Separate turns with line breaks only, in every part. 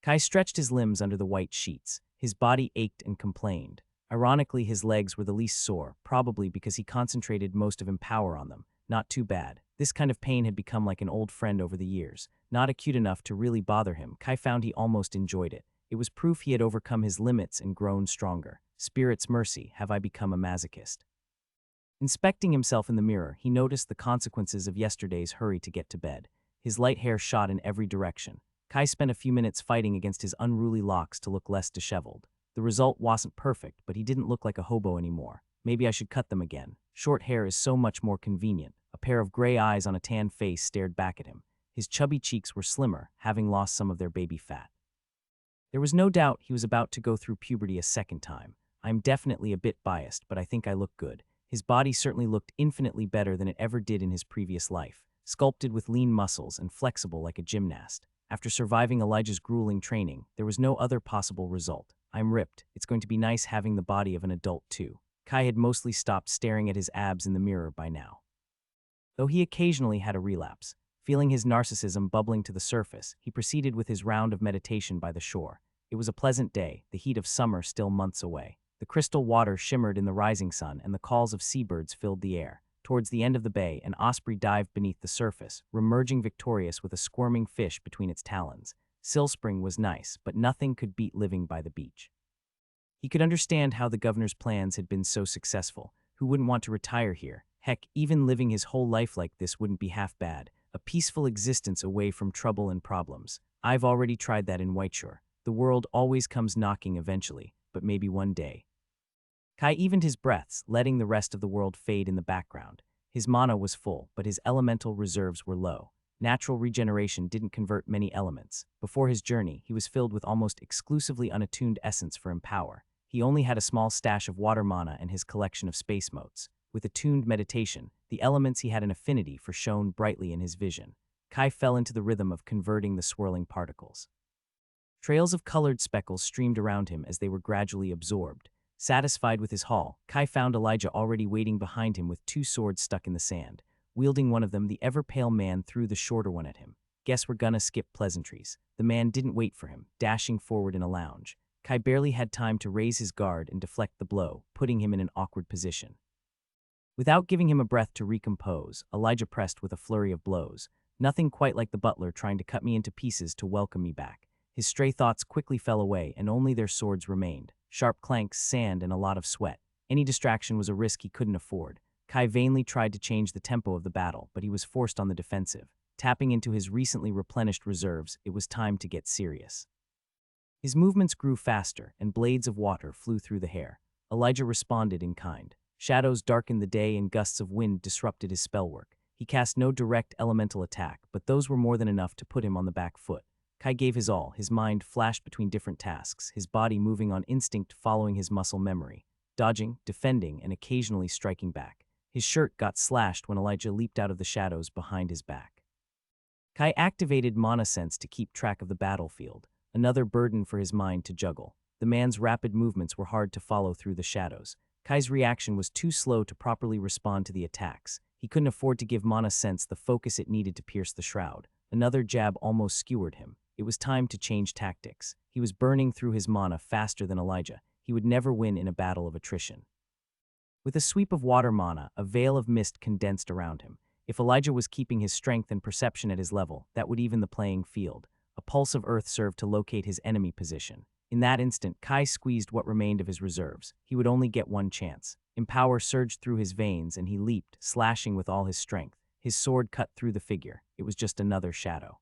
Kai stretched his limbs under the white sheets. His body ached and complained. Ironically, his legs were the least sore, probably because he concentrated most of his power on them. Not too bad. This kind of pain had become like an old friend over the years. Not acute enough to really bother him, Kai found he almost enjoyed it. It was proof he had overcome his limits and grown stronger. Spirit's mercy, have I become a masochist? Inspecting himself in the mirror, he noticed the consequences of yesterday's hurry to get to bed. His light hair shot in every direction. Kai spent a few minutes fighting against his unruly locks to look less disheveled. The result wasn't perfect, but he didn't look like a hobo anymore. Maybe I should cut them again. Short hair is so much more convenient. A pair of gray eyes on a tan face stared back at him. His chubby cheeks were slimmer, having lost some of their baby fat. There was no doubt he was about to go through puberty a second time. I'm definitely a bit biased, but I think I look good. His body certainly looked infinitely better than it ever did in his previous life, sculpted with lean muscles and flexible like a gymnast. After surviving Elijah's grueling training, there was no other possible result. I'm ripped. It's going to be nice having the body of an adult too. Kai had mostly stopped staring at his abs in the mirror by now, though he occasionally had a relapse. Feeling his narcissism bubbling to the surface, he proceeded with his round of meditation by the shore. It was a pleasant day, the heat of summer still months away. The crystal water shimmered in the rising sun and the calls of seabirds filled the air. Towards the end of the bay, an osprey dived beneath the surface, remerging victorious with a squirming fish between its talons. Silspring was nice, but nothing could beat living by the beach. He could understand how the governor's plans had been so successful. Who wouldn't want to retire here? Heck, even living his whole life like this wouldn't be half bad. A peaceful existence away from trouble and problems. I've already tried that in Whiteshore. The world always comes knocking eventually, but maybe one day. Kai evened his breaths, letting the rest of the world fade in the background. His mana was full, but his elemental reserves were low. Natural regeneration didn't convert many elements. Before his journey, he was filled with almost exclusively unattuned essence for empower. He only had a small stash of water mana and his collection of space motes. With attuned meditation, the elements he had an affinity for shone brightly in his vision. Kai fell into the rhythm of converting the swirling particles. Trails of colored speckles streamed around him as they were gradually absorbed. Satisfied with his haul, Kai found Elijah already waiting behind him with two swords stuck in the sand. Wielding one of them, the ever-pale man threw the shorter one at him. Guess we're gonna skip pleasantries. The man didn't wait for him, dashing forward in a lounge. Kai barely had time to raise his guard and deflect the blow, putting him in an awkward position. Without giving him a breath to recompose, Elijah pressed with a flurry of blows. Nothing quite like the butler trying to cut me into pieces to welcome me back. His stray thoughts quickly fell away, and only their swords remained. Sharp clanks, sand, and a lot of sweat. Any distraction was a risk he couldn't afford. Kai vainly tried to change the tempo of the battle, but he was forced on the defensive. Tapping into his recently replenished reserves, it was time to get serious. His movements grew faster, and blades of water flew through the hair. Elijah responded in kind. Shadows darkened the day and gusts of wind disrupted his spellwork. He cast no direct elemental attack, but those were more than enough to put him on the back foot. Kai gave his all, his mind flashed between different tasks, his body moving on instinct following his muscle memory, dodging, defending, and occasionally striking back. His shirt got slashed when Elijah leaped out of the shadows behind his back. Kai activated Mana Sense to keep track of the battlefield, another burden for his mind to juggle. The man's rapid movements were hard to follow through the shadows. Kai's reaction was too slow to properly respond to the attacks. He couldn't afford to give Mana Sense the focus it needed to pierce the shroud. Another jab almost skewered him. It was time to change tactics. He was burning through his mana faster than Elijah. He would never win in a battle of attrition. With a sweep of water mana, a veil of mist condensed around him. If Elijah was keeping his strength and perception at his level, that would even the playing field. A pulse of earth served to locate his enemy position. In that instant, Kai squeezed what remained of his reserves. He would only get one chance. Empower surged through his veins and he leaped, slashing with all his strength. His sword cut through the figure. It was just another shadow.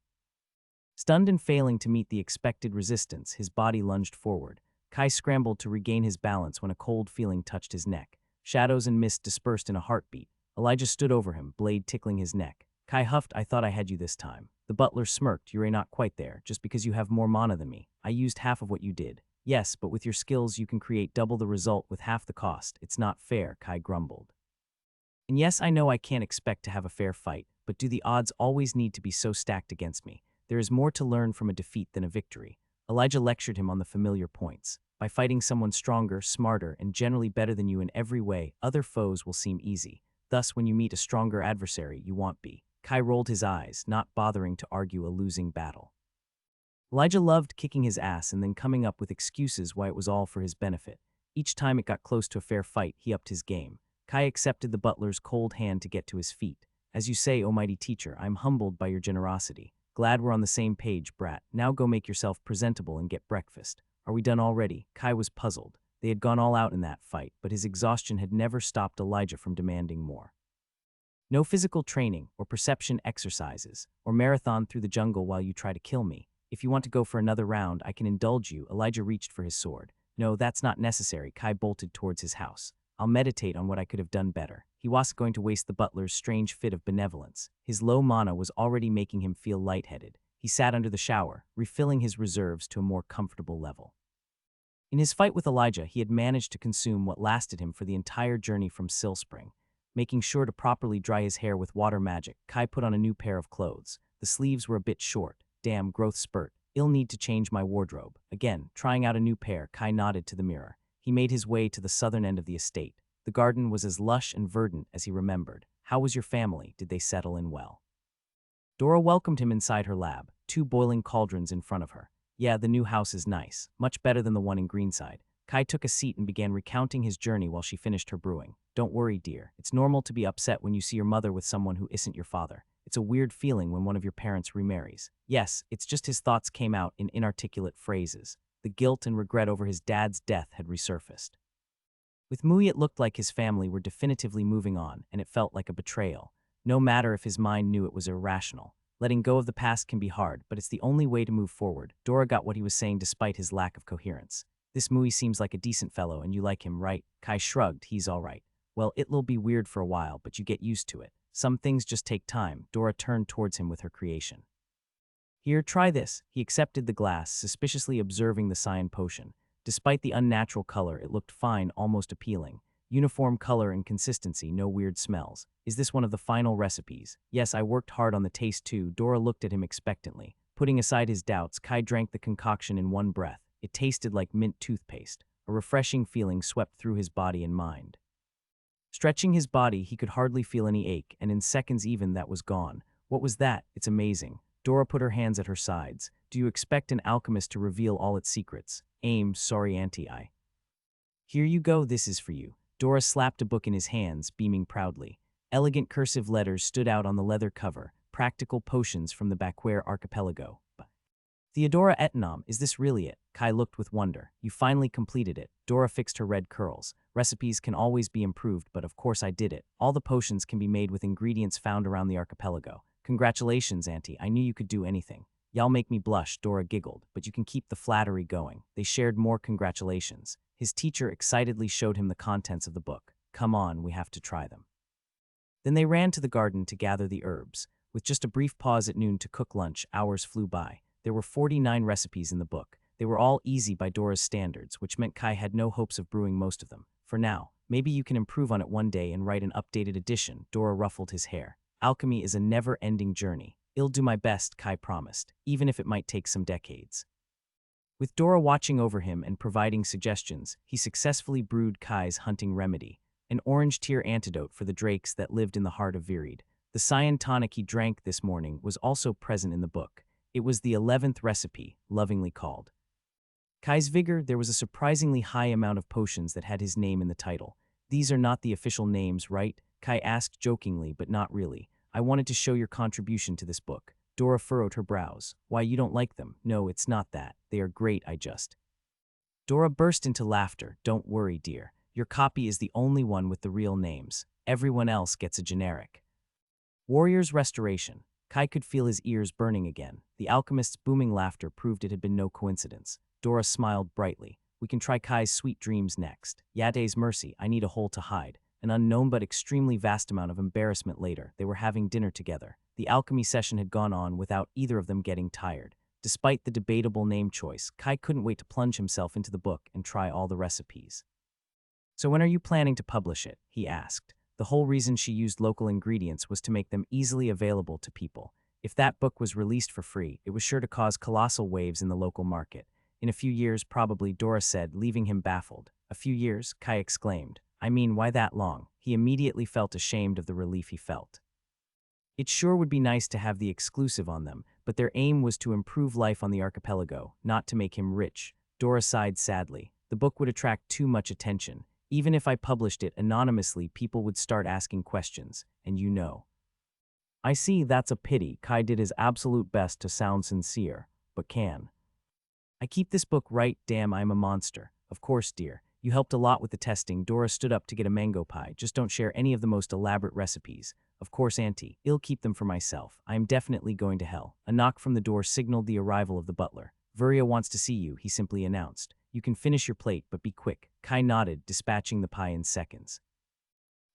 Stunned and failing to meet the expected resistance, his body lunged forward. Kai scrambled to regain his balance when a cold feeling touched his neck. Shadows and mist dispersed in a heartbeat. Elijah stood over him, blade tickling his neck. Kai huffed, "I thought I had you this time." The butler smirked, "You're not quite there, just because you have more mana than me. I used half of what you did." "Yes, but with your skills you can create double the result with half the cost. It's not fair," Kai grumbled. "And yes, I know I can't expect to have a fair fight, but do the odds always need to be so stacked against me? There is more to learn from a defeat than a victory." Elijah lectured him on the familiar points. By fighting someone stronger, smarter, and generally better than you in every way, other foes will seem easy. Thus, when you meet a stronger adversary, you won't be. Kai rolled his eyes, not bothering to argue a losing battle. Elijah loved kicking his ass and then coming up with excuses why it was all for his benefit. Each time it got close to a fair fight, he upped his game. Kai accepted the butler's cold hand to get to his feet. As you say, O mighty teacher, I am humbled by your generosity. Glad we're on the same page, brat. Now go make yourself presentable and get breakfast. Are we done already? Kai was puzzled. They had gone all out in that fight, but his exhaustion had never stopped Elijah from demanding more. No physical training, or perception exercises, or marathon through the jungle while you try to kill me. If you want to go for another round, I can indulge you. Elijah reached for his sword. No, that's not necessary. Kai bolted towards his house. I'll meditate on what I could have done better. He wasn't going to waste the butler's strange fit of benevolence. His low mana was already making him feel lightheaded. He sat under the shower, refilling his reserves to a more comfortable level. In his fight with Elijah, he had managed to consume what lasted him for the entire journey from Sill Spring. Making sure to properly dry his hair with water magic, Kai put on a new pair of clothes. The sleeves were a bit short. Damn, growth spurt. I'll need to change my wardrobe. Again, trying out a new pair, Kai nodded to the mirror. He made his way to the southern end of the estate. The garden was as lush and verdant as he remembered. How was your family? Did they settle in well? Dora welcomed him inside her lab, 2 boiling cauldrons in front of her. Yeah, the new house is nice, much better than the one in Greenside. Kai took a seat and began recounting his journey while she finished her brewing. Don't worry, dear. It's normal to be upset when you see your mother with someone who isn't your father. It's a weird feeling when one of your parents remarries. Yes, it's just his thoughts came out in inarticulate phrases. The guilt and regret over his dad's death had resurfaced. With Mui, it looked like his family were definitively moving on, and it felt like a betrayal. No matter if his mind knew it was irrational. Letting go of the past can be hard, but it's the only way to move forward. Dora got what he was saying despite his lack of coherence. This Mui seems like a decent fellow, and you like him, right? Kai shrugged. He's all right. Well, it'll be weird for a while, but you get used to it. Some things just take time. Dora turned towards him with her creation. Here, try this. He accepted the glass, suspiciously observing the cyan potion. Despite the unnatural color, it looked fine, almost appealing. Uniform color and consistency, no weird smells. Is this one of the final recipes? Yes, I worked hard on the taste too. Dora looked at him expectantly. Putting aside his doubts, Kai drank the concoction in one breath. It tasted like mint toothpaste. A refreshing feeling swept through his body and mind. Stretching his body, he could hardly feel any ache, and in seconds even that was gone. What was that? It's amazing. Dora put her hands at her sides. Do you expect an alchemist to reveal all its secrets? Sorry, Auntie, Here you go, this is for you. Dora slapped a book in his hands, beaming proudly. Elegant cursive letters stood out on the leather cover. Practical potions from the Baquer archipelago. Theodora Etnom, is this really it? Kai looked with wonder. You finally completed it. Dora fixed her red curls. Recipes can always be improved, but of course I did it. All the potions can be made with ingredients found around the archipelago. Congratulations, Auntie. I knew you could do anything. Y'all make me blush, Dora giggled, but you can keep the flattery going. They shared more congratulations. His teacher excitedly showed him the contents of the book. Come on, we have to try them. Then they ran to the garden to gather the herbs. With just a brief pause at noon to cook lunch, hours flew by. There were 49 recipes in the book. They were all easy by Dora's standards, which meant Kai had no hopes of brewing most of them. For now, maybe you can improve on it one day and write an updated edition. Dora ruffled his hair. Alchemy is a never-ending journey. I'll do my best, Kai promised, even if it might take some decades. With Dora watching over him and providing suggestions, he successfully brewed Kai's hunting remedy, an orange tear antidote for the drakes that lived in the heart of Virid. The cyan tonic he drank this morning was also present in the book. It was the 11th recipe, lovingly called. Kai's vigor, there was a surprisingly high amount of potions that had his name in the title. These are not the official names, right? Kai asked jokingly, but not really. I wanted to show your contribution to this book. Dora furrowed her brows. Why, you don't like them? No, it's not that. They are great, Dora burst into laughter. Don't worry, dear. Your copy is the only one with the real names. Everyone else gets a generic. Warrior's Restoration. Kai could feel his ears burning again. The alchemist's booming laughter proved it had been no coincidence. Dora smiled brightly. We can try Kai's sweet dreams next. Yate's mercy, I need a hole to hide. An unknown but extremely vast amount of embarrassment later. They were having dinner together. The alchemy session had gone on without either of them getting tired. Despite the debatable name choice, Kai couldn't wait to plunge himself into the book and try all the recipes. So when are you planning to publish it? He asked. The whole reason she used local ingredients was to make them easily available to people. If that book was released for free, it was sure to cause colossal waves in the local market. In a few years, probably, Dora said, leaving him baffled. A few years? Kai exclaimed. I mean, why that long? He immediately felt ashamed of the relief he felt. It sure would be nice to have the exclusive on them, but their aim was to improve life on the archipelago, not to make him rich. Dora sighed sadly. The book would attract too much attention. Even if I published it anonymously, people would start asking questions, and you know. I see, that's a pity. Kai did his absolute best to sound sincere, but I keep this book right? Damn, I'm a monster. Of course, dear. You helped a lot with the testing. Dora stood up to get a mango pie. Just don't share any of the most elaborate recipes. Of course, Auntie. I'll keep them for myself. I am definitely going to hell. A knock from the door signaled the arrival of the butler. Vuria wants to see you, he simply announced. You can finish your plate, but be quick. Kai nodded, dispatching the pie in seconds.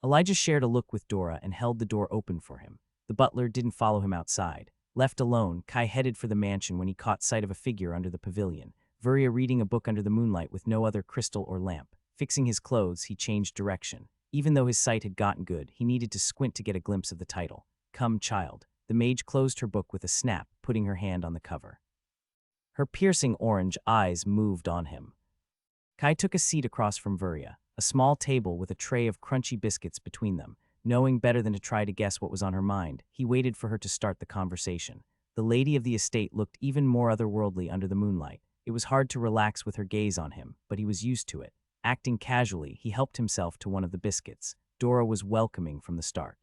Elijah shared a look with Dora and held the door open for him. The butler didn't follow him outside. Left alone, Kai headed for the mansion when he caught sight of a figure under the pavilion. Vuria reading a book under the moonlight with no other crystal or lamp. Fixing his clothes, he changed direction. Even though his sight had gotten good, he needed to squint to get a glimpse of the title. Come, child. The mage closed her book with a snap, putting her hand on the cover. Her piercing orange eyes moved on him. Kai took a seat across from Vuria, a small table with a tray of crunchy biscuits between them. Knowing better than to try to guess what was on her mind, he waited for her to start the conversation. The lady of the estate looked even more otherworldly under the moonlight. It was hard to relax with her gaze on him, but he was used to it. Acting casually, he helped himself to one of the biscuits. Dora was welcoming from the start.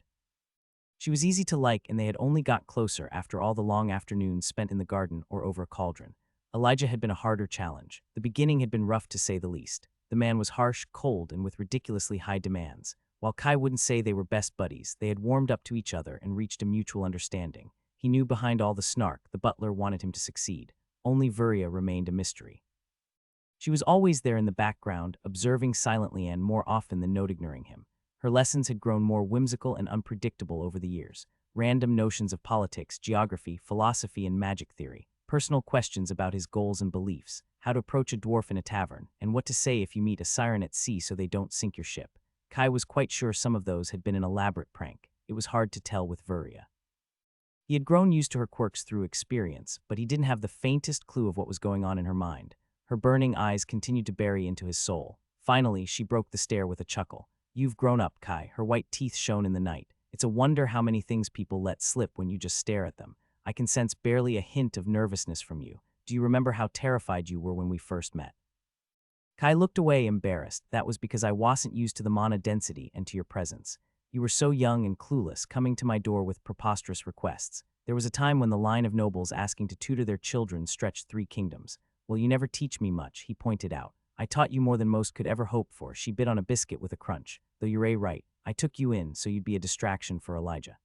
She was easy to like, and they had only got closer after all the long afternoons spent in the garden or over a cauldron. Elijah had been a harder challenge. The beginning had been rough to say the least. The man was harsh, cold, and with ridiculously high demands. While Kai wouldn't say they were best buddies, they had warmed up to each other and reached a mutual understanding. He knew behind all the snark, the butler wanted him to succeed. Only Vuria remained a mystery. She was always there in the background, observing silently and more often than not ignoring him. Her lessons had grown more whimsical and unpredictable over the years. Random notions of politics, geography, philosophy, and magic theory. Personal questions about his goals and beliefs. How to approach a dwarf in a tavern. And what to say if you meet a siren at sea so they don't sink your ship. Kai was quite sure some of those had been an elaborate prank. It was hard to tell with Vuria. He had grown used to her quirks through experience, but he didn't have the faintest clue of what was going on in her mind. Her burning eyes continued to bury into his soul. Finally, she broke the stare with a chuckle. You've grown up, Kai. Her white teeth shone in the night. It's a wonder how many things people let slip when you just stare at them. I can sense barely a hint of nervousness from you. Do you remember how terrified you were when we first met? Kai looked away, embarrassed. That was because I wasn't used to the mana density and to your presence. You were so young and clueless, coming to my door with preposterous requests. There was a time when the line of nobles asking to tutor their children stretched 3 kingdoms. Well, you never teach me much, he pointed out. I taught you more than most could ever hope for. She bit on a biscuit with a crunch. Though you're right, I took you in so you'd be a distraction for Elijah.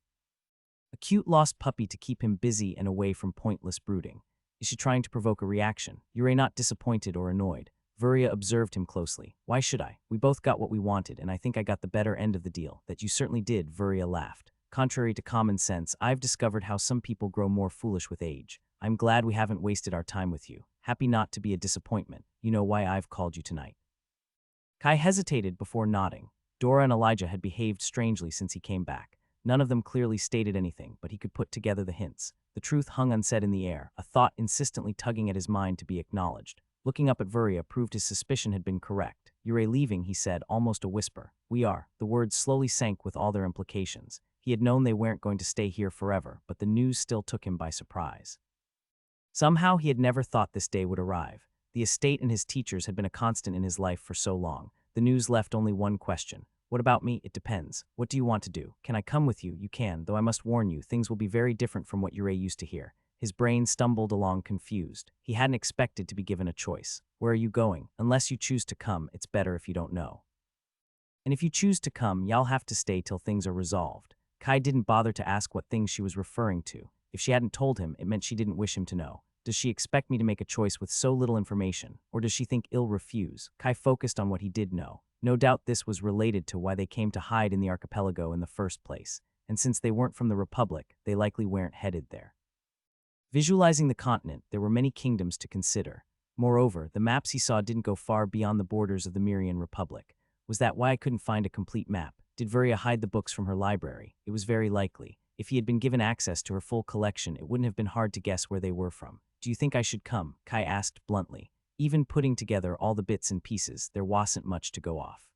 A cute lost puppy to keep him busy and away from pointless brooding. Is she trying to provoke a reaction? You're not disappointed or annoyed. Vuria observed him closely. Why should I? We both got what we wanted, and I think I got the better end of the deal. That you certainly did, Vuria laughed. Contrary to common sense, I've discovered how some people grow more foolish with age. I'm glad we haven't wasted our time with you. Happy not to be a disappointment. You know why I've called you tonight. Kai hesitated before nodding. Dora and Elijah had behaved strangely since he came back. None of them clearly stated anything, but he could put together the hints. The truth hung unsaid in the air, a thought insistently tugging at his mind to be acknowledged. Looking up at Vuria proved his suspicion had been correct. You're leaving, he said, almost a whisper. We are. The words slowly sank with all their implications. He had known they weren't going to stay here forever, but the news still took him by surprise. Somehow he had never thought this day would arrive. The estate and his teachers had been a constant in his life for so long. The news left only one question. What about me? It depends. What do you want to do? Can I come with you? You can, though I must warn you, things will be very different from what Yurei used to hear. His brain stumbled along confused. He hadn't expected to be given a choice. Where are you going? Unless you choose to come, it's better if you don't know. And if you choose to come, y'all have to stay till things are resolved. Kai didn't bother to ask what things she was referring to. If she hadn't told him, it meant she didn't wish him to know. Does she expect me to make a choice with so little information, or does she think I'll refuse? Kai focused on what he did know. No doubt this was related to why they came to hide in the archipelago in the first place, and since they weren't from the Republic, they likely weren't headed there. Visualizing the continent, there were many kingdoms to consider. Moreover, the maps he saw didn't go far beyond the borders of the Myrian Republic. Was that why I couldn't find a complete map? Did Vuria hide the books from her library? It was very likely. If he had been given access to her full collection, it wouldn't have been hard to guess where they were from. Do you think I should come? Kai asked bluntly. Even putting together all the bits and pieces, there wasn't much to go off.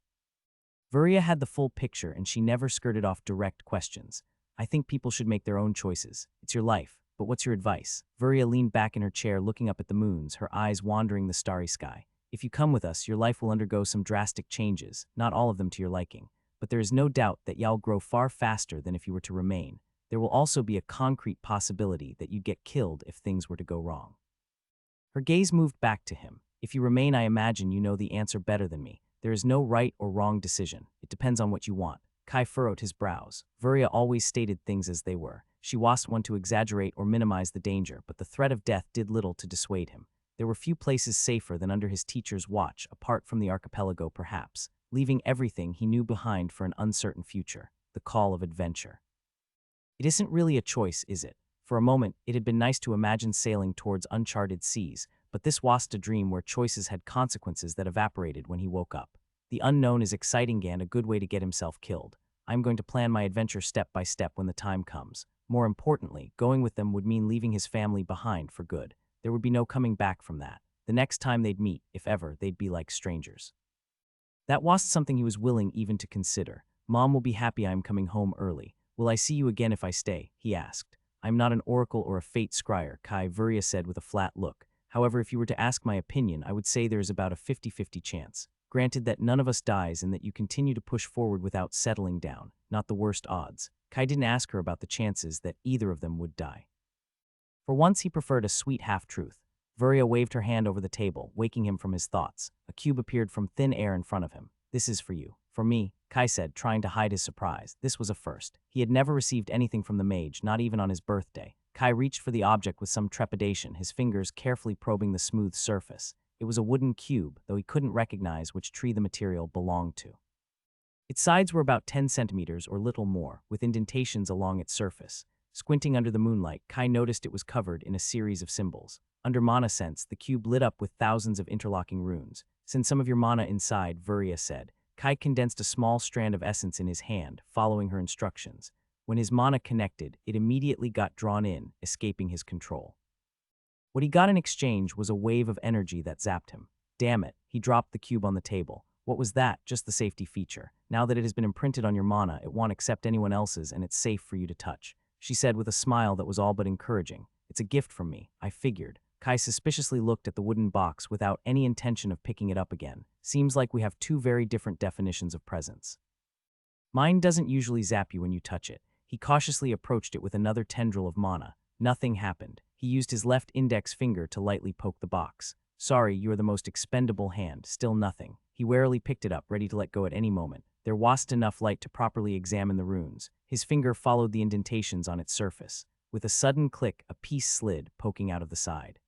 Vuria had the full picture, and she never skirted off direct questions. I think people should make their own choices. It's your life. but what's your advice? Vuria leaned back in her chair looking up at the moons, her eyes wandering the starry sky. If you come with us, your life will undergo some drastic changes, not all of them to your liking. But there is no doubt that you'll grow far faster than if you were to remain. There will also be a concrete possibility that you'd get killed if things were to go wrong. Her gaze moved back to him. If you remain, I imagine you know the answer better than me. There is no right or wrong decision. It depends on what you want. Kai furrowed his brows. Vuria always stated things as they were. She wasn't one to exaggerate or minimize the danger, but the threat of death did little to dissuade him. There were few places safer than under his teacher's watch, apart from the archipelago perhaps, leaving everything he knew behind for an uncertain future, the call of adventure. It isn't really a choice, is it? For a moment, it had been nice to imagine sailing towards uncharted seas, but this wasn't a dream where choices had consequences that evaporated when he woke up. The unknown is exciting and a good way to get himself killed. I'm going to plan my adventure step by step when the time comes. More importantly, going with them would mean leaving his family behind for good. There would be no coming back from that. The next time they'd meet, if ever, they'd be like strangers. That wasn't something he was willing even to consider. Mom will be happy I'm coming home early. Will I see you again if I stay? He asked. I'm not an oracle or a fate scryer, Vuria said with a flat look. However, if you were to ask my opinion, I would say there is about a 50-50 chance. Granted that none of us dies and that you continue to push forward without settling down, not the worst odds. Kai didn't ask her about the chances that either of them would die. For once, he preferred a sweet half-truth. Vuria waved her hand over the table, waking him from his thoughts. A cube appeared from thin air in front of him. This is for you. For me, Kai said, trying to hide his surprise. This was a first. He had never received anything from the mage, not even on his birthday. Kai reached for the object with some trepidation, his fingers carefully probing the smooth surface. It was a wooden cube, though he couldn't recognize which tree the material belonged to. Its sides were about 10 centimeters or little more, with indentations along its surface. Squinting under the moonlight, Kai noticed it was covered in a series of symbols. Under mana sense, the cube lit up with thousands of interlocking runes. Send some of your mana inside, Vuria said. Kai condensed a small strand of essence in his hand, following her instructions. When his mana connected, it immediately got drawn in, escaping his control. What he got in exchange was a wave of energy that zapped him. Damn it, he dropped the cube on the table. What was that? Just the safety feature. Now that it has been imprinted on your mana, it won't accept anyone else's and it's safe for you to touch, she said with a smile that was all but encouraging. It's a gift from me, I figured. Kai suspiciously looked at the wooden box without any intention of picking it up again. Seems like we have two very different definitions of presence. Mine doesn't usually zap you when you touch it. He cautiously approached it with another tendril of mana. Nothing happened. He used his left index finger to lightly poke the box. Sorry, you are the most expendable hand. Still nothing. He warily picked it up, ready to let go at any moment. There wasn't enough light to properly examine the runes. His finger followed the indentations on its surface. With a sudden click, a piece slid, poking out of the side.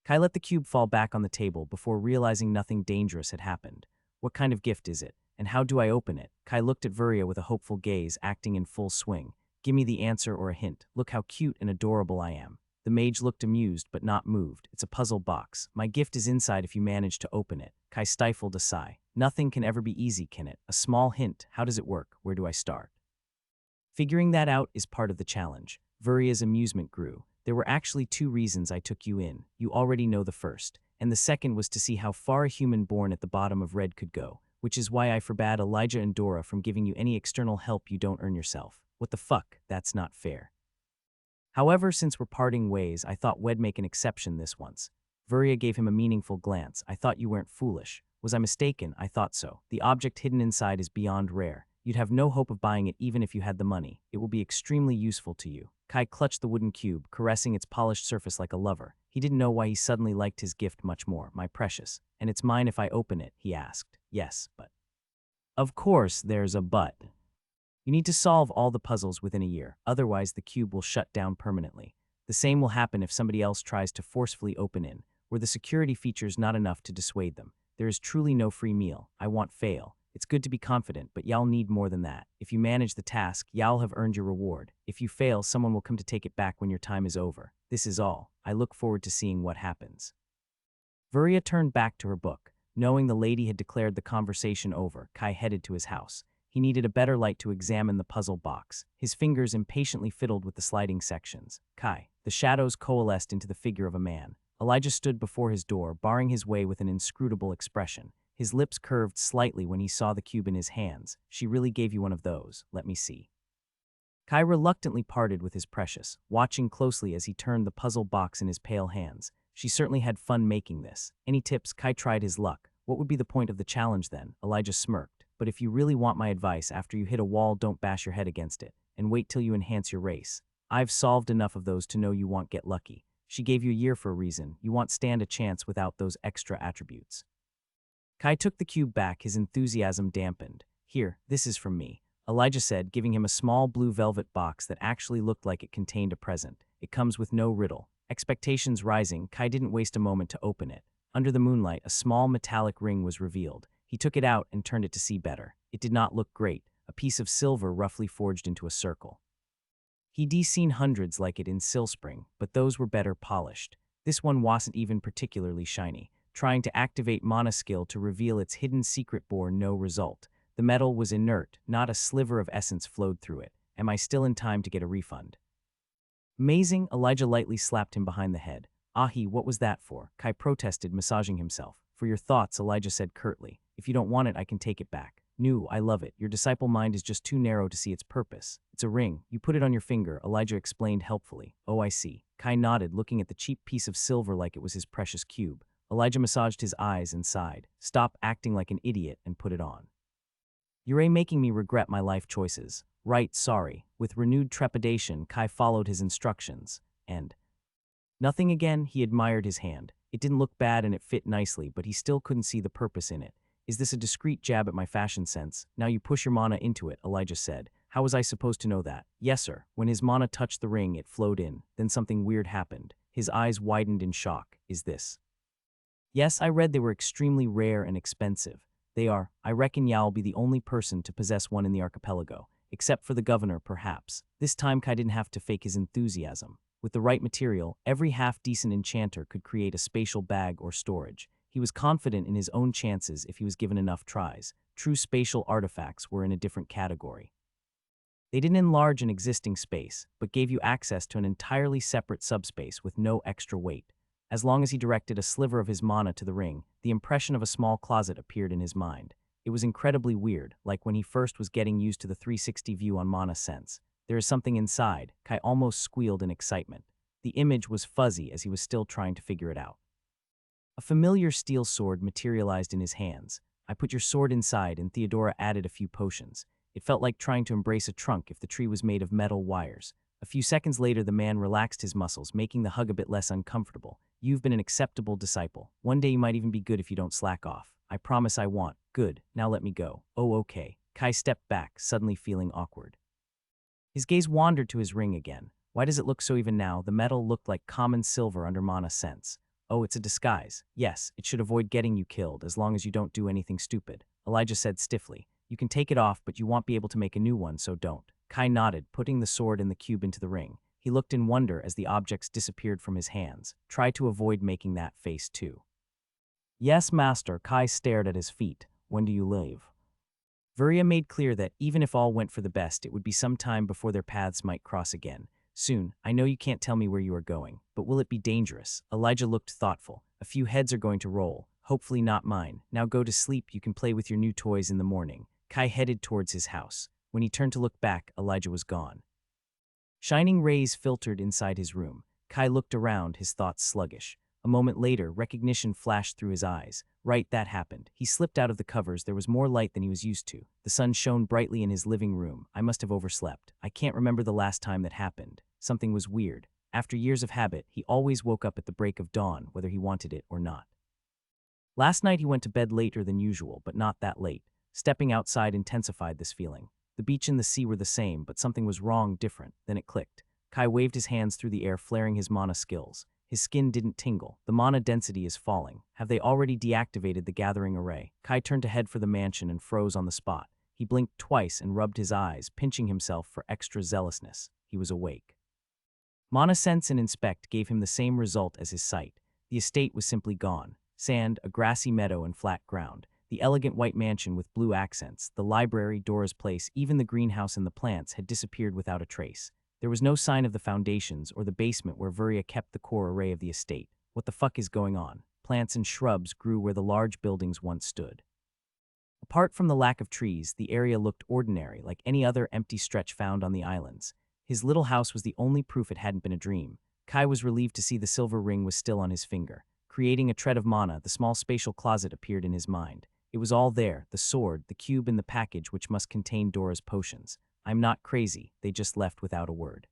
Kai let the cube fall back on the table before realizing nothing dangerous had happened. What kind of gift is it? And how do I open it? Kai looked at Vuria with a hopeful gaze, acting in full swing. Give me the answer or a hint. Look how cute and adorable I am. The mage looked amused, but not moved. It's a puzzle box. My gift is inside if you manage to open it. Kai stifled a sigh. Nothing can ever be easy, can it? A small hint. How does it work? Where do I start? Figuring that out is part of the challenge. Vuria's amusement grew. There were actually two reasons I took you in. You already know the first. And the second was to see how far a human born at the bottom of Red could go, which is why I forbade Elijah and Dora from giving you any external help you don't earn yourself. What the fuck? That's not fair. However, since we're parting ways, I thought we'd make an exception this once. Vuria gave him a meaningful glance. I thought you weren't foolish. Was I mistaken? I thought so. The object hidden inside is beyond rare. You'd have no hope of buying it even if you had the money. It will be extremely useful to you. Kai clutched the wooden cube, caressing its polished surface like a lover. He didn't know why he suddenly liked his gift much more. My precious. And it's mine if I open it, he asked. Yes, but. Of course, there's a but. You need to solve all the puzzles within a year, otherwise the cube will shut down permanently. The same will happen if somebody else tries to forcefully open in, where the security feature's not enough to dissuade them. There is truly no free meal. I won't fail. It's good to be confident, but y'all need more than that. If you manage the task, y'all have earned your reward. If you fail, someone will come to take it back when your time is over. This is all. I look forward to seeing what happens. Vuria turned back to her book. Knowing the lady had declared the conversation over, Kai headed to his house. He needed a better light to examine the puzzle box. His fingers impatiently fiddled with the sliding sections. Kai. The shadows coalesced into the figure of a man. Elijah stood before his door, barring his way with an inscrutable expression. His lips curved slightly when he saw the cube in his hands. She really gave you one of those. Let me see. Kai reluctantly parted with his precious, watching closely as he turned the puzzle box in his pale hands. She certainly had fun making this. Any tips? Kai tried his luck. What would be the point of the challenge then? Elijah smirked. But if you really want my advice, after you hit a wall, don't bash your head against it, and wait till you enhance your race. I've solved enough of those to know you won't get lucky. She gave you a year for a reason. You won't stand a chance without those extra attributes. Kai took the cube back, his enthusiasm dampened. Here, this is from me, Elijah said, giving him a small blue velvet box that actually looked like it contained a present. It comes with no riddle. Expectations rising, Kai didn't waste a moment to open it. Under the moonlight, a small metallic ring was revealed. He took it out and turned it to see better. It did not look great, a piece of silver roughly forged into a circle. He'd seen hundreds like it in Silspring, but those were better polished. This one wasn't even particularly shiny. Trying to activate mana skill to reveal its hidden secret bore no result. The metal was inert, not a sliver of essence flowed through it. Am I still in time to get a refund? Amazing, Elijah lightly slapped him behind the head. Ahi, what was that for? Kai protested, massaging himself. For your thoughts, Elijah said curtly. If you don't want it, I can take it back. No, I love it. Your disciple mind is just too narrow to see its purpose. It's a ring. You put it on your finger, Elijah explained helpfully. Oh, I see. Kai nodded, looking at the cheap piece of silver like it was his precious cube. Elijah massaged his eyes and sighed. Stop acting like an idiot and put it on. You're making me regret my life choices. Right, sorry. With renewed trepidation, Kai followed his instructions. And nothing again, he admired his hand. It didn't look bad and it fit nicely, but he still couldn't see the purpose in it. Is this a discreet jab at my fashion sense? Now you push your mana into it, Elijah said. How was I supposed to know that? Yes, sir. When his mana touched the ring, it flowed in. Then something weird happened. His eyes widened in shock. Is this? Yes, I read they were extremely rare and expensive. They are. I reckon Yao'll be the only person to possess one in the archipelago. Except for the governor, perhaps. This time Kai didn't have to fake his enthusiasm. With the right material, every half-decent enchanter could create a spatial bag or storage. He was confident in his own chances if he was given enough tries. True spatial artifacts were in a different category. They didn't enlarge an existing space, but gave you access to an entirely separate subspace with no extra weight. As long as he directed a sliver of his mana to the ring, the impression of a small closet appeared in his mind. It was incredibly weird, like when he first was getting used to the 360 view on Mana Sense. There is something inside, Kai almost squealed in excitement. The image was fuzzy as he was still trying to figure it out. A familiar steel sword materialized in his hands. I put your sword inside and Theodora added a few potions. It felt like trying to embrace a trunk if the tree was made of metal wires. A few seconds later, the man relaxed his muscles, making the hug a bit less uncomfortable. You've been an acceptable disciple. One day you might even be good if you don't slack off. I promise I won't. Good. Now let me go. Oh, okay. Kai stepped back, suddenly feeling awkward. His gaze wandered to his ring again. Why does it look so even now? The metal looked like common silver under Mana Sense. Oh, it's a disguise. Yes, it should avoid getting you killed as long as you don't do anything stupid, Elijah said stiffly. You can take it off, but you won't be able to make a new one, so don't. Kai nodded, putting the sword and the cube into the ring. He looked in wonder as the objects disappeared from his hands. Try to avoid making that face too. Yes, master, Kai stared at his feet. When do you leave? Vuria made clear that even if all went for the best, it would be some time before their paths might cross again. Soon. I know you can't tell me where you are going, but will it be dangerous? Elijah looked thoughtful. A few heads are going to roll. Hopefully not mine. Now go to sleep. You can play with your new toys in the morning. Kai headed towards his house. When he turned to look back, Elijah was gone. Shining rays filtered inside his room. Kai looked around, his thoughts sluggish. A moment later, recognition flashed through his eyes. Right, that happened. He slipped out of the covers. There was more light than he was used to. The sun shone brightly in his living room. I must have overslept. I can't remember the last time that happened. Something was weird. After years of habit, he always woke up at the break of dawn, whether he wanted it or not. Last night he went to bed later than usual, but not that late. Stepping outside intensified this feeling. The beach and the sea were the same, but something was wrong, different. Then it clicked. Kai waved his hands through the air, flaring his mana skills. His skin didn't tingle. The mana density is falling. Have they already deactivated the gathering array? Kai turned to head for the mansion and froze on the spot. He blinked twice and rubbed his eyes, pinching himself for extra zealousness. He was awake. Mana Sense and Inspect gave him the same result as his sight. The estate was simply gone. Sand, a grassy meadow, and flat ground. The elegant white mansion with blue accents, the library, Dora's place, even the greenhouse and the plants had disappeared without a trace. There was no sign of the foundations or the basement where Vuria kept the core array of the estate. What the fuck is going on? Plants and shrubs grew where the large buildings once stood. A Apart from the lack of trees, the area looked ordinary, like any other empty stretch found on the islands. His little house was the only proof it hadn't been a dream. Kai was relieved to see the silver ring was still on his finger. Creating a tread of mana, the small spatial closet appeared in his mind. It was all there, the sword, the cube, and the package which must contain Dora's potions. I'm not crazy, they just left without a word.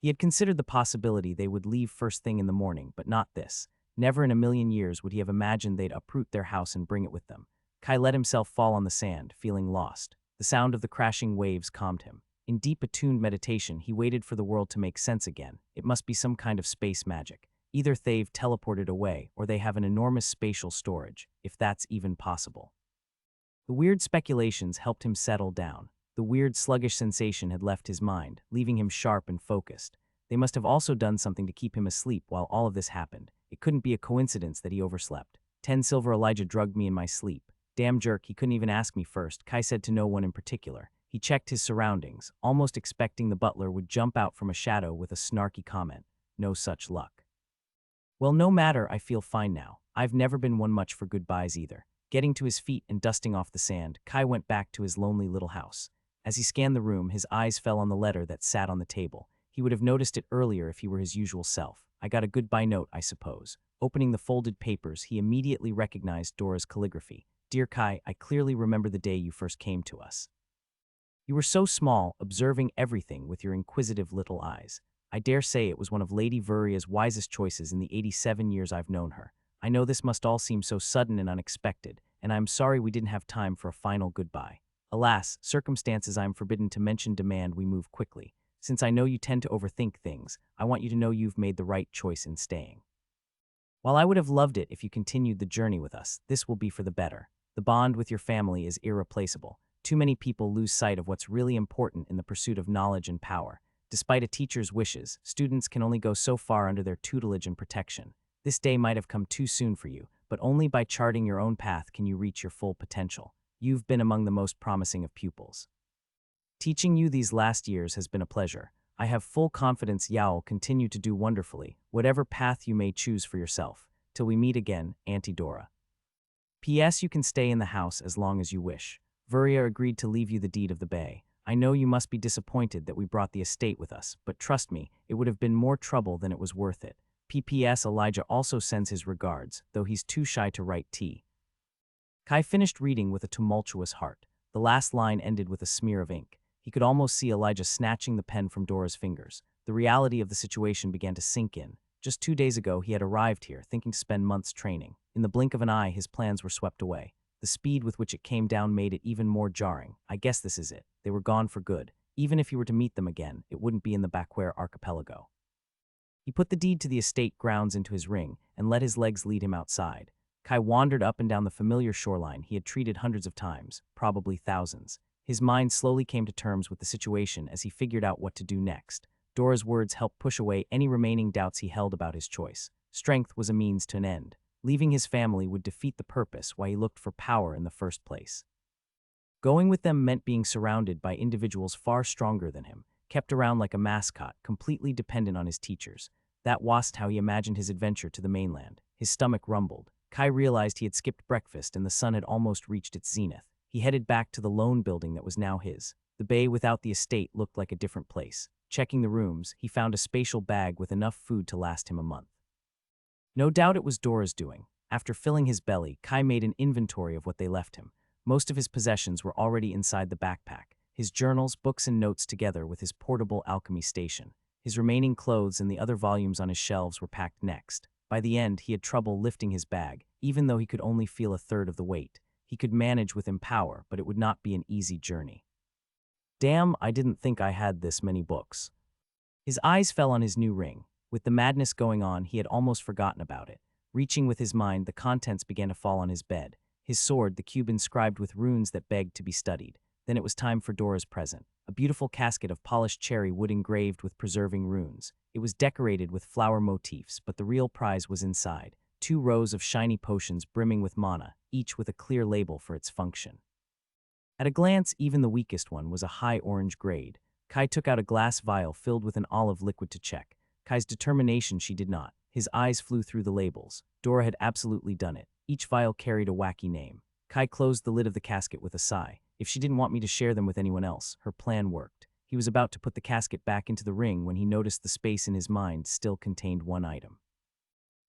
He had considered the possibility they would leave first thing in the morning, but not this. Never in a million years would he have imagined they'd uproot their house and bring it with them. Kai let himself fall on the sand, feeling lost. The sound of the crashing waves calmed him. In deep attuned meditation, he waited for the world to make sense again. It must be some kind of space magic. Either they've teleported away, or they have an enormous spatial storage, if that's even possible. The weird speculations helped him settle down. The weird sluggish sensation had left his mind, leaving him sharp and focused. They must have also done something to keep him asleep while all of this happened. It couldn't be a coincidence that he overslept. 10 Silver Elijah drugged me in my sleep. Damn jerk, he couldn't even ask me first, Kai said to no one in particular. He checked his surroundings, almost expecting the butler would jump out from a shadow with a snarky comment. No such luck. Well, no matter, I feel fine now. I've never been one much for goodbyes either. Getting to his feet and dusting off the sand, Kai went back to his lonely little house. As he scanned the room, his eyes fell on the letter that sat on the table. He would have noticed it earlier if he were his usual self. I got a goodbye note, I suppose. Opening the folded papers, he immediately recognized Dora's calligraphy. Dear Kai, I clearly remember the day you first came to us. You were so small, observing everything with your inquisitive little eyes. I dare say it was one of Lady Vuria's wisest choices in the 87 years I've known her. I know this must all seem so sudden and unexpected, and I'm sorry we didn't have time for a final goodbye. Alas, circumstances I'm forbidden to mention demand we move quickly. Since I know you tend to overthink things, I want you to know you've made the right choice in staying. While I would have loved it if you continued the journey with us, this will be for the better. The bond with your family is irreplaceable. Too many people lose sight of what's really important in the pursuit of knowledge and power. Despite a teacher's wishes, students can only go so far under their tutelage and protection. This day might have come too soon for you, but only by charting your own path can you reach your full potential. You've been among the most promising of pupils. Teaching you these last years has been a pleasure. I have full confidence Yao will continue to do wonderfully, whatever path you may choose for yourself. Till we meet again, Auntie Dora. P.S. You can stay in the house as long as you wish. Vuria agreed to leave you the deed of the bay. I know you must be disappointed that we brought the estate with us, but trust me, it would have been more trouble than it was worth it. P.P.S. Elijah also sends his regards, though he's too shy to write T. Kai finished reading with a tumultuous heart. The last line ended with a smear of ink. He could almost see Elijah snatching the pen from Dora's fingers. The reality of the situation began to sink in. Just 2 days ago, he had arrived here, thinking to spend months training. In the blink of an eye, his plans were swept away. The speed with which it came down made it even more jarring. I guess this is it. They were gone for good. Even if he were to meet them again, it wouldn't be in the Bakware archipelago. He put the deed to the estate grounds into his ring and let his legs lead him outside. Kai wandered up and down the familiar shoreline he had treated hundreds of times, probably thousands. His mind slowly came to terms with the situation as he figured out what to do next. Dora's words helped push away any remaining doubts he held about his choice. Strength was a means to an end. Leaving his family would defeat the purpose why he looked for power in the first place. Going with them meant being surrounded by individuals far stronger than him, kept around like a mascot, completely dependent on his teachers. That wasn't how he imagined his adventure to the mainland. His stomach rumbled. Kai realized he had skipped breakfast and the sun had almost reached its zenith. He headed back to the lone building that was now his. The bay without the estate looked like a different place. Checking the rooms, he found a spatial bag with enough food to last him a month. No doubt it was Dora's doing. After filling his belly, Kai made an inventory of what they left him. Most of his possessions were already inside the backpack, his journals, books, and notes together with his portable alchemy station. His remaining clothes and the other volumes on his shelves were packed next. By the end, he had trouble lifting his bag, even though he could only feel a third of the weight. He could manage with Empower, but it would not be an easy journey. Damn, I didn't think I had this many books. His eyes fell on his new ring. With the madness going on, he had almost forgotten about it. Reaching with his mind, the contents began to fall on his bed. His sword, the cube inscribed with runes that begged to be studied. Then it was time for Dora's present. A beautiful casket of polished cherry wood engraved with preserving runes. It was decorated with flower motifs, but the real prize was inside. 2 rows of shiny potions brimming with mana, each with a clear label for its function. At a glance, even the weakest one was a high orange grade. Kai took out a glass vial filled with an olive liquid to check. Kai's determination she did not. His eyes flew through the labels. Dora had absolutely done it. Each vial carried a wacky name. Kai closed the lid of the casket with a sigh. If she didn't want me to share them with anyone else, her plan worked. He was about to put the casket back into the ring when he noticed the space in his mind still contained one item.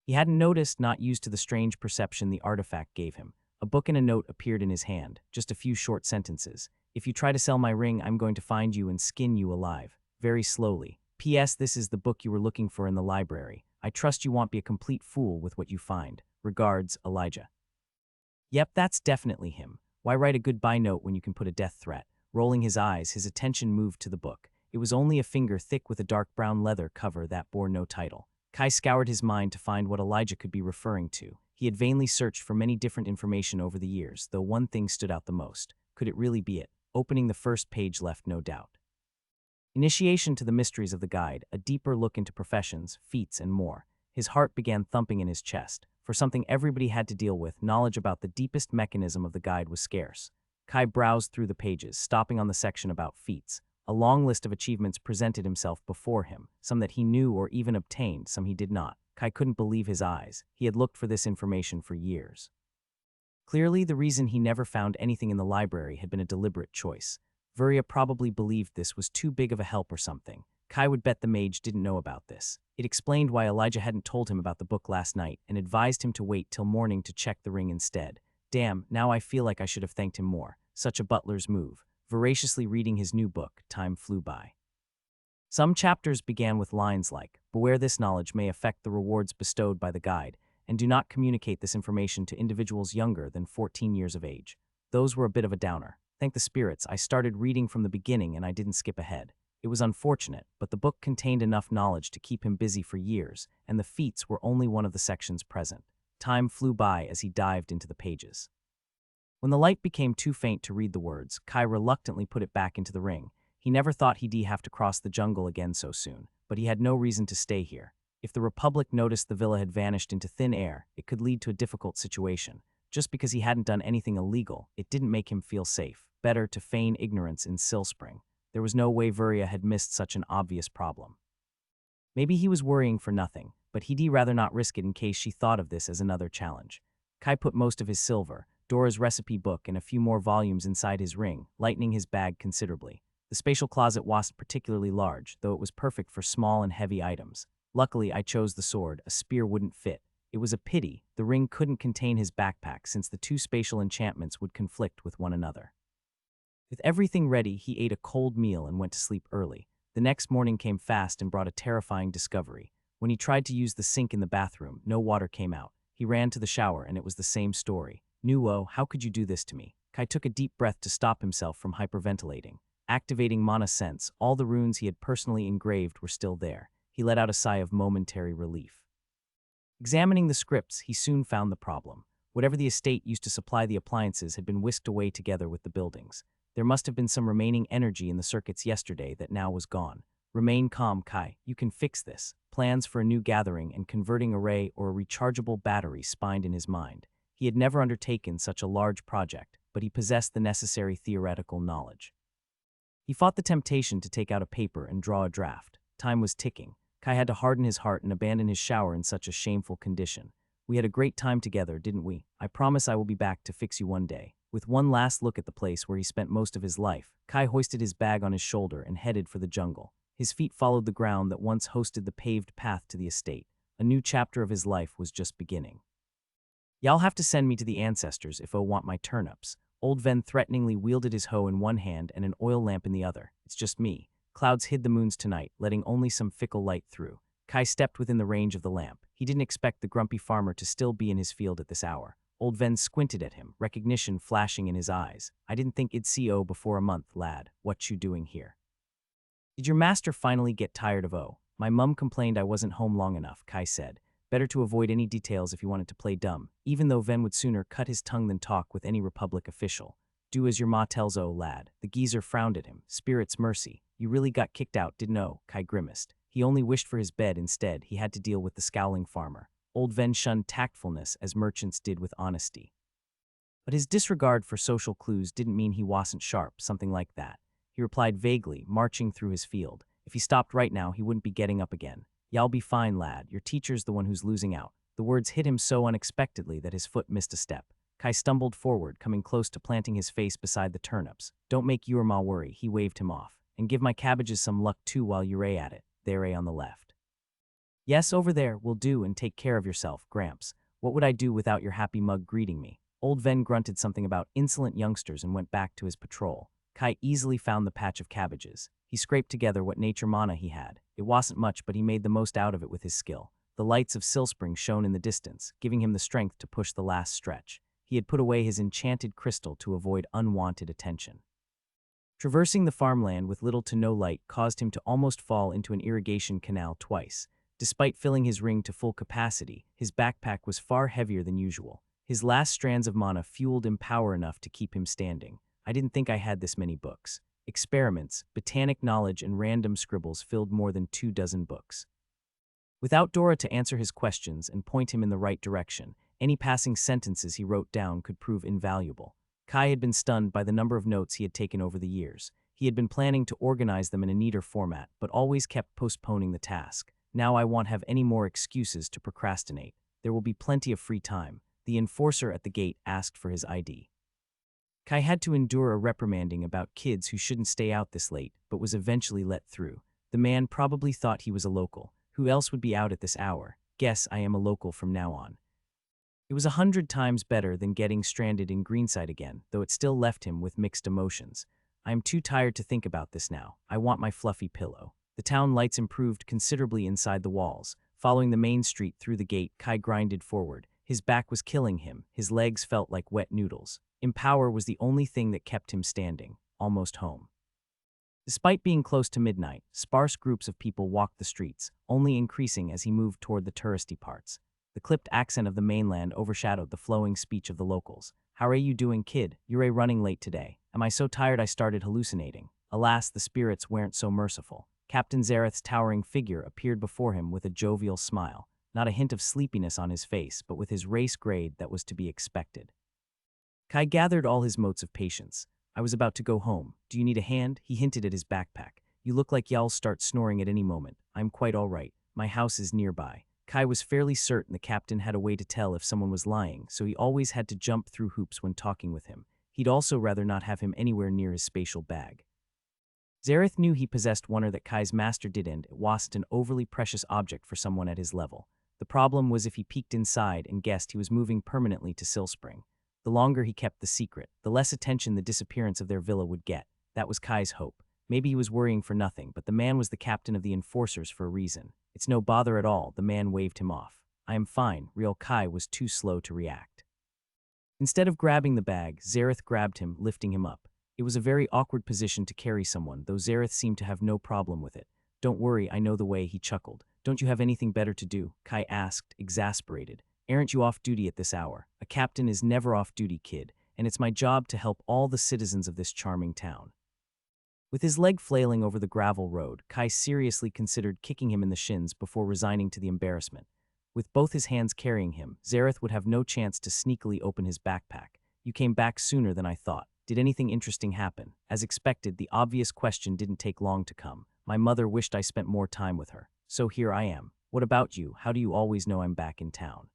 He hadn't noticed, not used to the strange perception the artifact gave him. A book and a note appeared in his hand, just a few short sentences. If you try to sell my ring, I'm going to find you and skin you alive. Very slowly. P.S. This is the book you were looking for in the library. I trust you won't be a complete fool with what you find. Regards, Elijah. Yep, that's definitely him. Why write a goodbye note when you can put a death threat? Rolling his eyes, his attention moved to the book. It was only a finger thick with a dark brown leather cover that bore no title. Kai scoured his mind to find what Elijah could be referring to. He had vainly searched for many different information over the years, though one thing stood out the most. Could it really be it? Opening the first page left no doubt. Initiation to the mysteries of the guide, a deeper look into professions, feats, and more. His heart began thumping in his chest. For something everybody had to deal with, knowledge about the deepest mechanism of the guide was scarce. Kai browsed through the pages, stopping on the section about feats. A long list of achievements presented himself before him, some that he knew or even obtained, some he did not. Kai couldn't believe his eyes. He had looked for this information for years. Clearly, the reason he never found anything in the library had been a deliberate choice. Virya probably believed this was too big of a help or something. Kai would bet the mage didn't know about this. It explained why Elijah hadn't told him about the book last night and advised him to wait till morning to check the ring instead. Damn, now I feel like I should have thanked him more. Such a butler's move. Voraciously reading his new book, time flew by. Some chapters began with lines like, "Beware this knowledge may affect the rewards bestowed by the guide, and do not communicate this information to individuals younger than 14 years of age." Those were a bit of a downer. Thank the spirits, I started reading from the beginning and I didn't skip ahead. It was unfortunate, but the book contained enough knowledge to keep him busy for years, and the feats were only one of the sections present. Time flew by as he dived into the pages. When the light became too faint to read the words, Kai reluctantly put it back into the ring. He never thought he'd have to cross the jungle again so soon, but he had no reason to stay here. If the Republic noticed the villa had vanished into thin air, it could lead to a difficult situation. Just because he hadn't done anything illegal, it didn't make him feel safe. Better to feign ignorance in Silspring. There was no way Virya had missed such an obvious problem. Maybe he was worrying for nothing, but he'd rather not risk it in case she thought of this as another challenge. Kai put most of his silver, Dora's recipe book, and a few more volumes inside his ring, lightening his bag considerably. The spatial closet wasn't particularly large, though it was perfect for small and heavy items. Luckily, I chose the sword. A spear wouldn't fit. It was a pity. The ring couldn't contain his backpack since the two spatial enchantments would conflict with one another. With everything ready, he ate a cold meal and went to sleep early. The next morning came fast and brought a terrifying discovery. When he tried to use the sink in the bathroom, no water came out. He ran to the shower and it was the same story. Nuo, how could you do this to me? Kai took a deep breath to stop himself from hyperventilating. Activating Mana Sense, all the runes he had personally engraved were still there. He let out a sigh of momentary relief. Examining the scripts, he soon found the problem. Whatever the estate used to supply the appliances had been whisked away together with the buildings. There must have been some remaining energy in the circuits yesterday that now was gone. Remain calm, Kai. You can fix this. Plans for a new gathering and converting array or a rechargeable battery spined in his mind. He had never undertaken such a large project, but he possessed the necessary theoretical knowledge. He fought the temptation to take out a paper and draw a draft. Time was ticking. Kai had to harden his heart and abandon his shower in such a shameful condition. We had a great time together, didn't we? I promise I will be back to fix you one day. With one last look at the place where he spent most of his life, Kai hoisted his bag on his shoulder and headed for the jungle. His feet followed the ground that once hosted the paved path to the estate. A new chapter of his life was just beginning. Y'all have to send me to the ancestors if I want my turnips. Old Ven threateningly wielded his hoe in one hand and an oil lamp in the other. It's just me. Clouds hid the moons tonight, letting only some fickle light through. Kai stepped within the range of the lamp. He didn't expect the grumpy farmer to still be in his field at this hour. Old Ven squinted at him, recognition flashing in his eyes. I didn't think it'd see O before a month, lad. What you doing here? Did your master finally get tired of O? My mum complained I wasn't home long enough, Kai said. Better to avoid any details if you wanted to play dumb, even though Ven would sooner cut his tongue than talk with any Republic official. Do as your ma tells, O lad. The geezer frowned at him. Spirit's mercy. You really got kicked out, didn't O? Kai grimaced. He only wished for his bed instead. He had to deal with the scowling farmer. Old Ven shunned tactfulness as merchants did with honesty. But his disregard for social clues didn't mean he wasn't sharp, something like that. He replied vaguely, marching through his field. If he stopped right now, he wouldn't be getting up again. Y'all be fine, lad. Your teacher's the one who's losing out. The words hit him so unexpectedly that his foot missed a step. Kai stumbled forward, coming close to planting his face beside the turnips. Don't make your ma worry, he waved him off. And give my cabbages some luck too while you're at it, there on the left. Yes, over there, will do, and take care of yourself, Gramps. What would I do without your happy mug greeting me? Old Ven grunted something about insolent youngsters and went back to his patrol. Kai easily found the patch of cabbages. He scraped together what nature mana he had. It wasn't much, but he made the most out of it with his skill. The lights of Silspring shone in the distance, giving him the strength to push the last stretch. He had put away his enchanted crystal to avoid unwanted attention. Traversing the farmland with little to no light caused him to almost fall into an irrigation canal twice. Despite filling his ring to full capacity, his backpack was far heavier than usual. His last strands of mana fueled him power enough to keep him standing. I didn't think I had this many books. Experiments, botanic knowledge, and random scribbles filled more than 24 books. Without Dora to answer his questions and point him in the right direction, any passing sentences he wrote down could prove invaluable. Kai had been stunned by the number of notes he had taken over the years. He had been planning to organize them in a neater format, but always kept postponing the task. Now I won't have any more excuses to procrastinate. There will be plenty of free time. The enforcer at the gate asked for his ID. Kai had to endure a reprimanding about kids who shouldn't stay out this late, but was eventually let through. The man probably thought he was a local. Who else would be out at this hour? Guess I am a local from now on. It was 100 times better than getting stranded in Greenside again, though it still left him with mixed emotions. I am too tired to think about this now. I want my fluffy pillow. The town lights improved considerably inside the walls. Following the main street through the gate, Kai grinded forward. His back was killing him. His legs felt like wet noodles. Empower was the only thing that kept him standing, almost home. Despite being close to midnight, sparse groups of people walked the streets, only increasing as he moved toward the touristy parts. The clipped accent of the mainland overshadowed the flowing speech of the locals. How are you doing, kid? You're running late today. Am I so tired I started hallucinating? Alas, the spirits weren't so merciful. Captain Zareth's towering figure appeared before him with a jovial smile, not a hint of sleepiness on his face, but with his race grade that was to be expected. Kai gathered all his motes of patience. I was about to go home. Do you need a hand? He hinted at his backpack. You look like y'all start snoring at any moment. I'm quite all right. My house is nearby. Kai was fairly certain the captain had a way to tell if someone was lying, so he always had to jump through hoops when talking with him. He'd also rather not have him anywhere near his spatial bag. Zareth knew he possessed one that Kai's master didn't. It wasn't an overly precious object for someone at his level. The problem was if he peeked inside and guessed he was moving permanently to Silspring. The longer he kept the secret, the less attention the disappearance of their villa would get. That was Kai's hope. Maybe he was worrying for nothing, but the man was the captain of the enforcers for a reason. It's no bother at all, the man waved him off. I am fine. Real Kai was too slow to react. Instead of grabbing the bag, Zareth grabbed him, lifting him up. It was a very awkward position to carry someone, though Zareth seemed to have no problem with it. Don't worry, I know the way, he chuckled. Don't you have anything better to do? Kai asked, exasperated. Aren't you off duty at this hour? A captain is never off duty, kid, and it's my job to help all the citizens of this charming town. With his leg flailing over the gravel road, Kai seriously considered kicking him in the shins before resigning to the embarrassment. With both his hands carrying him, Zareth would have no chance to sneakily open his backpack. You came back sooner than I thought. Did anything interesting happen? As expected, the obvious question didn't take long to come. My mother wished I spent more time with her. So here I am. What about you? How do you always know I'm back in town?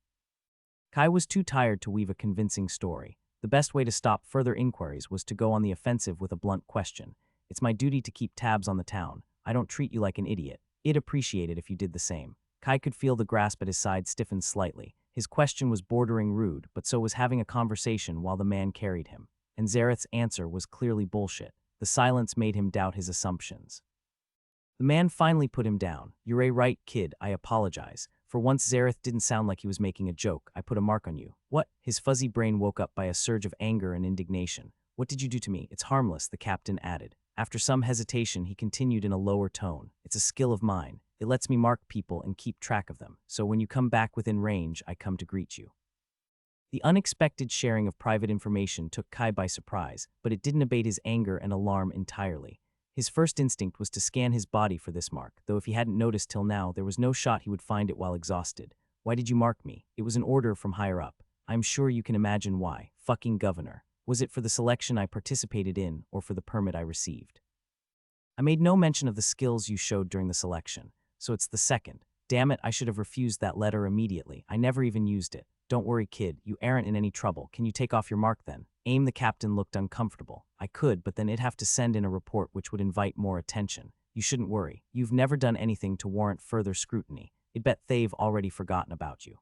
Kai was too tired to weave a convincing story. The best way to stop further inquiries was to go on the offensive with a blunt question. It's my duty to keep tabs on the town. I don't treat you like an idiot. I'd appreciate it if you did the same. Kai could feel the grasp at his side stiffen slightly. His question was bordering rude, but so was having a conversation while the man carried him. And Zareth's answer was clearly bullshit. The silence made him doubt his assumptions. The man finally put him down. You're right, kid, I apologize. For once Zareth didn't sound like he was making a joke. I put a mark on you. What? His fuzzy brain woke up by a surge of anger and indignation. What did you do to me? It's harmless, the captain added. After some hesitation, he continued in a lower tone. It's a skill of mine. It lets me mark people and keep track of them. So when you come back within range, I come to greet you. The unexpected sharing of private information took Kai by surprise, but it didn't abate his anger and alarm entirely. His first instinct was to scan his body for this mark, though if he hadn't noticed till now, there was no shot he would find it while exhausted. Why did you mark me? It was an order from higher up. I'm sure you can imagine why. Fucking governor. Was it for the selection I participated in, or for the permit I received? I made no mention of the skills you showed during the selection, so it's the second. Damn it, I should have refused that letter immediately. I never even used it. Don't worry, kid, you aren't in any trouble. Can you take off your mark then? Aim. The captain looked uncomfortable. I could, but then it'd have to send in a report which would invite more attention. You shouldn't worry. You've never done anything to warrant further scrutiny. I'd bet they've already forgotten about you.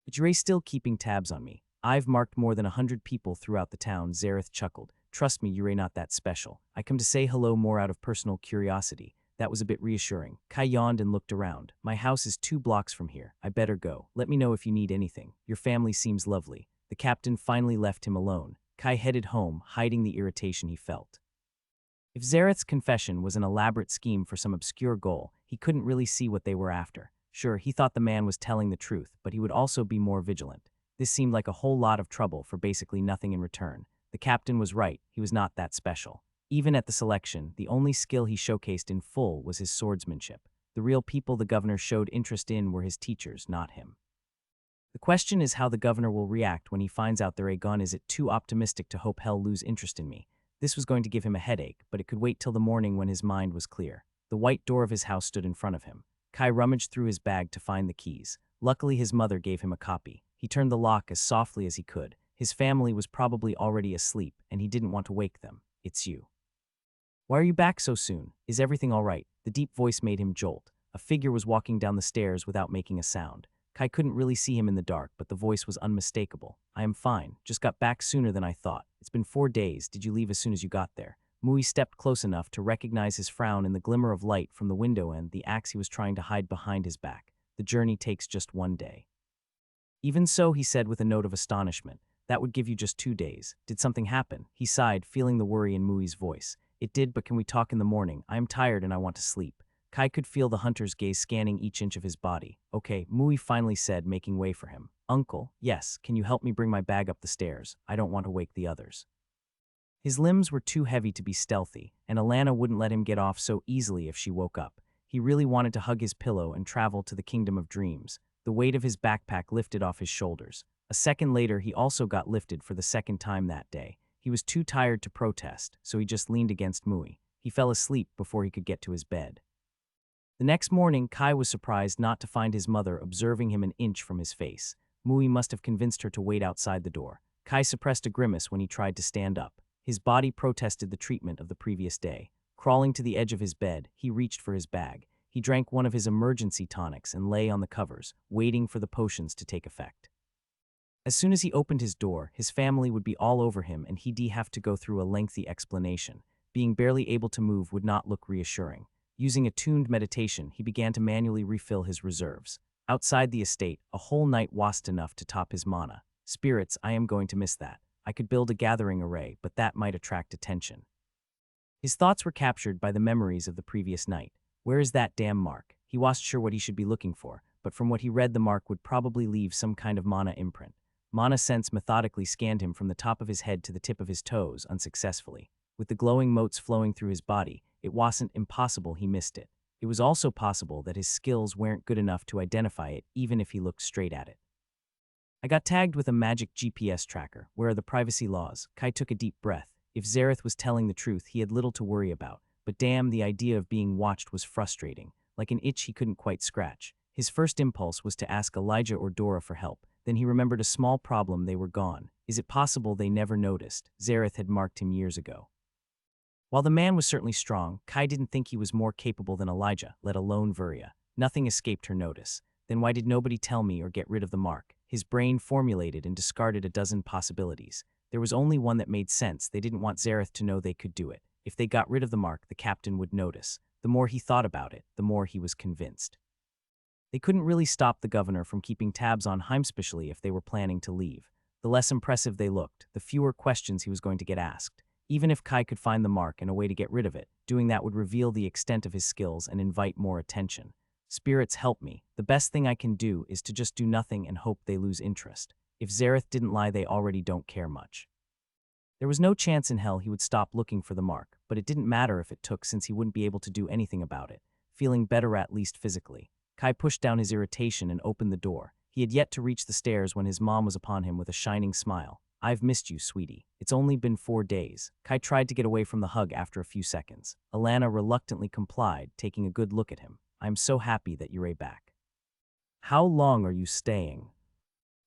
But you're still keeping tabs on me. I've marked more than 100 people throughout the town, Zareth chuckled. Trust me, you're not that special. I come to say hello more out of personal curiosity. That was a bit reassuring. Kai yawned and looked around. My house is 2 blocks from here. I better go. Let me know if you need anything. Your family seems lovely. The captain finally left him alone. Kai headed home, hiding the irritation he felt. If Zareth's confession was an elaborate scheme for some obscure goal, he couldn't really see what they were after. Sure, he thought the man was telling the truth, but he would also be more vigilant. This seemed like a whole lot of trouble for basically nothing in return. The captain was right, he was not that special. Even at the selection, the only skill he showcased in full was his swordsmanship. The real people the governor showed interest in were his teachers, not him. The question is how the governor will react when he finds out their Aegon. Is it too optimistic to hope he'll lose interest in me? This was going to give him a headache, but it could wait till the morning when his mind was clear. The white door of his house stood in front of him. Kai rummaged through his bag to find the keys. Luckily, his mother gave him a copy. He turned the lock as softly as he could. His family was probably already asleep, and he didn't want to wake them. It's you. Why are you back so soon? Is everything all right? The deep voice made him jolt. A figure was walking down the stairs without making a sound. Kai couldn't really see him in the dark, but the voice was unmistakable. I am fine. Just got back sooner than I thought. It's been 4 days. Did you leave as soon as you got there? Mui stepped close enough to recognize his frown in the glimmer of light from the window and the axe he was trying to hide behind his back. The journey takes just 1 day. Even so, he said with a note of astonishment, that would give you just 2 days. Did something happen? He sighed, feeling the worry in Mui's voice. It did, but can we talk in the morning? I am tired and I want to sleep. Kai could feel the hunter's gaze scanning each inch of his body. Okay, Mui finally said, making way for him. Uncle, yes, can you help me bring my bag up the stairs? I don't want to wake the others. His limbs were too heavy to be stealthy, and Alana wouldn't let him get off so easily if she woke up. He really wanted to hug his pillow and travel to the kingdom of dreams. The weight of his backpack lifted off his shoulders. A second later, he also got lifted for the second time that day. He was too tired to protest, so he just leaned against Mui. He fell asleep before he could get to his bed. The next morning, Kai was surprised not to find his mother observing him an inch from his face. Mui must have convinced her to wait outside the door. Kai suppressed a grimace when he tried to stand up. His body protested the treatment of the previous day. Crawling to the edge of his bed, he reached for his bag. He drank one of his emergency tonics and lay on the covers, waiting for the potions to take effect. As soon as he opened his door, his family would be all over him and he'd have to go through a lengthy explanation. Being barely able to move would not look reassuring. Using attuned meditation, he began to manually refill his reserves. Outside the estate, a whole night wasned enough to top his mana. Spirits, I am going to miss that. I could build a gathering array, but that might attract attention. His thoughts were captured by the memories of the previous night. Where is that damn mark? He wasn't sure what he should be looking for, but from what he read, the mark would probably leave some kind of mana imprint. Mana sense methodically scanned him from the top of his head to the tip of his toes, unsuccessfully. With the glowing motes flowing through his body, it wasn't impossible he missed it. It was also possible that his skills weren't good enough to identify it, even if he looked straight at it. I got tagged with a magic GPS tracker. Where are the privacy laws? Kai took a deep breath. If Zareth was telling the truth, he had little to worry about. But damn, the idea of being watched was frustrating, like an itch he couldn't quite scratch. His first impulse was to ask Elijah or Dora for help. Then he remembered a small problem: they were gone. Is it possible they never noticed? Zareth had marked him years ago. While the man was certainly strong, Kai didn't think he was more capable than Elijah, let alone Vuria. Nothing escaped her notice. Then why did nobody tell me or get rid of the mark? His brain formulated and discarded a dozen possibilities. There was only one that made sense. They didn't want Zareth to know they could do it. If they got rid of the mark, the captain would notice. The more he thought about it, the more he was convinced. They couldn't really stop the governor from keeping tabs on Heimspecially if they were planning to leave. The less impressive they looked, the fewer questions he was going to get asked. Even if Kai could find the mark and a way to get rid of it, doing that would reveal the extent of his skills and invite more attention. Spirits, help me. The best thing I can do is to just do nothing and hope they lose interest. If Zareth didn't lie, they already don't care much. There was no chance in hell he would stop looking for the mark, but it didn't matter if it took, since he wouldn't be able to do anything about it. Feeling better, at least physically, Kai pushed down his irritation and opened the door. He had yet to reach the stairs when his mom was upon him with a shining smile. I've missed you, sweetie. It's only been 4 days. Kai tried to get away from the hug after a few seconds. Alana reluctantly complied, taking a good look at him. I'm so happy that you're back. How long are you staying?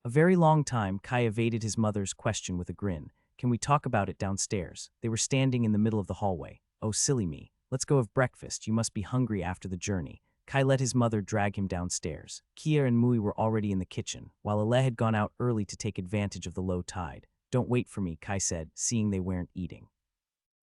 A very long time, Kai evaded his mother's question with a grin. Can we talk about it downstairs? They were standing in the middle of the hallway. Oh, silly me. Let's go have breakfast. You must be hungry after the journey. Kai let his mother drag him downstairs. Kia and Mui were already in the kitchen, while Ale had gone out early to take advantage of the low tide. Don't wait for me, Kai said, seeing they weren't eating.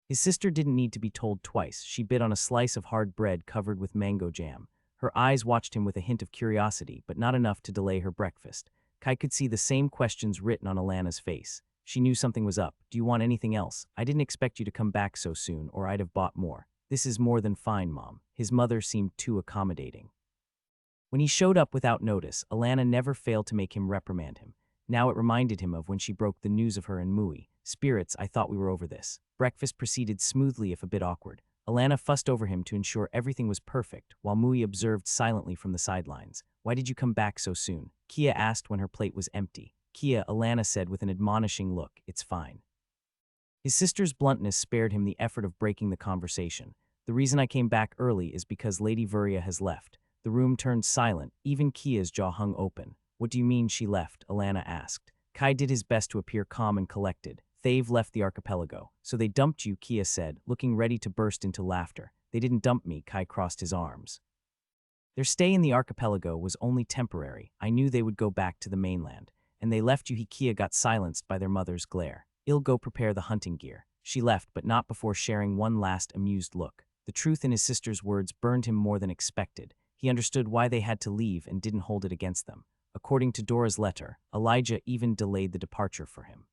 His sister didn't need to be told twice. She bit on a slice of hard bread covered with mango jam. Her eyes watched him with a hint of curiosity, but not enough to delay her breakfast. Kai could see the same questions written on Alana's face. She knew something was up. Do you want anything else? I didn't expect you to come back so soon, or I'd have bought more. This is more than fine, Mom. His mother seemed too accommodating. When he showed up without notice, Alana never failed to make him reprimand him. Now it reminded him of when she broke the news of her and Mui. Spirits, I thought we were over this. Breakfast proceeded smoothly if a bit awkward. Alana fussed over him to ensure everything was perfect, while Mui observed silently from the sidelines. Why did you come back so soon? Kia asked when her plate was empty. Kia, Alana said with an admonishing look, it's fine. His sister's bluntness spared him the effort of breaking the conversation. The reason I came back early is because Lady Vuria has left. The room turned silent, even Kia's jaw hung open. What do you mean she left? Alana asked. Kai did his best to appear calm and collected. They've left the archipelago. So they dumped you, Kia said, looking ready to burst into laughter. They didn't dump me, Kai crossed his arms. Their stay in the archipelago was only temporary. I knew they would go back to the mainland. And they left you, Kia got silenced by their mother's glare. I'll go prepare the hunting gear. She left, but not before sharing one last amused look. The truth in his sister's words burned him more than expected. He understood why they had to leave and didn't hold it against them. According to Dora's letter, Elijah even delayed the departure for him.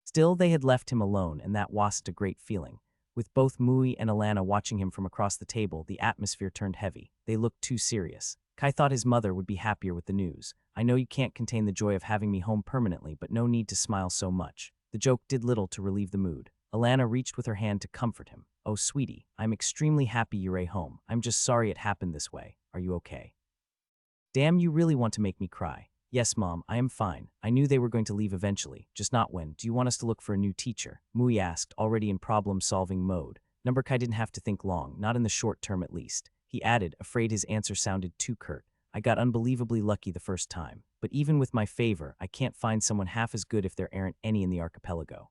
Still, they had left him alone, and that wasn't a great feeling. With both Mui and Alana watching him from across the table, the atmosphere turned heavy. They looked too serious. Kai thought his mother would be happier with the news. I know you can't contain the joy of having me home permanently, but no need to smile so much. The joke did little to relieve the mood. Alana reached with her hand to comfort him. Oh, sweetie, I'm extremely happy you're home. I'm just sorry it happened this way. Are you okay? Damn, you really want to make me cry. Yes, Mom, I am fine. I knew they were going to leave eventually, just not when. Do you want us to look for a new teacher? Mui asked, already in problem-solving mode. Number Kai didn't have to think long, not in the short term at least. He added, afraid his answer sounded too curt. I got unbelievably lucky the first time, but even with my favor, I can't find someone half as good if there aren't any in the archipelago.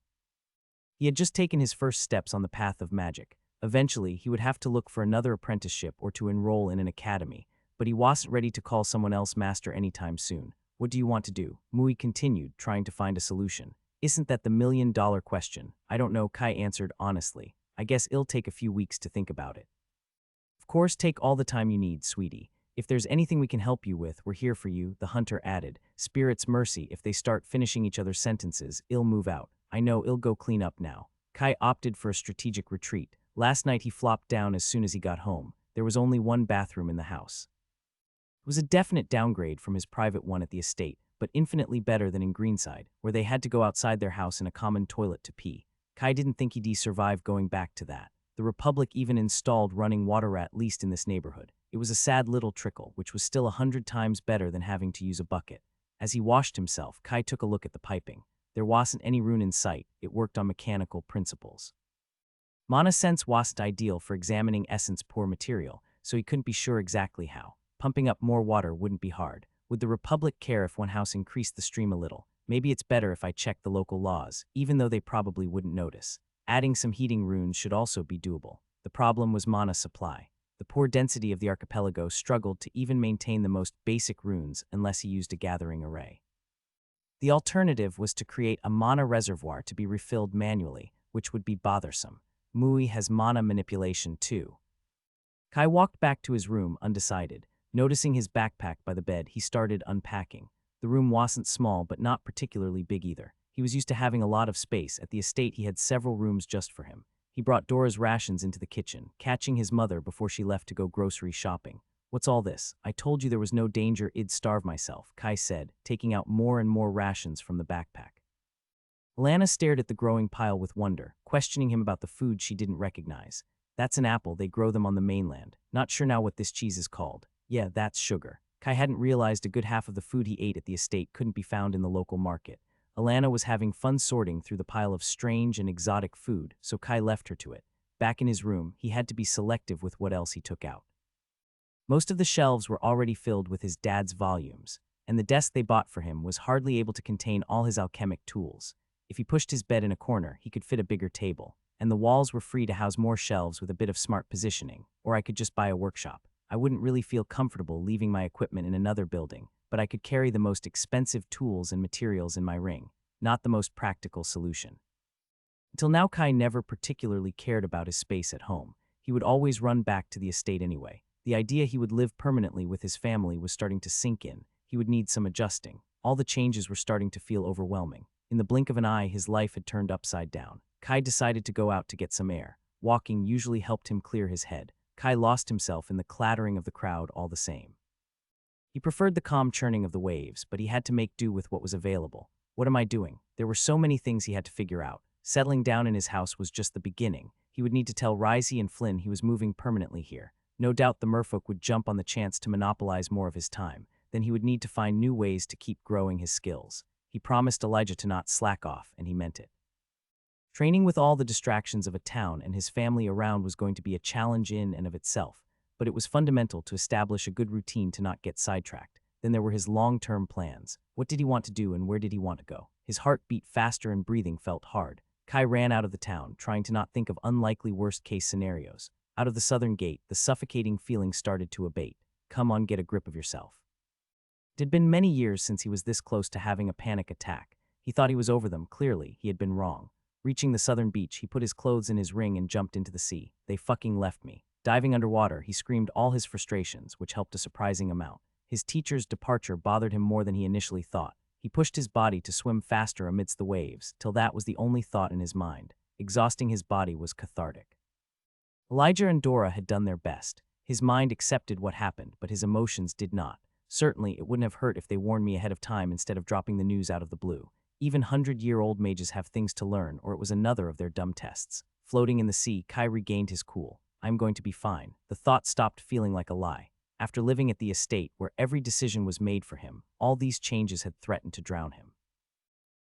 He had just taken his first steps on the path of magic. Eventually, he would have to look for another apprenticeship or to enroll in an academy, but he wasn't ready to call someone else master anytime soon. What do you want to do? Mui continued, trying to find a solution. Isn't that the million-dollar question? I don't know, Kai answered honestly. I guess it'll take a few weeks to think about it. Of course, take all the time you need, sweetie. If there's anything we can help you with, we're here for you, the hunter added. Spirit's mercy, if they start finishing each other's sentences, I'll move out. I know I'll go clean up now. Kai opted for a strategic retreat. Last night he flopped down as soon as he got home. There was only one bathroom in the house. It was a definite downgrade from his private one at the estate, but infinitely better than in Greenside, where they had to go outside their house in a common toilet to pee. Kai didn't think he'd survive going back to that. The Republic even installed running water at least in this neighborhood. It was a sad little trickle, which was still 100 times better than having to use a bucket. As he washed himself, Kai took a look at the piping. There wasn't any rune in sight. It worked on mechanical principles. Mana sense wasn't ideal for examining essence poor material, so he couldn't be sure exactly how. Pumping up more water wouldn't be hard. Would the Republic care if one house increased the stream a little? Maybe it's better if I check the local laws, even though they probably wouldn't notice. Adding some heating runes should also be doable. The problem was mana supply. The poor density of the archipelago struggled to even maintain the most basic runes unless he used a gathering array. The alternative was to create a mana reservoir to be refilled manually, which would be bothersome. Mui has mana manipulation too. Kai walked back to his room undecided. Noticing his backpack by the bed, he started unpacking. The room wasn't small, but not particularly big either. He was used to having a lot of space. At the estate, he had several rooms just for him. He brought Dora's rations into the kitchen, catching his mother before she left to go grocery shopping. What's all this? I told you there was no danger I'd starve myself, Kai said, taking out more and more rations from the backpack. Lana stared at the growing pile with wonder, questioning him about the food she didn't recognize. That's an apple, they grow them on the mainland. Not sure now what this cheese is called. Yeah, that's sugar. Kai hadn't realized a good half of the food he ate at the estate couldn't be found in the local market. Alana was having fun sorting through the pile of strange and exotic food, so Kai left her to it. Back in his room, he had to be selective with what else he took out. Most of the shelves were already filled with his dad's volumes, and the desk they bought for him was hardly able to contain all his alchemic tools. If he pushed his bed in a corner, he could fit a bigger table, and the walls were free to house more shelves with a bit of smart positioning, or I could just buy a workshop. I wouldn't really feel comfortable leaving my equipment in another building, but I could carry the most expensive tools and materials in my ring, not the most practical solution. Until now, Kai never particularly cared about his space at home. He would always run back to the estate anyway. The idea he would live permanently with his family was starting to sink in. He would need some adjusting. All the changes were starting to feel overwhelming. In the blink of an eye, his life had turned upside down. Kai decided to go out to get some air. Walking usually helped him clear his head. Kai lost himself in the clattering of the crowd all the same. He preferred the calm churning of the waves, but he had to make do with what was available. What am I doing? There were so many things he had to figure out. Settling down in his house was just the beginning. He would need to tell Risey and Flynn he was moving permanently here. No doubt the merfolk would jump on the chance to monopolize more of his time. Then he would need to find new ways to keep growing his skills. He promised Elijah to not slack off, and he meant it. Training with all the distractions of a town and his family around was going to be a challenge in and of itself, but it was fundamental to establish a good routine to not get sidetracked. Then there were his long-term plans. What did he want to do and where did he want to go? His heart beat faster and breathing felt hard. Kai ran out of the town, trying to not think of unlikely worst-case scenarios. Out of the southern gate, the suffocating feeling started to abate. Come on, get a grip of yourself. It had been many years since he was this close to having a panic attack. He thought he was over them. Clearly, he had been wrong. Reaching the southern beach, he put his clothes in his ring and jumped into the sea. They fucking left me. Diving underwater, he screamed all his frustrations, which helped a surprising amount. His teacher's departure bothered him more than he initially thought. He pushed his body to swim faster amidst the waves, till that was the only thought in his mind. Exhausting his body was cathartic. Elijah and Dora had done their best. His mind accepted what happened, but his emotions did not. Certainly, it wouldn't have hurt if they warned me ahead of time instead of dropping the news out of the blue. Even 100-year-old mages have things to learn, or it was another of their dumb tests. Floating in the sea, Kai regained his cool. I'm going to be fine. The thought stopped feeling like a lie. After living at the estate, where every decision was made for him, all these changes had threatened to drown him.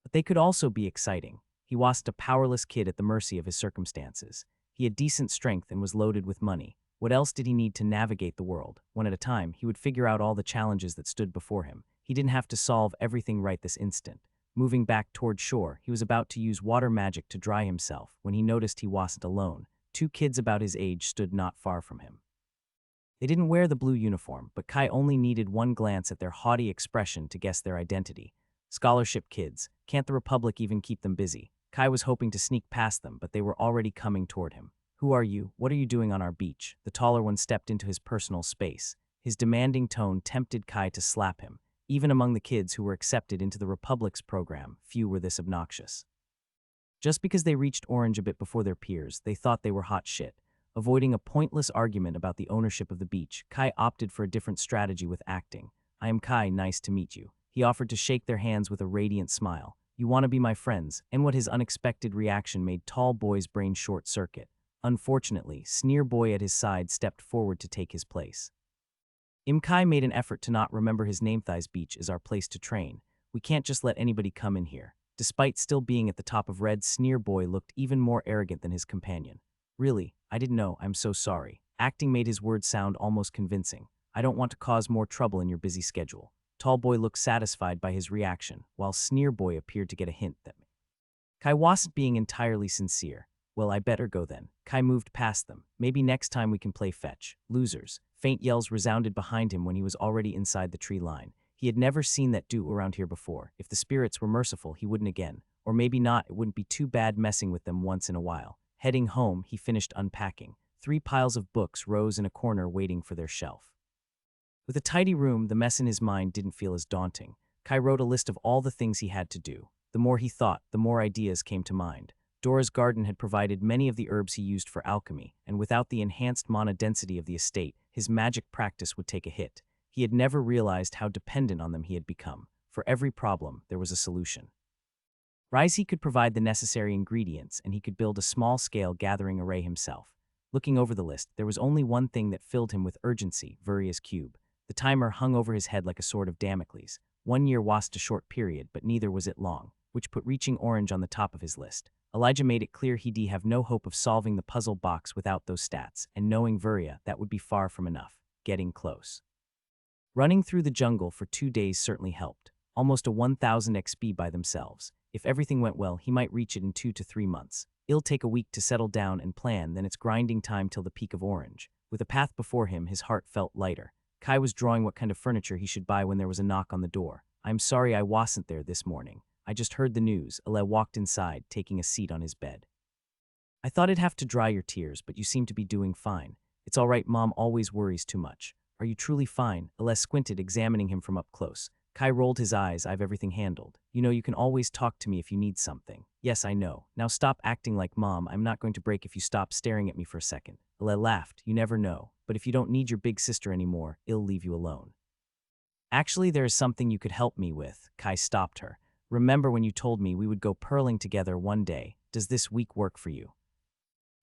But they could also be exciting. He wasn't a powerless kid at the mercy of his circumstances. He had decent strength and was loaded with money. What else did he need to navigate the world? One at a time, he would figure out all the challenges that stood before him. He didn't have to solve everything right this instant. Moving back toward shore, he was about to use water magic to dry himself when he noticed he wasn't alone. 2 kids about his age stood not far from him. They didn't wear the blue uniform, but Kai only needed one glance at their haughty expression to guess their identity. Scholarship kids. Can't the Republic even keep them busy? Kai was hoping to sneak past them, but they were already coming toward him. Who are you? What are you doing on our beach? The taller one stepped into his personal space. His demanding tone tempted Kai to slap him. Even among the kids who were accepted into the Republic's program, few were this obnoxious. Just because they reached orange a bit before their peers, they thought they were hot shit. Avoiding a pointless argument about the ownership of the beach, Kai opted for a different strategy with acting. I am Kai, nice to meet you. He offered to shake their hands with a radiant smile. You want to be my friends? And what his unexpected reaction made Tall Boy's brain short-circuit. Unfortunately, Sneer Boy at his side stepped forward to take his place. Kai made an effort to not remember his name. Thighs Beach is our place to train. We can't just let anybody come in here. Despite still being at the top of red, Sneer Boy looked even more arrogant than his companion. Really, I didn't know, I'm so sorry. Acting made his words sound almost convincing. I don't want to cause more trouble in your busy schedule. Tall Boy looked satisfied by his reaction, while Sneer Boy appeared to get a hint that Kai wasn't being entirely sincere. Well, I better go then. Kai moved past them. Maybe next time we can play fetch. Losers. Faint yells resounded behind him when he was already inside the tree line. He had never seen that do around here before. If the spirits were merciful, he wouldn't again. Or maybe not, it wouldn't be too bad messing with them once in a while. Heading home, he finished unpacking. 3 piles of books rose in a corner waiting for their shelf. With a tidy room, the mess in his mind didn't feel as daunting. Kai wrote a list of all the things he had to do. The more he thought, the more ideas came to mind. Dora's garden had provided many of the herbs he used for alchemy, and without the enhanced mana density of the estate, his magic practice would take a hit. He had never realized how dependent on them he had become. For every problem, there was a solution. Risey could provide the necessary ingredients, and he could build a small-scale gathering array himself. Looking over the list, there was only one thing that filled him with urgency: Vuria's cube. The timer hung over his head like a sword of Damocles. 1 year wasn't a short period, but neither was it long, which put reaching orange on the top of his list. Elijah made it clear he'd have no hope of solving the puzzle box without those stats, and knowing Vuria, that would be far from enough. Getting close. Running through the jungle for 2 days certainly helped. Almost a 1000 XP by themselves. If everything went well, he might reach it in 2 to 3 months. It'll take a week to settle down and plan, then it's grinding time till the peak of Orange. With a path before him, his heart felt lighter. Kai was drawing what kind of furniture he should buy when there was a knock on the door. "I'm sorry I wasn't there this morning. I just heard the news." Ale walked inside, taking a seat on his bed. "I thought I'd have to dry your tears, but you seem to be doing fine." "It's all right, Mom always worries too much." "Are you truly fine?" Ale squinted, examining him from up close. Kai rolled his eyes. "I've everything handled. You know you can always talk to me if you need something." "Yes, I know. Now stop acting like Mom. I'm not going to break if you stop staring at me for a second." Ale laughed. "You never know. But if you don't need your big sister anymore, I'll leave you alone." "Actually, there is something you could help me with." Kai stopped her. "Remember when you told me we would go pearling together one day? Does this week work for you?"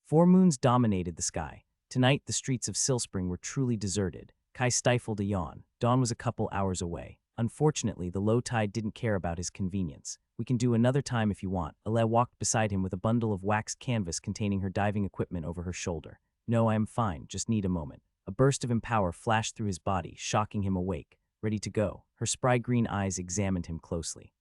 4 moons dominated the sky. Tonight, the streets of Silspring were truly deserted. Kai stifled a yawn. Dawn was a couple hours away. Unfortunately, the low tide didn't care about his convenience. "We can do another time if you want." Ale walked beside him with a bundle of waxed canvas containing her diving equipment over her shoulder. "No, I am fine. Just need a moment." A burst of empower flashed through his body, shocking him awake. "Ready to go." Her spry green eyes examined him closely.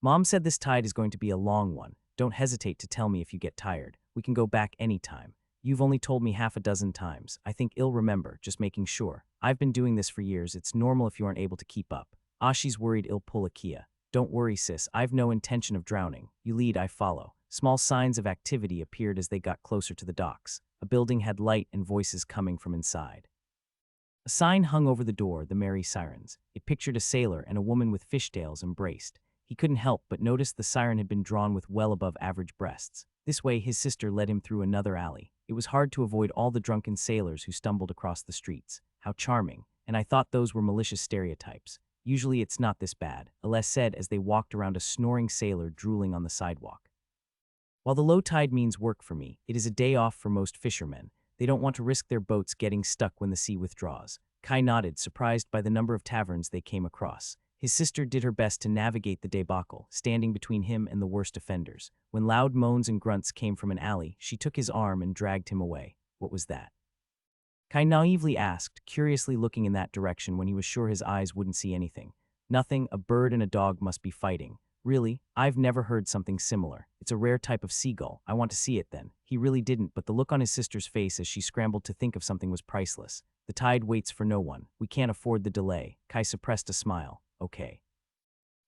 "Mom said this tide is going to be a long one. Don't hesitate to tell me if you get tired. We can go back anytime. You've only told me half a dozen times. I think I'll remember, just making sure. I've been doing this for years. It's normal if you aren't able to keep up." Ashi's worried I'll pull a Kia. "Don't worry, sis. I've no intention of drowning. You lead, I follow." Small signs of activity appeared as they got closer to the docks. A building had light and voices coming from inside. A sign hung over the door, "The Merry Sirens." It pictured a sailor and a woman with fishtails embraced. He couldn't help but notice the siren had been drawn with well above average breasts. This way, his sister led him through another alley. It was hard to avoid all the drunken sailors who stumbled across the streets. "How charming. And I thought those were malicious stereotypes. Usually it's not this bad," Aless said as they walked around a snoring sailor drooling on the sidewalk. "While the low tide means work for me, it is a day off for most fishermen. They don't want to risk their boats getting stuck when the sea withdraws." Kai nodded, surprised by the number of taverns they came across. His sister did her best to navigate the debacle, standing between him and the worst offenders. When loud moans and grunts came from an alley, she took his arm and dragged him away. "What was that?" Kai naively asked, curiously looking in that direction when he was sure his eyes wouldn't see anything. "Nothing. A bird and a dog must be fighting." "Really? I've never heard something similar. It's a rare type of seagull. I want to see it then." He really didn't, but the look on his sister's face as she scrambled to think of something was priceless. "The tide waits for no one. We can't afford the delay." Kai suppressed a smile. "Okay.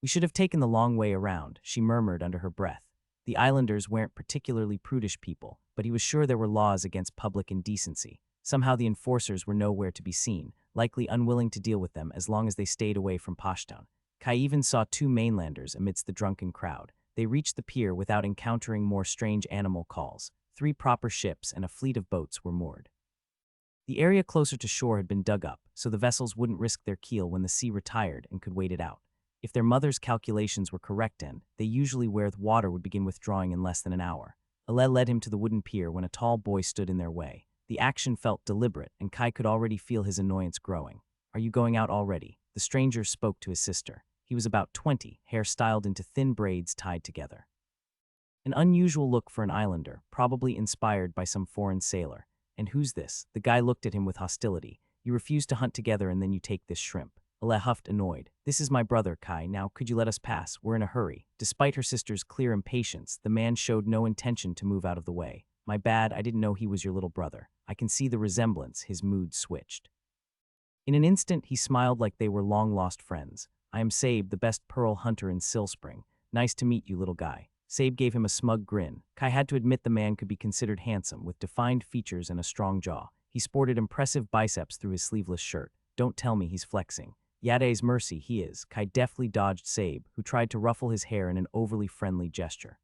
We should have taken the long way around," she murmured under her breath. The islanders weren't particularly prudish people, but he was sure there were laws against public indecency. Somehow the enforcers were nowhere to be seen, likely unwilling to deal with them as long as they stayed away from Poshtown. Kai even saw 2 mainlanders amidst the drunken crowd. They reached the pier without encountering more strange animal calls. 3 proper ships and a fleet of boats were moored. The area closer to shore had been dug up, so the vessels wouldn't risk their keel when the sea retired and could wait it out. If their mother's calculations were correct, and they usually where the water would begin withdrawing in less than an hour. Ale led him to the wooden pier when a tall boy stood in their way. The action felt deliberate, and Kai could already feel his annoyance growing. "Are you going out already?" The stranger spoke to his sister. He was about 20, hair styled into thin braids tied together. An unusual look for an islander, probably inspired by some foreign sailor. "And who's this?" The guy looked at him with hostility. "You refuse to hunt together and then you take this shrimp." Ale huffed, annoyed. "This is my brother, Kai. Now, could you let us pass? We're in a hurry." Despite her sister's clear impatience, the man showed no intention to move out of the way. "My bad, I didn't know he was your little brother." I can see the resemblance. His mood switched. In an instant, he smiled like they were long-lost friends. "I am Sabe, the best pearl hunter in Silspring. Nice to meet you, little guy." Sabe gave him a smug grin. Kai had to admit the man could be considered handsome, with defined features and a strong jaw. He sported impressive biceps through his sleeveless shirt. "Don't tell me he's flexing." "Yade's mercy, he is." Kai deftly dodged Sabe, who tried to ruffle his hair in an overly friendly gesture.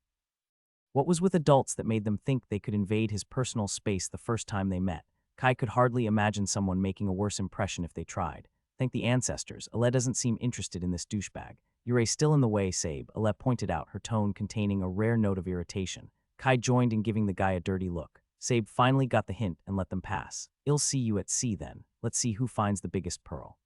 What was with adults that made them think they could invade his personal space the first time they met? Kai could hardly imagine someone making a worse impression if they tried. Thank the ancestors, Ale doesn't seem interested in this douchebag. "You're still in the way, Sabe," Ale pointed out, her tone containing a rare note of irritation. Kai joined in giving the guy a dirty look. Sabe finally got the hint and let them pass. "I'll see you at sea then. Let's see who finds the biggest pearl."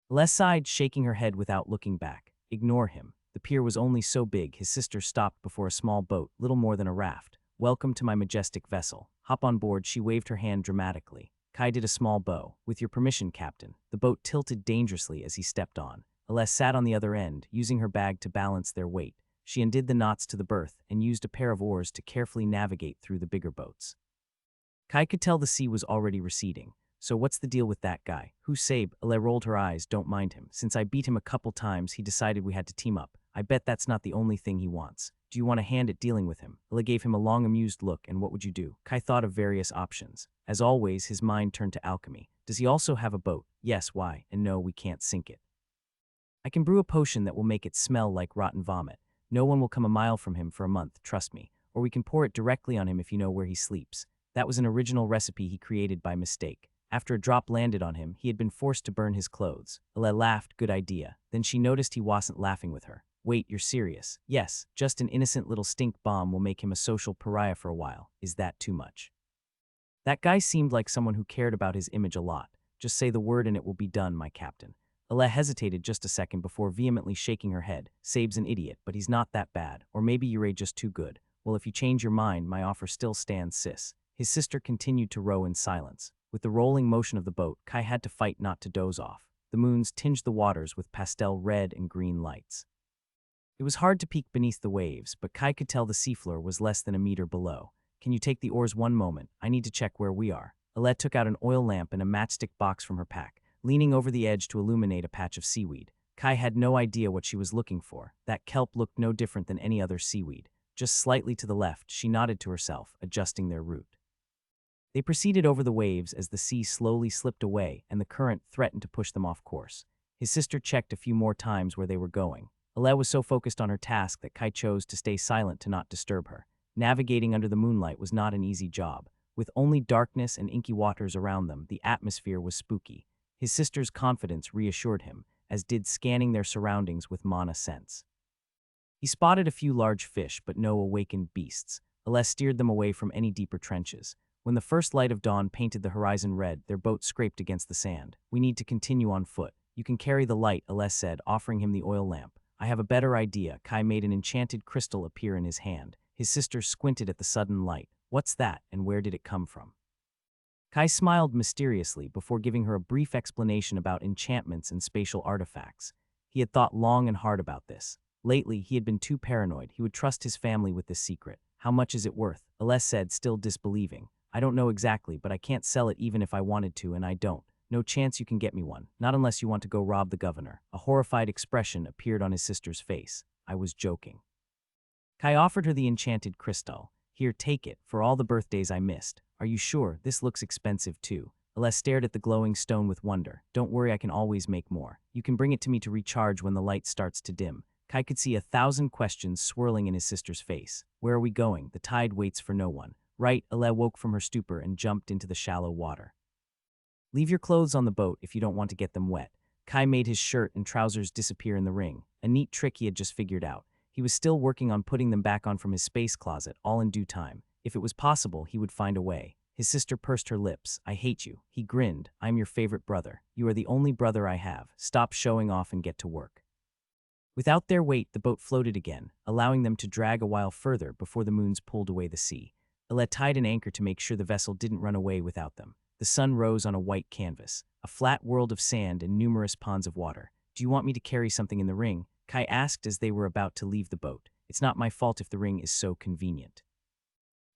Ale sighed, shaking her head without looking back. Ignore him. The pier was only so big, his sister stopped before a small boat, little more than a raft. "Welcome to my majestic vessel. Hop on board." She waved her hand dramatically. Kai did a small bow. With your permission, Captain. The boat tilted dangerously as he stepped on. Aless sat on the other end, using her bag to balance their weight. She undid the knots to the berth and used a pair of oars to carefully navigate through the bigger boats. Kai could tell the sea was already receding. So what's the deal with that guy? Who Sabe? Ale rolled her eyes. Don't mind him. Since I beat him a couple times, he decided we had to team up. I bet that's not the only thing he wants. Do you want a hand at dealing with him? Ale gave him a long, amused look. And what would you do? Kai thought of various options. As always, his mind turned to alchemy. Does he also have a boat? Yes, why? And no, we can't sink it. I can brew a potion that will make it smell like rotten vomit. No one will come a mile from him for a month, trust me. Or we can pour it directly on him if you know where he sleeps. That was an original recipe he created by mistake. After a drop landed on him, he had been forced to burn his clothes. Ale laughed, good idea. Then she noticed he wasn't laughing with her. Wait, you're serious? Yes, just an innocent little stink bomb will make him a social pariah for a while. Is that too much? That guy seemed like someone who cared about his image a lot. Just say the word and it will be done, my captain. Ale hesitated just a second before vehemently shaking her head. Sabe's an idiot, but he's not that bad. Or maybe you're just too good. Well, if you change your mind, my offer still stands, sis. His sister continued to row in silence. With the rolling motion of the boat, Kai had to fight not to doze off. The moons tinged the waters with pastel red and green lights. It was hard to peek beneath the waves, but Kai could tell the seafloor was less than a meter below. Can you take the oars one moment? I need to check where we are. Alette took out an oil lamp and a matchstick box from her pack, leaning over the edge to illuminate a patch of seaweed. Kai had no idea what she was looking for. That kelp looked no different than any other seaweed. Just slightly to the left, she nodded to herself, adjusting their route. They proceeded over the waves as the sea slowly slipped away and the current threatened to push them off course. His sister checked a few more times where they were going. Ale was so focused on her task that Kai chose to stay silent to not disturb her. Navigating under the moonlight was not an easy job. With only darkness and inky waters around them, the atmosphere was spooky. His sister's confidence reassured him, as did scanning their surroundings with mana sense. He spotted a few large fish, but no awakened beasts. Ale steered them away from any deeper trenches. When the first light of dawn painted the horizon red, their boat scraped against the sand. We need to continue on foot. You can carry the light, Ale said, offering him the oil lamp. I have a better idea. Kai made an enchanted crystal appear in his hand. His sister squinted at the sudden light. What's that, and where did it come from? Kai smiled mysteriously before giving her a brief explanation about enchantments and spatial artifacts. He had thought long and hard about this. Lately, he had been too paranoid. He would trust his family with this secret. How much is it worth? Ale said, still disbelieving. I don't know exactly, but I can't sell it even if I wanted to, and I don't. No chance you can get me one, not unless you want to go rob the governor. A horrified expression appeared on his sister's face. I was joking. Kai offered her the enchanted crystal. Here, take it, for all the birthdays I missed. Are you sure? This looks expensive too. Ale stared at the glowing stone with wonder. Don't worry, I can always make more. You can bring it to me to recharge when the light starts to dim. Kai could see 1,000 questions swirling in his sister's face. Where are we going? The tide waits for no one. Right, Ale woke from her stupor and jumped into the shallow water. Leave your clothes on the boat if you don't want to get them wet. Kai made his shirt and trousers disappear in the ring, a neat trick he had just figured out. He was still working on putting them back on from his space closet, all in due time. If it was possible, he would find a way. His sister pursed her lips. I hate you. He grinned. I'm your favorite brother. You are the only brother I have. Stop showing off and get to work. Without their weight, the boat floated again, allowing them to drag a while further before the moons pulled away the sea. Ale tied an anchor to make sure the vessel didn't run away without them. The sun rose on a white canvas, a flat world of sand and numerous ponds of water. Do you want me to carry something in the ring? Kai asked as they were about to leave the boat. It's not my fault if the ring is so convenient.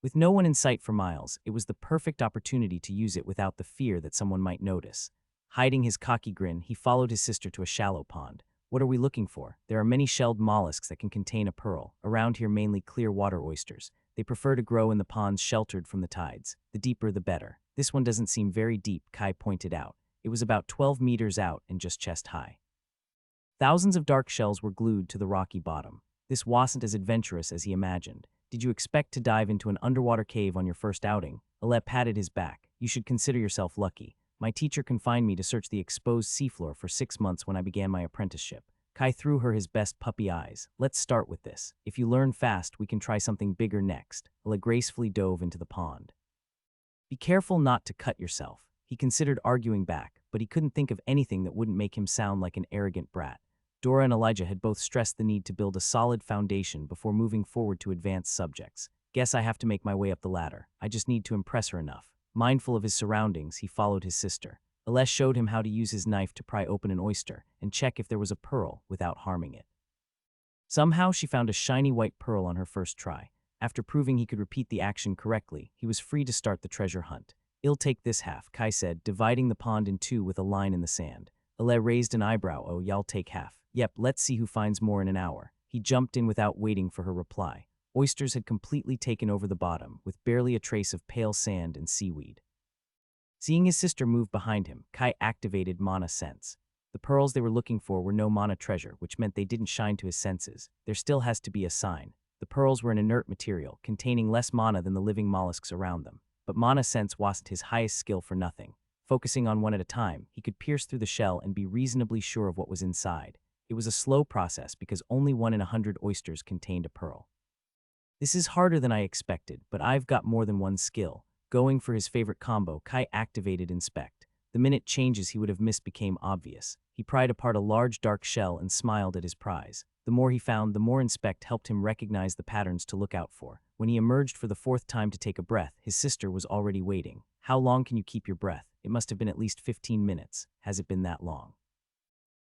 With no one in sight for miles, it was the perfect opportunity to use it without the fear that someone might notice. Hiding his cocky grin, he followed his sister to a shallow pond. What are we looking for? There are many shelled mollusks that can contain a pearl. Around here, mainly clear water oysters. They prefer to grow in the ponds sheltered from the tides. The deeper, the better. This one doesn't seem very deep, Kai pointed out. It was about 12 meters out and just chest high. Thousands of dark shells were glued to the rocky bottom. This wasn't as adventurous as he imagined. Did you expect to dive into an underwater cave on your first outing? Ale patted his back. You should consider yourself lucky. My teacher confined me to search the exposed seafloor for 6 months when I began my apprenticeship. Kai threw her his best puppy eyes. Let's start with this. If you learn fast, we can try something bigger next. Ale gracefully dove into the pond. Be careful not to cut yourself. He considered arguing back, but he couldn't think of anything that wouldn't make him sound like an arrogant brat. Dora and Elijah had both stressed the need to build a solid foundation before moving forward to advanced subjects. Guess I have to make my way up the ladder. I just need to impress her enough. Mindful of his surroundings, he followed his sister. Alesh showed him how to use his knife to pry open an oyster and check if there was a pearl without harming it. Somehow she found a shiny white pearl on her first try. After proving he could repeat the action correctly, he was free to start the treasure hunt. "I'll take this half," Kai said, dividing the pond in two with a line in the sand. Ale raised an eyebrow. "Oh, y'all take half." "Yep, let's see who finds more in an hour." He jumped in without waiting for her reply. Oysters had completely taken over the bottom, with barely a trace of pale sand and seaweed. Seeing his sister move behind him, Kai activated mana sense. The pearls they were looking for were no mana treasure, which meant they didn't shine to his senses. There still has to be a sign. The pearls were an inert material, containing less mana than the living mollusks around them. But mana sense wasn't his highest skill for nothing. Focusing on one at a time, he could pierce through the shell and be reasonably sure of what was inside. It was a slow process because only 1 in 100 oysters contained a pearl. "This is harder than I expected, but I've got more than one skill." Going for his favorite combo, Kai activated Inspect. The minute changes he would have missed became obvious. He pried apart a large dark shell and smiled at his prize. The more he found, the more Inspect helped him recognize the patterns to look out for. When he emerged for the 4th time to take a breath, his sister was already waiting. "How long can you keep your breath?" "It must have been at least 15 minutes. Has it been that long?"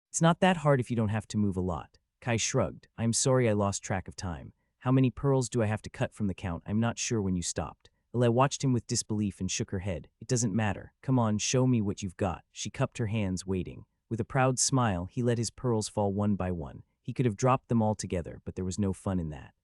"It's not that hard if you don't have to move a lot." Kai shrugged. "I'm sorry I lost track of time. How many pearls do I have to cut from the count? I'm not sure when you stopped." Ale watched him with disbelief and shook her head. "It doesn't matter. Come on, show me what you've got." She cupped her hands, waiting. With a proud smile, he let his pearls fall one by one. He could have dropped them all together, but there was no fun in that.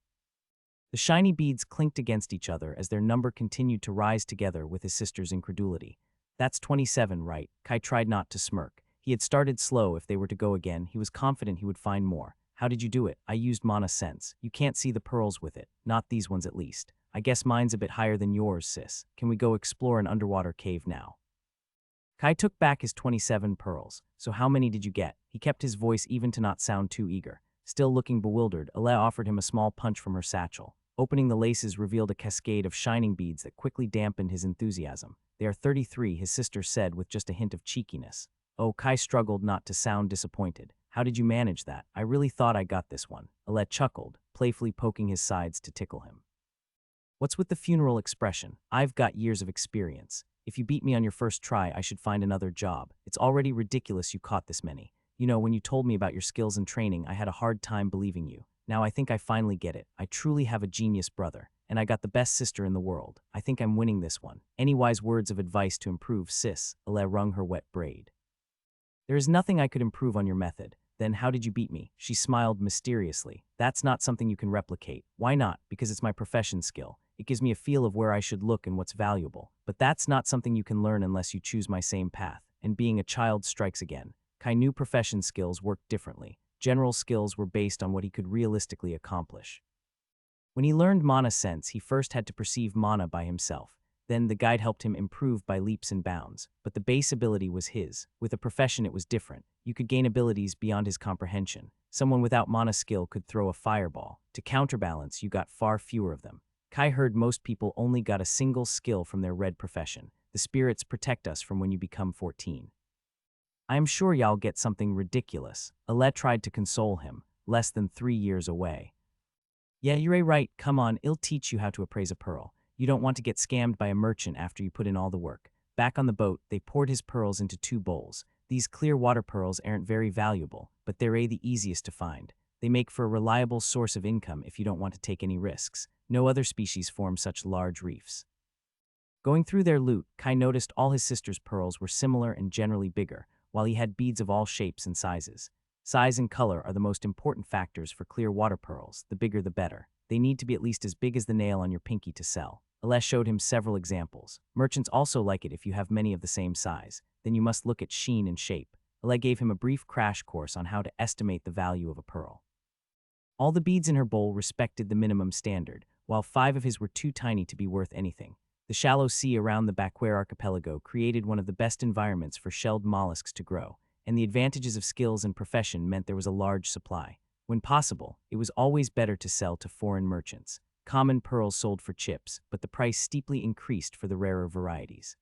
The shiny beads clinked against each other as their number continued to rise together with his sister's incredulity. "That's 27, right?" Kai tried not to smirk. He had started slow. If they were to go again, he was confident he would find more. "How did you do it?" "I used mana sense. You can't see the pearls with it. Not these ones at least. I guess mine's a bit higher than yours, sis. Can we go explore an underwater cave now?" Kai took back his 27 pearls. "So how many did you get?" He kept his voice even to not sound too eager. Still looking bewildered, Ale offered him a small punch from her satchel. Opening the laces revealed a cascade of shining beads that quickly dampened his enthusiasm. "They are 33, his sister said with just a hint of cheekiness. Oh, Kai struggled not to sound disappointed. "How did you manage that? I really thought I got this one." Ale chuckled, playfully poking his sides to tickle him. "What's with the funeral expression? I've got years of experience. If you beat me on your first try, I should find another job. It's already ridiculous you caught this many. You know, when you told me about your skills and training, I had a hard time believing you. Now I think I finally get it. I truly have a genius brother, and I got the best sister in the world. I think I'm winning this one. Any wise words of advice to improve, sis?" Ale wrung her wet braid. "There is nothing I could improve on your method." "Then how did you beat me?" She smiled mysteriously. "That's not something you can replicate." "Why not?" "Because it's my profession skill. It gives me a feel of where I should look and what's valuable. But that's not something you can learn unless you choose my same path." And being a child strikes again. Kai knew profession skills worked differently. General skills were based on what he could realistically accomplish. When he learned mana sense, he first had to perceive mana by himself. Then the guide helped him improve by leaps and bounds. But the base ability was his. With a profession, it was different. You could gain abilities beyond his comprehension. Someone without mana skill could throw a fireball. To counterbalance, you got far fewer of them. Kai heard most people only got a single skill from their red profession. The spirits protect us from when you become 14. "I am sure y'all get something ridiculous." Ale tried to console him. "Less than 3 years away." "Yeah, you're right. Come on, I'll teach you how to appraise a pearl. You don't want to get scammed by a merchant after you put in all the work." Back on the boat, they poured his pearls into 2 bowls. These clear water pearls aren't very valuable, but they're the easiest to find. They make for a reliable source of income if you don't want to take any risks. No other species form such large reefs. Going through their loot, Kai noticed all his sister's pearls were similar and generally bigger, while he had beads of all shapes and sizes. Size and color are the most important factors for clear water pearls. The bigger the better. They need to be at least as big as the nail on your pinky to sell. Ale showed him several examples. Merchants also like it if you have many of the same size. Then you must look at sheen and shape. Ale gave him a brief crash course on how to estimate the value of a pearl. All the beads in her bowl respected the minimum standard, while 5 of his were too tiny to be worth anything. The shallow sea around the Backware archipelago created one of the best environments for shelled mollusks to grow, and the advantages of skills and profession meant there was a large supply. When possible, it was always better to sell to foreign merchants. Common pearls sold for chips, but the price steeply increased for the rarer varieties.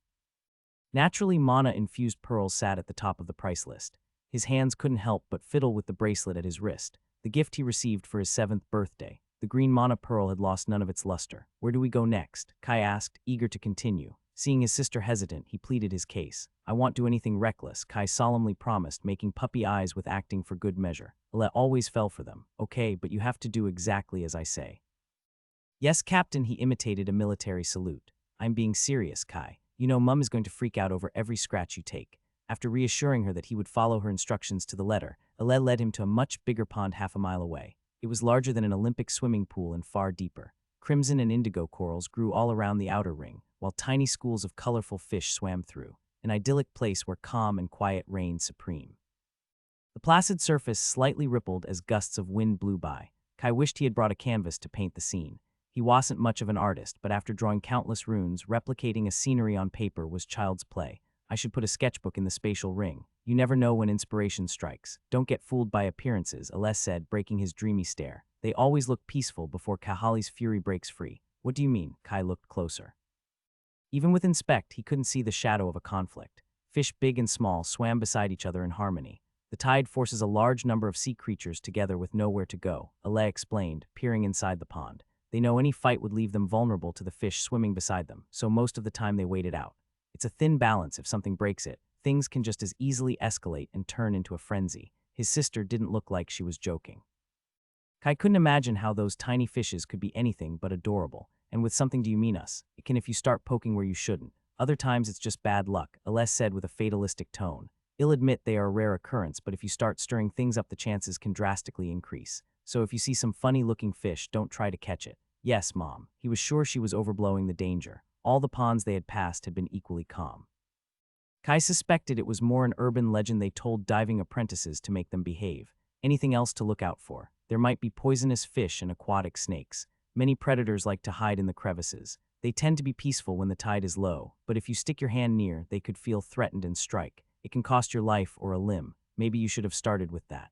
Naturally, mana-infused pearls sat at the top of the price list. His hands couldn't help but fiddle with the bracelet at his wrist, the gift he received for his 7th birthday. The green mana pearl had lost none of its luster. "Where do we go next?" Kai asked, eager to continue. Seeing his sister hesitant, he pleaded his case. I won't do anything reckless, Kai solemnly promised, making puppy eyes with acting for good measure. Ale always fell for them. Okay, but you have to do exactly as I say. Yes, Captain, he imitated a military salute. I'm being serious, Kai. You know Mum is going to freak out over every scratch you take. After reassuring her that he would follow her instructions to the letter, Ale led him to a much bigger pond half a mile away. It was larger than an Olympic swimming pool and far deeper. Crimson and indigo corals grew all around the outer ring, while tiny schools of colorful fish swam through, an idyllic place where calm and quiet reigned supreme. The placid surface slightly rippled as gusts of wind blew by. Kai wished he had brought a canvas to paint the scene. He wasn't much of an artist, but after drawing countless runes, replicating a scenery on paper was child's play. I should put a sketchbook in the spatial ring. You never know when inspiration strikes. Don't get fooled by appearances, Aless said, breaking his dreamy stare. They always look peaceful before Kahali's fury breaks free. What do you mean? Kai looked closer. Even with inspect, he couldn't see the shadow of a conflict. Fish big and small swam beside each other in harmony. The tide forces a large number of sea creatures together with nowhere to go, Ale explained, peering inside the pond. They know any fight would leave them vulnerable to the fish swimming beside them, so most of the time they wait it out. It's a thin balance. If something breaks it, things can just as easily escalate and turn into a frenzy. His sister didn't look like she was joking. Kai couldn't imagine how those tiny fishes could be anything but adorable. And with something do you mean us? It can if you start poking where you shouldn't. Other times it's just bad luck, Aless said with a fatalistic tone. I'll admit they are a rare occurrence, but if you start stirring things up, the chances can drastically increase. So if you see some funny-looking fish, don't try to catch it. Yes, Mom. He was sure she was overblowing the danger. All the ponds they had passed had been equally calm. Kai suspected it was more an urban legend they told diving apprentices to make them behave. Anything else to look out for? There might be poisonous fish and aquatic snakes. Many predators like to hide in the crevices. They tend to be peaceful when the tide is low, but if you stick your hand near, they could feel threatened and strike. It can cost your life or a limb. Maybe you should have started with that.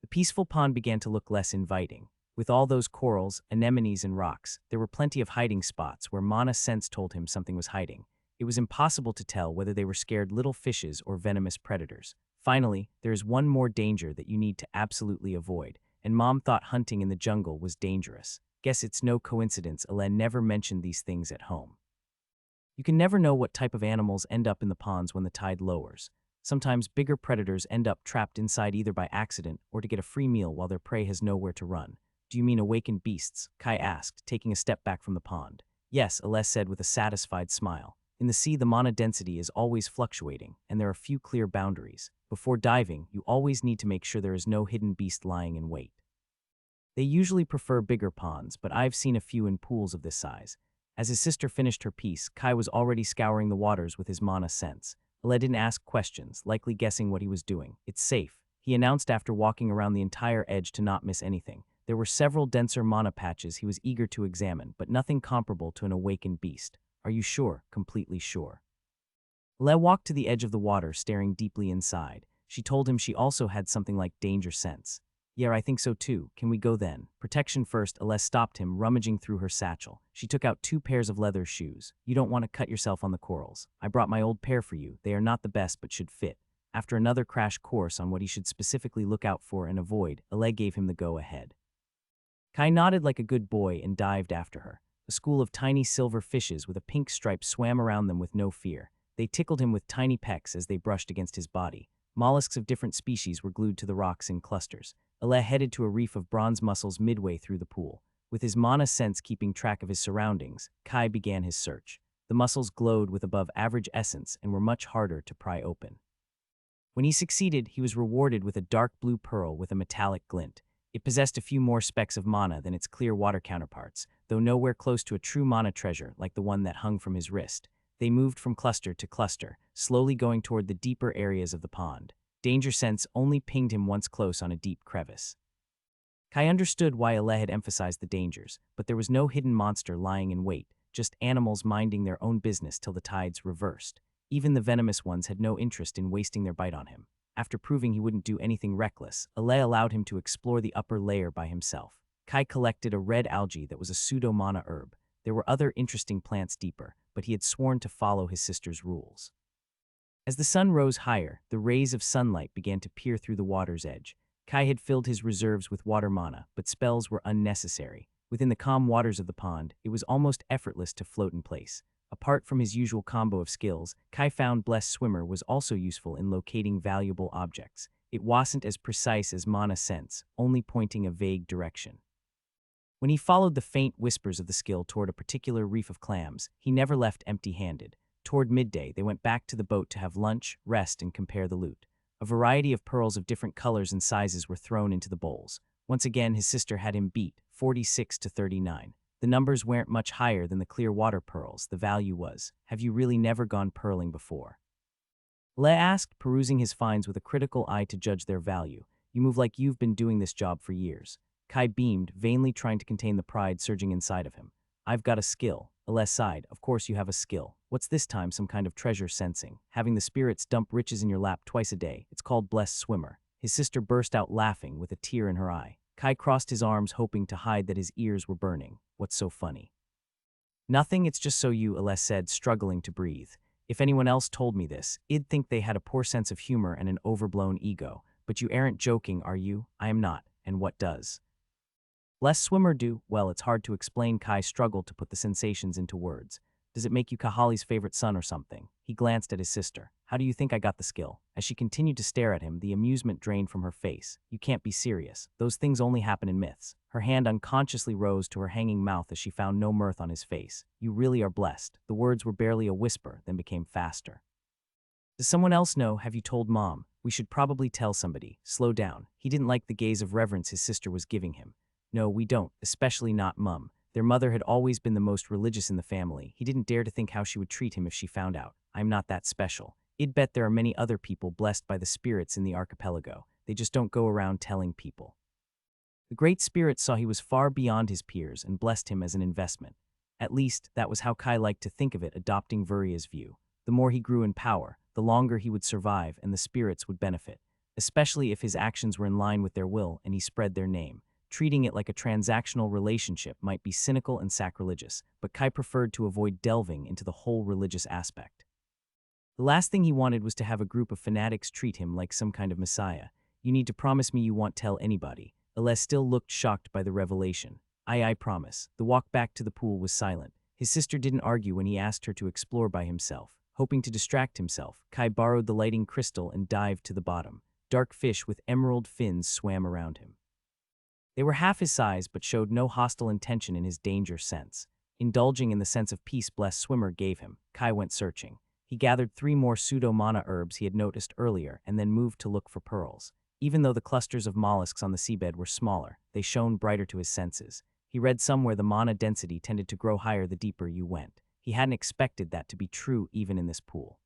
The peaceful pond began to look less inviting. With all those corals, anemones, and rocks, there were plenty of hiding spots where Mana's sense told him something was hiding. It was impossible to tell whether they were scared little fishes or venomous predators. Finally, there is one more danger that you need to absolutely avoid, and Mom thought hunting in the jungle was dangerous. Guess it's no coincidence Alen never mentioned these things at home. You can never know what type of animals end up in the ponds when the tide lowers. Sometimes bigger predators end up trapped inside either by accident or to get a free meal while their prey has nowhere to run. Do you mean awakened beasts? Kai asked, taking a step back from the pond. Yes, Aless said with a satisfied smile. In the sea, the mana density is always fluctuating, and there are few clear boundaries. Before diving, you always need to make sure there is no hidden beast lying in wait. They usually prefer bigger ponds, but I've seen a few in pools of this size. As his sister finished her piece, Kai was already scouring the waters with his mana sense. Ale didn't ask questions, likely guessing what he was doing. It's safe, he announced after walking around the entire edge to not miss anything. There were several denser mana patches he was eager to examine, but nothing comparable to an awakened beast. Are you sure? Completely sure. Ale walked to the edge of the water, staring deeply inside. She told him she also had something like danger sense. Yeah, I think so too. Can we go then? Protection first, Ale stopped him, rummaging through her satchel. She took out 2 pairs of leather shoes. You don't want to cut yourself on the corals. I brought my old pair for you. They are not the best but should fit. After another crash course on what he should specifically look out for and avoid, Ale gave him the go-ahead. Kai nodded like a good boy and dived after her. A school of tiny silver fishes with a pink stripe swam around them with no fear. They tickled him with tiny pecks as they brushed against his body. Mollusks of different species were glued to the rocks in clusters. Ale headed to a reef of bronze mussels midway through the pool. With his mana sense keeping track of his surroundings, Kai began his search. The mussels glowed with above-average essence and were much harder to pry open. When he succeeded, he was rewarded with a dark blue pearl with a metallic glint. It possessed a few more specks of mana than its clear water counterparts, though nowhere close to a true mana treasure like the one that hung from his wrist. They moved from cluster to cluster, slowly going toward the deeper areas of the pond. Danger sense only pinged him once close on a deep crevice. Kai understood why Ale had emphasized the dangers, but there was no hidden monster lying in wait, just animals minding their own business till the tides reversed. Even the venomous ones had no interest in wasting their bite on him. After proving he wouldn't do anything reckless, Ale allowed him to explore the upper layer by himself. Kai collected a red algae that was a pseudo-mana herb. There were other interesting plants deeper, but he had sworn to follow his sister's rules. As the sun rose higher, the rays of sunlight began to peer through the water's edge. Kai had filled his reserves with water mana, but spells were unnecessary. Within the calm waters of the pond, it was almost effortless to float in place. Apart from his usual combo of skills, Kai found Blessed Swimmer was also useful in locating valuable objects. It wasn't as precise as Mana Sense, only pointing a vague direction. When he followed the faint whispers of the skill toward a particular reef of clams, he never left empty-handed. Toward midday, they went back to the boat to have lunch, rest, and compare the loot. A variety of pearls of different colors and sizes were thrown into the bowls. Once again, his sister had him beat, 46 to 39. The numbers weren't much higher than the clear water pearls. The value was, have you really never gone pearling before? Le asked, perusing his finds with a critical eye to judge their value. You move like you've been doing this job for years. Kai beamed, vainly trying to contain the pride surging inside of him. I've got a skill. Ale sighed. Of course you have a skill. What's this time, some kind of treasure sensing? Having the spirits dump riches in your lap twice a day. It's called Blessed Swimmer. His sister burst out laughing with a tear in her eye. Kai crossed his arms, hoping to hide that his ears were burning. What's so funny? Nothing, it's just so you, Ale said, struggling to breathe. If anyone else told me this, I'd think they had a poor sense of humor and an overblown ego. But you aren't joking, are you? I am not. And what does? Blessed Swimmer do? Well, it's hard to explain. Kai struggled to put the sensations into words. Does it make you Kahali's favorite son or something? He glanced at his sister. How do you think I got the skill? As she continued to stare at him, the amusement drained from her face. You can't be serious. Those things only happen in myths. Her hand unconsciously rose to her hanging mouth as she found no mirth on his face. You really are blessed. The words were barely a whisper, then became faster. Does someone else know? Have you told Mom? We should probably tell somebody. Slow down. He didn't like the gaze of reverence his sister was giving him. No, we don't, especially not Mum. Their mother had always been the most religious in the family. He didn't dare to think how she would treat him if she found out. I'm not that special. I'd bet there are many other people blessed by the spirits in the archipelago. They just don't go around telling people. The Great Spirit saw he was far beyond his peers and blessed him as an investment. At least, that was how Kai liked to think of it, adopting Vuria's view. The more he grew in power, the longer he would survive and the spirits would benefit, especially if his actions were in line with their will and he spread their name. Treating it like a transactional relationship might be cynical and sacrilegious, but Kai preferred to avoid delving into the whole religious aspect. The last thing he wanted was to have a group of fanatics treat him like some kind of messiah. You need to promise me you won't tell anybody. Ale still looked shocked by the revelation. I promise. The walk back to the pool was silent. His sister didn't argue when he asked her to explore by himself. Hoping to distract himself, Kai borrowed the lighting crystal and dived to the bottom. Dark fish with emerald fins swam around him. They were half his size but showed no hostile intention in his danger sense. Indulging in the sense of peace Blessed Swimmer gave him, Kai went searching. He gathered 3 more pseudo-mana herbs he had noticed earlier and then moved to look for pearls. Even though the clusters of mollusks on the seabed were smaller, they shone brighter to his senses. He read somewhere the mana density tended to grow higher the deeper you went. He hadn't expected that to be true even in this pool.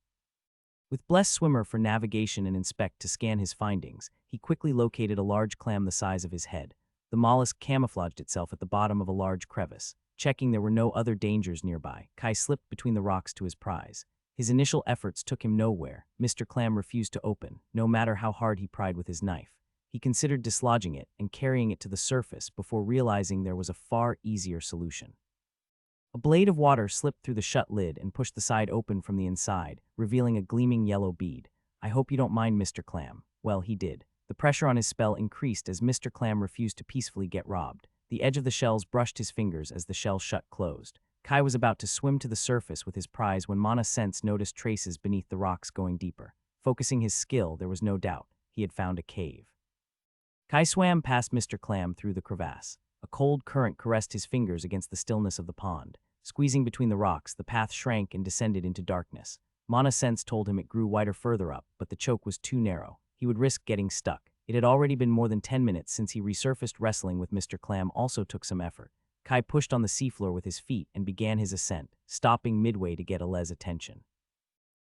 With Blessed Swimmer for navigation and inspect to scan his findings, he quickly located a large clam the size of his head. The mollusk camouflaged itself at the bottom of a large crevice. Checking there were no other dangers nearby, Kai slipped between the rocks to his prize. His initial efforts took him nowhere. Mr. Clam refused to open, no matter how hard he pried with his knife. He considered dislodging it and carrying it to the surface before realizing there was a far easier solution. A blade of water slipped through the shut lid and pushed the side open from the inside, revealing a gleaming yellow bead. I hope you don't mind, Mr. Clam. Well, he did. The pressure on his spell increased as Mr. Clam refused to peacefully get robbed. The edge of the shells brushed his fingers as the shell shut closed. Kai was about to swim to the surface with his prize when Mana Sense noticed traces beneath the rocks going deeper. Focusing his skill, there was no doubt. He had found a cave. Kai swam past Mr. Clam through the crevasse. A cold current caressed his fingers against the stillness of the pond. Squeezing between the rocks, the path shrank and descended into darkness. Mana Sense told him it grew wider further up, but the choke was too narrow. He would risk getting stuck. It had already been more than 10 minutes since he resurfaced. Wrestling with Mr. Clam also took some effort. Kai pushed on the seafloor with his feet and began his ascent, stopping midway to get Ale's attention.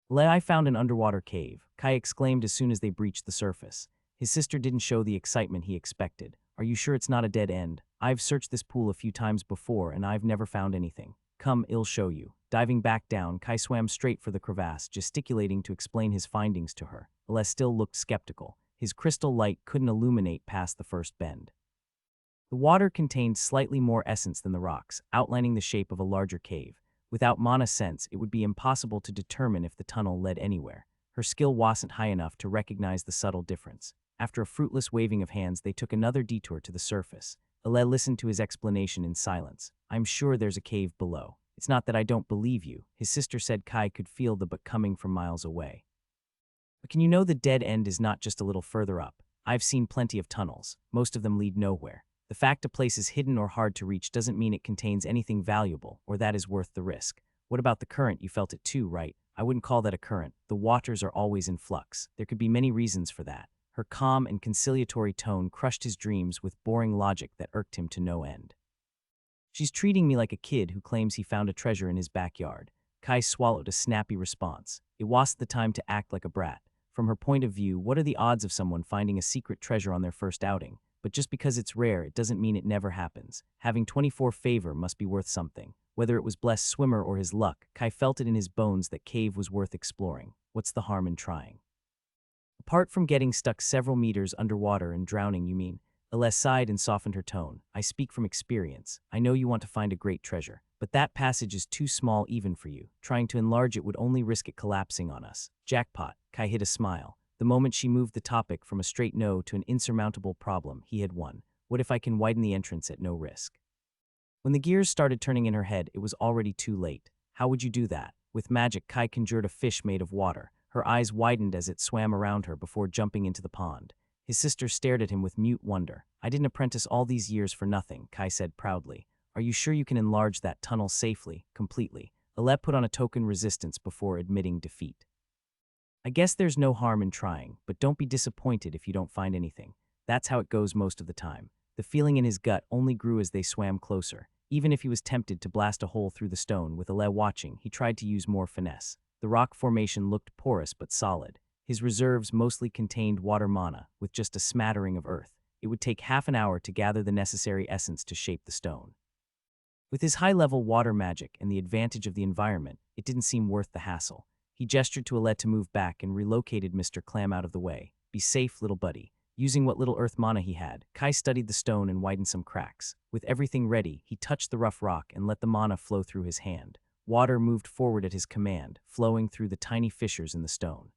Ale, I found an underwater cave, Kai exclaimed as soon as they breached the surface. His sister didn't show the excitement he expected. Are you sure it's not a dead end? I've searched this pool a few times before and I've never found anything. Come, I'll show you. Diving back down, Kai swam straight for the crevasse, gesticulating to explain his findings to her. Ale still looked skeptical. His crystal light couldn't illuminate past the first bend. The water contained slightly more essence than the rocks, outlining the shape of a larger cave. Without Mana Sense, it would be impossible to determine if the tunnel led anywhere. Her skill wasn't high enough to recognize the subtle difference. After a fruitless waving of hands, they took another detour to the surface. Ale listened to his explanation in silence. I'm sure there's a cave below. It's not that I don't believe you. His sister said Kai could feel the but coming from miles away. But can you know the dead end is not just a little further up? I've seen plenty of tunnels. Most of them lead nowhere. The fact a place is hidden or hard to reach doesn't mean it contains anything valuable or that is worth the risk. What about the current? You felt it too, right? I wouldn't call that a current. The waters are always in flux. There could be many reasons for that. Her calm and conciliatory tone crushed his dreams with boring logic that irked him to no end. She's treating me like a kid who claims he found a treasure in his backyard. Kai swallowed a snappy response. It wasn't the time to act like a brat. From her point of view, what are the odds of someone finding a secret treasure on their first outing? But just because it's rare, it doesn't mean it never happens. Having 24 favor must be worth something. Whether it was blessed swimmer or his luck, Kai felt it in his bones that cave was worth exploring. What's the harm in trying? Apart from getting stuck several meters underwater and drowning, you mean? Alès sighed and softened her tone. I speak from experience. I know you want to find a great treasure, but that passage is too small even for you. Trying to enlarge it would only risk it collapsing on us. Jackpot. Kai hid a smile. The moment she moved the topic from a straight no to an insurmountable problem, he had won. What if I can widen the entrance at no risk? When the gears started turning in her head, it was already too late. How would you do that? With magic, Kai conjured a fish made of water. Her eyes widened as it swam around her before jumping into the pond. His sister stared at him with mute wonder. I didn't apprentice all these years for nothing, Kai said proudly. Are you sure you can enlarge that tunnel safely, completely? Alep put on a token resistance before admitting defeat. I guess there's no harm in trying, but don't be disappointed if you don't find anything. That's how it goes most of the time. The feeling in his gut only grew as they swam closer. Even if he was tempted to blast a hole through the stone with Ale watching, he tried to use more finesse. The rock formation looked porous but solid. His reserves mostly contained water mana, with just a smattering of earth. It would take half an hour to gather the necessary essence to shape the stone. With his high-level water magic and the advantage of the environment, it didn't seem worth the hassle. He gestured to Alette to move back and relocated Mr. Clam out of the way. Be safe, little buddy. Using what little earth mana he had, Kai studied the stone and widened some cracks. With everything ready, he touched the rough rock and let the mana flow through his hand. Water moved forward at his command, flowing through the tiny fissures in the stone.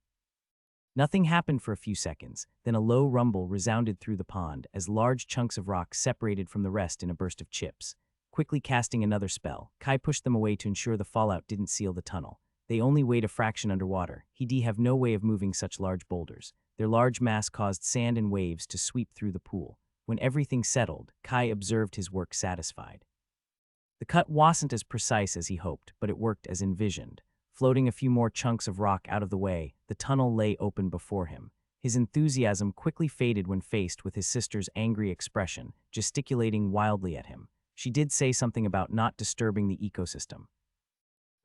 Nothing happened for a few seconds, then a low rumble resounded through the pond as large chunks of rock separated from the rest in a burst of chips. Quickly casting another spell, Kai pushed them away to ensure the fallout didn't seal the tunnel. They only weighed a fraction underwater. He'd have no way of moving such large boulders. Their large mass caused sand and waves to sweep through the pool. When everything settled, Kai observed his work satisfied. The cut wasn't as precise as he hoped, but it worked as envisioned. Floating a few more chunks of rock out of the way, the tunnel lay open before him. His enthusiasm quickly faded when faced with his sister's angry expression, gesticulating wildly at him. She did say something about not disturbing the ecosystem.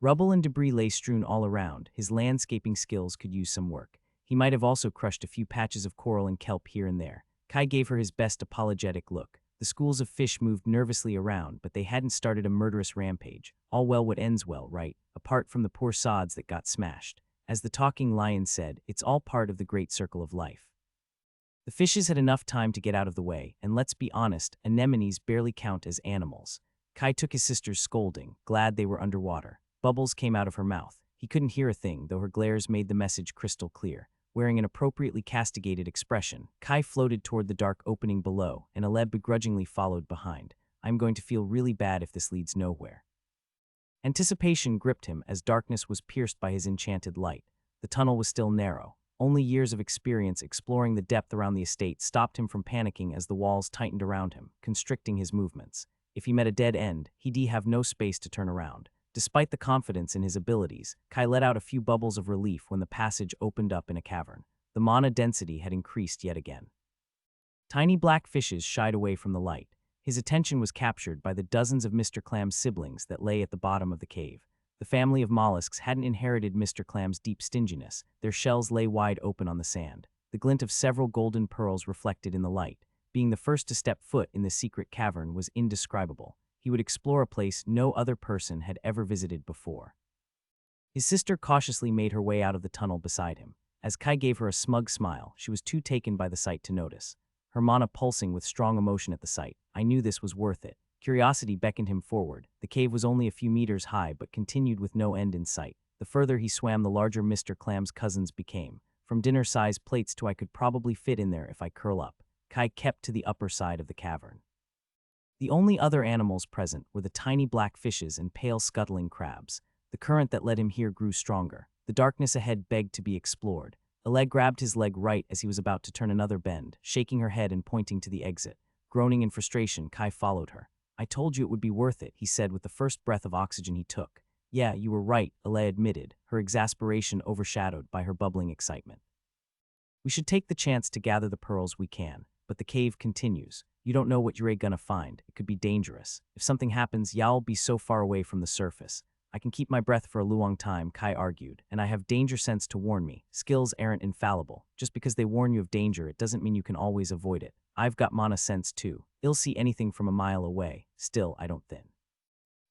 Rubble and debris lay strewn all around. His landscaping skills could use some work. He might have also crushed a few patches of coral and kelp here and there. Kai gave her his best apologetic look. The schools of fish moved nervously around, but they hadn't started a murderous rampage. All well what ends well, right? Apart from the poor sods that got smashed. As the talking lion said, it's all part of the great circle of life. The fishes had enough time to get out of the way, and let's be honest, anemones barely count as animals. Kai took his sister's scolding, glad they were underwater. Bubbles came out of her mouth. He couldn't hear a thing, though her glares made the message crystal clear. Wearing an appropriately castigated expression, Kai floated toward the dark opening below, and Aleb begrudgingly followed behind. I'm going to feel really bad if this leads nowhere. Anticipation gripped him as darkness was pierced by his enchanted light. The tunnel was still narrow. Only years of experience exploring the depth around the estate stopped him from panicking as the walls tightened around him, constricting his movements. If he met a dead end, he'd have no space to turn around. Despite the confidence in his abilities, Kai let out a few bubbles of relief when the passage opened up in a cavern. The mana density had increased yet again. Tiny black fishes shied away from the light. His attention was captured by the dozens of Mr. Clam's siblings that lay at the bottom of the cave. The family of mollusks hadn't inherited Mr. Clam's deep stinginess. Their shells lay wide open on the sand. The glint of several golden pearls reflected in the light. Being the first to step foot in the secret cavern was indescribable. He would explore a place no other person had ever visited before. His sister cautiously made her way out of the tunnel beside him. As Kai gave her a smug smile, she was too taken by the sight to notice. Her mana pulsing with strong emotion at the sight. I knew this was worth it. Curiosity beckoned him forward. The cave was only a few meters high but continued with no end in sight. The further he swam, the larger Mr. Clam's cousins became. From dinner-sized plates to I could probably fit in there if I curl up. Kai kept to the upper side of the cavern. The only other animals present were the tiny black fishes and pale scuttling crabs. The current that led him here grew stronger. The darkness ahead begged to be explored. Oleg grabbed his leg right as he was about to turn another bend, shaking her head and pointing to the exit. Groaning in frustration, Kai followed her. "I told you it would be worth it," he said with the first breath of oxygen he took. "Yeah, you were right," Oleg admitted, her exasperation overshadowed by her bubbling excitement. "We should take the chance to gather the pearls we can, but the cave continues. You don't know what you're gonna find. It could be dangerous. If something happens, Yao'll be so far away from the surface. I can keep my breath for a long time," Kai argued, "and I have danger sense to warn me. Skills aren't infallible. Just because they warn you of danger, it doesn't mean you can always avoid it. I've got mana sense too. I'll see anything from a mile away. Still, I don't thin.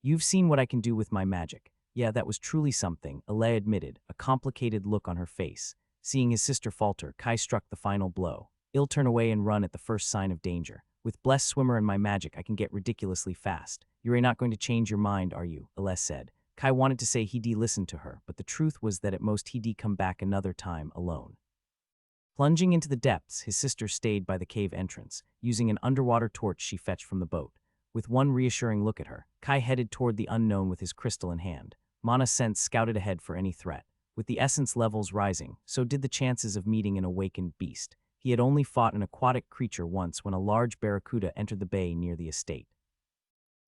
You've seen what I can do with my magic." "Yeah, that was truly something," Alea admitted, a complicated look on her face. Seeing his sister falter, Kai struck the final blow. "I'll turn away and run at the first sign of danger. With Blessed Swimmer and my magic, I can get ridiculously fast. You're not going to change your mind, are you?" Alea said. Kai wanted to say he'd listen to her, but the truth was that at most he'd come back another time alone. Plunging into the depths, his sister stayed by the cave entrance, using an underwater torch she fetched from the boat. With one reassuring look at her, Kai headed toward the unknown with his crystal in hand. Mana Sense scouted ahead for any threat. With the essence levels rising, so did the chances of meeting an awakened beast. He had only fought an aquatic creature once when a large barracuda entered the bay near the estate.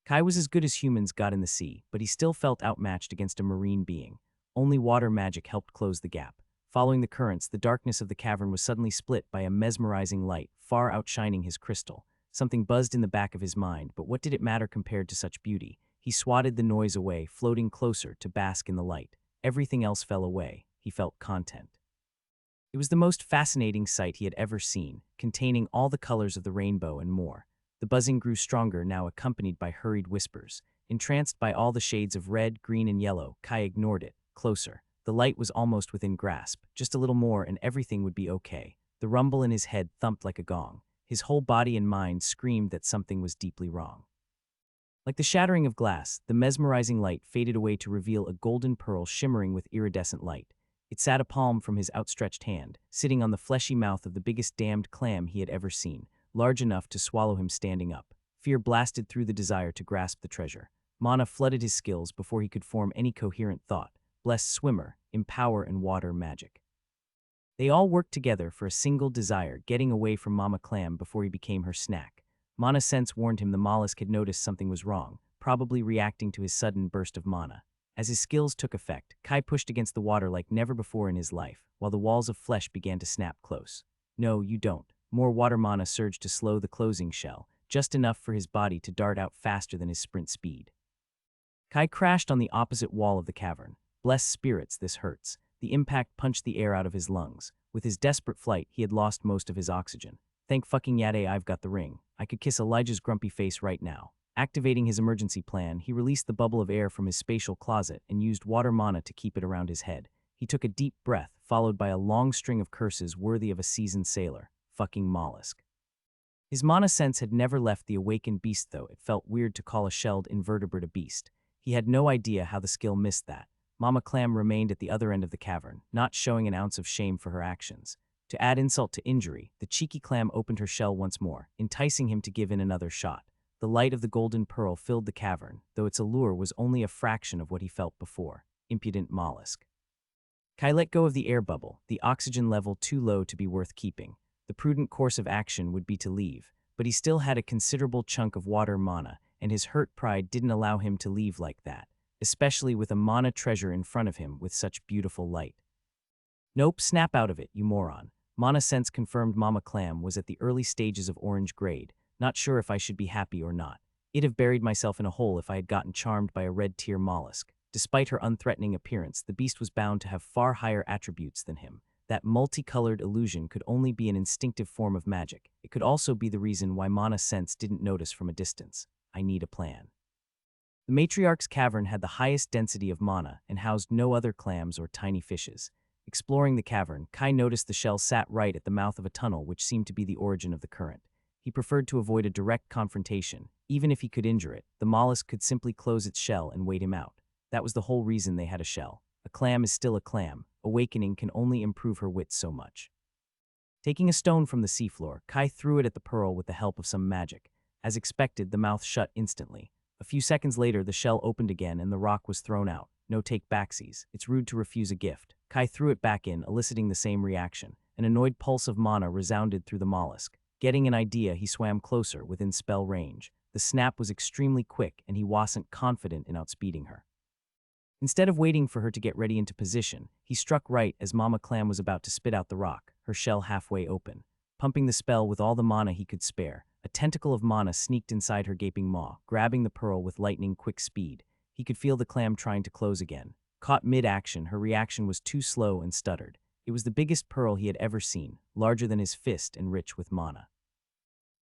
Kai was as good as humans got in the sea, but he still felt outmatched against a marine being. Only water magic helped close the gap. Following the currents, the darkness of the cavern was suddenly split by a mesmerizing light, far outshining his crystal. Something buzzed in the back of his mind, but what did it matter compared to such beauty? He swatted the noise away, floating closer to bask in the light. Everything else fell away. He felt content. It was the most fascinating sight he had ever seen, containing all the colors of the rainbow and more. The buzzing grew stronger, now accompanied by hurried whispers. Entranced by all the shades of red, green, and yellow, Kai ignored it. Closer. The light was almost within grasp. Just a little more and everything would be okay. The rumble in his head thumped like a gong. His whole body and mind screamed that something was deeply wrong. Like the shattering of glass, the mesmerizing light faded away to reveal a golden pearl shimmering with iridescent light. It sat a palm from his outstretched hand, sitting on the fleshy mouth of the biggest damned clam he had ever seen, large enough to swallow him standing up. Fear blasted through the desire to grasp the treasure. Mana flooded his skills before he could form any coherent thought. Blessed Swimmer, Empower, and Water Magic. They all worked together for a single desire, getting away from Mama Clam before he became her snack. Mana Sense warned him the mollusk had noticed something was wrong, probably reacting to his sudden burst of mana. As his skills took effect, Kai pushed against the water like never before in his life, while the walls of flesh began to snap close. "No, you don't." More water mana surged to slow the closing shell, just enough for his body to dart out faster than his sprint speed. Kai crashed on the opposite wall of the cavern. Blessed spirits, this hurts. The impact punched the air out of his lungs. With his desperate flight, he had lost most of his oxygen. Thank fucking Yade I've got the ring. I could kiss Elijah's grumpy face right now. Activating his emergency plan, he released the bubble of air from his spatial closet and used water mana to keep it around his head. He took a deep breath, followed by a long string of curses worthy of a seasoned sailor. Fucking mollusk. His mana sense had never left the awakened beast, though it felt weird to call a shelled invertebrate a beast. He had no idea how the skill missed that. Mama Clam remained at the other end of the cavern, not showing an ounce of shame for her actions. To add insult to injury, the cheeky clam opened her shell once more, enticing him to give in another shot. The light of the golden pearl filled the cavern, though its allure was only a fraction of what he felt before. Impudent mollusk. Kai let go of the air bubble, the oxygen level too low to be worth keeping. The prudent course of action would be to leave, but he still had a considerable chunk of water mana, and his hurt pride didn't allow him to leave like that, especially with a mana treasure in front of him with such beautiful light. "Nope, snap out of it, you moron." Mana Sense confirmed Mama Clam was at the early stages of orange grade, not sure if I should be happy or not. I'd have buried myself in a hole if I had gotten charmed by a red tier mollusk. Despite her unthreatening appearance, the beast was bound to have far higher attributes than him. That multicolored illusion could only be an instinctive form of magic. It could also be the reason why Mana Sense didn't notice from a distance. I need a plan. The matriarch's cavern had the highest density of mana and housed no other clams or tiny fishes. Exploring the cavern, Kai noticed the shell sat right at the mouth of a tunnel which seemed to be the origin of the current. He preferred to avoid a direct confrontation. Even if he could injure it, the mollusk could simply close its shell and wait him out. That was the whole reason they had a shell. A clam is still a clam. Awakening can only improve her wits so much. Taking a stone from the seafloor, Kai threw it at the pearl with the help of some magic. As expected, the mouth shut instantly. A few seconds later, the shell opened again and the rock was thrown out. No take-backsies. It's rude to refuse a gift. Kai threw it back in, eliciting the same reaction. An annoyed pulse of mana resounded through the mollusk. Getting an idea, he swam closer, within spell range. The snap was extremely quick, and he wasn't confident in outspeeding her. Instead of waiting for her to get ready into position, he struck right as Mama Clam was about to spit out the rock, her shell halfway open. Pumping the spell with all the mana he could spare, a tentacle of mana sneaked inside her gaping maw, grabbing the pearl with lightning-quick speed. He could feel the clam trying to close again. Caught mid-action, her reaction was too slow and stuttered. It was the biggest pearl he had ever seen, larger than his fist and rich with mana.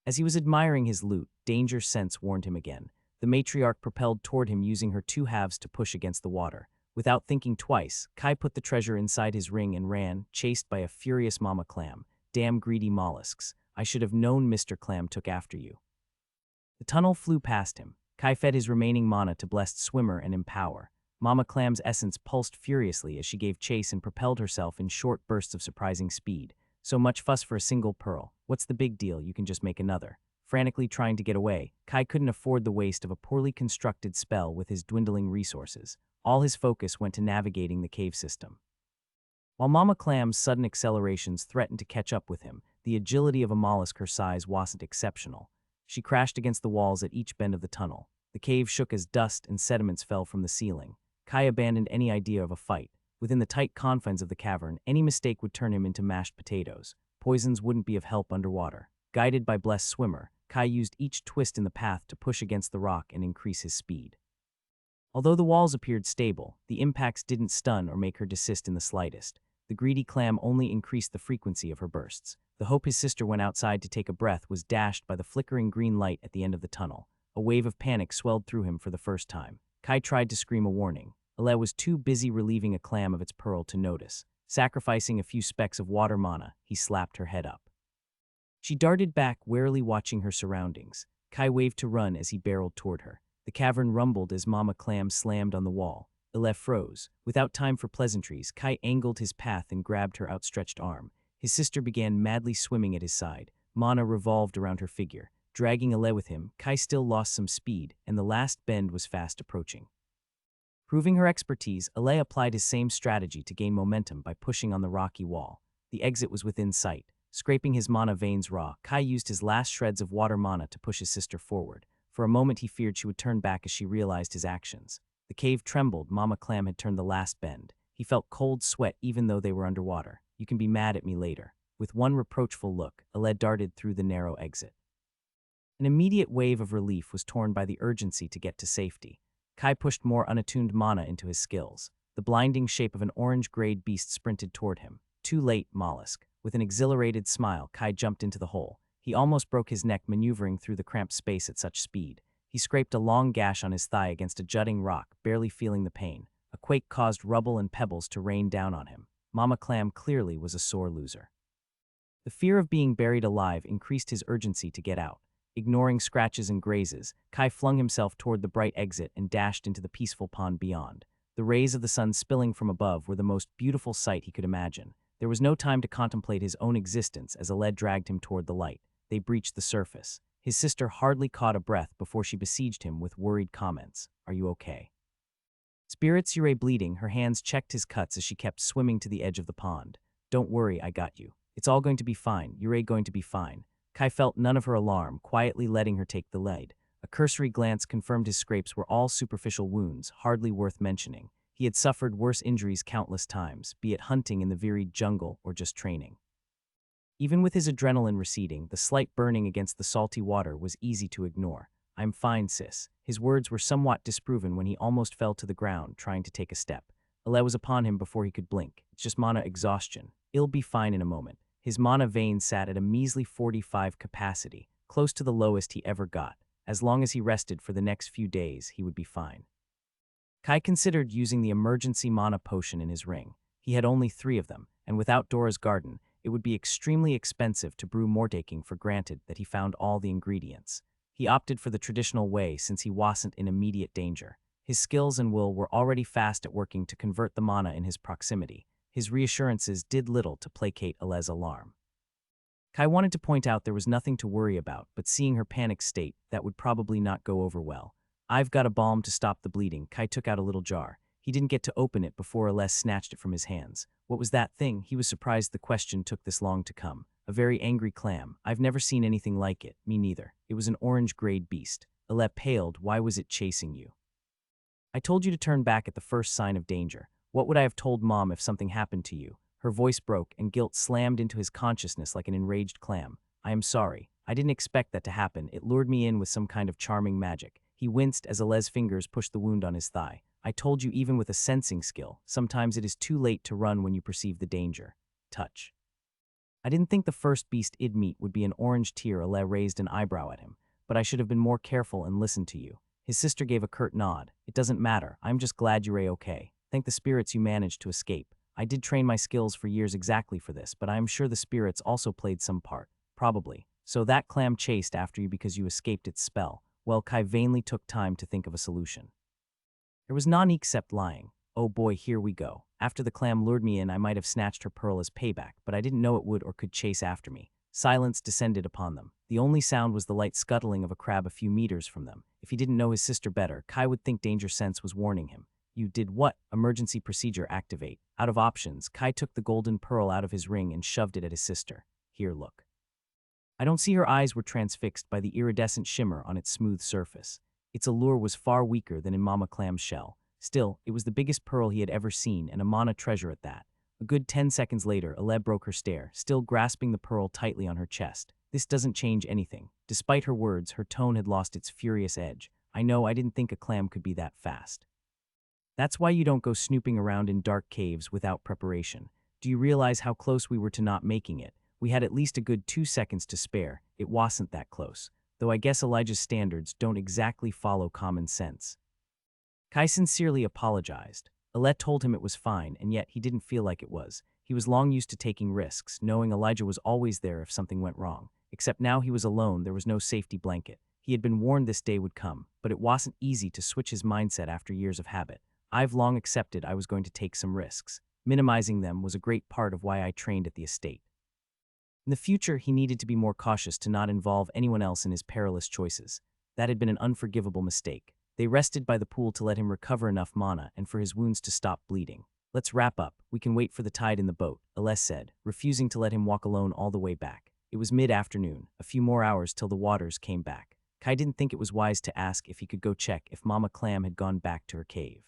As he was admiring his loot, danger sense warned him again. The matriarch propelled toward him using her two halves to push against the water. Without thinking twice, Kai put the treasure inside his ring and ran, chased by a furious Mama Clam. Damn greedy mollusks. I should have known Mr. Clam took after you. The tunnel flew past him. Kai fed his remaining mana to Blessed Swimmer and Empower. Mama Clam's essence pulsed furiously as she gave chase and propelled herself in short bursts of surprising speed. So much fuss for a single pearl. What's the big deal? You can just make another. Frantically trying to get away, Kai couldn't afford the waste of a poorly constructed spell with his dwindling resources. All his focus went to navigating the cave system. While Mama Clam's sudden accelerations threatened to catch up with him, the agility of a mollusk her size wasn't exceptional. She crashed against the walls at each bend of the tunnel. The cave shook as dust and sediments fell from the ceiling. Kai abandoned any idea of a fight. Within the tight confines of the cavern, any mistake would turn him into mashed potatoes. Poisons wouldn't be of help underwater. Guided by Blessed Swimmer, Kai used each twist in the path to push against the rock and increase his speed. Although the walls appeared stable, the impacts didn't stun or make her desist in the slightest. The greedy clam only increased the frequency of her bursts. The hope his sister went outside to take a breath was dashed by the flickering green light at the end of the tunnel. A wave of panic swelled through him for the first time. Kai tried to scream a warning. Ale was too busy relieving a clam of its pearl to notice. Sacrificing a few specks of water mana, he slapped her head up. She darted back, warily watching her surroundings. Kai waved to run as he barreled toward her. The cavern rumbled as Mama Clam slammed on the wall. Ale froze. Without time for pleasantries, Kai angled his path and grabbed her outstretched arm. His sister began madly swimming at his side. Mana revolved around her figure. Dragging Ale with him, Kai still lost some speed, and the last bend was fast approaching. Proving her expertise, Ale applied his same strategy to gain momentum by pushing on the rocky wall. The exit was within sight. Scraping his mana veins raw, Kai used his last shreds of water mana to push his sister forward. For a moment he feared she would turn back as she realized his actions. The cave trembled. Mama Clam had turned the last bend. He felt cold sweat even though they were underwater. You can be mad at me later. With one reproachful look, Ale darted through the narrow exit. An immediate wave of relief was torn by the urgency to get to safety. Kai pushed more unattuned mana into his skills. The blinding shape of an orange-grayed beast sprinted toward him. Too late, mollusk. With an exhilarated smile, Kai jumped into the hole. He almost broke his neck maneuvering through the cramped space at such speed. He scraped a long gash on his thigh against a jutting rock, barely feeling the pain. A quake caused rubble and pebbles to rain down on him. Mama Clam clearly was a sore loser. The fear of being buried alive increased his urgency to get out. Ignoring scratches and grazes, Kai flung himself toward the bright exit and dashed into the peaceful pond beyond. The rays of the sun spilling from above were the most beautiful sight he could imagine. There was no time to contemplate his own existence as Ale dragged him toward the light. They breached the surface. His sister hardly caught a breath before she besieged him with worried comments. Are you okay? Spirits Yurei bleeding, her hands checked his cuts as she kept swimming to the edge of the pond. Don't worry, I got you. It's all going to be fine. Yurei going to be fine. Kai felt none of her alarm, quietly letting her take the lead. A cursory glance confirmed his scrapes were all superficial wounds, hardly worth mentioning. He had suffered worse injuries countless times, be it hunting in the varied jungle or just training. Even with his adrenaline receding, the slight burning against the salty water was easy to ignore. I'm fine, sis. His words were somewhat disproven when he almost fell to the ground, trying to take a step. Ale was upon him before he could blink. It's just mana exhaustion. He'll be fine in a moment. His mana vein sat at a measly 45 capacity, close to the lowest he ever got. As long as he rested for the next few days, he would be fine. Kai considered using the emergency mana potion in his ring. He had only 3 of them, and without Dora's garden, it would be extremely expensive to brew more, taking for granted that he found all the ingredients. He opted for the traditional way since he wasn't in immediate danger. His skills and will were already fast at working to convert the mana in his proximity. His reassurances did little to placate Ale's alarm. Kai wanted to point out there was nothing to worry about, but seeing her panicked state, that would probably not go over well. I've got a balm to stop the bleeding. Kai took out a little jar. He didn't get to open it before Aless snatched it from his hands. What was that thing? He was surprised the question took this long to come. A very angry clam. I've never seen anything like it. Me neither. It was an orange-grayed beast. Aless paled. Why was it chasing you? I told you to turn back at the first sign of danger. What would I have told Mom if something happened to you? Her voice broke, and guilt slammed into his consciousness like an enraged clam. I am sorry. I didn't expect that to happen. It lured me in with some kind of charming magic. He winced as Aless's fingers pushed the wound on his thigh. I told you even with a sensing skill, sometimes it is too late to run when you perceive the danger. Touch. I didn't think the first beast I'd meet would be an orange tear. Aless raised an eyebrow at him. But I should have been more careful and listened to you. His sister gave a curt nod. It doesn't matter. I'm just glad you're a-okay. Thank the spirits you managed to escape. I did train my skills for years exactly for this, but I am sure the spirits also played some part. Probably. So that clam chased after you because you escaped its spell. Well, Kai vainly took time to think of a solution. There was none except lying. Oh boy, here we go. After the clam lured me in, I might have snatched her pearl as payback, but I didn't know it would or could chase after me. Silence descended upon them. The only sound was the light scuttling of a crab a few meters from them. If he didn't know his sister better, Kai would think danger sense was warning him. You did what? Emergency procedure activate. Out of options, Kai took the golden pearl out of his ring and shoved it at his sister. Here, look. I don't see her eyes were transfixed by the iridescent shimmer on its smooth surface. Its allure was far weaker than in Mama Clam's shell. Still, it was the biggest pearl he had ever seen, and a mana treasure at that. A good 10 seconds later, Aless broke her stare, still grasping the pearl tightly on her chest. This doesn't change anything. Despite her words, her tone had lost its furious edge. I know, I didn't think a clam could be that fast. That's why you don't go snooping around in dark caves without preparation. Do you realize how close we were to not making it? We had at least a good 2 seconds to spare. It wasn't that close. Though I guess Elijah's standards don't exactly follow common sense. Kai sincerely apologized. Aless told him it was fine, and yet he didn't feel like it was. He was long used to taking risks, knowing Elijah was always there if something went wrong. Except now he was alone, there was no safety blanket. He had been warned this day would come, but it wasn't easy to switch his mindset after years of habit. I've long accepted I was going to take some risks. Minimizing them was a great part of why I trained at the estate. In the future, he needed to be more cautious to not involve anyone else in his perilous choices. That had been an unforgivable mistake. They rested by the pool to let him recover enough mana and for his wounds to stop bleeding. Let's wrap up. We can wait for the tide in the boat, Aless said, refusing to let him walk alone all the way back. It was mid-afternoon, a few more hours till the waters came back. Kai didn't think it was wise to ask if he could go check if Mama Clam had gone back to her cave.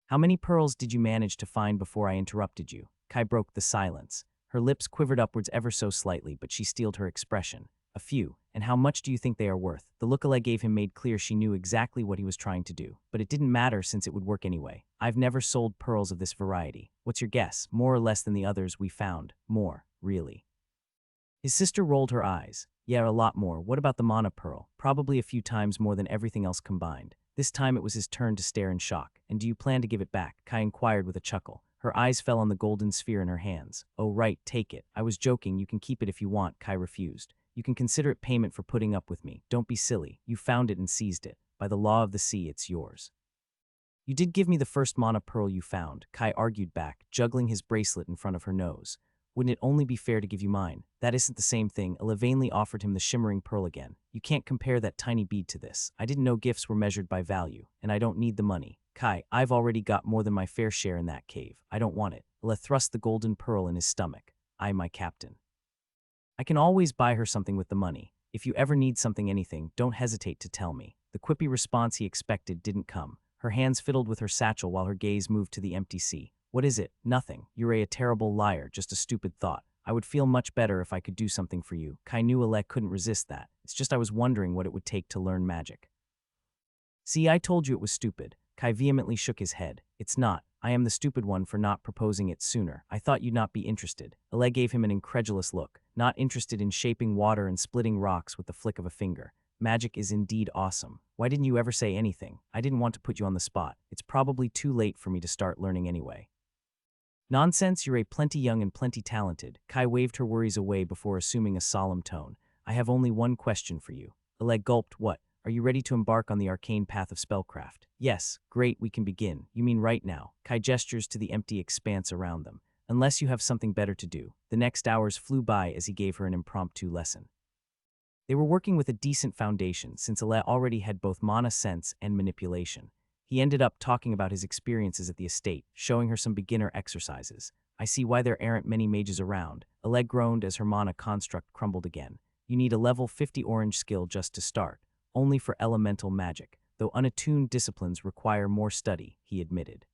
How many pearls did you manage to find before I interrupted you? Kai broke the silence. Her lips quivered upwards ever so slightly, but she steeled her expression. A few. And how much do you think they are worth? The look Aless gave him made clear she knew exactly what he was trying to do. But it didn't matter since it would work anyway. I've never sold pearls of this variety. What's your guess? More or less than the others we found? More, really. His sister rolled her eyes. Yeah, a lot more. What about the mana pearl? Probably a few times more than everything else combined. This time it was his turn to stare in shock. And do you plan to give it back? Kai inquired with a chuckle. Her eyes fell on the golden sphere in her hands. Oh right, take it. I was joking, you can keep it if you want, Kai refused. You can consider it payment for putting up with me. Don't be silly. You found it and seized it. By the law of the sea, it's yours. You did give me the first mana pearl you found, Kai argued back, juggling his bracelet in front of her nose. Wouldn't it only be fair to give you mine? That isn't the same thing. Aless vainly offered him the shimmering pearl again. You can't compare that tiny bead to this. I didn't know gifts were measured by value, and I don't need the money. Kai, I've already got more than my fair share in that cave. I don't want it. Aless thrust the golden pearl in his stomach. I, my captain. I can always buy her something with the money. If you ever need something anything, don't hesitate to tell me. The quippy response he expected didn't come. Her hands fiddled with her satchel while her gaze moved to the empty sea. What is it? Nothing. You're a terrible liar, just a stupid thought. I would feel much better if I could do something for you. Kai knew Aless couldn't resist that. It's just I was wondering what it would take to learn magic. See, I told you it was stupid. Kai vehemently shook his head. It's not. I am the stupid one for not proposing it sooner. I thought you'd not be interested. Aless gave him an incredulous look. Not interested in shaping water and splitting rocks with the flick of a finger. Magic is indeed awesome. Why didn't you ever say anything? I didn't want to put you on the spot. It's probably too late for me to start learning anyway. Nonsense, you're a plenty young and plenty talented. Kai waved her worries away before assuming a solemn tone. I have only one question for you. Aless gulped. What? Are you ready to embark on the arcane path of spellcraft? Yes. Great, we can begin. You mean right now? Kai gestures to the empty expanse around them. unless you have something better to do. The next hours flew by as he gave her an impromptu lesson. They were working with a decent foundation since Ale already had both mana sense and manipulation. He ended up talking about his experiences at the estate, showing her some beginner exercises. I see why there aren't many mages around. Ale groaned as her mana construct crumbled again. You need a level 50 orange skill just to start, only for elemental magic, though unattuned disciplines require more study, he admitted.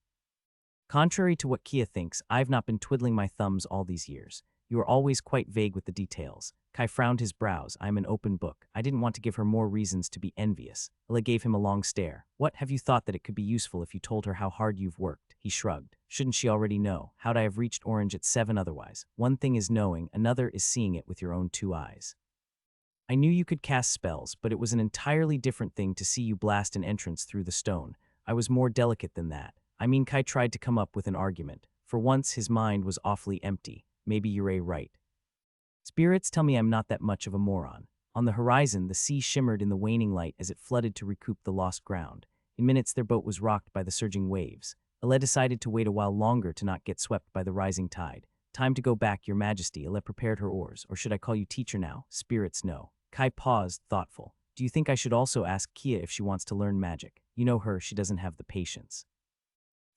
Contrary to what Kia thinks, I've not been twiddling my thumbs all these years. You are always quite vague with the details. Kai frowned his brows. I am an open book. I didn't want to give her more reasons to be envious. Ale gave him a long stare. What, have you thought that it could be useful if you told her how hard you've worked? He shrugged. Shouldn't she already know? How'd I have reached orange at 7 otherwise? One thing is knowing, another is seeing it with your own 2 eyes. I knew you could cast spells, but it was an entirely different thing to see you blast an entrance through the stone. I was more delicate than that. I mean, Kai tried to come up with an argument. For once, his mind was awfully empty. Maybe you're right. Spirits tell me I'm not that much of a moron. On the horizon, the sea shimmered in the waning light as it flooded to recoup the lost ground. In minutes, their boat was rocked by the surging waves. Ale decided to wait a while longer to not get swept by the rising tide. Time to go back, Your Majesty. Ale prepared her oars. Or should I call you teacher now? Spirits no. Kai paused, thoughtful. Do you think I should also ask Kia if she wants to learn magic? You know her, she doesn't have the patience.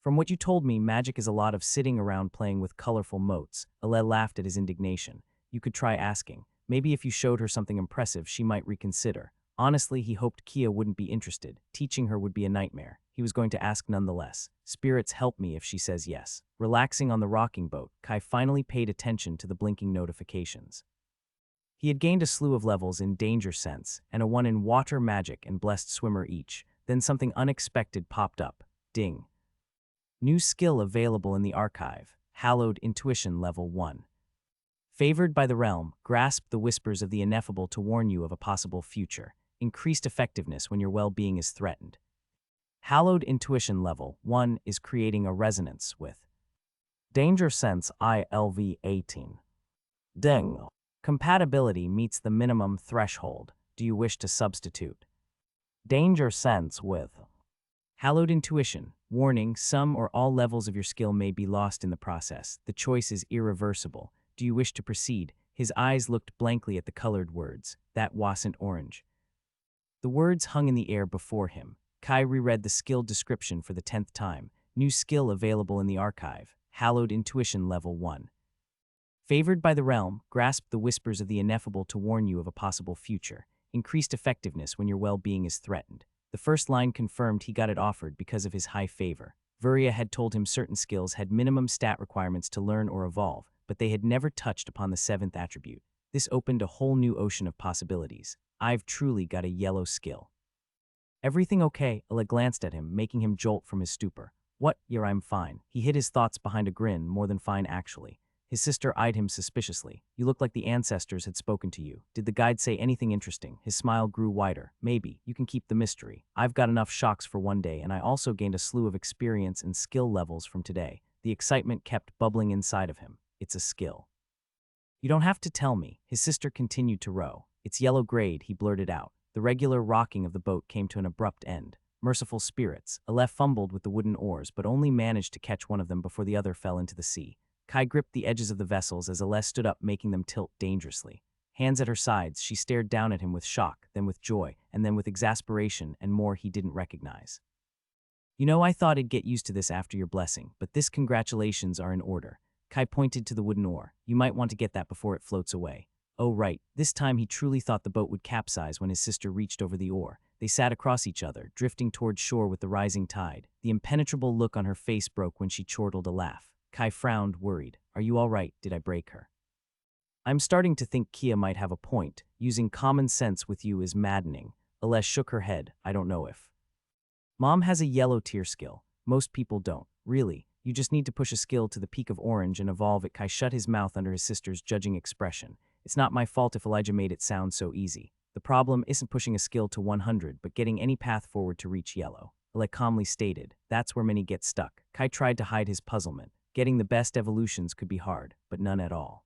From what you told me, magic is a lot of sitting around playing with colorful motes. Ale laughed at his indignation. You could try asking. Maybe if you showed her something impressive, she might reconsider. Honestly, he hoped Kia wouldn't be interested. Teaching her would be a nightmare. He was going to ask nonetheless. Spirits help me if she says yes. Relaxing on the rocking boat, Kai finally paid attention to the blinking notifications. He had gained a slew of levels in Danger Sense and a 1 in Water Magic and Blessed Swimmer each. Then something unexpected popped up. Ding. New skill available in the archive. Hallowed Intuition Level 1. Favored by the realm, grasp the whispers of the ineffable to warn you of a possible future. Increased effectiveness when your well-being is threatened. Hallowed Intuition Level 1 is creating a resonance with Danger Sense ILV 18. Ding. Compatibility meets the minimum threshold. Do you wish to substitute Danger Sense with Hallowed Intuition? Warning, some or all levels of your skill may be lost in the process. The choice is irreversible. Do you wish to proceed? His eyes looked blankly at the colored words. That wasn't orange. The words hung in the air before him. Kai reread the skill description for the 10th time. New skill available in the archive. Hallowed Intuition Level 1. Favored by the realm, grasp the whispers of the ineffable to warn you of a possible future. Increased effectiveness when your well-being is threatened. The first line confirmed he got it offered because of his high favor. Vuria had told him certain skills had minimum stat requirements to learn or evolve, but they had never touched upon the 7th attribute. This opened a whole new ocean of possibilities. I've truly got a yellow skill. Everything okay? Ale glanced at him, making him jolt from his stupor. What? Yeah, I'm fine. He hid his thoughts behind a grin, more than fine actually. His sister eyed him suspiciously. You look like the ancestors had spoken to you. Did the guide say anything interesting? His smile grew wider. Maybe. You can keep the mystery. I've got enough shocks for one day, and I also gained a slew of experience and skill levels from today. The excitement kept bubbling inside of him. It's a skill. You don't have to tell me. His sister continued to row. It's yellow grade, he blurted out. The regular rocking of the boat came to an abrupt end. Merciful spirits. Ale fumbled with the wooden oars, but only managed to catch one of them before the other fell into the sea. Kai gripped the edges of the vessels as Ale stood up, making them tilt dangerously. Hands at her sides, she stared down at him with shock, then with joy, and then with exasperation and more he didn't recognize. You know, I thought I'd get used to this after your blessing, but this congratulations are in order. Kai pointed to the wooden oar. You might want to get that before it floats away. Oh right, this time he truly thought the boat would capsize when his sister reached over the oar. They sat across each other, drifting toward shore with the rising tide. The impenetrable look on her face broke when she chortled a laugh. Kai frowned, worried. Are you all right? Did I break her? I'm starting to think Kia might have a point. Using common sense with you is maddening. Ale shook her head. I don't know if. Mom has a yellow tier skill. Most people don't. Really, you just need to push a skill to the peak of orange and evolve it. Kai shut his mouth under his sister's judging expression. It's not my fault if Elijah made it sound so easy. The problem isn't pushing a skill to 100, but getting any path forward to reach yellow. Ale calmly stated. That's where many get stuck. Kai tried to hide his puzzlement. Getting the best evolutions could be hard, but none at all.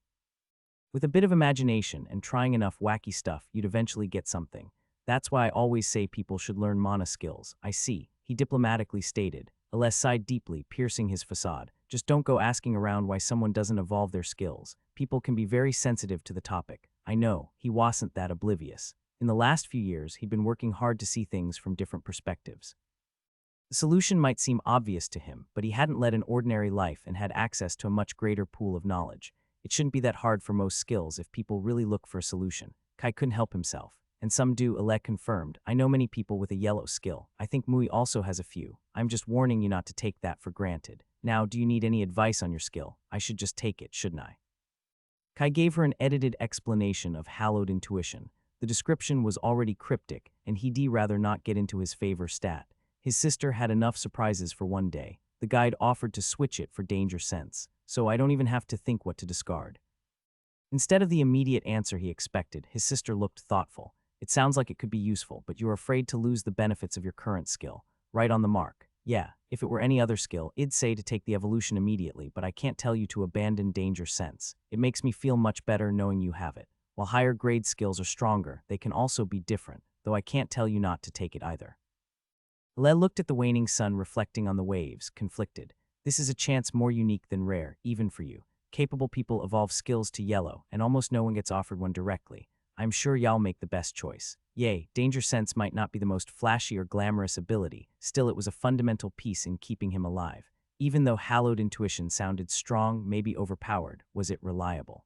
With a bit of imagination and trying enough wacky stuff, you'd eventually get something. That's why I always say people should learn mana skills. I see, he diplomatically stated. Ale sighed deeply, piercing his facade. Just don't go asking around why someone doesn't evolve their skills. People can be very sensitive to the topic. I know, he wasn't that oblivious. In the last few years, he'd been working hard to see things from different perspectives. The solution might seem obvious to him, but he hadn't led an ordinary life and had access to a much greater pool of knowledge. It shouldn't be that hard for most skills if people really look for a solution. Kai couldn't help himself. And some do, Alec confirmed. I know many people with a yellow skill. I think Mui also has a few. I'm just warning you not to take that for granted. Now, do you need any advice on your skill? I should just take it, shouldn't I? Kai gave her an edited explanation of hallowed intuition. The description was already cryptic, and he'd rather not get into his favor stat. His sister had enough surprises for one day. The guide offered to switch it for danger sense, so I don't even have to think what to discard. Instead of the immediate answer he expected, his sister looked thoughtful. It sounds like it could be useful, but you're afraid to lose the benefits of your current skill. Right on the mark. Yeah, if it were any other skill, I'd say to take the evolution immediately, but I can't tell you to abandon danger sense. It makes me feel much better knowing you have it. While higher grade skills are stronger, they can also be different, though I can't tell you not to take it either. Le looked at the waning sun reflecting on the waves, conflicted. This is a chance more unique than rare, even for you. Capable people evolve skills to yellow, and almost no one gets offered one directly. I'm sure y'all make the best choice. Yay, danger sense might not be the most flashy or glamorous ability, still it was a fundamental piece in keeping him alive. Even though hallowed intuition sounded strong, maybe overpowered, was it reliable?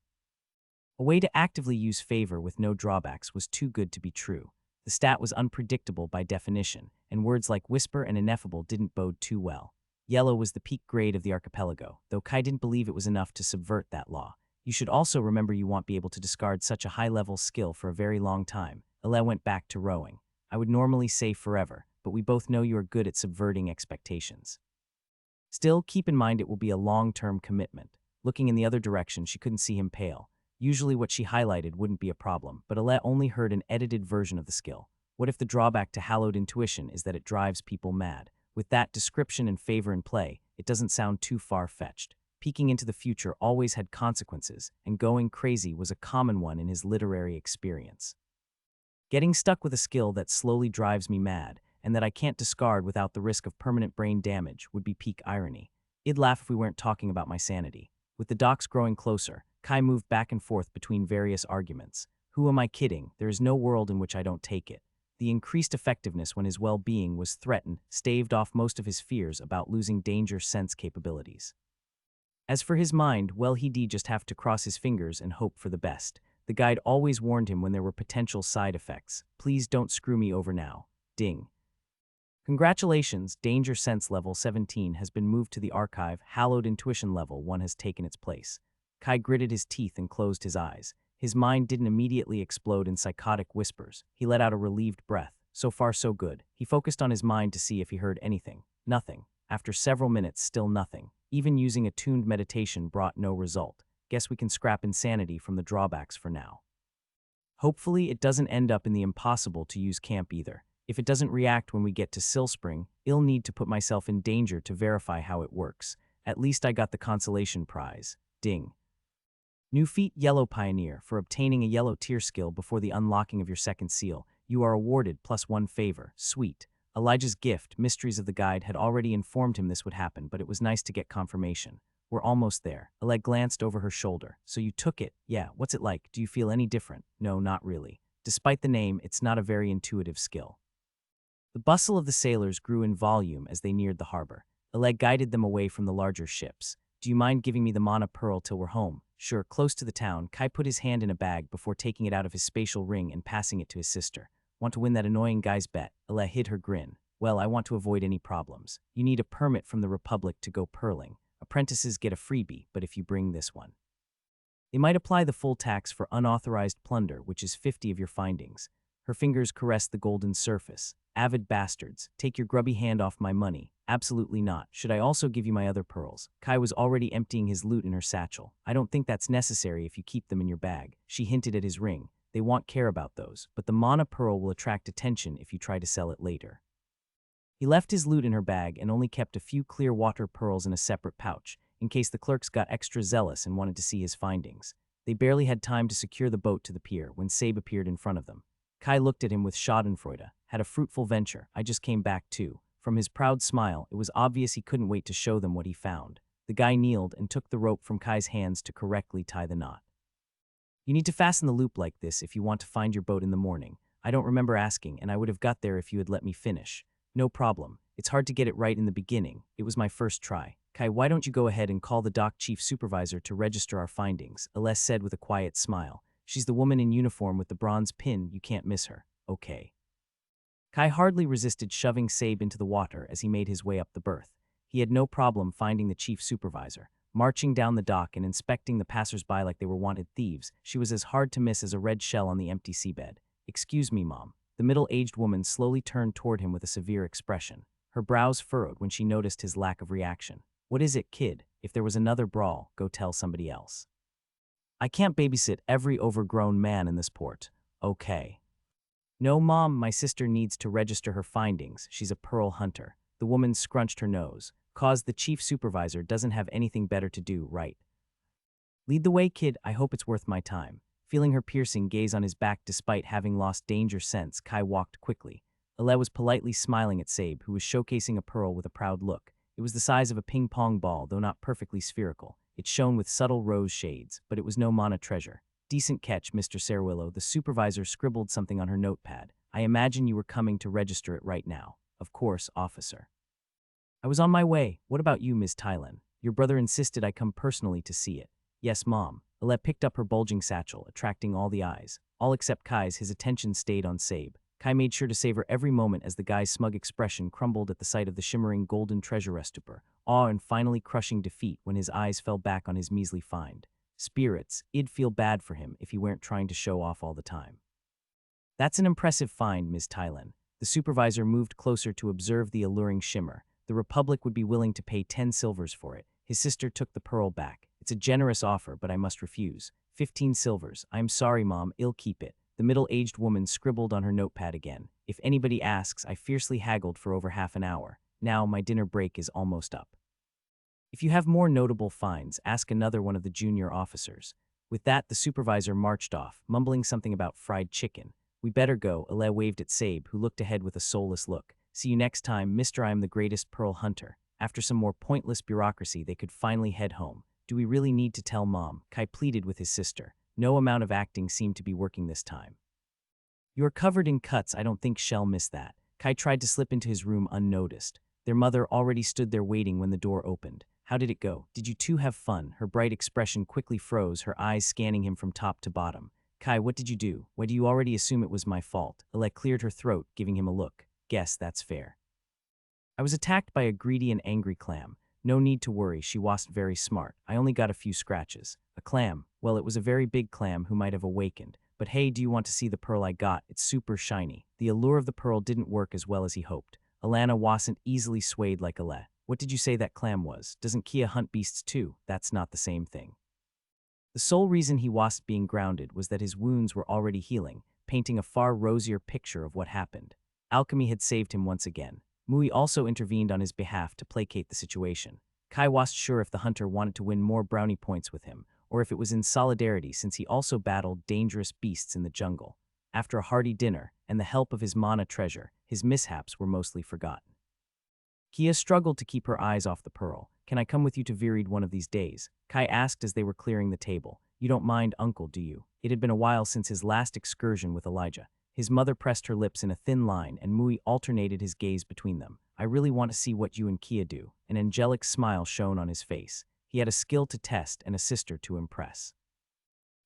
A way to actively use favor with no drawbacks was too good to be true. The stat was unpredictable by definition, and words like whisper and ineffable didn't bode too well. Yellow was the peak grade of the archipelago, though Kai didn't believe it was enough to subvert that law. You should also remember you won't be able to discard such a high-level skill for a very long time. Ele went back to rowing. I would normally say forever, but we both know you are good at subverting expectations. Still, keep in mind it will be a long-term commitment. Looking in the other direction, she couldn't see him pale. Usually what she highlighted wouldn't be a problem, but Ele only heard an edited version of the skill. What if the drawback to hallowed intuition is that it drives people mad? With that description and favor in play, it doesn't sound too far-fetched. Peeking into the future always had consequences, and going crazy was a common one in his literary experience. Getting stuck with a skill that slowly drives me mad, and that I can't discard without the risk of permanent brain damage, would be peak irony. I'd laugh if we weren't talking about my sanity. With the docks growing closer, Kai moved back and forth between various arguments. Who am I kidding? There is no world in which I don't take it. The increased effectiveness when his well-being was threatened staved off most of his fears about losing danger sense capabilities. As for his mind, well, he'd just have to cross his fingers and hope for the best. The guide always warned him when there were potential side effects. Please don't screw me over now. Ding. Congratulations, Danger Sense Level 17 has been moved to the archive. Hallowed Intuition Level 1 has taken its place. Kai gritted his teeth and closed his eyes. His mind didn't immediately explode in psychotic whispers. He let out a relieved breath. So far, so good. He focused on his mind to see if he heard anything. Nothing. After several minutes, still nothing. Even using attuned meditation brought no result. Guess we can scrap insanity from the drawbacks for now. Hopefully, it doesn't end up in the impossible to use camp either. If it doesn't react when we get to Silspring, I'll need to put myself in danger to verify how it works. At least I got the consolation prize. Ding. New feat Yellow Pioneer. For obtaining a yellow tier skill before the unlocking of your second seal, you are awarded +1 favor. Sweet. Elijah's gift, Mysteries of the Guide, had already informed him this would happen, but it was nice to get confirmation. We're almost there. Oleg glanced over her shoulder. So you took it? Yeah, what's it like? Do you feel any different? No, not really. Despite the name, it's not a very intuitive skill. The bustle of the sailors grew in volume as they neared the harbor. Oleg guided them away from the larger ships. Do you mind giving me the mana pearl till we're home? Sure. Close to the town, Kai put his hand in a bag before taking it out of his spatial ring and passing it to his sister. Want to win that annoying guy's bet? Oleg hid her grin. Well, I want to avoid any problems. You need a permit from the Republic to go pearling. Apprentices get a freebie, but if you bring this one. They might apply the full tax for unauthorized plunder, which is 50 of your findings. Her fingers caressed the golden surface. Avid bastards, take your grubby hand off my money. Absolutely not. Should I also give you my other pearls? Kai was already emptying his loot in her satchel. I don't think that's necessary if you keep them in your bag. She hinted at his ring. They won't care about those, but the mana pearl will attract attention if you try to sell it later. He left his loot in her bag and only kept a few clear water pearls in a separate pouch, in case the clerks got extra zealous and wanted to see his findings. They barely had time to secure the boat to the pier when Sabe appeared in front of them. Kai looked at him with schadenfreude. Had a fruitful venture. I just came back too. From his proud smile, it was obvious he couldn't wait to show them what he found. The The guy kneeled and took the rope from Kai's hands to correctly tie the knot. You need to fasten the loop like this if you want to find your boat in the morning. I don't remember asking, and I would have got there if you had let me finish. No problem. It's hard to get it right in the beginning. It was my first try. Kai, why don't you go ahead and call the dock chief supervisor to register our findings? Aless said with a quiet smile. She's the woman in uniform with the bronze pin. You can't miss her. Okay. Kai hardly resisted shoving Sabe into the water as he made his way up the berth. He had no problem finding the chief supervisor. Marching down the dock and inspecting the passers-by like they were wanted thieves, she was as hard to miss as a red shell on the empty seabed. Excuse me, Mom. The middle-aged woman slowly turned toward him with a severe expression. Her brows furrowed when she noticed his lack of reaction. What is it, kid? If there was another brawl, go tell somebody else. I can't babysit every overgrown man in this port. Okay. No, Mom, my sister needs to register her findings. She's a pearl hunter. The woman scrunched her nose. Cause the chief supervisor doesn't have anything better to do, right? Lead the way, kid. I hope it's worth my time. Feeling her piercing gaze on his back despite having lost danger sense, Kai walked quickly. Ale was politely smiling at Sabe, who was showcasing a pearl with a proud look. It was the size of a ping-pong ball, though not perfectly spherical. It shone with subtle rose shades, but it was no mana treasure. Decent catch, Mr. Cerwillo. The supervisor scribbled something on her notepad. I imagine you were coming to register it right now. Of course, officer. I was on my way. What about you, Ms. Tylen? Your brother insisted I come personally to see it. Yes, Mom. Ale picked up her bulging satchel, attracting all the eyes. All except Kai's, his attention stayed on Sabe. Kai made sure to savor every moment as the guy's smug expression crumbled at the sight of the shimmering golden treasure stupor, awe and finally crushing defeat when his eyes fell back on his measly find. Spirits, it'd feel bad for him if he weren't trying to show off all the time. That's an impressive find, Ms. Tylen. The supervisor moved closer to observe the alluring shimmer. The Republic would be willing to pay 10 silvers for it. His sister took the pearl back. It's a generous offer, but I must refuse. 15 silvers. I'm sorry, Mom. I'll keep it. The middle-aged woman scribbled on her notepad again. If anybody asks, I fiercely haggled for over half an hour. Now my dinner break is almost up. If you have more notable finds, ask another one of the junior officers. With that, the supervisor marched off, mumbling something about fried chicken. We better go, Ale waved at Sabe, who looked ahead with a soulless look. See you next time, Mr. I am the greatest pearl hunter. After some more pointless bureaucracy, they could finally head home. Do we really need to tell Mom? Kai pleaded with his sister. No amount of acting seemed to be working this time. You're covered in cuts. I don't think she'll miss that. Kai tried to slip into his room unnoticed. Their mother already stood there waiting when the door opened. How did it go? Did you two have fun? Her bright expression quickly froze, her eyes scanning him from top to bottom. Kai, what did you do? Why do you already assume it was my fault? Ale cleared her throat, giving him a look. Guess that's fair. I was attacked by a greedy and angry clam. No need to worry, she wasn't very smart. I only got a few scratches. A clam? Well, it was a very big clam who might have awakened. But hey, do you want to see the pearl I got? It's super shiny. The allure of the pearl didn't work as well as he hoped. Alana wasn't easily swayed like Ale. What did you say that clam was? Doesn't Kia hunt beasts too? That's not the same thing. The sole reason he wasn't being grounded was that his wounds were already healing, painting a far rosier picture of what happened. Alchemy had saved him once again. Mui also intervened on his behalf to placate the situation. Kai wasn't sure if the hunter wanted to win more brownie points with him, or if it was in solidarity since he also battled dangerous beasts in the jungle. After a hearty dinner, and the help of his mana treasure, his mishaps were mostly forgotten. Kia struggled to keep her eyes off the pearl. Can I come with you to Virid one of these days? Kai asked as they were clearing the table. You don't mind, Uncle, do you? It had been a while since his last excursion with Elijah. His mother pressed her lips in a thin line, and Mui alternated his gaze between them. I really want to see what you and Kia do. An angelic smile shone on his face. He had a skill to test and a sister to impress.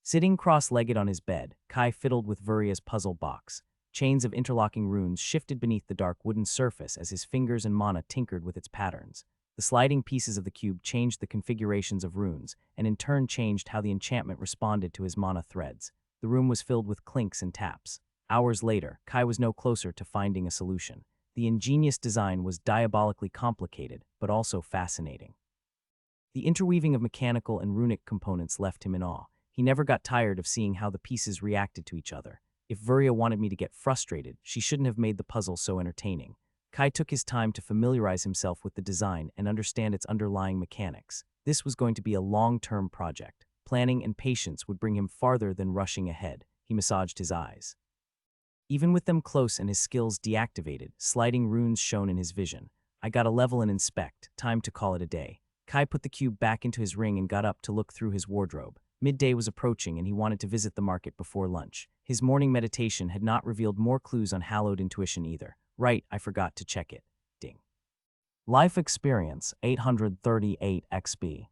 Sitting cross-legged on his bed, Kai fiddled with Vuria's puzzle box. Chains of interlocking runes shifted beneath the dark wooden surface as his fingers and mana tinkered with its patterns. The sliding pieces of the cube changed the configurations of runes, and in turn changed how the enchantment responded to his mana threads. The room was filled with clinks and taps. Hours later, Kai was no closer to finding a solution. The ingenious design was diabolically complicated, but also fascinating. The interweaving of mechanical and runic components left him in awe. He never got tired of seeing how the pieces reacted to each other. If Vuria wanted me to get frustrated, she shouldn't have made the puzzle so entertaining. Kai took his time to familiarize himself with the design and understand its underlying mechanics. This was going to be a long-term project. Planning and patience would bring him farther than rushing ahead. He massaged his eyes. Even with them close and his skills deactivated, sliding runes shone in his vision. I got a level and inspect. Time to call it a day. Kai put the cube back into his ring and got up to look through his wardrobe. Midday was approaching and he wanted to visit the market before lunch. His morning meditation had not revealed more clues on hallowed intuition either. Right, I forgot to check it. Ding. Life experience, 838 XP.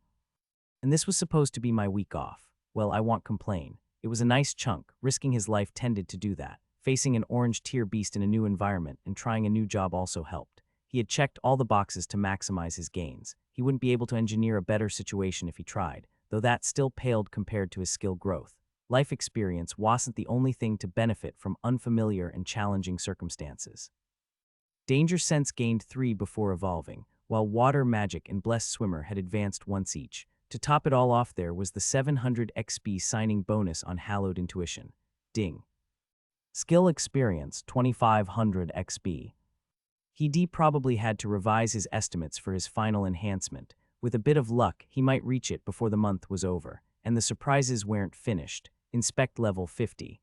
And this was supposed to be my week off. Well, I won't complain. It was a nice chunk. Risking his life tended to do that. Facing an orange tier beast in a new environment and trying a new job also helped. He had checked all the boxes to maximize his gains. He wouldn't be able to engineer a better situation if he tried, though that still paled compared to his skill growth. Life experience wasn't the only thing to benefit from unfamiliar and challenging circumstances. Danger Sense gained 3 before evolving, while Water Magic and Blessed Swimmer had advanced once each. To top it all off there was the 700 XP signing bonus on Hallowed Intuition. Ding. Skill Experience, 2500 XP. He probably had to revise his estimates for his final enhancement. With a bit of luck, he might reach it before the month was over, and the surprises weren't finished. Inspect level 50.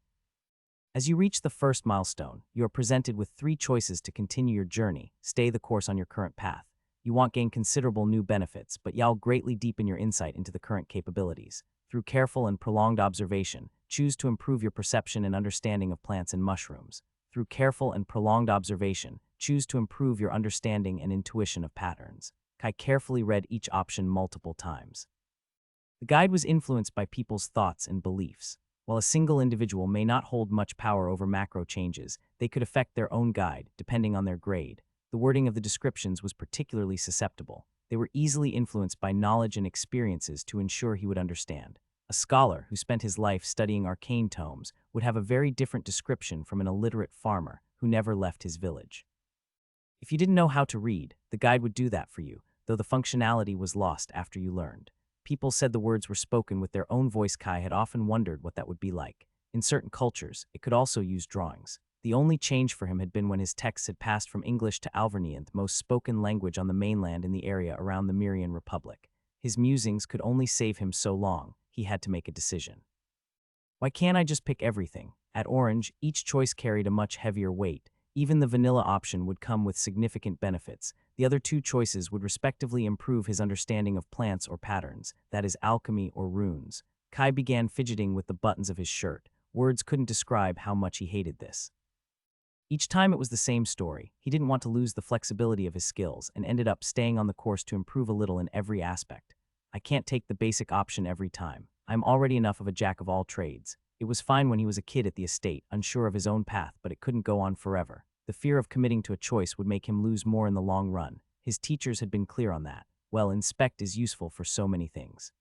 As you reach the first milestone, you are presented with 3 choices to continue your journey. Stay the course on your current path. You won't gain considerable new benefits, but you'll greatly deepen your insight into the current capabilities. Through careful and prolonged observation, choose to improve your perception and understanding of plants and mushrooms. Through careful and prolonged observation, choose to improve your understanding and intuition of patterns. Kai carefully read each option multiple times. The guide was influenced by people's thoughts and beliefs. While a single individual may not hold much power over macro changes, they could affect their own guide, depending on their grade. The wording of the descriptions was particularly susceptible. They were easily influenced by knowledge and experiences to ensure he would understand. A scholar who spent his life studying arcane tomes would have a very different description from an illiterate farmer who never left his village. If you didn't know how to read, the guide would do that for you, though the functionality was lost after you learned. People said the words were spoken with their own voice. Kai had often wondered what that would be like. In certain cultures, it could also use drawings. The only change for him had been when his texts had passed from English to Alvernian, the most spoken language on the mainland in the area around the Myrian Republic. His musings could only save him so long. He had to make a decision. Why can't I just pick everything? At Orange, each choice carried a much heavier weight. Even the vanilla option would come with significant benefits. The other 2 choices would respectively improve his understanding of plants or patterns, that is, alchemy or runes. Kai began fidgeting with the buttons of his shirt. Words couldn't describe how much he hated this. Each time it was the same story. He didn't want to lose the flexibility of his skills and ended up staying on the course to improve a little in every aspect. I can't take the basic option every time. I'm already enough of a jack of all trades. It was fine when he was a kid at the estate, unsure of his own path, but it couldn't go on forever. The fear of committing to a choice would make him lose more in the long run. His teachers had been clear on that. Well, inspect is useful for so many things.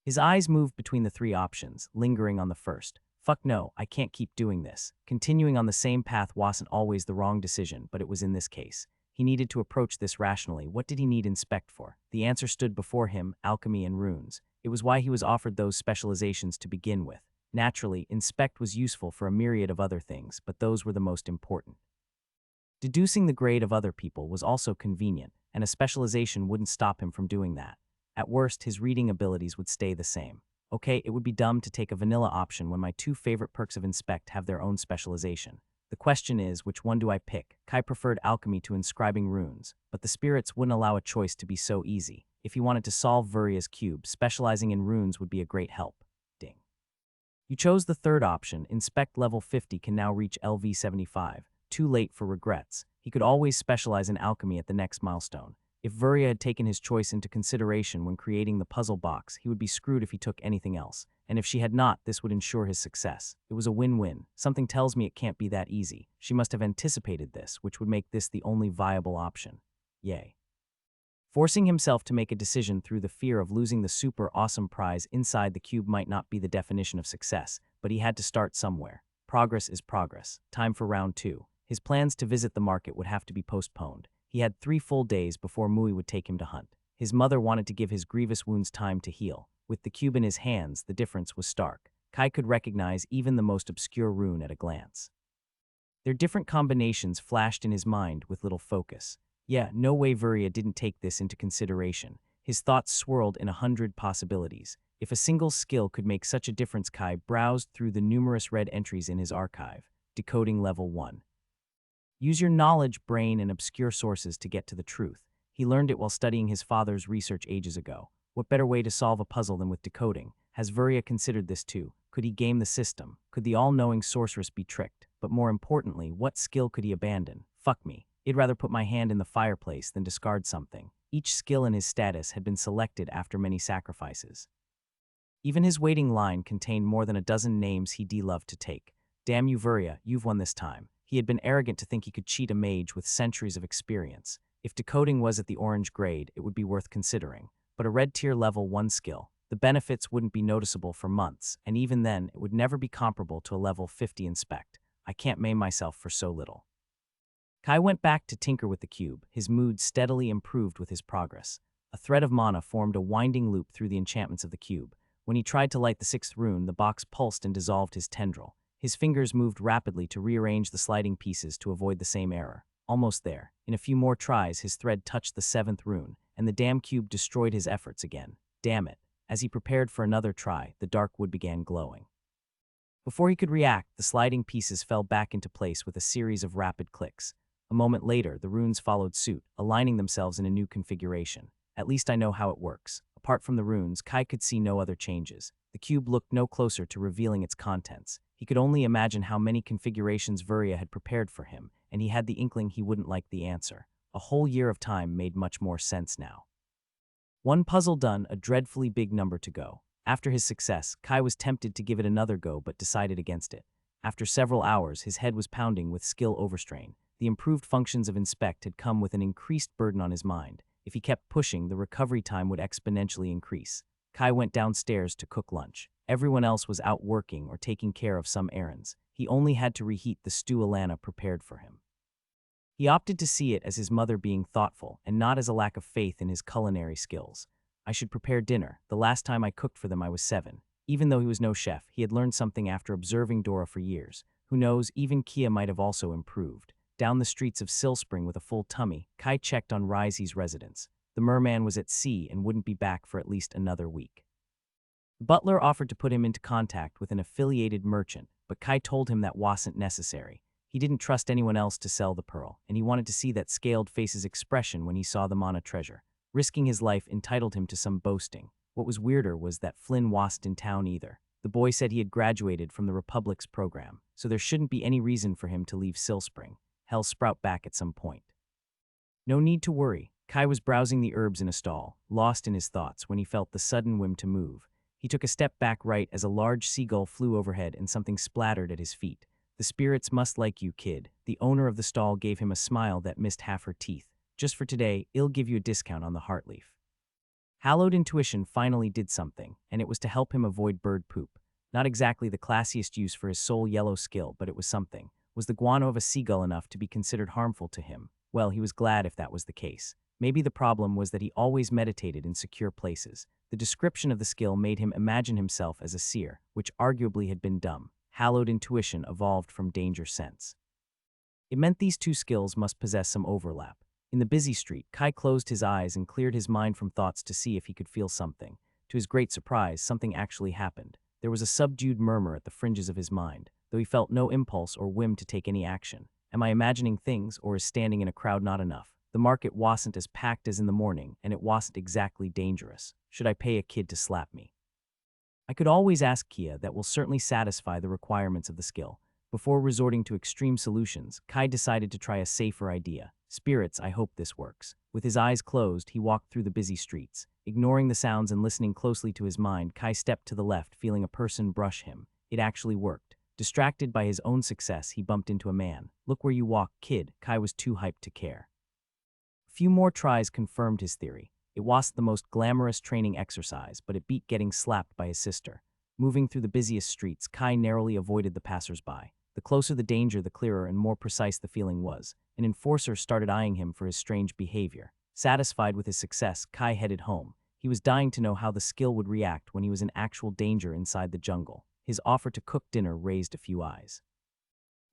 His eyes moved between the 3 options, lingering on the first. Fuck no, I can't keep doing this. Continuing on the same path wasn't always the wrong decision, but it was in this case. He needed to approach this rationally. What did he need inspect for? The answer stood before him: alchemy and runes. It was why he was offered those specializations to begin with. Naturally, inspect was useful for a myriad of other things, but those were the most important. Deducing the grade of other people was also convenient, and a specialization wouldn't stop him from doing that. At worst, his reading abilities would stay the same. Okay, it would be dumb to take a vanilla option when my 2 favorite perks of inspect have their own specialization. The question is, which one do I pick? Kai preferred alchemy to inscribing runes, but the spirits wouldn't allow a choice to be so easy. If he wanted to solve Vuria's cube, specializing in runes would be a great help. Ding. You chose the 3rd option. Inspect level 50 can now reach LV 75. Too late for regrets. He could always specialize in alchemy at the next milestone. If Vuria had taken his choice into consideration when creating the puzzle box, he would be screwed if he took anything else. And if she had not, this would ensure his success. It was a win-win. Something tells me it can't be that easy. She must have anticipated this, which would make this the only viable option. Yay. Forcing himself to make a decision through the fear of losing the super awesome prize inside the cube might not be the definition of success, but he had to start somewhere. Progress is progress. Time for round 2. His plans to visit the market would have to be postponed. He had 3 full days before Mui would take him to hunt. His mother wanted to give his grievous wounds time to heal. With the cube in his hands, the difference was stark. Kai could recognize even the most obscure rune at a glance. Their different combinations flashed in his mind with little focus. Yeah, no way Vuria didn't take this into consideration. His thoughts swirled in 100 possibilities. If a single skill could make such a difference, Kai browsed through the numerous red entries in his archive. Decoding level 1. Use your knowledge, brain, and obscure sources to get to the truth. He learned it while studying his father's research ages ago. What better way to solve a puzzle than with decoding? Has Vuria considered this too? Could he game the system? Could the all-knowing sorceress be tricked? But more importantly, what skill could he abandon? Fuck me. He'd rather put my hand in the fireplace than discard something. Each skill in his status had been selected after many sacrifices. Even his waiting line contained more than a dozen names he'd loved to take. Damn you, Vuria, you've won this time. He had been arrogant to think he could cheat a mage with centuries of experience. If decoding was at the orange grade, it would be worth considering. But a red tier level 1 skill, the benefits wouldn't be noticeable for months, and even then, it would never be comparable to a level 50 inspect. I can't maim myself for so little. Kai went back to tinker with the cube. His mood steadily improved with his progress. A thread of mana formed a winding loop through the enchantments of the cube. When he tried to light the 6th rune, the box pulsed and dissolved his tendril. His fingers moved rapidly to rearrange the sliding pieces to avoid the same error. Almost there. In a few more tries, his thread touched the 7th rune, and the damn cube destroyed his efforts again. Damn it. As he prepared for another try, the dark wood began glowing. Before he could react, the sliding pieces fell back into place with a series of rapid clicks. A moment later, the runes followed suit, aligning themselves in a new configuration. At least I know how it works. Apart from the runes, Kai could see no other changes. The cube looked no closer to revealing its contents. He could only imagine how many configurations Vuria had prepared for him, and he had the inkling he wouldn't like the answer. A whole year of time made much more sense now. One puzzle done, a dreadfully big number to go. After his success, Kai was tempted to give it another go but decided against it. After several hours, his head was pounding with skill overstrain. The improved functions of Inspect had come with an increased burden on his mind. If he kept pushing, the recovery time would exponentially increase. Kai went downstairs to cook lunch. Everyone else was out working or taking care of some errands. He only had to reheat the stew Alana prepared for him. He opted to see it as his mother being thoughtful and not as a lack of faith in his culinary skills. I should prepare dinner. The last time I cooked for them I was 7. Even though he was no chef, he had learned something after observing Dora for years. Who knows, even Kia might have also improved. Down the streets of Silspring with a full tummy, Kai checked on Risey's residence. The merman was at sea and wouldn't be back for at least another week. The butler offered to put him into contact with an affiliated merchant, but Kai told him that wasn't necessary. He didn't trust anyone else to sell the pearl, and he wanted to see that scaled face's expression when he saw the mana treasure. Risking his life entitled him to some boasting. What was weirder was that Flynn wasn't in town either. The boy said he had graduated from the Republic's program, so there shouldn't be any reason for him to leave Silspring. He'll sprout back at some point. No need to worry. Kai was browsing the herbs in a stall, lost in his thoughts when he felt the sudden whim to move. He took a step back right as a large seagull flew overhead and something splattered at his feet. The spirits must like you, kid. The owner of the stall gave him a smile that missed half her teeth. Just for today, I'll give you a discount on the heartleaf. Hallowed intuition finally did something, and it was to help him avoid bird poop. Not exactly the classiest use for his soul yellow skill, but it was something. Was the guano of a seagull enough to be considered harmful to him? Well, he was glad if that was the case. Maybe the problem was that he always meditated in secure places. The description of the skill made him imagine himself as a seer, which arguably had been dumb. Hallowed intuition evolved from danger sense. It meant these two skills must possess some overlap. In the busy street, Kai closed his eyes and cleared his mind from thoughts to see if he could feel something. To his great surprise, something actually happened. There was a subdued murmur at the fringes of his mind, though he felt no impulse or whim to take any action. Am I imagining things, or is standing in a crowd not enough? The market wasn't as packed as in the morning, and it wasn't exactly dangerous. Should I pay a kid to slap me? I could always ask Kia. That will certainly satisfy the requirements of the skill. Before resorting to extreme solutions, Kai decided to try a safer idea. Spirits, I hope this works. With his eyes closed, he walked through the busy streets. Ignoring the sounds and listening closely to his mind, Kai stepped to the left, feeling a person brush him. It actually worked. Distracted by his own success, he bumped into a man. Look where you walk, kid. Kai was too hyped to care. A few more tries confirmed his theory. It wasn't the most glamorous training exercise, but it beat getting slapped by his sister. Moving through the busiest streets, Kai narrowly avoided the passers-by. The closer the danger, the clearer and more precise the feeling was. An enforcer started eyeing him for his strange behavior. Satisfied with his success, Kai headed home. He was dying to know how the skill would react when he was in actual danger inside the jungle. His offer to cook dinner raised a few eyes.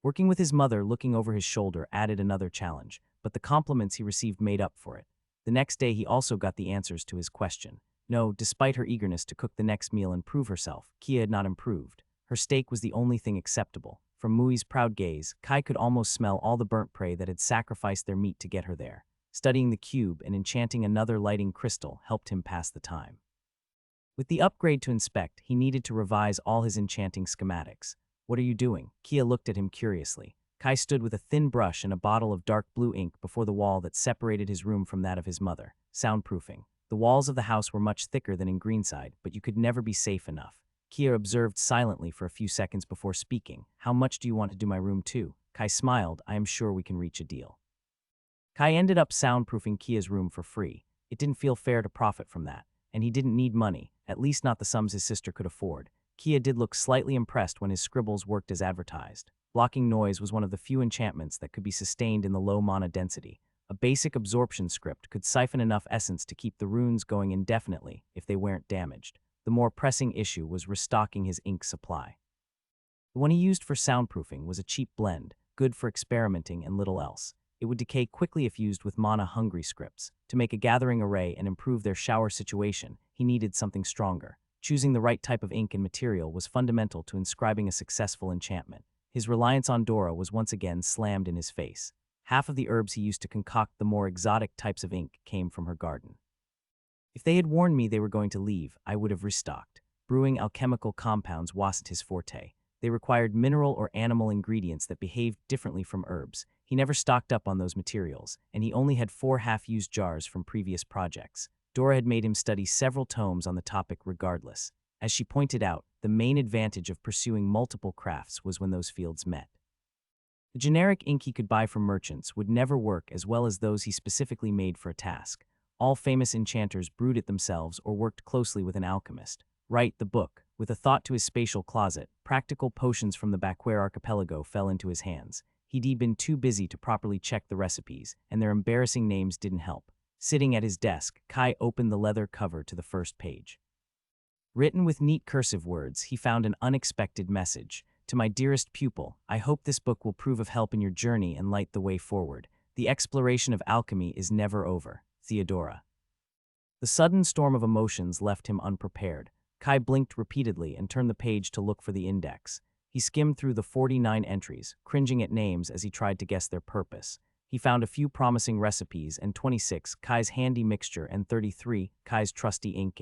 Working with his mother looking over his shoulder added another challenge, but the compliments he received made up for it. The next day he also got the answers to his question. No, despite her eagerness to cook the next meal and prove herself, Kia had not improved. Her steak was the only thing acceptable. From Mui's proud gaze, Kai could almost smell all the burnt prey that had sacrificed their meat to get her there. Studying the cube and enchanting another lighting crystal helped him pass the time. With the upgrade to inspect, he needed to revise all his enchanting schematics. What are you doing? Kia looked at him curiously. Kai stood with a thin brush and a bottle of dark blue ink before the wall that separated his room from that of his mother. Soundproofing. The walls of the house were much thicker than in Greenside, but you could never be safe enough. Kia observed silently for a few seconds before speaking. How much do you want to do my room too? Kai smiled. I am sure we can reach a deal. Kai ended up soundproofing Kia's room for free. It didn't feel fair to profit from that, and he didn't need money, at least not the sums his sister could afford. Kia did look slightly impressed when his scribbles worked as advertised. Blocking noise was one of the few enchantments that could be sustained in the low mana density. A basic absorption script could siphon enough essence to keep the runes going indefinitely if they weren't damaged. The more pressing issue was restocking his ink supply. The one he used for soundproofing was a cheap blend, good for experimenting and little else. It would decay quickly if used with mana-hungry scripts. To make a gathering array and improve their shower situation, he needed something stronger. Choosing the right type of ink and material was fundamental to inscribing a successful enchantment. His reliance on Dora was once again slammed in his face. Half of the herbs he used to concoct the more exotic types of ink came from her garden. If they had warned me they were going to leave, I would have restocked. Brewing alchemical compounds wasn't his forte. They required mineral or animal ingredients that behaved differently from herbs. He never stocked up on those materials, and he only had 4 half-used jars from previous projects. Dora had made him study several tomes on the topic regardless. As she pointed out, the main advantage of pursuing multiple crafts was when those fields met. The generic ink he could buy from merchants would never work as well as those he specifically made for a task. All famous enchanters brewed it themselves or worked closely with an alchemist. Write the book. With a thought to his spatial closet, practical potions from the Backware archipelago fell into his hands. He'd been too busy to properly check the recipes, and their embarrassing names didn't help. Sitting at his desk, Kai opened the leather cover to the first page. Written with neat cursive words, he found an unexpected message. To my dearest pupil, I hope this book will prove of help in your journey and light the way forward. The exploration of alchemy is never over. Theodora. The sudden storm of emotions left him unprepared. Kai blinked repeatedly and turned the page to look for the index. He skimmed through the 49 entries, cringing at names as he tried to guess their purpose. He found a few promising recipes and 26, Kai's handy mixture, and 33, Kai's trusty ink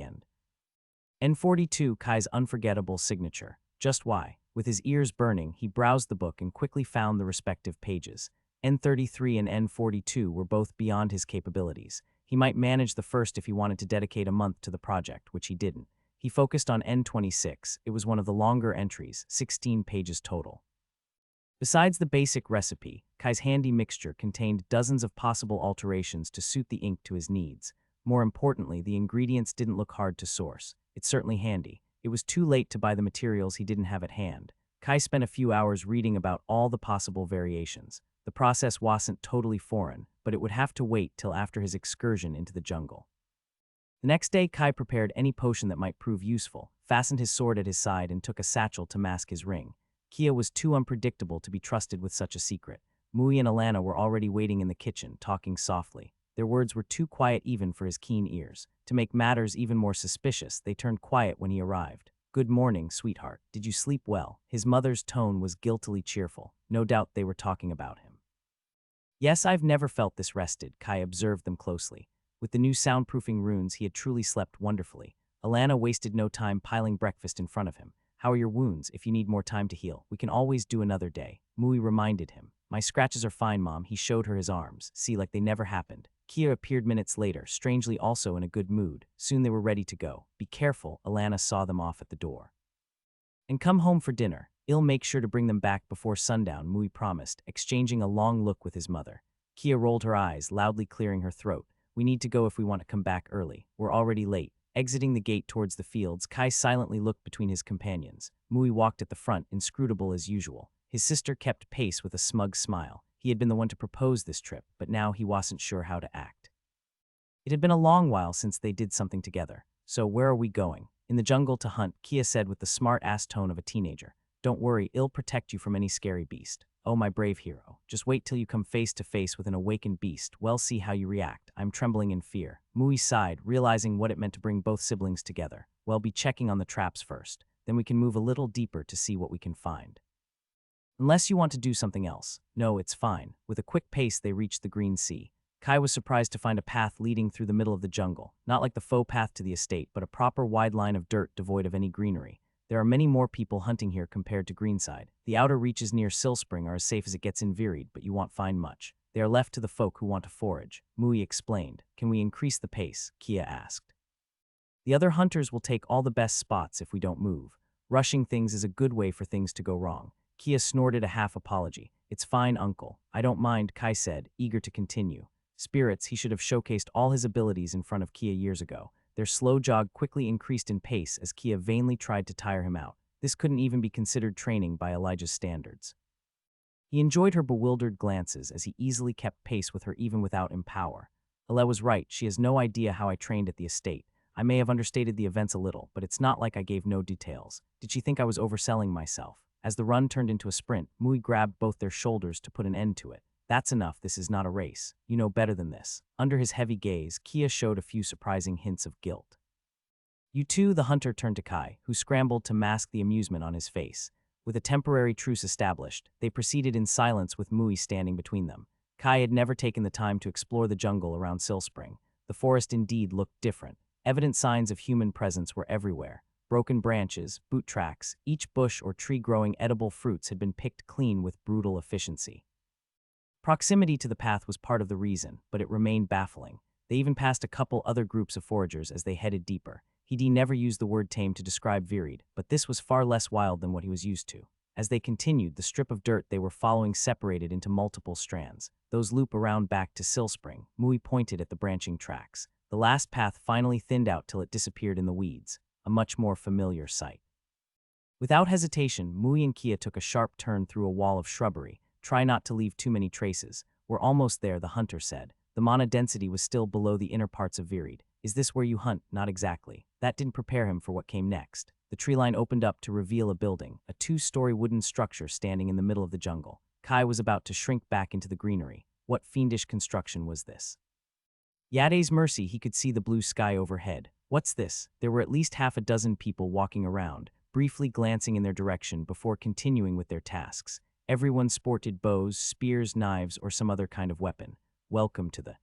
and 42, Kai's unforgettable signature. Just why? With his ears burning, he browsed the book and quickly found the respective pages. N33 and N42 were both beyond his capabilities. He might manage the first if he wanted to dedicate a month to the project, which he didn't. He focused on N26. It was one of the longer entries, 16 pages total. Besides the basic recipe, Kai's handy mixture contained dozens of possible alterations to suit the ink to his needs. More importantly, the ingredients didn't look hard to source. It's certainly handy. It was too late to buy the materials he didn't have at hand. Kai spent a few hours reading about all the possible variations. The process wasn't totally foreign, but it would have to wait till after his excursion into the jungle. The next day, Kai prepared any potion that might prove useful, fastened his sword at his side, and took a satchel to mask his ring. Kia was too unpredictable to be trusted with such a secret. Mui and Alana were already waiting in the kitchen, talking softly. Their words were too quiet even for his keen ears. To make matters even more suspicious, they turned quiet when he arrived. Good morning, sweetheart. Did you sleep well? His mother's tone was guiltily cheerful. No doubt they were talking about him. Yes, I've never felt this rested. Kai observed them closely. With the new soundproofing runes, he had truly slept wonderfully. Alana wasted no time piling breakfast in front of him. How are your wounds? If you need more time to heal, we can always do another day. Mui reminded him. My scratches are fine, Mom. He showed her his arms. See, like they never happened. Kia appeared minutes later, strangely also in a good mood. Soon they were ready to go. Be careful, Alana saw them off at the door. And come home for dinner. I'll make sure to bring them back before sundown, Mui promised, exchanging a long look with his mother. Kia rolled her eyes, loudly clearing her throat. We need to go if we want to come back early. We're already late. Exiting the gate towards the fields, Kai silently looked between his companions. Mui walked at the front, inscrutable as usual. His sister kept pace with a smug smile. He had been the one to propose this trip, but now he wasn't sure how to act. It had been a long while since they did something together. So where are we going? In the jungle to hunt, Kia said with the smart-ass tone of a teenager. Don't worry, I'll protect you from any scary beast. Oh, my brave hero. Just wait till you come face to face with an awakened beast. Well, see how you react. I'm trembling in fear. Mui sighed, realizing what it meant to bring both siblings together. Well, be checking on the traps first. Then we can move a little deeper to see what we can find. Unless you want to do something else. No, it's fine. With a quick pace, they reached the green sea. Kai was surprised to find a path leading through the middle of the jungle, not like the faux path to the estate, but a proper wide line of dirt devoid of any greenery. There are many more people hunting here compared to Greenside. The outer reaches near Silspring are as safe as it gets in Vireed, but you won't find much. They are left to the folk who want to forage. Mui explained. Can we increase the pace? Kia asked. The other hunters will take all the best spots if we don't move. Rushing things is a good way for things to go wrong. Kia snorted a half apology. It's fine, uncle. I don't mind, Kai said, eager to continue. Spirits, he should have showcased all his abilities in front of Kia years ago. Their slow jog quickly increased in pace as Kia vainly tried to tire him out. This couldn't even be considered training by Elijah's standards. He enjoyed her bewildered glances as he easily kept pace with her even without empower. Ele was right, she has no idea how I trained at the estate. I may have understated the events a little, but it's not like I gave no details. Did she think I was overselling myself? As the run turned into a sprint, Mui grabbed both their shoulders to put an end to it. That's enough, this is not a race. You know better than this. Under his heavy gaze, Kia showed a few surprising hints of guilt. You too, the hunter turned to Kai, who scrambled to mask the amusement on his face. With a temporary truce established, they proceeded in silence with Mui standing between them. Kai had never taken the time to explore the jungle around Silspring. The forest indeed looked different. Evident signs of human presence were everywhere. Broken branches, boot tracks, each bush or tree growing edible fruits had been picked clean with brutal efficiency. Proximity to the path was part of the reason, but it remained baffling. They even passed a couple other groups of foragers as they headed deeper. He never used the word tame to describe Vireed, but this was far less wild than what he was used to. As they continued, the strip of dirt they were following separated into multiple strands. Those loop around back to Silspring. Mui pointed at the branching tracks. The last path finally thinned out till it disappeared in the weeds, a much more familiar sight. Without hesitation, Mui and Kia took a sharp turn through a wall of shrubbery. Try not to leave too many traces. We're almost there, the hunter said. The mana density was still below the inner parts of Vireed. Is this where you hunt? Not exactly. That didn't prepare him for what came next. The tree line opened up to reveal a building, a two-story wooden structure standing in the middle of the jungle. Kai was about to shrink back into the greenery. What fiendish construction was this? Yade's mercy, he could see the blue sky overhead. What's this? There were at least half a dozen people walking around, briefly glancing in their direction before continuing with their tasks. Everyone sported bows, spears, knives, or some other kind of weapon. Welcome to the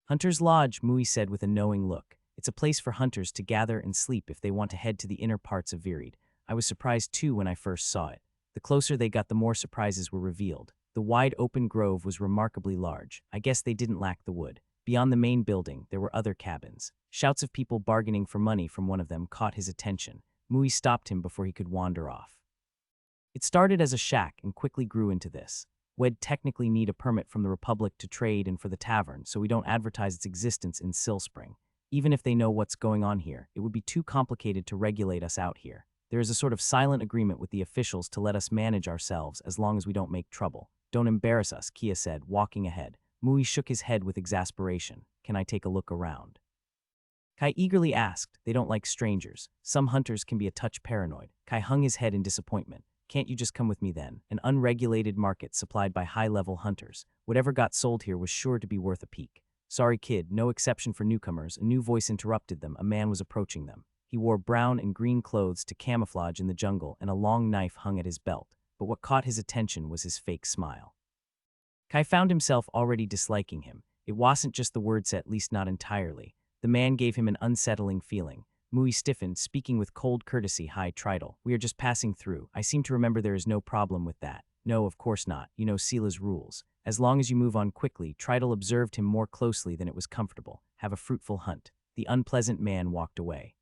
Hunter's Lodge, Mui said with a knowing look. It's a place for hunters to gather and sleep if they want to head to the inner parts of Vireed. I was surprised too when I first saw it. The closer they got, the more surprises were revealed. The wide open grove was remarkably large. I guess they didn't lack the wood. Beyond the main building, there were other cabins. Shouts of people bargaining for money from one of them caught his attention. Mui stopped him before he could wander off. It started as a shack and quickly grew into this. We'd technically need a permit from the Republic to trade and for the tavern, so we don't advertise its existence in Silspring. Even if they know what's going on here, it would be too complicated to regulate us out here. There is a sort of silent agreement with the officials to let us manage ourselves as long as we don't make trouble. Don't embarrass us, Kia said, walking ahead. Mui shook his head with exasperation. Can I take a look around? Kai eagerly asked. They don't like strangers. Some hunters can be a touch paranoid. Kai hung his head in disappointment. Can't you just come with me then? An unregulated market supplied by high-level hunters. Whatever got sold here was sure to be worth a peek. Sorry, kid, no exception for newcomers. A new voice interrupted them. A man was approaching them. He wore brown and green clothes to camouflage in the jungle, and a long knife hung at his belt. But what caught his attention was his fake smile. Kai found himself already disliking him. It wasn't just the words, at least not entirely. The man gave him an unsettling feeling. Mui stiffened, speaking with cold courtesy. Hi, Tridal. We are just passing through. I seem to remember there is no problem with that. No, of course not. You know Seela's rules. As long as you move on quickly, Tridal observed him more closely than it was comfortable. Have a fruitful hunt. The unpleasant man walked away.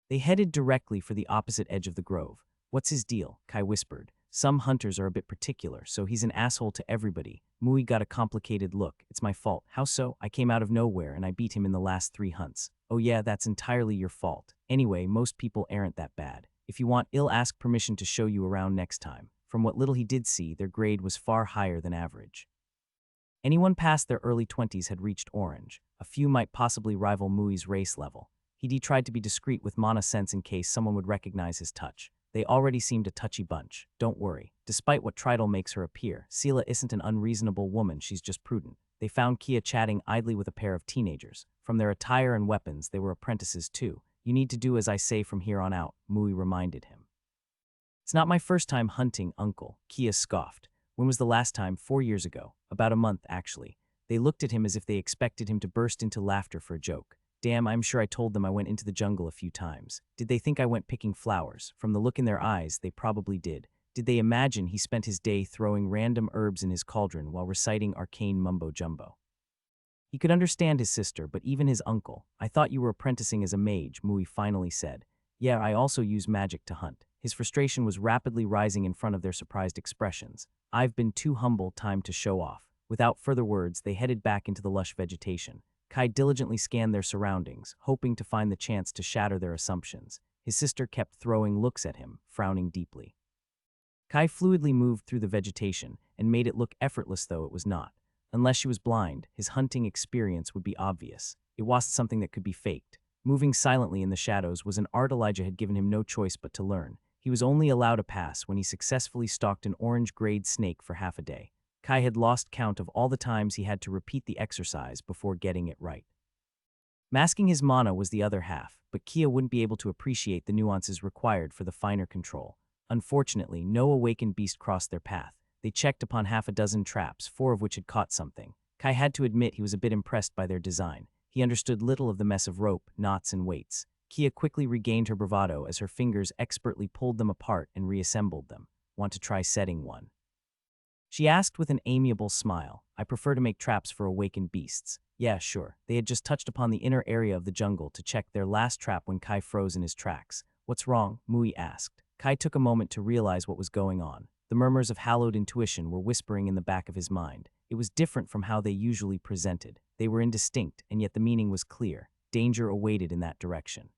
They headed directly for the opposite edge of the grove. What's his deal? Kai whispered. Some hunters are a bit particular, so he's an asshole to everybody. Mui got a complicated look. It's my fault. How so? I came out of nowhere and I beat him in the last 3 hunts. Oh yeah, that's entirely your fault. Anyway, most people aren't that bad. If you want, I'll ask permission to show you around next time. From what little he did see, their grade was far higher than average. Anyone past their early 20s had reached orange. A few might possibly rival Mui's race level. He tried to be discreet with mana sense in case someone would recognize his touch. They already seemed a touchy bunch. Don't worry. Despite what Tridal makes her appear, Seela isn't an unreasonable woman, she's just prudent. They found Kia chatting idly with a pair of teenagers. From their attire and weapons, they were apprentices too. You need to do as I say from here on out, Mui reminded him. It's not my first time hunting, uncle, Kia scoffed. When was the last time? 4 years ago. About a month, actually. They looked at him as if they expected him to burst into laughter for a joke. Damn, I'm sure I told them I went into the jungle a few times. Did they think I went picking flowers? From the look in their eyes, they probably did. Did they imagine he spent his day throwing random herbs in his cauldron while reciting arcane mumbo-jumbo? He could understand his sister, but even his uncle. I thought you were apprenticing as a mage, Mui finally said. Yeah, I also use magic to hunt. His frustration was rapidly rising in front of their surprised expressions. I've been too humble, time to show off. Without further words, they headed back into the lush vegetation. Kai diligently scanned their surroundings, hoping to find the chance to shatter their assumptions. His sister kept throwing looks at him, frowning deeply. Kai fluidly moved through the vegetation and made it look effortless, though it was not. Unless she was blind, his hunting experience would be obvious. It wasn't something that could be faked. Moving silently in the shadows was an art Elijah had given him no choice but to learn. He was only allowed a pass when he successfully stalked an orange-grayed snake for half a day. Kai had lost count of all the times he had to repeat the exercise before getting it right. Masking his mana was the other half, but Kia wouldn't be able to appreciate the nuances required for the finer control. Unfortunately, no awakened beast crossed their path. They checked upon half a dozen traps, 4 of which had caught something. Kai had to admit he was a bit impressed by their design. He understood little of the mess of rope, knots, and weights. Kia quickly regained her bravado as her fingers expertly pulled them apart and reassembled them. Want to try setting one? She asked with an amiable smile. I prefer to make traps for awakened beasts. Yeah, sure. They had just touched upon the inner area of the jungle to check their last trap when Kai froze in his tracks. What's wrong? Mui asked. Kai took a moment to realize what was going on. The murmurs of hallowed intuition were whispering in the back of his mind. It was different from how they usually presented. They were indistinct, and yet the meaning was clear. Danger awaited in that direction.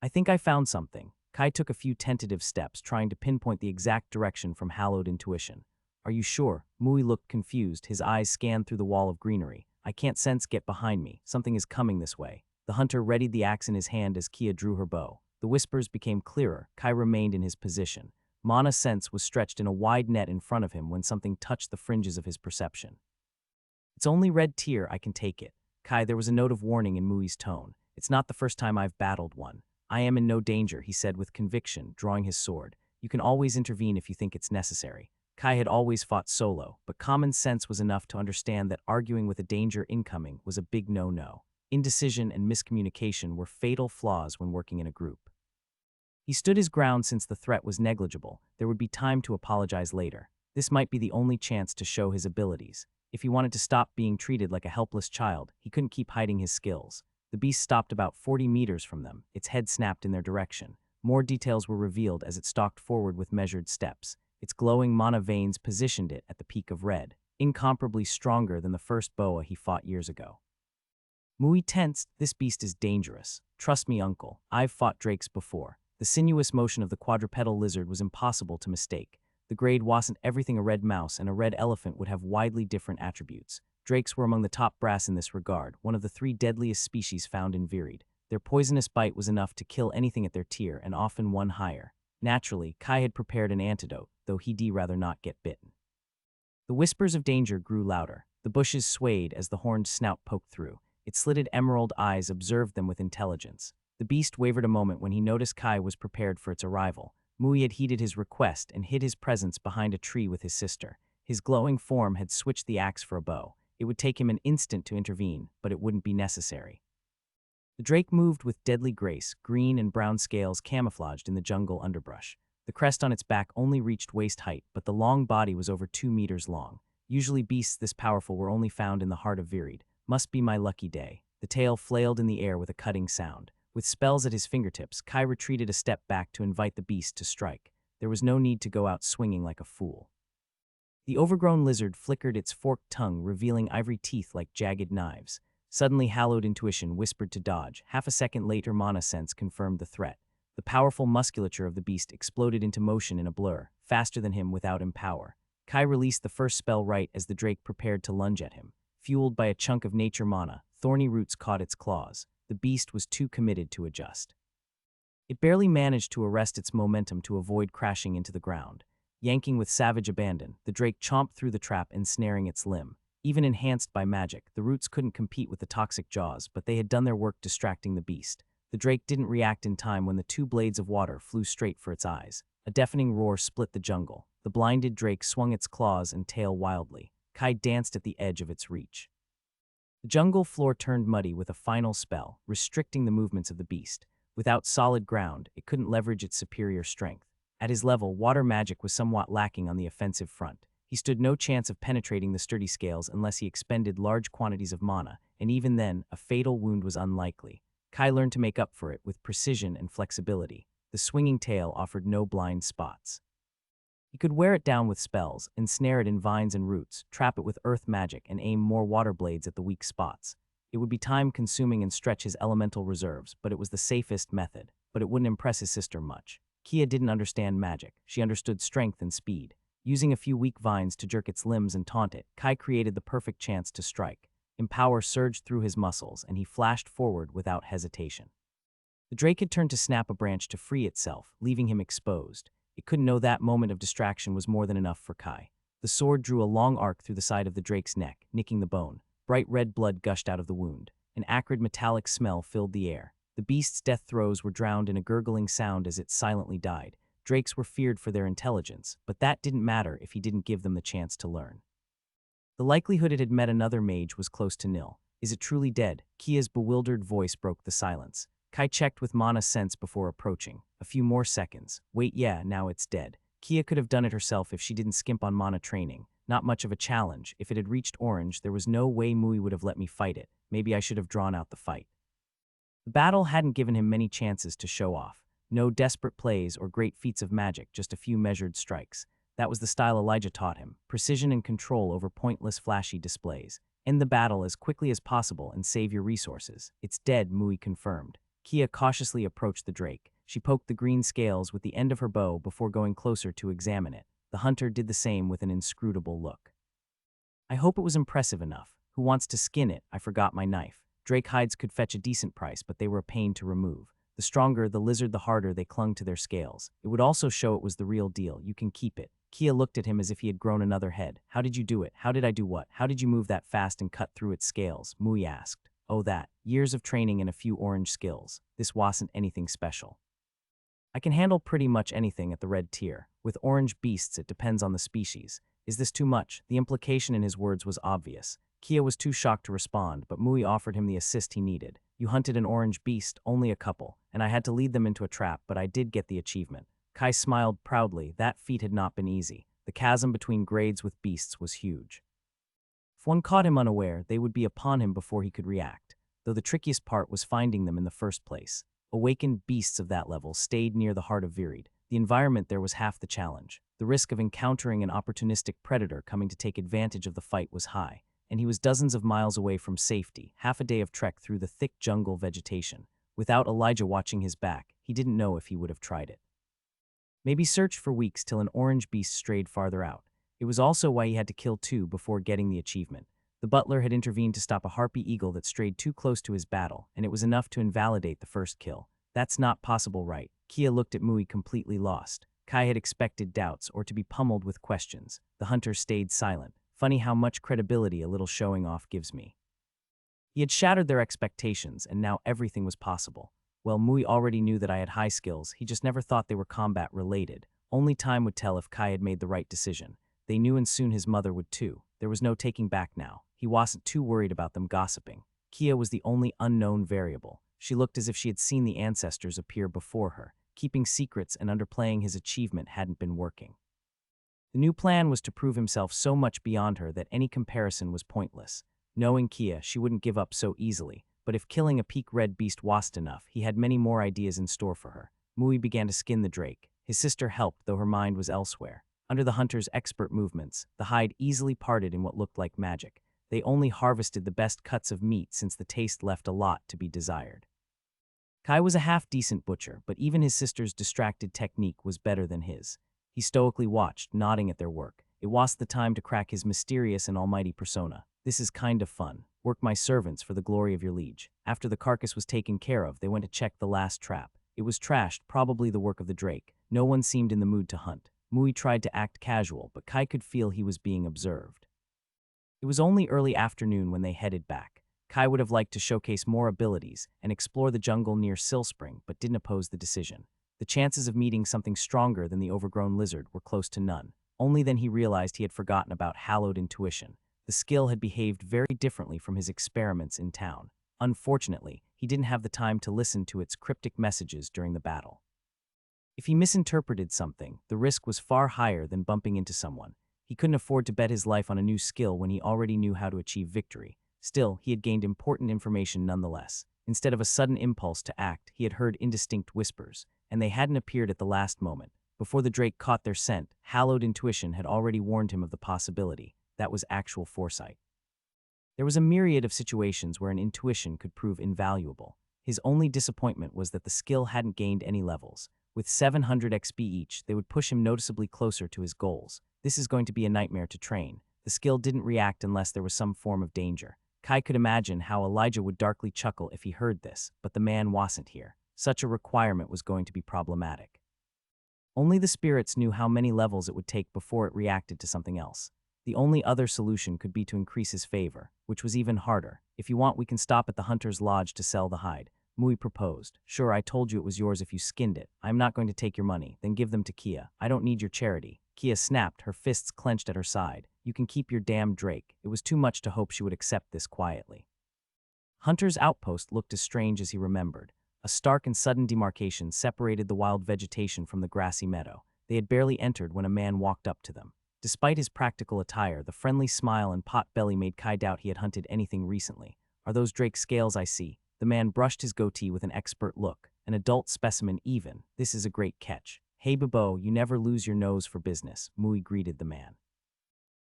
I think I found something. Kai took a few tentative steps, trying to pinpoint the exact direction from hallowed intuition. Are you sure? Mui looked confused, his eyes scanned through the wall of greenery. I can't sense, get behind me. Something is coming this way. The hunter readied the axe in his hand as Kia drew her bow. The whispers became clearer. Kai remained in his position. Mana sense was stretched in a wide net in front of him when something touched the fringes of his perception. It's only red tear, I can take it. Kai, there was a note of warning in Mui's tone. It's not the first time I've battled one. I am in no danger, he said with conviction, drawing his sword. You can always intervene if you think it's necessary. Kai had always fought solo, but common sense was enough to understand that arguing with a danger incoming was a big no-no. Indecision and miscommunication were fatal flaws when working in a group. He stood his ground since the threat was negligible. There would be time to apologize later. This might be the only chance to show his abilities. If he wanted to stop being treated like a helpless child, he couldn't keep hiding his skills. The beast stopped about 40 meters from them. Its head snapped in their direction. More details were revealed as it stalked forward with measured steps. Its glowing mana veins positioned it at the peak of red, incomparably stronger than the first boa he fought years ago. Mui tensed. This beast is dangerous. Trust me, uncle. I've fought drakes before. The sinuous motion of the quadrupedal lizard was impossible to mistake. The grade wasn't everything a red mouse, and a red elephant would have widely different attributes. Drakes were among the top brass in this regard, one of the 3 deadliest species found in Virid. Their poisonous bite was enough to kill anything at their tier, and often one higher. Naturally, Kai had prepared an antidote, though he'd rather not get bitten. The whispers of danger grew louder. The bushes swayed as the horned snout poked through. Its slitted emerald eyes observed them with intelligence. The beast wavered a moment when he noticed Kai was prepared for its arrival. Mui had heeded his request and hid his presence behind a tree with his sister. His glowing form had switched the axe for a bow. It would take him an instant to intervene, but it wouldn't be necessary. The drake moved with deadly grace, green and brown scales camouflaged in the jungle underbrush. The crest on its back only reached waist height, but the long body was over 2 meters long. Usually beasts this powerful were only found in the heart of Virid. Must be my lucky day. The tail flailed in the air with a cutting sound. With spells at his fingertips, Kai retreated a step back to invite the beast to strike. There was no need to go out swinging like a fool. The overgrown lizard flickered its forked tongue, revealing ivory teeth like jagged knives. Suddenly, hallowed intuition whispered to dodge. Half a second later, mana sense confirmed the threat. The powerful musculature of the beast exploded into motion in a blur, faster than him without empower. Kai released the first spell right as the drake prepared to lunge at him. Fueled by a chunk of nature mana, thorny roots caught its claws. The beast was too committed to adjust. It barely managed to arrest its momentum to avoid crashing into the ground. Yanking with savage abandon, the drake chomped through the trap, ensnaring its limb. Even enhanced by magic, the roots couldn't compete with the toxic jaws, but they had done their work distracting the beast. The drake didn't react in time when the 2 blades of water flew straight for its eyes. A deafening roar split the jungle. The blinded drake swung its claws and tail wildly. Kai danced at the edge of its reach. The jungle floor turned muddy with a final spell, restricting the movements of the beast. Without solid ground, it couldn't leverage its superior strength. At his level, water magic was somewhat lacking on the offensive front. He stood no chance of penetrating the sturdy scales unless he expended large quantities of mana, and even then, a fatal wound was unlikely. Kai learned to make up for it with precision and flexibility. The swinging tail offered no blind spots. He could wear it down with spells, ensnare it in vines and roots, trap it with earth magic, and aim more water blades at the weak spots. It would be time-consuming and stretch his elemental reserves, but it was the safest method. But it wouldn't impress his sister much. Kia didn't understand magic. She understood strength and speed. Using a few weak vines to jerk its limbs and taunt it, Kai created the perfect chance to strike. Power surged through his muscles, and he flashed forward without hesitation. The drake had turned to snap a branch to free itself, leaving him exposed. It couldn't know that moment of distraction was more than enough for Kai. The sword drew a long arc through the side of the drake's neck, nicking the bone. Bright red blood gushed out of the wound. An acrid metallic smell filled the air. The beast's death throes were drowned in a gurgling sound as it silently died. Drakes were feared for their intelligence, but that didn't matter if he didn't give them the chance to learn. The likelihood it had met another mage was close to nil. Is it truly dead? Kia's bewildered voice broke the silence. Kai checked with mana sense before approaching. A few more seconds. Wait, yeah, now it's dead. Kia could have done it herself if she didn't skimp on mana training. Not much of a challenge. If it had reached orange, there was no way Mui would have let me fight it. Maybe I should have drawn out the fight. The battle hadn't given him many chances to show off. No desperate plays or great feats of magic, just a few measured strikes. That was the style Elijah taught him. Precision and control over pointless, flashy displays. End the battle as quickly as possible and save your resources. It's dead, Mui confirmed. Kia cautiously approached the drake. She poked the green scales with the end of her bow before going closer to examine it. The hunter did the same with an inscrutable look. I hope it was impressive enough. Who wants to skin it? I forgot my knife. Drake hides could fetch a decent price, but they were a pain to remove. The stronger the lizard, the harder they clung to their scales. It would also show it was the real deal. You can keep it. Kia looked at him as if he had grown another head. How did you do it? How did I do what? How did you move that fast and cut through its scales? Mui asked. Oh, that. Years of training and a few orange skills. This wasn't anything special. I can handle pretty much anything at the red tier. With orange beasts, it depends on the species. Is this too much? The implication in his words was obvious. Kia was too shocked to respond, but Mui offered him the assist he needed. You hunted an orange beast, only a couple, and I had to lead them into a trap, but I did get the achievement. Kai smiled proudly. That feat had not been easy. The chasm between grades with beasts was huge. If one caught him unaware, they would be upon him before he could react, though the trickiest part was finding them in the first place. Awakened beasts of that level stayed near the heart of Virid. The environment there was half the challenge. The risk of encountering an opportunistic predator coming to take advantage of the fight was high, and he was dozens of miles away from safety, half a day of trek through the thick jungle vegetation. Without Elijah watching his back, he didn't know if he would have tried it. Maybe searched for weeks till an orange beast strayed farther out. It was also why he had to kill two before getting the achievement. The butler had intervened to stop a harpy eagle that strayed too close to his battle, and it was enough to invalidate the first kill. That's not possible, right? Kia looked at Mui completely lost. Kai had expected doubts or to be pummeled with questions. The hunter stayed silent. Funny how much credibility a little showing off gives me. He had shattered their expectations, and now everything was possible. Well, Mui already knew that I had high skills, he just never thought they were combat-related. Only time would tell if Kai had made the right decision. They knew, and soon his mother would too. There was no taking back now. He wasn't too worried about them gossiping. Kia was the only unknown variable. She looked as if she had seen the ancestors appear before her. Keeping secrets and underplaying his achievement hadn't been working. The new plan was to prove himself so much beyond her that any comparison was pointless. Knowing Kia, she wouldn't give up so easily, but if killing a peak red beast wasn't enough, he had many more ideas in store for her. Mui began to skin the drake. His sister helped, though her mind was elsewhere. Under the hunter's expert movements, the hide easily parted in what looked like magic. They only harvested the best cuts of meat since the taste left a lot to be desired. Kai was a half-decent butcher, but even his sister's distracted technique was better than his. He stoically watched, nodding at their work. It wasn't the time to crack his mysterious and almighty persona. This is kind of fun. Work my servants for the glory of your liege. After the carcass was taken care of, they went to check the last trap. It was trashed, probably the work of the drake. No one seemed in the mood to hunt. Mui tried to act casual, but Kai could feel he was being observed. It was only early afternoon when they headed back. Kai would have liked to showcase more abilities and explore the jungle near Silspring, but didn't oppose the decision. The chances of meeting something stronger than the overgrown lizard were close to none. Only then he realized he had forgotten about hallowed intuition. The skill had behaved very differently from his experiments in town. Unfortunately, he didn't have the time to listen to its cryptic messages during the battle. If he misinterpreted something, the risk was far higher than bumping into someone. He couldn't afford to bet his life on a new skill when he already knew how to achieve victory. Still, he had gained important information nonetheless. Instead of a sudden impulse to act, he had heard indistinct whispers, and they hadn't appeared at the last moment. Before the drake caught their scent, hallowed intuition had already warned him of the possibility. That was actual foresight. There was a myriad of situations where an intuition could prove invaluable. His only disappointment was that the skill hadn't gained any levels. With 700 XP each, they would push him noticeably closer to his goals. This is going to be a nightmare to train. The skill didn't react unless there was some form of danger. Kai could imagine how Elijah would darkly chuckle if he heard this, but the man wasn't here. Such a requirement was going to be problematic. Only the spirits knew how many levels it would take before it reacted to something else. The only other solution could be to increase his favor, which was even harder. If you want, we can stop at the hunter's lodge to sell the hide. Mui proposed. Sure, I told you it was yours if you skinned it. I'm not going to take your money, then give them to Kia. I don't need your charity. Kia snapped, her fists clenched at her side. You can keep your damn drake. It was too much to hope she would accept this quietly. Hunter's outpost looked as strange as he remembered. A stark and sudden demarcation separated the wild vegetation from the grassy meadow. They had barely entered when a man walked up to them. Despite his practical attire, the friendly smile and pot belly made Kai doubt he had hunted anything recently. Are those drake scales I see? The man brushed his goatee with an expert look. An adult specimen even. This is a great catch. Hey Babo, you never lose your nose for business, Mui greeted the man.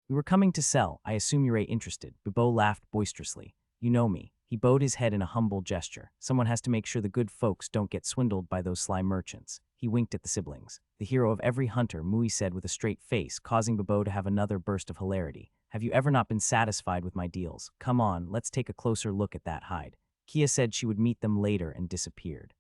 We were coming to sell. I assume you're interested. Babo laughed boisterously. You know me. He bowed his head in a humble gesture. Someone has to make sure the good folks don't get swindled by those sly merchants. He winked at the siblings. The hero of every hunter, Mui said with a straight face, causing Babo to have another burst of hilarity. Have you ever not been satisfied with my deals? Come on, let's take a closer look at that hide. Kia said she would meet them later and disappeared.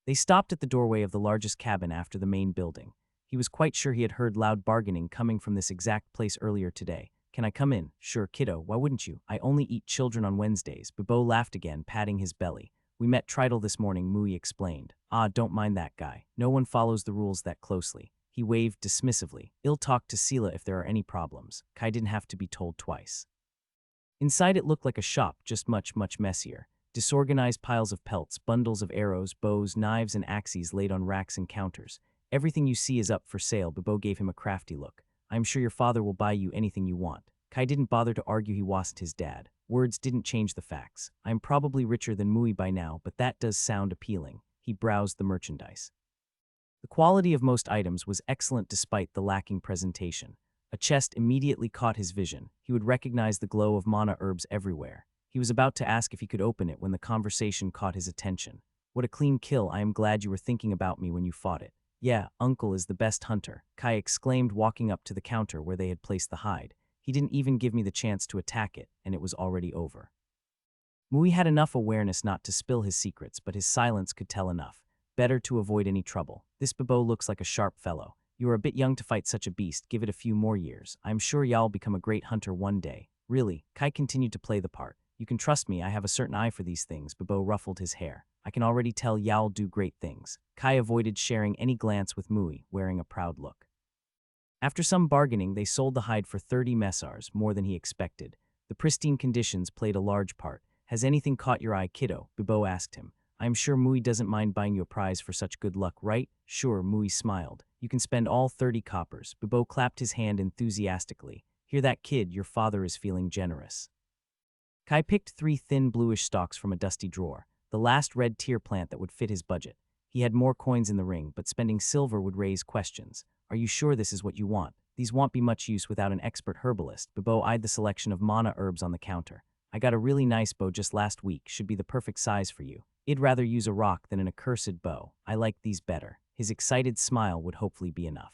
They stopped at the doorway of the largest cabin after the main building. He was quite sure he had heard loud bargaining coming from this exact place earlier today. Can I come in? Sure, kiddo, why wouldn't you? I only eat children on Wednesdays. Babo laughed again, patting his belly. We met Tridle this morning, Mui explained. Ah, don't mind that guy. No one follows the rules that closely. He waved dismissively. I'll talk to Sela if there are any problems. Kai didn't have to be told twice. Inside it looked like a shop, just much messier. Disorganized piles of pelts, bundles of arrows, bows, knives, and axes laid on racks and counters. Everything you see is up for sale. Babo gave him a crafty look. I'm sure your father will buy you anything you want. Kai didn't bother to argue he wasn't his dad. Words didn't change the facts. I'm probably richer than Mui by now, but that does sound appealing. He browsed the merchandise. The quality of most items was excellent despite the lacking presentation. A chest immediately caught his vision. He would recognize the glow of mana herbs everywhere. He was about to ask if he could open it when the conversation caught his attention. What a clean kill. I am glad you were thinking about me when you fought it. Yeah, Uncle is the best hunter, Kai exclaimed, walking up to the counter where they had placed the hide. He didn't even give me the chance to attack it, and it was already over. Mui had enough awareness not to spill his secrets, but his silence could tell enough. Better to avoid any trouble. This Babo looks like a sharp fellow. You are a bit young to fight such a beast. Give it a few more years. I'm sure y'all become a great hunter one day. Really, Kai continued to play the part. You can trust me, I have a certain eye for these things. Babo ruffled his hair. I can already tell y'all do great things. Kai avoided sharing any glance with Mui, wearing a proud look. After some bargaining, they sold the hide for 30 messars, more than he expected. The pristine conditions played a large part. Has anything caught your eye, kiddo? Babo asked him. I'm sure Mui doesn't mind buying you a prize for such good luck, right? Sure, Mui smiled. You can spend all 30 coppers. Babo clapped his hand enthusiastically. Hear that, kid? Your father is feeling generous. Kai picked 3 thin bluish stalks from a dusty drawer, the last red tier plant that would fit his budget. He had more coins in the ring, but spending silver would raise questions. Are you sure this is what you want? These won't be much use without an expert herbalist. Babo eyed the selection of mana herbs on the counter. I got a really nice bow just last week. Should be the perfect size for you. I'd rather use a rock than an accursed bow. I like these better. His excited smile would hopefully be enough.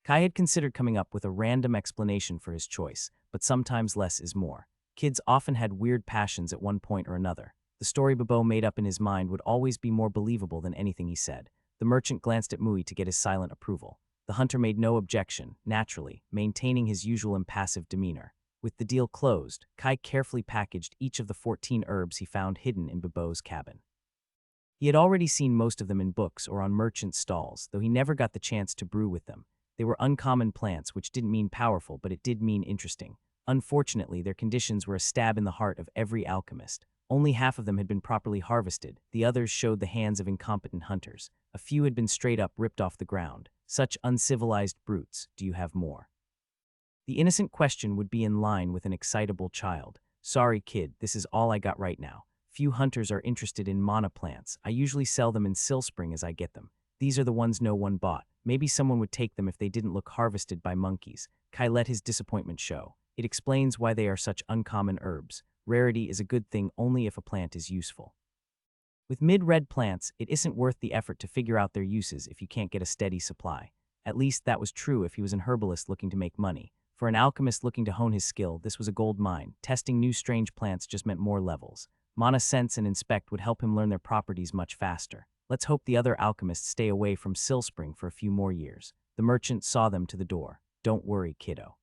Kai had considered coming up with a random explanation for his choice, but sometimes less is more. Kids often had weird passions at one point or another. The story Babo made up in his mind would always be more believable than anything he said. The merchant glanced at Mui to get his silent approval. The hunter made no objection, naturally, maintaining his usual impassive demeanor. With the deal closed, Kai carefully packaged each of the 14 herbs he found hidden in Babo's cabin. He had already seen most of them in books or on merchant stalls, though he never got the chance to brew with them. They were uncommon plants, which didn't mean powerful, but it did mean interesting. Unfortunately, their conditions were a stab in the heart of every alchemist. Only half of them had been properly harvested, the others showed the hands of incompetent hunters. A few had been straight up ripped off the ground. Such uncivilized brutes, do you have more? The innocent question would be in line with an excitable child. Sorry, kid, this is all I got right now. Few hunters are interested in mana plants. I usually sell them in Silspring as I get them. These are the ones no one bought. Maybe someone would take them if they didn't look harvested by monkeys. Kai let his disappointment show. It explains why they are such uncommon herbs. Rarity is a good thing only if a plant is useful. With mid-red plants, it isn't worth the effort to figure out their uses if you can't get a steady supply. At least that was true if he was an herbalist looking to make money. For an alchemist looking to hone his skill, this was a gold mine. Testing new strange plants just meant more levels. Mana Sense and Inspect would help him learn their properties much faster. Let's hope the other alchemists stay away from Silspring for a few more years. The merchant saw them to the door. Don't worry, kiddo.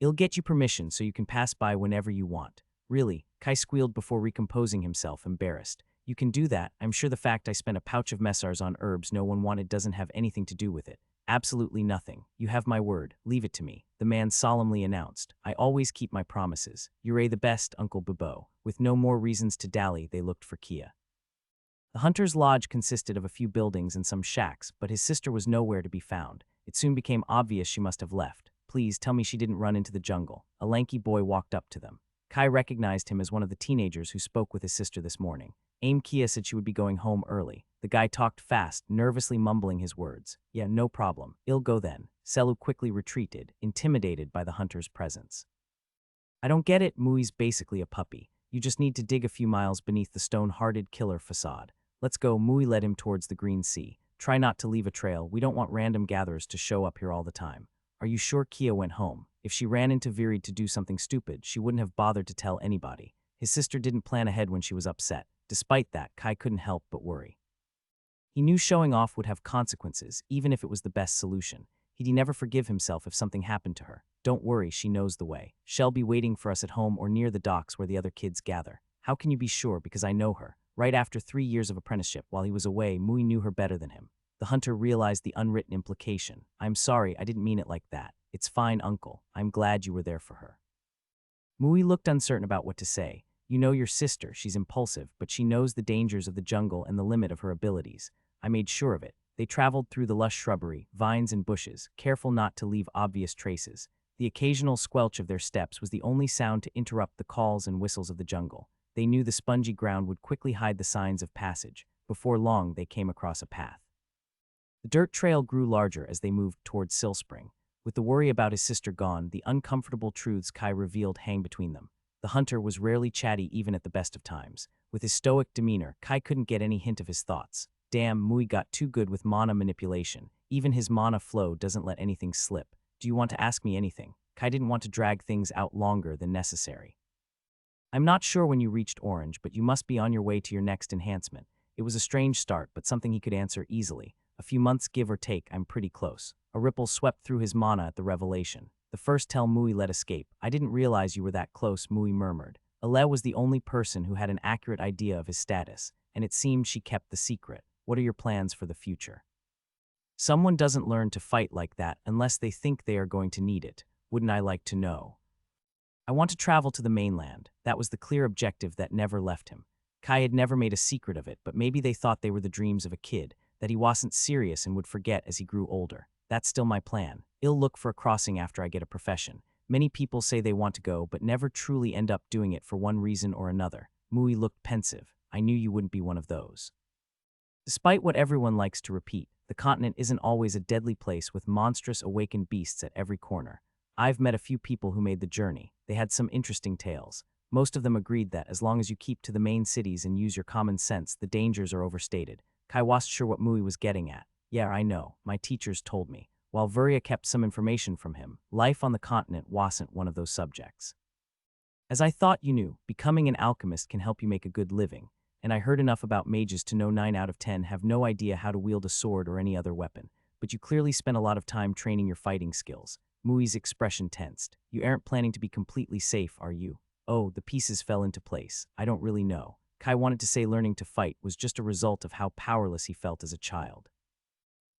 It'll get you permission so you can pass by whenever you want. Really, Kai squealed before recomposing himself, embarrassed. You can do that. I'm sure the fact I spent a pouch of messars on herbs no one wanted doesn't have anything to do with it. Absolutely nothing. You have my word. Leave it to me, the man solemnly announced. I always keep my promises. You're the best, Uncle Bobo. With no more reasons to dally, they looked for Kia. The hunter's lodge consisted of a few buildings and some shacks, but his sister was nowhere to be found. It soon became obvious she must have left. Please tell me she didn't run into the jungle. A lanky boy walked up to them. Kai recognized him as one of the teenagers who spoke with his sister this morning. Kia said she would be going home early. The guy talked fast, nervously mumbling his words. Yeah, no problem. I'll go then. Selu quickly retreated, intimidated by the hunter's presence. I don't get it, Mui's basically a puppy. You just need to dig a few miles beneath the stone-hearted killer facade. Let's go. Mui led him towards the green sea. Try not to leave a trail. We don't want random gatherers to show up here all the time. Are you sure Kia went home? If she ran into Virid to do something stupid, she wouldn't have bothered to tell anybody. His sister didn't plan ahead when she was upset. Despite that, Kai couldn't help but worry. He knew showing off would have consequences, even if it was the best solution. He'd never forgive himself if something happened to her. Don't worry, she knows the way. She'll be waiting for us at home or near the docks where the other kids gather. How can you be sure? Because I know her. Right after 3 years of apprenticeship, while he was away, Mui knew her better than him. The hunter realized the unwritten implication. I'm sorry, I didn't mean it like that. It's fine, uncle. I'm glad you were there for her. Mui looked uncertain about what to say. You know your sister, she's impulsive, but she knows the dangers of the jungle and the limit of her abilities. I made sure of it. They traveled through the lush shrubbery, vines and bushes, careful not to leave obvious traces. The occasional squelch of their steps was the only sound to interrupt the calls and whistles of the jungle. They knew the spongy ground would quickly hide the signs of passage. Before long, they came across a path. The dirt trail grew larger as they moved towards Silspring. With the worry about his sister gone, the uncomfortable truths Kai revealed hang between them. The hunter was rarely chatty even at the best of times. With his stoic demeanor, Kai couldn't get any hint of his thoughts. Damn, Mui got too good with mana manipulation. Even his mana flow doesn't let anything slip. Do you want to ask me anything? Kai didn't want to drag things out longer than necessary. I'm not sure when you reached Orange, but you must be on your way to your next enhancement. It was a strange start, but something he could answer easily. A few months give or take, I'm pretty close. A ripple swept through his mana at the revelation. The first tell Mui let escape. I didn't realize you were that close, Mui murmured. Ale was the only person who had an accurate idea of his status, and it seemed she kept the secret. What are your plans for the future? Someone doesn't learn to fight like that unless they think they are going to need it. Wouldn't I like to know? I want to travel to the mainland. That was the clear objective that never left him. Kai had never made a secret of it, but maybe they thought they were the dreams of a kid, that he wasn't serious and would forget as he grew older. That's still my plan. I'll look for a crossing after I get a profession. Many people say they want to go, but never truly end up doing it for one reason or another. Mui looked pensive. I knew you wouldn't be one of those. Despite what everyone likes to repeat, the continent isn't always a deadly place with monstrous awakened beasts at every corner. I've met a few people who made the journey. They had some interesting tales. Most of them agreed that, as long as you keep to the main cities and use your common sense, the dangers are overstated. Kai wasn't sure what Mui was getting at. Yeah, I know. My teachers told me. While Vuria kept some information from him, life on the continent wasn't one of those subjects. As I thought you knew, becoming an alchemist can help you make a good living, and I heard enough about mages to know 9 out of 10 have no idea how to wield a sword or any other weapon. But you clearly spent a lot of time training your fighting skills. Mui's expression tensed. You aren't planning to be completely safe, are you? Oh, the pieces fell into place. I don't really know. Kai wanted to say learning to fight was just a result of how powerless he felt as a child.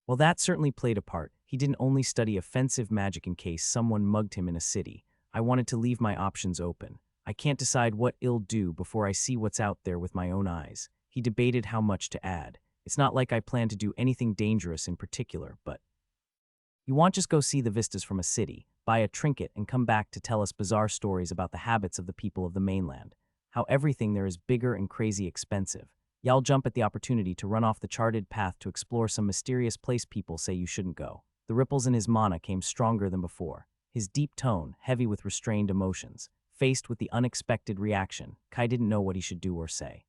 Well, that certainly played a part. He didn't only study offensive magic in case someone mugged him in a city. I wanted to leave my options open. I can't decide what I'll do before I see what's out there with my own eyes. He debated how much to add. It's not like I plan to do anything dangerous in particular, but you want just go see the vistas from a city, buy a trinket, and come back to tell us bizarre stories about the habits of the people of the mainland. How everything there is bigger and crazy expensive. Y'all jump at the opportunity to run off the charted path to explore some mysterious place people say you shouldn't go. The ripples in his mana came stronger than before. His deep tone, heavy with restrained emotions. Faced with the unexpected reaction, Kai didn't know what he should do or say.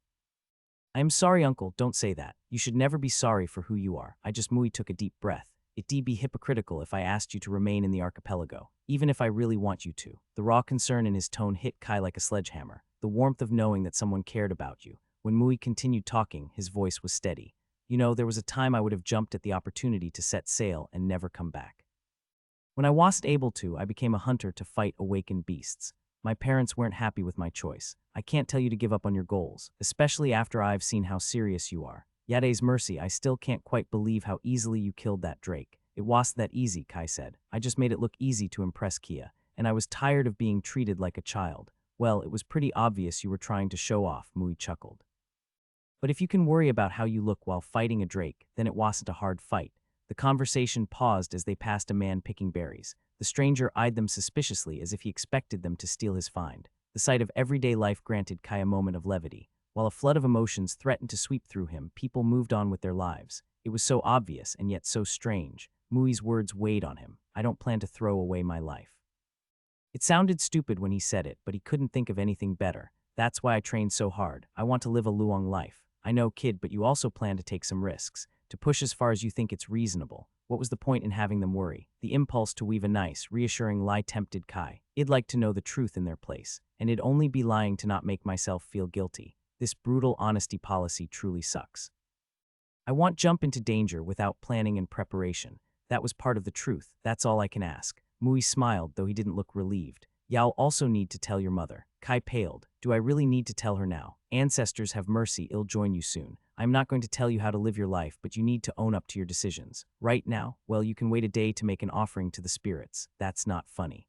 I am sorry, uncle, don't say that. You should never be sorry for who you are. Mui took a deep breath. It'd be hypocritical if I asked you to remain in the archipelago, even if I really want you to. The raw concern in his tone hit Kai like a sledgehammer, the warmth of knowing that someone cared about you. When Mui continued talking, his voice was steady. You know, there was a time I would have jumped at the opportunity to set sail and never come back. When I wasn't able to, I became a hunter to fight awakened beasts. My parents weren't happy with my choice. I can't tell you to give up on your goals, especially after I've seen how serious you are. Yade's mercy, I still can't quite believe how easily you killed that drake. It wasn't that easy, Kai said. I just made it look easy to impress Kia, and I was tired of being treated like a child. Well, it was pretty obvious you were trying to show off, Mui chuckled. But if you can worry about how you look while fighting a drake, then it wasn't a hard fight. The conversation paused as they passed a man picking berries. The stranger eyed them suspiciously as if he expected them to steal his find. The sight of everyday life granted Kai a moment of levity. While a flood of emotions threatened to sweep through him, people moved on with their lives. It was so obvious and yet so strange. Mui's words weighed on him. I don't plan to throw away my life. It sounded stupid when he said it, but he couldn't think of anything better. That's why I trained so hard. I want to live a Luong life. I know, kid, but you also plan to take some risks, to push as far as you think it's reasonable. What was the point in having them worry? The impulse to weave a nice, reassuring lie tempted Kai. I'd like to know the truth in their place, and it'd only be lying to not make myself feel guilty. This brutal honesty policy truly sucks. I won't jump into danger without planning and preparation. That was part of the truth. That's all I can ask. Mui smiled, though he didn't look relieved. You'll also need to tell your mother. Kai paled. Do I really need to tell her now? Ancestors have mercy, I'll join you soon. I'm not going to tell you how to live your life, but you need to own up to your decisions. Right now, well, you can wait a day to make an offering to the spirits. That's not funny.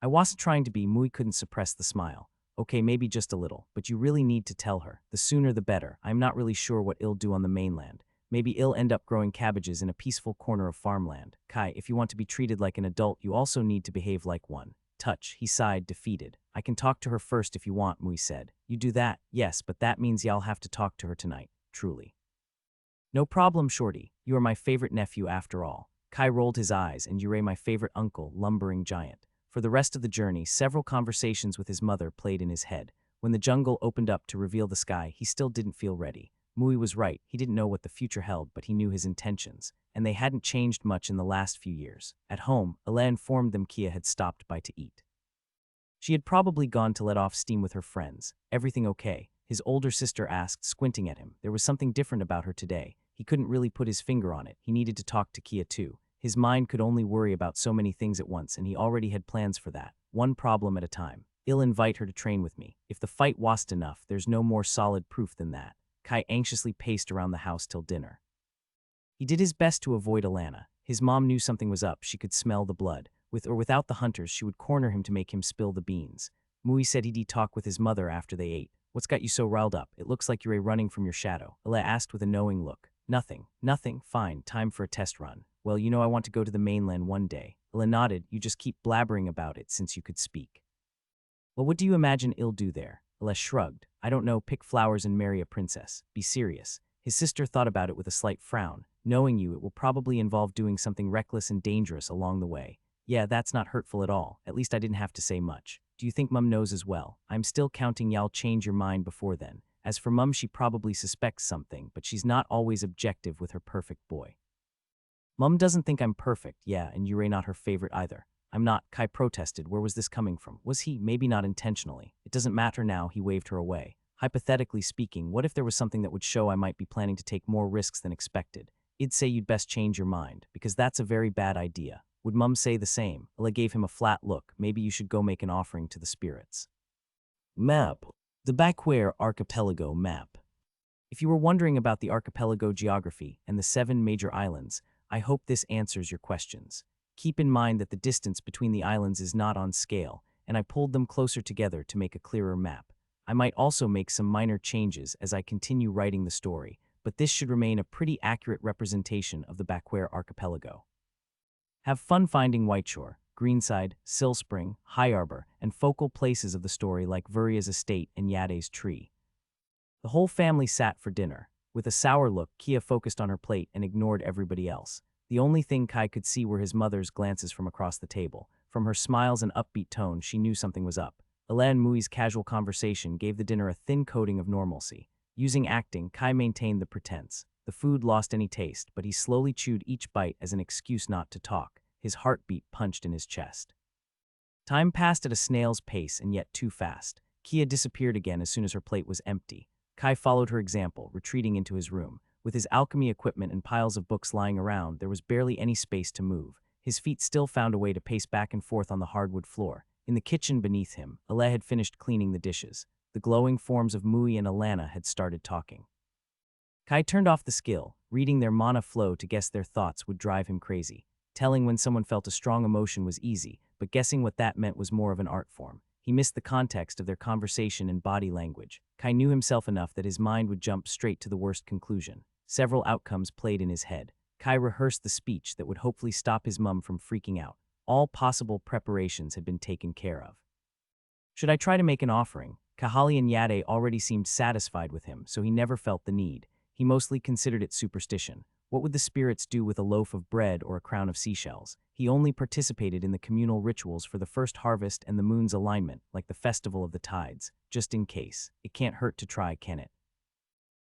I wasn't trying to be. Mui couldn't suppress the smile. Okay, maybe just a little, but you really need to tell her. The sooner the better. I'm not really sure what I'll do on the mainland. Maybe I'll end up growing cabbages in a peaceful corner of farmland. Kai, if you want to be treated like an adult, you also need to behave like one. Touch, he sighed, defeated. I can talk to her first if you want, Mui said. You do that? Yes, but that means y'all have to talk to her tonight, truly. No problem, Shorty. You are my favorite nephew after all. Kai rolled his eyes, and Yurei my favorite uncle, lumbering giant. For the rest of the journey, several conversations with his mother played in his head. When the jungle opened up to reveal the sky, he still didn't feel ready. Mui was right. He didn't know what the future held, but he knew his intentions, and they hadn't changed much in the last few years. At home, Ella informed them Kia had stopped by to eat. She had probably gone to let off steam with her friends. Everything okay? His older sister asked, squinting at him. There was something different about her today. He couldn't really put his finger on it. He needed to talk to Kia too. His mind could only worry about so many things at once, and he already had plans for that. One problem at a time. I'll invite her to train with me. If the fight wasn't enough, there's no more solid proof than that. Kai anxiously paced around the house till dinner. He did his best to avoid Alana. His mom knew something was up. She could smell the blood. With or without the hunters, she would corner him to make him spill the beans. Mui said he'd talk with his mother after they ate. What's got you so riled up? It looks like you're running from your shadow. Ella asked with a knowing look. Nothing. Fine. Time for a test run. Well, you know I want to go to the mainland one day. Ella nodded. You just keep blabbering about it since you could speak. Well, what do you imagine I'll do there? Ella shrugged. I don't know, pick flowers and marry a princess. Be serious. His sister thought about it with a slight frown. Knowing you, it will probably involve doing something reckless and dangerous along the way. Yeah, that's not hurtful at all. At least I didn't have to say much. Do you think Mum knows as well? I'm still counting y'all change your mind before then. As for Mum, she probably suspects something, but she's not always objective with her perfect boy. Mum doesn't think I'm perfect, yeah, and Yurei not her favorite either. I'm not, Kai protested. Where was this coming from? Was he? Maybe not intentionally. It doesn't matter now, he waved her away. Hypothetically speaking, what if there was something that would show I might be planning to take more risks than expected? I'd say you'd best change your mind, because that's a very bad idea. Would Mum say the same? Ella gave him a flat look. Maybe you should go make an offering to the spirits. Map. The Backware Archipelago Map. If you were wondering about the archipelago geography and the 7 major islands, I hope this answers your questions. Keep in mind that the distance between the islands is not on scale, and I pulled them closer together to make a clearer map. I might also make some minor changes as I continue writing the story, but this should remain a pretty accurate representation of the Backware archipelago. Have fun finding Whiteshore, Greenside, Silspring, High Arbor, and focal places of the story like Vuria's estate and Yade's tree. The whole family sat for dinner. With a sour look, Kia focused on her plate and ignored everybody else. The only thing Kai could see were his mother's glances from across the table. From her smiles and upbeat tone, she knew something was up. Ella and Mui's casual conversation gave the dinner a thin coating of normalcy. Using acting, Kai maintained the pretense. The food lost any taste, but he slowly chewed each bite as an excuse not to talk. His heartbeat punched in his chest. Time passed at a snail's pace and yet too fast. Kia disappeared again as soon as her plate was empty. Kai followed her example, retreating into his room. With his alchemy equipment and piles of books lying around, there was barely any space to move. His feet still found a way to pace back and forth on the hardwood floor. In the kitchen beneath him, Aleh had finished cleaning the dishes. The glowing forms of Mui and Alana had started talking. Kai turned off the skill. Reading their mana flow to guess their thoughts would drive him crazy. Telling when someone felt a strong emotion was easy, but guessing what that meant was more of an art form. He missed the context of their conversation and body language. Kai knew himself enough that his mind would jump straight to the worst conclusion. Several outcomes played in his head. Kai rehearsed the speech that would hopefully stop his mum from freaking out. All possible preparations had been taken care of. Should I try to make an offering? Kahali and Yade already seemed satisfied with him, so he never felt the need. He mostly considered it superstition. What would the spirits do with a loaf of bread or a crown of seashells? He only participated in the communal rituals for the first harvest and the moon's alignment, like the festival of the tides, just in case. It can't hurt to try, can it?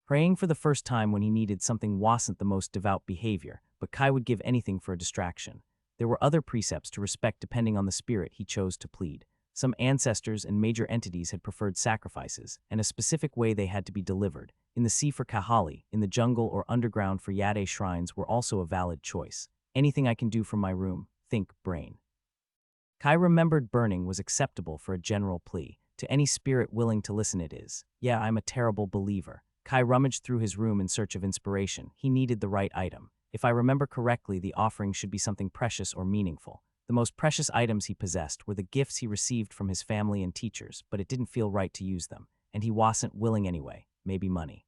Praying for the first time when he needed something wasn't the most devout behavior, but Kai would give anything for a distraction. There were other precepts to respect depending on the spirit he chose to plead. Some ancestors and major entities had preferred sacrifices, and a specific way they had to be delivered. In the sea for Kahali, in the jungle or underground for Yade shrines were also a valid choice. Anything I can do from my room, think brain. Kai remembered burning was acceptable for a general plea. To any spirit willing to listen it is. Yeah, I'm a terrible believer. Kai rummaged through his room in search of inspiration. He needed the right item. If I remember correctly, the offering should be something precious or meaningful. The most precious items he possessed were the gifts he received from his family and teachers, but it didn't feel right to use them, and he wasn't willing anyway, maybe money.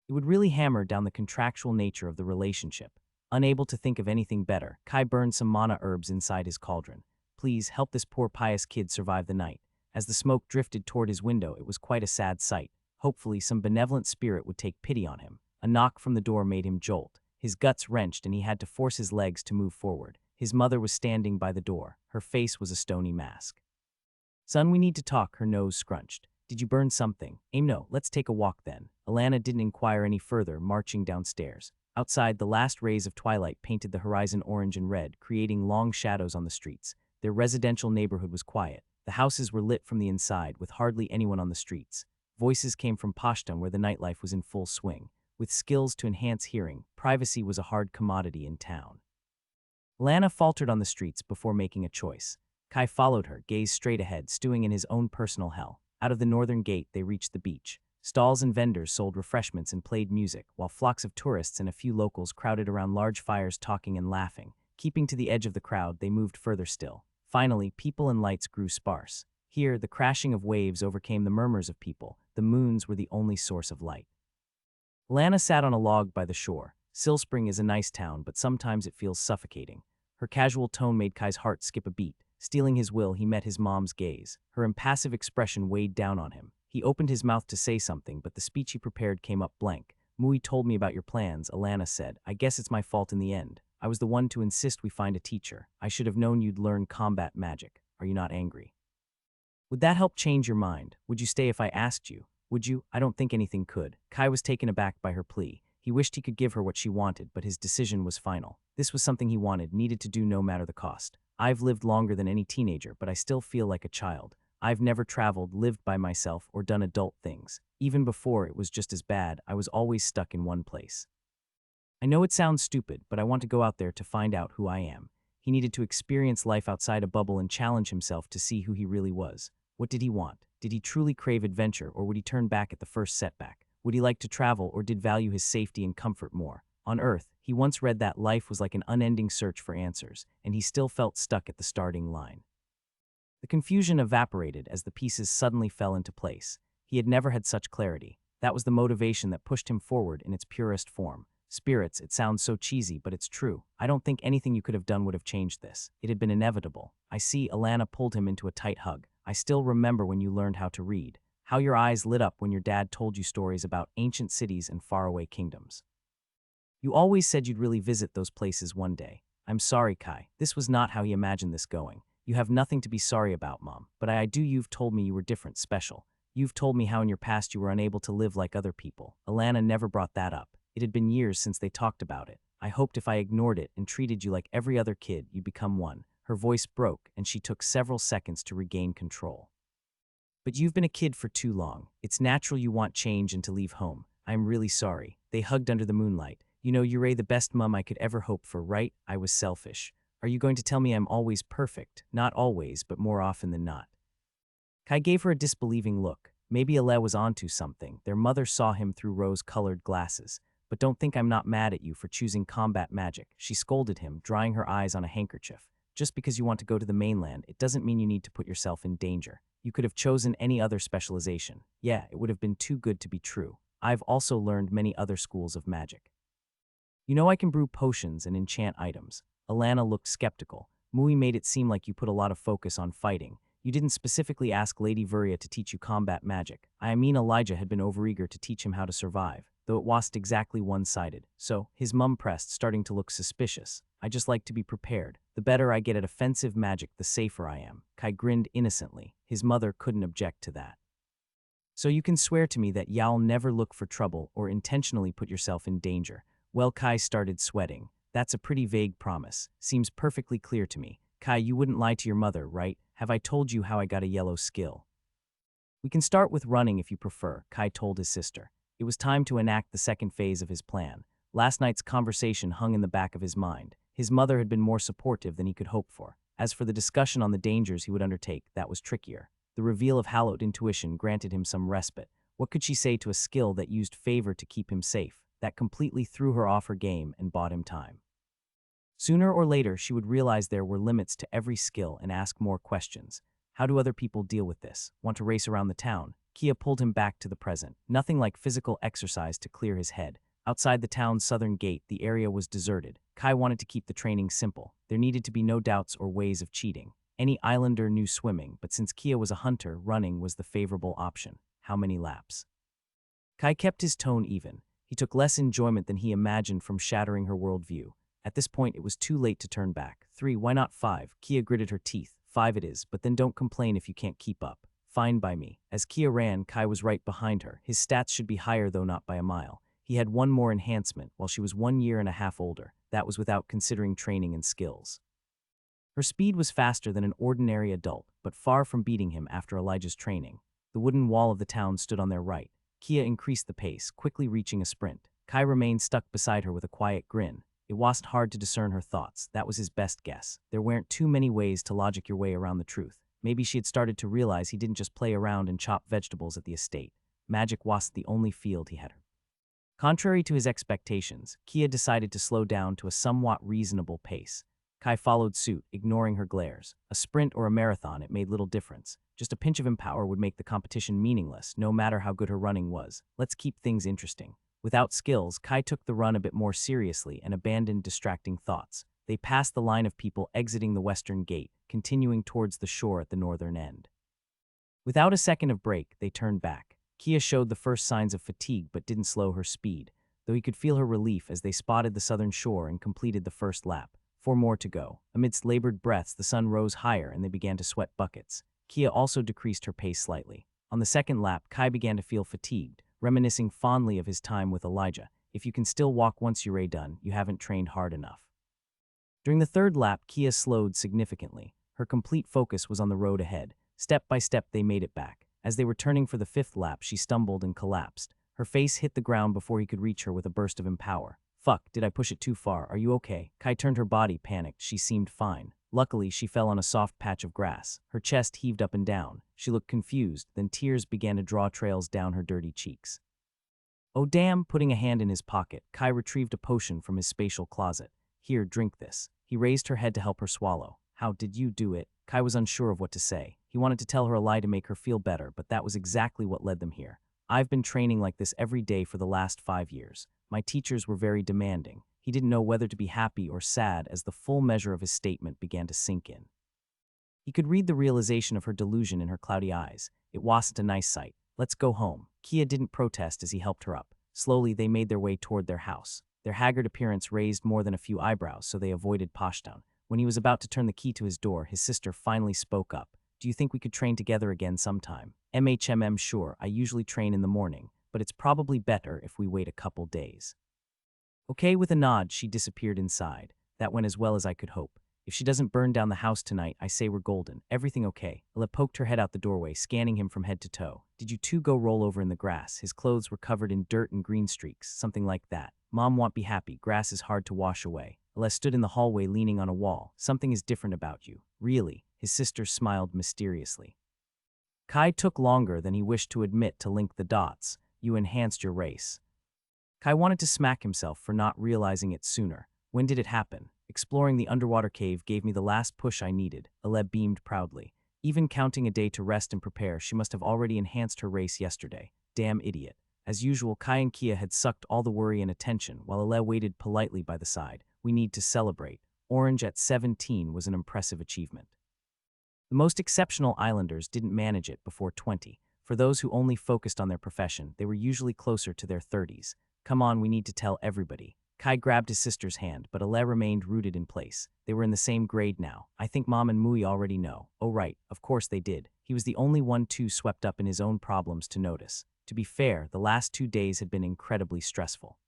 It would really hammer down the contractual nature of the relationship. Unable to think of anything better, Kai burned some mana herbs inside his cauldron. Please help this poor pious kid survive the night. As the smoke drifted toward his window, it was quite a sad sight. Hopefully, some benevolent spirit would take pity on him. A knock from the door made him jolt. His guts wrenched and he had to force his legs to move forward. His mother was standing by the door. Her face was a stony mask. Son, we need to talk, her nose scrunched. Did you burn something? No, let's take a walk then. Alana didn't inquire any further, marching downstairs. Outside, the last rays of twilight painted the horizon orange and red, creating long shadows on the streets. Their residential neighborhood was quiet. The houses were lit from the inside, with hardly anyone on the streets. Voices came from Pashtan, where the nightlife was in full swing. With skills to enhance hearing, privacy was a hard commodity in town. Lana faltered on the streets before making a choice. Kai followed her, gazed straight ahead, stewing in his own personal hell. Out of the northern gate, they reached the beach. Stalls and vendors sold refreshments and played music, while flocks of tourists and a few locals crowded around large fires talking and laughing. Keeping to the edge of the crowd, they moved further still. Finally, people and lights grew sparse. Here, the crashing of waves overcame the murmurs of people. The moons were the only source of light. Lana sat on a log by the shore. Silspring is a nice town, but sometimes it feels suffocating. Her casual tone made Kai's heart skip a beat. Stealing his will, he met his mom's gaze. Her impassive expression weighed down on him. He opened his mouth to say something, but the speech he prepared came up blank. Mui told me about your plans, Alana said. I guess it's my fault in the end. I was the one to insist we find a teacher. I should have known you'd learn combat magic. Are you not angry? Would that help change your mind? Would you stay if I asked you? Would you? I don't think anything could. Kai was taken aback by her plea. He wished he could give her what she wanted, but his decision was final. This was something he wanted, needed to do no matter the cost. I've lived longer than any teenager, but I still feel like a child. I've never traveled, lived by myself, or done adult things. Even before it was just as bad, I was always stuck in one place. I know it sounds stupid, but I want to go out there to find out who I am. He needed to experience life outside a bubble and challenge himself to see who he really was. What did he want? Did he truly crave adventure, or would he turn back at the first setback? Would he like to travel, or did value his safety and comfort more? On Earth, He once read that life was like an unending search for answers, and he still felt stuck at the starting line. The confusion evaporated as the pieces suddenly fell into place. He had never had such clarity. That was the motivation that pushed him forward in its purest form. Spirits, it sounds so cheesy, but it's true. I don't think anything you could have done would have changed this. It had been inevitable. I see. Alana pulled him into a tight hug. I still remember when you learned how to read. How your eyes lit up when your dad told you stories about ancient cities and faraway kingdoms. You always said you'd really visit those places one day. I'm sorry, Kai. This was not how he imagined this going. You have nothing to be sorry about, Mom. But you've told me you were different, special. You've told me how in your past you were unable to live like other people. Alana never brought that up. It had been years since they talked about it. I hoped if I ignored it and treated you like every other kid, you'd become one. Her voice broke, and she took several seconds to regain control. But you've been a kid for too long. It's natural you want change and to leave home. I'm really sorry. They hugged under the moonlight. You know, you're the best mom I could ever hope for, right? I was selfish. Are you going to tell me I'm always perfect? Not always, but more often than not. Kai gave her a disbelieving look. Maybe Ale was onto something. Their mother saw him through rose-colored glasses. But don't think I'm not mad at you for choosing combat magic, she scolded him, drying her eyes on a handkerchief. Just because you want to go to the mainland, it doesn't mean you need to put yourself in danger. You could have chosen any other specialization. Yeah, it would have been too good to be true. I've also learned many other schools of magic. You know I can brew potions and enchant items. Alana looked skeptical. Mui made it seem like you put a lot of focus on fighting. You didn't specifically ask Lady Vuria to teach you combat magic. I mean, Elijah had been overeager to teach him how to survive, though it wasn't exactly one-sided. So, his mum pressed, starting to look suspicious. I just like to be prepared. The better I get at offensive magic, the safer I am. Kai grinned innocently. His mother couldn't object to that. So you can swear to me that you'll never look for trouble or intentionally put yourself in danger. Well, Kai started sweating. That's a pretty vague promise. Seems perfectly clear to me. Kai, you wouldn't lie to your mother, right? Have I told you how I got a yellow skill? We can start with running if you prefer, Kai told his sister. It was time to enact the second phase of his plan. Last night's conversation hung in the back of his mind. His mother had been more supportive than he could hope for. As for the discussion on the dangers he would undertake, that was trickier. The reveal of hallowed intuition granted him some respite. What could she say to a skill that used favor to keep him safe? That completely threw her off her game and bought him time. Sooner or later, she would realize there were limits to every skill and ask more questions. How do other people deal with this? Want to race around the town? Kia pulled him back to the present. Nothing like physical exercise to clear his head. Outside the town's southern gate, the area was deserted. Kai wanted to keep the training simple. There needed to be no doubts or ways of cheating. Any islander knew swimming, but since Kia was a hunter, running was the favorable option. How many laps? Kai kept his tone even. He took less enjoyment than he imagined from shattering her worldview. At this point, it was too late to turn back. 3, why not 5? Kia gritted her teeth. 5 it is, but then don't complain if you can't keep up. Fine by me. As Kia ran, Kai was right behind her. His stats should be higher, though not by a mile. He had one more enhancement, while she was 1.5 years older. That was without considering training and skills. Her speed was faster than an ordinary adult, but far from beating him after Elijah's training. The wooden wall of the town stood on their right. Kia increased the pace, quickly reaching a sprint. Kai remained stuck beside her with a quiet grin. It wasn't hard to discern her thoughts. That was his best guess. There weren't too many ways to logic your way around the truth. Maybe she had started to realize he didn't just play around and chop vegetables at the estate. Magic wasn't the only field he had. Contrary to his expectations, Kia decided to slow down to a somewhat reasonable pace. Kai followed suit, ignoring her glares. A sprint or a marathon, it made little difference. Just a pinch of empower would make the competition meaningless, no matter how good her running was. Let's keep things interesting. Without skills, Kai took the run a bit more seriously and abandoned distracting thoughts. They passed the line of people exiting the western gate, continuing towards the shore at the northern end. Without a second of break, they turned back. Kia showed the first signs of fatigue but didn't slow her speed, though he could feel her relief as they spotted the southern shore and completed the first lap. 4 more to go. Amidst labored breaths, the sun rose higher and they began to sweat buckets. Kia also decreased her pace slightly. On the second lap, Kai began to feel fatigued, reminiscing fondly of his time with Elijah. If you can still walk once you're done, you haven't trained hard enough. During the third lap, Kia slowed significantly. Her complete focus was on the road ahead. Step by step, they made it back. As they were turning for the 5th lap, she stumbled and collapsed. Her face hit the ground before he could reach her with a burst of empower. Fuck, did I push it too far? Are you okay? Kai turned her body, panicked. She seemed fine. Luckily, she fell on a soft patch of grass. Her chest heaved up and down. She looked confused, then tears began to draw trails down her dirty cheeks. Oh damn, putting a hand in his pocket, Kai retrieved a potion from his spatial closet. Here, drink this. He raised her head to help her swallow. How did you do it? Kai was unsure of what to say. He wanted to tell her a lie to make her feel better, but that was exactly what led them here. I've been training like this every day for the last 5 years. My teachers were very demanding. He didn't know whether to be happy or sad as the full measure of his statement began to sink in. He could read the realization of her delusion in her cloudy eyes. It wasn't a nice sight. Let's go home. Kia didn't protest as he helped her up. Slowly, they made their way toward their house. Their haggard appearance raised more than a few eyebrows, so they avoided Pashtown. When he was about to turn the key to his door, his sister finally spoke up. Do you think we could train together again sometime? Sure, I usually train in the morning, but it's probably better if we wait a couple days. Okay, with a nod, she disappeared inside. That went as well as I could hope. If she doesn't burn down the house tonight, I say we're golden. Everything okay? Ella poked her head out the doorway, scanning him from head to toe. Did you two go roll over in the grass? His clothes were covered in dirt and green streaks, something like that. Mom won't be happy. Grass is hard to wash away. Ella stood in the hallway leaning on a wall. Something is different about you. Really? His sister smiled mysteriously. Kai took longer than he wished to admit to link the dots. You enhanced your race. Kai wanted to smack himself for not realizing it sooner. When did it happen? Exploring the underwater cave gave me the last push I needed, Aleb beamed proudly. Even counting a day to rest and prepare, she must have already enhanced her race yesterday. Damn idiot. As usual, Kai and Kia had sucked all the worry and attention, while Aleb waited politely by the side. We need to celebrate. Orange at 17 was an impressive achievement. The most exceptional islanders didn't manage it before 20. For those who only focused on their profession, they were usually closer to their 30s. Come on, we need to tell everybody. Kai grabbed his sister's hand, but Ale remained rooted in place. They were in the same grade now. I think Mom and Mui already know. Oh right, of course they did. He was the only one too swept up in his own problems to notice. To be fair, the last 2 days had been incredibly stressful.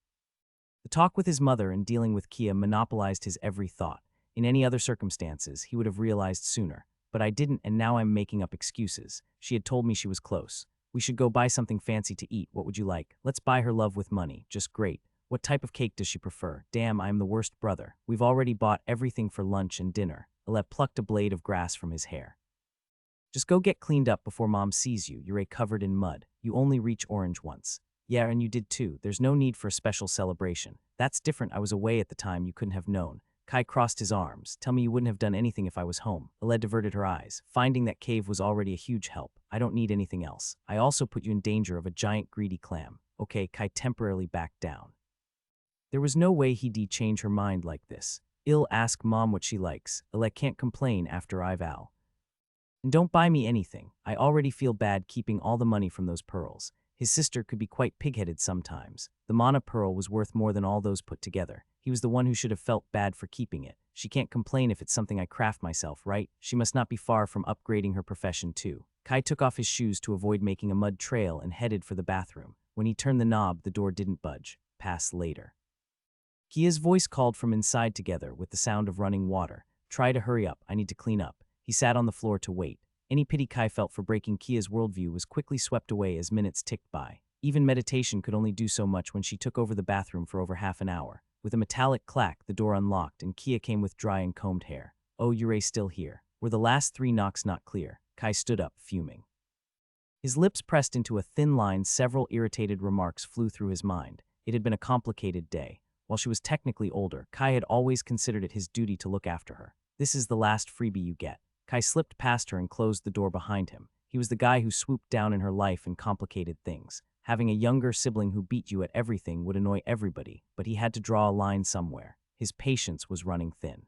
The talk with his mother and dealing with Kia monopolized his every thought. In any other circumstances, he would have realized sooner. But I didn't, and now I'm making up excuses. She had told me she was close. We should go buy something fancy to eat. What would you like? Let's buy her love with money. Just great. What type of cake does she prefer? Damn, I'm the worst brother. We've already bought everything for lunch and dinner. Alep plucked a blade of grass from his hair. Just go get cleaned up before Mom sees you. You're covered in mud. You only reach orange once. Yeah, and you did too. There's no need for a special celebration. That's different. I was away at the time. You couldn't have known. Kai crossed his arms. Tell me you wouldn't have done anything if I was home. Aled diverted her eyes. Finding that cave was already a huge help. I don't need anything else. I also put you in danger of a giant greedy clam. Okay, Kai temporarily backed down. There was no way he'd change her mind like this. Ask Mom what she likes. Ale can't complain after I've Al. And don't buy me anything. I already feel bad keeping all the money from those pearls. His sister could be quite pig-headed sometimes. The mana pearl was worth more than all those put together. He was the one who should have felt bad for keeping it. She can't complain if it's something I craft myself, right? She must not be far from upgrading her profession too. Kai took off his shoes to avoid making a mud trail and headed for the bathroom. When he turned the knob, the door didn't budge. Pass later. Kia's voice called from inside together with the sound of running water. Try to hurry up. I need to clean up. He sat on the floor to wait. Any pity Kai felt for breaking Kia's worldview was quickly swept away as minutes ticked by. Even meditation could only do so much when she took over the bathroom for over half an hour. With a metallic clack, the door unlocked and Kia came with dry and combed hair. Oh, you're still here. Were the last 3 knocks not clear? Kai stood up, fuming. His lips pressed into a thin line. Several irritated remarks flew through his mind. It had been a complicated day. While she was technically older, Kai had always considered it his duty to look after her. This is the last freebie you get. Kai slipped past her and closed the door behind him. He was the guy who swooped down in her life and complicated things. Having a younger sibling who beat you at everything would annoy everybody, but he had to draw a line somewhere. His patience was running thin.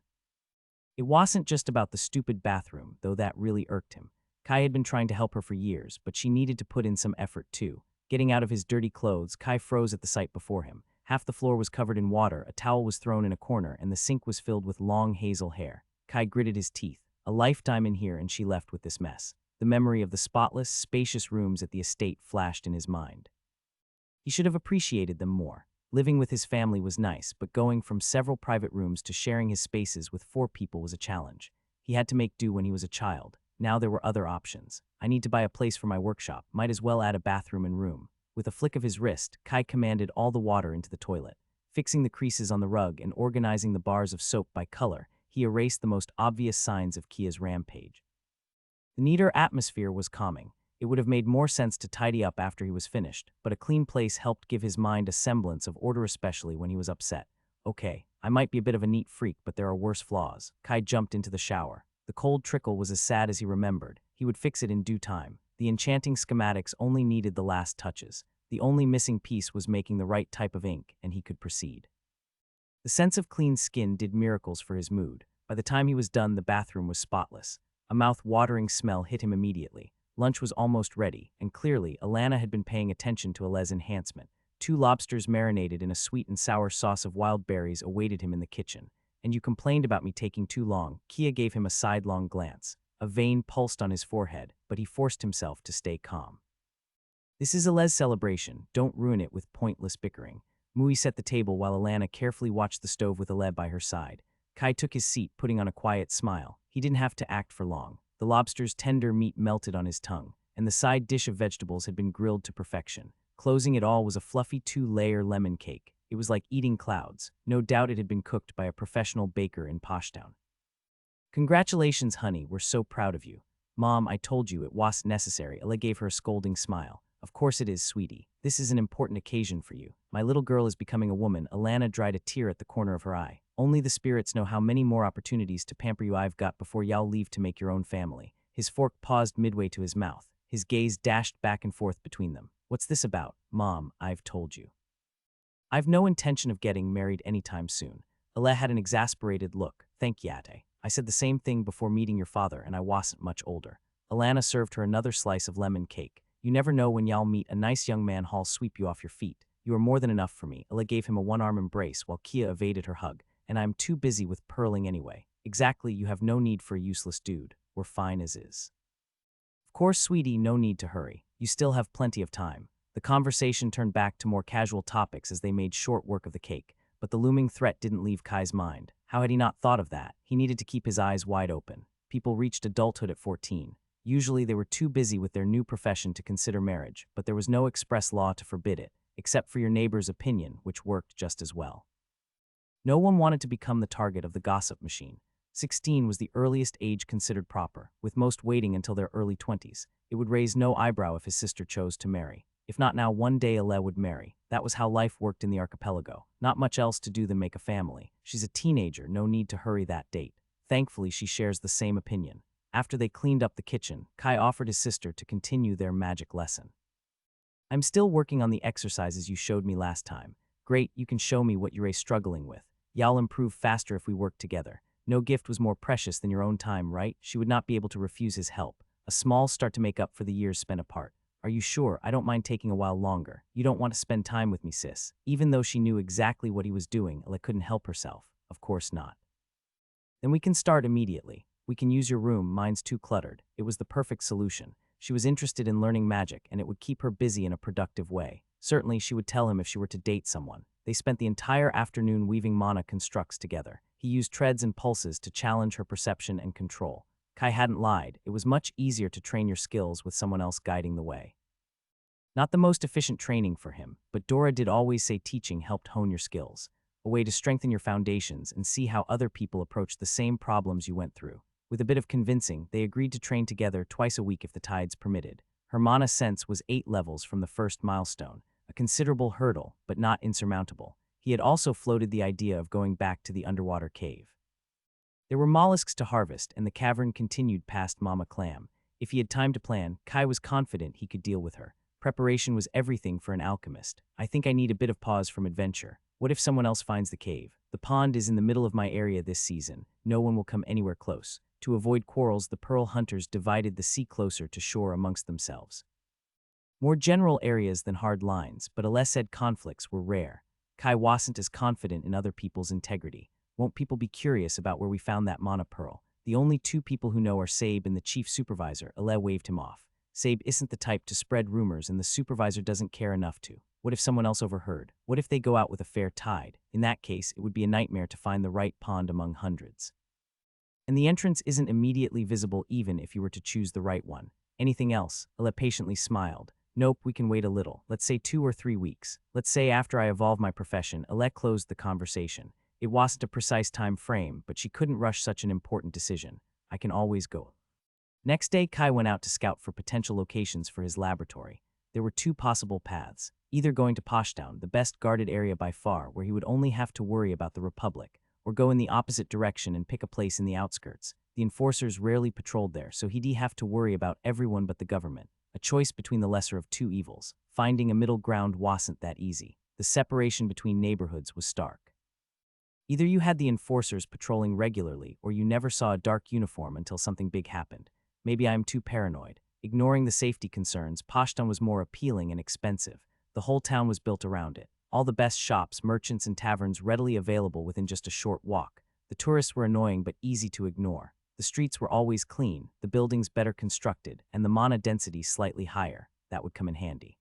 It wasn't just about the stupid bathroom, though that really irked him. Kai had been trying to help her for years, but she needed to put in some effort too. Getting out of his dirty clothes, Kai froze at the sight before him. Half the floor was covered in water, a towel was thrown in a corner, and the sink was filled with long hazel hair. Kai gritted his teeth. A lifetime in here and she left with this mess. The memory of the spotless, spacious rooms at the estate flashed in his mind. He should have appreciated them more. Living with his family was nice, but going from several private rooms to sharing his spaces with 4 people was a challenge. He had to make do when he was a child. Now there were other options. I need to buy a place for my workshop. Might as well add a bathroom and room. With a flick of his wrist, Kai commanded all the water into the toilet. Fixing the creases on the rug and organizing the bars of soap by color, he erased the most obvious signs of Kia's rampage. The neater atmosphere was calming. It would have made more sense to tidy up after he was finished, but a clean place helped give his mind a semblance of order, especially when he was upset. Okay, I might be a bit of a neat freak, but there are worse flaws. Kai jumped into the shower. The cold trickle was as sad as he remembered. He would fix it in due time. The enchanting schematics only needed the last touches. The only missing piece was making the right type of ink, and he could proceed. The sense of clean skin did miracles for his mood. By the time he was done, the bathroom was spotless. A mouth-watering smell hit him immediately. Lunch was almost ready, and clearly, Alana had been paying attention to Ales's enhancement. 2 lobsters marinated in a sweet and sour sauce of wild berries awaited him in the kitchen. And you complained about me taking too long. Kia gave him a sidelong glance. A vein pulsed on his forehead, but he forced himself to stay calm. This is Ales's celebration. Don't ruin it with pointless bickering. Mui set the table while Alana carefully watched the stove with Ale by her side. Kai took his seat, putting on a quiet smile. He didn't have to act for long. The lobster's tender meat melted on his tongue, and the side dish of vegetables had been grilled to perfection. Closing it all was a fluffy 2-layer lemon cake. It was like eating clouds. No doubt it had been cooked by a professional baker in Poshtown. Congratulations, honey. We're so proud of you. Mom, I told you it wasn't necessary. Ale gave her a scolding smile. Of course it is, sweetie. This is an important occasion for you. My little girl is becoming a woman. Alana dried a tear at the corner of her eye. Only the spirits know how many more opportunities to pamper you I've got before y'all leave to make your own family. His fork paused midway to his mouth. His gaze dashed back and forth between them. What's this about? Mom, I've told you. I've no intention of getting married anytime soon. Ale had an exasperated look. Thank Yate. I said the same thing before meeting your father, and I wasn't much older. Alana served her another slice of lemon cake. You never know when y'all meet. A nice young man hall sweep you off your feet. You are more than enough for me. Ale gave him a one-arm embrace while Kia evaded her hug. And I'm too busy with purling anyway. Exactly, you have no need for a useless dude. We're fine as is. Of course, sweetie, no need to hurry. You still have plenty of time. The conversation turned back to more casual topics as they made short work of the cake, but the looming threat didn't leave Kai's mind. How had he not thought of that? He needed to keep his eyes wide open. People reached adulthood at 14. Usually they were too busy with their new profession to consider marriage, but there was no express law to forbid it, except for your neighbor's opinion, which worked just as well. No one wanted to become the target of the gossip machine. 16 was the earliest age considered proper, with most waiting until their early 20s. It would raise no eyebrow if his sister chose to marry. If not now, one day Ale would marry. That was how life worked in the archipelago. Not much else to do than make a family. She's a teenager, no need to hurry that date. Thankfully, she shares the same opinion. After they cleaned up the kitchen, Kai offered his sister to continue their magic lesson. I'm still working on the exercises you showed me last time. Great, you can show me what you're struggling with. Y'all improve faster if we work together. No gift was more precious than your own time, right? She would not be able to refuse his help. A small start to make up for the years spent apart. Are you sure? I don't mind taking a while longer. You don't want to spend time with me, sis. Even though she knew exactly what he was doing, Ale couldn't help herself. Of course not. Then we can start immediately. We can use your room, mine's too cluttered. It was the perfect solution. She was interested in learning magic, and it would keep her busy in a productive way. Certainly, she would tell him if she were to date someone. They spent the entire afternoon weaving mana constructs together. He used treads and pulses to challenge her perception and control. Kai hadn't lied. It was much easier to train your skills with someone else guiding the way. Not the most efficient training for him, but Dora did always say teaching helped hone your skills, a way to strengthen your foundations and see how other people approached the same problems you went through. With a bit of convincing, they agreed to train together twice a week if the tides permitted. Her mana sense was 8 levels from the first milestone, a considerable hurdle, but not insurmountable. He had also floated the idea of going back to the underwater cave. There were mollusks to harvest, and the cavern continued past Mama Clam. If he had time to plan, Kai was confident he could deal with her. Preparation was everything for an alchemist. I think I need a bit of pause from adventure. What if someone else finds the cave? The pond is in the middle of my area this season. No one will come anywhere close. To avoid quarrels, the pearl hunters divided the sea closer to shore amongst themselves. More general areas than hard lines, but Ale said conflicts were rare. Kai wasn't as confident in other people's integrity. Won't people be curious about where we found that mana pearl? The only 2 people who know are Sabe and the chief supervisor. Ale waved him off. Sabe isn't the type to spread rumors, and the supervisor doesn't care enough to. What if someone else overheard? What if they go out with a fair tide? In that case, it would be a nightmare to find the right pond among hundreds. And the entrance isn't immediately visible even if you were to choose the right one. Anything else? Ale patiently smiled. Nope, we can wait a little. Let's say 2 or 3 weeks. Let's say after I evolve my profession. Ale closed the conversation. It wasn't a precise time frame, but she couldn't rush such an important decision. I can always go. Next day, Kai went out to scout for potential locations for his laboratory. There were two possible paths, either going to Poshtown, the best guarded area by far, where he would only have to worry about the Republic, or go in the opposite direction and pick a place in the outskirts. The enforcers rarely patrolled there, so he'd have to worry about everyone but the government. A choice between the lesser of two evils. Finding a middle ground wasn't that easy. The separation between neighborhoods was stark. Either you had the enforcers patrolling regularly, or you never saw a dark uniform until something big happened. Maybe I am too paranoid. Ignoring the safety concerns, Poshtown was more appealing and expensive. The whole town was built around it. All the best shops, merchants, and taverns readily available within just a short walk. The tourists were annoying but easy to ignore. The streets were always clean, the buildings better constructed, and the mana density slightly higher. That would come in handy.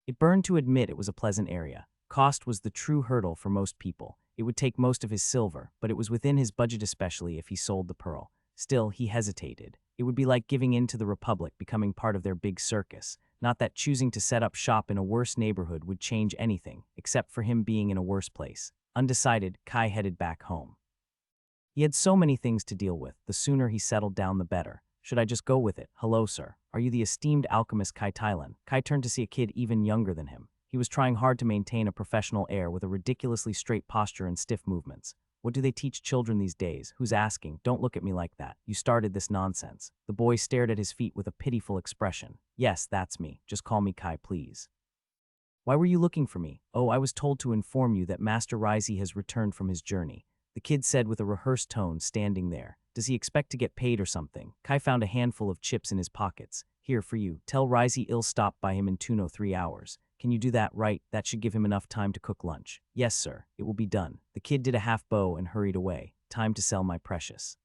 It burned to admit it was a pleasant area. Cost was the true hurdle for most people. It would take most of his silver, but it was within his budget, especially if he sold the pearl. Still, he hesitated. It would be like giving in to the Republic, becoming part of their big circus. Not that choosing to set up shop in a worse neighborhood would change anything, except for him being in a worse place. Undecided, Kai headed back home. He had so many things to deal with. The sooner he settled down, the better. Should I just go with it? Hello, sir. Are you the esteemed alchemist Kai Thailand? Kai turned to see a kid even younger than him. He was trying hard to maintain a professional air with a ridiculously straight posture and stiff movements. What do they teach children these days? Who's asking? Don't look at me like that. You started this nonsense. The boy stared at his feet with a pitiful expression. Yes, that's me. Just call me Kai, please. Why were you looking for me? Oh, I was told to inform you that Master Risey has returned from his journey. The kid said with a rehearsed tone, standing there. Does he expect to get paid or something? Kai found a handful of chips in his pockets. Here, for you. Tell Risey I'll stop by him in 3 hours. Can you do that right? That should give him enough time to cook lunch. Yes, sir. It will be done. The kid did a half bow and hurried away. Time to sell my precious.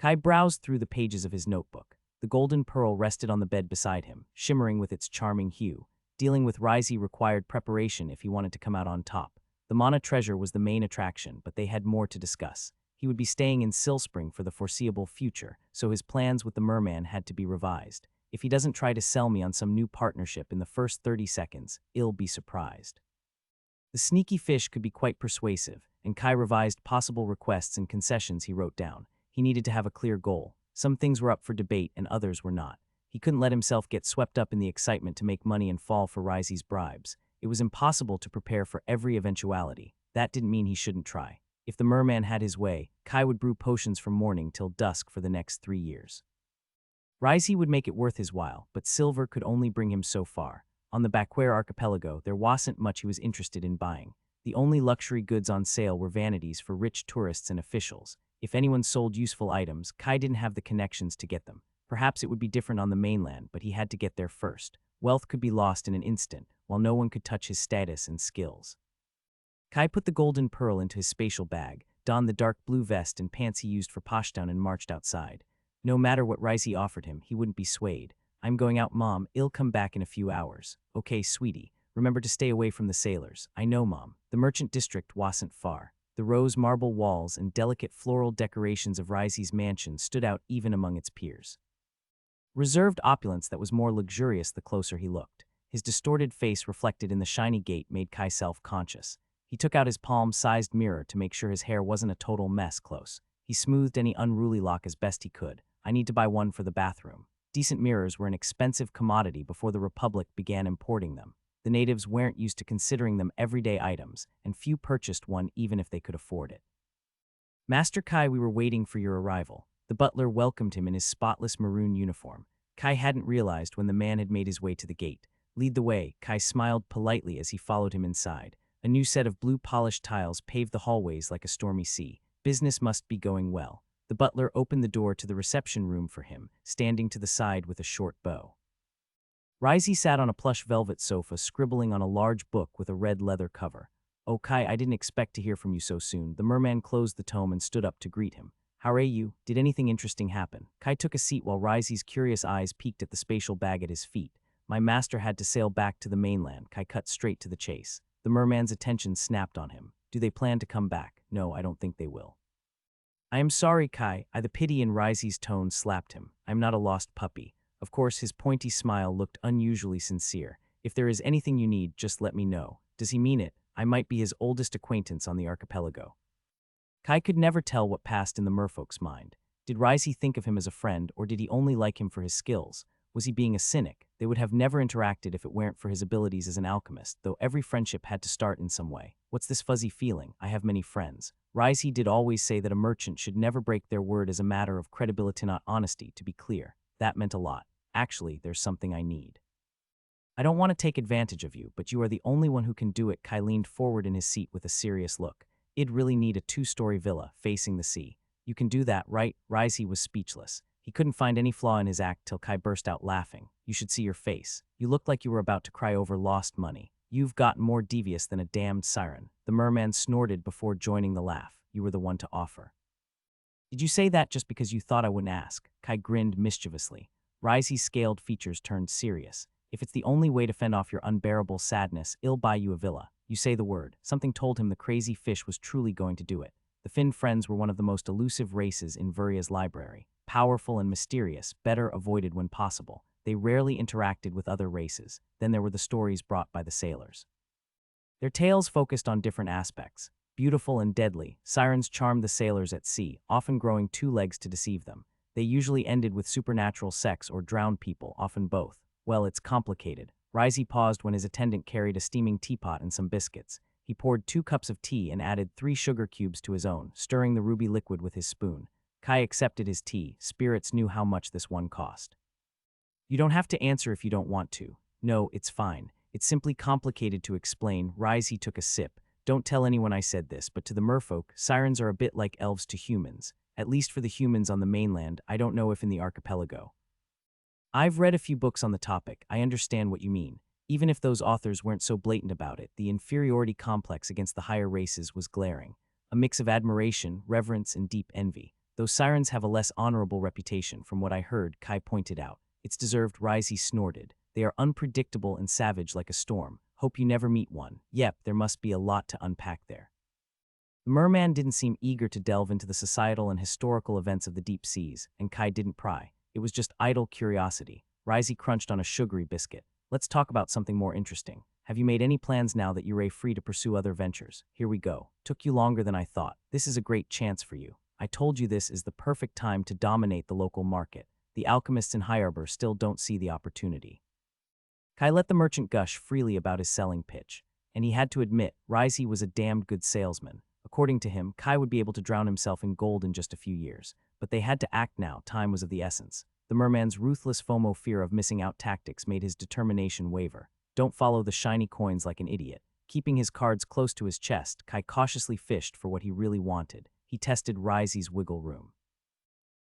Kai browsed through the pages of his notebook. The golden pearl rested on the bed beside him, shimmering with its charming hue. Dealing with Risey required preparation if he wanted to come out on top. The mana treasure was the main attraction, but they had more to discuss. He would be staying in Silspring for the foreseeable future, so his plans with the merman had to be revised. If he doesn't try to sell me on some new partnership in the first 30 seconds, I'll be surprised. The sneaky fish could be quite persuasive, and Kai revised possible requests and concessions he wrote down. He needed to have a clear goal. Some things were up for debate and others were not. He couldn't let himself get swept up in the excitement to make money and fall for Risey's bribes. It was impossible to prepare for every eventuality. That didn't mean he shouldn't try. If the merman had his way, Kai would brew potions from morning till dusk for the next 3 years. Risey would make it worth his while, but silver could only bring him so far. On the Baquer archipelago, there wasn't much he was interested in buying. The only luxury goods on sale were vanities for rich tourists and officials. If anyone sold useful items, Kai didn't have the connections to get them. Perhaps it would be different on the mainland, but he had to get there first. Wealth could be lost in an instant, while no one could touch his status and skills. Kai put the golden pearl into his spatial bag, donned the dark blue vest and pants he used for Poshtown, and marched outside. No matter what Risey offered him, he wouldn't be swayed. I'm going out, Mom. I'll come back in a few hours. Okay, sweetie. Remember to stay away from the sailors. I know, Mom. The merchant district wasn't far. The rose marble walls and delicate floral decorations of Risey's mansion stood out even among its peers. Reserved opulence that was more luxurious the closer he looked. His distorted face reflected in the shiny gate made Kai self-conscious. He took out his palm-sized mirror to make sure his hair wasn't a total mess close. He smoothed any unruly lock as best he could. I need to buy one for the bathroom. Decent mirrors were an expensive commodity before the Republic began importing them. The natives weren't used to considering them everyday items, and few purchased one even if they could afford it. Master Kai, we were waiting for your arrival. The butler welcomed him in his spotless maroon uniform. Kai hadn't realized when the man had made his way to the gate. Lead the way, Kai smiled politely as he followed him inside. A new set of blue polished tiles paved the hallways like a stormy sea. Business must be going well. The butler opened the door to the reception room for him, standing to the side with a short bow. Risey sat on a plush velvet sofa, scribbling on a large book with a red leather cover. Oh, Kai, I didn't expect to hear from you so soon. The merman closed the tome and stood up to greet him. How are you? Did anything interesting happen? Kai took a seat while Risey's curious eyes peeked at the spatial bag at his feet. My master had to sail back to the mainland. Kai cut straight to the chase. The merman's attention snapped on him. Do they plan to come back? No, I don't think they will. I am sorry, Kai. The pity in Risey's tone slapped him. I'm not a lost puppy. Of course, his pointy smile looked unusually sincere. If there is anything you need, just let me know. Does he mean it? I might be his oldest acquaintance on the archipelago. Kai could never tell what passed in the merfolk's mind. Did Risey think of him as a friend, or did he only like him for his skills? Was he being a cynic? They would have never interacted if it weren't for his abilities as an alchemist, though every friendship had to start in some way. What's this fuzzy feeling? I have many friends. Risey did always say that a merchant should never break their word as a matter of credibility, not honesty, to be clear. That meant a lot. Actually, there's something I need. I don't want to take advantage of you, but you are the only one who can do it. Kai leaned forward in his seat with a serious look. I'd really need a 2-story villa facing the sea. You can do that, right? Risey was speechless. He couldn't find any flaw in his act till Kai burst out laughing. You should see your face. You looked like you were about to cry over lost money. You've gotten more devious than a damned siren. The merman snorted before joining the laugh. You were the one to offer. Did you say that just because you thought I wouldn't ask? Kai grinned mischievously. Risey's scaled features turned serious. If it's the only way to fend off your unbearable sadness, I'll buy you a villa. You say the word. Something told him the crazy fish was truly going to do it. The Finn friends were one of the most elusive races in Vuria's library. Powerful and mysterious, better avoided when possible. They rarely interacted with other races. Then there were the stories brought by the sailors. Their tales focused on different aspects. Beautiful and deadly, sirens charmed the sailors at sea, often growing 2 legs to deceive them. They usually ended with supernatural sex or drowned people, often both. Well, it's complicated. Risey paused when his attendant carried a steaming teapot and some biscuits. He poured 2 cups of tea and added 3 sugar cubes to his own, stirring the ruby liquid with his spoon. Kai accepted his tea. Spirits knew how much this one cost. You don't have to answer if you don't want to. No, it's fine. It's simply complicated to explain. Risey took a sip. Don't tell anyone I said this, but to the merfolk, sirens are a bit like elves to humans. At least for the humans on the mainland, I don't know if in the archipelago. I've read a few books on the topic. I understand what you mean. Even if those authors weren't so blatant about it, the inferiority complex against the higher races was glaring. A mix of admiration, reverence, and deep envy. Those sirens have a less honorable reputation, from what I heard, Kai pointed out. It's deserved. Risey snorted. They are unpredictable and savage like a storm. Hope you never meet one. Yep, there must be a lot to unpack there. The merman didn't seem eager to delve into the societal and historical events of the deep seas, and Kai didn't pry. It was just idle curiosity. Risey crunched on a sugary biscuit. Let's talk about something more interesting. Have you made any plans now that you're free to pursue other ventures? Here we go. Took you longer than I thought. This is a great chance for you. I told you this is the perfect time to dominate the local market. The alchemists in High Arbor still don't see the opportunity. Kai let the merchant gush freely about his selling pitch, and he had to admit, Risey was a damned good salesman. According to him, Kai would be able to drown himself in gold in just a few years. But they had to act now. Time was of the essence. The merman's ruthless FOMO fear of missing out tactics made his determination waver. Don't follow the shiny coins like an idiot. Keeping his cards close to his chest, Kai cautiously fished for what he really wanted. He tested Risey's wiggle room.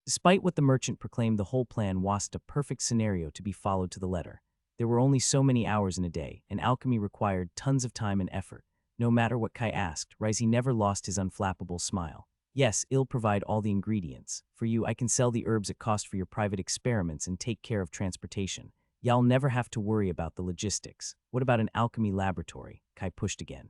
Despite what the merchant proclaimed, the whole plan was a perfect scenario to be followed to the letter. There were only so many hours in a day, and alchemy required tons of time and effort. No matter what Kai asked, Risey never lost his unflappable smile. Yes, I'll provide all the ingredients. For you, I can sell the herbs at cost for your private experiments and take care of transportation. Y'all never have to worry about the logistics. What about an alchemy laboratory? Kai pushed again.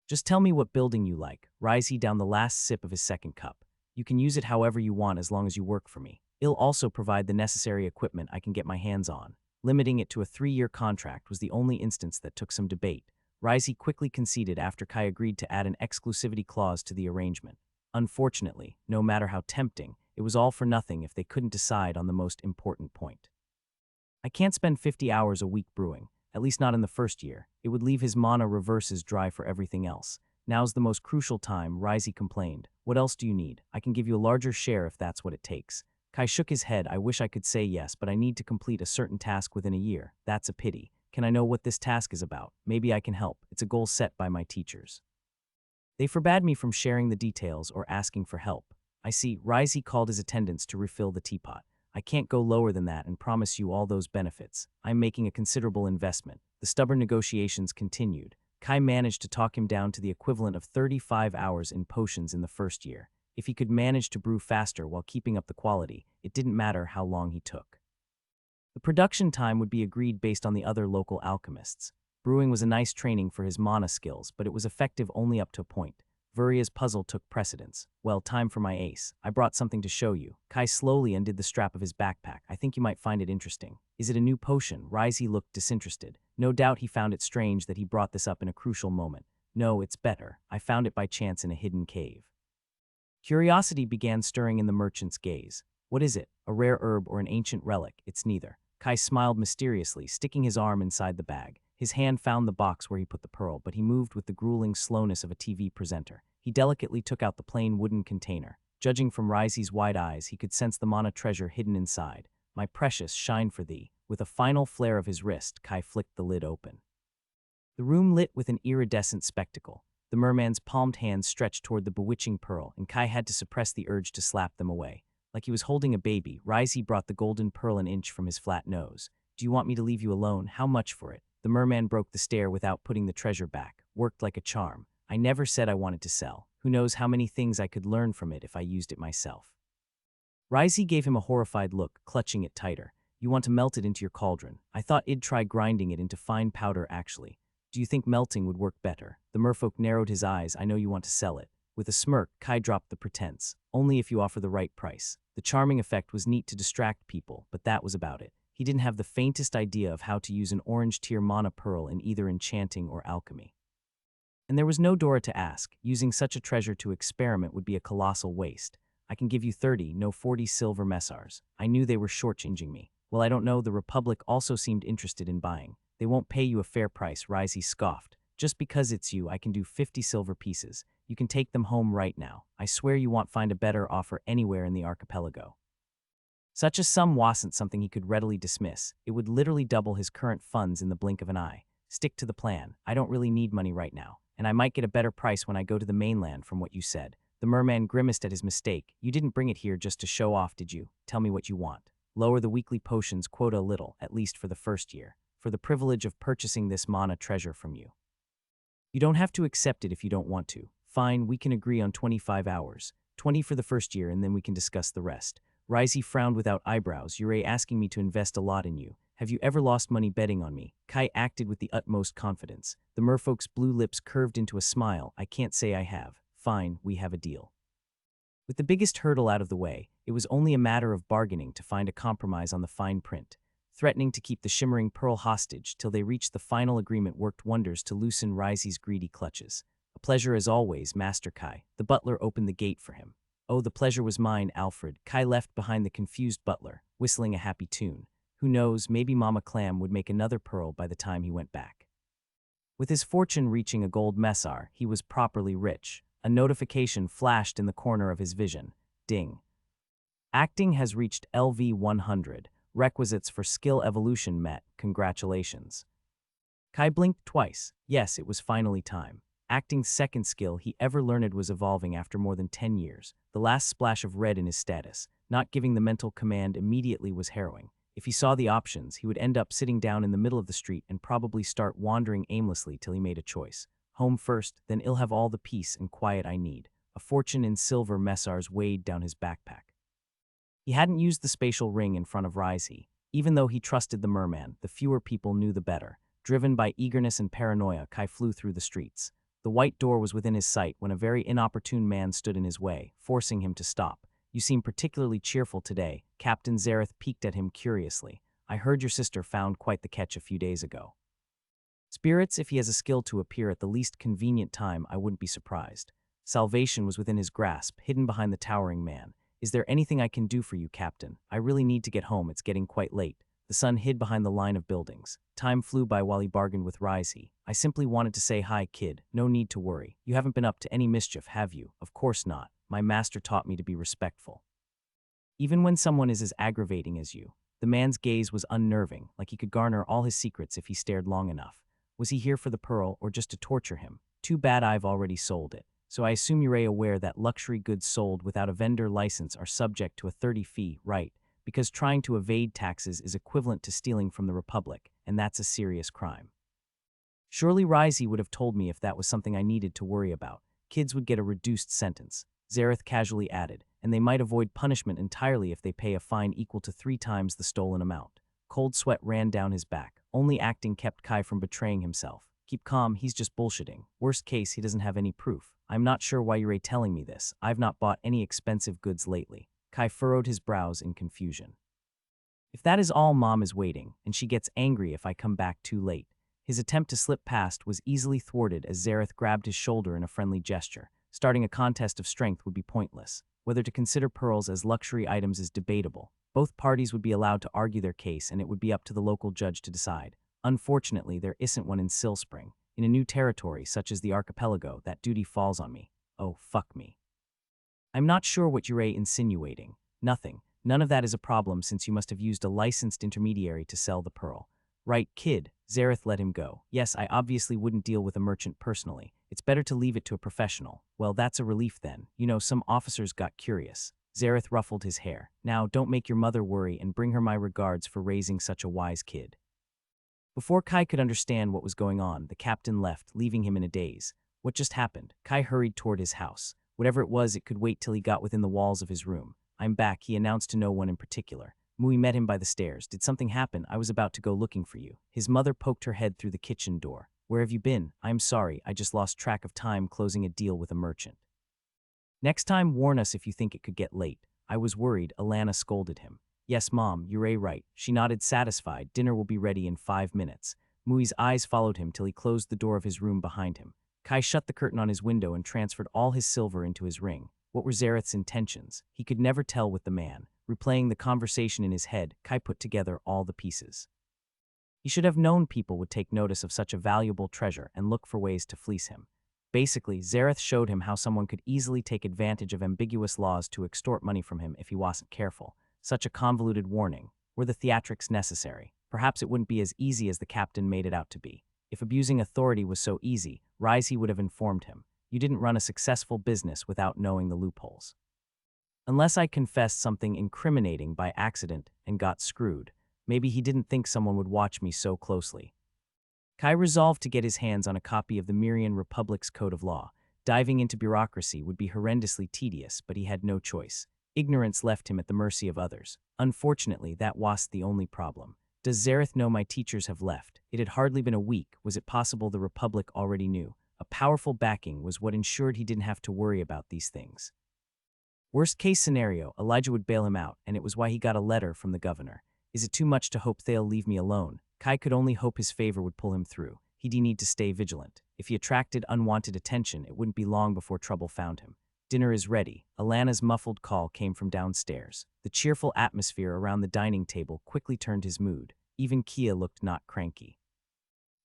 Just tell me what building you like. Risey downed the last sip of his second cup. You can use it however you want as long as you work for me. I'll also provide the necessary equipment I can get my hands on. Limiting it to a 3-year contract was the only instance that took some debate. Risey quickly conceded after Kai agreed to add an exclusivity clause to the arrangement. Unfortunately, no matter how tempting, it was all for nothing if they couldn't decide on the most important point. I can't spend 50 hours a week brewing, at least not in the first year. It would leave his mana reverses dry for everything else. Now's the most crucial time, Risey complained. What else do you need? I can give you a larger share if that's what it takes. Kai shook his head. I wish I could say yes, but I need to complete a certain task within a year. That's a pity. Can I know what this task is about? Maybe I can help. It's a goal set by my teachers. They forbade me from sharing the details or asking for help. I see. Risey called his attendants to refill the teapot. I can't go lower than that and promise you all those benefits. I'm making a considerable investment. The stubborn negotiations continued. Kai managed to talk him down to the equivalent of 35 hours in potions in the first year. If he could manage to brew faster while keeping up the quality, it didn't matter how long he took. The production time would be agreed based on the other local alchemists. Brewing was a nice training for his mana skills, but it was effective only up to a point. Vuria's puzzle took precedence. Well, time for my ace. I brought something to show you. Kai slowly undid the strap of his backpack. I think you might find it interesting. Is it a new potion? Risey looked disinterested. No doubt he found it strange that he brought this up in a crucial moment. No, it's better. I found it by chance in a hidden cave. Curiosity began stirring in the merchant's gaze. What is it? A rare herb or an ancient relic? It's neither. Kai smiled mysteriously, sticking his arm inside the bag. His hand found the box where he put the pearl, but he moved with the grueling slowness of a TV presenter. He delicately took out the plain wooden container. Judging from Risey's wide eyes, he could sense the mana treasure hidden inside. My precious, shine for thee. With a final flare of his wrist, Kai flicked the lid open. The room lit with an iridescent spectacle. The merman's palmed hands stretched toward the bewitching pearl, and Kai had to suppress the urge to slap them away. Like he was holding a baby, Risey brought the golden pearl an inch from his flat nose. Do you want me to leave you alone? How much for it? The merman broke the stare without putting the treasure back. Worked like a charm. I never said I wanted to sell. Who knows how many things I could learn from it if I used it myself. Risey gave him a horrified look, clutching it tighter. You want to melt it into your cauldron. I thought it'd try grinding it into fine powder actually. Do you think melting would work better? The merfolk narrowed his eyes. I know you want to sell it. With a smirk, Kai dropped the pretense. Only if you offer the right price. The charming effect was neat to distract people, but that was about it. He didn't have the faintest idea of how to use an orange-tier mana pearl in either enchanting or alchemy. And there was no Dora to ask. Using such a treasure to experiment would be a colossal waste. I can give you 30, no 40 silver messars. I knew they were shortchanging me. Well, I don't know, the Republic also seemed interested in buying. They won't pay you a fair price, Risey scoffed. Just because it's you, I can do 50 silver pieces. You can take them home right now. I swear you won't find a better offer anywhere in the archipelago. Such a sum wasn't something he could readily dismiss. It would literally double his current funds in the blink of an eye. Stick to the plan. I don't really need money right now, and I might get a better price when I go to the mainland from what you said. The merman grimaced at his mistake. You didn't bring it here just to show off, did you? Tell me what you want. Lower the weekly potions quota a little, at least for the first year, for the privilege of purchasing this mana treasure from you. You don't have to accept it if you don't want to. Fine, we can agree on 25 hours. 20 for the first year, and then we can discuss the rest. Risey frowned without eyebrows. You're asking me to invest a lot in you. Have you ever lost money betting on me? Kai acted with the utmost confidence. The merfolk's blue lips curved into a smile. I can't say I have. Fine, we have a deal. With the biggest hurdle out of the way, it was only a matter of bargaining to find a compromise on the fine print. Threatening to keep the shimmering pearl hostage till they reached the final agreement worked wonders to loosen Risey's greedy clutches. A pleasure as always, Master Kai. The butler opened the gate for him. Oh, the pleasure was mine, Alfred. Kai left behind the confused butler, whistling a happy tune. Who knows, maybe Mama Clam would make another pearl by the time he went back. With his fortune reaching a gold messar, he was properly rich. A notification flashed in the corner of his vision. Ding. Acting has reached LV 100. Requisites for skill evolution met. Congratulations. Kai blinked twice. Yes, it was finally time. Acting's second skill he ever learned was evolving after more than 10 years. The last splash of red in his status, not giving the mental command immediately, was harrowing. If he saw the options, he would end up sitting down in the middle of the street and probably start wandering aimlessly till he made a choice. Home first, then I'll have all the peace and quiet I need. A fortune in silver messars weighed down his backpack. He hadn't used the spatial ring in front of Risey. Even though he trusted the merman, the fewer people knew the better. Driven by eagerness and paranoia, Kai flew through the streets. The white door was within his sight when a very inopportune man stood in his way, forcing him to stop. You seem particularly cheerful today. Captain Zareth peeked at him curiously. I heard your sister found quite the catch a few days ago. Spirits, if he has a skill to appear at the least convenient time, I wouldn't be surprised. Salvation was within his grasp, hidden behind the towering man. Is there anything I can do for you, Captain? I really need to get home, it's getting quite late. The sun hid behind the line of buildings. Time flew by while he bargained with Risey. I simply wanted to say hi, kid. No need to worry. You haven't been up to any mischief, have you? Of course not. My master taught me to be respectful. Even when someone is as aggravating as you. The man's gaze was unnerving, like he could garner all his secrets if he stared long enough. Was he here for the pearl or just to torture him? Too bad I've already sold it. So I assume you're aware that luxury goods sold without a vendor license are subject to a 30 fee, right? Because trying to evade taxes is equivalent to stealing from the Republic, and that's a serious crime. Surely Risey would have told me if that was something I needed to worry about. Kids would get a reduced sentence, Zareth casually added, and they might avoid punishment entirely if they pay a fine equal to 3 times the stolen amount. Cold sweat ran down his back. Only acting kept Kai from betraying himself. Keep calm, he's just bullshitting. Worst case, he doesn't have any proof. I'm not sure why you're telling me this. I've not bought any expensive goods lately. Kai furrowed his brows in confusion. If that is all, Mom is waiting, and she gets angry if I come back too late. His attempt to slip past was easily thwarted as Zareth grabbed his shoulder in a friendly gesture. Starting a contest of strength would be pointless. Whether to consider pearls as luxury items is debatable. Both parties would be allowed to argue their case, and it would be up to the local judge to decide. Unfortunately, there isn't one in Sill Spring. In a new territory, such as the archipelago, that duty falls on me. Oh, fuck me. I'm not sure what you're insinuating. Nothing. None of that is a problem since you must have used a licensed intermediary to sell the pearl. Right, kid. Zareth let him go. Yes, I obviously wouldn't deal with a merchant personally. It's better to leave it to a professional. Well, that's a relief then. You know, some officers got curious. Zareth ruffled his hair. Now, don't make your mother worry and bring her my regards for raising such a wise kid. Before Kai could understand what was going on, the captain left, leaving him in a daze. What just happened? Kai hurried toward his house. Whatever it was, it could wait till he got within the walls of his room. I'm back, he announced to no one in particular. Mui met him by the stairs. Did something happen? I was about to go looking for you. His mother poked her head through the kitchen door. Where have you been? I'm sorry, I just lost track of time closing a deal with a merchant. Next time, warn us if you think it could get late. I was worried, Alana scolded him. Yes, Mom, you're right. She nodded satisfied. Dinner will be ready in 5 minutes. Mui's eyes followed him till he closed the door of his room behind him. Kai shut the curtain on his window and transferred all his silver into his ring. What were Zareth's intentions? He could never tell with the man. Replaying the conversation in his head, Kai put together all the pieces. He should have known people would take notice of such a valuable treasure and look for ways to fleece him. Basically, Zareth showed him how someone could easily take advantage of ambiguous laws to extort money from him if he wasn't careful. Such a convoluted warning. Were the theatrics necessary? Perhaps it wouldn't be as easy as the captain made it out to be. If abusing authority was so easy, Risey would have informed him. You didn't run a successful business without knowing the loopholes. Unless I confessed something incriminating by accident and got screwed, maybe he didn't think someone would watch me so closely. Kai resolved to get his hands on a copy of the Myrian Republic's Code of Law. Diving into bureaucracy would be horrendously tedious, but he had no choice. Ignorance left him at the mercy of others. Unfortunately, that wasn't the only problem. Does Zareth know my teachers have left? It had hardly been a week. Was it possible the Republic already knew? A powerful backing was what ensured he didn't have to worry about these things. Worst case scenario, Elijah would bail him out, and it was why he got a letter from the governor. Is it too much to hope they'll leave me alone? Kai could only hope his favor would pull him through. He'd need to stay vigilant. If he attracted unwanted attention, it wouldn't be long before trouble found him. Dinner is ready. Alana's muffled call came from downstairs. The cheerful atmosphere around the dining table quickly turned his mood. Even Kia looked not cranky.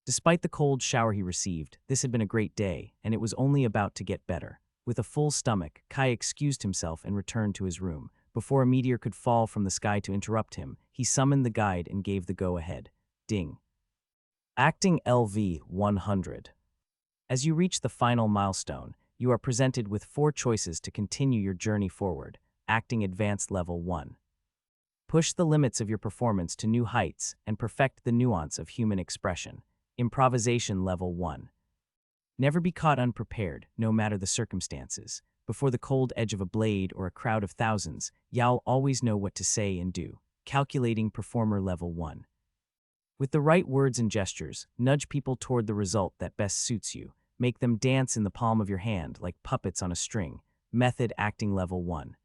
Despite the cold shower he received, this had been a great day, and it was only about to get better. With a full stomach, Kai excused himself and returned to his room. Before a meteor could fall from the sky to interrupt him, he summoned the guide and gave the go-ahead. Ding. Acting LV 100. As you reach the final milestone, you are presented with 4 choices to continue your journey forward. Acting Advanced Level 1. Push the limits of your performance to new heights and perfect the nuance of human expression. Improvisation Level 1. Never be caught unprepared, no matter the circumstances. Before the cold edge of a blade or a crowd of thousands, you'll always know what to say and do. Calculating Performer Level 1. With the right words and gestures, nudge people toward the result that best suits you. Make them dance in the palm of your hand like puppets on a string. Method Acting Level 1.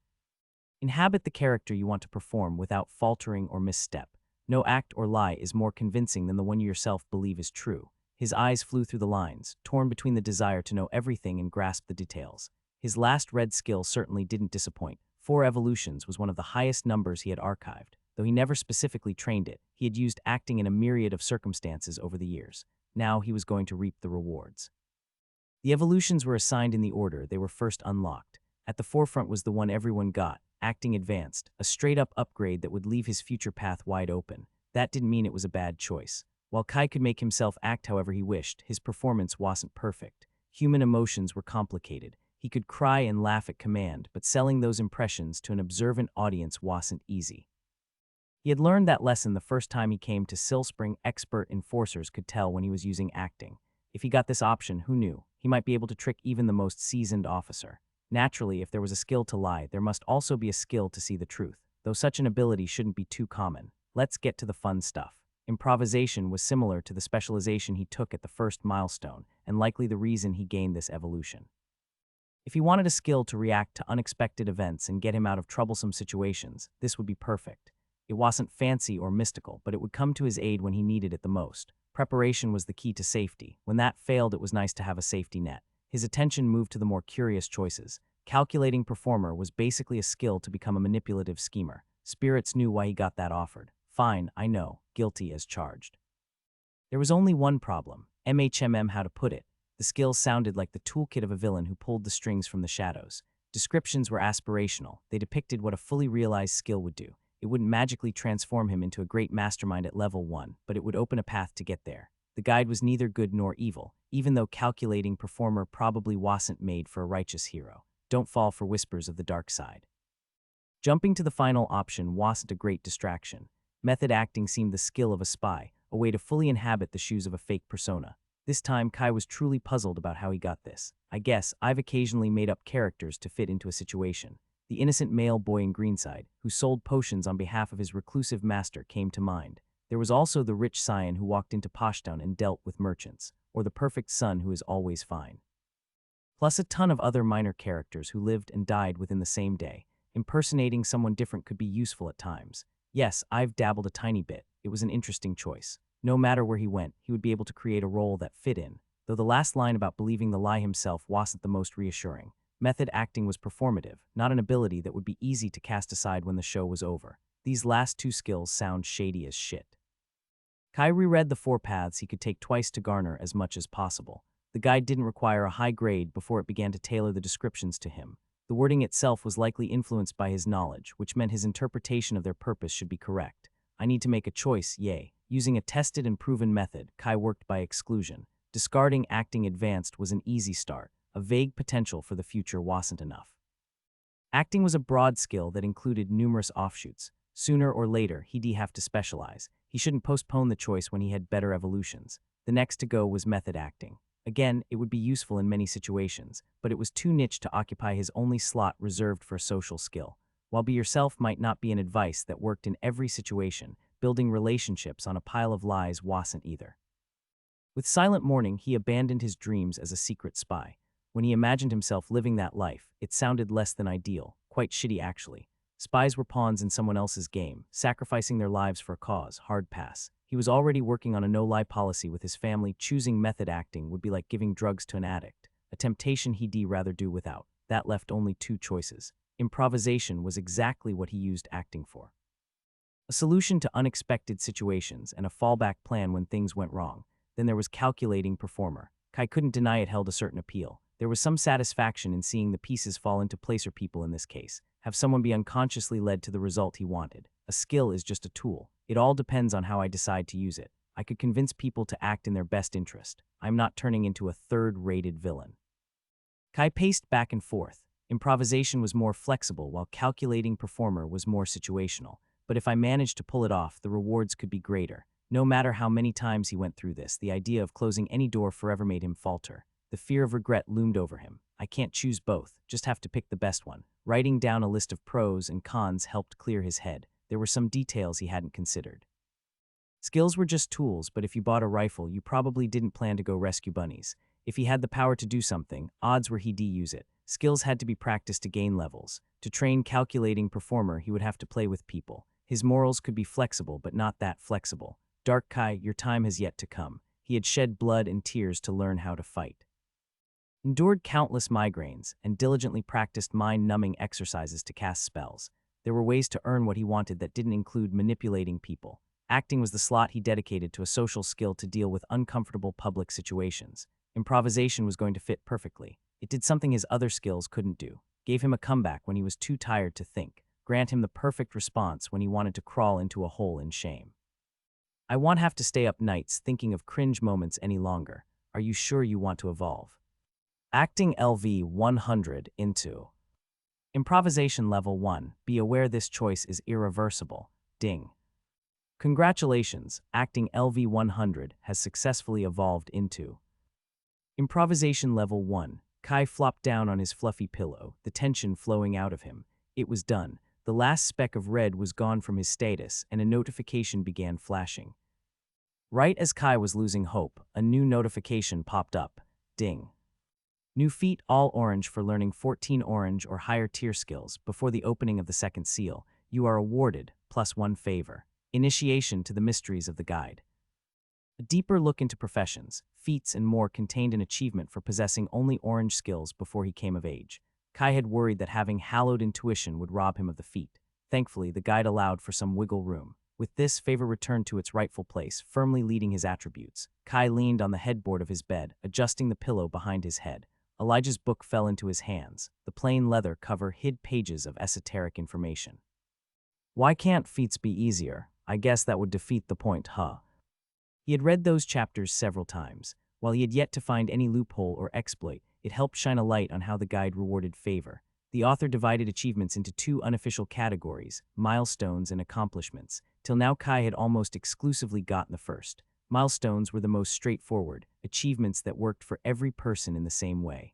Inhabit the character you want to perform without faltering or misstep. No act or lie is more convincing than the one you yourself believe is true. His eyes flew through the lines, torn between the desire to know everything and grasp the details. His last red skill certainly didn't disappoint. 4 evolutions was one of the highest numbers he had archived. Though he never specifically trained it, he had used acting in a myriad of circumstances over the years. Now he was going to reap the rewards. The evolutions were assigned in the order they were first unlocked. At the forefront was the one everyone got, Acting Advanced, a straight-up upgrade that would leave his future path wide open. That didn't mean it was a bad choice. While Kai could make himself act however he wished, his performance wasn't perfect. Human emotions were complicated. He could cry and laugh at command, but selling those impressions to an observant audience wasn't easy. He had learned that lesson the first time he came to Sill Spring. Expert enforcers could tell when he was using acting. If he got this option, who knew? He might be able to trick even the most seasoned officer. Naturally, if there was a skill to lie, there must also be a skill to see the truth, though such an ability shouldn't be too common. Let's get to the fun stuff. Improvisation was similar to the specialization he took at the first milestone, and likely the reason he gained this evolution. If he wanted a skill to react to unexpected events and get him out of troublesome situations, this would be perfect. It wasn't fancy or mystical, but it would come to his aid when he needed it the most. Preparation was the key to safety. When that failed, it was nice to have a safety net. his attention moved to the more curious choices. Calculating performer was basically a skill to become a manipulative schemer. Spirits knew why he got that offered. Fine, I know, guilty as charged. There was only one problem. How to put it. The skill sounded like the toolkit of a villain who pulled the strings from the shadows. Descriptions were aspirational. They depicted what a fully realized skill would do. It wouldn't magically transform him into a great mastermind at level 1, but it would open a path to get there. The guide was neither good nor evil, even though calculating performer probably wasn't made for a righteous hero. Don't fall for whispers of the dark side. Jumping to the final option wasn't a great distraction. Method acting seemed the skill of a spy, a way to fully inhabit the shoes of a fake persona. This time, Kai was truly puzzled about how he got this. I guess I've occasionally made up characters to fit into a situation. The innocent male boy in Greenside, who sold potions on behalf of his reclusive master, came to mind. There was also the rich scion who walked into Poshtown and dealt with merchants, or the perfect son who is always fine. Plus a ton of other minor characters who lived and died within the same day. Impersonating someone different could be useful at times. Yes, I've dabbled a tiny bit. It was an interesting choice. No matter where he went, he would be able to create a role that fit in, though the last line about believing the lie himself wasn't the most reassuring. Method acting was performative, not an ability that would be easy to cast aside when the show was over. These last two skills sound shady as shit. Kai reread the 4 paths he could take twice to garner as much as possible. The guide didn't require a high grade before it began to tailor the descriptions to him. The wording itself was likely influenced by his knowledge, which meant his interpretation of their purpose should be correct. I need to make a choice, yay. Using a tested and proven method, Kai worked by exclusion. Discarding acting advanced was an easy start. A vague potential for the future wasn't enough. Acting was a broad skill that included numerous offshoots. Sooner or later, he'd have to specialize. He shouldn't postpone the choice when he had better evolutions. The next to go was method acting. Again, it would be useful in many situations, but it was too niche to occupy his only slot reserved for a social skill. While be yourself might not be an advice that worked in every situation, building relationships on a pile of lies wasn't either. With Silent Morning, he abandoned his dreams as a secret spy. When he imagined himself living that life, it sounded less than ideal, quite shitty actually. Spies were pawns in someone else's game, sacrificing their lives for a cause, hard pass. He was already working on a no-lie policy with his family. Choosing method acting would be like giving drugs to an addict, a temptation he'd rather do without. That left only 2 choices. Improvisation was exactly what he used acting for. A solution to unexpected situations and a fallback plan when things went wrong. Then there was calculating performer. Kai couldn't deny it held a certain appeal. There was some satisfaction in seeing the pieces fall into place, or people in this case. Have someone be unconsciously led to the result he wanted. A skill is just a tool. It all depends on how I decide to use it. I could convince people to act in their best interest. I'm not turning into a third-rated villain. Kai paced back and forth. Improvisation was more flexible, while calculating performer was more situational. But if I managed to pull it off, the rewards could be greater. No matter how many times he went through this, the idea of closing any door forever made him falter. The fear of regret loomed over him. I can't choose both, just have to pick the best one. Writing down a list of pros and cons helped clear his head. There were some details he hadn't considered. Skills were just tools, but if you bought a rifle, you probably didn't plan to go rescue bunnies. If he had the power to do something, odds were he'd use it. Skills had to be practiced to gain levels. To train calculating performer, he would have to play with people. His morals could be flexible, but not that flexible. Dark Kai, your time has yet to come. He had shed blood and tears to learn how to fight. Endured countless migraines, and diligently practiced mind-numbing exercises to cast spells. There were ways to earn what he wanted that didn't include manipulating people. Acting was the slot he dedicated to a social skill to deal with uncomfortable public situations. Improvisation was going to fit perfectly. It did something his other skills couldn't do. Gave him a comeback when he was too tired to think. Grant him the perfect response when he wanted to crawl into a hole in shame. I won't have to stay up nights thinking of cringe moments any longer. Are you sure you want to evolve? Acting LV 100 into Improvisation Level 1. Be aware this choice is irreversible. Ding. Congratulations, Acting LV 100 has successfully evolved into Improvisation Level 1. Kai flopped down on his fluffy pillow, the tension flowing out of him. It was done. The last speck of red was gone from his status, and a notification began flashing. Right as Kai was losing hope, a new notification popped up. Ding. New feat all orange for learning 14 orange or higher tier skills before the opening of the second seal. You are awarded +1 favor. Initiation to the mysteries of the guide. A deeper look into professions, feats, and more contained an achievement for possessing only orange skills before he came of age. Kai had worried that having hallowed intuition would rob him of the feat. Thankfully, the guide allowed for some wiggle room. With this, favor returned to its rightful place, firmly leading his attributes. Kai leaned on the headboard of his bed, adjusting the pillow behind his head. Elijah's book fell into his hands. The plain leather cover hid pages of esoteric information. Why can't feats be easier? I guess that would defeat the point, huh? He had read those chapters several times. While he had yet to find any loophole or exploit, it helped shine a light on how the guide rewarded favor. The author divided achievements into two unofficial categories, milestones and accomplishments. Till now, Kai had almost exclusively gotten the first. Milestones were the most straightforward, achievements that worked for every person in the same way.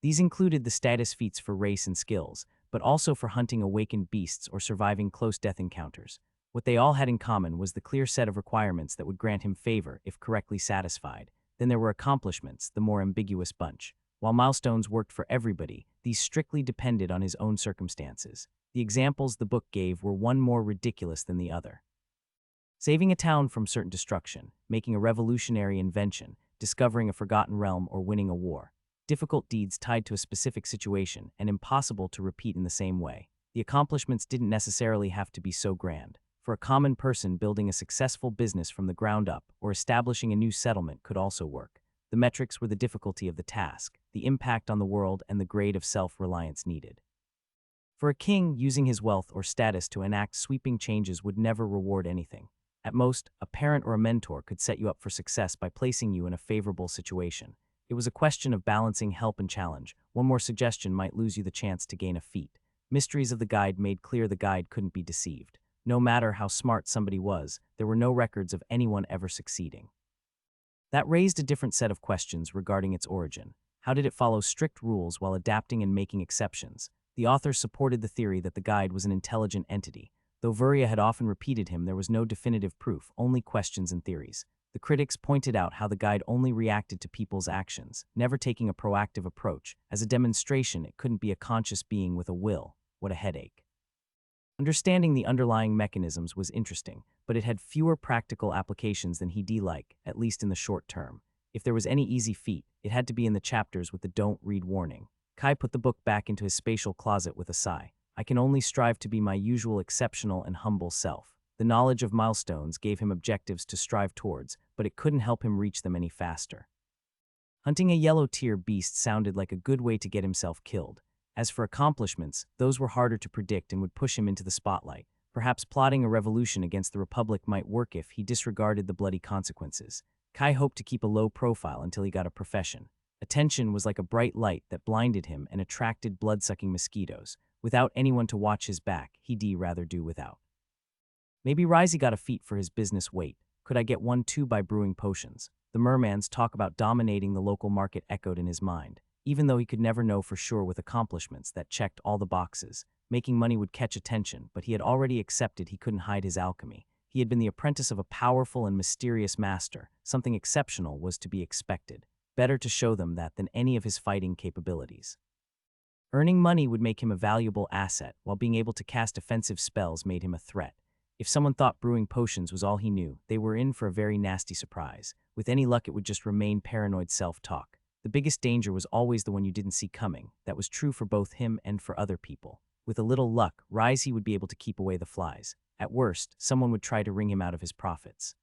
These included the status feats for race and skills, but also for hunting awakened beasts or surviving close death encounters. What they all had in common was the clear set of requirements that would grant him favor if correctly satisfied. Then there were accomplishments, the more ambiguous bunch. While milestones worked for everybody, these strictly depended on his own circumstances. The examples the book gave were one more ridiculous than the other. Saving a town from certain destruction, making a revolutionary invention, discovering a forgotten realm, or winning a war. Difficult deeds tied to a specific situation and impossible to repeat in the same way. The accomplishments didn't necessarily have to be so grand. For a common person, building a successful business from the ground up or establishing a new settlement could also work. The metrics were the difficulty of the task, the impact on the world, and the grade of self-reliance needed. For a king, using his wealth or status to enact sweeping changes would never reward anything. At most, a parent or a mentor could set you up for success by placing you in a favorable situation. It was a question of balancing help and challenge. One more suggestion might lose you the chance to gain a feat. Mysteries of the guide made clear the guide couldn't be deceived. No matter how smart somebody was, there were no records of anyone ever succeeding. That raised a different set of questions regarding its origin. How did it follow strict rules while adapting and making exceptions? The author supported the theory that the guide was an intelligent entity. Though Vuria had often repeated him, there was no definitive proof, only questions and theories. The critics pointed out how the guide only reacted to people's actions, never taking a proactive approach. As a demonstration, it couldn't be a conscious being with a will. What a headache. Understanding the underlying mechanisms was interesting, but it had fewer practical applications than he'd like, at least in the short term. If there was any easy feat, it had to be in the chapters with the don't read warning. Kai put the book back into his spatial closet with a sigh. I can only strive to be my usual exceptional and humble self. The knowledge of milestones gave him objectives to strive towards, but it couldn't help him reach them any faster. Hunting a yellow-tier beast sounded like a good way to get himself killed. As for accomplishments, those were harder to predict and would push him into the spotlight. Perhaps plotting a revolution against the Republic might work if he disregarded the bloody consequences. Kai hoped to keep a low profile until he got a profession. Attention was like a bright light that blinded him and attracted blood-sucking mosquitoes. Without anyone to watch his back, he'd rather do without. Maybe Risey got a feat for his business weight. Could I get one too by brewing potions? The merman's talk about dominating the local market echoed in his mind. Even though he could never know for sure with accomplishments that checked all the boxes, making money would catch attention, but he had already accepted he couldn't hide his alchemy. He had been the apprentice of a powerful and mysterious master. Something exceptional was to be expected. Better to show them that than any of his fighting capabilities. Earning money would make him a valuable asset, while being able to cast offensive spells made him a threat. If someone thought brewing potions was all he knew, they were in for a very nasty surprise. With any luck, it would just remain paranoid self-talk. The biggest danger was always the one you didn't see coming. That was true for both him and for other people. With a little luck, Risey would be able to keep away the flies. At worst, someone would try to wring him out of his profits.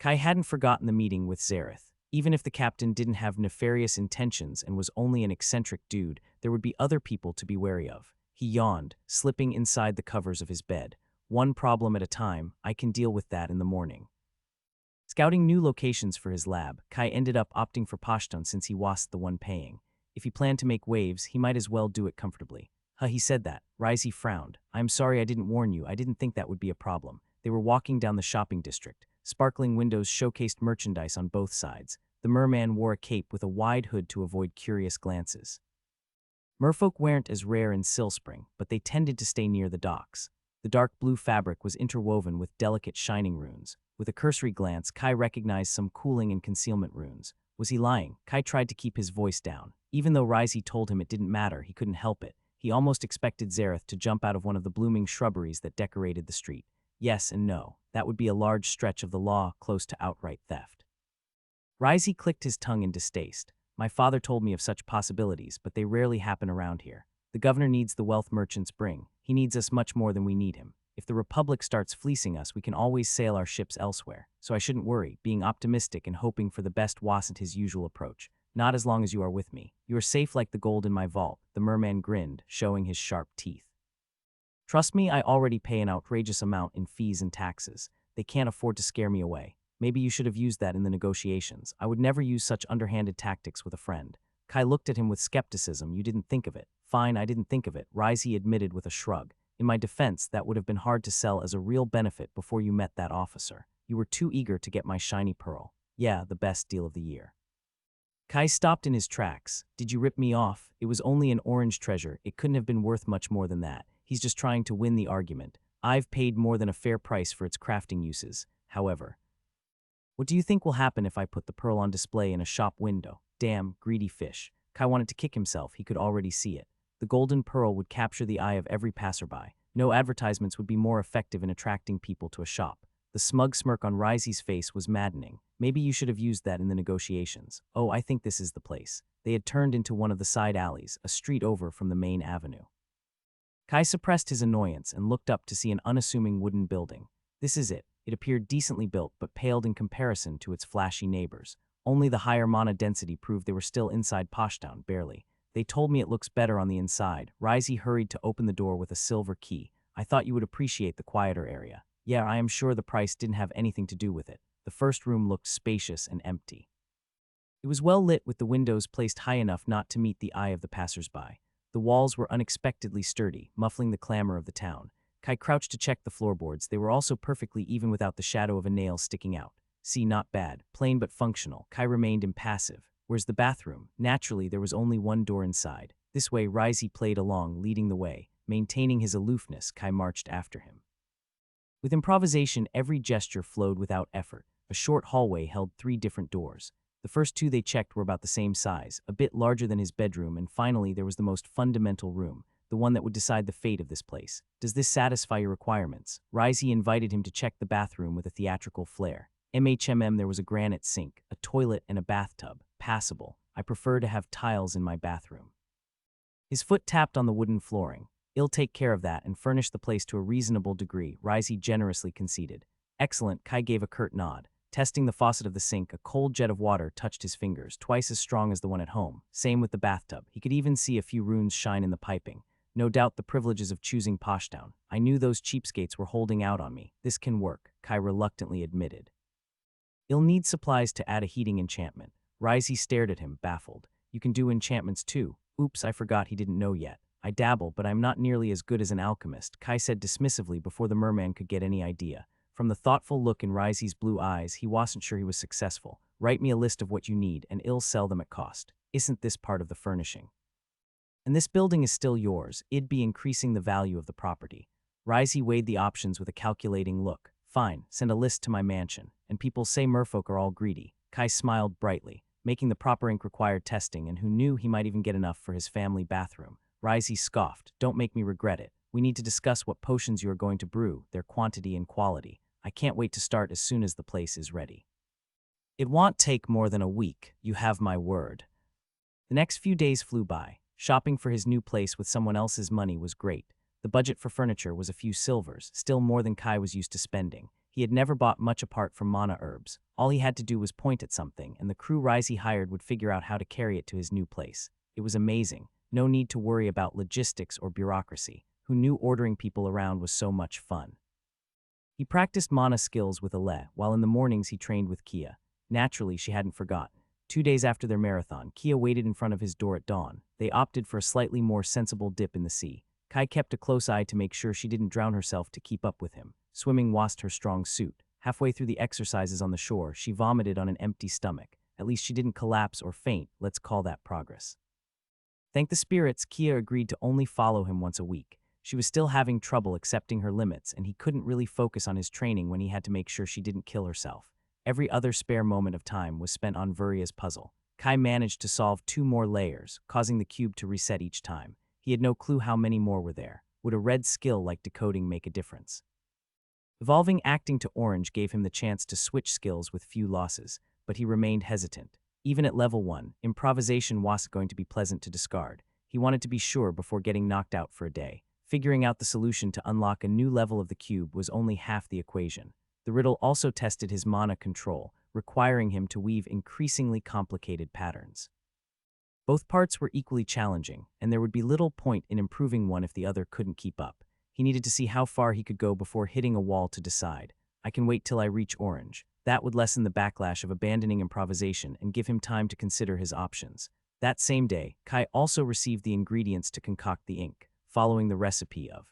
Kai hadn't forgotten the meeting with Zareth. Even if the captain didn't have nefarious intentions and was only an eccentric dude, there would be other people to be wary of. He yawned, slipping inside the covers of his bed. One problem at a time, I can deal with that in the morning. Scouting new locations for his lab, Kai ended up opting for Pashtun since he wasn't the one paying. If he planned to make waves, he might as well do it comfortably. He said that. Risey frowned. I'm sorry I didn't warn you. I didn't think that would be a problem. They were walking down the shopping district. Sparkling windows showcased merchandise on both sides. The merman wore a cape with a wide hood to avoid curious glances. Merfolk weren't as rare in Silspring, but they tended to stay near the docks. The dark blue fabric was interwoven with delicate shining runes. With a cursory glance, Kai recognized some cooling and concealment runes. Was he lying? Kai tried to keep his voice down. Even though Risey told him it didn't matter, he couldn't help it. He almost expected Zareth to jump out of one of the blooming shrubberies that decorated the street. Yes and no. That would be a large stretch of the law close to outright theft. Risey clicked his tongue in distaste. My father told me of such possibilities, but they rarely happen around here. The governor needs the wealth merchants bring. He needs us much more than we need him. If the Republic starts fleecing us, we can always sail our ships elsewhere. So I shouldn't worry, being optimistic and hoping for the best wasn't his usual approach. Not as long as you are with me. You are safe like the gold in my vault, the merman grinned, showing his sharp teeth. Trust me, I already pay an outrageous amount in fees and taxes. They can't afford to scare me away. Maybe you should have used that in the negotiations. I would never use such underhanded tactics with a friend. Kai looked at him with skepticism. You didn't think of it. Fine, I didn't think of it, Risey admitted with a shrug. In my defense, that would have been hard to sell as a real benefit before you met that officer. You were too eager to get my shiny pearl. Yeah, the best deal of the year. Kai stopped in his tracks. Did you rip me off? It was only an orange treasure. It couldn't have been worth much more than that. He's just trying to win the argument. I've paid more than a fair price for its crafting uses, however. What do you think will happen if I put the pearl on display in a shop window? Damn, greedy fish. Kai wanted to kick himself. He could already see it. The golden pearl would capture the eye of every passerby. No advertisements would be more effective in attracting people to a shop. The smug smirk on Risey's face was maddening. Maybe you should have used that in the negotiations. Oh, I think this is the place. They had turned into one of the side alleys, a street over from the main avenue. Kai suppressed his annoyance and looked up to see an unassuming wooden building. This is it. It appeared decently built, but paled in comparison to its flashy neighbors. Only the higher mana density proved they were still inside Poshtown, barely. They told me it looks better on the inside. Risey hurried to open the door with a silver key. I thought you would appreciate the quieter area. Yeah, I am sure the price didn't have anything to do with it. The first room looked spacious and empty. It was well lit with the windows placed high enough not to meet the eye of the passersby. The walls were unexpectedly sturdy, muffling the clamor of the town. Kai crouched to check the floorboards. They were also perfectly even without the shadow of a nail sticking out. See, not bad. Plain but functional. Kai remained impassive. Where's the bathroom? Naturally, there was only one door inside. This way, Risey played along, leading the way. Maintaining his aloofness, Kai marched after him. With improvisation, every gesture flowed without effort. A short hallway held 3 different doors. The first 2 they checked were about the same size, a bit larger than his bedroom, and finally there was the most fundamental room, the one that would decide the fate of this place. Does this satisfy your requirements? Risey invited him to check the bathroom with a theatrical flair. There was a granite sink, a toilet, and a bathtub. Passable. I prefer to have tiles in my bathroom. His foot tapped on the wooden flooring. I'll take care of that and furnish the place to a reasonable degree, Risey generously conceded. Excellent, Kai gave a curt nod. Testing the faucet of the sink, a cold jet of water touched his fingers, twice as strong as the one at home. Same with the bathtub. He could even see a few runes shine in the piping. No doubt the privileges of choosing Poshtown. I knew those cheapskates were holding out on me. This can work, Kai reluctantly admitted. I'll need supplies to add a heating enchantment. Risey stared at him, baffled. You can do enchantments too. Oops, I forgot he didn't know yet. I dabble, but I'm not nearly as good as an alchemist, Kai said dismissively before the merman could get any idea. From the thoughtful look in Risey's blue eyes, he wasn't sure he was successful. Write me a list of what you need, and I'll sell them at cost. Isn't this part of the furnishing? And this building is still yours. It'd be increasing the value of the property. Risey weighed the options with a calculating look. Fine, send a list to my mansion. And people say merfolk are all greedy. Kai smiled brightly. Making the proper ink required testing, and who knew he might even get enough for his family bathroom. Risey scoffed. Don't make me regret it. We need to discuss what potions you are going to brew, their quantity and quality. I can't wait to start as soon as the place is ready. It won't take more than a week, you have my word. The next few days flew by. Shopping for his new place with someone else's money was great. The budget for furniture was a few silvers, still more than Kai was used to spending. He had never bought much apart from mana herbs. All he had to do was point at something, and the crew Risey hired would figure out how to carry it to his new place. It was amazing. No need to worry about logistics or bureaucracy. Who knew ordering people around was so much fun? He practiced mana skills with Ale, while in the mornings he trained with Kia. Naturally, she hadn't forgotten. 2 days after their marathon, Kia waited in front of his door at dawn. They opted for a slightly more sensible dip in the sea. Kai kept a close eye to make sure she didn't drown herself to keep up with him. Swimming wasn't her strong suit. Halfway through the exercises on the shore, she vomited on an empty stomach. At least she didn't collapse or faint. Let's call that progress. Thank the spirits, Kia agreed to only follow him once a week. She was still having trouble accepting her limits, and he couldn't really focus on his training when he had to make sure she didn't kill herself. Every other spare moment of time was spent on Vuria's puzzle. Kai managed to solve 2 more layers, causing the cube to reset each time. He had no clue how many more were there. Would a red skill like decoding make a difference? Evolving acting to orange gave him the chance to switch skills with few losses, but he remained hesitant. Even at level 1, improvisation wasn't going to be pleasant to discard. He wanted to be sure before getting knocked out for a day. Figuring out the solution to unlock a new level of the cube was only half the equation. The riddle also tested his mana control, requiring him to weave increasingly complicated patterns. Both parts were equally challenging, and there would be little point in improving one if the other couldn't keep up. He needed to see how far he could go before hitting a wall to decide. I can wait till I reach orange. That would lessen the backlash of abandoning improvisation and give him time to consider his options. That same day, Kai also received the ingredients to concoct the ink, following the recipe of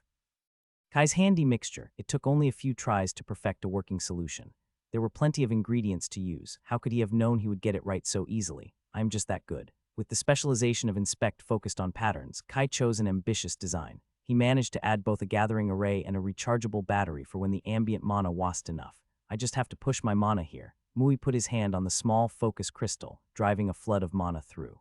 Kai's handy mixture. It took only a few tries to perfect a working solution. There were plenty of ingredients to use. How could he have known he would get it right so easily? I'm just that good. With the specialization of Inspect focused on patterns, Kai chose an ambitious design. He managed to add both a gathering array and a rechargeable battery for when the ambient mana wasn't enough. I just have to push my mana here. Mui put his hand on the small focus crystal, driving a flood of mana through.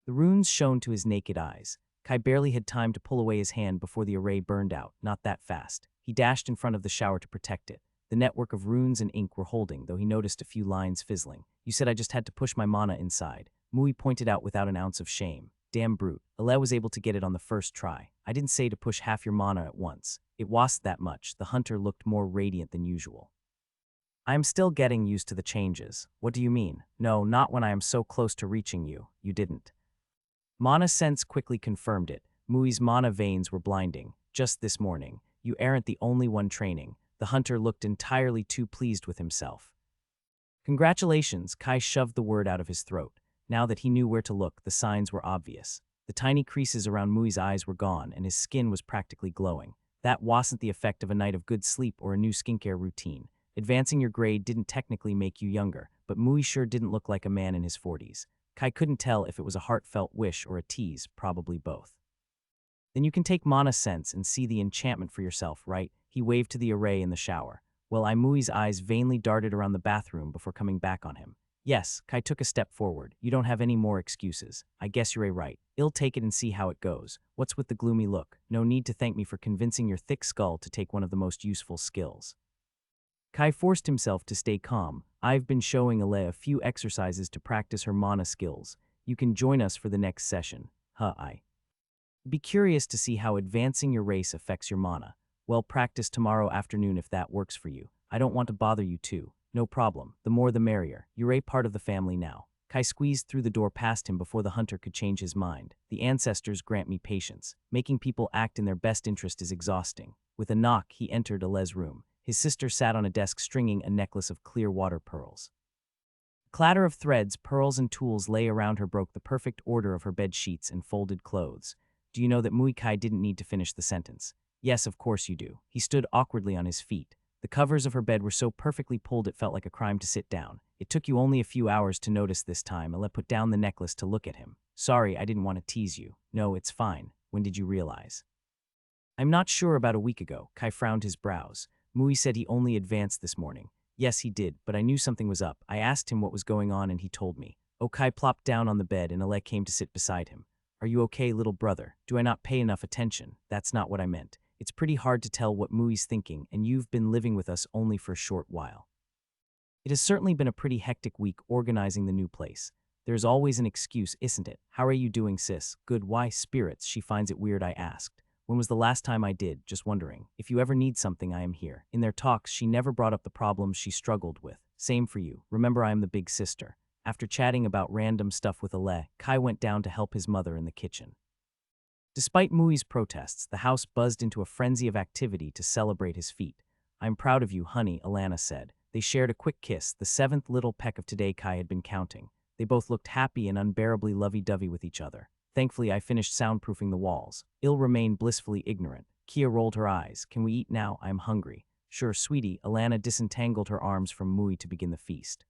The runes shone to his naked eyes. Kai barely had time to pull away his hand before the array burned out, not that fast. He dashed in front of the shower to protect it. The network of runes and ink were holding, though he noticed a few lines fizzling. You said I just had to push my mana inside. Mui pointed out without an ounce of shame. Damn brute. Ale was able to get it on the first try. I didn't say to push half your mana at once. It wasn't that much. The hunter looked more radiant than usual. I am still getting used to the changes. What do you mean? No, not when I am so close to reaching you. You didn't. Mana sense quickly confirmed it. Mui's mana veins were blinding. Just this morning. You aren't the only one training. The hunter looked entirely too pleased with himself. Congratulations, Kai shoved the word out of his throat. Now that he knew where to look, the signs were obvious. The tiny creases around Mui's eyes were gone, and his skin was practically glowing. That wasn't the effect of a night of good sleep or a new skincare routine. Advancing your grade didn't technically make you younger, but Mui sure didn't look like a man in his 40s. Kai couldn't tell if it was a heartfelt wish or a tease, probably both. Then you can take mana sense and see the enchantment for yourself, right? He waved to the array in the shower. Well, Mui's eyes vainly darted around the bathroom before coming back on him. Yes, Kai took a step forward. You don't have any more excuses. I guess you're right. I'll take it and see how it goes. What's with the gloomy look? No need to thank me for convincing your thick skull to take one of the most useful skills. Kai forced himself to stay calm. I've been showing Ale a few exercises to practice her mana skills. You can join us for the next session. Be curious to see how advancing your race affects your mana. Well, practice tomorrow afternoon if that works for you. I don't want to bother you too. No problem. The more the merrier. You're a part of the family now. Kai squeezed through the door past him before the hunter could change his mind. The ancestors grant me patience. Making people act in their best interest is exhausting. With a knock, he entered Ale's room. His sister sat on a desk stringing a necklace of clear water pearls. Clatter of threads, pearls, and tools lay around her broke the perfect order of her bed sheets and folded clothes. Do you know that Mui Kai didn't need to finish the sentence? Yes, of course you do. He stood awkwardly on his feet. The covers of her bed were so perfectly pulled it felt like a crime to sit down. It took you only a few hours to notice this time. Ale put down the necklace to look at him. Sorry, I didn't want to tease you. No, it's fine. When did you realize? I'm not sure, about a week ago. Kai frowned his brows. Mui said he only advanced this morning. Yes, he did, but I knew something was up. I asked him what was going on and he told me. Kai plopped down on the bed and Ale came to sit beside him. Are you okay, little brother? Do I not pay enough attention? That's not what I meant. It's pretty hard to tell what Mui's thinking, and you've been living with us only for a short while. It has certainly been a pretty hectic week organizing the new place. There's always an excuse, isn't it? How are you doing, sis? Good, why, spirits? She finds it weird, I asked. When was the last time I did? Just wondering. If you ever need something, I am here. In their talks, she never brought up the problems she struggled with. Same for you. Remember, I am the big sister. After chatting about random stuff with Ale, Kai went down to help his mother in the kitchen. Despite Mui's protests, the house buzzed into a frenzy of activity to celebrate his feat. I'm proud of you, honey, Alana said. They shared a quick kiss, the 7th little peck of today Kai had been counting. They both looked happy and unbearably lovey-dovey with each other. Thankfully, I finished soundproofing the walls. Il remained blissfully ignorant. Kia rolled her eyes. Can we eat now? I am hungry. Sure, sweetie. Alana disentangled her arms from Mui to begin the feast.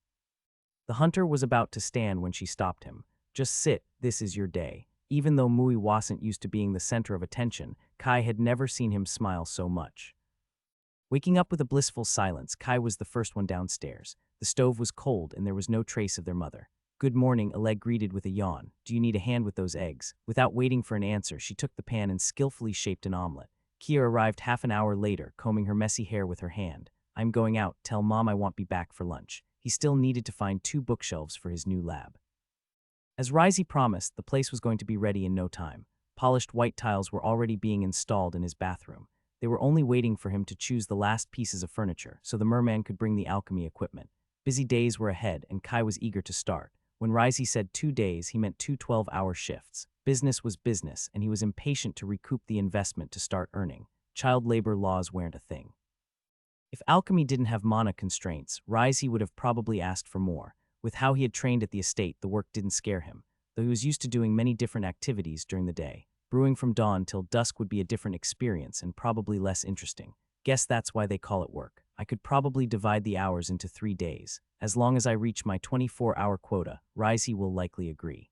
The hunter was about to stand when she stopped him. Just sit. This is your day. Even though Mui wasn't used to being the center of attention, Kai had never seen him smile so much. Waking up with a blissful silence, Kai was the first one downstairs. The stove was cold and there was no trace of their mother. Good morning, Ale greeted with a yawn. Do you need a hand with those eggs? Without waiting for an answer, she took the pan and skillfully shaped an omelet. Kia arrived half an hour later, combing her messy hair with her hand. I'm going out, tell Mom I won't be back for lunch. He still needed to find 2 bookshelves for his new lab. As Risey promised, the place was going to be ready in no time. Polished white tiles were already being installed in his bathroom. They were only waiting for him to choose the last pieces of furniture so the merman could bring the alchemy equipment. Busy days were ahead, and Kai was eager to start. When Risey said 2 days, he meant 2 12-hour shifts. Business was business, and he was impatient to recoup the investment to start earning. Child labor laws weren't a thing. If alchemy didn't have mana constraints, Risey would have probably asked for more. With how he had trained at the estate, the work didn't scare him, though he was used to doing many different activities during the day. Brewing from dawn till dusk would be a different experience and probably less interesting. Guess that's why they call it work. I could probably divide the hours into 3 days. As long as I reach my 24-hour quota, Risey will likely agree.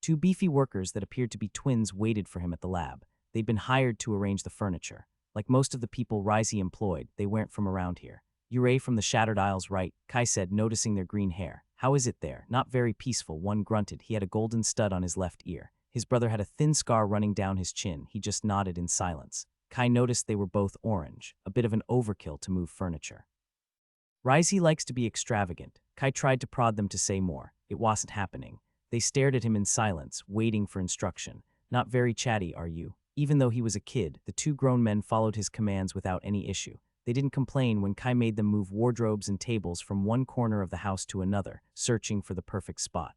2 beefy workers that appeared to be twins waited for him at the lab. They'd been hired to arrange the furniture. Like most of the people Risey employed, they weren't from around here. "You're from the Shattered Isles, right?" Kai said, noticing their green hair. "How is it there?" "Not very peaceful," one grunted. He had a golden stud on his left ear. His brother had a thin scar running down his chin. He just nodded in silence. Kai noticed they were both orange, a bit of an overkill to move furniture. Risey likes to be extravagant. Kai tried to prod them to say more. It wasn't happening. They stared at him in silence, waiting for instruction. "Not very chatty, are you?" Even though he was a kid, the 2 grown men followed his commands without any issue. They didn't complain when Kai made them move wardrobes and tables from one corner of the house to another, searching for the perfect spot.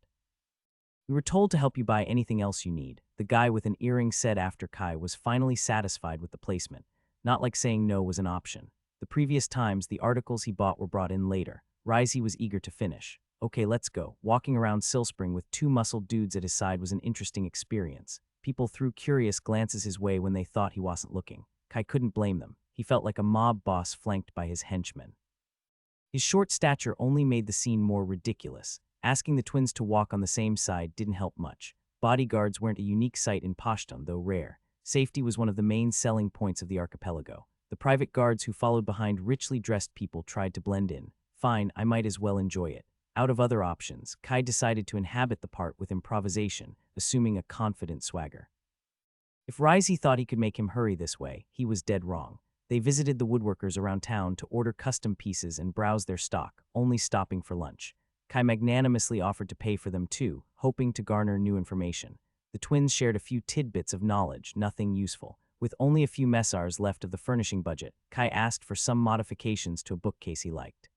"We were told to help you buy anything else you need," the guy with an earring said after Kai was finally satisfied with the placement. Not like saying no was an option. The previous times, the articles he bought were brought in later. Risey was eager to finish. "Okay, let's go." Walking around Silspring with 2 muscled dudes at his side was an interesting experience. People threw curious glances his way when they thought he wasn't looking. Kai couldn't blame them. He felt like a mob boss flanked by his henchmen. His short stature only made the scene more ridiculous. Asking the twins to walk on the same side didn't help much. Bodyguards weren't a unique sight in Pashtun, though rare. Safety was one of the main selling points of the archipelago. The private guards who followed behind richly dressed people tried to blend in. Fine, I might as well enjoy it. Out of other options, Kai decided to inhabit the part with improvisation, assuming a confident swagger. If Risey thought he could make him hurry this way, he was dead wrong. They visited the woodworkers around town to order custom pieces and browse their stock, only stopping for lunch. Kai magnanimously offered to pay for them too, hoping to garner new information. The twins shared a few tidbits of knowledge, nothing useful. With only a few messars left of the furnishing budget, Kai asked for some modifications to a bookcase he liked.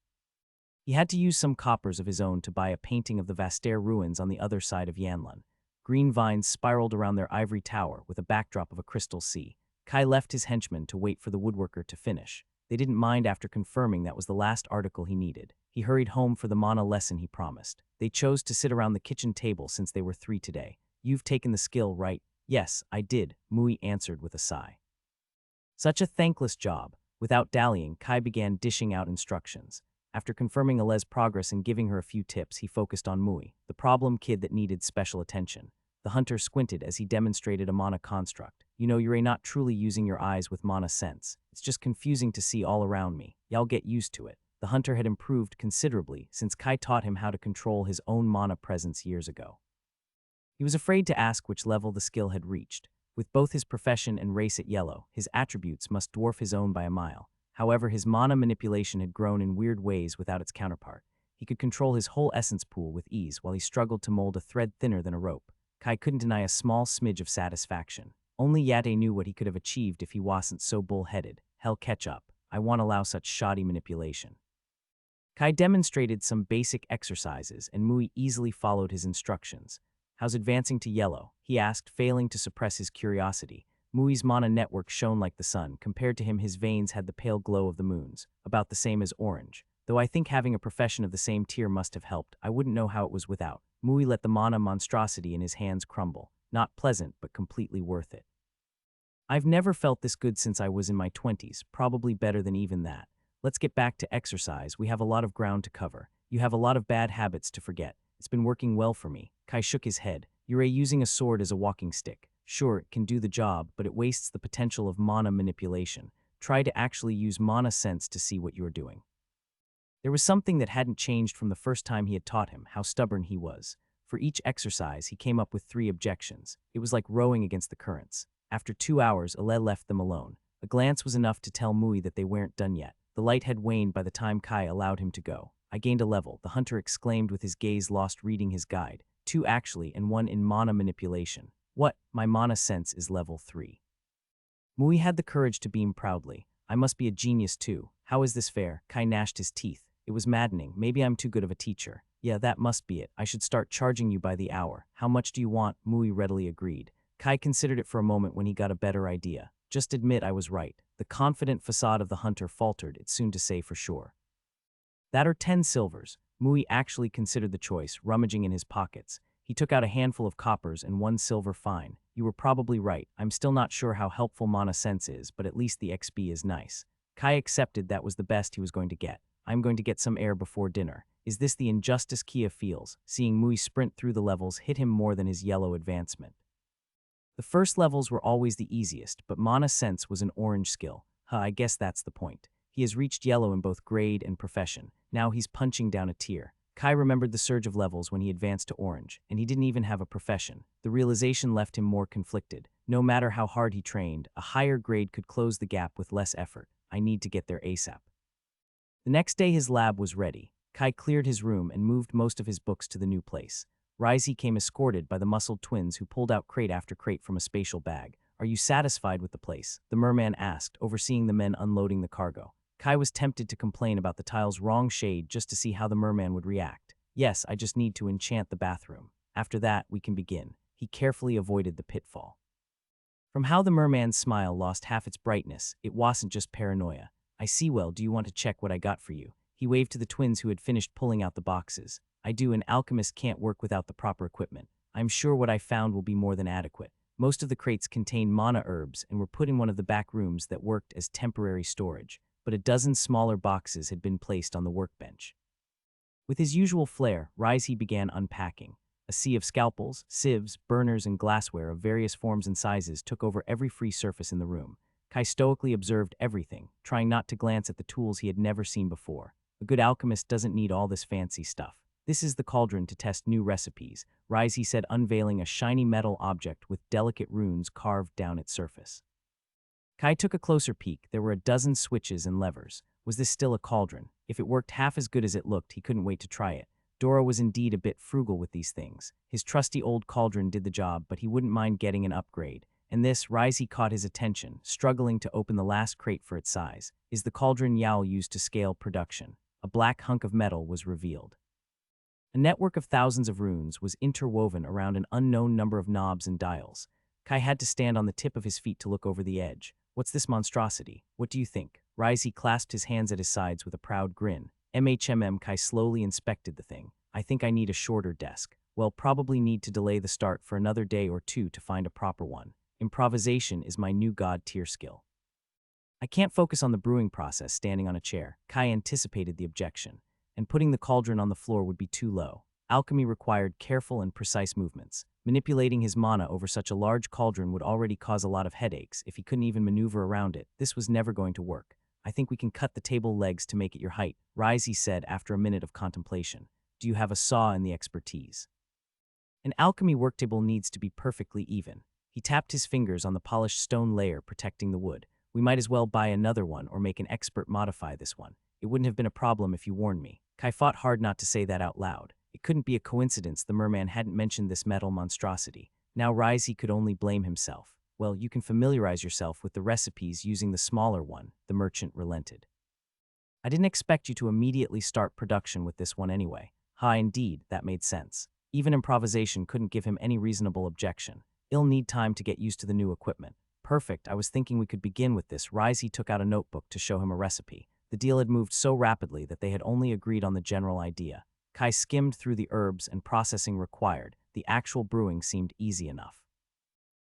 He had to use some coppers of his own to buy a painting of the Vastair ruins on the other side of Yanlan. Green vines spiraled around their ivory tower with a backdrop of a crystal sea. Kai left his henchmen to wait for the woodworker to finish. They didn't mind after confirming that was the last article he needed. He hurried home for the mana lesson he promised. They chose to sit around the kitchen table since they were 3 today. "You've taken the skill, right?" "Yes, I did," Mui answered with a sigh. Such a thankless job. Without dallying, Kai began dishing out instructions. After confirming Alez's progress and giving her a few tips, he focused on Mui, the problem kid that needed special attention. The hunter squinted as he demonstrated a mana construct. "You know, you're not truly using your eyes with mana sense. It's just confusing to see all around me. Y'all get used to it." The hunter had improved considerably since Kai taught him how to control his own mana presence years ago. He was afraid to ask which level the skill had reached. With both his profession and race at yellow, his attributes must dwarf his own by a mile. However, his mana manipulation had grown in weird ways without its counterpart. He could control his whole essence pool with ease while he struggled to mold a thread thinner than a rope. Kai couldn't deny a small smidge of satisfaction. Only Yate knew what he could have achieved if he wasn't so bullheaded. Hell, catch up. I won't allow such shoddy manipulation. Kai demonstrated some basic exercises, and Mui easily followed his instructions. "How's advancing to yellow?" he asked, failing to suppress his curiosity. Mui's mana network shone like the sun. Compared to him, his veins had the pale glow of the moon's, about the same as orange. Though I think having a profession of the same tier must have helped, I wouldn't know how it was without. Mui let the mana monstrosity in his hands crumble. Not pleasant, but completely worth it. "I've never felt this good since I was in my 20s, probably better than even that. Let's get back to exercise. We have a lot of ground to cover. You have a lot of bad habits to forget. It's been working well for me." Kai shook his head. "You're using a sword as a walking stick. Sure, it can do the job, but it wastes the potential of mana manipulation. Try to actually use mana sense to see what you're doing." There was something that hadn't changed from the first time he had taught him, how stubborn he was. For each exercise, he came up with 3 objections. It was like rowing against the currents. After 2 hours, Ale left them alone. A glance was enough to tell Mui that they weren't done yet. The light had waned by the time Kai allowed him to go. I gained a level, the hunter exclaimed with his gaze lost reading his guide. 2 actually, and 1 in mana manipulation. What? My mana sense is level 3. Mui had the courage to beam proudly. I must be a genius too. How is this fair? Kai gnashed his teeth. It was maddening. Maybe I'm too good of a teacher. Yeah, that must be it. I should start charging you by the hour. How much do you want? Mui readily agreed. Kai considered it for a moment when he got a better idea. Just admit I was right. The confident facade of the hunter faltered, it's soon to say for sure. That or 10 silvers. Mui actually considered the choice, rummaging in his pockets. He took out a handful of coppers and 1 silver fine. You were probably right. I'm still not sure how helpful mana sense is, but at least the XP is nice. Kai accepted that was the best he was going to get. I'm going to get some air before dinner. Is this the injustice Kia feels? Seeing Mui sprint through the levels hit him more than his yellow advancement. The first levels were always the easiest, but mana sense was an orange skill. I guess that's the point. He has reached yellow in both grade and profession. Now he's punching down a tier. Kai remembered the surge of levels when he advanced to orange, and he didn't even have a profession. The realization left him more conflicted. No matter how hard he trained, a higher grade could close the gap with less effort. I need to get there ASAP. The next day his lab was ready. Kai cleared his room and moved most of his books to the new place. Rizey came escorted by the muscled twins who pulled out crate after crate from a spatial bag. Are you satisfied with the place? The merman asked, overseeing the men unloading the cargo. Kai was tempted to complain about the tile's wrong shade just to see how the merman would react. Yes, I just need to enchant the bathroom. After that, we can begin. He carefully avoided the pitfall. From how the merman's smile lost half its brightness, it wasn't just paranoia. I see well, do you want to check what I got for you? He waved to the twins who had finished pulling out the boxes. I do, an alchemist can't work without the proper equipment. I'm sure what I found will be more than adequate. Most of the crates contained mana herbs and were put in one of the back rooms that worked as temporary storage, but a dozen smaller boxes had been placed on the workbench. With his usual flair, Rizey began unpacking. A sea of scalpels, sieves, burners, and glassware of various forms and sizes took over every free surface in the room. Kai stoically observed everything, trying not to glance at the tools he had never seen before. A good alchemist doesn't need all this fancy stuff. This is the cauldron to test new recipes, Rizey said, unveiling a shiny metal object with delicate runes carved down its surface. Kai took a closer peek. There were a dozen switches and levers. Was this still a cauldron? If it worked half as good as it looked, he couldn't wait to try it. Dora was indeed a bit frugal with these things. His trusty old cauldron did the job, but he wouldn't mind getting an upgrade. And this, Rizey caught his attention, struggling to open the last crate for its size. Is the cauldron Yao used to scale production? A black hunk of metal was revealed. A network of thousands of runes was interwoven around an unknown number of knobs and dials. Kai had to stand on the tip of his feet to look over the edge. What's this monstrosity? What do you think? Rizey clasped his hands at his sides with a proud grin. Kai slowly inspected the thing. I think I need a shorter desk. Well, probably need to delay the start for another day or two to find a proper one. Improvisation is my new god tier skill. I can't focus on the brewing process standing on a chair. Kai anticipated the objection, and putting the cauldron on the floor would be too low. Alchemy required careful and precise movements. Manipulating his mana over such a large cauldron would already cause a lot of headaches if he couldn't even maneuver around it. This was never going to work. I think we can cut the table legs to make it your height, Rizey said after a minute of contemplation. Do you have a saw and the expertise? An alchemy worktable needs to be perfectly even. He tapped his fingers on the polished stone layer protecting the wood. We might as well buy another one or make an expert modify this one. It wouldn't have been a problem if you warned me. Kai fought hard not to say that out loud. It couldn't be a coincidence the merman hadn't mentioned this metal monstrosity. Now Rizey could only blame himself. Well, you can familiarize yourself with the recipes using the smaller one, the merchant relented. I didn't expect you to immediately start production with this one anyway. Indeed, that made sense. Even improvisation couldn't give him any reasonable objection. He'll need time to get used to the new equipment. Perfect, I was thinking we could begin with this. Rizey took out a notebook to show him a recipe. The deal had moved so rapidly that they had only agreed on the general idea. Kai skimmed through the herbs and processing required. The actual brewing seemed easy enough.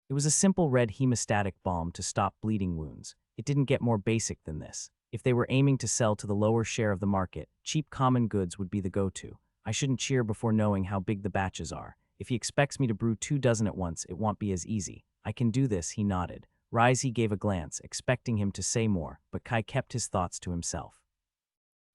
It was a simple red hemostatic balm to stop bleeding wounds. It didn't get more basic than this. If they were aiming to sell to the lower share of the market, cheap common goods would be the go-to. I shouldn't cheer before knowing how big the batches are. If he expects me to brew 2 dozen at once, it won't be as easy. I can do this, he nodded. Rizey gave a glance, expecting him to say more, but Kai kept his thoughts to himself.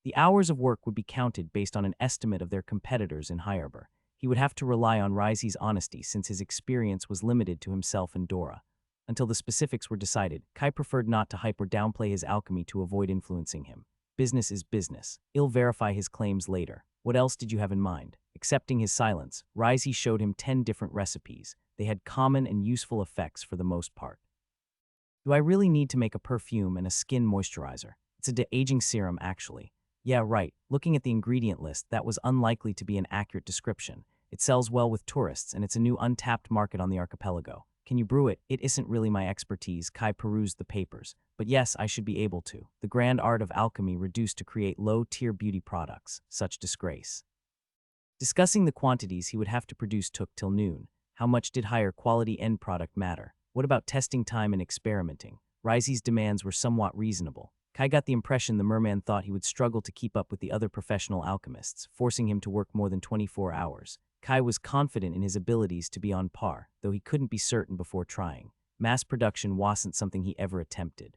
The hours of work would be counted based on an estimate of their competitors in Harbor. He would have to rely on Rizey's honesty since his experience was limited to himself and Dora. Until the specifics were decided, Kai preferred not to hype or downplay his alchemy to avoid influencing him. Business is business. He'll verify his claims later. What else did you have in mind? Accepting his silence, Risey showed him 10 different recipes. They had common and useful effects for the most part. Do I really need to make a perfume and a skin moisturizer? It's a de-aging serum, actually. Yeah, right. Looking at the ingredient list, that was unlikely to be an accurate description. It sells well with tourists, and it's a new untapped market on the archipelago. Can you brew it? It isn't really my expertise. Kai perused the papers. But yes, I should be able to. The grand art of alchemy reduced to create low-tier beauty products. Such disgrace. Discussing the quantities he would have to produce took till noon. How much did higher quality end product matter? What about testing time and experimenting? Risey's demands were somewhat reasonable. Kai got the impression the merman thought he would struggle to keep up with the other professional alchemists, forcing him to work more than 24 hours. Kai was confident in his abilities to be on par, though he couldn't be certain before trying. Mass production wasn't something he ever attempted.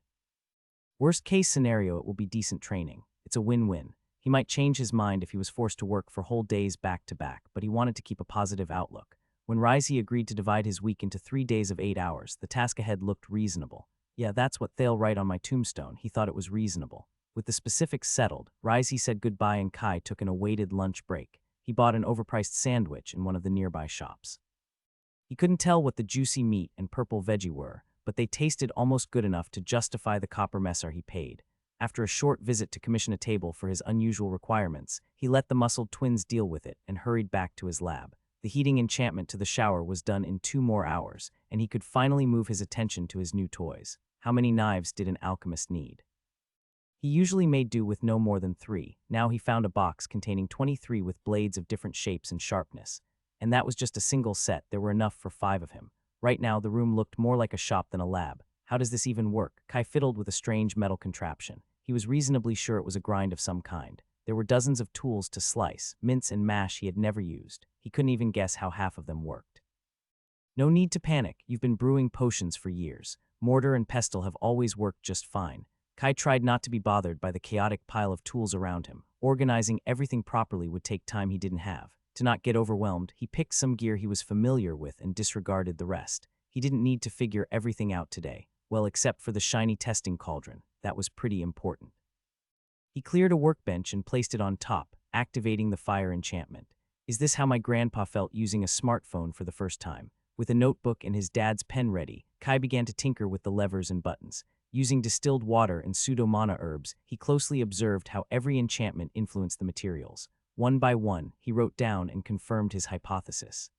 Worst case scenario, it will be decent training. It's a win-win. He might change his mind if he was forced to work for whole days back to back, but he wanted to keep a positive outlook. When Risey agreed to divide his week into 3 days of 8 hours, the task ahead looked reasonable. Yeah, that's what they'll write on my tombstone. He thought it was reasonable. With the specifics settled, Risey said goodbye and Kai took an awaited lunch break. He bought an overpriced sandwich in one of the nearby shops. He couldn't tell what the juicy meat and purple veggie were, but they tasted almost good enough to justify the copper messer he paid. After a short visit to commission a table for his unusual requirements, he let the muscled twins deal with it and hurried back to his lab. The heating enchantment to the shower was done in 2 more hours, and he could finally move his attention to his new toys. How many knives did an alchemist need? He usually made do with no more than 3. Now he found a box containing 23 with blades of different shapes and sharpness. And that was just a single set. There were enough for 5 of him. Right now, the room looked more like a shop than a lab. How does this even work? Kai fiddled with a strange metal contraption. He was reasonably sure it was a grind of some kind. There were dozens of tools to slice, mince, and mash he had never used. He couldn't even guess how half of them worked. No need to panic. You've been brewing potions for years. Mortar and pestle have always worked just fine. Kai tried not to be bothered by the chaotic pile of tools around him. Organizing everything properly would take time he didn't have. To not get overwhelmed, he picked some gear he was familiar with and disregarded the rest. He didn't need to figure everything out today. Well, except for the shiny testing cauldron. That was pretty important. He cleared a workbench and placed it on top, activating the fire enchantment. Is this how my grandpa felt using a smartphone for the first time? With a notebook and his dad's pen ready, Kai began to tinker with the levers and buttons. Using distilled water and pseudo-mana herbs, he closely observed how every enchantment influenced the materials. One by one, he wrote down and confirmed his hypothesis.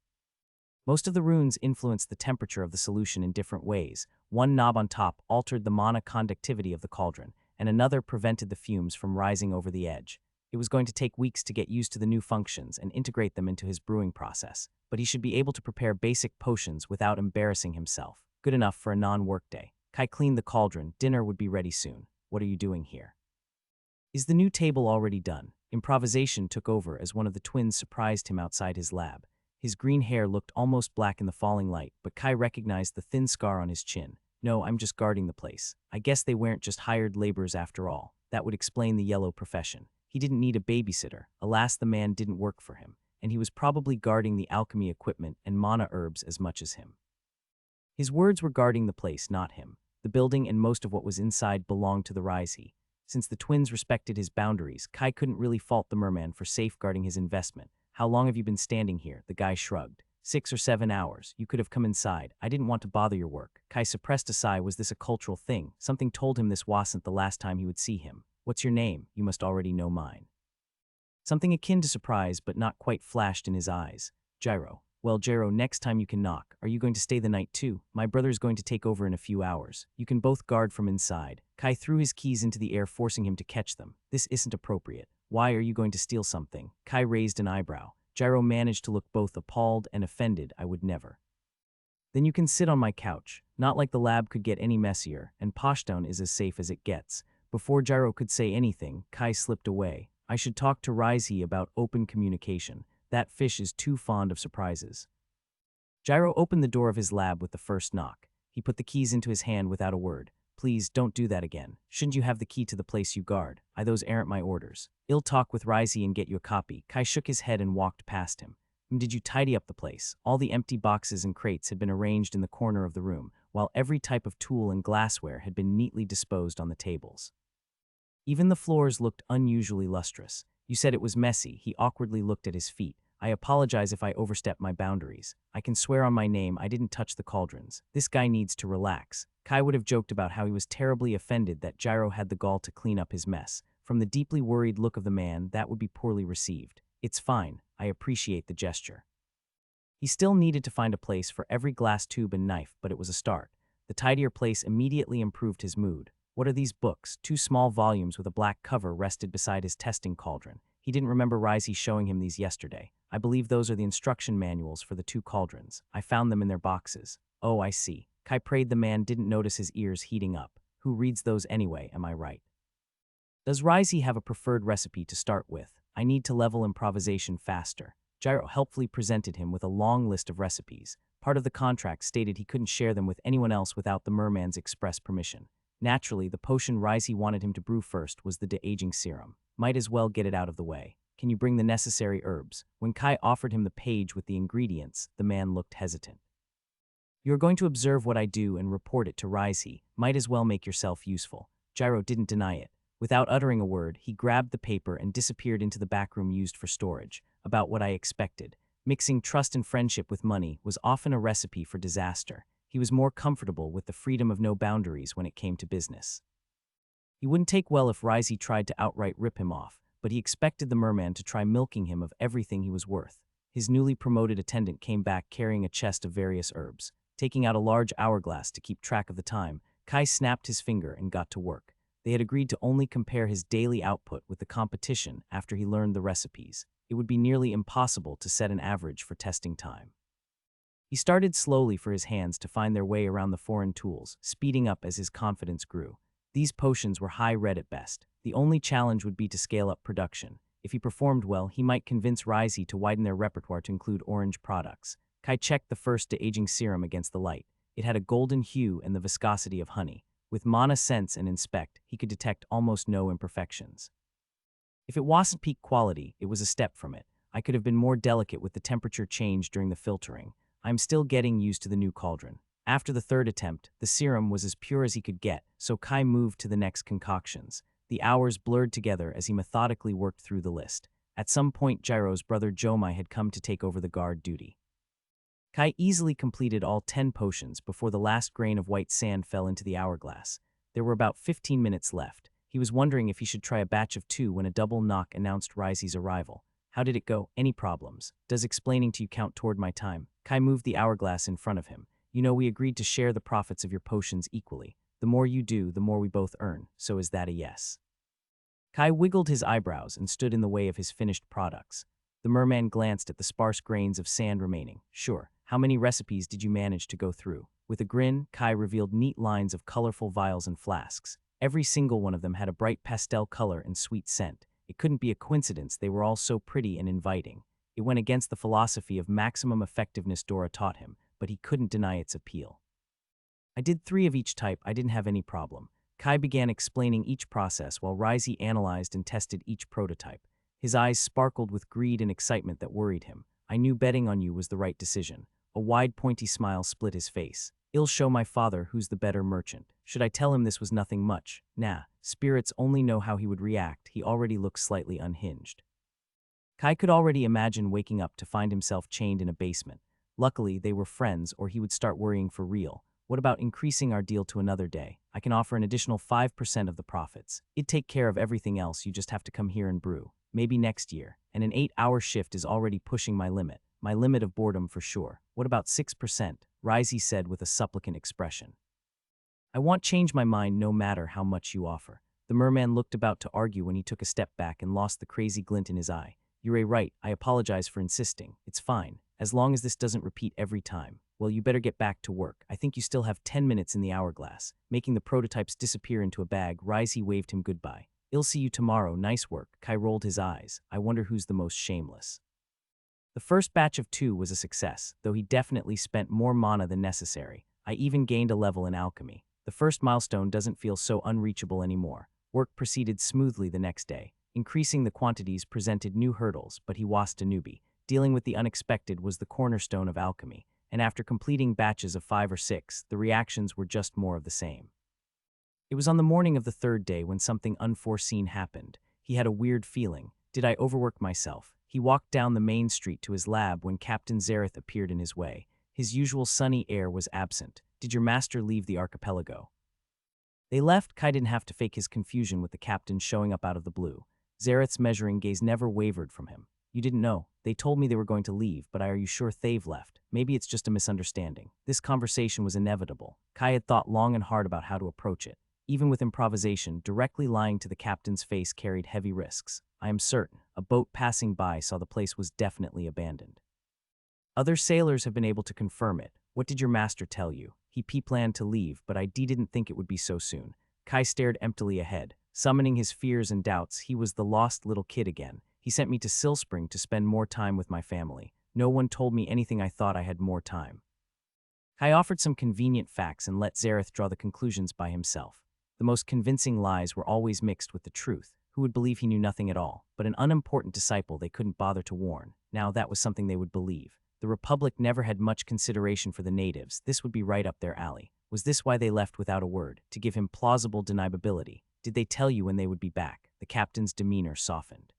Most of the runes influenced the temperature of the solution in different ways. One knob on top altered the mana conductivity of the cauldron, and another prevented the fumes from rising over the edge. It was going to take weeks to get used to the new functions and integrate them into his brewing process, but he should be able to prepare basic potions without embarrassing himself. Good enough for a non-work day. Kai cleaned the cauldron. Dinner would be ready soon. What are you doing here? Is the new table already done? Improvisation took over as one of the twins surprised him outside his lab. His green hair looked almost black in the falling light, but Kai recognized the thin scar on his chin. No, I'm just guarding the place. I guess they weren't just hired laborers after all. That would explain the yellow profession. He didn't need a babysitter. Alas, the man didn't work for him, and he was probably guarding the alchemy equipment and mana herbs as much as him. His words were guarding the place, not him. The building and most of what was inside belonged to the Risey. Since the twins respected his boundaries, Kai couldn't really fault the merman for safeguarding his investment. How long have you been standing here? The guy shrugged. 6 or 7 hours. You could have come inside. I didn't want to bother your work. Kai suppressed a sigh. Was this a cultural thing? Something told him this wasn't the last time he would see him. What's your name? You must already know mine. Something akin to surprise, but not quite flashed in his eyes. Gyro. Well, Gyro, next time you can knock. Are you going to stay the night too? My brother's going to take over in a few hours. You can both guard from inside. Kai threw his keys into the air, forcing him to catch them. This isn't appropriate. Why are you going to steal something? Kai raised an eyebrow. Gyro managed to look both appalled and offended. I would never. Then you can sit on my couch. Not like the lab could get any messier, and Poshtown is as safe as it gets. Before Gyro could say anything, Kai slipped away. I should talk to Risey about open communication. That fish is too fond of surprises. Gyro opened the door of his lab with the first knock. He put the keys into his hand without a word. Please, don't do that again. Shouldn't you have the key to the place you guard? Those aren't my orders. I'll talk with Risey and get you a copy. Kai shook his head and walked past him. Did you tidy up the place? All the empty boxes and crates had been arranged in the corner of the room, while every type of tool and glassware had been neatly disposed on the tables. Even the floors looked unusually lustrous. You said it was messy. He awkwardly looked at his feet. I apologize if I overstepped my boundaries. I can swear on my name I didn't touch the cauldrons. This guy needs to relax. Kai would have joked about how he was terribly offended that Gyro had the gall to clean up his mess. From the deeply worried look of the man, that would be poorly received. It's fine. I appreciate the gesture. He still needed to find a place for every glass tube and knife, but it was a start. The tidier place immediately improved his mood. What are these books? 2 small volumes with a black cover rested beside his testing cauldron. He didn't remember Risey showing him these yesterday. I believe those are the instruction manuals for the 2 cauldrons. I found them in their boxes. Oh, I see. Kai prayed the man didn't notice his ears heating up. Who reads those anyway, am I right? Does Risey have a preferred recipe to start with? I need to level improvisation faster. Gyro helpfully presented him with a long list of recipes. Part of the contract stated he couldn't share them with anyone else without the merman's express permission. Naturally, the potion Risey wanted him to brew first was the de-aging serum. Might as well get it out of the way. Can you bring the necessary herbs? When Kai offered him the page with the ingredients, the man looked hesitant. You're going to observe what I do and report it to Risey. Might as well make yourself useful. Gyro didn't deny it. Without uttering a word, he grabbed the paper and disappeared into the back room used for storage. About what I expected. Mixing trust and friendship with money was often a recipe for disaster. He was more comfortable with the freedom of no boundaries when it came to business. He wouldn't take well if Risey tried to outright rip him off, but he expected the merman to try milking him of everything he was worth. His newly promoted attendant came back carrying a chest of various herbs. Taking out a large hourglass to keep track of the time, Kai snapped his finger and got to work. They had agreed to only compare his daily output with the competition after he learned the recipes. It would be nearly impossible to set an average for testing time. He started slowly for his hands to find their way around the foreign tools, speeding up as his confidence grew. These potions were high red at best. The only challenge would be to scale up production. If he performed well, he might convince Risey to widen their repertoire to include orange products. Kai checked the first de-aging serum against the light. It had a golden hue and the viscosity of honey. With Mana Sense and Inspect, he could detect almost no imperfections. If it wasn't peak quality, it was a step from it. I could have been more delicate with the temperature change during the filtering. I'm still getting used to the new cauldron. After the third attempt, the serum was as pure as he could get, so Kai moved to the next concoctions. The hours blurred together as he methodically worked through the list. At some point, Gyro's brother Jomai had come to take over the guard duty. Kai easily completed all 10 potions before the last grain of white sand fell into the hourglass. There were about 15 minutes left. He was wondering if he should try a batch of 2 when a double knock announced Risey's arrival. How did it go? Any problems? Does explaining to you count toward my time? Kai moved the hourglass in front of him. You know, we agreed to share the profits of your potions equally. The more you do, the more we both earn. So is that a yes? Kai wiggled his eyebrows and stood in the way of his finished products. The merman glanced at the sparse grains of sand remaining. Sure. How many recipes did you manage to go through? With a grin, Kai revealed neat lines of colorful vials and flasks. Every single one of them had a bright pastel color and sweet scent. It couldn't be a coincidence they were all so pretty and inviting. It went against the philosophy of maximum effectiveness Dora taught him, but he couldn't deny its appeal. I did 3 of each type. I didn't have any problem. Kai began explaining each process while Risey analyzed and tested each prototype. His eyes sparkled with greed and excitement that worried him. I knew betting on you was the right decision. A wide, pointy smile split his face. I'll show my father who's the better merchant. Should I tell him this was nothing much? Nah, spirits only know how he would react. He already looked slightly unhinged. Kai could already imagine waking up to find himself chained in a basement. Luckily, they were friends, or he would start worrying for real. What about increasing our deal to another day? I can offer an additional 5% of the profits. It'd take care of everything else. You just have to come here and brew. Maybe next year. And an 8-hour shift is already pushing my limit. My limit of boredom for sure. What about 6%? Risey said with a supplicant expression. I won't change my mind no matter how much you offer. The merman looked about to argue when he took a step back and lost the crazy glint in his eye. You're right. I apologize for insisting. It's fine. As long as this doesn't repeat every time. Well, you better get back to work. I think you still have 10 minutes in the hourglass. Making the prototypes disappear into a bag, Risey waved him goodbye. I'll see you tomorrow. Nice work. Kai rolled his eyes. I wonder who's the most shameless. The first batch of 2 was a success, though he definitely spent more mana than necessary. I even gained a level in alchemy. The first milestone doesn't feel so unreachable anymore. Work proceeded smoothly the next day. Increasing the quantities presented new hurdles, but he wasn't a newbie. Dealing with the unexpected was the cornerstone of alchemy, and after completing batches of 5 or 6, the reactions were just more of the same. It was on the morning of the third day when something unforeseen happened. He had a weird feeling. Did I overwork myself? He walked down the main street to his lab when Captain Zareth appeared in his way. His usual sunny air was absent. Did your master leave the archipelago? They left. Kai didn't have to fake his confusion with the captain showing up out of the blue. Zareth's measuring gaze never wavered from him. You didn't know. They told me they were going to leave, but are you sure they've left? Maybe it's just a misunderstanding. This conversation was inevitable. Kai had thought long and hard about how to approach it. Even with improvisation, directly lying to the captain's face carried heavy risks. I am certain a boat passing by saw the place was definitely abandoned. Other sailors have been able to confirm it. What did your master tell you? He planned to leave, but I didn't think it would be so soon. Kai stared emptily ahead. Summoning his fears and doubts, he was the lost little kid again. He sent me to Silspring to spend more time with my family. No one told me anything. I thought I had more time. Kai offered some convenient facts and let Zareth draw the conclusions by himself. The most convincing lies were always mixed with the truth. Who would believe he knew nothing at all? But an unimportant disciple they couldn't bother to warn. Now that was something they would believe. The Republic never had much consideration for the natives. This would be right up their alley. Was this why they left without a word? To give him plausible deniability? Did they tell you when they would be back? The captain's demeanor softened.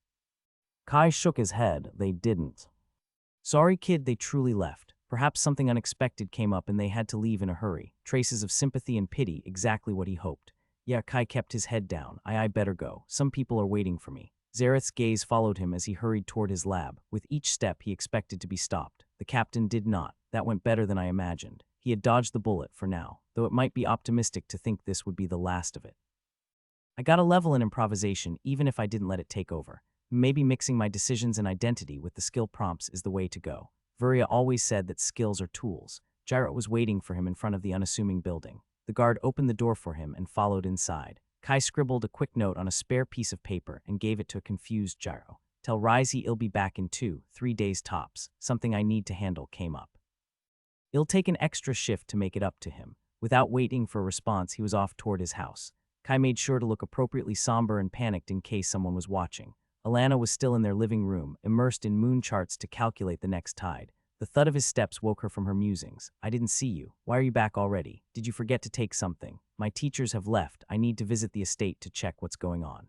Kai shook his head. They didn't. Sorry, kid, they truly left. Perhaps something unexpected came up and they had to leave in a hurry. Traces of sympathy and pity, exactly what he hoped. Yeah, Kai kept his head down. I better go. Some people are waiting for me. Zareth's gaze followed him as he hurried toward his lab. With each step, he expected to be stopped. The captain did not. That went better than I imagined. He had dodged the bullet for now, though it might be optimistic to think this would be the last of it. I got a level in improvisation, even if I didn't let it take over. Maybe mixing my decisions and identity with the skill prompts is the way to go. Vuria always said that skills are tools. Gyrat was waiting for him in front of the unassuming building. The guard opened the door for him and followed inside. Kai scribbled a quick note on a spare piece of paper and gave it to a confused Gyro. Tell Rizey he'll be back in 2-3 days tops. Something I need to handle came up. It'll take an extra shift to make it up to him. Without waiting for a response, he was off toward his house. Kai made sure to look appropriately somber and panicked in case someone was watching. Alana was still in their living room, immersed in moon charts to calculate the next tide. The thud of his steps woke her from her musings. I didn't see you. Why are you back already? Did you forget to take something? My teachers have left. I need to visit the estate to check what's going on.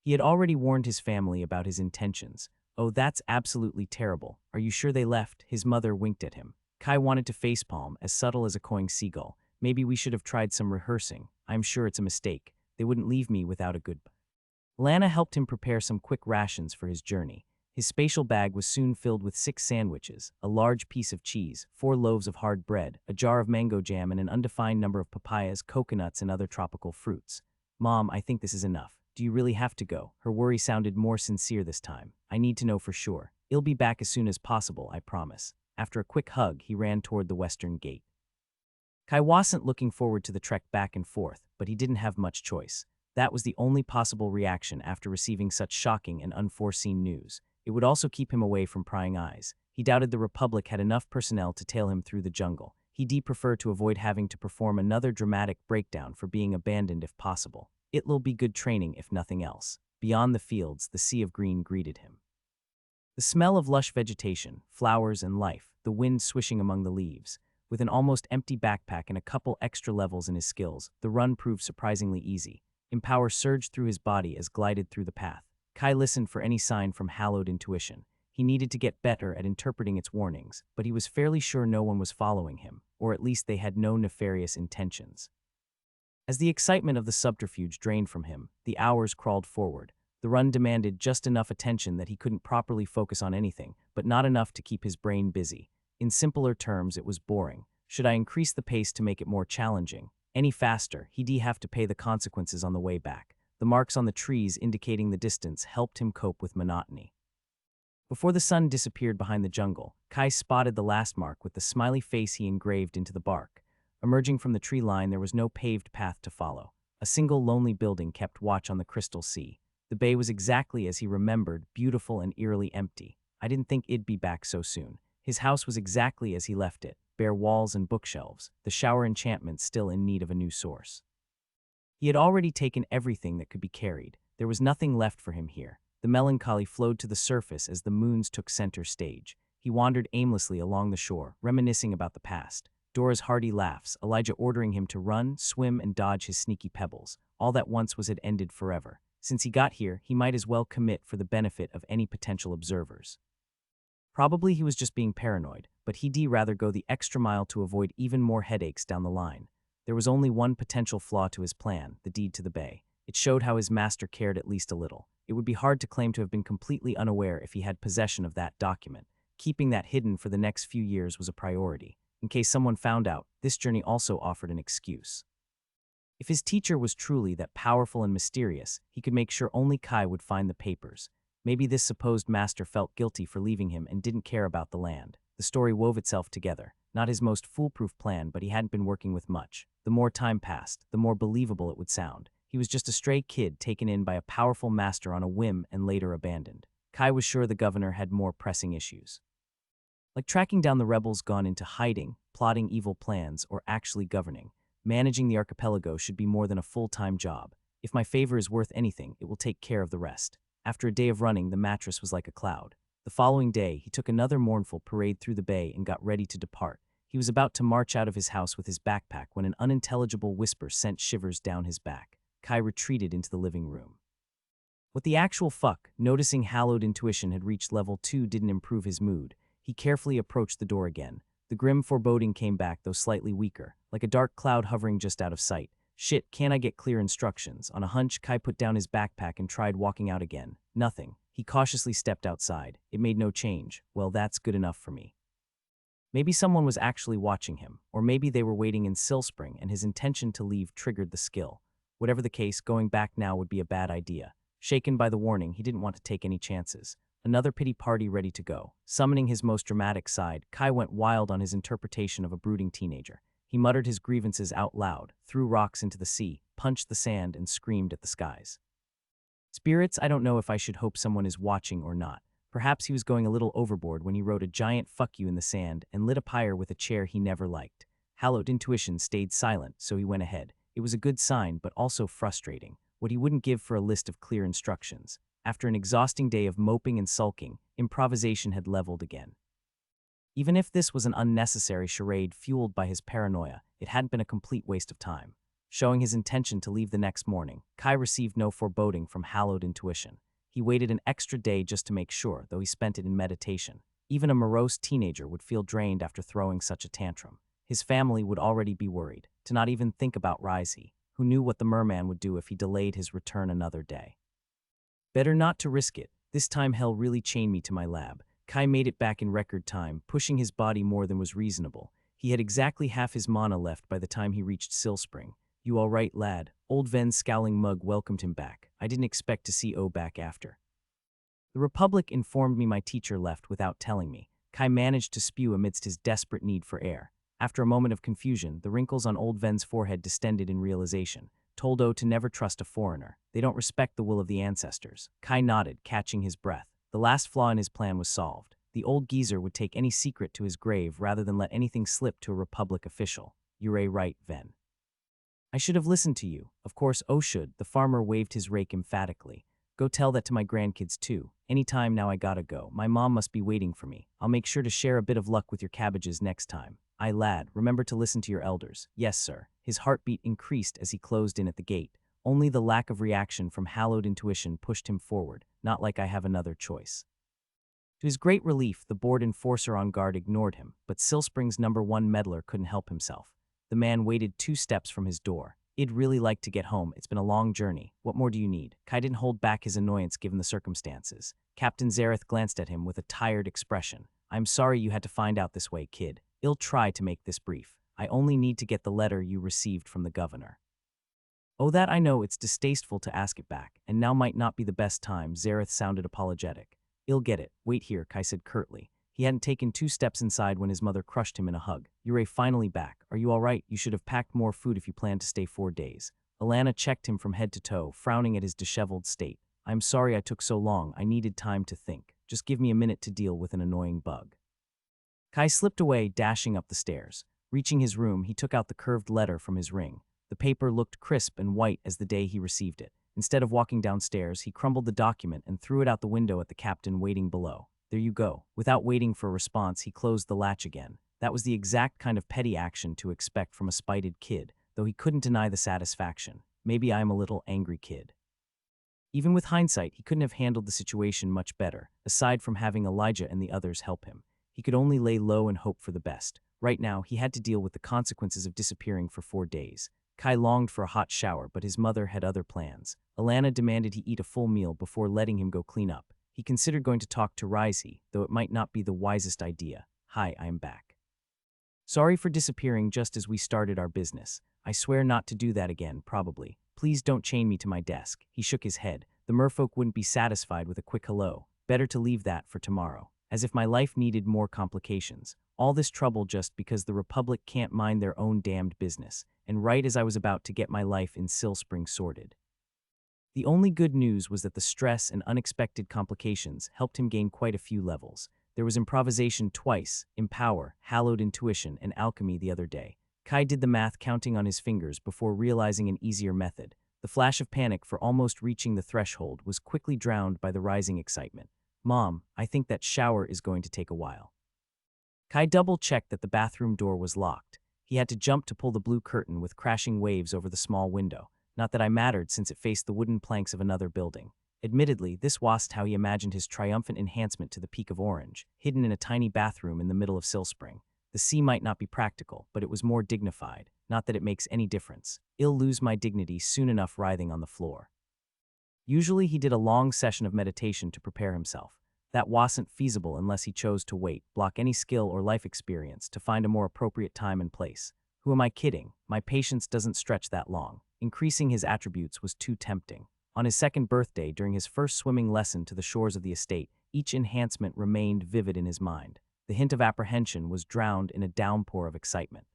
He had already warned his family about his intentions. Oh, that's absolutely terrible. Are you sure they left? His mother winked at him. Kai wanted to facepalm, as subtle as a cawing seagull. Maybe we should have tried some rehearsing. I'm sure it's a mistake. They wouldn't leave me without a good... Lana helped him prepare some quick rations for his journey. His spatial bag was soon filled with 6 sandwiches, a large piece of cheese, 4 loaves of hard bread, a jar of mango jam, and an undefined number of papayas, coconuts, and other tropical fruits. Mom, I think this is enough. Do you really have to go? Her worry sounded more sincere this time. I need to know for sure. I'll be back as soon as possible, I promise. After a quick hug, he ran toward the western gate. Kai wasn't looking forward to the trek back and forth, but he didn't have much choice. That was the only possible reaction after receiving such shocking and unforeseen news. It would also keep him away from prying eyes. He doubted the Republic had enough personnel to tail him through the jungle. He'd prefer to avoid having to perform another dramatic breakdown for being abandoned if possible. It'll be good training if nothing else. Beyond the fields, the sea of green greeted him. The smell of lush vegetation, flowers, and life, the wind swishing among the leaves. With an almost empty backpack and a couple extra levels in his skills, the run proved surprisingly easy. Empower surged through his body as glided through the path. Kai listened for any sign from hallowed intuition. He needed to get better at interpreting its warnings, but he was fairly sure no one was following him, or at least they had no nefarious intentions. As the excitement of the subterfuge drained from him, the hours crawled forward. The run demanded just enough attention that he couldn't properly focus on anything, but not enough to keep his brain busy. In simpler terms, it was boring. Should I increase the pace to make it more challenging? Any faster, he'd have to pay the consequences on the way back. The marks on the trees indicating the distance helped him cope with monotony. Before the sun disappeared behind the jungle, Kai spotted the last mark with the smiley face he engraved into the bark. Emerging from the tree line, there was no paved path to follow. A single lonely building kept watch on the crystal sea. The bay was exactly as he remembered, beautiful and eerily empty. I didn't think it'd be back so soon. His house was exactly as he left it, bare walls and bookshelves, the shower enchantment still in need of a new source. He had already taken everything that could be carried. There was nothing left for him here. The melancholy flowed to the surface as the moons took center stage. He wandered aimlessly along the shore, reminiscing about the past. Dora's hearty laughs, Elijah ordering him to run, swim, and dodge his sneaky pebbles. All that once was had ended forever. Since he got here, he might as well commit for the benefit of any potential observers. Probably he was just being paranoid, but he'd rather go the extra mile to avoid even more headaches down the line. There was only one potential flaw to his plan, the deed to the bay. It showed how his master cared at least a little. It would be hard to claim to have been completely unaware if he had possession of that document. Keeping that hidden for the next few years was a priority. In case someone found out, this journey also offered an excuse. If his teacher was truly that powerful and mysterious, he could make sure only Kai would find the papers. Maybe this supposed master felt guilty for leaving him and didn't care about the land. The story wove itself together. Not his most foolproof plan, but he hadn't been working with much. The more time passed, the more believable it would sound. He was just a stray kid taken in by a powerful master on a whim and later abandoned. Kai was sure the governor had more pressing issues. Like tracking down the rebels gone into hiding, plotting evil plans, or actually governing. Managing the archipelago should be more than a full-time job. If my favor is worth anything, it will take care of the rest. After a day of running, the mattress was like a cloud. The following day, he took another mournful parade through the bay and got ready to depart. He was about to march out of his house with his backpack when an unintelligible whisper sent shivers down his back. Kai retreated into the living room. What the actual fuck? Noticing hallowed intuition had reached level 2 didn't improve his mood. He carefully approached the door again. The grim foreboding came back, though slightly weaker, like a dark cloud hovering just out of sight. Shit, can't I get clear instructions? On a hunch, Kai put down his backpack and tried walking out again. Nothing. He cautiously stepped outside. It made no change. Well, that's good enough for me. Maybe someone was actually watching him, or maybe they were waiting in Silspring and his intention to leave triggered the skill. Whatever the case, going back now would be a bad idea. Shaken by the warning, he didn't want to take any chances. Another pity party ready to go. Summoning his most dramatic side, Kai went wild on his interpretation of a brooding teenager. He muttered his grievances out loud, threw rocks into the sea, punched the sand, and screamed at the skies. Spirits, I don't know if I should hope someone is watching or not. Perhaps he was going a little overboard when he wrote a giant fuck you in the sand and lit a pyre with a chair he never liked. Hallowed intuition stayed silent, so he went ahead. It was a good sign, but also frustrating. What he wouldn't give for a list of clear instructions. After an exhausting day of moping and sulking, improvisation had leveled again. Even if this was an unnecessary charade fueled by his paranoia, it hadn't been a complete waste of time. Showing his intention to leave the next morning, Kai received no foreboding from hallowed intuition. He waited an extra day just to make sure, though he spent it in meditation. Even a morose teenager would feel drained after throwing such a tantrum. His family would already be worried, to not even think about Rizey, who knew what the merman would do if he delayed his return another day. Better not to risk it. This time hell really chained me to my lab. Kai made it back in record time, pushing his body more than was reasonable. He had exactly half his mana left by the time he reached Silspring. You all right, lad? Old Ven's scowling mug welcomed him back. I didn't expect to see O back after. The Republic informed me my teacher left without telling me. Kai managed to spew amidst his desperate need for air. After a moment of confusion, the wrinkles on Old Ven's forehead distended in realization. Told O to never trust a foreigner. They don't respect the will of the ancestors. Kai nodded, catching his breath. The last flaw in his plan was solved. The old geezer would take any secret to his grave rather than let anything slip to a Republic official. You're right, Ven. I should have listened to you. Of course, O should. The farmer waved his rake emphatically. Go tell that to my grandkids too. Anytime now I gotta go. My mom must be waiting for me. I'll make sure to share a bit of luck with your cabbages next time. Aye, lad, remember to listen to your elders. Yes, sir. His heartbeat increased as he closed in at the gate. Only the lack of reaction from hallowed intuition pushed him forward, not like I have another choice. To his great relief, the board enforcer on guard ignored him, but Silspring's #1 meddler couldn't help himself. The man waited 2 steps from his door. I'd really like to get home. It's been a long journey. What more do you need? Kai didn't hold back his annoyance given the circumstances. Captain Zareth glanced at him with a tired expression. I'm sorry you had to find out this way, kid. I'll try to make this brief. I only need to get the letter you received from the governor. Oh, that I know, it's distasteful to ask it back, and now might not be the best time. Zareth sounded apologetic. I'll get it. Wait here, Kai said curtly. He hadn't taken 2 steps inside when his mother crushed him in a hug. You're finally back. Are you all right? You should have packed more food if you planned to stay 4 days. Alana checked him from head to toe, frowning at his disheveled state. I'm sorry I took so long. I needed time to think. Just give me a minute to deal with an annoying bug. Kai slipped away, dashing up the stairs. Reaching his room, he took out the curved letter from his ring. The paper looked crisp and white as the day he received it. Instead of walking downstairs, he crumbled the document and threw it out the window at the captain waiting below. There you go. Without waiting for a response, he closed the latch again. That was the exact kind of petty action to expect from a spited kid, though he couldn't deny the satisfaction. Maybe I'm a little angry kid. Even with hindsight, he couldn't have handled the situation much better, aside from having Elijah and the others help him. He could only lay low and hope for the best. Right now, he had to deal with the consequences of disappearing for 4 days. Kai longed for a hot shower, but his mother had other plans. Alana demanded he eat a full meal before letting him go clean up. He considered going to talk to Rizey, though it might not be the wisest idea. Hi, I am back. Sorry for disappearing just as we started our business. I swear not to do that again, probably. Please don't chain me to my desk. He shook his head. The merfolk wouldn't be satisfied with a quick hello. Better to leave that for tomorrow. As if my life needed more complications. All this trouble just because the Republic can't mind their own damned business. And right as I was about to get my life in Silspring sorted. The only good news was that the stress and unexpected complications helped him gain quite a few levels. There was improvisation twice, empower, hallowed intuition, and alchemy the other day. Kai did the math counting on his fingers before realizing an easier method. The flash of panic for almost reaching the threshold was quickly drowned by the rising excitement. Mom, I think that shower is going to take a while. Kai double-checked that the bathroom door was locked. He had to jump to pull the blue curtain with crashing waves over the small window. Not that I mattered since it faced the wooden planks of another building. Admittedly, this wasn't how he imagined his triumphant enhancement to the Peak of Orange, hidden in a tiny bathroom in the middle of Silspring. The sea might not be practical, but it was more dignified. Not that it makes any difference. I'll lose my dignity soon enough writhing on the floor. Usually he did a long session of meditation to prepare himself. That wasn't feasible unless he chose to wait, block any skill or life experience to find a more appropriate time and place. Who am I kidding? My patience doesn't stretch that long. Increasing his attributes was too tempting. On his second birthday, during his first swimming lesson to the shores of the estate, each enhancement remained vivid in his mind. The hint of apprehension was drowned in a downpour of excitement.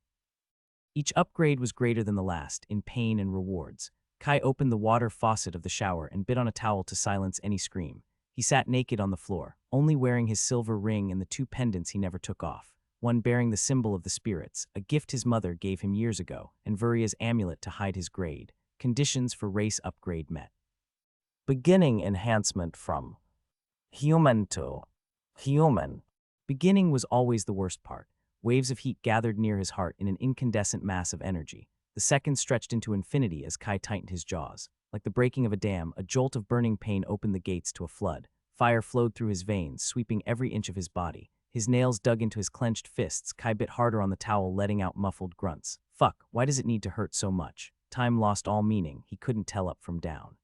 Each upgrade was greater than the last, in pain and rewards. Kai opened the water faucet of the shower and bit on a towel to silence any scream. He sat naked on the floor, only wearing his silver ring and the 2 pendants he never took off. One bearing the symbol of the spirits, a gift his mother gave him years ago, and Vuria's amulet to hide his grade. Conditions for race upgrade met. Beginning enhancement from human to human. Beginning was always the worst part. Waves of heat gathered near his heart in an incandescent mass of energy. The seconds stretched into infinity as Kai tightened his jaws. Like the breaking of a dam, a jolt of burning pain opened the gates to a flood. Fire flowed through his veins, sweeping every inch of his body. His nails dug into his clenched fists. Kai bit harder on the towel, letting out muffled grunts. Fuck, why does it need to hurt so much? Time lost all meaning. He couldn't tell up from down.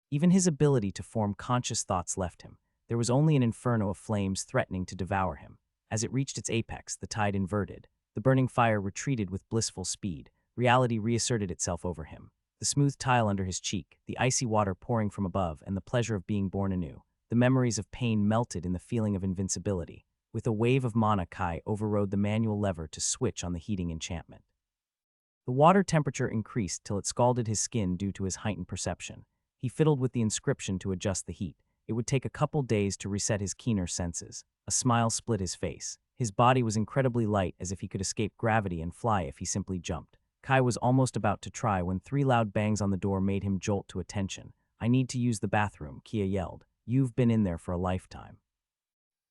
Even his ability to form conscious thoughts left him. There was only an inferno of flames threatening to devour him. As it reached its apex, the tide inverted. The burning fire retreated with blissful speed. Reality reasserted itself over him. The smooth tile under his cheek, the icy water pouring from above, and the pleasure of being born anew. The memories of pain melted in the feeling of invincibility. With a wave of mana, Kai overrode the manual lever to switch on the heating enchantment. The water temperature increased till it scalded his skin due to his heightened perception. He fiddled with the inscription to adjust the heat. It would take a couple days to reset his keener senses. A smile split his face. His body was incredibly light, as if he could escape gravity and fly if he simply jumped. Kai was almost about to try when 3 loud bangs on the door made him jolt to attention. I need to use the bathroom, Kia yelled. You've been in there for a lifetime.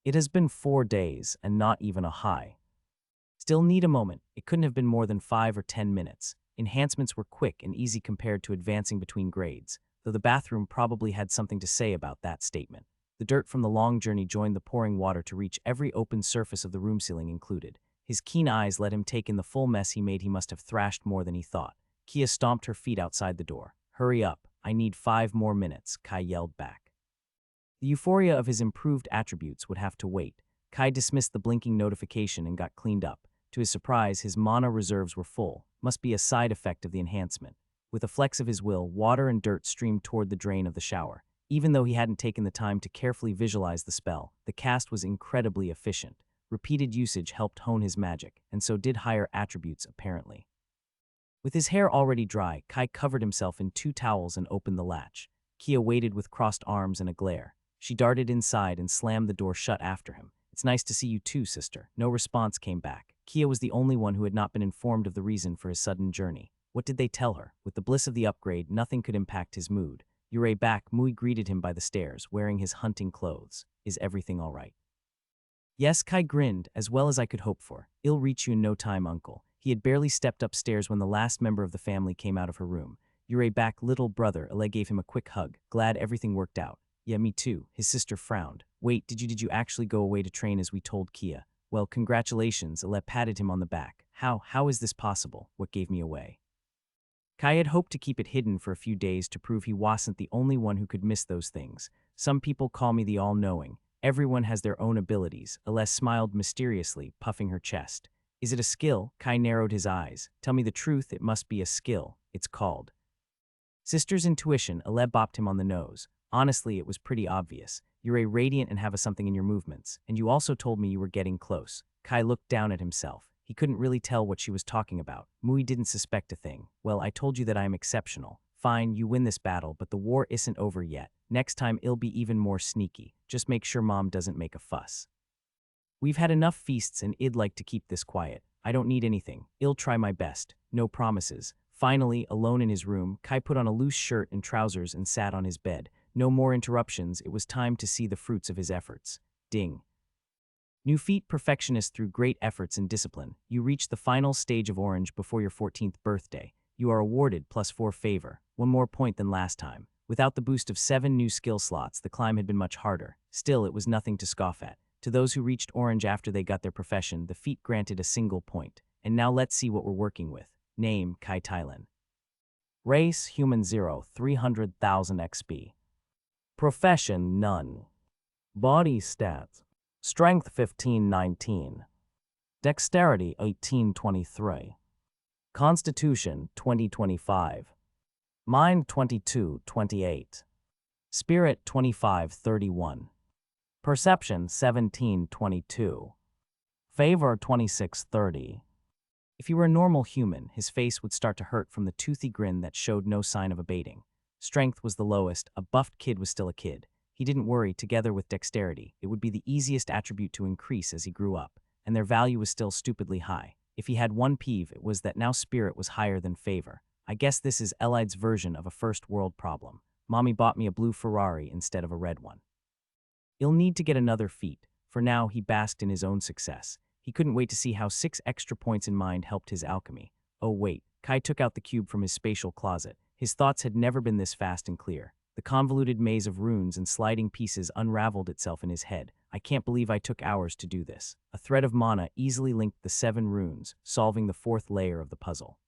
It has been 4 days, and not even a high. Still need a moment. It couldn't have been more than 5 or 10 minutes. Enhancements were quick and easy compared to advancing between grades, though the bathroom probably had something to say about that statement. The dirt from the long journey joined the pouring water to reach every open surface of the room, ceiling included. His keen eyes let him take in the full mess he made. He must have thrashed more than he thought. Kia stomped her feet outside the door. Hurry up. I need 5 more minutes, Kai yelled back. The euphoria of his improved attributes would have to wait. Kai dismissed the blinking notification and got cleaned up. To his surprise, his mana reserves were full. Must be a side effect of the enhancement. With a flex of his will, water and dirt streamed toward the drain of the shower. Even though he hadn't taken the time to carefully visualize the spell, the cast was incredibly efficient. Repeated usage helped hone his magic, and so did higher attributes, apparently. With his hair already dry, Kai covered himself in 2 towels and opened the latch. Kia waited with crossed arms and a glare. She darted inside and slammed the door shut after him. It's nice to see you too, sister. No response came back. Kia was the only one who had not been informed of the reason for his sudden journey. What did they tell her? With the bliss of the upgrade, nothing could impact his mood. Yurei back, Mui greeted him by the stairs, wearing his hunting clothes. Is everything all right? Yes, Kai grinned, as well as I could hope for. I'll reach you in no time, uncle. He had barely stepped upstairs when the last member of the family came out of her room. Yurei back, little brother, Ale gave him a quick hug. Glad everything worked out. Yeah, me too. His sister frowned. Wait, did you actually go away to train as we told Kia? Well, congratulations, Ale patted him on the back. How is this possible? What gave me away? Kai had hoped to keep it hidden for a few days to prove he wasn't the only one who could miss those things. Some people call me the all-knowing. Everyone has their own abilities. Ale smiled mysteriously, puffing her chest. Is it a skill? Kai narrowed his eyes. Tell me the truth, it must be a skill. It's called Sister's Intuition. Ale bopped him on the nose. Honestly, it was pretty obvious. You're a radiant and have a something in your movements, and you also told me you were getting close. Kai looked down at himself. He couldn't really tell what she was talking about. Mui didn't suspect a thing. Well, I told you that I am exceptional. Fine, you win this battle, but the war isn't over yet. Next time it'll be even more sneaky. Just make sure Mom doesn't make a fuss. We've had enough feasts and I'd like to keep this quiet. I don't need anything. I'll try my best. No promises. Finally, alone in his room, Kai put on a loose shirt and trousers and sat on his bed. No more interruptions. It was time to see the fruits of his efforts. Ding. New feat perfectionist through great efforts and discipline. You reach the final stage of Orange before your 14th birthday. You are awarded +4 favor, 1 more point than last time. Without the boost of 7 new skill slots, the climb had been much harder. Still, it was nothing to scoff at. To those who reached Orange after they got their profession, the feat granted a single point. And now let's see what we're working with. Name, Kai Thailand. Race, human 0, 300,000 XP. Profession, none. Body stats. Strength 1519. Dexterity 1823. Constitution 2025. Mind 2228. Spirit 2531. Perception 1722. Favor 2630. If he were a normal human, his face would start to hurt from the toothy grin that showed no sign of abating. Strength was the lowest, a buffed kid was still a kid. He didn't worry, together with dexterity, it would be the easiest attribute to increase as he grew up, and their value was still stupidly high. If he had one peeve, it was that now spirit was higher than favor. I guess this is Elide's version of a first world problem. Mommy bought me a blue Ferrari instead of a red one. He'll need to get another feat. For now, he basked in his own success. He couldn't wait to see how 6 extra points in mind helped his alchemy. Oh wait, Kai took out the cube from his spatial closet. His thoughts had never been this fast and clear. The convoluted maze of runes and sliding pieces unraveled itself in his head. I can't believe I took hours to do this. A thread of mana easily linked the 7 runes, solving the 4th layer of the puzzle.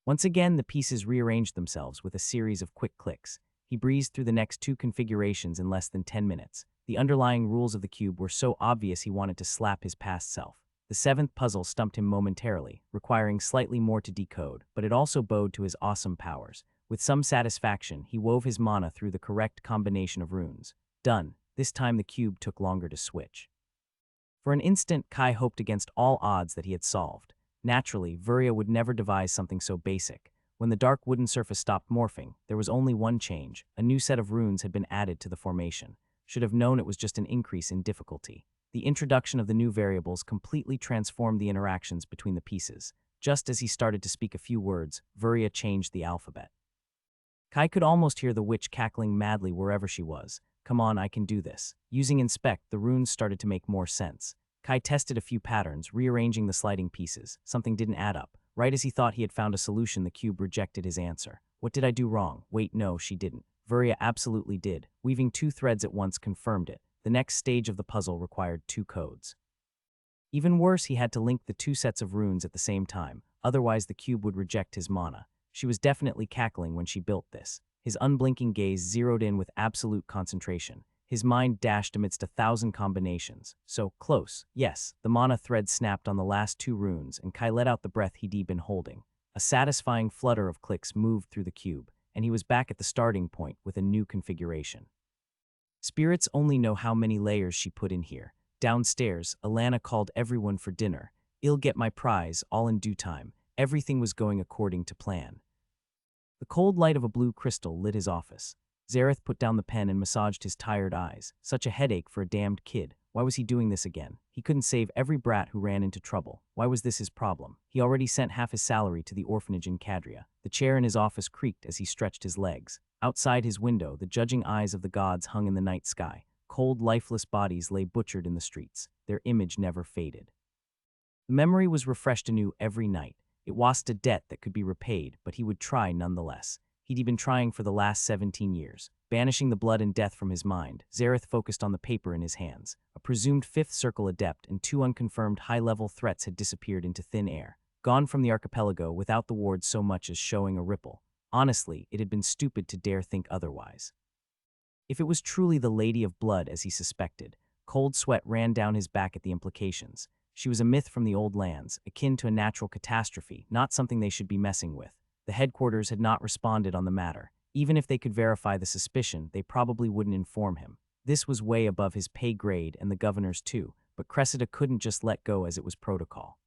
Once again, the pieces rearranged themselves with a series of quick clicks. He breezed through the next 2 configurations in less than 10 minutes. The underlying rules of the cube were so obvious he wanted to slap his past self. The 7th puzzle stumped him momentarily, requiring slightly more to decode, but it also bowed to his awesome powers. With some satisfaction, he wove his mana through the correct combination of runes. Done. This time the cube took longer to switch. For an instant, Kai hoped against all odds that he had solved. Naturally, Vuria would never devise something so basic. When the dark wooden surface stopped morphing, there was only one change. A new set of runes had been added to the formation. Should have known it was just an increase in difficulty. The introduction of the new variables completely transformed the interactions between the pieces. Just as he started to speak a few words, Vuria changed the alphabet. Kai could almost hear the witch cackling madly wherever she was. Come on, I can do this. Using Inspect, the runes started to make more sense. Kai tested a few patterns, rearranging the sliding pieces. Something didn't add up. Right as he thought he had found a solution, the cube rejected his answer. What did I do wrong? Wait, no, she didn't. Vuria absolutely did. Weaving 2 threads at once confirmed it. The next stage of the puzzle required 2 codes. Even worse, he had to link the 2 sets of runes at the same time. Otherwise, the cube would reject his mana. She was definitely cackling when she built this. His unblinking gaze zeroed in with absolute concentration. His mind dashed amidst 1,000 combinations. So close. Yes, the mana thread snapped on the last 2 runes, and Kai let out the breath he'd been holding. A satisfying flutter of clicks moved through the cube, and he was back at the starting point with a new configuration. Spirits only know how many layers she put in here. Downstairs, Alana called everyone for dinner. I'll get my prize, all in due time. Everything was going according to plan. The cold light of a blue crystal lit his office. Zareth put down the pen and massaged his tired eyes. Such a headache for a damned kid. Why was he doing this again? He couldn't save every brat who ran into trouble. Why was this his problem? He already sent half his salary to the orphanage in Cadria. The chair in his office creaked as he stretched his legs. Outside his window, the judging eyes of the gods hung in the night sky. Cold, lifeless bodies lay butchered in the streets. Their image never faded. The memory was refreshed anew every night. It was a debt that could be repaid, but he would try nonetheless. He'd been trying for the last 17 years. Banishing the blood and death from his mind, Zareth focused on the paper in his hands. A presumed fifth circle adept and two unconfirmed high-level threats had disappeared into thin air, gone from the archipelago without the ward so much as showing a ripple. Honestly, it had been stupid to dare think otherwise. If it was truly the Lady of Blood as he suspected, cold sweat ran down his back at the implications. She was a myth from the old lands, akin to a natural catastrophe, not something they should be messing with. The headquarters had not responded on the matter. Even if they could verify the suspicion, they probably wouldn't inform him. This was way above his pay grade and the governor's too, but Cressida couldn't just let go as it was protocol.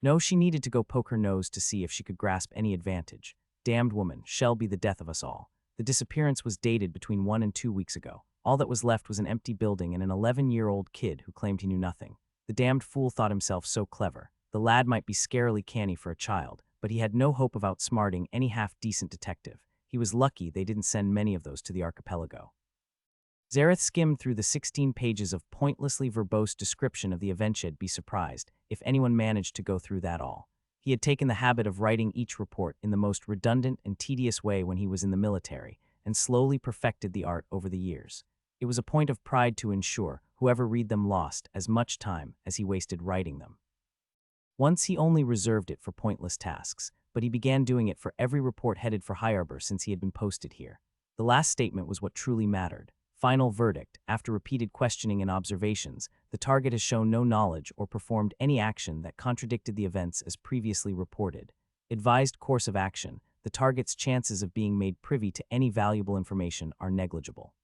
No, she needed to go poke her nose to see if she could grasp any advantage. Damned woman, shall be the death of us all. The disappearance was dated between 1 and 2 weeks ago. All that was left was an empty building and an 11-year-old kid who claimed he knew nothing. The damned fool thought himself so clever. The lad might be scarily canny for a child, but he had no hope of outsmarting any half-decent detective. He was lucky they didn't send many of those to the archipelago. Zareth skimmed through the 16 pages of pointlessly verbose description of the event. She'd be surprised if anyone managed to go through that all. He had taken the habit of writing each report in the most redundant and tedious way when he was in the military, and slowly perfected the art over the years. It was a point of pride to ensure whoever read them lost as much time as he wasted writing them. Once he only reserved it for pointless tasks, but he began doing it for every report headed for High Arbor since he had been posted here. The last statement was what truly mattered. Final verdict: after repeated questioning and observations, the target has shown no knowledge or performed any action that contradicted the events as previously reported. Advised course of action: the target's chances of being made privy to any valuable information are negligible.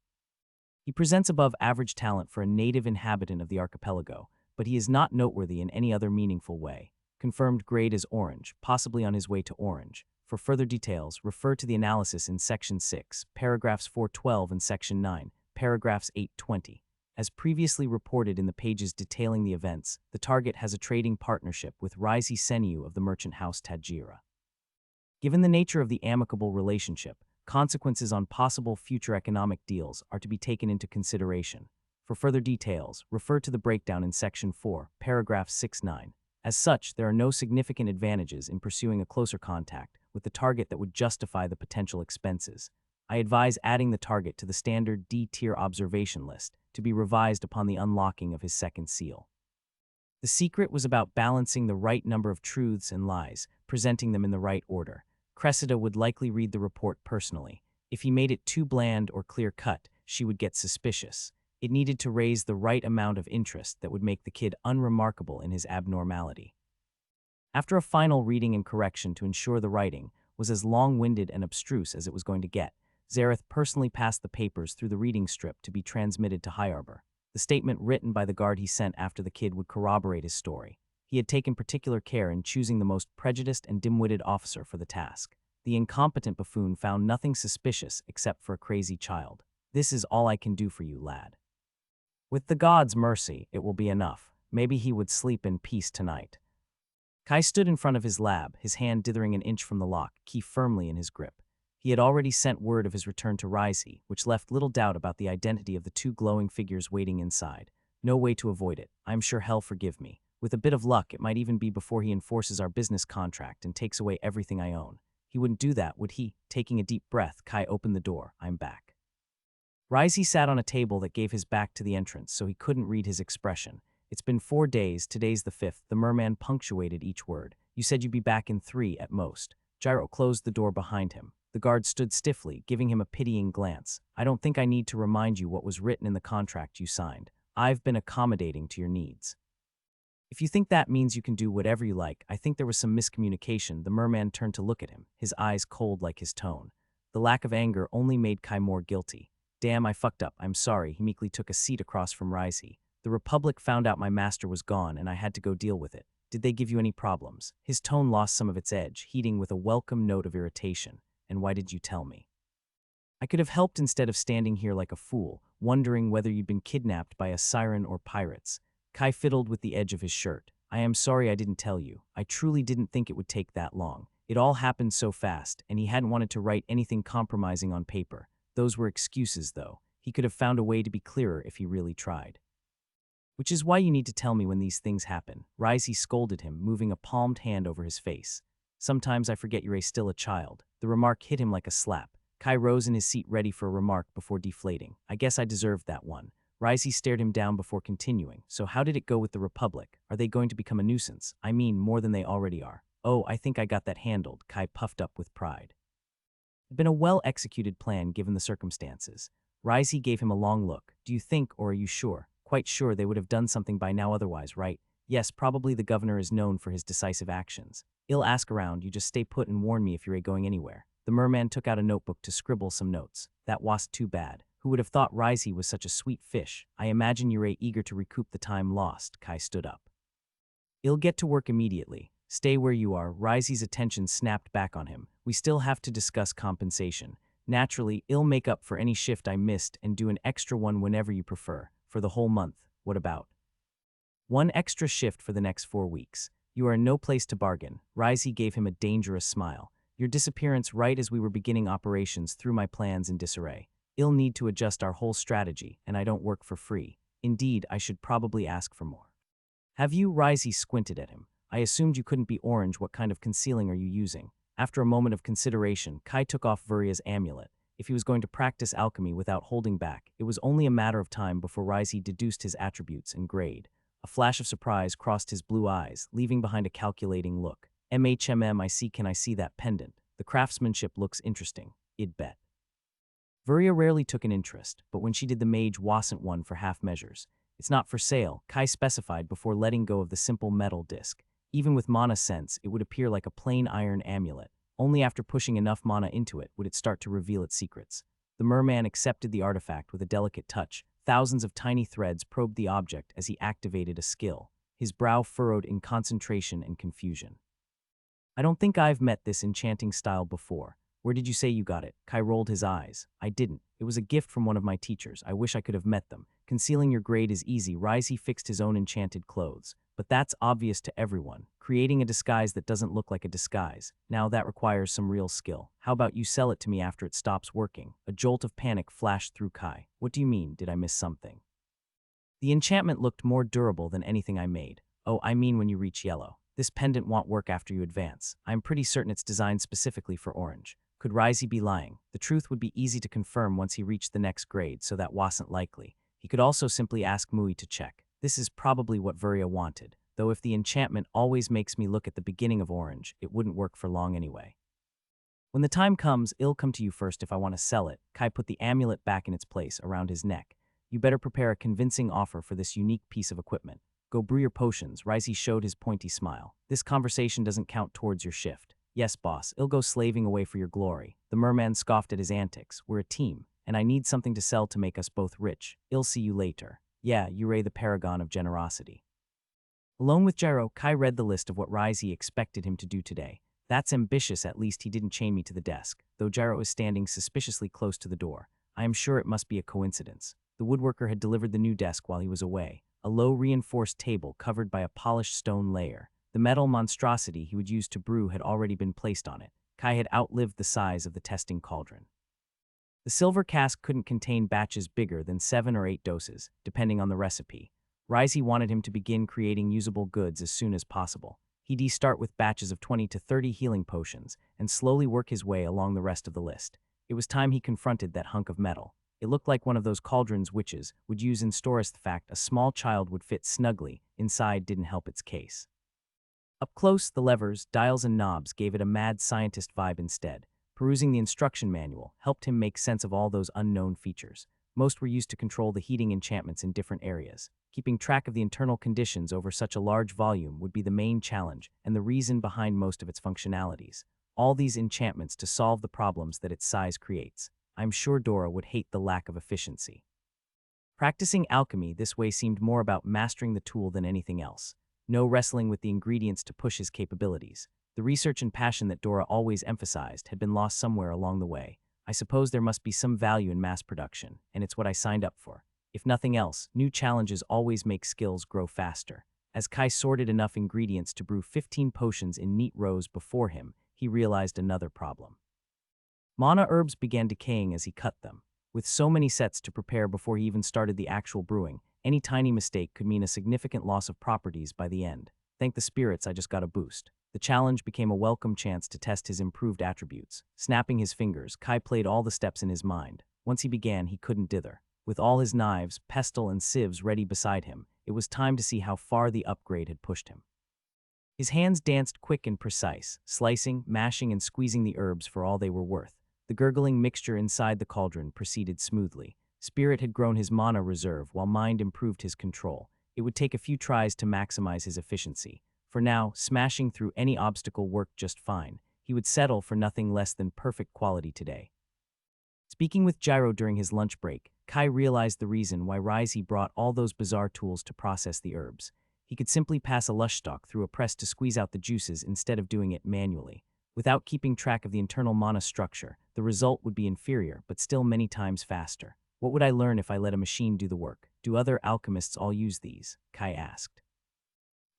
He presents above average talent for a native inhabitant of the archipelago, but he is not noteworthy in any other meaningful way. Confirmed grade is orange, possibly on his way to orange. For further details, refer to the analysis in Section 6, paragraphs 412 and Section 9, paragraphs 820. As previously reported in the pages detailing the events, the target has a trading partnership with Rizi Senyu of the merchant house Tajira. Given the nature of the amicable relationship, consequences on possible future economic deals are to be taken into consideration. For further details, refer to the breakdown in Section 4, paragraph 6-9. As such, there are no significant advantages in pursuing a closer contact with the target that would justify the potential expenses. I advise adding the target to the standard D-tier observation list to be revised upon the unlocking of his second seal. The secret was about balancing the right number of truths and lies, presenting them in the right order. Cressida would likely read the report personally. If he made it too bland or clear-cut, she would get suspicious. It needed to raise the right amount of interest that would make the kid unremarkable in his abnormality. After a final reading and correction to ensure the writing was as long-winded and abstruse as it was going to get, Zareth personally passed the papers through the reading strip to be transmitted to High Arbor. The statement written by the guard he sent after the kid would corroborate his story. He had taken particular care in choosing the most prejudiced and dim-witted officer for the task. The incompetent buffoon found nothing suspicious except for a crazy child. "This is all I can do for you, lad. With the gods' mercy, it will be enough. Maybe he would sleep in peace tonight." Kai stood in front of his lab, his hand dithering an inch from the lock, key firmly in his grip. He had already sent word of his return to Rizi, which left little doubt about the identity of the two glowing figures waiting inside. No way to avoid it. I'm sure hell forgive me. With a bit of luck, it might even be before he enforces our business contract and takes away everything I own. He wouldn't do that, would he? Taking a deep breath, Kai opened the door. "I'm back." Rizi sat on a table that gave his back to the entrance, so he couldn't read his expression. "It's been 4 days, today's the 5th, the merman punctuated each word. "You said you'd be back in 3 at most." Gyro closed the door behind him. The guard stood stiffly, giving him a pitying glance. "I don't think I need to remind you what was written in the contract you signed. I've been accommodating to your needs. If you think that means you can do whatever you like, I think there was some miscommunication." The merman turned to look at him, his eyes cold like his tone. The lack of anger only made Kai more guilty. "Damn, I fucked up. I'm sorry." He meekly took a seat across from Rizi. "The Republic found out my master was gone and I had to go deal with it. Did they give you any problems?" His tone lost some of its edge, heating with a welcome note of irritation. "And why did you tell me?" I could have helped instead of standing here like a fool, wondering whether you'd been kidnapped by a siren or pirates. Kai fiddled with the edge of his shirt. I am sorry I didn't tell you. I truly didn't think it would take that long. It all happened so fast, and he hadn't wanted to write anything compromising on paper. Those were excuses, though. He could have found a way to be clearer if he really tried. Which is why you need to tell me when these things happen. Risey scolded him, moving a palmed hand over his face. Sometimes I forget you're still a child. The remark hit him like a slap. Kai rose in his seat ready for a remark before deflating. I guess I deserved that one. Risey stared him down before continuing. So how did it go with the Republic? Are they going to become a nuisance? I mean, more than they already are. Oh, I think I got that handled, Kai puffed up with pride. It had been a well-executed plan given the circumstances. Risey gave him a long look. Do you think, or are you sure? Quite sure they would have done something by now otherwise, right? Yes, probably the governor is known for his decisive actions. I'll ask around, you just stay put and warn me if you're going anywhere. The merman took out a notebook to scribble some notes. That wasn't too bad. Who would have thought Risey was such a sweet fish? I imagine you're eager to recoup the time lost. Kai stood up. I'll get to work immediately. Stay where you are. Risey's attention snapped back on him. We still have to discuss compensation. Naturally, I'll make up for any shift I missed and do an extra one whenever you prefer. For the whole month. What about? One extra shift for the next 4 weeks. You are in no place to bargain. Risey gave him a dangerous smile. Your disappearance right as we were beginning operations threw my plans in disarray. I'll need to adjust our whole strategy, and I don't work for free. Indeed, I should probably ask for more. Have you? Risey squinted at him. I assumed you couldn't be orange. What kind of concealing are you using? After a moment of consideration, Kai took off Vuria's amulet. If he was going to practice alchemy without holding back, it was only a matter of time before Risey deduced his attributes and grade. A flash of surprise crossed his blue eyes, leaving behind a calculating look. I see. Can I see that pendant? The craftsmanship looks interesting. I'd bet. Vuria rarely took an interest, but when she did the mage wasn't one for half measures. It's not for sale, Kai specified before letting go of the simple metal disc. Even with mana sense, it would appear like a plain iron amulet. Only after pushing enough mana into it would it start to reveal its secrets. The merman accepted the artifact with a delicate touch. Thousands of tiny threads probed the object as he activated a skill. His brow furrowed in concentration and confusion. I don't think I've met this enchanting style before. Where did you say you got it? Kai rolled his eyes. I didn't. It was a gift from one of my teachers. I wish I could have met them. Concealing your grade is easy. Risey fixed his own enchanted clothes. But that's obvious to everyone. Creating a disguise that doesn't look like a disguise. Now that requires some real skill. How about you sell it to me after it stops working? A jolt of panic flashed through Kai. What do you mean? Did I miss something? The enchantment looked more durable than anything I made. Oh, I mean when you reach yellow. This pendant won't work after you advance. I'm pretty certain it's designed specifically for orange. Could Risey be lying? The truth would be easy to confirm once he reached the next grade, so that wasn't likely. He could also simply ask Mui to check. This is probably what Vuria wanted, though if the enchantment always makes me look at the beginning of orange, it wouldn't work for long anyway. When the time comes, I'll come to you first if I want to sell it. Kai put the amulet back in its place around his neck. You better prepare a convincing offer for this unique piece of equipment. Go brew your potions. Risey showed his pointy smile. This conversation doesn't count towards your shift. Yes, boss, I'll go slaving away for your glory. The merman scoffed at his antics. We're a team, and I need something to sell to make us both rich. I'll see you later. Yeah, Yurei the paragon of generosity. Alone with Gyro, Kai read the list of what Risey expected him to do today. That's ambitious. At least he didn't chain me to the desk, though Gyro was standing suspiciously close to the door. I am sure it must be a coincidence. The woodworker had delivered the new desk while he was away. A low reinforced table covered by a polished stone layer. The metal monstrosity he would use to brew had already been placed on it. Kai had outlived the size of the testing cauldron. The silver cask couldn't contain batches bigger than 7 or 8 doses, depending on the recipe. Risey wanted him to begin creating usable goods as soon as possible. He'd start with batches of 20 to 30 healing potions and slowly work his way along the rest of the list. It was time he confronted that hunk of metal. It looked like one of those cauldrons witches would use in storest. The fact a small child would fit snugly inside didn't help its case. Up close, the levers, dials, and knobs gave it a mad scientist vibe instead. Perusing the instruction manual helped him make sense of all those unknown features. Most were used to control the heating enchantments in different areas. Keeping track of the internal conditions over such a large volume would be the main challenge and the reason behind most of its functionalities. All these enchantments to solve the problems that its size creates. I'm sure Dora would hate the lack of efficiency. Practicing alchemy this way seemed more about mastering the tool than anything else. No wrestling with the ingredients to push his capabilities. The research and passion that Dora always emphasized had been lost somewhere along the way. I suppose there must be some value in mass production, and it's what I signed up for. If nothing else, new challenges always make skills grow faster. As Kai sorted enough ingredients to brew 15 potions in neat rows before him, he realized another problem. Mana herbs began decaying as he cut them. With so many sets to prepare before he even started the actual brewing, any tiny mistake could mean a significant loss of properties by the end. Thank the spirits, I just got a boost. The challenge became a welcome chance to test his improved attributes. Snapping his fingers, Kai played all the steps in his mind. Once he began, he couldn't dither. With all his knives, pestle, and sieves ready beside him, it was time to see how far the upgrade had pushed him. His hands danced quick and precise, slicing, mashing, and squeezing the herbs for all they were worth. The gurgling mixture inside the cauldron proceeded smoothly. Spirit had grown his mana reserve while mind improved his control. It would take a few tries to maximize his efficiency. For now, smashing through any obstacle worked just fine. He would settle for nothing less than perfect quality today. Speaking with Gyro during his lunch break, Kai realized the reason why Ryzie brought all those bizarre tools to process the herbs. He could simply pass a lush stalk through a press to squeeze out the juices instead of doing it manually. Without keeping track of the internal mana structure, the result would be inferior, but still many times faster. What would I learn if I let a machine do the work? Do other alchemists all use these? Kai asked.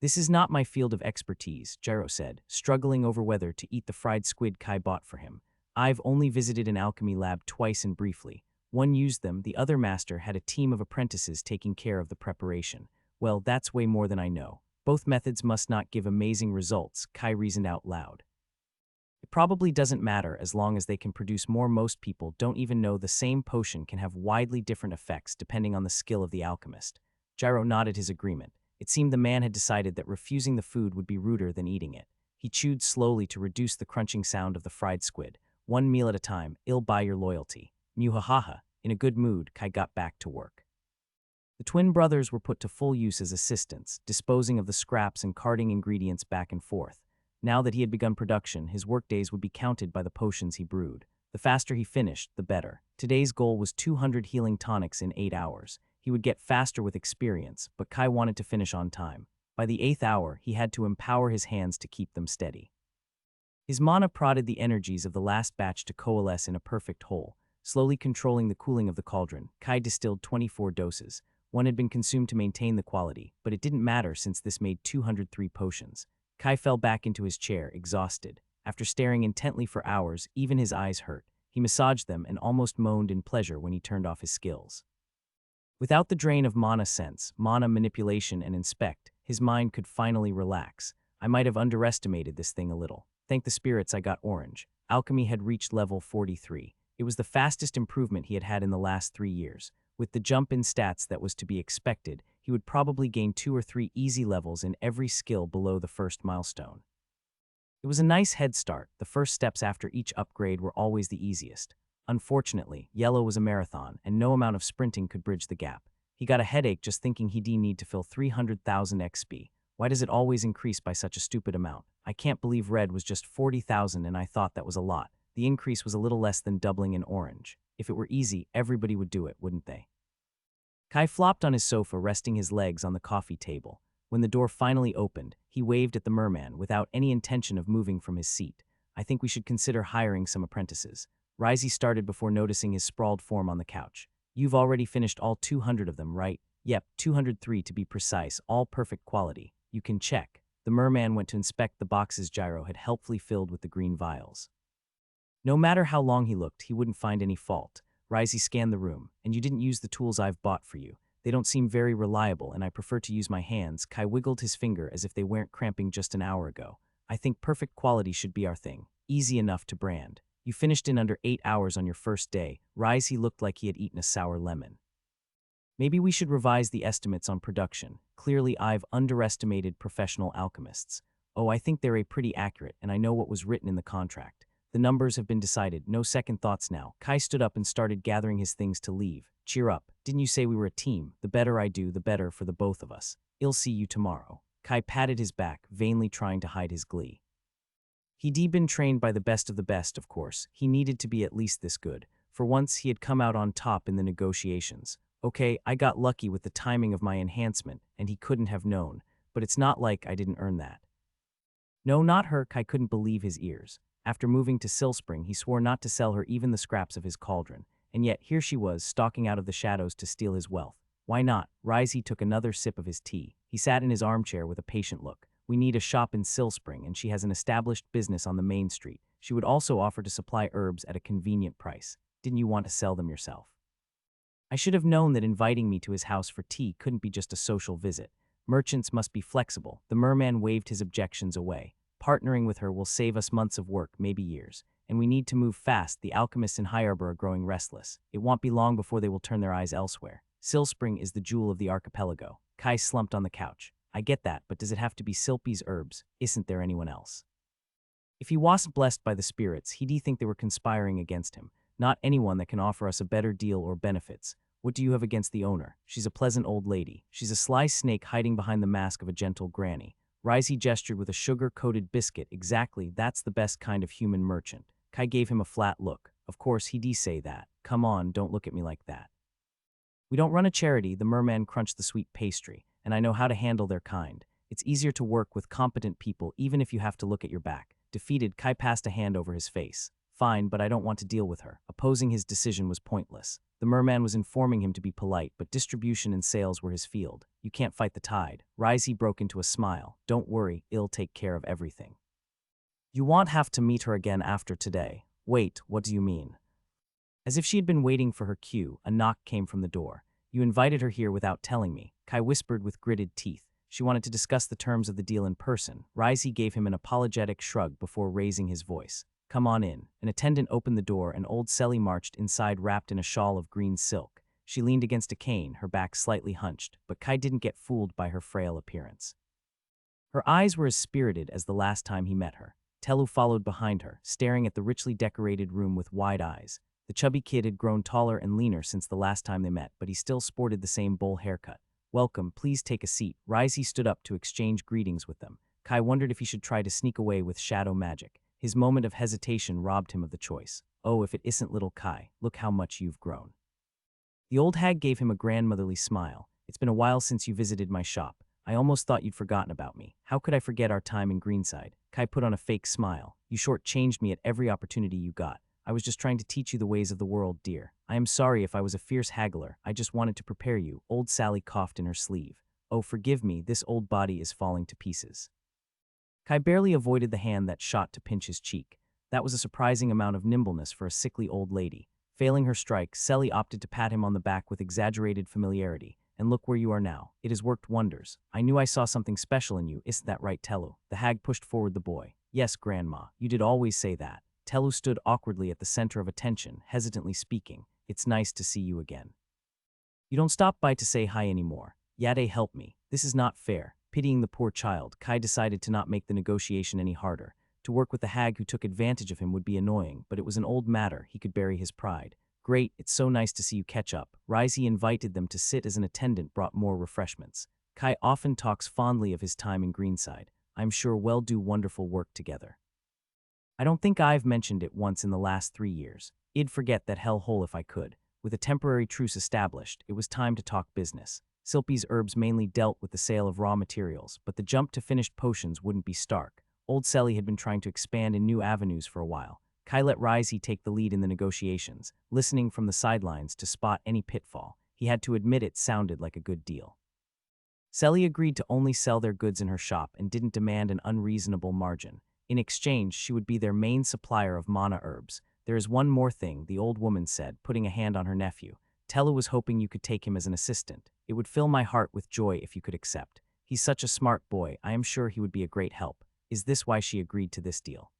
This is not my field of expertise, Gyro said, struggling over whether to eat the fried squid Kai bought for him. I've only visited an alchemy lab twice and briefly. One used them, the other master had a team of apprentices taking care of the preparation. Well, that's way more than I know. Both methods must not give amazing results, Kai reasoned out loud. It probably doesn't matter as long as they can produce more. Most people don't even know the same potion can have widely different effects depending on the skill of the alchemist. Gyro nodded his agreement. It seemed the man had decided that refusing the food would be ruder than eating it. He chewed slowly to reduce the crunching sound of the fried squid. One meal at a time, it'll buy your loyalty. Muhahaha. In a good mood, Kai got back to work. The twin brothers were put to full use as assistants, disposing of the scraps and carting ingredients back and forth. Now that he had begun production, his workdays would be counted by the potions he brewed. The faster he finished, the better. Today's goal was 200 healing tonics in 8 hours. He would get faster with experience, but Kai wanted to finish on time. By the 8th hour, he had to empower his hands to keep them steady. His mana prodded the energies of the last batch to coalesce in a perfect whole. Slowly controlling the cooling of the cauldron, Kai distilled 24 doses. One had been consumed to maintain the quality, but it didn't matter since this made 203 potions. Kai fell back into his chair, exhausted. After staring intently for hours, even his eyes hurt. He massaged them and almost moaned in pleasure when he turned off his skills. Without the drain of mana sense, mana manipulation, and inspect, his mind could finally relax. I might have underestimated this thing a little. Thank the spirits I got orange. Alchemy had reached level 43. It was the fastest improvement he had had in the last 3 years. With the jump in stats that was to be expected, he would probably gain 2 or 3 easy levels in every skill below the first milestone. It was a nice head start. The first steps after each upgrade were always the easiest. Unfortunately, yellow was a marathon, and no amount of sprinting could bridge the gap. He got a headache just thinking he'd need to fill 300,000 XP. Why does it always increase by such a stupid amount? I can't believe red was just 40,000 and I thought that was a lot. The increase was a little less than doubling in orange. If it were easy, everybody would do it, wouldn't they? Kai flopped on his sofa, resting his legs on the coffee table. When the door finally opened, he waved at the merman without any intention of moving from his seat. I think we should consider hiring some apprentices. Ryzie started before noticing his sprawled form on the couch. You've already finished all 200 of them, right? Yep, 203 to be precise, all perfect quality. You can check. The merman went to inspect the boxes Gyro had helpfully filled with the green vials. No matter how long he looked, he wouldn't find any fault. Ryzie scanned the room. And you didn't use the tools I've bought for you. They don't seem very reliable, and I prefer to use my hands. Kai wiggled his finger as if they weren't cramping just an hour ago. I think perfect quality should be our thing. Easy enough to brand. You finished in under 8 hours on your first day. Ryzie looked like he had eaten a sour lemon. Maybe we should revise the estimates on production. Clearly, I've underestimated professional alchemists. Oh, I think they're pretty accurate, and I know what was written in the contract. The numbers have been decided, no second thoughts now. Kai stood up and started gathering his things to leave. Cheer up. Didn't you say we were a team? The better I do, the better for the both of us. I'll see you tomorrow. Kai patted his back, vainly trying to hide his glee. He'd been trained by the best of the best, of course. He needed to be at least this good. For once, he had come out on top in the negotiations. Okay, I got lucky with the timing of my enhancement, and he couldn't have known. But it's not like I didn't earn that. No, not her. Kai couldn't believe his ears. After moving to Silspring, he swore not to sell her even the scraps of his cauldron. And yet, here she was, stalking out of the shadows to steal his wealth. Why not? Rizey took another sip of his tea. He sat in his armchair with a patient look. We need a shop in Silspring, and she has an established business on the main street. She would also offer to supply herbs at a convenient price. Didn't you want to sell them yourself? I should have known that inviting me to his house for tea couldn't be just a social visit. Merchants must be flexible. The merman waved his objections away. Partnering with her will save us months of work, maybe years. And we need to move fast. The alchemists in High Arbor are growing restless. It won't be long before they will turn their eyes elsewhere. Silspring is the jewel of the archipelago. Kai slumped on the couch. I get that, but does it have to be Silpi's herbs? Isn't there anyone else? If he wasn't blessed by the spirits, he'd think they were conspiring against him. Not anyone that can offer us a better deal or benefits. What do you have against the owner? She's a pleasant old lady. She's a sly snake hiding behind the mask of a gentle granny. Rizey gestured with a sugar-coated biscuit. Exactly, that's the best kind of human merchant. Kai gave him a flat look. Of course, he'd say that. Come on, don't look at me like that. We don't run a charity, the merman crunched the sweet pastry, and I know how to handle their kind. It's easier to work with competent people even if you have to look at your back. Defeated, Kai passed a hand over his face. Fine, but I don't want to deal with her. Opposing his decision was pointless. The merman was informing him to be polite, but distribution and sales were his field. You can't fight the tide. Rizey broke into a smile. Don't worry, I'll take care of everything. You won't have to meet her again after today. Wait, what do you mean? As if she had been waiting for her cue, a knock came from the door. You invited her here without telling me, Kai whispered with gritted teeth. She wanted to discuss the terms of the deal in person. Rizey gave him an apologetic shrug before raising his voice. Come on in. An attendant opened the door and old Selly marched inside wrapped in a shawl of green silk. She leaned against a cane, her back slightly hunched, but Kai didn't get fooled by her frail appearance. Her eyes were as spirited as the last time he met her. Telu followed behind her, staring at the richly decorated room with wide eyes. The chubby kid had grown taller and leaner since the last time they met, but he still sported the same bowl haircut. Welcome, please take a seat. Rizey stood up to exchange greetings with them. Kai wondered if he should try to sneak away with shadow magic. His moment of hesitation robbed him of the choice. Oh, if it isn't little Kai, look how much you've grown. The old hag gave him a grandmotherly smile. It's been a while since you visited my shop. I almost thought you'd forgotten about me. How could I forget our time in Greenside? Kai put on a fake smile. You shortchanged me at every opportunity you got. I was just trying to teach you the ways of the world, dear. I am sorry if I was a fierce haggler. I just wanted to prepare you. Old Sally coughed in her sleeve. Oh, forgive me, this old body is falling to pieces. Kai barely avoided the hand that shot to pinch his cheek. That was a surprising amount of nimbleness for a sickly old lady. Failing her strike, Sally opted to pat him on the back with exaggerated familiarity. And look where you are now. It has worked wonders. I knew I saw something special in you, isn't that right, Telu? The hag pushed forward the boy. Yes, Grandma, you did always say that. Telu stood awkwardly at the center of attention, hesitantly speaking. It's nice to see you again. You don't stop by to say hi anymore. Yade, help me. This is not fair. Pitying the poor child, Kai decided to not make the negotiation any harder. To work with the hag who took advantage of him would be annoying, but it was an old matter. He could bury his pride. Great, it's so nice to see you catch up. Rizey invited them to sit as an attendant brought more refreshments. Kai often talks fondly of his time in Greenside. I'm sure we'll do wonderful work together. I don't think I've mentioned it once in the last 3 years. I'd forget that hellhole if I could. With a temporary truce established, it was time to talk business. Silpi's herbs mainly dealt with the sale of raw materials, but the jump to finished potions wouldn't be stark. Old Selly had been trying to expand in new avenues for a while. Kai let Rizey take the lead in the negotiations, listening from the sidelines to spot any pitfall. He had to admit it sounded like a good deal. Selly agreed to only sell their goods in her shop and didn't demand an unreasonable margin. In exchange, she would be their main supplier of mana herbs. There is one more thing, the old woman said, putting a hand on her nephew. Telu was hoping you could take him as an assistant. It would fill my heart with joy if you could accept. He's such a smart boy, I am sure he would be a great help. Is this why she agreed to this deal?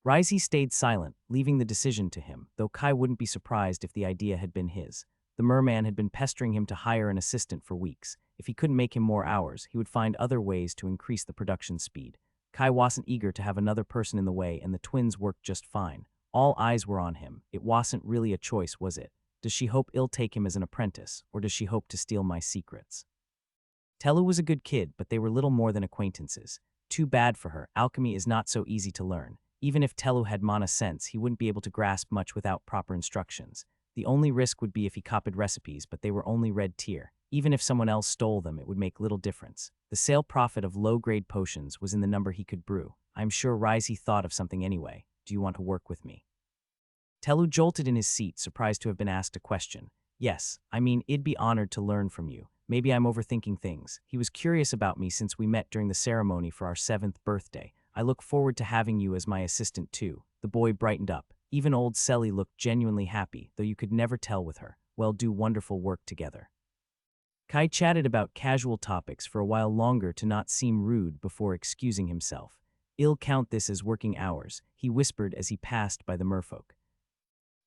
Rizey stayed silent, leaving the decision to him, though Kai wouldn't be surprised if the idea had been his. The merman had been pestering him to hire an assistant for weeks. If he couldn't make him more hours, he would find other ways to increase the production speed. Kai wasn't eager to have another person in the way, and the twins worked just fine. All eyes were on him. It wasn't really a choice, was it? Does she hope I'll take him as an apprentice, or does she hope to steal my secrets? Telu was a good kid, but they were little more than acquaintances. Too bad for her. Alchemy is not so easy to learn. Even if Telu had mana sense, he wouldn't be able to grasp much without proper instructions. The only risk would be if he copied recipes, but they were only red tier. Even if someone else stole them, it would make little difference. The sale profit of low-grade potions was in the number he could brew. I'm sure Risey thought of something anyway. Do you want to work with me? Telu jolted in his seat, surprised to have been asked a question. Yes, I mean, I'd be honored to learn from you. Maybe I'm overthinking things. He was curious about me since we met during the ceremony for our 7th birthday. I look forward to having you as my assistant too. The boy brightened up. Even old Selly looked genuinely happy, though you could never tell with her. We'll do wonderful work together. Kai chatted about casual topics for a while longer to not seem rude before excusing himself. I'll count this as working hours, he whispered as he passed by the merfolk.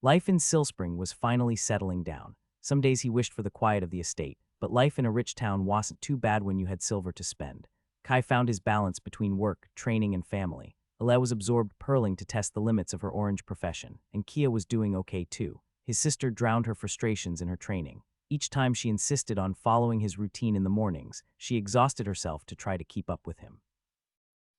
Life in Silspring was finally settling down. Some days he wished for the quiet of the estate, but life in a rich town wasn't too bad when you had silver to spend. Kai found his balance between work, training, and family. Ale was absorbed purling to test the limits of her orange profession, and Kia was doing okay too. His sister drowned her frustrations in her training. Each time she insisted on following his routine in the mornings, she exhausted herself to try to keep up with him.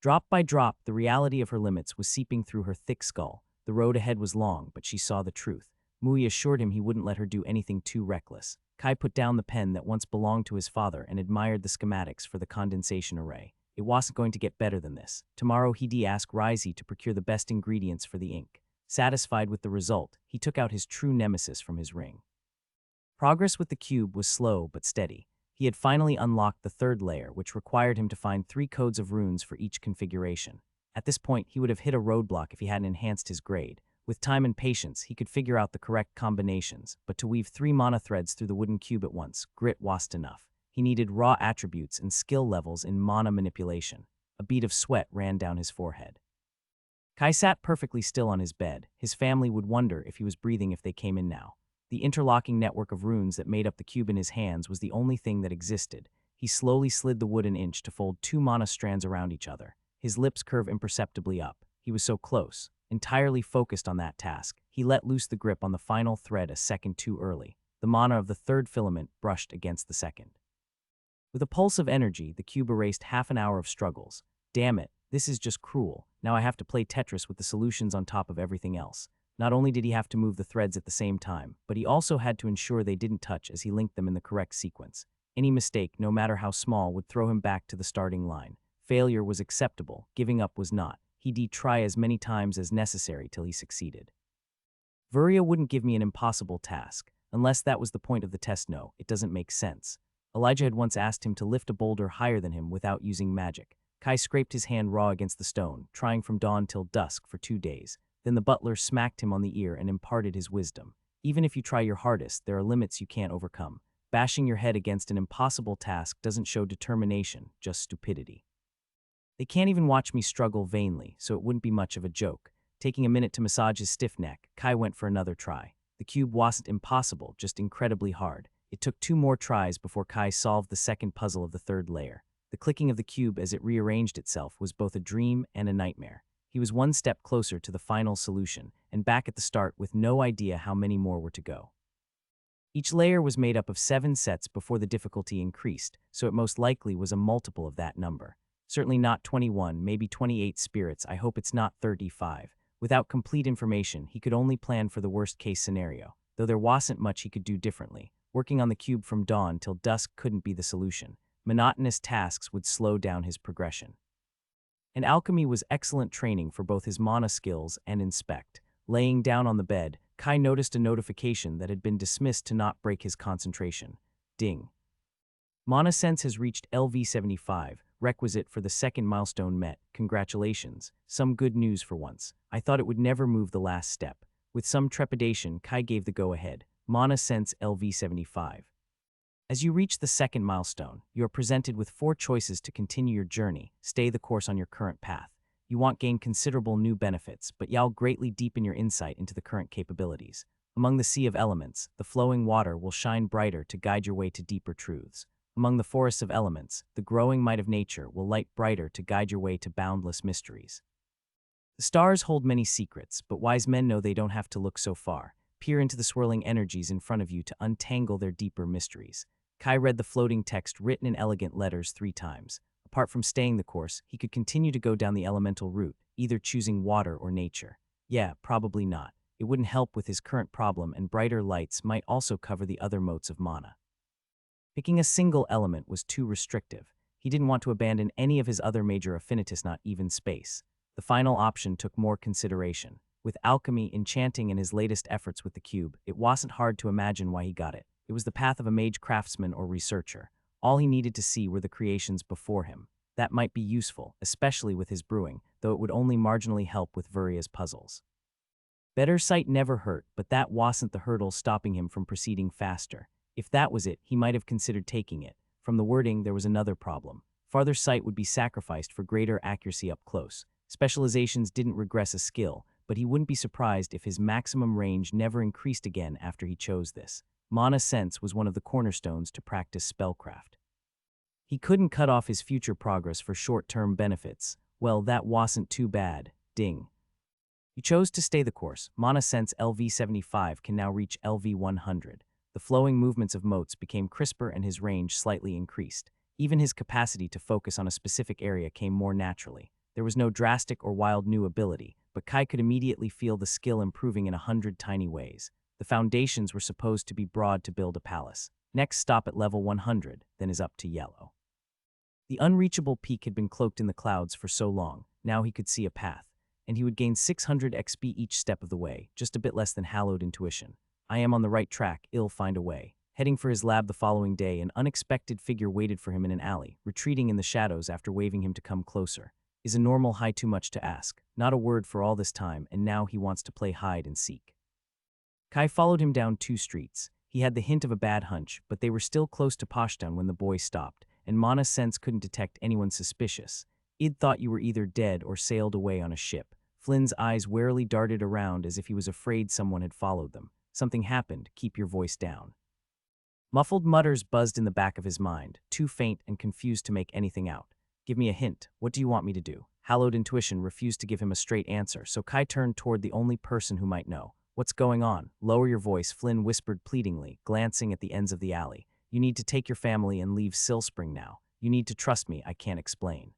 Drop by drop, the reality of her limits was seeping through her thick skull. The road ahead was long, but she saw the truth. Mui assured him he wouldn't let her do anything too reckless. Kai put down the pen that once belonged to his father and admired the schematics for the condensation array. It wasn't going to get better than this. Tomorrow he'd ask Risey to procure the best ingredients for the ink. Satisfied with the result, he took out his true nemesis from his ring. Progress with the cube was slow but steady. He had finally unlocked the 3rd layer, which required him to find 3 codes of runes for each configuration. At this point, he would have hit a roadblock if he hadn't enhanced his grade. With time and patience, he could figure out the correct combinations, but to weave 3 mana threads through the wooden cube at once, grit wasn't enough. He needed raw attributes and skill levels in mana manipulation. A bead of sweat ran down his forehead. Kai sat perfectly still on his bed. His family would wonder if he was breathing if they came in now. The interlocking network of runes that made up the cube in his hands was the only thing that existed. He slowly slid the wood an inch to fold 2 mana strands around each other. His lips curved imperceptibly up. He was so close. Entirely focused on that task, he let loose the grip on the final thread a second too early. The mana of the 3rd filament brushed against the 2nd. With a pulse of energy, the cube erased half an hour of struggles. Damn it, this is just cruel. Now I have to play Tetris with the solutions on top of everything else. Not only did he have to move the threads at the same time, but he also had to ensure they didn't touch as he linked them in the correct sequence. Any mistake, no matter how small, would throw him back to the starting line. Failure was acceptable, giving up was not. He'd try as many times as necessary till he succeeded. Vuria wouldn't give me an impossible task. Unless that was the point of the test, no, it doesn't make sense. Elijah had once asked him to lift a boulder higher than him without using magic. Kai scraped his hand raw against the stone, trying from dawn till dusk for 2 days. Then the butler smacked him on the ear and imparted his wisdom. Even if you try your hardest, there are limits you can't overcome. Bashing your head against an impossible task doesn't show determination, just stupidity. They can't even watch me struggle vainly, so it wouldn't be much of a joke. Taking a minute to massage his stiff neck, Kai went for another try. The cube wasn't impossible, just incredibly hard. It took 2 more tries before Kai solved the 2nd puzzle of the 3rd layer. The clicking of the cube as it rearranged itself was both a dream and a nightmare. He was 1 step closer to the final solution, and back at the start with no idea how many more were to go. Each layer was made up of 7 sets before the difficulty increased, so it most likely was a multiple of that number. Certainly not 21, maybe 28 spirits. I hope it's not 35. Without complete information, he could only plan for the worst-case scenario, though there wasn't much he could do differently. Working on the cube from dawn till dusk couldn't be the solution. Monotonous tasks would slow down his progression. And alchemy was excellent training for both his mana skills and inspect. Laying down on the bed, Kai noticed a notification that had been dismissed to not break his concentration. Ding. Mana Sense has reached LV75, requisite for the 2nd milestone met. Congratulations. Some good news for once. I thought it would never move the last step. With some trepidation, Kai gave the go-ahead. Mana Sense LV75. As you reach the 2nd milestone, you are presented with 4 choices to continue your journey. Stay the course on your current path. You won't gain considerable new benefits, but you'll greatly deepen your insight into the current capabilities. Among the sea of elements, the flowing water will shine brighter to guide your way to deeper truths. Among the forests of elements, the growing might of nature will light brighter to guide your way to boundless mysteries. The stars hold many secrets, but wise men know they don't have to look so far. Peer into the swirling energies in front of you to untangle their deeper mysteries. Kai read the floating text written in elegant letters 3 times. Apart from staying the course, he could continue to go down the elemental route, either choosing water or nature. Yeah, probably not. It wouldn't help with his current problem, and brighter lights might also cover the other motes of mana. Picking a single element was too restrictive. He didn't want to abandon any of his other major affinities, not even space. The final option took more consideration. With alchemy, enchanting, and his latest efforts with the cube, it wasn't hard to imagine why he got it. It was the path of a mage craftsman or researcher. All he needed to see were the creations before him. That might be useful, especially with his brewing, though it would only marginally help with Vuria's puzzles. Better sight never hurt, but that wasn't the hurdle stopping him from proceeding faster. If that was it, he might have considered taking it. From the wording, there was another problem. Farther sight would be sacrificed for greater accuracy up close. Specializations didn't regress a skill, but he wouldn't be surprised if his maximum range never increased again after he chose this. Mana Sense was one of the cornerstones to practice spellcraft. He couldn't cut off his future progress for short-term benefits. Well, that wasn't too bad. Ding. You chose to stay the course. Mana Sense LV75 can now reach LV100. The flowing movements of motes became crisper and his range slightly increased. Even his capacity to focus on a specific area came more naturally. There was no drastic or wild new ability, but Kai could immediately feel the skill improving in 100 tiny ways. The foundations were supposed to be broad to build a palace. Next stop at level 100, then is up to yellow. The unreachable peak had been cloaked in the clouds for so long, now he could see a path, and he would gain 600 XP each step of the way, just a bit less than hallowed intuition. I am on the right track, I'll find a way. Heading for his lab the following day, an unexpected figure waited for him in an alley, retreating in the shadows after waving him to come closer. Is a normal high too much to ask? Not a word for all this time, and now he wants to play hide and seek. Kai followed him down 2 streets. He had the hint of a bad hunch, but they were still close to Poshtown when the boy stopped, and Mana Sense couldn't detect anyone suspicious. Id thought you were either dead or sailed away on a ship. Flynn's eyes warily darted around as if he was afraid someone had followed them. Something happened, keep your voice down. Muffled mutters buzzed in the back of his mind, too faint and confused to make anything out. Give me a hint, what do you want me to do? Hallowed intuition refused to give him a straight answer, so Kai turned toward the only person who might know. What's going on? Lower your voice, Flynn whispered pleadingly, glancing at the ends of the alley. You need to take your family and leave Silspring now. You need to trust me, I can't explain.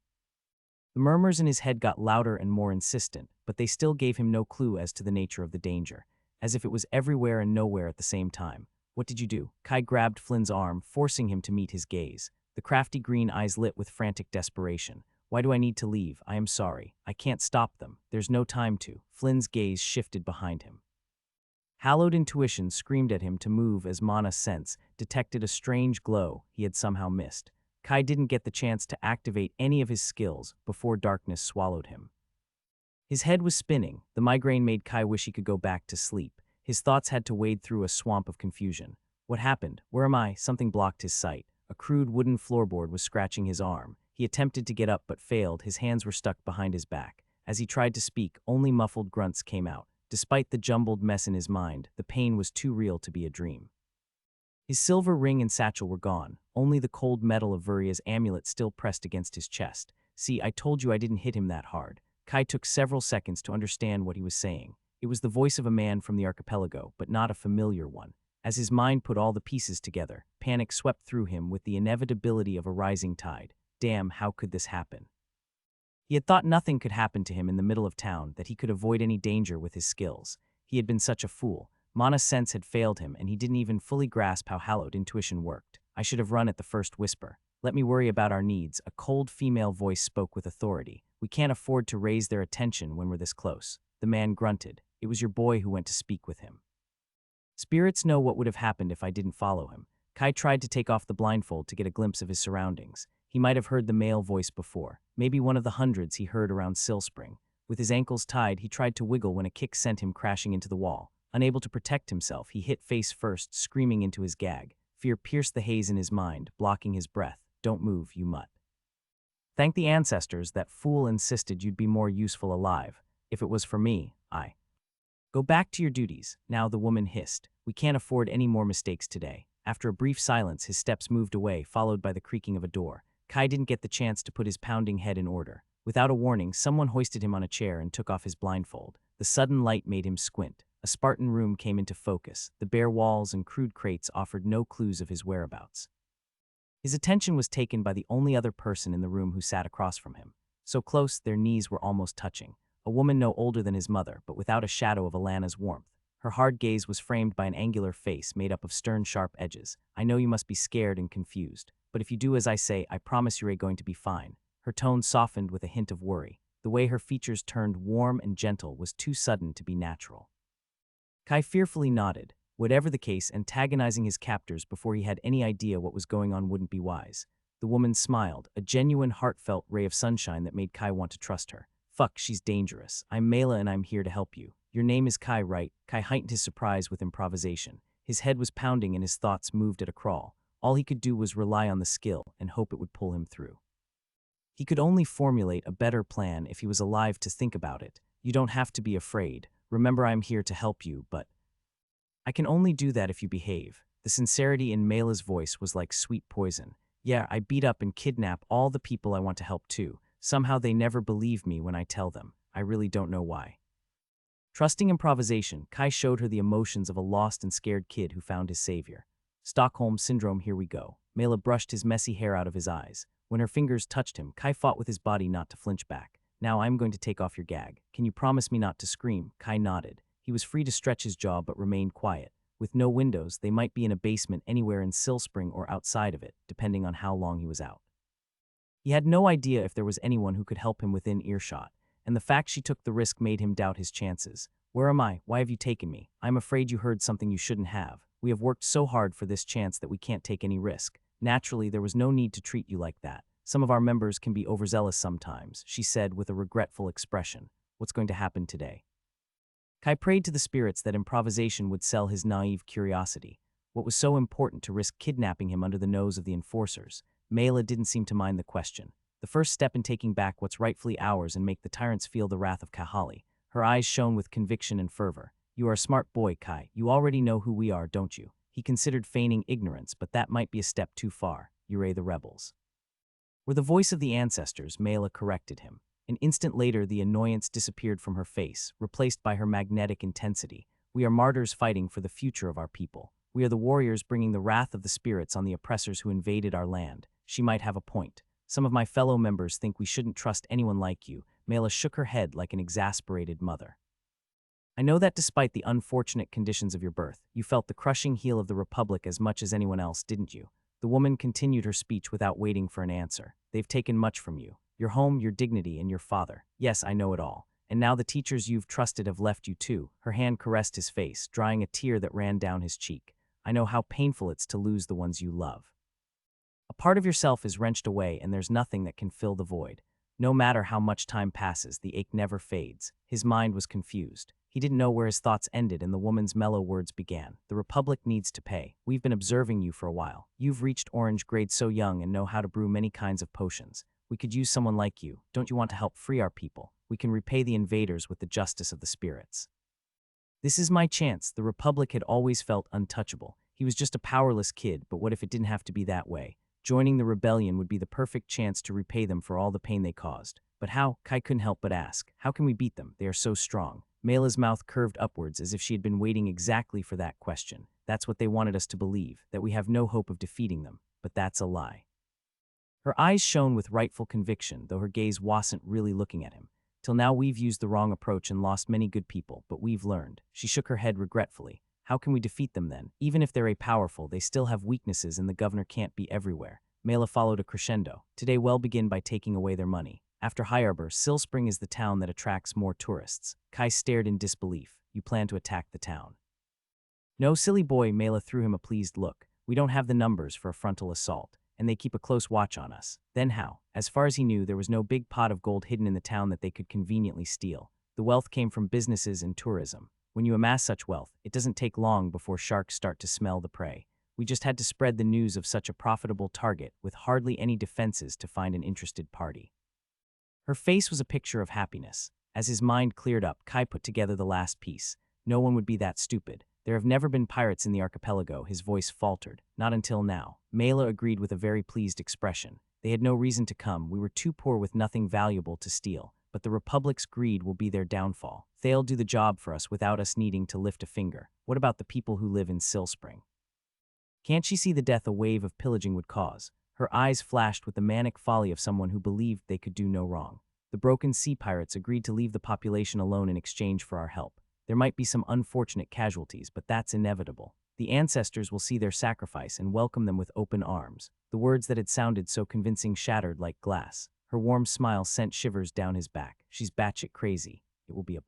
The murmurs in his head got louder and more insistent, but they still gave him no clue as to the nature of the danger, as if it was everywhere and nowhere at the same time. What did you do? Kai grabbed Flynn's arm, forcing him to meet his gaze. The crafty green eyes lit with frantic desperation. Why do I need to leave? I am sorry. I can't stop them. There's no time to. Flynn's gaze shifted behind him. Hallowed intuition screamed at him to move as Mana Sense detected a strange glow he had somehow missed. Kai didn't get the chance to activate any of his skills before darkness swallowed him. His head was spinning. The migraine made Kai wish he could go back to sleep. His thoughts had to wade through a swamp of confusion. What happened? Where am I? Something blocked his sight. A crude wooden floorboard was scratching his arm. He attempted to get up but failed. His hands were stuck behind his back. As he tried to speak, only muffled grunts came out. Despite the jumbled mess in his mind, the pain was too real to be a dream. His silver ring and satchel were gone. Only the cold metal of Vuria's amulet still pressed against his chest. See, I told you I didn't hit him that hard. Kai took several seconds to understand what he was saying. It was the voice of a man from the archipelago, but not a familiar one. As his mind put all the pieces together, panic swept through him with the inevitability of a rising tide. Damn, how could this happen? He had thought nothing could happen to him in the middle of town, that he could avoid any danger with his skills. He had been such a fool. Mana Sense had failed him, and he didn't even fully grasp how hallowed intuition worked. I should have run at the first whisper. Let me worry about our needs, a cold female voice spoke with authority. We can't afford to raise their attention when we're this close. The man grunted. It was your boy who went to speak with him. Spirits know what would have happened if I didn't follow him. Kai tried to take off the blindfold to get a glimpse of his surroundings. He might have heard the male voice before, maybe one of the hundreds he heard around Silspring. With his ankles tied, he tried to wiggle when a kick sent him crashing into the wall. Unable to protect himself, he hit face first, screaming into his gag. Fear pierced the haze in his mind, blocking his breath. Don't move, you mutt. Thank the ancestors, that fool insisted you'd be more useful alive. If it was for me, I. Go back to your duties. Now the woman hissed. We can't afford any more mistakes today. After a brief silence, his steps moved away, followed by the creaking of a door. Kai didn't get the chance to put his pounding head in order. Without a warning, someone hoisted him on a chair and took off his blindfold. The sudden light made him squint. A Spartan room came into focus. The bare walls and crude crates offered no clues of his whereabouts. His attention was taken by the only other person in the room who sat across from him. So close, their knees were almost touching. A woman no older than his mother, but without a shadow of Alana's warmth. Her hard gaze was framed by an angular face made up of stern, sharp edges. I know you must be scared and confused, but if you do as I say, I promise you're going to be fine. Her tone softened with a hint of worry. The way her features turned warm and gentle was too sudden to be natural. Kai fearfully nodded. Whatever the case, antagonizing his captors before he had any idea what was going on wouldn't be wise. The woman smiled, a genuine, heartfelt ray of sunshine that made Kai want to trust her. Fuck, she's dangerous. I'm Mela and I'm here to help you. Your name is Kai, right? Kai heightened his surprise with improvisation. His head was pounding and his thoughts moved at a crawl. All he could do was rely on the skill and hope it would pull him through. He could only formulate a better plan if he was alive to think about it. You don't have to be afraid. Remember, I'm here to help you, but I can only do that if you behave. The sincerity in Mela's voice was like sweet poison. Yeah, I beat up and kidnap all the people I want to help too. Somehow they never believe me when I tell them. I really don't know why. Trusting improvisation, Kai showed her the emotions of a lost and scared kid who found his savior. Stockholm Syndrome, here we go. Mela brushed his messy hair out of his eyes. When her fingers touched him, Kai fought with his body not to flinch back. Now I'm going to take off your gag. Can you promise me not to scream? Kai nodded. He was free to stretch his jaw but remained quiet. With no windows, they might be in a basement anywhere in Sill Spring or outside of it, depending on how long he was out. He had no idea if there was anyone who could help him within earshot, and the fact she took the risk made him doubt his chances. Where am I? Why have you taken me? I'm afraid you heard something you shouldn't have. We have worked so hard for this chance that we can't take any risk. Naturally, there was no need to treat you like that. Some of our members can be overzealous sometimes, she said with a regretful expression. What's going to happen today? Kai prayed to the spirits that improvisation would sell his naive curiosity. What was so important to risk kidnapping him under the nose of the enforcers? Mela didn't seem to mind the question. The first step in taking back what's rightfully ours and make the tyrants feel the wrath of Kahali. Her eyes shone with conviction and fervor. You are a smart boy, Kai. You already know who we are, don't you? He considered feigning ignorance, but that might be a step too far. You're the rebels. We're the voice of the ancestors, Mela corrected him. An instant later, the annoyance disappeared from her face, replaced by her magnetic intensity. We are martyrs fighting for the future of our people. We are the warriors bringing the wrath of the spirits on the oppressors who invaded our land. She might have a point. Some of my fellow members think we shouldn't trust anyone like you. Mela shook her head like an exasperated mother. I know that despite the unfortunate conditions of your birth, you felt the crushing heel of the Republic as much as anyone else, didn't you? The woman continued her speech without waiting for an answer. They've taken much from you. Your home, your dignity, and your father. Yes, I know it all. And now the teachers you've trusted have left you too. Her hand caressed his face, drying a tear that ran down his cheek. I know how painful it's to lose the ones you love. A part of yourself is wrenched away and there's nothing that can fill the void. No matter how much time passes, the ache never fades. His mind was confused. He didn't know where his thoughts ended and the woman's mellow words began. The Republic needs to pay. We've been observing you for a while. You've reached orange grade so young and know how to brew many kinds of potions. We could use someone like you. Don't you want to help free our people? We can repay the invaders with the justice of the spirits. This is my chance. The Republic had always felt untouchable. He was just a powerless kid, but what if it didn't have to be that way? Joining the rebellion would be the perfect chance to repay them for all the pain they caused. But how? Kai couldn't help but ask. How can we beat them? They are so strong. Mela's mouth curved upwards as if she had been waiting exactly for that question. That's what they wanted us to believe, that we have no hope of defeating them. But that's a lie. Her eyes shone with rightful conviction, though her gaze wasn't really looking at him. Till now we've used the wrong approach and lost many good people, but we've learned. She shook her head regretfully. How can we defeat them then? Even if they're powerful, they still have weaknesses and the governor can't be everywhere. Mela followed a crescendo. Today we'll begin by taking away their money. After High Arbor, Sill Spring is the town that attracts more tourists. Kai stared in disbelief. You plan to attack the town? No, silly boy, Mela threw him a pleased look. We don't have the numbers for a frontal assault, and they keep a close watch on us. Then how? As far as he knew, there was no big pot of gold hidden in the town that they could conveniently steal. The wealth came from businesses and tourism. When you amass such wealth, it doesn't take long before sharks start to smell the prey. We just had to spread the news of such a profitable target with hardly any defenses to find an interested party. Her face was a picture of happiness. As his mind cleared up, Kai put together the last piece. No one would be that stupid. There have never been pirates in the archipelago, his voice faltered. Not until now. Mela agreed with a very pleased expression. They had no reason to come. We were too poor with nothing valuable to steal. But the Republic's greed will be their downfall. They'll do the job for us without us needing to lift a finger. What about the people who live in Sill Spring? Can't she see the death a wave of pillaging would cause? Her eyes flashed with the manic folly of someone who believed they could do no wrong. The broken sea pirates agreed to leave the population alone in exchange for our help. There might be some unfortunate casualties, but that's inevitable. The ancestors will see their sacrifice and welcome them with open arms. The words that had sounded so convincing shattered like glass. Her warm smile sent shivers down his back. She's batshit crazy. It will be a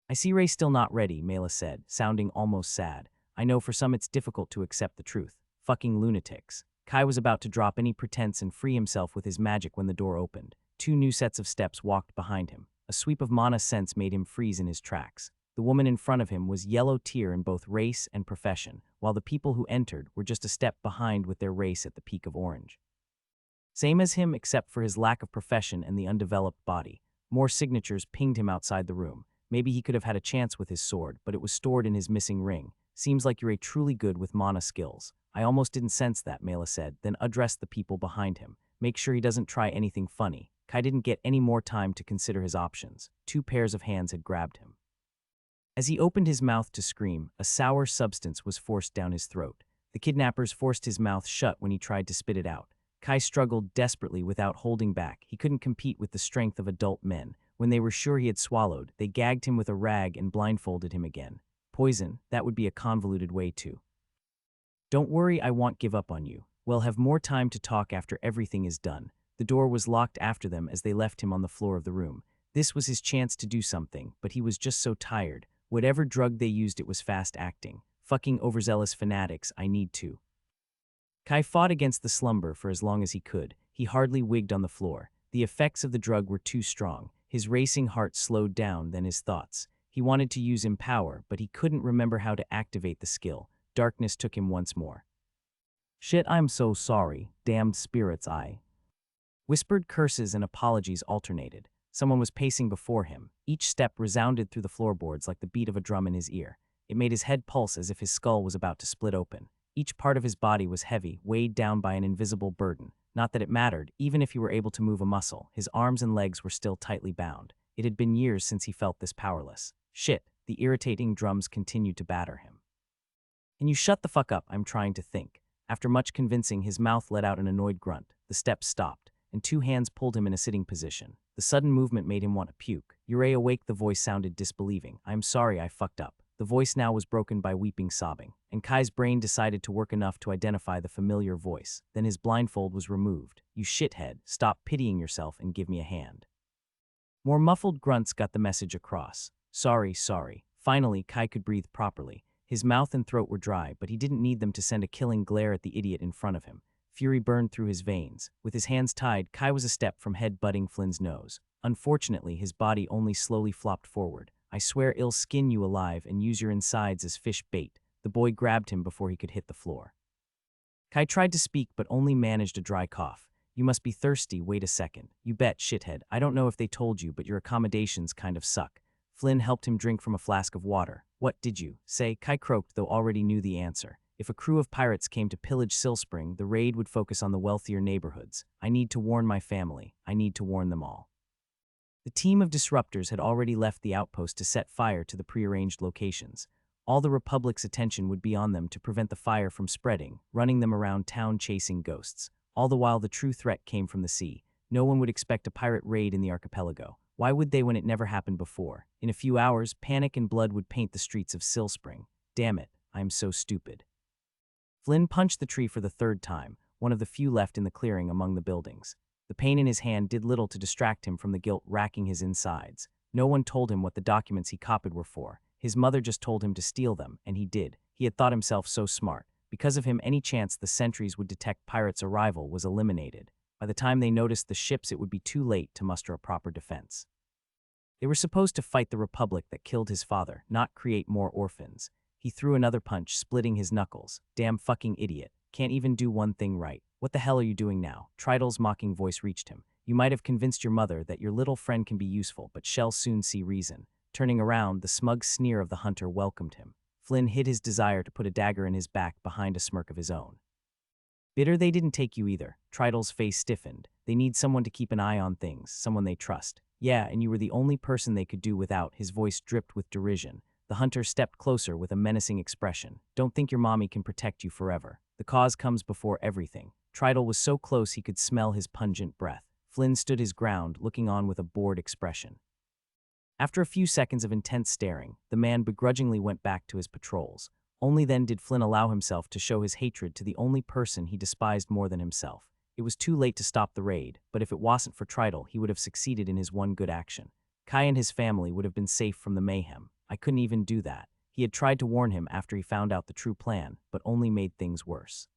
I see Ray's still not ready, Mela said, sounding almost sad. I know for some it's difficult to accept the truth. Fucking lunatics. Kai was about to drop any pretense and free himself with his magic when the door opened. Two new sets of steps walked behind him. A sweep of mana sense made him freeze in his tracks. The woman in front of him was yellow tier in both race and profession, while the people who entered were just a step behind with their race at the peak of orange. Same as him except for his lack of profession and the undeveloped body. More signatures pinged him outside the room. Maybe he could have had a chance with his sword, but it was stored in his missing ring. Seems like you're truly good with mana skills. I almost didn't sense that, Mela said, then addressed the people behind him. Make sure he doesn't try anything funny. Kai didn't get any more time to consider his options. Two pairs of hands had grabbed him. As he opened his mouth to scream, a sour substance was forced down his throat. The kidnappers forced his mouth shut when he tried to spit it out. Kai struggled desperately without holding back. He couldn't compete with the strength of adult men. When they were sure he had swallowed, they gagged him with a rag and blindfolded him again. Poison, that would be a convoluted way to. Don't worry, I won't give up on you. We'll have more time to talk after everything is done. The door was locked after them as they left him on the floor of the room. This was his chance to do something, but he was just so tired. Whatever drug they used, it was fast acting. Fucking overzealous fanatics, I need to. Kai fought against the slumber for as long as he could. He hardly wigged on the floor. The effects of the drug were too strong. His racing heart slowed down, then his thoughts. He wanted to use Empower, but he couldn't remember how to activate the skill. Darkness took him once more. Shit, I'm so sorry. Damned spirits, I. Whispered curses and apologies alternated. Someone was pacing before him. Each step resounded through the floorboards like the beat of a drum in his ear. It made his head pulse as if his skull was about to split open. Each part of his body was heavy, weighed down by an invisible burden. Not that it mattered, even if he were able to move a muscle, his arms and legs were still tightly bound. It had been years since he felt this powerless. Shit, the irritating drums continued to batter him. Can you shut the fuck up? I'm trying to think. After much convincing, his mouth let out an annoyed grunt. The steps stopped, and two hands pulled him in a sitting position. The sudden movement made him want to puke. Yurei awake, the voice sounded disbelieving. I'm sorry, I fucked up. The voice now was broken by weeping sobbing, and Kai's brain decided to work enough to identify the familiar voice. Then his blindfold was removed. You shithead, stop pitying yourself and give me a hand. More muffled grunts got the message across. Sorry, sorry. Finally, Kai could breathe properly. His mouth and throat were dry, but he didn't need them to send a killing glare at the idiot in front of him. Fury burned through his veins. With his hands tied, Kai was a step from head-butting Flynn's nose. Unfortunately, his body only slowly flopped forward. I swear I'll skin you alive and use your insides as fish bait. The boy grabbed him before he could hit the floor. Kai tried to speak but only managed a dry cough. You must be thirsty, wait a second. You bet, shithead. I don't know if they told you, but your accommodations kind of suck. Flynn helped him drink from a flask of water. What did you say? Kai croaked, though already knew the answer. If a crew of pirates came to pillage Silspring, the raid would focus on the wealthier neighborhoods. I need to warn my family. I need to warn them all. The team of disruptors had already left the outpost to set fire to the prearranged locations. All the Republic's attention would be on them to prevent the fire from spreading, running them around town chasing ghosts. All the while the true threat came from the sea. No one would expect a pirate raid in the archipelago. Why would they when it never happened before? In a few hours, panic and blood would paint the streets of Silspring. Damn it, I'm so stupid. Flynn punched the tree for the third time, one of the few left in the clearing among the buildings. The pain in his hand did little to distract him from the guilt racking his insides. No one told him what the documents he copied were for. His mother just told him to steal them, and he did. He had thought himself so smart. Because of him, any chance the sentries would detect pirates' arrival was eliminated. By the time they noticed the ships, it would be too late to muster a proper defense. They were supposed to fight the Republic that killed his father, not create more orphans. He threw another punch, splitting his knuckles. Damn fucking idiot. Can't even do one thing right. What the hell are you doing now? Tridel's mocking voice reached him. You might have convinced your mother that your little friend can be useful, but she'll soon see reason. Turning around, the smug sneer of the hunter welcomed him. Flynn hid his desire to put a dagger in his back behind a smirk of his own. Bitter they didn't take you either. Tridel's face stiffened. They need someone to keep an eye on things, someone they trust. Yeah, and you were the only person they could do without. His voice dripped with derision. The hunter stepped closer with a menacing expression. Don't think your mommy can protect you forever. The cause comes before everything. Tridel was so close he could smell his pungent breath. Flynn stood his ground, looking on with a bored expression. After a few seconds of intense staring, the man begrudgingly went back to his patrols. Only then did Flynn allow himself to show his hatred to the only person he despised more than himself. It was too late to stop the raid, but if it wasn't for Tridle, he would have succeeded in his one good action. Kai and his family would have been safe from the mayhem. I couldn't even do that. He had tried to warn him after he found out the true plan, but only made things worse.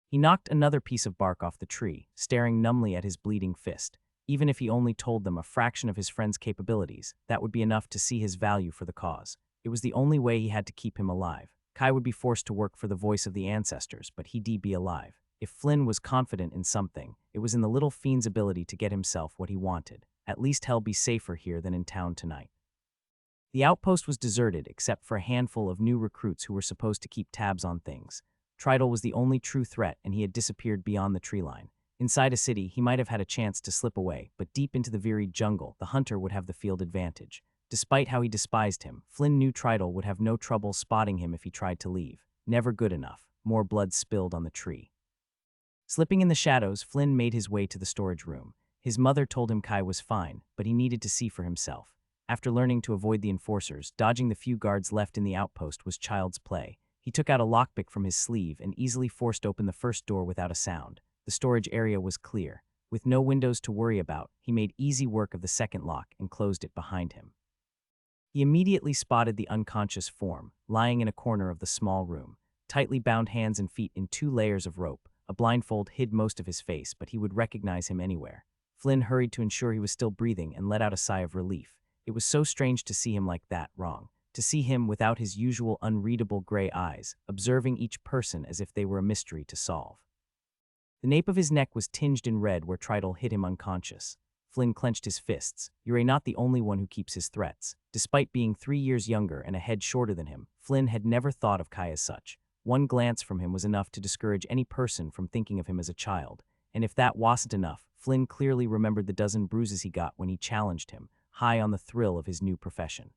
He knocked another piece of bark off the tree, staring numbly at his bleeding fist. Even if he only told them a fraction of his friend's capabilities, that would be enough to see his value for the cause. It was the only way he had to keep him alive. Kai would be forced to work for the voice of the ancestors, but he'd be alive. If Flynn was confident in something, it was in the little fiend's ability to get himself what he wanted. At least hell be safer here than in town tonight. The outpost was deserted except for a handful of new recruits who were supposed to keep tabs on things. Tridle was the only true threat, and he had disappeared beyond the tree line. Inside a city, he might have had a chance to slip away, but deep into the varied jungle, the hunter would have the field advantage. Despite how he despised him, Flynn knew Tridle would have no trouble spotting him if he tried to leave. Never good enough. More blood spilled on the tree. Slipping in the shadows, Flynn made his way to the storage room. His mother told him Kai was fine, but he needed to see for himself. After learning to avoid the enforcers, dodging the few guards left in the outpost was child's play. He took out a lockpick from his sleeve and easily forced open the first door without a sound. The storage area was clear. With no windows to worry about, he made easy work of the second lock and closed it behind him. He immediately spotted the unconscious form, lying in a corner of the small room. Tightly bound hands and feet in 2 layers of rope. A blindfold hid most of his face, but he would recognize him anywhere. Flynn hurried to ensure he was still breathing and let out a sigh of relief. It was so strange to see him like that, wrong. To see him without his usual unreadable gray eyes, observing each person as if they were a mystery to solve. The nape of his neck was tinged in red where Tridle hit him unconscious. Flynn clenched his fists. You're not the only one who keeps his threats. Despite being 3 years younger and a head shorter than him, Flynn had never thought of Kai as such. One glance from him was enough to discourage any person from thinking of him as a child. And if that wasn't enough, Flynn clearly remembered the dozen bruises he got when he challenged him, high on the thrill of his new profession.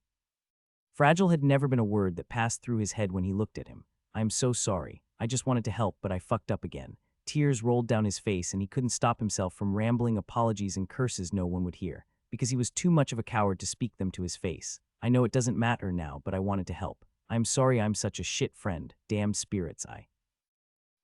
Fragile had never been a word that passed through his head when he looked at him. I'm so sorry. I just wanted to help, but I fucked up again. Tears rolled down his face and he couldn't stop himself from rambling apologies and curses no one would hear, because he was too much of a coward to speak them to his face. I know it doesn't matter now, but I wanted to help. I'm sorry I'm such a shit friend. Damn spirits,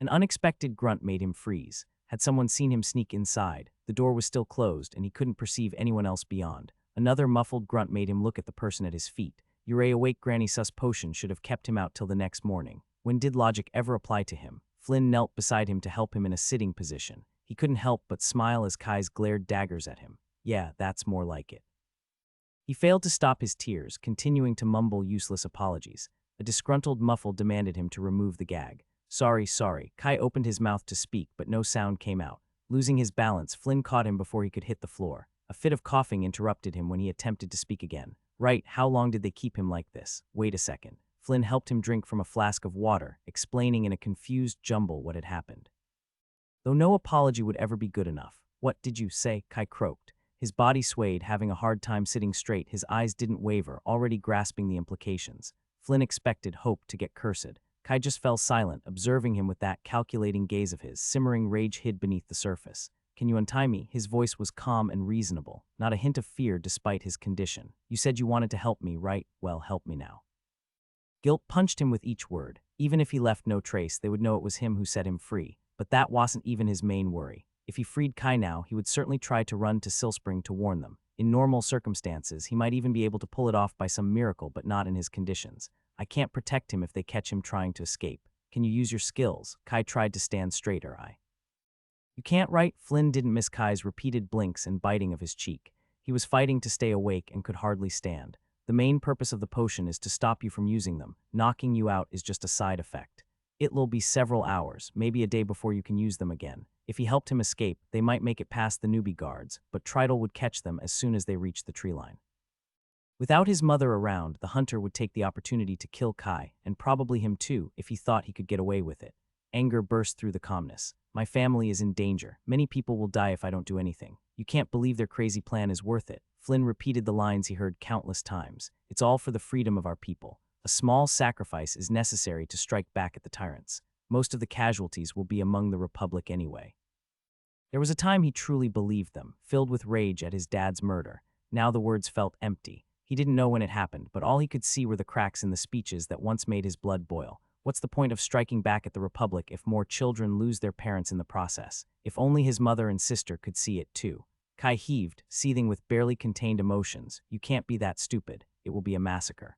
An unexpected grunt made him freeze. Had someone seen him sneak inside? The door was still closed and he couldn't perceive anyone else beyond. Another muffled grunt made him look at the person at his feet. Your awake granny sus potion should have kept him out till the next morning. When did logic ever apply to him? Flynn knelt beside him to help him in a sitting position. He couldn't help but smile as Kai's glared daggers at him. Yeah, that's more like it. He failed to stop his tears, continuing to mumble useless apologies. A disgruntled muffle demanded him to remove the gag. Sorry. Kai opened his mouth to speak, but no sound came out. Losing his balance, Flynn caught him before he could hit the floor. A fit of coughing interrupted him when he attempted to speak again. Right, how long did they keep him like this? Wait a second. Flynn helped him drink from a flask of water, explaining in a confused jumble what had happened. Though no apology would ever be good enough. What did you say? Kai croaked. His body swayed, having a hard time sitting straight. His eyes didn't waver, already grasping the implications. Flynn expected hope to get cursed. Kai just fell silent, observing him with that calculating gaze of his. Simmering rage hid beneath the surface. Can you untie me? His voice was calm and reasonable, not a hint of fear despite his condition. You said you wanted to help me, right? Well, help me now. Guilt punched him with each word. Even if he left no trace, they would know it was him who set him free. But that wasn't even his main worry. If he freed Kai now, he would certainly try to run to Silspring to warn them. In normal circumstances, he might even be able to pull it off by some miracle, but not in his conditions. I can't protect him if they catch him trying to escape. Can you use your skills? Kai tried to stand straighter. You can't, right? Flynn didn't miss Kai's repeated blinks and biting of his cheek. He was fighting to stay awake and could hardly stand. The main purpose of the potion is to stop you from using them. Knocking you out is just a side effect. It'll be several hours, maybe a day before you can use them again. If he helped him escape, they might make it past the newbie guards, but Tridle would catch them as soon as they reached the tree line. Without his mother around, the hunter would take the opportunity to kill Kai, and probably him too, if he thought he could get away with it. Anger burst through the calmness. My family is in danger. Many people will die if I don't do anything. You can't believe their crazy plan is worth it. Flynn repeated the lines he heard countless times. It's all for the freedom of our people. A small sacrifice is necessary to strike back at the tyrants. Most of the casualties will be among the Republic anyway. There was a time he truly believed them, filled with rage at his dad's murder. Now the words felt empty. He didn't know when it happened, but all he could see were the cracks in the speeches that once made his blood boil. What's the point of striking back at the Republic if more children lose their parents in the process? If only his mother and sister could see it too. Kai heaved, seething with barely contained emotions. You can't be that stupid. It will be a massacre.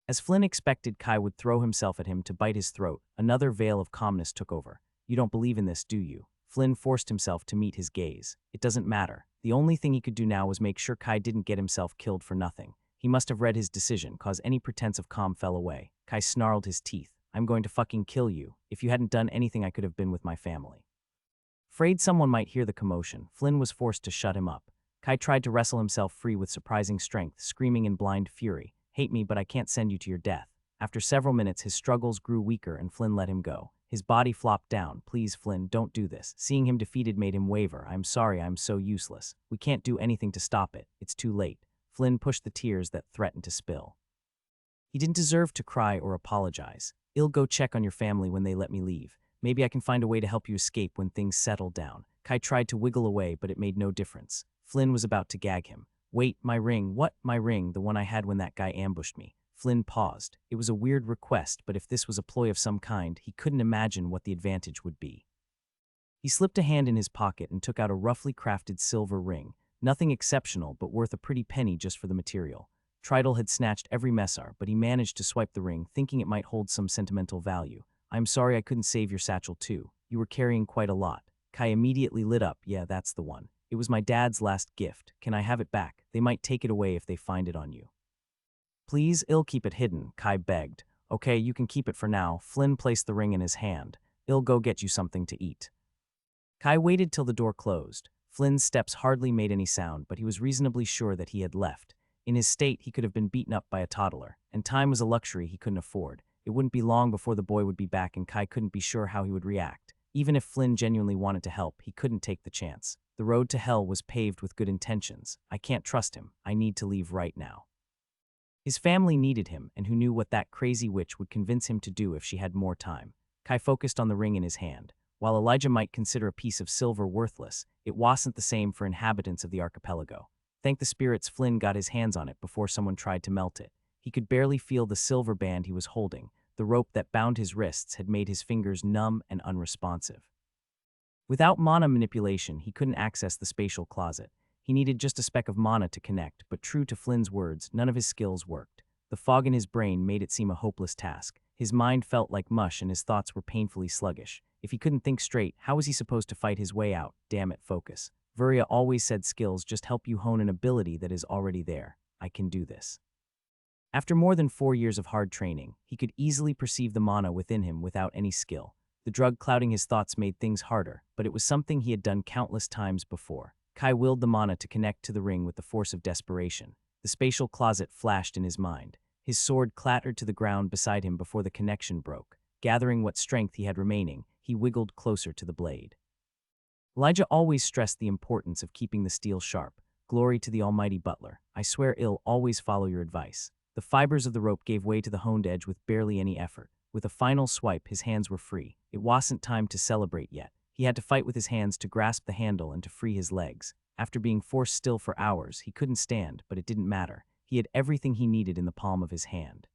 As Flynn expected Kai would throw himself at him to bite his throat, another veil of calmness took over. You don't believe in this, do you? Flynn forced himself to meet his gaze. It doesn't matter. The only thing he could do now was make sure Kai didn't get himself killed for nothing. He must have read his decision, cause any pretense of calm fell away. Kai snarled his teeth. I'm going to fucking kill you. If you hadn't done anything, I could have been with my family. Afraid someone might hear the commotion, Flynn was forced to shut him up. Kai tried to wrestle himself free with surprising strength, screaming in blind fury. Hate me, but I can't send you to your death. After several minutes, his struggles grew weaker and Flynn let him go. His body flopped down. Please, Flynn, don't do this. Seeing him defeated made him waver. I'm sorry, I'm so useless. We can't do anything to stop it. It's too late. Flynn pushed the tears that threatened to spill. He didn't deserve to cry or apologize. I'll go check on your family when they let me leave. Maybe I can find a way to help you escape when things settle down. Kai tried to wiggle away, but it made no difference. Flynn was about to gag him. Wait, my ring. What? My ring, the one I had when that guy ambushed me. Flynn paused. It was a weird request, but if this was a ploy of some kind, he couldn't imagine what the advantage would be. He slipped a hand in his pocket and took out a roughly crafted silver ring. Nothing exceptional, but worth a pretty penny just for the material. Tridel had snatched every messar, but he managed to swipe the ring, thinking it might hold some sentimental value. I'm sorry I couldn't save your satchel too. You were carrying quite a lot. Kai immediately lit up. Yeah, that's the one. It was my dad's last gift. Can I have it back? They might take it away if they find it on you. Please, I'll keep it hidden, Kai begged. Okay, you can keep it for now. Flynn placed the ring in his hand. I'll go get you something to eat. Kai waited till the door closed. Flynn's steps hardly made any sound, but he was reasonably sure that he had left. In his state, he could have been beaten up by a toddler, and time was a luxury he couldn't afford. It wouldn't be long before the boy would be back, and Kai couldn't be sure how he would react. Even if Flynn genuinely wanted to help, he couldn't take the chance. The road to hell was paved with good intentions. I can't trust him. I need to leave right now. His family needed him, and who knew what that crazy witch would convince him to do if she had more time. Kai focused on the ring in his hand. While Elijah might consider a piece of silver worthless, it wasn't the same for inhabitants of the archipelago. Thank the spirits Flynn got his hands on it before someone tried to melt it. He could barely feel the silver band he was holding. The rope that bound his wrists had made his fingers numb and unresponsive. Without mana manipulation, he couldn't access the spatial closet. He needed just a speck of mana to connect, but true to Flynn's words, none of his skills worked. The fog in his brain made it seem a hopeless task. His mind felt like mush and his thoughts were painfully sluggish. If he couldn't think straight, how was he supposed to fight his way out? Damn it, focus. Vuria always said skills just help you hone an ability that is already there. I can do this. After more than 4 years of hard training, he could easily perceive the mana within him without any skill. The drug clouding his thoughts made things harder, but it was something he had done countless times before. Kai willed the mana to connect to the ring with the force of desperation. The spatial closet flashed in his mind. His sword clattered to the ground beside him before the connection broke. Gathering what strength he had remaining, he wiggled closer to the blade. Elijah always stressed the importance of keeping the steel sharp. Glory to the almighty butler. I swear I'll always follow your advice. The fibers of the rope gave way to the honed edge with barely any effort. With a final swipe, his hands were free. It wasn't time to celebrate yet. He had to fight with his hands to grasp the handle and to free his legs. After being forced still for hours, he couldn't stand, but it didn't matter. He had everything he needed in the palm of his hand.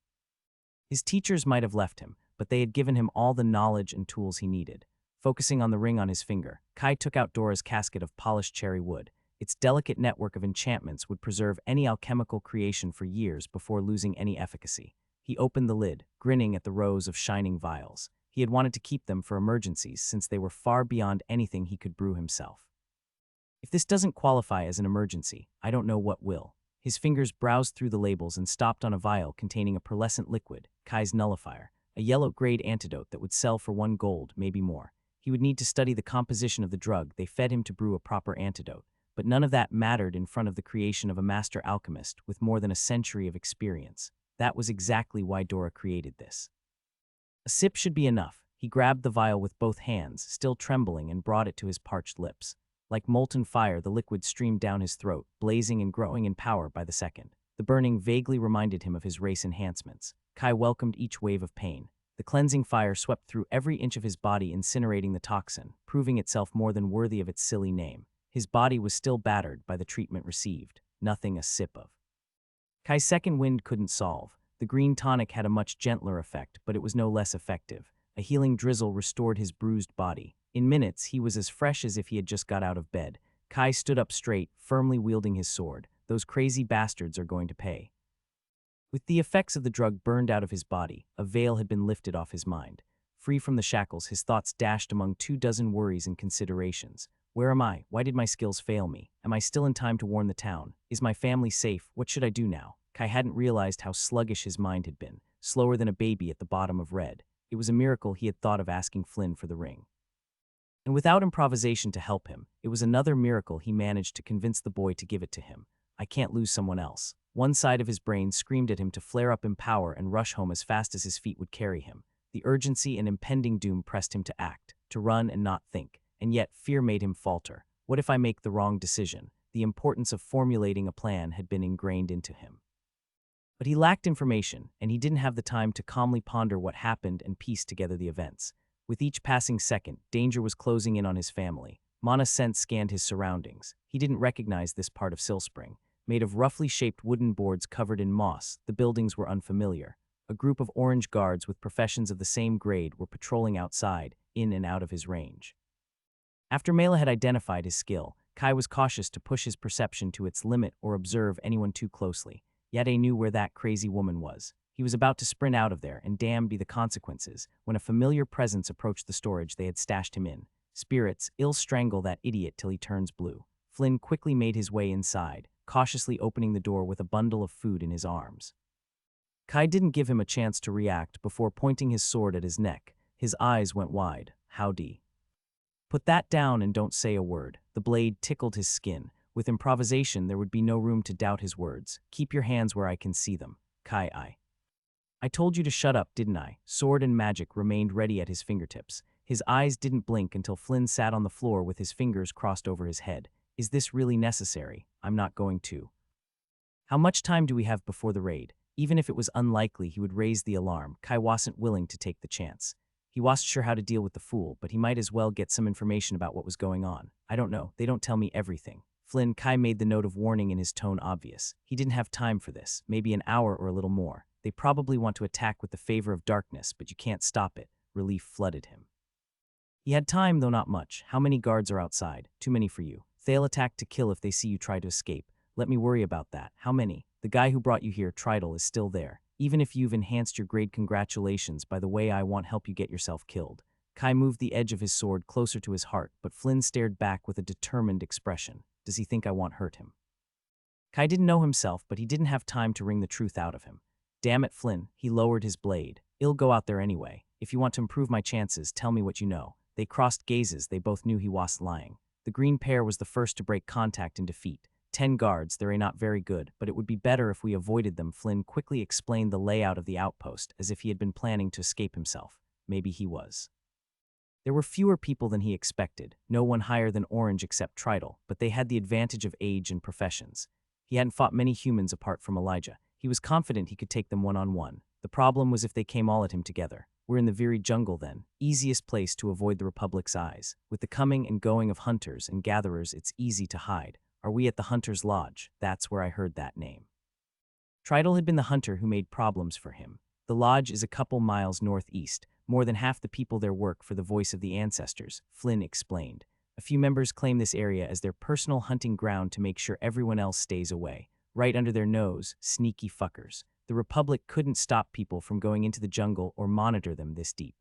His teachers might have left him, but they had given him all the knowledge and tools he needed. Focusing on the ring on his finger, Kai took out Dora's casket of polished cherry wood. Its delicate network of enchantments would preserve any alchemical creation for years before losing any efficacy. He opened the lid, grinning at the rows of shining vials. He had wanted to keep them for emergencies since they were far beyond anything he could brew himself. If this doesn't qualify as an emergency, I don't know what will. His fingers browsed through the labels and stopped on a vial containing a pearlescent liquid, Kai's nullifier, a yellow-grade antidote that would sell for 1 gold, maybe more. He would need to study the composition of the drug they fed him to brew a proper antidote, but none of that mattered in front of the creation of a master alchemist with more than a century of experience. That was exactly why Dora created this. A sip should be enough. He grabbed the vial with both hands, still trembling, and brought it to his parched lips. Like molten fire, the liquid streamed down his throat, blazing and growing in power by the second. The burning vaguely reminded him of his race enhancements. Kai welcomed each wave of pain. The cleansing fire swept through every inch of his body, incinerating the toxin, proving itself more than worthy of its silly name. His body was still battered by the treatment received. Nothing a sip of. Kai's second wind couldn't solve. The green tonic had a much gentler effect, but it was no less effective. A healing drizzle restored his bruised body. In minutes, he was as fresh as if he had just got out of bed. Kai stood up straight, firmly wielding his sword. Those crazy bastards are going to pay. With the effects of the drug burned out of his body, a veil had been lifted off his mind. Free from the shackles, his thoughts dashed among 24 worries and considerations. Where am I? Why did my skills fail me? Am I still in time to warn the town? Is my family safe? What should I do now? Kai hadn't realized how sluggish his mind had been, slower than a baby at the bottom of red. It was a miracle he had thought of asking Flynn for the ring. And without improvisation to help him, it was another miracle he managed to convince the boy to give it to him. I can't lose someone else. One side of his brain screamed at him to flare up in power and rush home as fast as his feet would carry him. The urgency and impending doom pressed him to act, to run and not think, and yet fear made him falter. What if I make the wrong decision? The importance of formulating a plan had been ingrained into him. But he lacked information, and he didn't have the time to calmly ponder what happened and piece together the events. With each passing second, danger was closing in on his family. Mana's sense scanned his surroundings. He didn't recognize this part of Silspring. Made of roughly shaped wooden boards covered in moss, the buildings were unfamiliar. A group of orange guards with professions of the same grade were patrolling outside, in and out of his range. After Mela had identified his skill, Kai was cautious to push his perception to its limit or observe anyone too closely. Yade knew where that crazy woman was. He was about to sprint out of there, and damned be the consequences, when a familiar presence approached the storage they had stashed him in. Spirits, ill strangle that idiot till he turns blue. Flynn quickly made his way inside, cautiously opening the door with a bundle of food in his arms. Kai didn't give him a chance to react before pointing his sword at his neck. His eyes went wide. Howdy. Put that down and don't say a word. The blade tickled his skin. With improvisation, there would be no room to doubt his words. Keep your hands where I can see them. Kai. I told you to shut up, didn't I? Sword and magic remained ready at his fingertips. His eyes didn't blink until Flynn sat on the floor with his fingers crossed over his head. Is this really necessary? I'm not going to. How much time do we have before the raid? Even if it was unlikely he would raise the alarm, Kai wasn't willing to take the chance. He wasn't sure how to deal with the fool, but he might as well get some information about what was going on. I don't know. They don't tell me everything. Flynn, Kai made the note of warning in his tone obvious. He didn't have time for this. Maybe an hour or a little more. They probably want to attack with the favor of darkness, but you can't stop it. Relief flooded him. He had time, though not much. How many guards are outside? Too many for you. They'll attack to kill if they see you try to escape. Let me worry about that. How many? The guy who brought you here, Tridal, is still there. Even if you've enhanced your grade, congratulations. By the way, I won't help you get yourself killed. Kai moved the edge of his sword closer to his heart, but Flynn stared back with a determined expression. Does he think I won't hurt him? Kai didn't know himself, but he didn't have time to wring the truth out of him. Damn it, Flynn. He lowered his blade. I'll go out there anyway. If you want to improve my chances, tell me what you know. They crossed gazes. They both knew he was lying. The green pair was the first to break contact in defeat. 10 guards, they're not very good, but it would be better if we avoided them. Flynn quickly explained the layout of the outpost, as if he had been planning to escape himself. Maybe he was. There were fewer people than he expected, no one higher than Orange except Tridal, but they had the advantage of age and professions. He hadn't fought many humans apart from Elijah. He was confident he could take them one-on-one. The problem was if they came all at him together. We're in the very jungle then, easiest place to avoid the Republic's eyes. With the coming and going of hunters and gatherers, it's easy to hide. Are we at the Hunter's Lodge? That's where I heard that name. Tridal had been the hunter who made problems for him. The lodge is a couple miles northeast. More than half the people there work for the voice of the ancestors, Flynn explained. A few members claim this area as their personal hunting ground to make sure everyone else stays away. Right under their nose, sneaky fuckers. The Republic couldn't stop people from going into the jungle or monitor them this deep.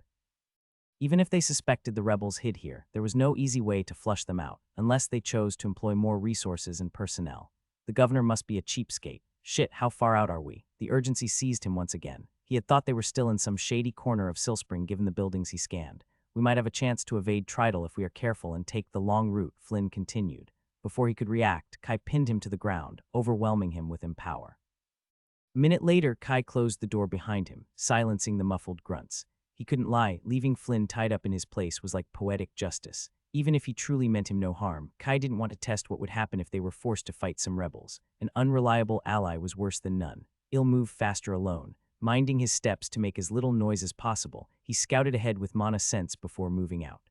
Even if they suspected the rebels hid here, there was no easy way to flush them out, unless they chose to employ more resources and personnel. The governor must be a cheapskate. Shit, how far out are we? The urgency seized him once again. He had thought they were still in some shady corner of Silspring given the buildings he scanned. We might have a chance to evade Tridal if we are careful and take the long route, Flynn continued. Before he could react, Kai pinned him to the ground, overwhelming him with empower. A minute later, Kai closed the door behind him, silencing the muffled grunts. He couldn't lie. Leaving Flynn tied up in his place was like poetic justice. Even if he truly meant him no harm, Kai didn't want to test what would happen if they were forced to fight some rebels. An unreliable ally was worse than none. He'll move faster alone. Minding his steps to make as little noise as possible, he scouted ahead with Mana sense before moving out.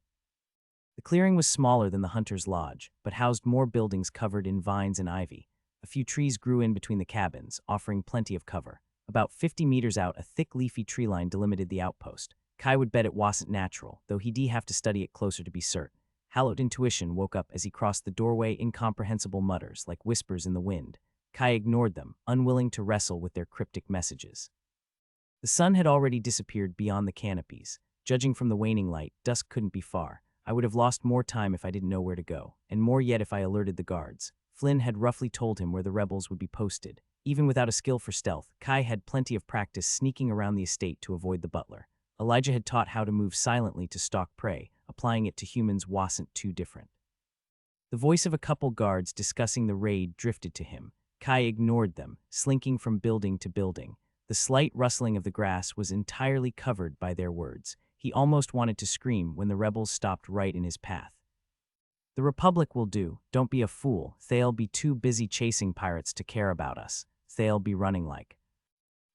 The clearing was smaller than the Hunter's Lodge, but housed more buildings covered in vines and ivy. A few trees grew in between the cabins, offering plenty of cover. About 50 meters out, a thick leafy tree line delimited the outpost. Kai would bet it wasn't natural, though he'd have to study it closer to be certain. Hallowed intuition woke up as he crossed the doorway, incomprehensible mutters like whispers in the wind. Kai ignored them, unwilling to wrestle with their cryptic messages. The sun had already disappeared beyond the canopies. Judging from the waning light, dusk couldn't be far. I would have lost more time if I didn't know where to go, and more yet if I alerted the guards. Flynn had roughly told him where the rebels would be posted. Even without a skill for stealth, Kai had plenty of practice sneaking around the estate to avoid the butler. Elijah had taught how to move silently to stalk prey. Applying it to humans wasn't too different. The voice of a couple guards discussing the raid drifted to him. Kai ignored them, slinking from building to building. The slight rustling of the grass was entirely covered by their words. He almost wanted to scream when the rebels stopped right in his path. "The Republic will do. Don't be a fool. They'll be too busy chasing pirates to care about us. They'll be running like."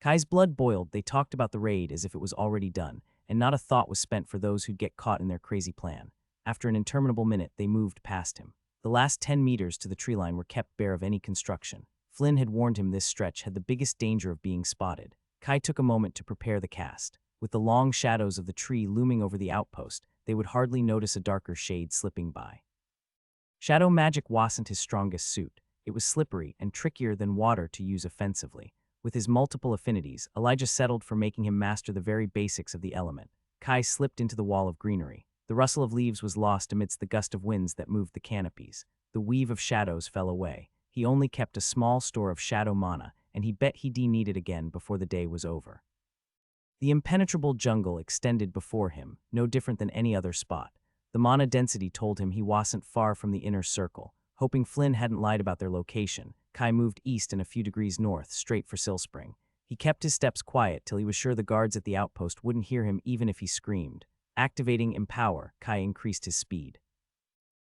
Kai's blood boiled. They talked about the raid as if it was already done, and not a thought was spent for those who'd get caught in their crazy plan. After an interminable minute, they moved past him. The last 10 meters to the tree line were kept bare of any construction. Flynn had warned him this stretch had the biggest danger of being spotted. Kai took a moment to prepare the cast. With the long shadows of the tree looming over the outpost, they would hardly notice a darker shade slipping by. Shadow magic wasn't his strongest suit. It was slippery and trickier than water to use offensively. With his multiple affinities, Elijah settled for making him master the very basics of the element. Kai slipped into the wall of greenery. The rustle of leaves was lost amidst the gust of winds that moved the canopies. The weave of shadows fell away. He only kept a small store of shadow mana, and he bet he'd need it again before the day was over. The impenetrable jungle extended before him, no different than any other spot. The mana density told him he wasn't far from the inner circle. Hoping Flynn hadn't lied about their location, Kai moved east and a few degrees north, straight for Silspring. He kept his steps quiet till he was sure the guards at the outpost wouldn't hear him even if he screamed. Activating Empower, Kai increased his speed.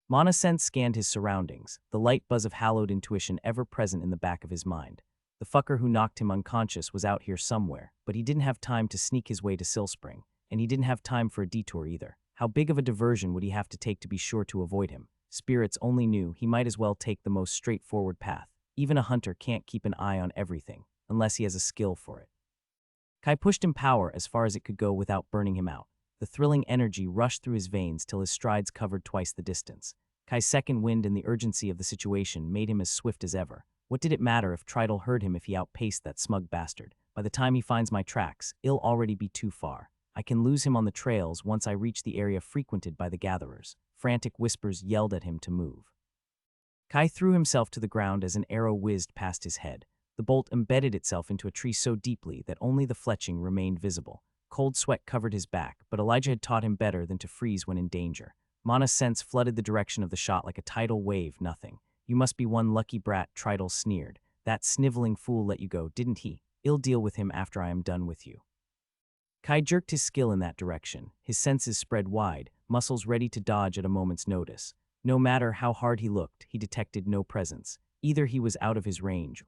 Mana Sense scanned his surroundings, the light buzz of hallowed intuition ever present in the back of his mind. The fucker who knocked him unconscious was out here somewhere, but he didn't have time to sneak his way to Silspring, and he didn't have time for a detour either. How big of a diversion would he have to take to be sure to avoid him? Spirits only knew he might as well take the most straightforward path. Even a hunter can't keep an eye on everything, unless he has a skill for it. Kai pushed Empower as far as it could go without burning him out. The thrilling energy rushed through his veins till his strides covered twice the distance. Kai's second wind and the urgency of the situation made him as swift as ever. What did it matter if Tridal heard him if he outpaced that smug bastard? By the time he finds my tracks, it'll already be too far. I can lose him on the trails once I reach the area frequented by the gatherers. Frantic whispers yelled at him to move. Kai threw himself to the ground as an arrow whizzed past his head. The bolt embedded itself into a tree so deeply that only the fletching remained visible. Cold sweat covered his back, but Elijah had taught him better than to freeze when in danger. Mana Sense flooded the direction of the shot like a tidal wave. Nothing. "You must be one lucky brat," Tridal sneered. "That sniveling fool let you go, didn't he? I'll deal with him after I am done with you." Kai jerked his skill in that direction, his senses spread wide, muscles ready to dodge at a moment's notice. No matter how hard he looked, he detected no presence. Either he was out of his range.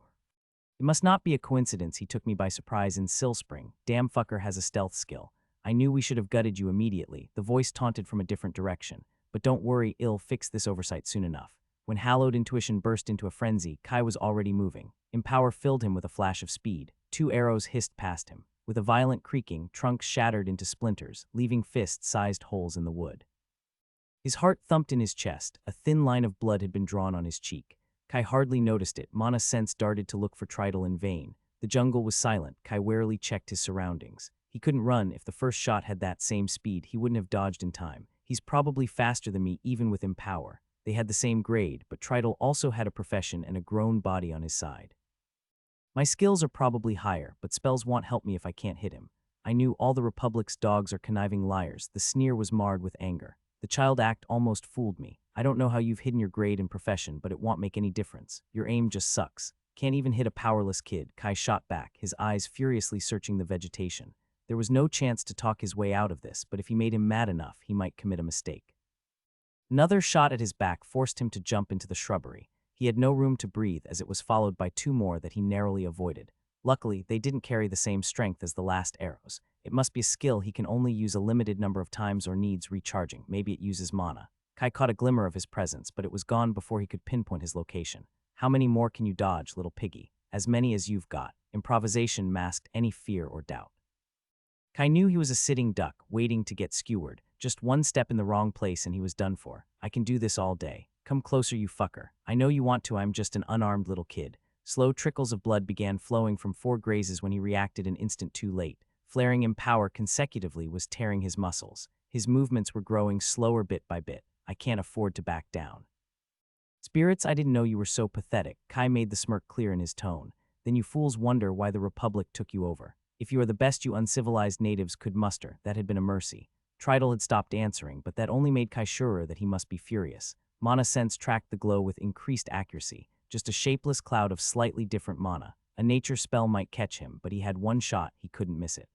It must not be a coincidence he took me by surprise in Silspring. Damn fucker has a stealth skill. I knew we should have gutted you immediately, the voice taunted from a different direction. But don't worry, I'll fix this oversight soon enough. When hallowed intuition burst into a frenzy, Kai was already moving. Empower filled him with a flash of speed. 2 arrows hissed past him. With a violent creaking, trunks shattered into splinters, leaving fist-sized holes in the wood. His heart thumped in his chest. A thin line of blood had been drawn on his cheek. Kai hardly noticed it. Mana Sense darted to look for Tridal in vain. The jungle was silent. Kai warily checked his surroundings. He couldn't run. If the first shot had that same speed, he wouldn't have dodged in time. He's probably faster than me even with Empower. They had the same grade, but Tridal also had a profession and a grown body on his side. My skills are probably higher, but spells won't help me if I can't hit him. I knew all the Republic's dogs are conniving liars. The sneer was marred with anger. The child act almost fooled me. I don't know how you've hidden your grade and profession, but it won't make any difference. Your aim just sucks. Can't even hit a powerless kid. Kai shot back, his eyes furiously searching the vegetation. There was no chance to talk his way out of this, but if he made him mad enough, he might commit a mistake. Another shot at his back forced him to jump into the shrubbery. He had no room to breathe as it was followed by 2 more that he narrowly avoided. Luckily, they didn't carry the same strength as the last arrows. It must be a skill he can only use a limited number of times or needs recharging. Maybe it uses mana. Kai caught a glimmer of his presence, but it was gone before he could pinpoint his location. How many more can you dodge, little piggy? As many as you've got. Improvisation masked any fear or doubt. Kai knew he was a sitting duck, waiting to get skewered. Just one step in the wrong place and he was done for. I can do this all day. Come closer, you fucker. I know you want to, I'm just an unarmed little kid. Slow trickles of blood began flowing from 4 grazes when he reacted an instant too late. Flaring in power consecutively was tearing his muscles. His movements were growing slower bit by bit. I can't afford to back down. Spirits, I didn't know you were so pathetic. Kai made the smirk clear in his tone. Then you fools wonder why the Republic took you over. If you are the best you uncivilized natives could muster, that had been a mercy. Tridal had stopped answering, but that only made Kai surer that he must be furious. Mana sense tracked the glow with increased accuracy. Just a shapeless cloud of slightly different mana. A nature spell might catch him, but he had one shot, he couldn't miss it.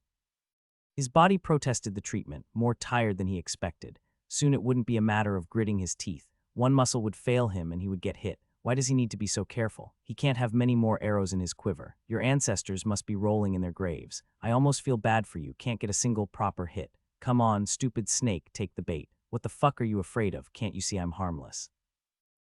His body protested the treatment, more tired than he expected. Soon it wouldn't be a matter of gritting his teeth. One muscle would fail him and he would get hit. Why does he need to be so careful? He can't have many more arrows in his quiver. Your ancestors must be rolling in their graves. I almost feel bad for you, can't get a single proper hit. Come on, stupid snake, take the bait. What the fuck are you afraid of? Can't you see I'm harmless?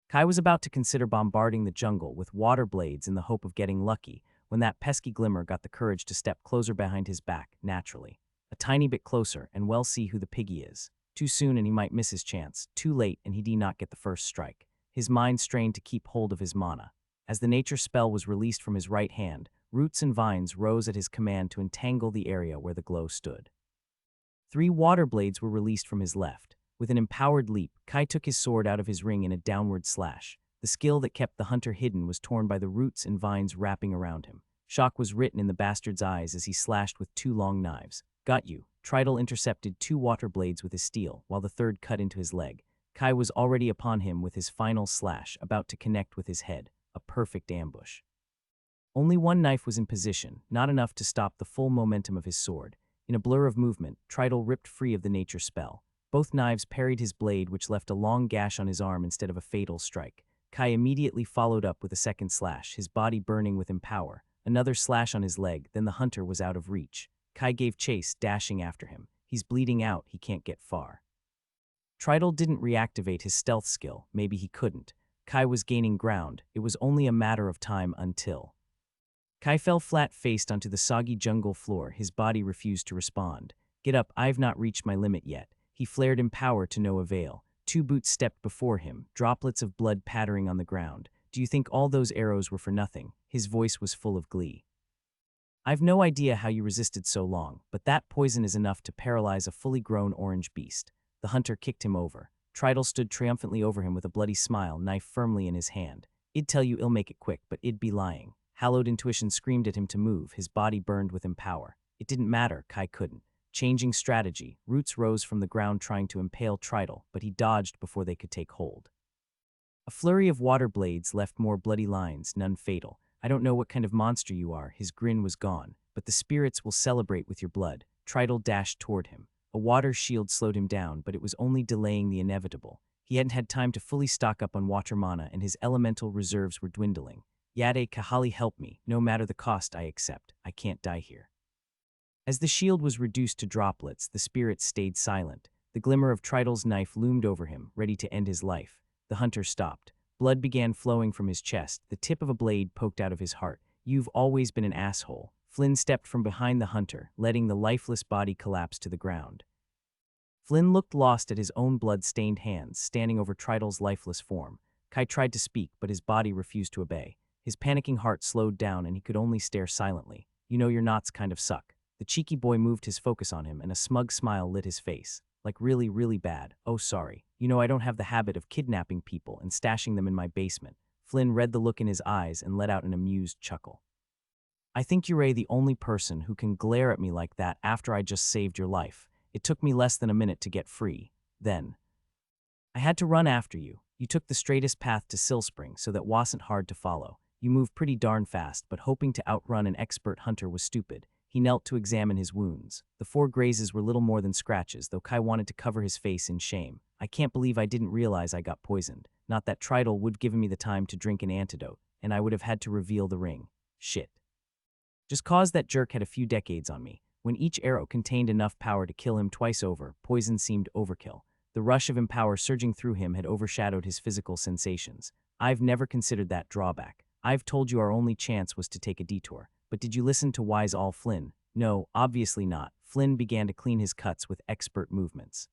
Kai was about to consider bombarding the jungle with water blades in the hope of getting lucky when that pesky glimmer got the courage to step closer behind his back, naturally. A tiny bit closer, and well see who the piggy is. Too soon and he might miss his chance. Too late and he did not get the first strike. His mind strained to keep hold of his mana. As the nature spell was released from his right hand, roots and vines rose at his command to entangle the area where the glow stood. 3 water blades were released from his left. With an empowered leap, Kai took his sword out of his ring in a downward slash. The skill that kept the hunter hidden was torn by the roots and vines wrapping around him. Shock was written in the bastard's eyes as he slashed with 2 long knives. Got you. Tridal intercepted 2 water blades with his steel, while the third cut into his leg. Kai was already upon him with his final slash, about to connect with his head. A perfect ambush. Only one knife was in position, not enough to stop the full momentum of his sword. In a blur of movement, Tridal ripped free of the nature spell. Both knives parried his blade, which left a long gash on his arm instead of a fatal strike. Kai immediately followed up with a second slash, his body burning with empower. Another slash on his leg, then the hunter was out of reach. Kai gave chase, dashing after him. He's bleeding out, he can't get far. Tridal didn't reactivate his stealth skill, maybe he couldn't. Kai was gaining ground, it was only a matter of time until. Kai fell flat-faced onto the soggy jungle floor, his body refused to respond. Get up, I've not reached my limit yet. He flared in power to no avail. 2 boots stepped before him, droplets of blood pattering on the ground. Do you think all those arrows were for nothing? His voice was full of glee. I've no idea how you resisted so long, but that poison is enough to paralyze a fully grown orange beast. The hunter kicked him over. Tridal stood triumphantly over him with a bloody smile, knife firmly in his hand. I'd tell you I'll make it quick, but it'd be lying. Hallowed intuition screamed at him to move, his body burned with empower. It didn't matter, Kai couldn't. Changing strategy, roots rose from the ground trying to impale Tridal, but he dodged before they could take hold. A flurry of water blades left more bloody lines, none fatal. I don't know what kind of monster you are, his grin was gone, but the spirits will celebrate with your blood. Tridal dashed toward him. A water shield slowed him down, but it was only delaying the inevitable. He hadn't had time to fully stock up on water mana, and his elemental reserves were dwindling. Yade Kahali, help me. No matter the cost, I accept. I can't die here. As the shield was reduced to droplets, the spirits stayed silent. The glimmer of Tridal's knife loomed over him, ready to end his life. The hunter stopped. Blood began flowing from his chest. The tip of a blade poked out of his heart. You've always been an asshole. Flynn stepped from behind the hunter, letting the lifeless body collapse to the ground. Flynn looked lost at his own blood-stained hands, standing over Tridal's lifeless form. Kai tried to speak, but his body refused to obey. His panicking heart slowed down, and he could only stare silently. You know your knots kind of suck. The cheeky boy moved his focus on him, and a smug smile lit his face. Like really, really bad. Oh, sorry. You know I don't have the habit of kidnapping people and stashing them in my basement. Flynn read the look in his eyes and let out an amused chuckle. I think you're the only person who can glare at me like that after I just saved your life. It took me less than a minute to get free. Then. I had to run after you. You took the straightest path to Silspring, so that wasn't hard to follow. You moved pretty darn fast, but hoping to outrun an expert hunter was stupid. He knelt to examine his wounds. The 4 grazes were little more than scratches, though Kai wanted to cover his face in shame. I can't believe I didn't realize I got poisoned. Not that Tridal would given me the time to drink an antidote, and I would have had to reveal the ring. Shit. Just cause that jerk had a few decades on me. When each arrow contained enough power to kill him twice over, poison seemed overkill. The rush of empower surging through him had overshadowed his physical sensations. I've never considered that drawback. I've told you our only chance was to take a detour. But did you listen to wise all Flynn? No, obviously not. Flynn began to clean his cuts with expert movements.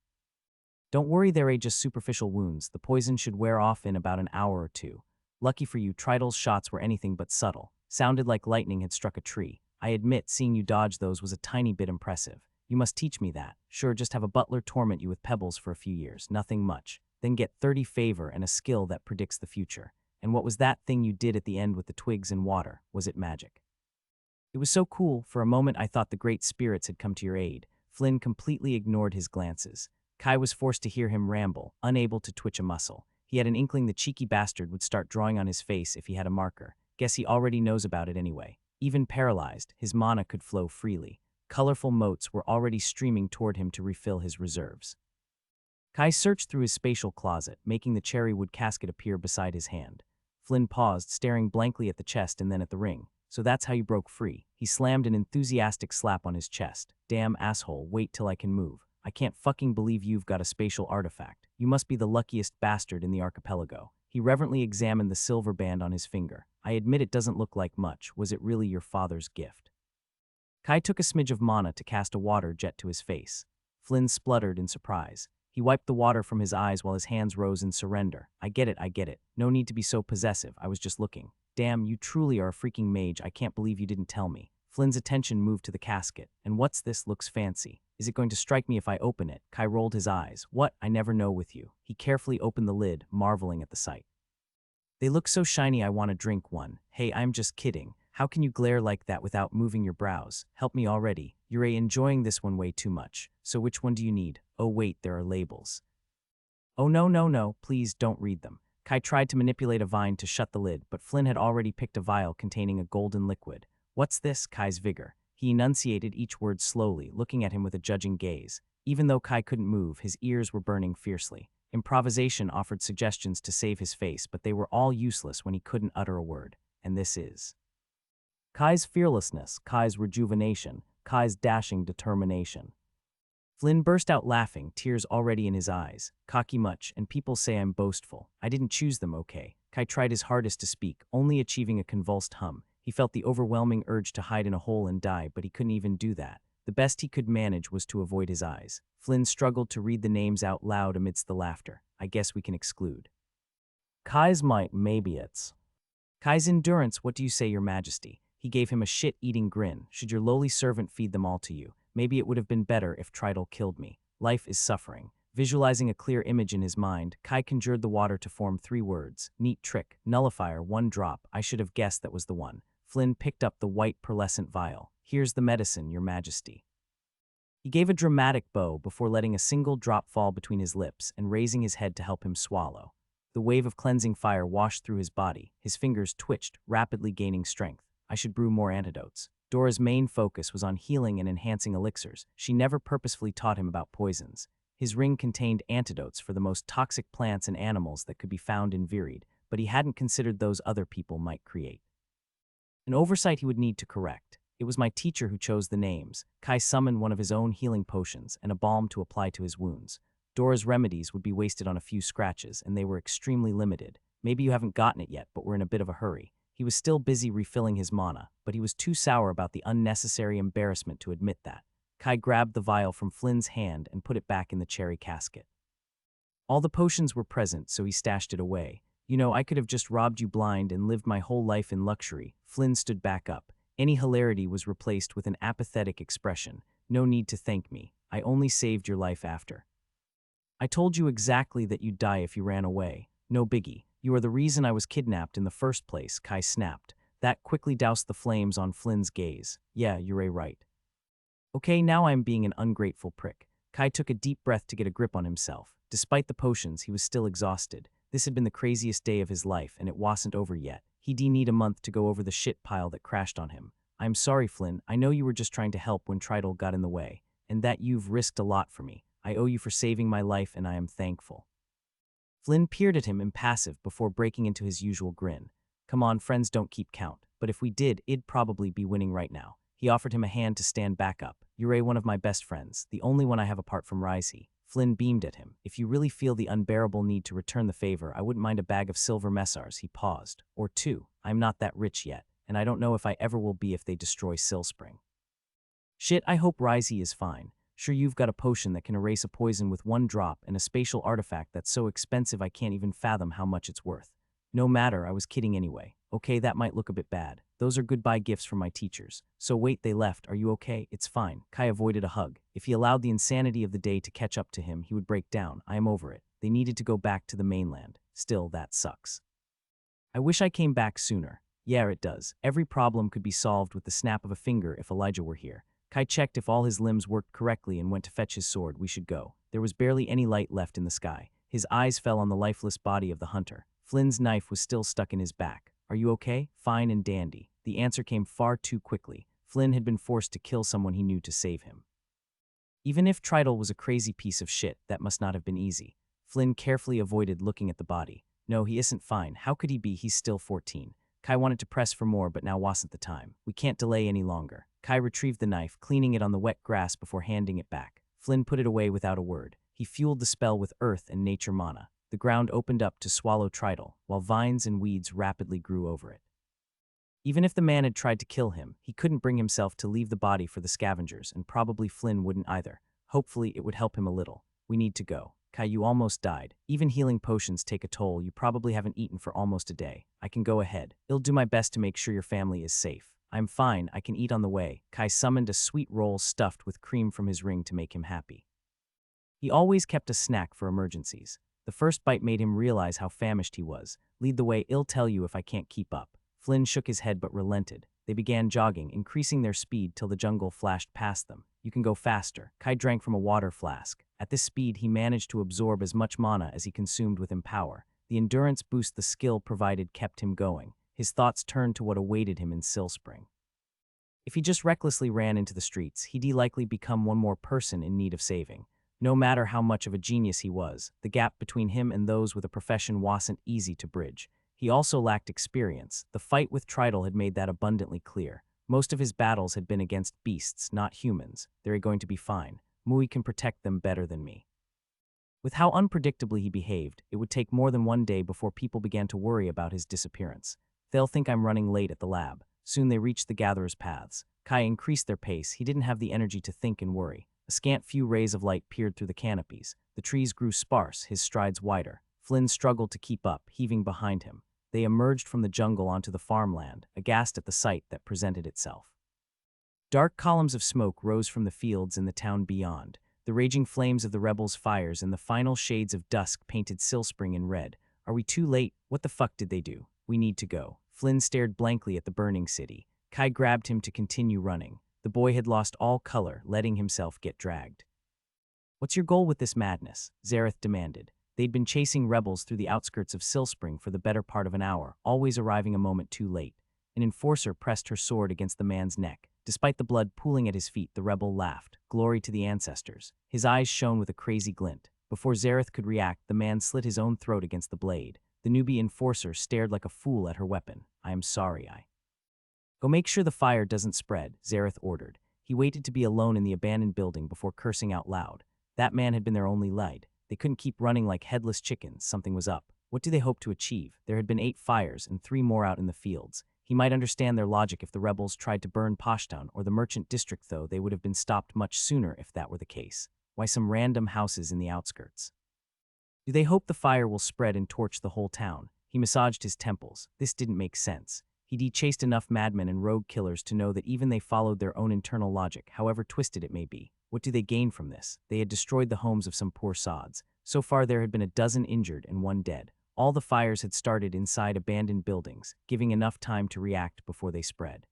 Don't worry, they're just superficial wounds. The poison should wear off in about an hour or two. Lucky for you, Tridal's shots were anything but subtle. Sounded like lightning had struck a tree. I admit, seeing you dodge those was a tiny bit impressive. You must teach me that. Sure, just have a butler torment you with pebbles for a few years, nothing much. Then get 30 favor and a skill that predicts the future. And what was that thing you did at the end with the twigs and water? Was it magic? It was so cool, for a moment I thought the great spirits had come to your aid. Flynn completely ignored his glances. Kai was forced to hear him ramble, unable to twitch a muscle. He had an inkling the cheeky bastard would start drawing on his face if he had a marker. Guess he already knows about it anyway. Even paralyzed, his mana could flow freely. Colorful motes were already streaming toward him to refill his reserves. Kai searched through his spatial closet, making the cherry wood casket appear beside his hand. Flynn paused, staring blankly at the chest and then at the ring. So that's how you broke free. He slammed an enthusiastic slap on his chest. Damn asshole, wait till I can move. I can't fucking believe you've got a spatial artifact. You must be the luckiest bastard in the archipelago. He reverently examined the silver band on his finger. I admit it doesn't look like much. Was it really your father's gift? Kai took a smidge of mana to cast a water jet to his face. Flynn spluttered in surprise. He wiped the water from his eyes while his hands rose in surrender. I get it. No need to be so possessive. I was just looking. Damn, you truly are a freaking mage. I can't believe you didn't tell me. Flynn's attention moved to the casket. And what's this? Looks fancy. Is it going to strike me if I open it? Kai rolled his eyes. What? I never know with you. He carefully opened the lid, marveling at the sight. They look so shiny I want to drink one. Hey, I'm just kidding. How can you glare like that without moving your brows? Help me already. You're enjoying this one way too much. So which one do you need? Oh wait, there are labels. Oh no, please don't read them. Kai tried to manipulate a vine to shut the lid, but Flynn had already picked a vial containing a golden liquid. What's this? Kai's vigor. He enunciated each word slowly, looking at him with a judging gaze. Even though Kai couldn't move, his ears were burning fiercely. Improvisation offered suggestions to save his face, but they were all useless when he couldn't utter a word. And this is Kai's fearlessness, Kai's rejuvenation, Kai's dashing determination. Flynn burst out laughing, tears already in his eyes. Cocky much, and people say I'm boastful. I didn't choose them, okay? Kai tried his hardest to speak, only achieving a convulsed hum. He felt the overwhelming urge to hide in a hole and die, but he couldn't even do that. The best he could manage was to avoid his eyes. Flynn struggled to read the names out loud amidst the laughter. I guess we can exclude. Kai's might, maybe it's. Kai's endurance, what do you say, your majesty? He gave him a shit-eating grin. Should your lowly servant feed them all to you? Maybe it would have been better if Tridal killed me. Life is suffering. Visualizing a clear image in his mind, Kai conjured the water to form 3 words. Neat trick. Nullifier, 1 drop. I should have guessed that was the one. Flynn picked up the white pearlescent vial. Here's the medicine, your majesty. He gave a dramatic bow before letting a single drop fall between his lips and raising his head to help him swallow. The wave of cleansing fire washed through his body. His fingers twitched, rapidly gaining strength. I should brew more antidotes. Dora's main focus was on healing and enhancing elixirs. She never purposefully taught him about poisons. His ring contained antidotes for the most toxic plants and animals that could be found in Vireed, but he hadn't considered those other people might create. An oversight he would need to correct. It was my teacher who chose the names. Kai summoned one of his own healing potions and a balm to apply to his wounds. Dora's remedies would be wasted on a few scratches, and they were extremely limited. Maybe you haven't gotten it yet, but we're in a bit of a hurry. He was still busy refilling his mana, but he was too sour about the unnecessary embarrassment to admit that. Kai grabbed the vial from Flynn's hand and put it back in the cherry casket. All the potions were present, so he stashed it away. You know, I could have just robbed you blind and lived my whole life in luxury. Flynn stood back up. Any hilarity was replaced with an apathetic expression. No need to thank me. I only saved your life after. I told you exactly that you'd die if you ran away. No biggie. You are the reason I was kidnapped in the first place, Kai snapped. That quickly doused the flames on Flynn's gaze. Yeah, you're right. Okay, now I'm being an ungrateful prick. Kai took a deep breath to get a grip on himself. Despite the potions, he was still exhausted. This had been the craziest day of his life, and it wasn't over yet. He'd need a month to go over the shit pile that crashed on him. I'm sorry, Flynn. I know you were just trying to help when Tridal got in the way, and that you've risked a lot for me. I owe you for saving my life, and I am thankful. Flynn peered at him impassive before breaking into his usual grin. Come on, friends don't keep count, but if we did, it'd probably be winning right now. He offered him a hand to stand back up. You're one of my best friends, the only one I have apart from Risey. Flynn beamed at him. If you really feel the unbearable need to return the favor, I wouldn't mind a bag of silver messars. He paused. Or 2. I'm not that rich yet. and I don't know if I ever will be if they destroy Silspring. Shit, I hope Risey is fine. Sure, you've got a potion that can erase a poison with one drop and a spatial artifact that's so expensive I can't even fathom how much it's worth. No matter, I was kidding anyway. Okay, that might look a bit bad. Those are goodbye gifts from my teachers. So wait, they left. Are you okay? It's fine. Kai avoided a hug. If he allowed the insanity of the day to catch up to him, he would break down. I am over it. They needed to go back to the mainland. Still, that sucks. I wish I came back sooner. Yeah, it does. Every problem could be solved with the snap of a finger if Elijah were here. Kai checked if all his limbs worked correctly and went to fetch his sword. We should go. There was barely any light left in the sky. His eyes fell on the lifeless body of the hunter. Flynn's knife was still stuck in his back. Are you okay? Fine and dandy. The answer came far too quickly. Flynn had been forced to kill someone he knew to save him. Even if Tritle was a crazy piece of shit, that must not have been easy. Flynn carefully avoided looking at the body. No, he isn't fine. How could he be? He's still 14. Kai wanted to press for more, but now wasn't the time. We can't delay any longer. Kai retrieved the knife, cleaning it on the wet grass before handing it back. Flynn put it away without a word. He fueled the spell with earth and nature mana. The ground opened up to swallow Tritle, while vines and weeds rapidly grew over it. Even if the man had tried to kill him, he couldn't bring himself to leave the body for the scavengers, and probably Flynn wouldn't either. Hopefully, it would help him a little. We need to go. Kai, you almost died. Even healing potions take a toll. You probably haven't eaten for almost a day. I can go ahead. I'll do my best to make sure your family is safe. I'm fine. I can eat on the way. Kai summoned a sweet roll stuffed with cream from his ring to make him happy. He always kept a snack for emergencies. The first bite made him realize how famished he was. Lead the way. I'll tell you if I can't keep up. Flynn shook his head but relented. They began jogging, increasing their speed till the jungle flashed past them. You can go faster. Kai drank from a water flask. At this speed, he managed to absorb as much mana as he consumed with Empower. The endurance boost the skill provided kept him going. His thoughts turned to what awaited him in Silspring. If he just recklessly ran into the streets, he'd likely become one more person in need of saving. No matter how much of a genius he was, the gap between him and those with a profession wasn't easy to bridge. He also lacked experience. The fight with Tritle had made that abundantly clear. Most of his battles had been against beasts, not humans. They're going to be fine. Mui can protect them better than me. With how unpredictably he behaved, it would take more than one day before people began to worry about his disappearance. They'll think I'm running late at the lab. Soon they reached the gatherers' paths. Kai increased their pace. He didn't have the energy to think and worry. A scant few rays of light peered through the canopies. The trees grew sparse, his strides wider. Flynn struggled to keep up, heaving behind him. They emerged from the jungle onto the farmland, aghast at the sight that presented itself. Dark columns of smoke rose from the fields in the town beyond. The raging flames of the rebels' fires and the final shades of dusk painted Silspring in red. Are we too late? What the fuck did they do? We need to go. Flynn stared blankly at the burning city. Kai grabbed him to continue running. The boy had lost all color, letting himself get dragged. What's your goal with this madness? Zareth demanded. They'd been chasing rebels through the outskirts of Silspring for the better part of an hour, always arriving a moment too late. An enforcer pressed her sword against the man's neck. Despite the blood pooling at his feet, the rebel laughed. Glory to the ancestors. His eyes shone with a crazy glint. Before Zareth could react, the man slit his own throat against the blade. The newbie enforcer stared like a fool at her weapon. I am sorry, Go make sure the fire doesn't spread, Zareth ordered. He waited to be alone in the abandoned building before cursing out loud. That man had been their only light. They couldn't keep running like headless chickens. Something was up. What do they hope to achieve? There had been 8 fires and 3 more out in the fields. He might understand their logic if the rebels tried to burn Poshtown or the merchant district, though they would have been stopped much sooner if that were the case. Why some random houses in the outskirts? Do they hope the fire will spread and torch the whole town? He massaged his temples. This didn't make sense. He'd chased enough madmen and rogue killers to know that even they followed their own internal logic, however twisted it may be. What do they gain from this? They had destroyed the homes of some poor sods. So far there had been a dozen injured and 1 dead. All the fires had started inside abandoned buildings, giving enough time to react before they spread.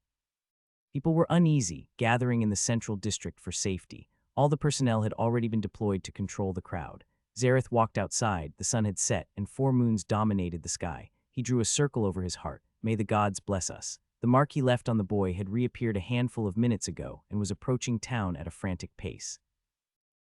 People were uneasy, gathering in the central district for safety. All the personnel had already been deployed to control the crowd. Zareth walked outside, the sun had set, and 4 moons dominated the sky. He drew a circle over his heart. May the gods bless us. The mark he left on the boy had reappeared a handful of minutes ago and was approaching town at a frantic pace.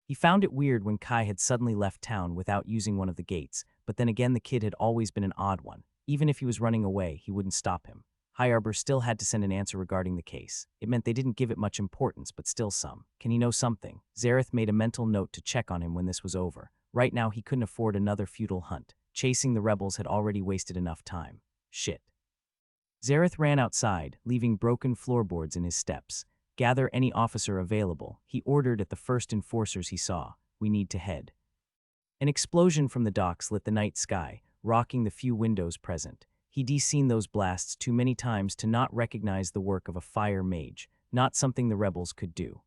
He found it weird when Kai had suddenly left town without using one of the gates, but then again the kid had always been an odd one. Even if he was running away, he wouldn't stop him. High Arbor still had to send an answer regarding the case. It meant they didn't give it much importance, but still some. Can he know something? Zareth made a mental note to check on him when this was over. Right now he couldn't afford another futile hunt. Chasing the rebels had already wasted enough time. Shit. Zareth ran outside, leaving broken floorboards in his steps. Gather any officer available, he ordered at the first enforcers he saw. We need to head. An explosion from the docks lit the night sky, rocking the few windows present. He'd seen those blasts too many times to not recognize the work of a fire mage, not something the rebels could do.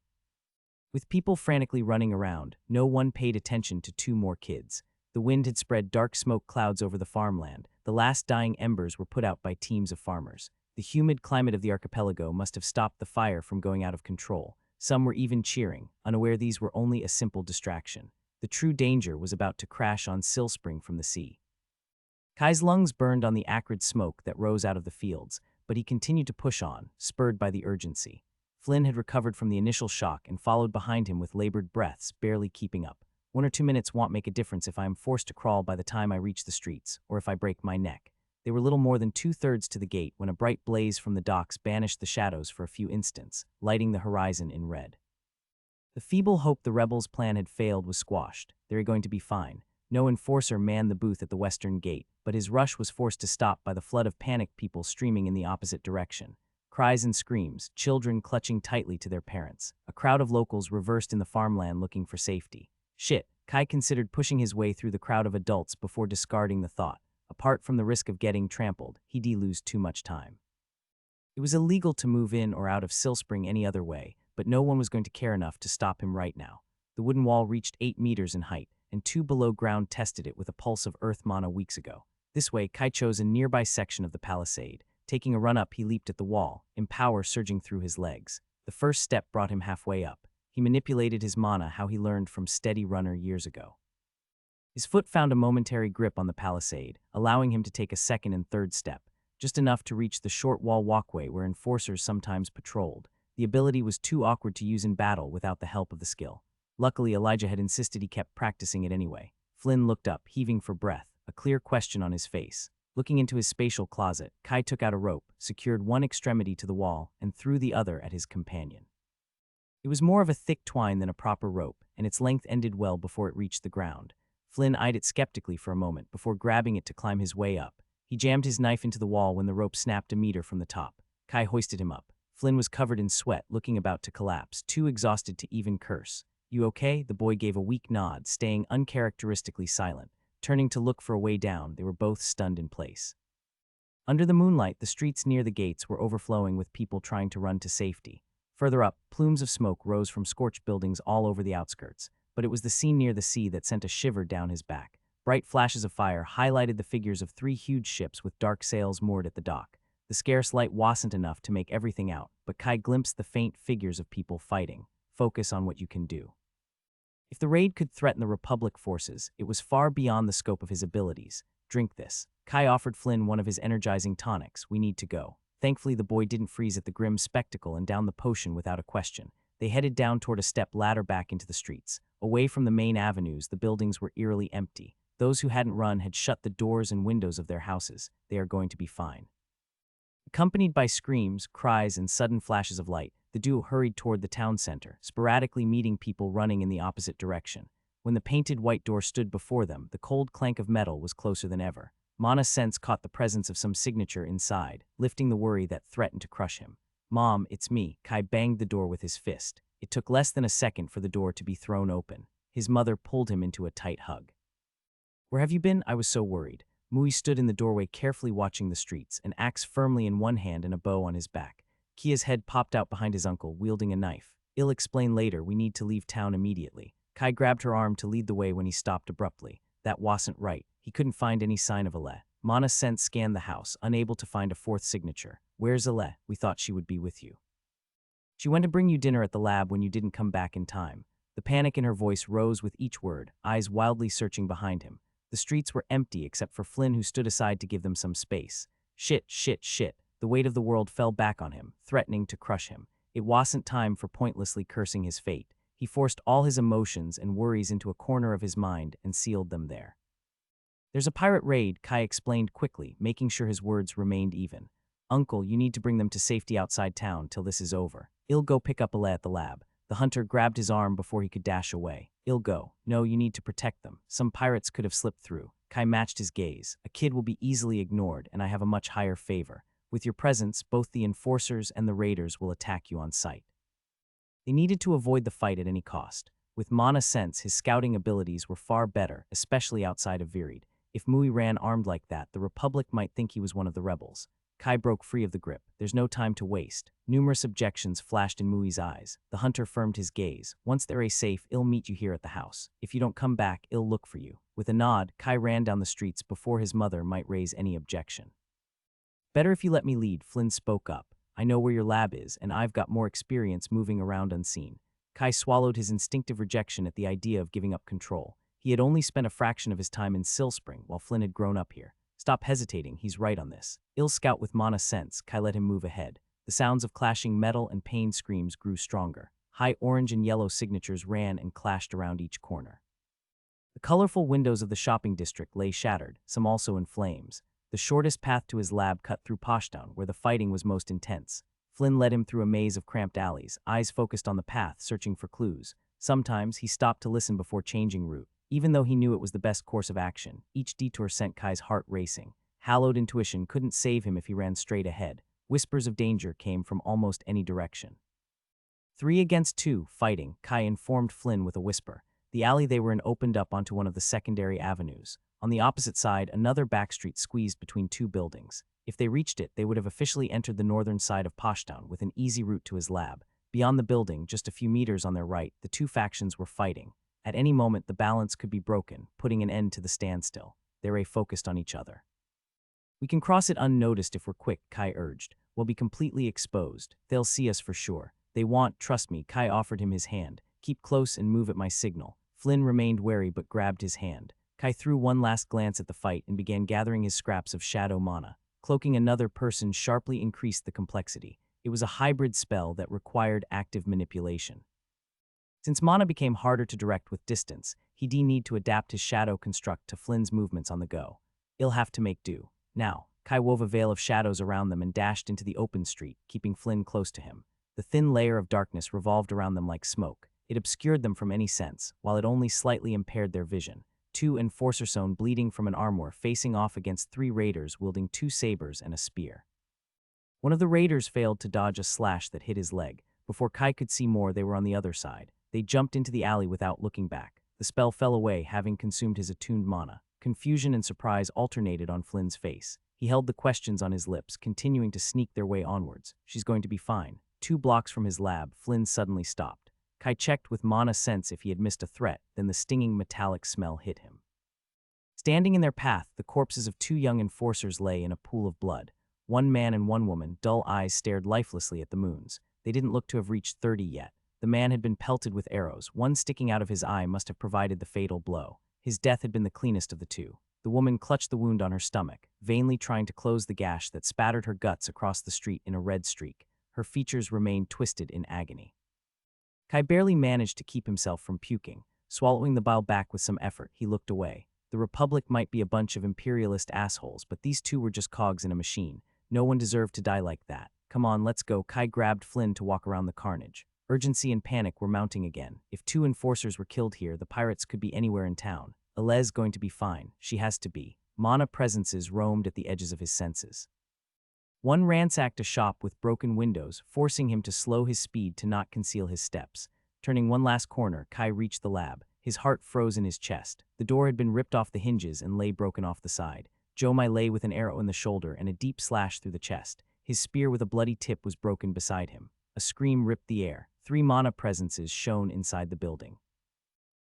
With people frantically running around, no one paid attention to two more kids. The wind had spread dark smoke clouds over the farmland. The last dying embers were put out by teams of farmers. The humid climate of the archipelago must have stopped the fire from going out of control. Some were even cheering, unaware these were only a simple distraction. The true danger was about to crash on Silspring from the sea. Kai's lungs burned on the acrid smoke that rose out of the fields, but he continued to push on, spurred by the urgency. Flynn had recovered from the initial shock and followed behind him with labored breaths, barely keeping up. 1 or 2 minutes won't make a difference if I am forced to crawl by the time I reach the streets, or if I break my neck. They were little more than 2/3 to the gate when a bright blaze from the docks banished the shadows for a few instants, lighting the horizon in red. The feeble hope the rebels' plan had failed was squashed. They were going to be fine. No enforcer manned the booth at the western gate, but his rush was forced to stop by the flood of panicked people streaming in the opposite direction. Cries and screams, children clutching tightly to their parents. A crowd of locals reversed in the farmland looking for safety. Shit, Kai considered pushing his way through the crowd of adults before discarding the thought. Apart from the risk of getting trampled, he'd lose too much time. It was illegal to move in or out of Silspring any other way, but no one was going to care enough to stop him right now. The wooden wall reached 8 meters in height, and 2 below ground tested it with a pulse of earth mana weeks ago. This way, Kai chose a nearby section of the palisade. Taking a run up, he leaped at the wall, empower surging through his legs. The first step brought him halfway up. He manipulated his mana how he learned from Steady Runner years ago. His foot found a momentary grip on the palisade, allowing him to take a second and third step, just enough to reach the short wall walkway where enforcers sometimes patrolled. The ability was too awkward to use in battle without the help of the skill. Luckily, Elijah had insisted he kept practicing it anyway. Flynn looked up, heaving for breath, a clear question on his face. Looking into his spatial closet, Kai took out a rope, secured one extremity to the wall, and threw the other at his companion. It was more of a thick twine than a proper rope, and its length ended well before it reached the ground. Flynn eyed it skeptically for a moment before grabbing it to climb his way up. He jammed his knife into the wall when the rope snapped a meter from the top. Kai hoisted him up. Flynn was covered in sweat, looking about to collapse, too exhausted to even curse. "You okay?" The boy gave a weak nod, staying uncharacteristically silent. Turning to look for a way down, they were both stunned in place. Under the moonlight, the streets near the gates were overflowing with people trying to run to safety. Further up, plumes of smoke rose from scorched buildings all over the outskirts, but it was the scene near the sea that sent a shiver down his back. Bright flashes of fire highlighted the figures of 3 huge ships with dark sails moored at the dock. The scarce light wasn't enough to make everything out, but Kai glimpsed the faint figures of people fighting. Focus on what you can do. If the raid could threaten the Republic forces, it was far beyond the scope of his abilities. "Drink this." Kai offered Flynn one of his energizing tonics. "We need to go." Thankfully, the boy didn't freeze at the grim spectacle and downed the potion without a question. They headed down toward a step ladder back into the streets. Away from the main avenues, the buildings were eerily empty. Those who hadn't run had shut the doors and windows of their houses. They are going to be fine. Accompanied by screams, cries, and sudden flashes of light, the duo hurried toward the town center, sporadically meeting people running in the opposite direction. When the painted white door stood before them, the cold clank of metal was closer than ever. Mana's sense caught the presence of some signature inside, lifting the worry that threatened to crush him. "Mom, it's me." Kai banged the door with his fist. It took less than a second for the door to be thrown open. His mother pulled him into a tight hug. "Where have you been? I was so worried." Mui stood in the doorway carefully watching the streets, an axe firmly in one hand and a bow on his back. Kia's head popped out behind his uncle, wielding a knife. "I'll explain later, we need to leave town immediately." Kai grabbed her arm to lead the way when he stopped abruptly. That wasn't right. He couldn't find any sign of Ale. Mana's sense scanned the house, unable to find a fourth signature. "Where's Ale? We thought she would be with you." "She went to bring you dinner at the lab when you didn't come back in time." The panic in her voice rose with each word, eyes wildly searching behind him. The streets were empty except for Flynn, who stood aside to give them some space. Shit. The weight of the world fell back on him, threatening to crush him. It wasn't time for pointlessly cursing his fate. He forced all his emotions and worries into a corner of his mind and sealed them there. "There's a pirate raid," Kai explained quickly, making sure his words remained even. "Uncle, you need to bring them to safety outside town till this is over. I'll go pick up Ale at the lab." The hunter grabbed his arm before he could dash away. "I'll go." "No, you need to protect them. Some pirates could have slipped through." Kai matched his gaze. "A kid will be easily ignored, and I have a much higher favor." With your presence, both the enforcers and the raiders will attack you on sight. They needed to avoid the fight at any cost. With Mana Sense, his scouting abilities were far better, especially outside of Virid. If Mui ran armed like that, the Republic might think he was one of the rebels. Kai broke free of the grip. There's no time to waste. Numerous objections flashed in Mui's eyes. The hunter firmed his gaze. Once they're safe, I'll meet you here at the house. If you don't come back, I'll look for you. With a nod, Kai ran down the streets before his mother might raise any objection. Better if you let me lead, Flynn spoke up. I know where your lab is, and I've got more experience moving around unseen. Kai swallowed his instinctive rejection at the idea of giving up control. He had only spent a fraction of his time in Silspring while Flynn had grown up here. Stop hesitating, he's right on this. Ill scout with Mana Sense, Kai let him move ahead. The sounds of clashing metal and pain screams grew stronger. High orange and yellow signatures ran and clashed around each corner. The colorful windows of the shopping district lay shattered, some also in flames. The shortest path to his lab cut through Poshtown, where the fighting was most intense. Flynn led him through a maze of cramped alleys, eyes focused on the path, searching for clues. Sometimes he stopped to listen before changing route. Even though he knew it was the best course of action, each detour sent Kai's heart racing. Hallowed intuition couldn't save him if he ran straight ahead. Whispers of danger came from almost any direction. 3 against 2, fighting, Kai informed Flynn with a whisper. The alley they were in opened up onto one of the secondary avenues. On the opposite side, another backstreet squeezed between 2 buildings. If they reached it, they would have officially entered the northern side of Poshtown with an easy route to his lab. Beyond the building, just a few meters on their right, the 2 factions were fighting. At any moment, the balance could be broken, putting an end to the standstill. They were focused on each other. We can cross it unnoticed if we're quick, Kai urged. We'll be completely exposed. They'll see us for sure. They want, trust me, Kai offered him his hand. Keep close and move at my signal. Flynn remained wary but grabbed his hand. Kai threw one last glance at the fight and began gathering his scraps of shadow mana. Cloaking another person sharply increased the complexity. It was a hybrid spell that required active manipulation. Since mana became harder to direct with distance, he did need to adapt his shadow construct to Flynn's movements on the go. He'll have to make do. Now, Kai wove a veil of shadows around them and dashed into the open street, keeping Flynn close to him. The thin layer of darkness revolved around them like smoke. It obscured them from any sense, while it only slightly impaired their vision. 2 enforcer zone bleeding from an armor facing off against 3 raiders wielding 2 sabers and a spear. One of the raiders failed to dodge a slash that hit his leg. Before Kai could see more, they were on the other side. They jumped into the alley without looking back. The spell fell away, having consumed his attuned mana. Confusion and surprise alternated on Flynn's face. He held the questions on his lips, continuing to sneak their way onwards. She's going to be fine. 2 blocks from his lab, Flynn suddenly stopped. Kai checked with Mana Sense if he had missed a threat, then the stinging metallic smell hit him. Standing in their path, the corpses of 2 young enforcers lay in a pool of blood. 1 man and 1 woman, dull eyes stared lifelessly at the moons. They didn't look to have reached 30 yet. The man had been pelted with arrows. One sticking out of his eye must have provided the fatal blow. His death had been the cleanest of the 2. The woman clutched the wound on her stomach, vainly trying to close the gash that spattered her guts across the street in a red streak. Her features remained twisted in agony. Kai barely managed to keep himself from puking. Swallowing the bile back with some effort, he looked away. The Republic might be a bunch of imperialist assholes, but these 2 were just cogs in a machine. No one deserved to die like that. Come on, let's go. Kai grabbed Flynn to walk around the carnage. Urgency and panic were mounting again. If 2 enforcers were killed here, the pirates could be anywhere in town. Alez going to be fine. She has to be. Mana presences roamed at the edges of his senses. One ransacked a shop with broken windows, forcing him to slow his speed to not conceal his steps. Turning one last corner, Kai reached the lab. His heart froze in his chest. The door had been ripped off the hinges and lay broken off the side. Jomai lay with an arrow in the shoulder and a deep slash through the chest. His spear with a bloody tip was broken beside him. A scream ripped the air. 3 mana presences shone inside the building.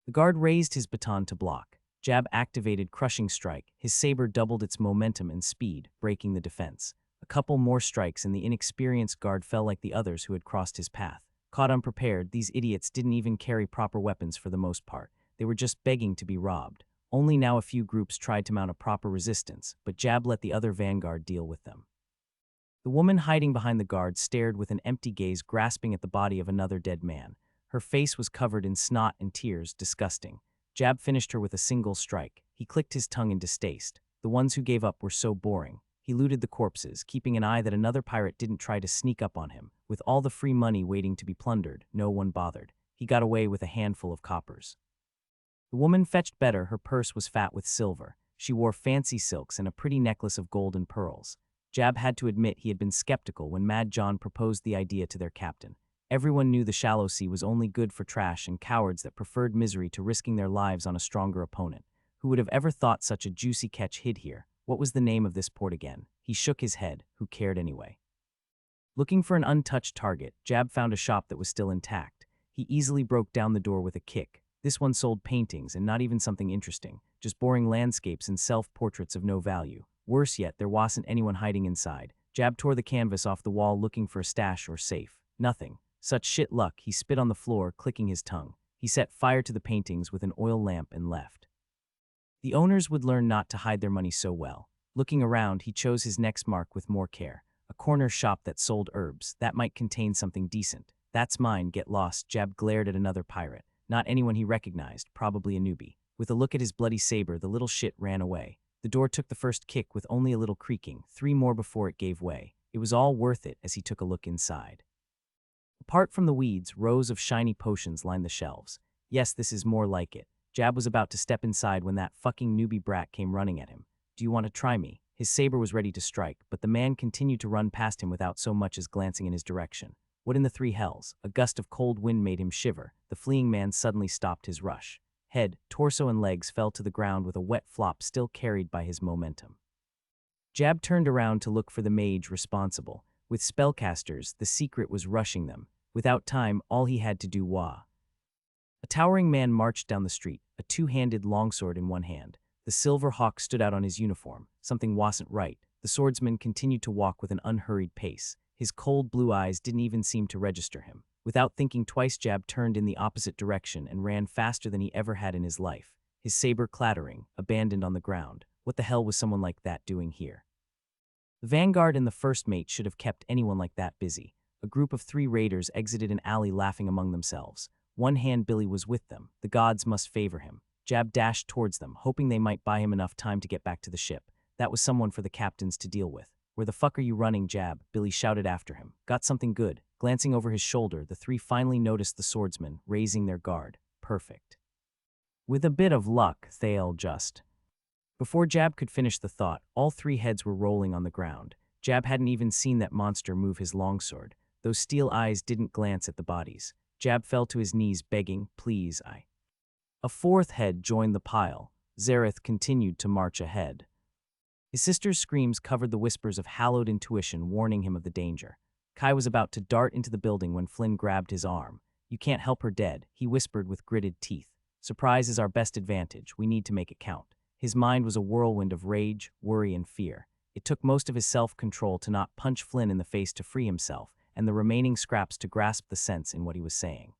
The guard raised his baton to block. Jab activated Crushing Strike. His saber doubled its momentum and speed, breaking the defense. A couple more strikes and the inexperienced guard fell like the others who had crossed his path. Caught unprepared, these idiots didn't even carry proper weapons for the most part. They were just begging to be robbed. Only now a few groups tried to mount a proper resistance, but Jab let the other vanguard deal with them. The woman hiding behind the guard stared with an empty gaze, grasping at the body of another dead man. Her face was covered in snot and tears, disgusting. Jab finished her with a single strike. He clicked his tongue in distaste. The ones who gave up were so boring. He looted the corpses, keeping an eye that another pirate didn't try to sneak up on him. With all the free money waiting to be plundered, no one bothered. He got away with a handful of coppers. The woman fetched better. Her purse was fat with silver. She wore fancy silks and a pretty necklace of gold and pearls. Jab had to admit he had been skeptical when Mad John proposed the idea to their captain. Everyone knew the shallow sea was only good for trash and cowards that preferred misery to risking their lives on a stronger opponent. Who would have ever thought such a juicy catch hid here? What was the name of this port again? He shook his head. Who cared anyway? Looking for an untouched target, Jab found a shop that was still intact. He easily broke down the door with a kick. This one sold paintings and not even something interesting, just boring landscapes and self-portraits of no value. Worse yet, there wasn't anyone hiding inside. Jab tore the canvas off the wall looking for a stash or safe. Nothing. Such shit luck, he spit on the floor, clicking his tongue. He set fire to the paintings with an oil lamp and left. The owners would learn not to hide their money so well. Looking around, he chose his next mark with more care. A corner shop that sold herbs. That might contain something decent. That's mine, get lost. Jab glared at another pirate. Not anyone he recognized, probably a newbie. With a look at his bloody saber, the little shit ran away. The door took the first kick with only a little creaking, 3 more before it gave way. It was all worth it as he took a look inside. Apart from the weeds, rows of shiny potions lined the shelves. Yes, this is more like it. Jab was about to step inside when that fucking newbie brat came running at him. Do you want to try me? His saber was ready to strike, but the man continued to run past him without so much as glancing in his direction. What in the 3 hells? A gust of cold wind made him shiver. The fleeing man suddenly stopped his rush. Head, torso, and legs fell to the ground with a wet flop still carried by his momentum. Jab turned around to look for the mage responsible. With spellcasters, the secret was rushing them. Without time, all he had to do was. A towering man marched down the street, a 2-handed longsword in one hand. The silver hawk stood out on his uniform. Something wasn't right. The swordsman continued to walk with an unhurried pace. His cold blue eyes didn't even seem to register him. Without thinking twice, Jab turned in the opposite direction and ran faster than he ever had in his life. His saber clattering, abandoned on the ground. What the hell was someone like that doing here? The vanguard and the first mate should have kept anyone like that busy. A group of 3 raiders exited an alley laughing among themselves. One-hand Billy was with them. The gods must favor him. Jab dashed towards them, hoping they might buy him enough time to get back to the ship. That was someone for the captains to deal with. Where the fuck are you running, Jab? Billy shouted after him. Got something good. Glancing over his shoulder, the 3 finally noticed the swordsman, raising their guard. Perfect. With a bit of luck, they'll just. Before Jab could finish the thought, all 3 heads were rolling on the ground. Jab hadn't even seen that monster move his longsword. Those steel eyes didn't glance at the bodies. Jab fell to his knees begging, please, I. A 4th head joined the pile. Zareth continued to march ahead. His sister's screams covered the whispers of hallowed intuition warning him of the danger. Kai was about to dart into the building when Flynn grabbed his arm. You can't help her dead, he whispered with gritted teeth. Surprise is our best advantage. We need to make it count. His mind was a whirlwind of rage, worry, and fear. It took most of his self-control to not punch Flynn in the face to free himself, and the remaining scraps to grasp the sense in what he was saying.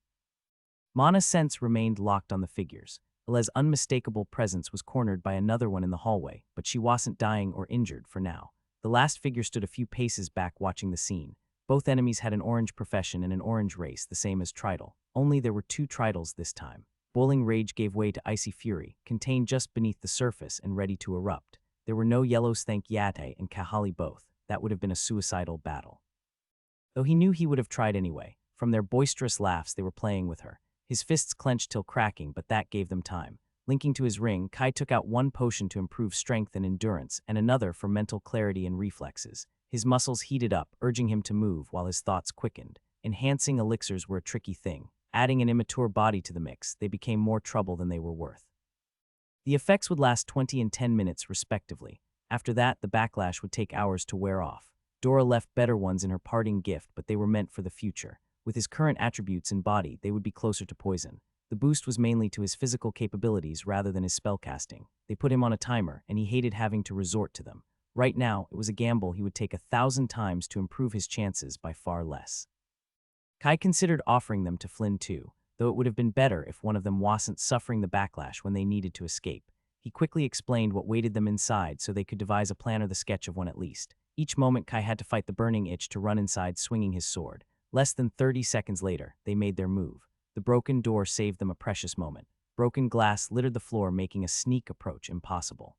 Mana's sense remained locked on the figures. Alez's unmistakable presence was cornered by another one in the hallway, but she wasn't dying or injured for now. The last figure stood a few paces back watching the scene. Both enemies had an orange profession and an orange race, the same as Tridal. Only there were 2 Tridals this time. Boiling rage gave way to icy fury, contained just beneath the surface and ready to erupt. There were no yellows, thank Yate and Kahali both. That would have been a suicidal battle. Though he knew he would have tried anyway. From their boisterous laughs, they were playing with her. His fists clenched till cracking, but that gave them time. Linking to his ring, Kai took out 1 potion to improve strength and endurance, and another for mental clarity and reflexes. His muscles heated up, urging him to move while his thoughts quickened. Enhancing elixirs were a tricky thing. Adding an immature body to the mix, they became more trouble than they were worth. The effects would last 20 and 10 minutes, respectively. After that, the backlash would take hours to wear off. Dora left better ones in her parting gift, but they were meant for the future. With his current attributes and body, they would be closer to poison. The boost was mainly to his physical capabilities rather than his spellcasting. They put him on a timer, and he hated having to resort to them. Right now, it was a gamble he would take 1,000 times to improve his chances by far less. Kai considered offering them to Flynn too, though it would have been better if one of them wasn't suffering the backlash when they needed to escape. He quickly explained what waited them inside so they could devise a plan or the sketch of one at least. Each moment Kai had to fight the burning itch to run inside swinging his sword. Less than 30 seconds later, they made their move. The broken door saved them a precious moment. Broken glass littered the floor, making a sneak approach impossible.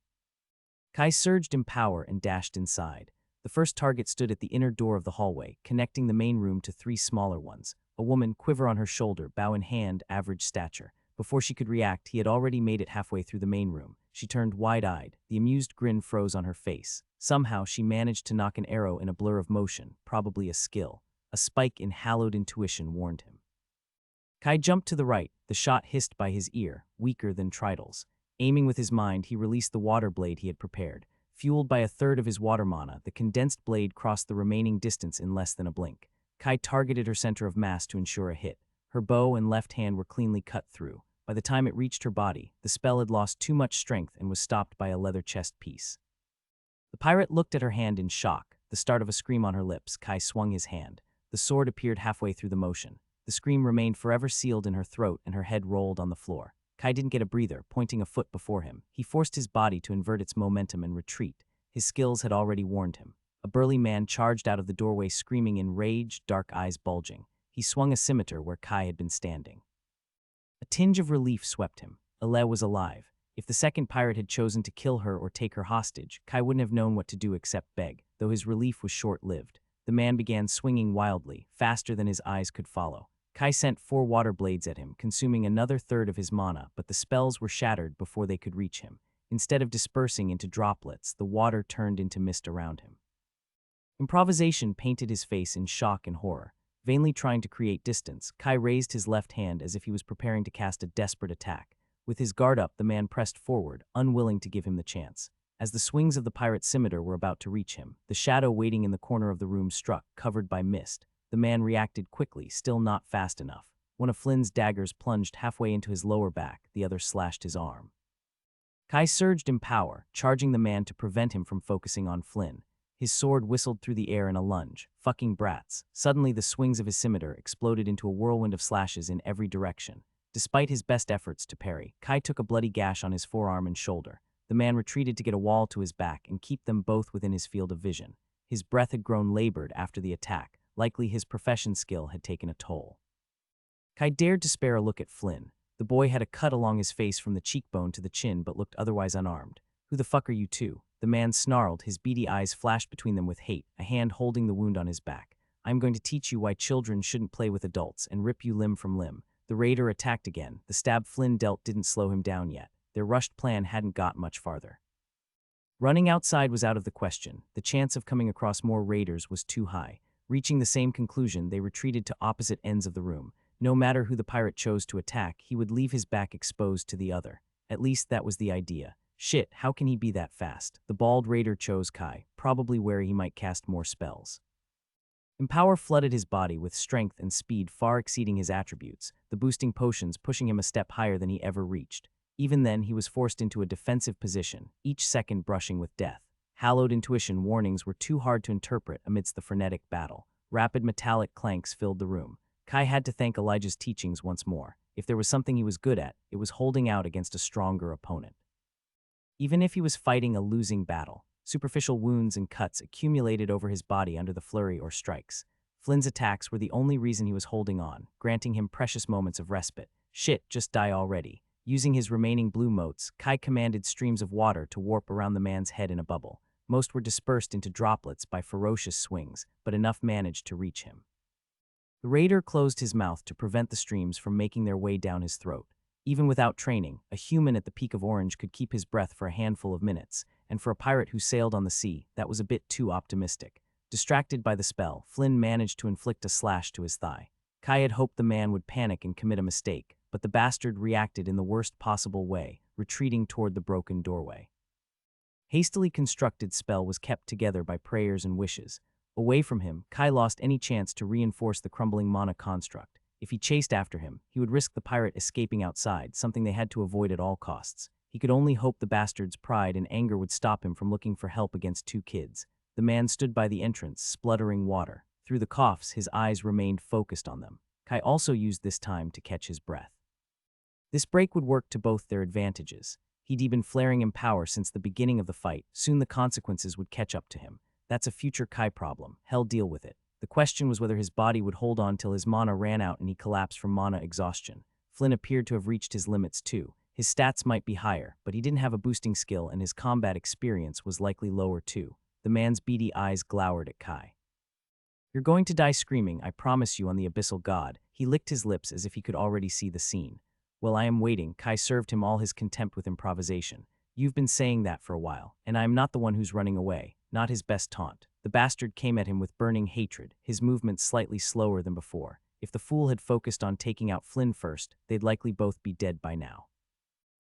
Kai surged in power and dashed inside. The first target stood at the inner door of the hallway, connecting the main room to 3 smaller ones. A woman, quiver on her shoulder, bow in hand, average stature. Before she could react, he had already made it halfway through the main room. She turned wide-eyed. The amused grin froze on her face. Somehow, she managed to knock an arrow in a blur of motion, probably a skill. A spike in hallowed intuition warned him. Kai jumped to the right, the shot hissed by his ear, weaker than Tridle's. Aiming with his mind, he released the water blade he had prepared. Fueled by a third of his water mana, the condensed blade crossed the remaining distance in less than a blink. Kai targeted her center of mass to ensure a hit. Her bow and left hand were cleanly cut through. By the time it reached her body, the spell had lost too much strength and was stopped by a leather chest piece. The pirate looked at her hand in shock. The start of a scream on her lips, Kai swung his hand. The sword appeared halfway through the motion. The scream remained forever sealed in her throat and her head rolled on the floor. Kai didn't get a breather, pointing a foot before him. He forced his body to invert its momentum and retreat. His skills had already warned him. A burly man charged out of the doorway screaming in rage, dark eyes bulging. He swung a scimitar where Kai had been standing. A tinge of relief swept him. Ele was alive. If the second pirate had chosen to kill her or take her hostage, Kai wouldn't have known what to do except beg, though his relief was short-lived. The man began swinging wildly, faster than his eyes could follow. Kai sent 4 water blades at him, consuming another third of his mana, but the spells were shattered before they could reach him. Instead of dispersing into droplets, the water turned into mist around him. Improvisation painted his face in shock and horror. Vainly trying to create distance, Kai raised his left hand as if he was preparing to cast a desperate attack. With his guard up, the man pressed forward, unwilling to give him the chance. As the swings of the pirate's scimitar were about to reach him, the shadow waiting in the corner of the room struck, covered by mist. The man reacted quickly, still not fast enough. One of Flynn's daggers plunged halfway into his lower back, the other slashed his arm. Kai surged in power, charging the man to prevent him from focusing on Flynn. His sword whistled through the air in a lunge. Fucking brats. Suddenly, the swings of his scimitar exploded into a whirlwind of slashes in every direction. Despite his best efforts to parry, Kai took a bloody gash on his forearm and shoulder. The man retreated to get a wall to his back and keep them both within his field of vision. His breath had grown labored after the attack. Likely his profession skill had taken a toll. Kai dared to spare a look at Flynn. The boy had a cut along his face from the cheekbone to the chin but looked otherwise unarmed. "Who the fuck are you two?" The man snarled, his beady eyes flashed between them with hate, a hand holding the wound on his back. "I'm going to teach you why children shouldn't play with adults and rip you limb from limb." The raider attacked again. The stab Flynn dealt didn't slow him down yet. Their rushed plan hadn't got much farther. Running outside was out of the question. The chance of coming across more raiders was too high. Reaching the same conclusion, they retreated to opposite ends of the room. No matter who the pirate chose to attack, he would leave his back exposed to the other. At least that was the idea. Shit, how can he be that fast? The bald raider chose Kai, probably where he might cast more spells. Empower flooded his body with strength and speed far exceeding his attributes, the boosting potions pushing him a step higher than he ever reached. Even then, he was forced into a defensive position, each second brushing with death. Hallowed intuition warnings were too hard to interpret amidst the frenetic battle. Rapid metallic clanks filled the room. Kai had to thank Elijah's teachings once more. If there was something he was good at, it was holding out against a stronger opponent. Even if he was fighting a losing battle, superficial wounds and cuts accumulated over his body under the flurry or strikes. Flynn's attacks were the only reason he was holding on, granting him precious moments of respite. Shit, just die already. Using his remaining blue motes, Kai commanded streams of water to warp around the man's head in a bubble. Most were dispersed into droplets by ferocious swings, but enough managed to reach him. The raider closed his mouth to prevent the streams from making their way down his throat. Even without training, a human at the peak of Orange could keep his breath for a handful of minutes, and for a pirate who sailed on the sea, that was a bit too optimistic. Distracted by the spell, Flynn managed to inflict a slash to his thigh. Kai had hoped the man would panic and commit a mistake, but the bastard reacted in the worst possible way, retreating toward the broken doorway. Hastily constructed spell was kept together by prayers and wishes. Away from him, Kai lost any chance to reinforce the crumbling mana construct. If he chased after him, he would risk the pirate escaping outside, something they had to avoid at all costs. He could only hope the bastard's pride and anger would stop him from looking for help against 2 kids. The man stood by the entrance, spluttering water. Through the coughs, his eyes remained focused on them. Kai also used this time to catch his breath. This break would work to both their advantages. He'd been flaring in power since the beginning of the fight. Soon the consequences would catch up to him. That's a future Kai problem. Hell, deal with it. The question was whether his body would hold on till his mana ran out and he collapsed from mana exhaustion. Flynn appeared to have reached his limits too. His stats might be higher, but he didn't have a boosting skill and his combat experience was likely lower too. The man's beady eyes glowered at Kai. "You're going to die screaming, I promise you on the abyssal god." He licked his lips as if he could already see the scene. Well, I am waiting. Kai served him all his contempt with improvisation. You've been saying that for a while, and I am not the one who's running away, not his best taunt. The bastard came at him with burning hatred, his movements slightly slower than before. If the fool had focused on taking out Flynn first, they'd likely both be dead by now.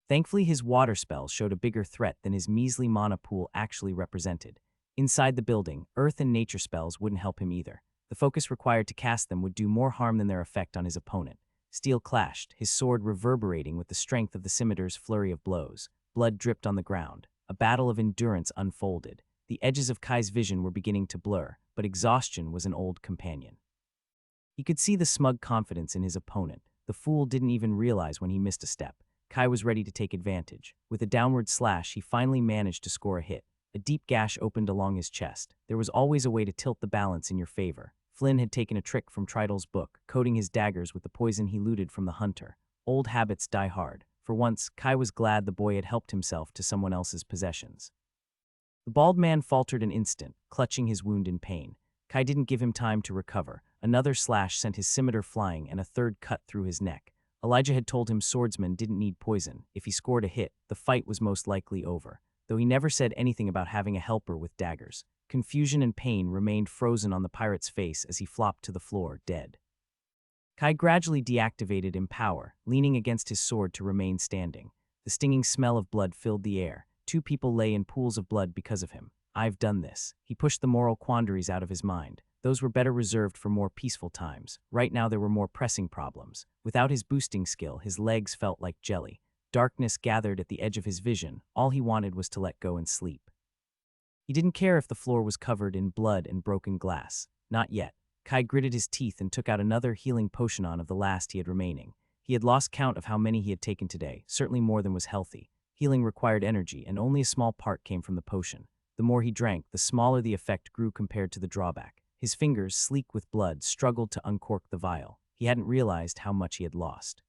Thankfully, his water spells showed a bigger threat than his measly mana pool actually represented. Inside the building, earth and nature spells wouldn't help him either. The focus required to cast them would do more harm than their effect on his opponent. Steel clashed, his sword reverberating with the strength of the scimitar's flurry of blows. Blood dripped on the ground. A battle of endurance unfolded. The edges of Kai's vision were beginning to blur, but exhaustion was an old companion. He could see the smug confidence in his opponent. The fool didn't even realize when he missed a step. Kai was ready to take advantage. With a downward slash, he finally managed to score a hit. A deep gash opened along his chest. There was always a way to tilt the balance in your favor. Flynn had taken a trick from Tridal's book, coating his daggers with the poison he looted from the hunter. Old habits die hard. For once, Kai was glad the boy had helped himself to someone else's possessions. The bald man faltered an instant, clutching his wound in pain. Kai didn't give him time to recover. Another slash sent his scimitar flying and a third cut through his neck. Elijah had told him swordsmen didn't need poison. If he scored a hit, the fight was most likely over, though he never said anything about having a helper with daggers. Confusion and pain remained frozen on the pirate's face as he flopped to the floor, dead. Kai gradually deactivated Empower, leaning against his sword to remain standing. The stinging smell of blood filled the air. 2 people lay in pools of blood because of him. I've done this. He pushed the moral quandaries out of his mind. Those were better reserved for more peaceful times. Right now there were more pressing problems. Without his boosting skill, his legs felt like jelly. Darkness gathered at the edge of his vision. All he wanted was to let go and sleep. He didn't care if the floor was covered in blood and broken glass. Not yet. Kai gritted his teeth and took out another healing potion of the last he had remaining. He had lost count of how many he had taken today, certainly more than was healthy. Healing required energy, and only a small part came from the potion. The more he drank, the smaller the effect grew compared to the drawback. His fingers, sleek with blood, struggled to uncork the vial. He hadn't realized how much he had lost.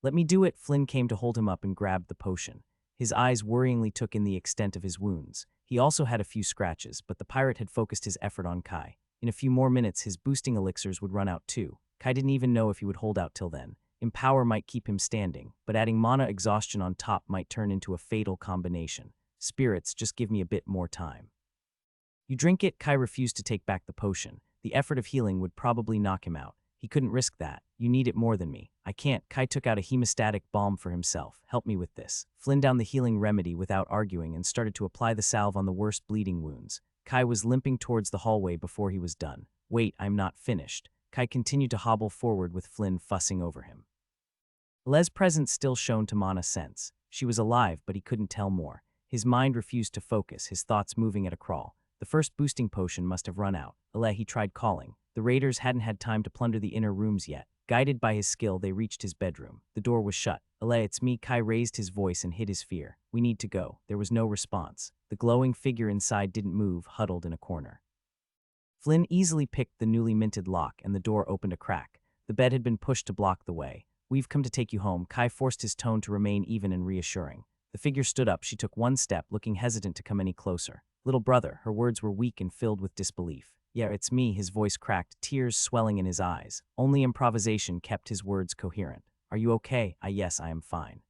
Let me do it. Flynn came to hold him up and grabbed the potion. His eyes worryingly took in the extent of his wounds. He also had a few scratches, but the pirate had focused his effort on Kai. In a few more minutes, his boosting elixirs would run out too. Kai didn't even know if he would hold out till then. Empower might keep him standing, but adding mana exhaustion on top might turn into a fatal combination. Spirits, just give me a bit more time. You drink it. Kai refused to take back the potion. The effort of healing would probably knock him out. He couldn't risk that. You need it more than me. I can't. Kai took out a hemostatic balm for himself. Help me with this. Flynn down the healing remedy without arguing and started to apply the salve on the worst bleeding wounds. Kai was limping towards the hallway before he was done. Wait, I'm not finished. Kai continued to hobble forward with Flynn fussing over him. Les' presence still shone to Mana's sense. She was alive, but he couldn't tell more. His mind refused to focus, his thoughts moving at a crawl. The first boosting potion must have run out. He tried calling. The raiders hadn't had time to plunder the inner rooms yet. Guided by his skill, they reached his bedroom. The door was shut. It's me. Kai raised his voice and hid his fear. We need to go. There was no response. The glowing figure inside didn't move, huddled in a corner. Flynn easily picked the newly minted lock and the door opened a crack. The bed had been pushed to block the way. We've come to take you home. Kai forced his tone to remain even and reassuring. The figure stood up. She took one step, looking hesitant to come any closer. Little brother, her words were weak and filled with disbelief. Yeah, it's me, his voice cracked, tears swelling in his eyes. Only improvisation kept his words coherent. Are you okay? Yes, I am fine.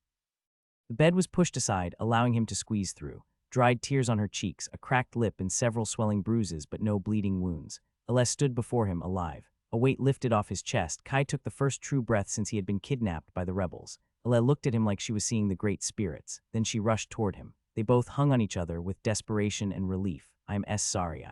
The bed was pushed aside, allowing him to squeeze through. Dried tears on her cheeks, a cracked lip and several swelling bruises, but no bleeding wounds. Aless stood before him, alive. A weight lifted off his chest. Kai took the first true breath since he had been kidnapped by the rebels. Aless looked at him like she was seeing the great spirits. Then she rushed toward him. They both hung on each other with desperation and relief. I'm sorry.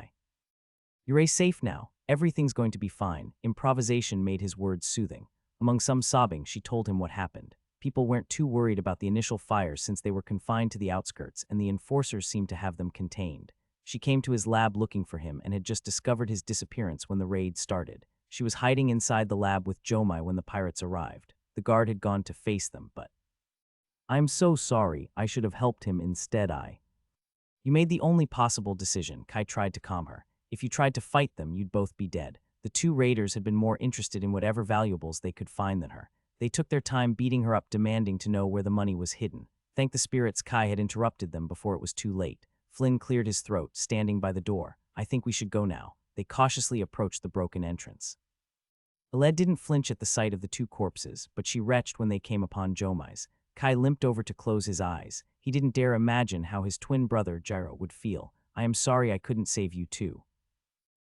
You're safe now. Everything's going to be fine. Improvisation made his words soothing. Among some sobbing, she told him what happened. People weren't too worried about the initial fires since they were confined to the outskirts, and the enforcers seemed to have them contained. She came to his lab looking for him and had just discovered his disappearance when the raid started. She was hiding inside the lab with Jomai when the pirates arrived. The guard had gone to face them, but... I'm so sorry. I should have helped him instead. You made the only possible decision. Kai tried to calm her. If you tried to fight them, you'd both be dead. The 2 raiders had been more interested in whatever valuables they could find than her. They took their time beating her up, demanding to know where the money was hidden. Thank the spirits Kai had interrupted them before it was too late. Flynn cleared his throat, standing by the door. I think we should go now. They cautiously approached the broken entrance. Aled didn't flinch at the sight of the two corpses, but she retched when they came upon Jomai's. Kai limped over to close his eyes. He didn't dare imagine how his twin brother, Gyro, would feel. I am sorry I couldn't save you too.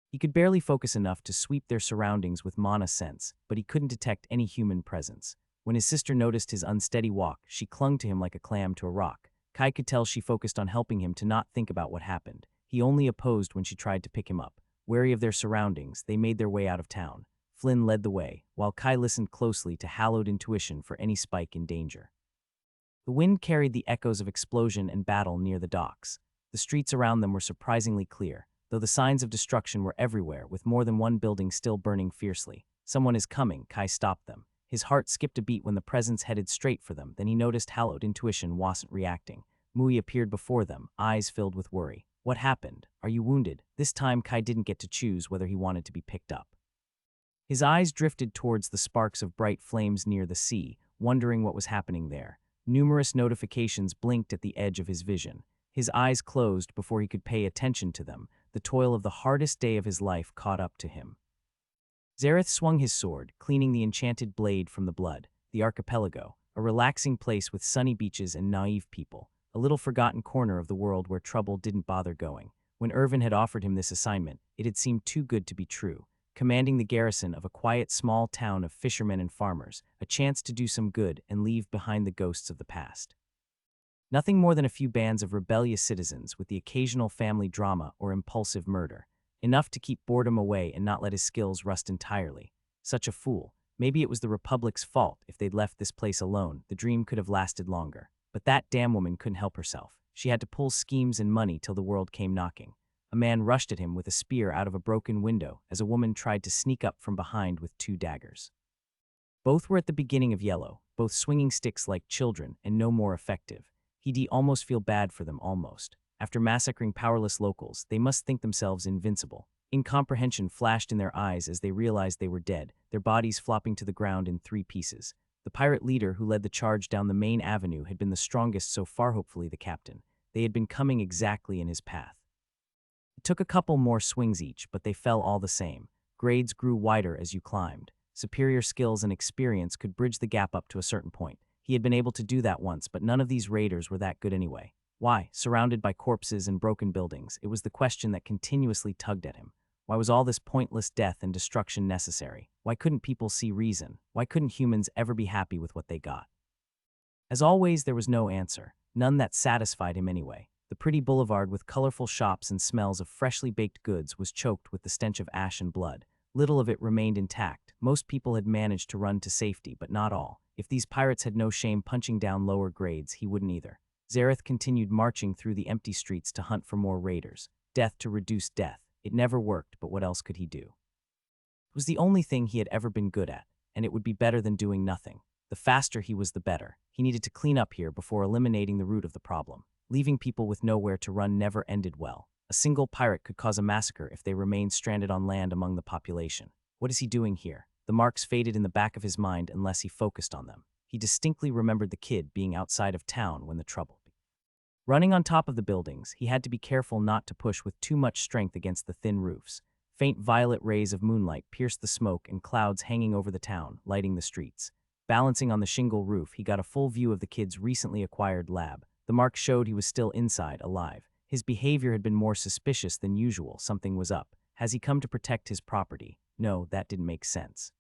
He could barely focus enough to sweep their surroundings with mana sense, but he couldn't detect any human presence. When his sister noticed his unsteady walk, she clung to him like a clam to a rock. Kai could tell she focused on helping him to not think about what happened. He only opposed when she tried to pick him up. Wary of their surroundings, they made their way out of town. Flynn led the way, while Kai listened closely to hallowed intuition for any spike in danger. The wind carried the echoes of explosion and battle near the docks. The streets around them were surprisingly clear, though the signs of destruction were everywhere, with more than one building still burning fiercely. Someone is coming, Kai stopped them. His heart skipped a beat when the presence headed straight for them, then he noticed hallowed intuition wasn't reacting. Mui appeared before them, eyes filled with worry. What happened? Are you wounded? This time Kai didn't get to choose whether he wanted to be picked up. His eyes drifted towards the sparks of bright flames near the sea, wondering what was happening there. Numerous notifications blinked at the edge of his vision. His eyes closed before he could pay attention to them. The toil of the hardest day of his life caught up to him. Zareth swung his sword, cleaning the enchanted blade from the blood. The archipelago, a relaxing place with sunny beaches and naive people, a little forgotten corner of the world where trouble didn't bother going. When Irvin had offered him this assignment, it had seemed too good to be true. Commanding the garrison of a quiet small town of fishermen and farmers, a chance to do some good and leave behind the ghosts of the past. Nothing more than a few bands of rebellious citizens with the occasional family drama or impulsive murder. Enough to keep boredom away and not let his skills rust entirely. Such a fool. Maybe it was the Republic's fault. If they'd left this place alone, the dream could have lasted longer. But that damn woman couldn't help herself. She had to pull schemes and money till the world came knocking. A man rushed at him with a spear out of a broken window as a woman tried to sneak up from behind with 2 daggers. Both were at the beginning of yellow, both swinging sticks like children and no more effective. He'd almost feel bad for them, almost. After massacring powerless locals, they must think themselves invincible. Incomprehension flashed in their eyes as they realized they were dead, their bodies flopping to the ground in 3 pieces. The pirate leader who led the charge down the main avenue had been the strongest so far, hopefully the captain. They had been coming exactly in his path. It took a couple more swings each, but they fell all the same. Grades grew wider as you climbed. Superior skills and experience could bridge the gap up to a certain point. He had been able to do that once, but none of these raiders were that good anyway. Why, surrounded by corpses and broken buildings, it was the question that continuously tugged at him. Why was all this pointless death and destruction necessary? Why couldn't people see reason? Why couldn't humans ever be happy with what they got? As always, there was no answer, none that satisfied him anyway. The pretty boulevard with colorful shops and smells of freshly baked goods was choked with the stench of ash and blood. Little of it remained intact. Most people had managed to run to safety, but not all. If these pirates had no shame punching down lower grades, he wouldn't either. Zareth continued marching through the empty streets to hunt for more raiders. Death to reduce death. It never worked, but what else could he do? It was the only thing he had ever been good at, and it would be better than doing nothing. The faster he was, the better. He needed to clean up here before eliminating the root of the problem. Leaving people with nowhere to run never ended well. A single pirate could cause a massacre if they remained stranded on land among the population. What is he doing here? The marks faded in the back of his mind unless he focused on them. He distinctly remembered the kid being outside of town when the trouble began. Running on top of the buildings, he had to be careful not to push with too much strength against the thin roofs. Faint violet rays of moonlight pierced the smoke and clouds hanging over the town, lighting the streets. Balancing on the shingle roof, he got a full view of the kid's recently acquired lab. The mark showed he was still inside, alive. His behavior had been more suspicious than usual. Something was up. Has he come to protect his property? No, that didn't make sense.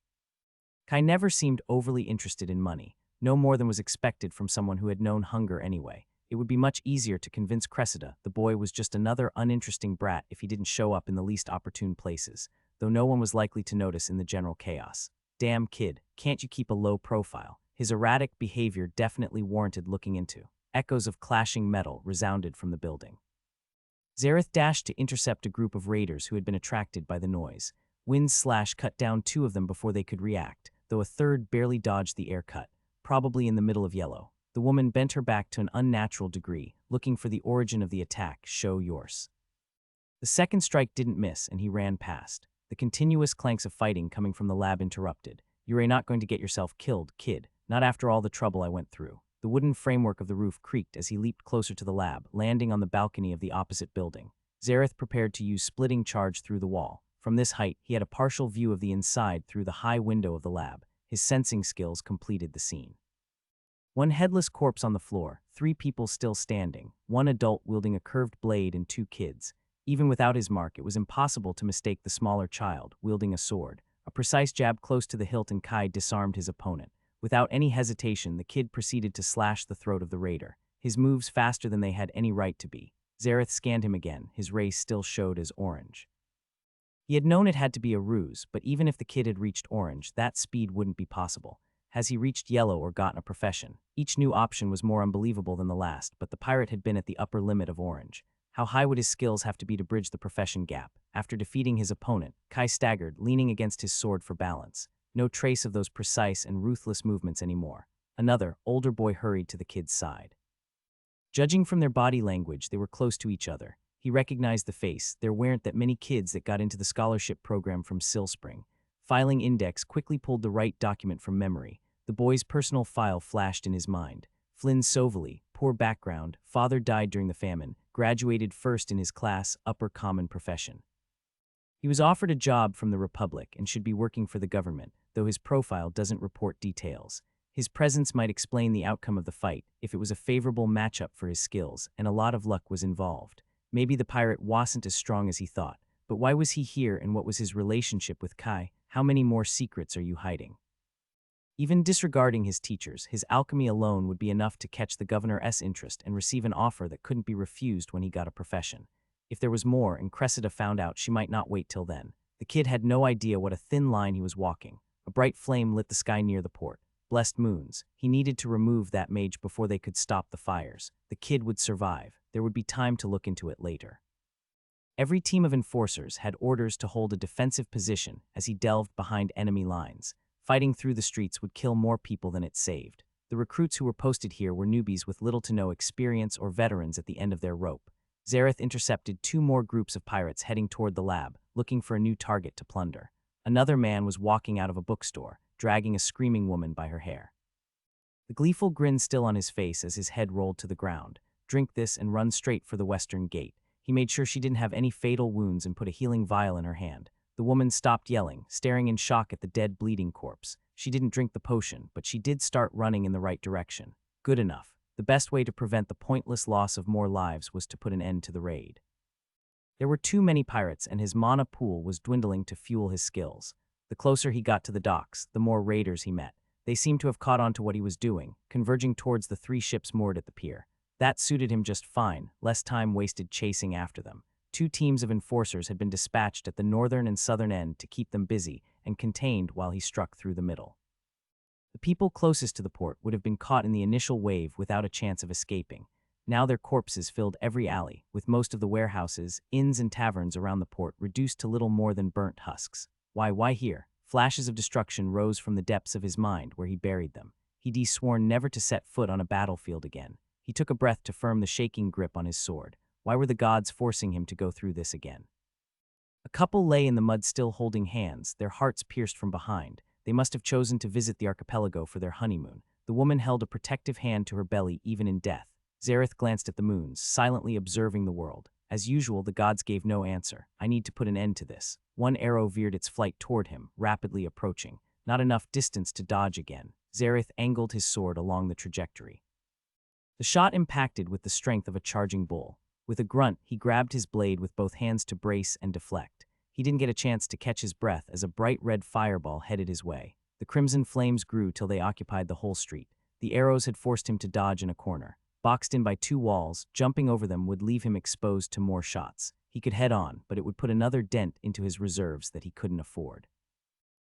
Kai never seemed overly interested in money, no more than was expected from someone who had known hunger anyway. It would be much easier to convince Cressida the boy was just another uninteresting brat if he didn't show up in the least opportune places, though no one was likely to notice in the general chaos. Damn kid, can't you keep a low profile? His erratic behavior definitely warranted looking into. Echoes of clashing metal resounded from the building. Zareth dashed to intercept a group of raiders who had been attracted by the noise. Winds cut down 2 of them before they could react, though a third barely dodged the air cut, probably in the middle of yellow. The woman bent her back to an unnatural degree, looking for the origin of the attack. Show yours. The second strike didn't miss, and he ran past. The continuous clanks of fighting coming from the lab interrupted. You're not going to get yourself killed, kid. Not after all the trouble I went through. The wooden framework of the roof creaked as he leaped closer to the lab, landing on the balcony of the opposite building. Zareth prepared to use splitting charge through the wall. From this height, he had a partial view of the inside through the high window of the lab. His sensing skills completed the scene. One headless corpse on the floor, 3 people still standing, 1 adult wielding a curved blade and 2 kids. Even without his mark, it was impossible to mistake the smaller child, wielding a sword. A precise jab close to the hilt and Kai disarmed his opponent. Without any hesitation, the kid proceeded to slash the throat of the raider, his moves faster than they had any right to be. Zareth scanned him again, his race still showed as orange. He had known it had to be a ruse, but even if the kid had reached orange, that speed wouldn't be possible. Has he reached yellow or gotten a profession? Each new option was more unbelievable than the last, but the pirate had been at the upper limit of orange. How high would his skills have to be to bridge the profession gap? After defeating his opponent, Kai staggered, leaning against his sword for balance. No trace of those precise and ruthless movements anymore. Another, older boy hurried to the kid's side. Judging from their body language, they were close to each other. He recognized the face. There weren't that many kids that got into the scholarship program from Silspring. Filing Index quickly pulled the right document from memory. The boy's personal file flashed in his mind. Flynn Sovely, poor background, father died during the famine, graduated first in his class, upper common profession. He was offered a job from the Republic and should be working for the government, though his profile doesn't report details. His presence might explain the outcome of the fight, if it was a favorable matchup for his skills, and a lot of luck was involved. Maybe the pirate wasn't as strong as he thought, but why was he here and what was his relationship with Kai? How many more secrets are you hiding? Even disregarding his teachers, his alchemy alone would be enough to catch the governor's interest and receive an offer that couldn't be refused when he got a profession. If there was more and Cressida found out, she might not wait till then. The kid had no idea what a thin line he was walking. A bright flame lit the sky near the port. Blessed moons. He needed to remove that mage before they could stop the fires. The kid would survive. There would be time to look into it later. Every team of enforcers had orders to hold a defensive position as he delved behind enemy lines. Fighting through the streets would kill more people than it saved. The recruits who were posted here were newbies with little to no experience or veterans at the end of their rope. Zareth intercepted 2 more groups of pirates heading toward the lab, looking for a new target to plunder. Another man was walking out of a bookstore, dragging a screaming woman by her hair. The gleeful grin still on his face as his head rolled to the ground. Drink this and run straight for the western gate. He made sure she didn't have any fatal wounds and put a healing vial in her hand. The woman stopped yelling, staring in shock at the dead, bleeding corpse. She didn't drink the potion, but she did start running in the right direction. Good enough. The best way to prevent the pointless loss of more lives was to put an end to the raid. There were too many pirates, and his mana pool was dwindling to fuel his skills. The closer he got to the docks, the more raiders he met. They seemed to have caught on to what he was doing, converging towards the 3 ships moored at the pier. That suited him just fine, less time wasted chasing after them. 2 teams of enforcers had been dispatched at the northern and southern end to keep them busy and contained while he struck through the middle. The people closest to the port would have been caught in the initial wave without a chance of escaping. Now their corpses filled every alley, with most of the warehouses, inns, and taverns around the port reduced to little more than burnt husks. Why here? Flashes of destruction rose from the depths of his mind where he buried them. He'd sworn never to set foot on a battlefield again. He took a breath to firm the shaking grip on his sword. Why were the gods forcing him to go through this again? A couple lay in the mud still holding hands, their hearts pierced from behind. They must have chosen to visit the archipelago for their honeymoon. The woman held a protective hand to her belly even in death. Zareth glanced at the moons, silently observing the world. As usual, the gods gave no answer. I need to put an end to this. One arrow veered its flight toward him, rapidly approaching. Not enough distance to dodge again. Zareth angled his sword along the trajectory. The shot impacted with the strength of a charging bull. With a grunt, he grabbed his blade with both hands to brace and deflect. He didn't get a chance to catch his breath as a bright red fireball headed his way. The crimson flames grew till they occupied the whole street. The arrows had forced him to dodge in a corner. Boxed in by 2 walls, jumping over them would leave him exposed to more shots. He could head on, but it would put another dent into his reserves that he couldn't afford.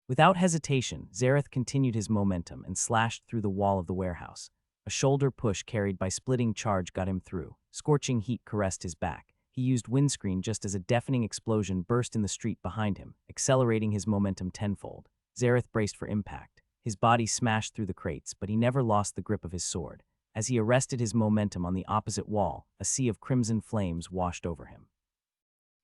Without hesitation, Zareth continued his momentum and slashed through the wall of the warehouse. A shoulder push carried by splitting charge got him through. Scorching heat caressed his back. He used windscreen just as a deafening explosion burst in the street behind him, accelerating his momentum tenfold. Zareth braced for impact. His body smashed through the crates, but he never lost the grip of his sword. As he arrested his momentum on the opposite wall, a sea of crimson flames washed over him.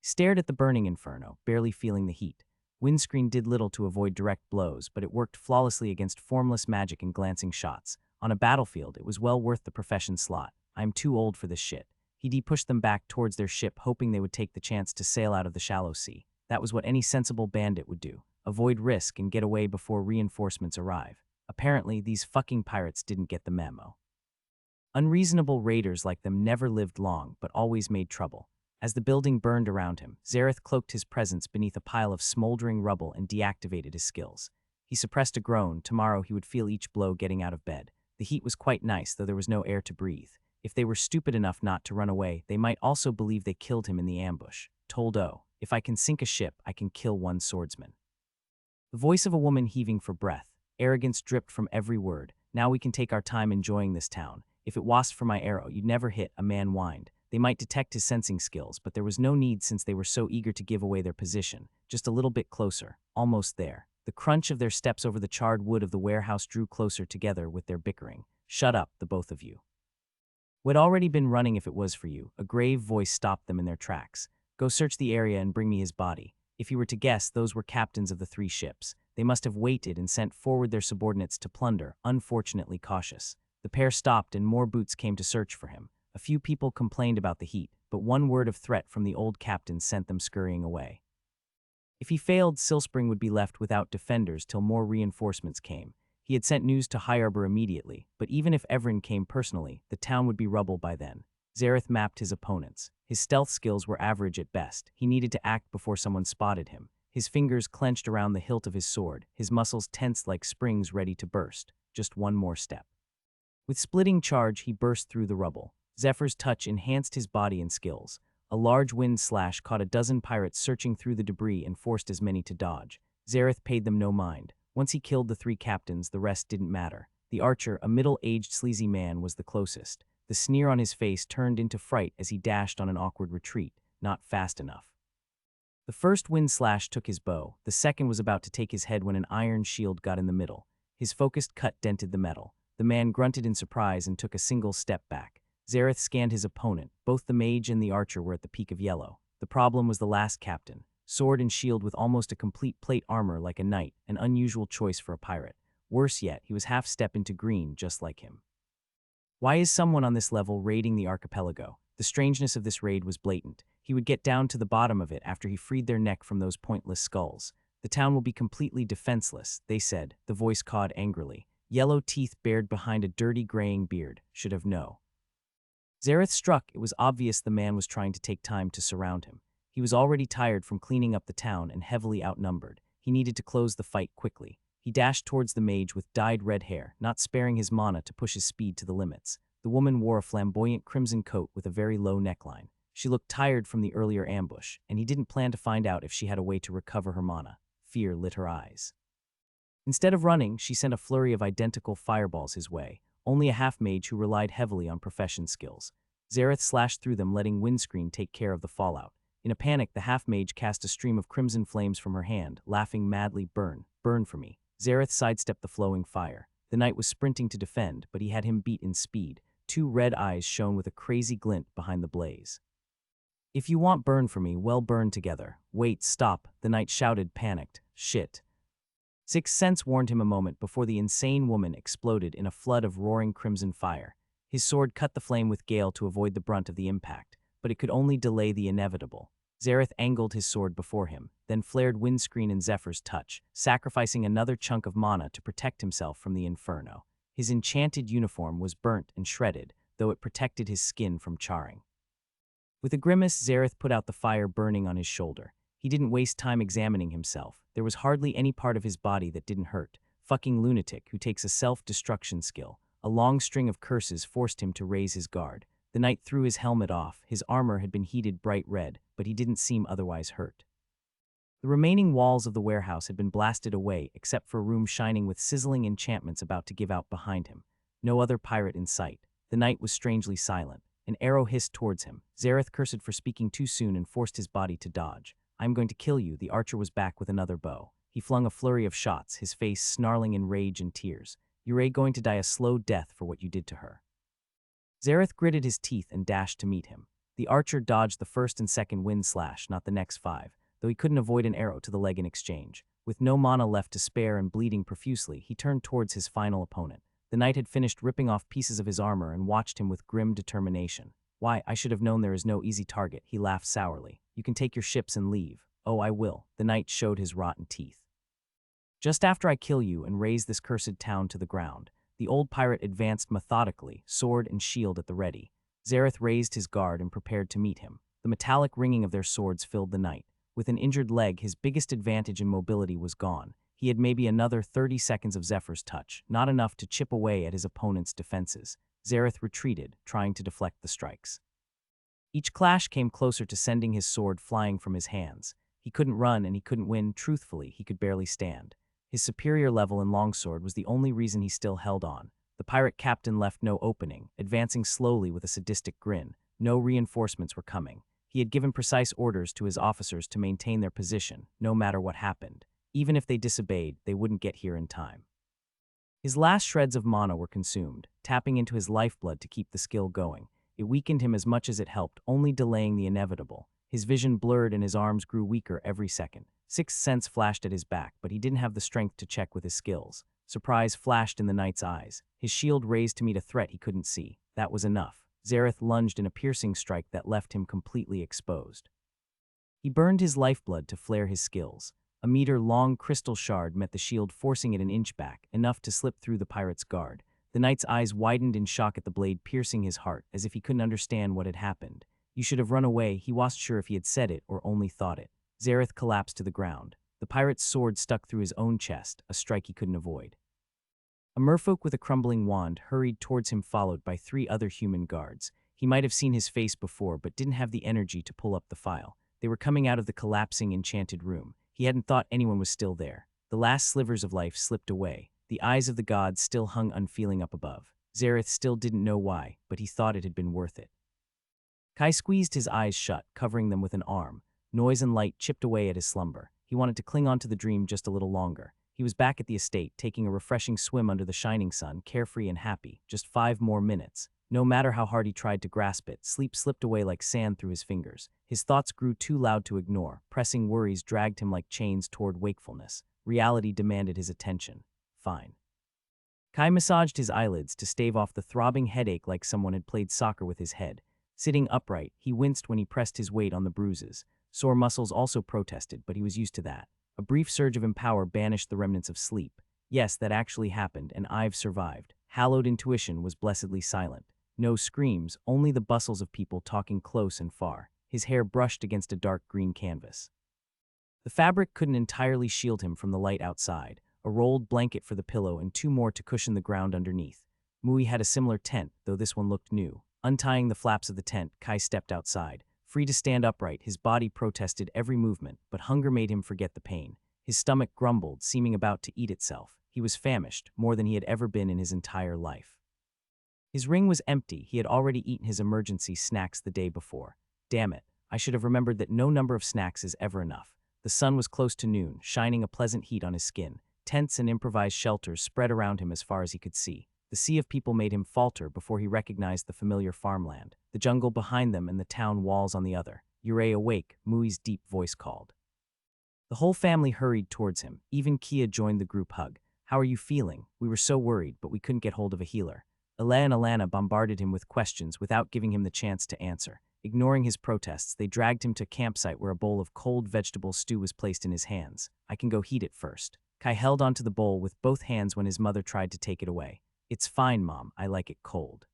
He stared at the burning inferno, barely feeling the heat. Windscreen did little to avoid direct blows, but it worked flawlessly against formless magic and glancing shots. On a battlefield, it was well worth the profession slot. I'm too old for this shit. He pushed them back towards their ship, hoping they would take the chance to sail out of the shallow sea. That was what any sensible bandit would do. Avoid risk and get away before reinforcements arrive. Apparently, these fucking pirates didn't get the memo. Unreasonable raiders like them never lived long, but always made trouble. As the building burned around him, Zareth cloaked his presence beneath a pile of smoldering rubble and deactivated his skills. He suppressed a groan. Tomorrow he would feel each blow getting out of bed. The heat was quite nice, though there was no air to breathe. If they were stupid enough not to run away, they might also believe they killed him in the ambush. Told O, if I can sink a ship, I can kill one swordsman. The voice of a woman heaving for breath. Arrogance dripped from every word. Now we can take our time enjoying this town. If it wasn't for my arrow, you'd never hit, a man whined. They might detect his sensing skills, but there was no need since they were so eager to give away their position. Just a little bit closer. Almost there. The crunch of their steps over the charred wood of the warehouse drew closer together with their bickering. Shut up, the both of you. Who had already been running if it was for you. A grave voice stopped them in their tracks. Go search the area and bring me his body. If you were to guess, those were captains of the 3 ships. They must have waited and sent forward their subordinates to plunder, unfortunately cautious. The pair stopped and more boots came to search for him. A few people complained about the heat, but one word of threat from the old captain sent them scurrying away. If he failed, Silspring would be left without defenders till more reinforcements came. He had sent news to High Arbor immediately, but even if Evren came personally, the town would be rubble by then. Zareth mapped his opponents. His stealth skills were average at best. He needed to act before someone spotted him. His fingers clenched around the hilt of his sword, his muscles tensed like springs ready to burst. Just one more step. With splitting charge, he burst through the rubble. Zephyr's touch enhanced his body and skills. A large wind slash caught a dozen pirates searching through the debris and forced as many to dodge. Zareth paid them no mind. Once he killed the 3 captains, the rest didn't matter. The archer, a middle-aged sleazy man, was the closest. The sneer on his face turned into fright as he dashed on an awkward retreat, not fast enough. The first wind slash took his bow. The second was about to take his head when an iron shield got in the middle. His focused cut dented the metal. The man grunted in surprise and took a single step back. Zareth scanned his opponent. Both the mage and the archer were at the peak of yellow. The problem was the last captain. Sword and shield with almost a complete plate armor like a knight, an unusual choice for a pirate. Worse yet, he was half step into green just like him. Why is someone on this level raiding the archipelago? The strangeness of this raid was blatant. He would get down to the bottom of it after he freed their neck from those pointless skulls. The town will be completely defenseless, they said, the voice cawed angrily. Yellow teeth bared behind a dirty graying beard. Should have known. Zareth struck. It was obvious the man was trying to take time to surround him. He was already tired from cleaning up the town and heavily outnumbered. He needed to close the fight quickly. He dashed towards the mage with dyed red hair, not sparing his mana to push his speed to the limits. The woman wore a flamboyant crimson coat with a very low neckline. She looked tired from the earlier ambush, and he didn't plan to find out if she had a way to recover her mana. Fear lit her eyes. Instead of running, she sent a flurry of identical fireballs his way, only a half-mage who relied heavily on profession skills. Zareth slashed through them, letting Windscreen take care of the fallout. In a panic, the half-mage cast a stream of crimson flames from her hand, laughing madly, "Burn, burn for me." Zareth sidestepped the flowing fire. The knight was sprinting to defend, but he had him beat in speed. 2 red eyes shone with a crazy glint behind the blaze. "If you want burn for me, well, burn together." "Wait, stop," the knight shouted, panicked. "Shit." Sixth Sense warned him a moment before the insane woman exploded in a flood of roaring crimson fire. His sword cut the flame with gale to avoid the brunt of the impact, but it could only delay the inevitable. Zareth angled his sword before him, then flared Windscreen and Zephyr's touch, sacrificing another chunk of mana to protect himself from the inferno. His enchanted uniform was burnt and shredded, though it protected his skin from charring. With a grimace, Zareth put out the fire burning on his shoulder. He didn't waste time examining himself. There was hardly any part of his body that didn't hurt. Fucking lunatic who takes a self-destruction skill. A long string of curses forced him to raise his guard. The knight threw his helmet off. His armor had been heated bright red, but he didn't seem otherwise hurt. The remaining walls of the warehouse had been blasted away, except for a room shining with sizzling enchantments about to give out behind him. No other pirate in sight. The knight was strangely silent. An arrow hissed towards him. Zareth cursed for speaking too soon and forced his body to dodge. "I'm going to kill you." The archer was back with another bow. He flung a flurry of shots, his face snarling in rage and tears. "You're going to die a slow death for what you did to her." Zareth gritted his teeth and dashed to meet him. The archer dodged the first and second wind slash, not the next 5, though he couldn't avoid an arrow to the leg in exchange. With no mana left to spare and bleeding profusely, he turned towards his final opponent. The knight had finished ripping off pieces of his armor and watched him with grim determination. "Why, I should have known there is no easy target," he laughed sourly. "You can take your ships and leave. "Oh, I will." The knight showed his rotten teeth. "Just after I kill you and raze this cursed town to the ground." The old pirate advanced methodically, sword and shield at the ready. Zareth raised his guard and prepared to meet him. The metallic ringing of their swords filled the night. With an injured leg, his biggest advantage in mobility was gone. He had maybe another 30 seconds of Zephyr's touch, not enough to chip away at his opponent's defenses. Zareth retreated, trying to deflect the strikes. Each clash came closer to sending his sword flying from his hands. He couldn't run and he couldn't win. Truthfully, he could barely stand. His superior level in longsword was the only reason he still held on. The pirate captain left no opening, advancing slowly with a sadistic grin. No reinforcements were coming. He had given precise orders to his officers to maintain their position, no matter what happened. Even if they disobeyed, they wouldn't get here in time. His last shreds of mana were consumed, tapping into his lifeblood to keep the skill going. It weakened him as much as it helped, only delaying the inevitable. His vision blurred and his arms grew weaker every second. Sixth sense flashed at his back, but he didn't have the strength to check with his skills. Surprise flashed in the knight's eyes. His shield raised to meet a threat he couldn't see. That was enough. Zareth lunged in a piercing strike that left him completely exposed. He burned his lifeblood to flare his skills. A meter-long crystal shard met the shield, forcing it an inch back, enough to slip through the pirate's guard. The knight's eyes widened in shock at the blade piercing his heart, as if he couldn't understand what had happened. "You should have run away." He wasn't sure if he had said it or only thought it. Zareth collapsed to the ground. The pirate's sword stuck through his own chest, a strike he couldn't avoid. A merfolk with a crumbling wand hurried towards him, followed by 3 other human guards. He might have seen his face before, but didn't have the energy to pull up the file. They were coming out of the collapsing enchanted room. He hadn't thought anyone was still there. The last slivers of life slipped away. The eyes of the gods still hung unfeeling up above. Zareth still didn't know why, but he thought it had been worth it. Kai squeezed his eyes shut, covering them with an arm. Noise and light chipped away at his slumber. He wanted to cling on to the dream just a little longer. He was back at the estate, taking a refreshing swim under the shining sun, carefree and happy. Just 5 more minutes. No matter how hard he tried to grasp it, sleep slipped away like sand through his fingers. His thoughts grew too loud to ignore. Pressing worries dragged him like chains toward wakefulness. Reality demanded his attention. Fine. Kai massaged his eyelids to stave off the throbbing headache like someone had played soccer with his head. Sitting upright, he winced when he pressed his weight on the bruises. Sore muscles also protested, but he was used to that. A brief surge of empower banished the remnants of sleep. Yes, that actually happened, and I've survived. Hallowed intuition was blessedly silent. No screams, only the bustles of people talking close and far. His hair brushed against a dark green canvas. The fabric couldn't entirely shield him from the light outside. A rolled blanket for the pillow and 2 more to cushion the ground underneath. Mui had a similar tent, though this one looked new. Untying the flaps of the tent, Kai stepped outside. Free to stand upright, his body protested every movement, but hunger made him forget the pain. His stomach grumbled, seeming about to eat itself. He was famished, more than he had ever been in his entire life. His ring was empty. He had already eaten his emergency snacks the day before. Damn it, I should have remembered that no number of snacks is ever enough. The sun was close to noon, shining a pleasant heat on his skin. Tents and improvised shelters spread around him as far as he could see. The sea of people made him falter before he recognized the familiar farmland, the jungle behind them and the town walls on the other. "Yurei, awake," Mui's deep voice called. The whole family hurried towards him. Even Kia joined the group hug. "How are you feeling? We were so worried, but we couldn't get hold of a healer." Ele and Alana bombarded him with questions without giving him the chance to answer. Ignoring his protests, they dragged him to a campsite where a bowl of cold vegetable stew was placed in his hands. "I can go heat it first." Kai held onto the bowl with both hands when his mother tried to take it away. "It's fine, Mom. I like it cold."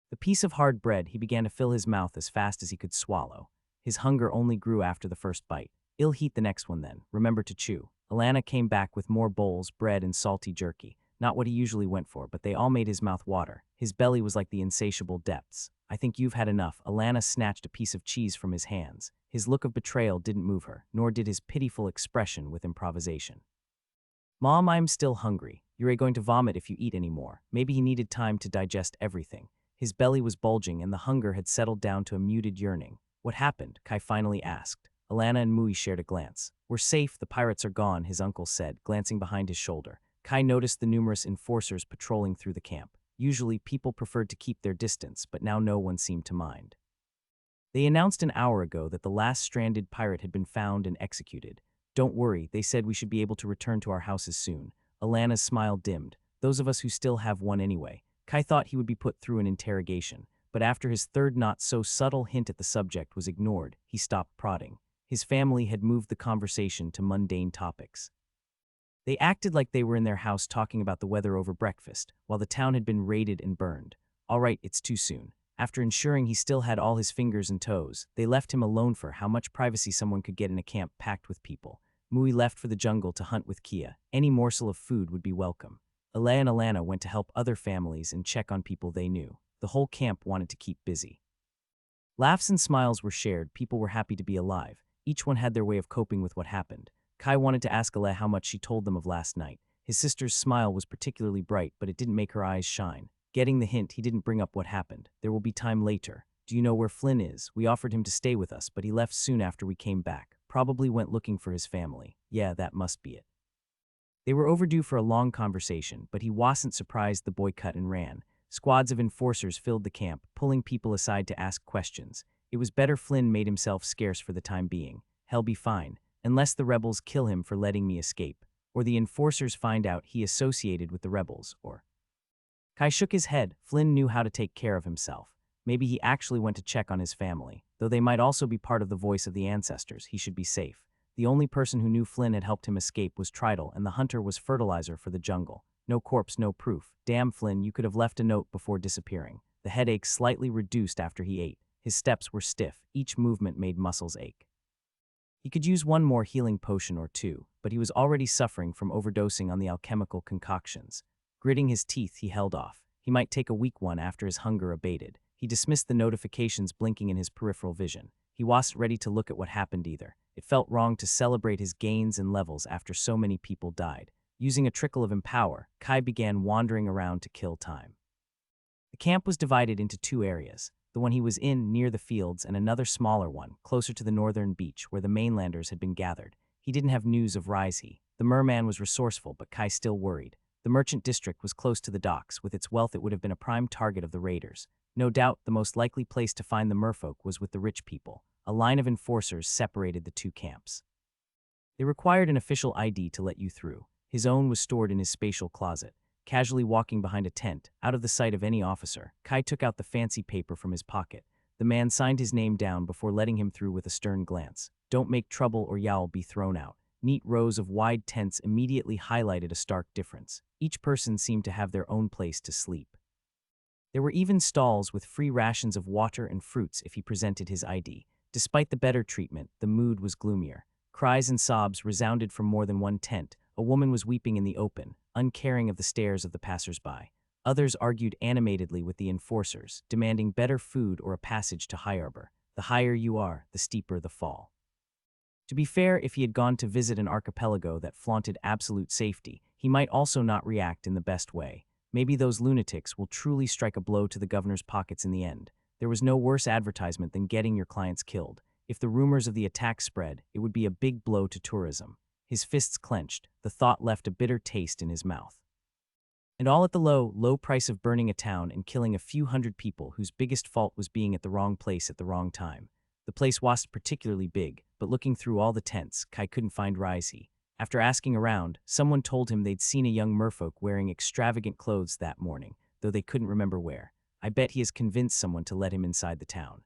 The piece of hard bread, he began to fill his mouth as fast as he could swallow. His hunger only grew after the first bite. "I'll heat the next one then. Remember to chew." Alana came back with more bowls, bread, and salty jerky. Not what he usually went for, but they all made his mouth water. His belly was like the insatiable depths. "I think you've had enough." Alana snatched a piece of cheese from his hands. His look of betrayal didn't move her, nor did his pitiful expression with improvisation. "Mom, I'm still hungry. You're going to vomit if you eat any more." Maybe he needed time to digest everything. His belly was bulging and the hunger had settled down to a muted yearning. "What happened?" Kai finally asked. Alana and Mui shared a glance. "We're safe, the pirates are gone," his uncle said, glancing behind his shoulder. Kai noticed the numerous enforcers patrolling through the camp. Usually, people preferred to keep their distance, but now no one seemed to mind. They announced an hour ago that the last stranded pirate had been found and executed. "Don't worry, they said we should be able to return to our houses soon." Alana's smile dimmed. "Those of us who still have one anyway." Kai thought he would be put through an interrogation, but after his third not-so-subtle hint at the subject was ignored, he stopped prodding. His family had moved the conversation to mundane topics. They acted like they were in their house talking about the weather over breakfast, while the town had been raided and burned. All right, it's too soon. After ensuring he still had all his fingers and toes, they left him alone for how much privacy someone could get in a camp packed with people. Mui left for the jungle to hunt with Kia. Any morsel of food would be welcome. Ale and Alana went to help other families and check on people they knew. The whole camp wanted to keep busy. Laughs and smiles were shared. People were happy to be alive. Each one had their way of coping with what happened. Kai wanted to ask Ale how much she told them of last night. His sister's smile was particularly bright, but it didn't make her eyes shine. Getting the hint, he didn't bring up what happened. There will be time later. Do you know where Flynn is? We offered him to stay with us, but he left soon after we came back. Probably went looking for his family. Yeah, that must be it. They were overdue for a long conversation, but he wasn't surprised the boy cut and ran. Squads of enforcers filled the camp, pulling people aside to ask questions. It was better Flynn made himself scarce for the time being. He'll be fine, unless the rebels kill him for letting me escape, or the enforcers find out he associated with the rebels, or... Kai shook his head. Flynn knew how to take care of himself. Maybe he actually went to check on his family. Though they might also be part of the voice of the ancestors, he should be safe. The only person who knew Flynn had helped him escape was Tridal, and the hunter was fertilizer for the jungle. No corpse, no proof. Damn, Flynn, you could have left a note before disappearing. The headache slightly reduced after he ate. His steps were stiff. Each movement made muscles ache. He could use one more healing potion or two, but he was already suffering from overdosing on the alchemical concoctions. Gritting his teeth, he held off. He might take a weak one after his hunger abated. He dismissed the notifications blinking in his peripheral vision. He wasn't ready to look at what happened either. It felt wrong to celebrate his gains and levels after so many people died. Using a trickle of empower, Kai began wandering around to kill time. The camp was divided into two areas. The one he was in, near the fields, and another smaller one, closer to the northern beach, where the mainlanders had been gathered. He didn't have news of Rizhi. The merman was resourceful, but Kai still worried. The merchant district was close to the docks. With its wealth, it would have been a prime target of the raiders. No doubt, the most likely place to find the merfolk was with the rich people. A line of enforcers separated the two camps. They required an official ID to let you through. His own was stored in his spatial closet. Casually walking behind a tent, out of the sight of any officer, Kai took out the fancy paper from his pocket. The man signed his name down before letting him through with a stern glance. Don't make trouble or you'll be thrown out. Neat rows of wide tents immediately highlighted a stark difference. Each person seemed to have their own place to sleep. There were even stalls with free rations of water and fruits if he presented his ID. Despite the better treatment, the mood was gloomier. Cries and sobs resounded from more than one tent. A woman was weeping in the open, uncaring of the stares of the passers-by. Others argued animatedly with the enforcers, demanding better food or a passage to High Arbor. The higher you are, the steeper the fall. To be fair, if he had gone to visit an archipelago that flaunted absolute safety, he might also not react in the best way. Maybe those lunatics will truly strike a blow to the governor's pockets in the end. There was no worse advertisement than getting your clients killed. If the rumors of the attack spread, it would be a big blow to tourism. His fists clenched. The thought left a bitter taste in his mouth. And all at the low price of burning a town and killing a few hundred people whose biggest fault was being at the wrong place at the wrong time. The place wasn't particularly big, but looking through all the tents, Kai couldn't find Rizhi. After asking around, someone told him they'd seen a young merfolk wearing extravagant clothes that morning, though they couldn't remember where. I bet he has convinced someone to let him inside the town.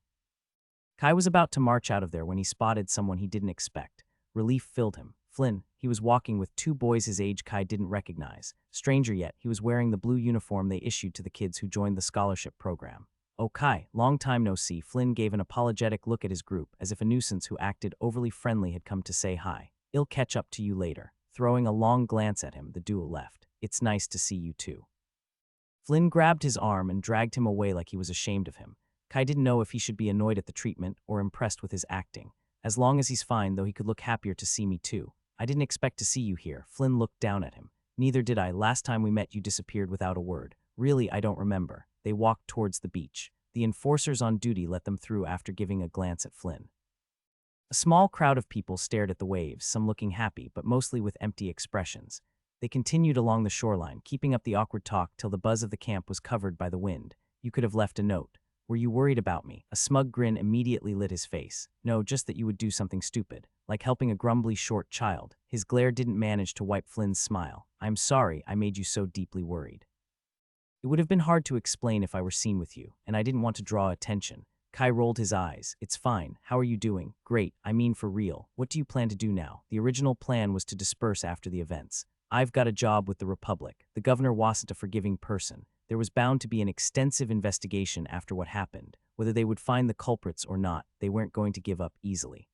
Kai was about to march out of there when he spotted someone he didn't expect. Relief filled him. Flynn. He was walking with two boys his age Kai didn't recognize. Stranger yet, he was wearing the blue uniform they issued to the kids who joined the scholarship program. Oh Kai, long time no see. Flynn gave an apologetic look at his group, as if a nuisance who acted overly friendly had come to say hi. I'll catch up to you later. Throwing a long glance at him, the duo left. It's nice to see you too. Flynn grabbed his arm and dragged him away like he was ashamed of him. Kai didn't know if he should be annoyed at the treatment or impressed with his acting. As long as he's fine, though he could look happier to see me too. I didn't expect to see you here. Flynn looked down at him. Neither did I. Last time we met you disappeared without a word. Really, I don't remember. They walked towards the beach. The enforcers on duty let them through after giving a glance at Flynn. A small crowd of people stared at the waves, some looking happy, but mostly with empty expressions. They continued along the shoreline, keeping up the awkward talk till the buzz of the camp was covered by the wind. You could have left a note. Were you worried about me? A smug grin immediately lit his face. No, just that you would do something stupid, like helping a grumbly short child. His glare didn't manage to wipe Flynn's smile. I'm sorry I made you so deeply worried. It would have been hard to explain if I were seen with you, and I didn't want to draw attention. Kai rolled his eyes. It's fine. How are you doing? Great. I mean for real. What do you plan to do now? The original plan was to disperse after the events. I've got a job with the Republic. The governor wasn't a forgiving person. There was bound to be an extensive investigation after what happened. Whether they would find the culprits or not, they weren't going to give up easily.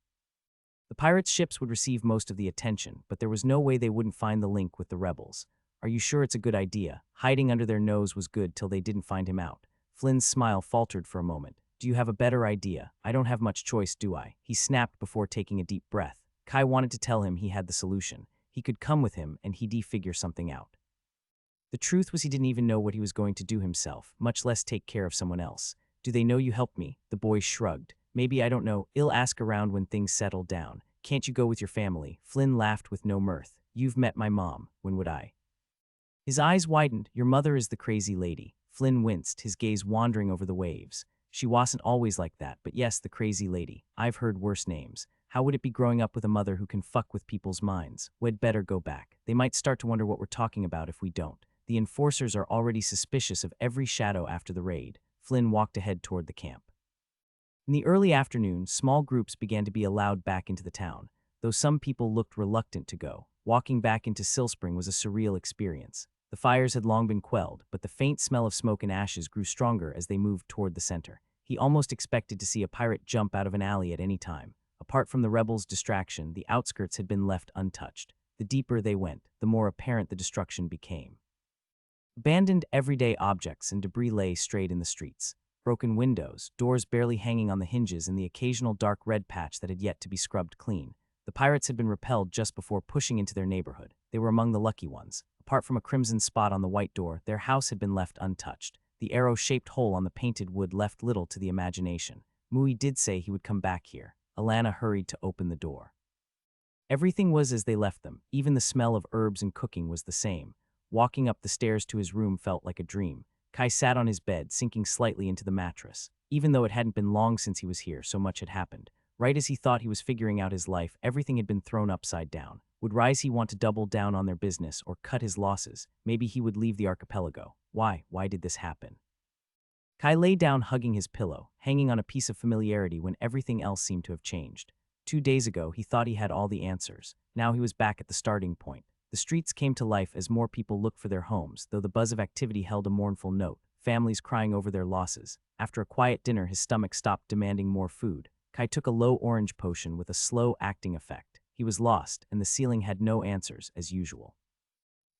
The pirates' ships would receive most of the attention, but there was no way they wouldn't find the link with the rebels. Are you sure it's a good idea? Hiding under their nose was good till they didn't find him out. Flynn's smile faltered for a moment. Do you have a better idea? I don't have much choice, do I? He snapped before taking a deep breath. Kai wanted to tell him he had the solution. He could come with him and he'd figure something out. The truth was he didn't even know what he was going to do himself, much less take care of someone else. Do they know you helped me? The boy shrugged. Maybe, I don't know. I'll ask around when things settle down. Can't you go with your family? Flynn laughed with no mirth. You've met my mom. When would I? His eyes widened. Your mother is the crazy lady. Flynn winced, his gaze wandering over the waves. She wasn't always like that, but yes, the crazy lady. I've heard worse names. How would it be growing up with a mother who can fuck with people's minds? We'd better go back. They might start to wonder what we're talking about if we don't. The enforcers are already suspicious of every shadow after the raid. Flynn walked ahead toward the camp. In the early afternoon, small groups began to be allowed back into the town, though some people looked reluctant to go. Walking back into Silspring was a surreal experience. The fires had long been quelled, but the faint smell of smoke and ashes grew stronger as they moved toward the center. He almost expected to see a pirate jump out of an alley at any time. Apart from the rebels' distraction, the outskirts had been left untouched. The deeper they went, the more apparent the destruction became. Abandoned everyday objects and debris lay strayed in the streets. Broken windows, doors barely hanging on the hinges, and the occasional dark red patch that had yet to be scrubbed clean. The pirates had been repelled just before pushing into their neighborhood. They were among the lucky ones. Apart from a crimson spot on the white door, their house had been left untouched. The arrow-shaped hole on the painted wood left little to the imagination. Mui did say he would come back here. Alana hurried to open the door. Everything was as they left them. Even the smell of herbs and cooking was the same. Walking up the stairs to his room felt like a dream. Kai sat on his bed, sinking slightly into the mattress. Even though it hadn't been long since he was here, so much had happened. Right as he thought he was figuring out his life, everything had been thrown upside down. Would Risey want to double down on their business or cut his losses? Maybe he would leave the archipelago. Why? Why did this happen? Kai lay down hugging his pillow, hanging on a piece of familiarity when everything else seemed to have changed. 2 days ago, he thought he had all the answers. Now he was back at the starting point. The streets came to life as more people looked for their homes, though the buzz of activity held a mournful note, families crying over their losses. After a quiet dinner, his stomach stopped demanding more food. Kai took a low orange potion with a slow acting effect. He was lost, and the ceiling had no answers, as usual.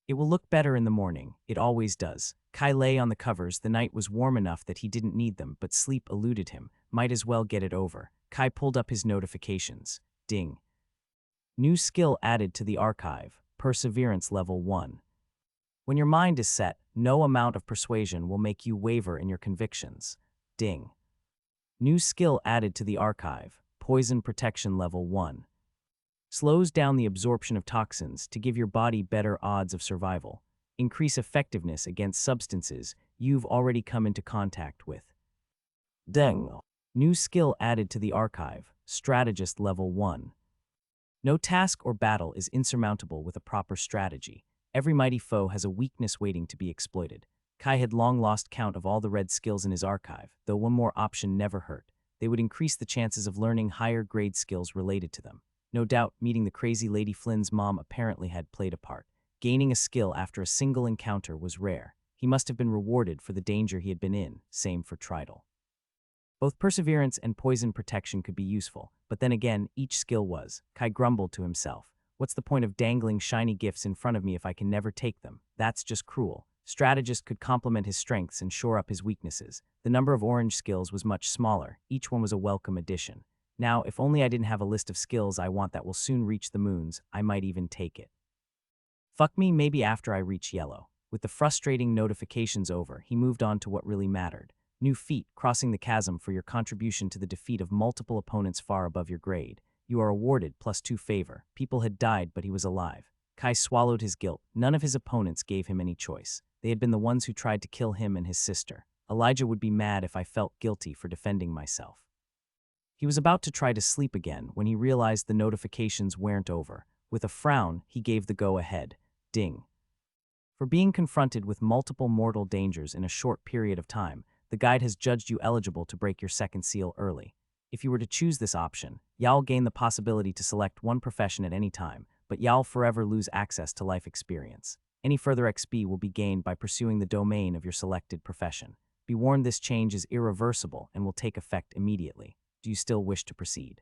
It will look better in the morning. It always does. Kai lay on the covers. The night was warm enough that he didn't need them, but sleep eluded him. Might as well get it over. Kai pulled up his notifications. Ding. New skill added to the archive. Perseverance level 1. When your mind is set, no amount of persuasion will make you waver in your convictions. Ding. New skill added to the archive. Poison protection level 1. Slows down the absorption of toxins to give your body better odds of survival. Increase effectiveness against substances you've already come into contact with. Ding. New skill added to the archive. Strategist level 1. No task or battle is insurmountable with a proper strategy. Every mighty foe has a weakness waiting to be exploited. Kai had long lost count of all the red skills in his archive, though one more option never hurt. They would increase the chances of learning higher grade skills related to them. No doubt, meeting the crazy Lady Flynn's mom apparently had played a part. Gaining a skill after a single encounter was rare. He must have been rewarded for the danger he had been in, same for Tridal. Both perseverance and poison protection could be useful, but then again, each skill was. Kai grumbled to himself. What's the point of dangling shiny gifts in front of me if I can never take them? That's just cruel. Strategist could complement his strengths and shore up his weaknesses. The number of orange skills was much smaller. Each one was a welcome addition. Now, if only I didn't have a list of skills I want that will soon reach the moons, I might even take it. Fuck me, maybe after I reach yellow. With the frustrating notifications over, he moved on to what really mattered. New feat, crossing the chasm for your contribution to the defeat of multiple opponents far above your grade. You are awarded +2 favor. People had died, but he was alive. Kai swallowed his guilt. None of his opponents gave him any choice. They had been the ones who tried to kill him and his sister. Elijah would be mad if I felt guilty for defending myself. He was about to try to sleep again when he realized the notifications weren't over. With a frown, he gave the go-ahead. Ding. For being confronted with multiple mortal dangers in a short period of time, the guide has judged you eligible to break your second seal early. If you were to choose this option, you'll gain the possibility to select one profession at any time, but you'll forever lose access to life experience. Any further XP will be gained by pursuing the domain of your selected profession. Be warned, this change is irreversible and will take effect immediately. Do you still wish to proceed?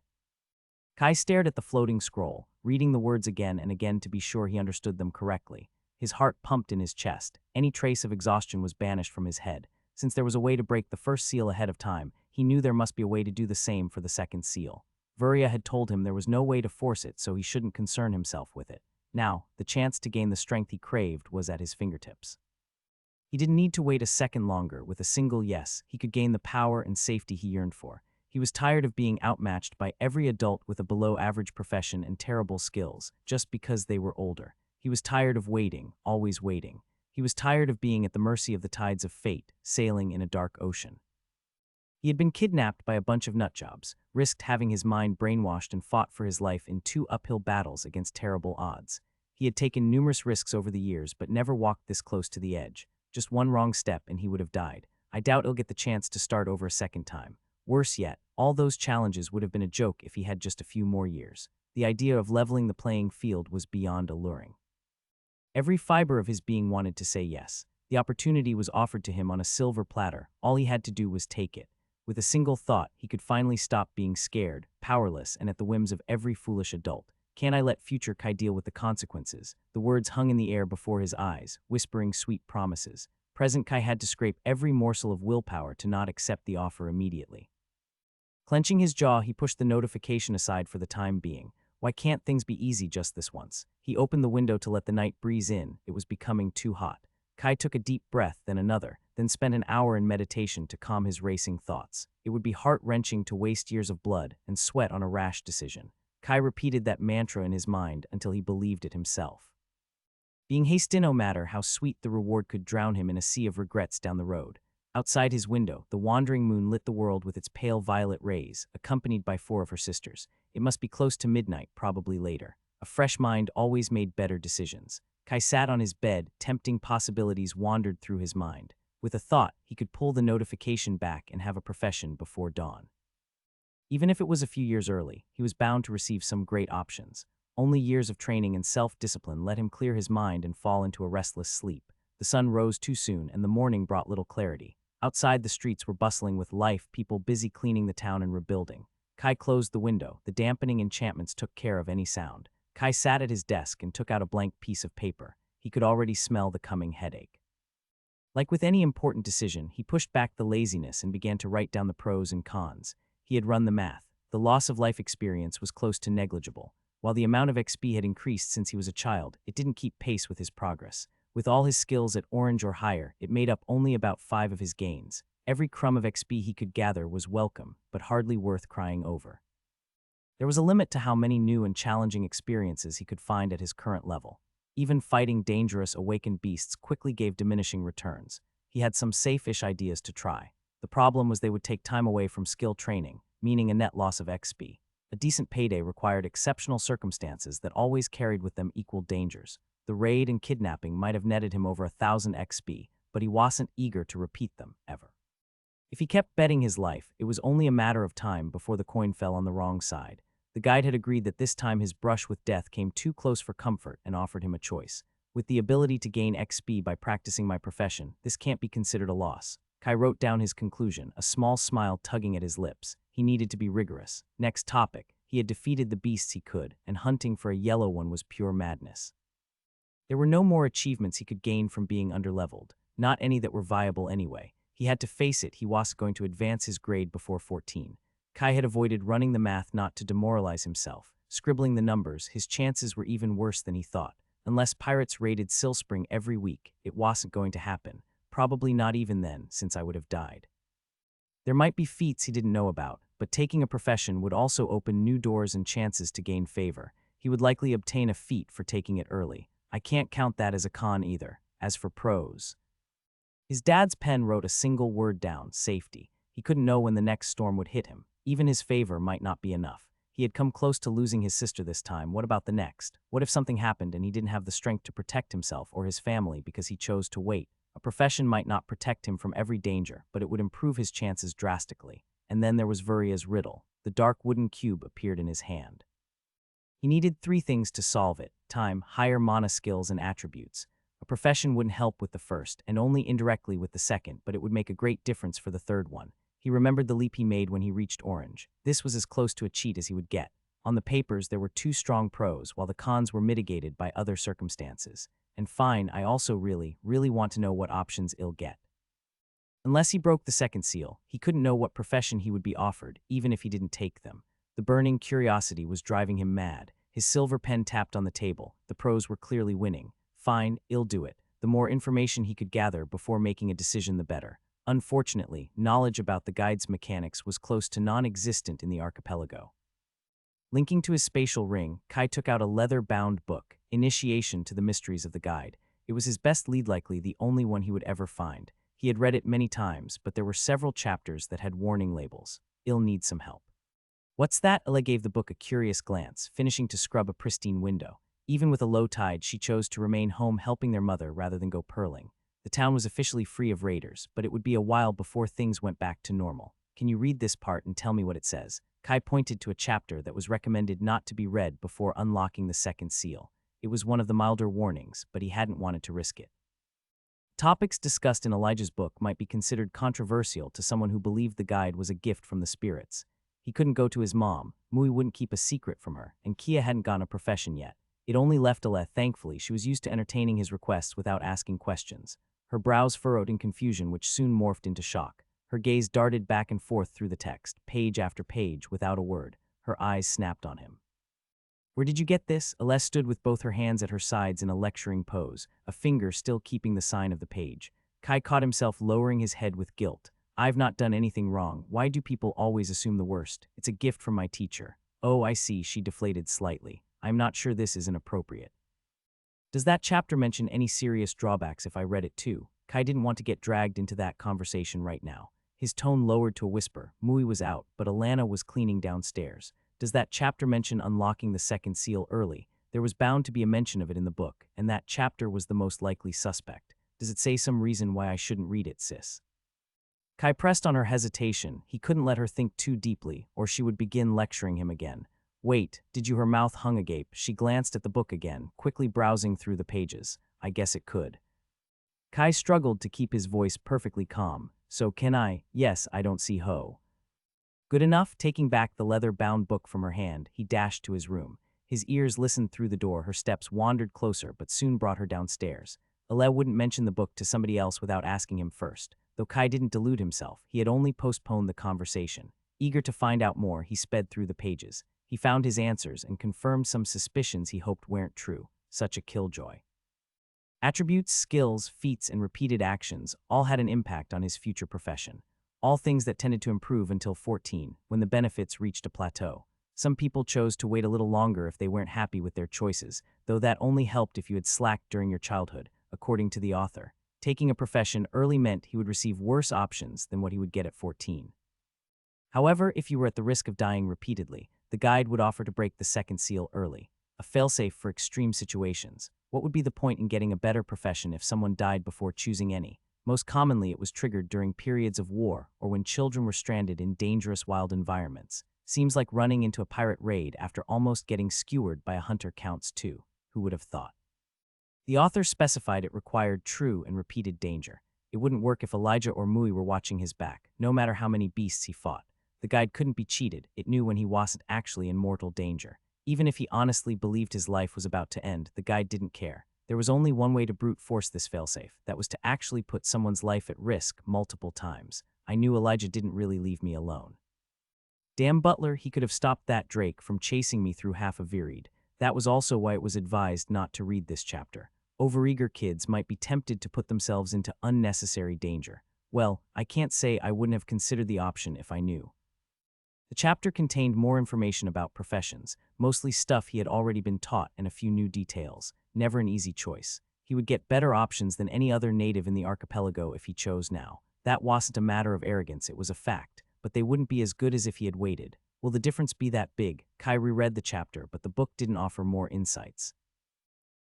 Kai stared at the floating scroll, reading the words again and again to be sure he understood them correctly. His heart pumped in his chest. Any trace of exhaustion was banished from his head. Since there was a way to break the first seal ahead of time, he knew there must be a way to do the same for the second seal. Vuria had told him there was no way to force it, so he shouldn't concern himself with it. Now, the chance to gain the strength he craved was at his fingertips. He didn't need to wait a second longer. With a single yes, he could gain the power and safety he yearned for. He was tired of being outmatched by every adult with a below-average profession and terrible skills, just because they were older. He was tired of waiting, always waiting. He was tired of being at the mercy of the tides of fate, sailing in a dark ocean. He had been kidnapped by a bunch of nutjobs, risked having his mind brainwashed, and fought for his life in 2 uphill battles against terrible odds. He had taken numerous risks over the years, but never walked this close to the edge. Just one wrong step and he would have died. I doubt he'll get the chance to start over a second time. Worse yet, all those challenges would have been a joke if he had just a few more years. The idea of leveling the playing field was beyond alluring. Every fiber of his being wanted to say yes. The opportunity was offered to him on a silver platter. All he had to do was take it. With a single thought, he could finally stop being scared, powerless, and at the whims of every foolish adult. Can't I let future Kai deal with the consequences? The words hung in the air before his eyes, whispering sweet promises. Present Kai had to scrape every morsel of willpower to not accept the offer immediately. Clenching his jaw, he pushed the notification aside for the time being. Why can't things be easy just this once? He opened the window to let the night breeze in. It was becoming too hot. Kai took a deep breath, then another, then spent an hour in meditation to calm his racing thoughts. It would be heart-wrenching to waste years of blood and sweat on a rash decision. Kai repeated that mantra in his mind until he believed it himself. Being hasty, no matter how sweet the reward, could drown him in a sea of regrets down the road. Outside his window, the wandering moon lit the world with its pale violet rays, accompanied by 4 of her sisters. It must be close to midnight, probably later. A fresh mind always made better decisions. Kai sat on his bed, tempting possibilities wandered through his mind. With a thought, he could pull the notification back and have a profession before dawn. Even if it was a few years early, he was bound to receive some great options. Only years of training and self-discipline let him clear his mind and fall into a restless sleep. The sun rose too soon, and the morning brought little clarity. Outside, the streets were bustling with life, people busy cleaning the town and rebuilding. Kai closed the window. The dampening enchantments took care of any sound. Kai sat at his desk and took out a blank piece of paper. He could already smell the coming headache. Like with any important decision, he pushed back the laziness and began to write down the pros and cons. He had run the math. The loss of life experience was close to negligible. While the amount of XP had increased since he was a child, it didn't keep pace with his progress. With all his skills at orange or higher, it made up only about 5 of his gains. Every crumb of XP he could gather was welcome, but hardly worth crying over. There was a limit to how many new and challenging experiences he could find at his current level. Even fighting dangerous awakened beasts quickly gave diminishing returns. He had some safe-ish ideas to try. The problem was they would take time away from skill training, meaning a net loss of XP. A decent payday required exceptional circumstances that always carried with them equal dangers. The raid and kidnapping might have netted him over 1,000 XP, but he wasn't eager to repeat them, ever. If he kept betting his life, it was only a matter of time before the coin fell on the wrong side. The guide had agreed that this time his brush with death came too close for comfort and offered him a choice. With the ability to gain XP by practicing my profession, this can't be considered a loss. Kai wrote down his conclusion, a small smile tugging at his lips. He needed to be rigorous. Next topic. He had defeated the beasts he could, and hunting for a yellow one was pure madness. There were no more achievements he could gain from being underleveled, not any that were viable anyway. He had to face it, he wasn't going to advance his grade before 14. Kai had avoided running the math not to demoralize himself. Scribbling the numbers, his chances were even worse than he thought. Unless pirates raided Silspring every week, it wasn't going to happen. Probably not even then, since I would have died. There might be feats he didn't know about, but taking a profession would also open new doors and chances to gain favor. He would likely obtain a feat for taking it early. I can't count that as a con either. As for pros, his dad's pen wrote a single word down, safety. He couldn't know when the next storm would hit him. Even his favor might not be enough. He had come close to losing his sister this time. What about the next? What if something happened and he didn't have the strength to protect himself or his family because he chose to wait? A profession might not protect him from every danger, but it would improve his chances drastically. And then there was Vuria's riddle. The dark wooden cube appeared in his hand. He needed 3 things to solve it: time, higher mana skills, and attributes. A profession wouldn't help with the first, and only indirectly with the second, but it would make a great difference for the third one. He remembered the leap he made when he reached Orange. This was as close to a cheat as he would get. On the papers, there were 2 strong pros, while the cons were mitigated by other circumstances. And fine, I also really want to know what options he'll get. Unless he broke the second seal, he couldn't know what profession he would be offered, even if he didn't take them. The burning curiosity was driving him mad. His silver pen tapped on the table. The pros were clearly winning. Fine, he'll do it. The more information he could gather before making a decision, the better. Unfortunately, knowledge about the guide's mechanics was close to non-existent in the archipelago. Linking to his spatial ring, Kai took out a leather-bound book, Initiation to the Mysteries of the Guide. It was his best lead, likely the only one he would ever find. He had read it many times, but there were several chapters that had warning labels. He'll need some help. What's that? Ella gave the book a curious glance, finishing to scrub a pristine window. Even with a low tide, she chose to remain home helping their mother rather than go pearling. The town was officially free of raiders, but it would be a while before things went back to normal. Can you read this part and tell me what it says? Kai pointed to a chapter that was recommended not to be read before unlocking the second seal. It was one of the milder warnings, but he hadn't wanted to risk it. Topics discussed in Elijah's book might be considered controversial to someone who believed the guide was a gift from the spirits. He couldn't go to his mom, Mui wouldn't keep a secret from her, and Kia hadn't gotten a profession yet. It only left Aleth. Thankfully, she was used to entertaining his requests without asking questions. Her brows furrowed in confusion, which soon morphed into shock. Her gaze darted back and forth through the text, page after page, without a word. Her eyes snapped on him. Where did you get this? Aleth stood with both her hands at her sides in a lecturing pose, a finger still keeping the sign of the page. Kai caught himself lowering his head with guilt. I've not done anything wrong. Why do people always assume the worst? It's a gift from my teacher. Oh, I see, she deflated slightly. I'm not sure this is inappropriate. Does that chapter mention any serious drawbacks if I read it too? Kai didn't want to get dragged into that conversation right now. His tone lowered to a whisper. Mui was out, but Alana was cleaning downstairs. Does that chapter mention unlocking the second seal early? There was bound to be a mention of it in the book, and that chapter was the most likely suspect. Does it say some reason why I shouldn't read it, sis? Kai pressed on her hesitation. He couldn't let her think too deeply, or she would begin lecturing him again. Wait, did you? Her mouth hung agape. She glanced at the book again, quickly browsing through the pages. I guess it could. Kai struggled to keep his voice perfectly calm. So can I? Yes, I don't see how. Good enough. Taking back the leather-bound book from her hand, he dashed to his room. His ears listened through the door. Her steps wandered closer, but soon brought her downstairs. Ale wouldn't mention the book to somebody else without asking him first. Though Kai didn't delude himself, he had only postponed the conversation. Eager to find out more, he sped through the pages. He found his answers and confirmed some suspicions he hoped weren't true. Such a killjoy. Attributes, skills, feats, and repeated actions all had an impact on his future profession. All things that tended to improve until 14, when the benefits reached a plateau. Some people chose to wait a little longer if they weren't happy with their choices, though that only helped if you had slacked during your childhood, according to the author. Taking a profession early meant he would receive worse options than what he would get at 14. However, if you were at the risk of dying repeatedly, the guide would offer to break the second seal early, a failsafe for extreme situations. What would be the point in getting a better profession if someone died before choosing any? Most commonly, it was triggered during periods of war or when children were stranded in dangerous wild environments. Seems like running into a pirate raid after almost getting skewered by a hunter counts too. Who would have thought? The author specified it required true and repeated danger. It wouldn't work if Elijah or Mui were watching his back, no matter how many beasts he fought. The guide couldn't be cheated. It knew when he wasn't actually in mortal danger. Even if he honestly believed his life was about to end, the guide didn't care. There was only one way to brute force this failsafe. That was to actually put someone's life at risk multiple times. I knew Elijah didn't really leave me alone. Damn Butler, he could have stopped that Drake from chasing me through half of Vireed. That was also why it was advised not to read this chapter. Overeager kids might be tempted to put themselves into unnecessary danger. Well, I can't say I wouldn't have considered the option if I knew. The chapter contained more information about professions, mostly stuff he had already been taught and a few new details. Never an easy choice. He would get better options than any other native in the archipelago if he chose now. That wasn't a matter of arrogance, it was a fact, but they wouldn't be as good as if he had waited. Will the difference be that big? Kai reread the chapter, but the book didn't offer more insights.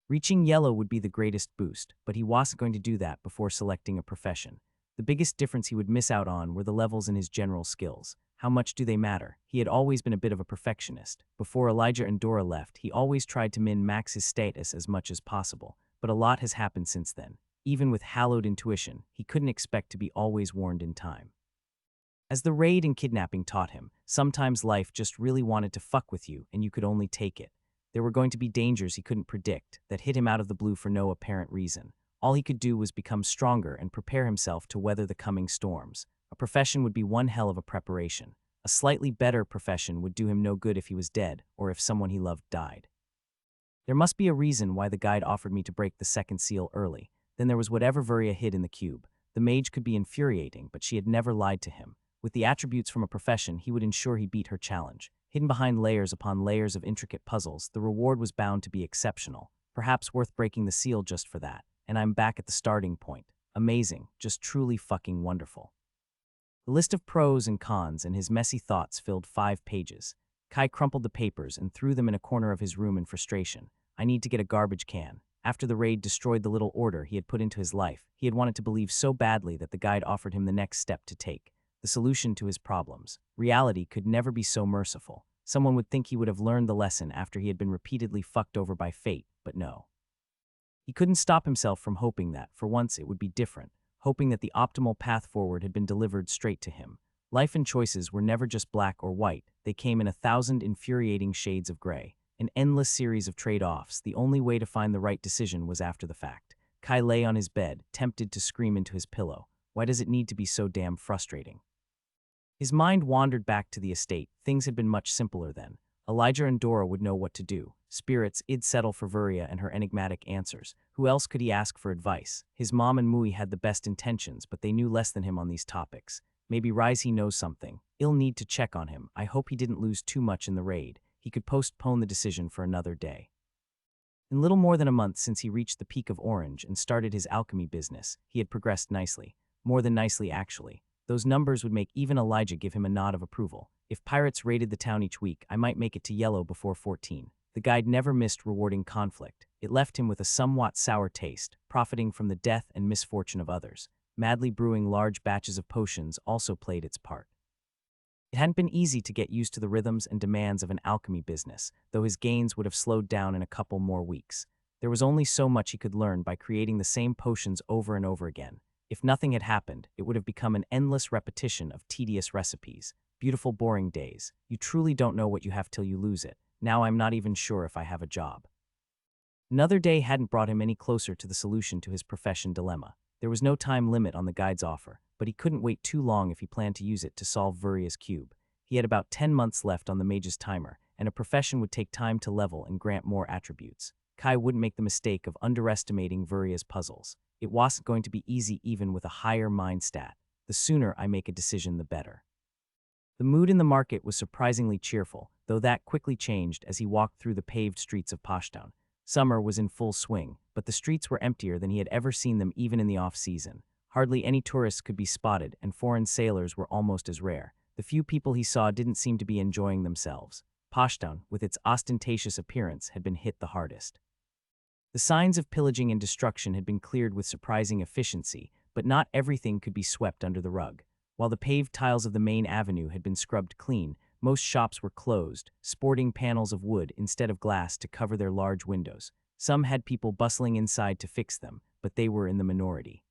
Reaching yellow would be the greatest boost, but he wasn't going to do that before selecting a profession. The biggest difference he would miss out on were the levels in his general skills. How much do they matter? He had always been a bit of a perfectionist. Before Elijah and Dora left, he always tried to min-max his status as much as possible, but a lot has happened since then. Even with hallowed intuition, he couldn't expect to be always warned in time. As the raid and kidnapping taught him, sometimes life just really wanted to fuck with you and you could only take it. There were going to be dangers he couldn't predict that hit him out of the blue for no apparent reason. All he could do was become stronger and prepare himself to weather the coming storms. A profession would be one hell of a preparation. A slightly better profession would do him no good if he was dead or if someone he loved died. There must be a reason why the guide offered me to break the second seal early. Then there was whatever Vuria hid in the cube. The mage could be infuriating, but she had never lied to him. With the attributes from a profession, he would ensure he beat her challenge. Hidden behind layers upon layers of intricate puzzles, the reward was bound to be exceptional. Perhaps worth breaking the seal just for that. And I'm back at the starting point. Amazing, just truly fucking wonderful. The list of pros and cons and his messy thoughts filled 5 pages. Kai crumpled the papers and threw them in a corner of his room in frustration. I need to get a garbage can. After the raid destroyed the little order he had put into his life, he had wanted to believe so badly that the guide offered him the next step to take. The solution to his problems. Reality could never be so merciful. Someone would think he would have learned the lesson after he had been repeatedly fucked over by fate, but no. He couldn't stop himself from hoping that, for once, it would be different, hoping that the optimal path forward had been delivered straight to him. Life and choices were never just black or white, they came in 1,000 infuriating shades of gray. An endless series of trade-offs, the only way to find the right decision was after the fact. Kai lay on his bed, tempted to scream into his pillow. Why does it need to be so damn frustrating? His mind wandered back to the estate. Things had been much simpler then. Elijah and Dora would know what to do. Spirits, I'd settle for Vuria and her enigmatic answers. Who else could he ask for advice? His mom and Mui had the best intentions, but they knew less than him on these topics. Maybe Rizey knows something. I'll need to check on him. I hope he didn't lose too much in the raid. He could postpone the decision for another day. In little more than a month since he reached the peak of Orange and started his alchemy business, he had progressed nicely. More than nicely, actually. Those numbers would make even Elijah give him a nod of approval. If pirates raided the town each week, I might make it to yellow before 14. The guide never missed rewarding conflict. It left him with a somewhat sour taste, profiting from the death and misfortune of others. Madly brewing large batches of potions also played its part. It hadn't been easy to get used to the rhythms and demands of an alchemy business, though his gains would have slowed down in a couple more weeks. There was only so much he could learn by creating the same potions over and over again. If nothing had happened, it would have become an endless repetition of tedious recipes. Beautiful, boring days. You truly don't know what you have till you lose it. Now I'm not even sure if I have a job. Another day hadn't brought him any closer to the solution to his profession dilemma. There was no time limit on the guide's offer, but he couldn't wait too long if he planned to use it to solve Vuria's cube. He had about 10 months left on the mage's timer, and a profession would take time to level and grant more attributes. Kai wouldn't make the mistake of underestimating Vuria's puzzles. It wasn't going to be easy even with a higher mind stat. The sooner I make a decision, the better. The mood in the market was surprisingly cheerful, though that quickly changed as he walked through the paved streets of Poshtown. Summer was in full swing, but the streets were emptier than he had ever seen them even in the off-season. Hardly any tourists could be spotted, and foreign sailors were almost as rare. The few people he saw didn't seem to be enjoying themselves. Poshtown, with its ostentatious appearance, had been hit the hardest. The signs of pillaging and destruction had been cleared with surprising efficiency, but not everything could be swept under the rug. While the paved tiles of the main avenue had been scrubbed clean, most shops were closed, sporting panels of wood instead of glass to cover their large windows. Some had people bustling inside to fix them, but they were in the minority.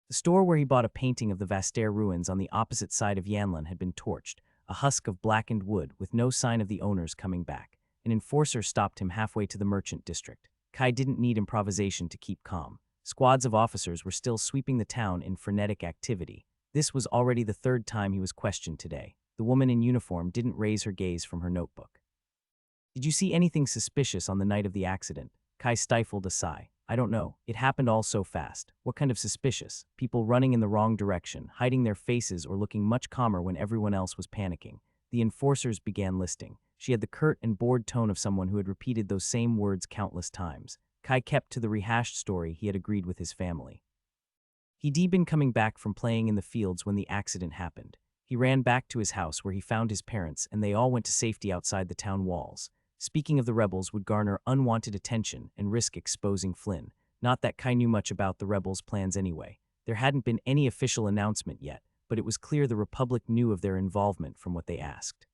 The store where he bought a painting of the Vastaire ruins on the opposite side of Yanlan had been torched, a husk of blackened wood with no sign of the owners coming back. An enforcer stopped him halfway to the merchant district. Kai didn't need improvisation to keep calm. Squads of officers were still sweeping the town in frenetic activity. This was already the 3rd time he was questioned today. The woman in uniform didn't raise her gaze from her notebook. "Did you see anything suspicious on the night of the accident?" Kai stifled a sigh. "I don't know. It happened all so fast. What kind of suspicious? People running in the wrong direction, hiding their faces or looking much calmer when everyone else was panicking." The enforcers began listing. She had the curt and bored tone of someone who had repeated those same words countless times. Kai kept to the rehashed story he had agreed with his family. He'd been coming back from playing in the fields when the accident happened. He ran back to his house where he found his parents, and they all went to safety outside the town walls. speaking of the rebels would garner unwanted attention and risk exposing Flynn. Not that Kai knew much about the rebels' plans anyway. There hadn't been any official announcement yet, but it was clear the Republic knew of their involvement from what they asked.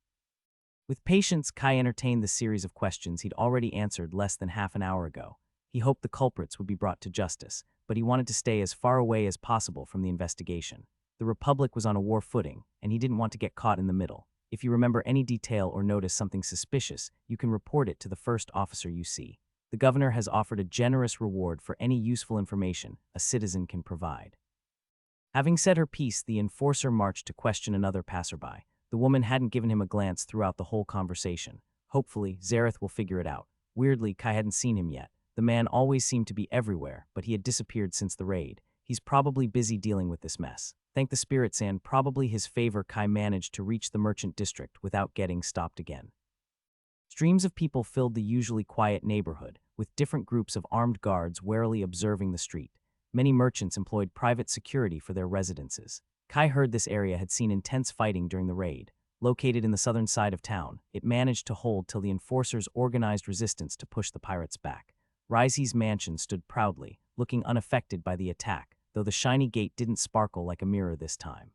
With patience, Kai entertained the series of questions he'd already answered less than half an hour ago. He hoped the culprits would be brought to justice, but he wanted to stay as far away as possible from the investigation. The Republic was on a war footing, and he didn't want to get caught in the middle. If you remember any detail or notice something suspicious, you can report it to the first officer you see. The governor has offered a generous reward for any useful information a citizen can provide. Having said her piece, the enforcer marched to question another passerby. The woman hadn't given him a glance throughout the whole conversation. Hopefully, Zareth will figure it out. Weirdly, Kai hadn't seen him yet. The man always seemed to be everywhere, but he had disappeared since the raid. He's probably busy dealing with this mess. Thank the spirits and probably his favor, Kai managed to reach the merchant district without getting stopped again. Streams of people filled the usually quiet neighborhood, with different groups of armed guards warily observing the street. Many merchants employed private security for their residences. Kai heard this area had seen intense fighting during the raid. Located in the southern side of town, it managed to hold till the enforcers organized resistance to push the pirates back. Ryze's mansion stood proudly, looking unaffected by the attack, though the shiny gate didn't sparkle like a mirror this time.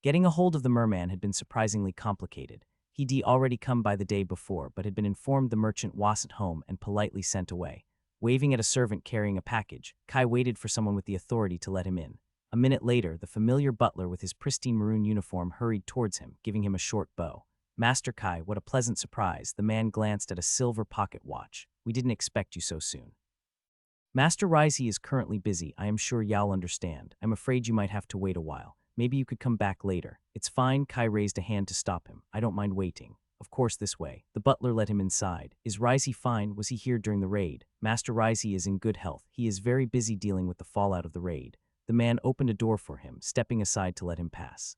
Getting a hold of the merman had been surprisingly complicated. He'd already come by the day before, but had been informed the merchant wasn't home and politely sent away. Waving at a servant carrying a package, Kai waited for someone with the authority to let him in. A minute later, the familiar butler with his pristine maroon uniform hurried towards him, giving him a short bow. "Master Kai, what a pleasant surprise." The man glanced at a silver pocket watch. "We didn't expect you so soon." "Master Ryze is currently busy. I am sure y'all understand. I'm afraid you might have to wait a while. Maybe you could come back later." "It's fine." Kai raised a hand to stop him. "I don't mind waiting." "Of course, this way." The butler led him inside. "Is Ryze fine? Was he here during the raid?" "Master Ryze is in good health. He is very busy dealing with the fallout of the raid." The man opened a door for him, stepping aside to let him pass.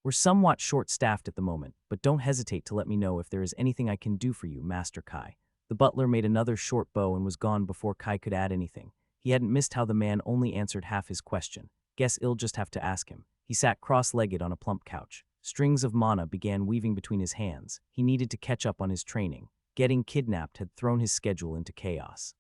"We're somewhat short-staffed at the moment, but don't hesitate to let me know if there is anything I can do for you, Master Kai." The butler made another short bow and was gone before Kai could add anything. He hadn't missed how the man only answered half his question. Guess I'll just have to ask him. He sat cross-legged on a plump couch. Strings of mana began weaving between his hands. He needed to catch up on his training. Getting kidnapped had thrown his schedule into chaos.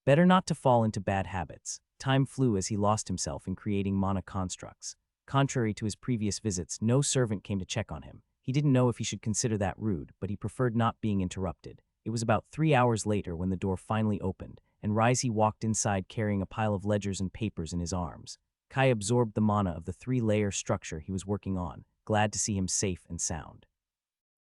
Better not to fall into bad habits. Time flew as he lost himself in creating mana constructs. Contrary to his previous visits, no servant came to check on him. He didn't know if he should consider that rude, but he preferred not being interrupted. It was about 3 hours later when the door finally opened, and Ryze walked inside carrying a pile of ledgers and papers in his arms. Kai absorbed the mana of the 3-layer structure he was working on, glad to see him safe and sound.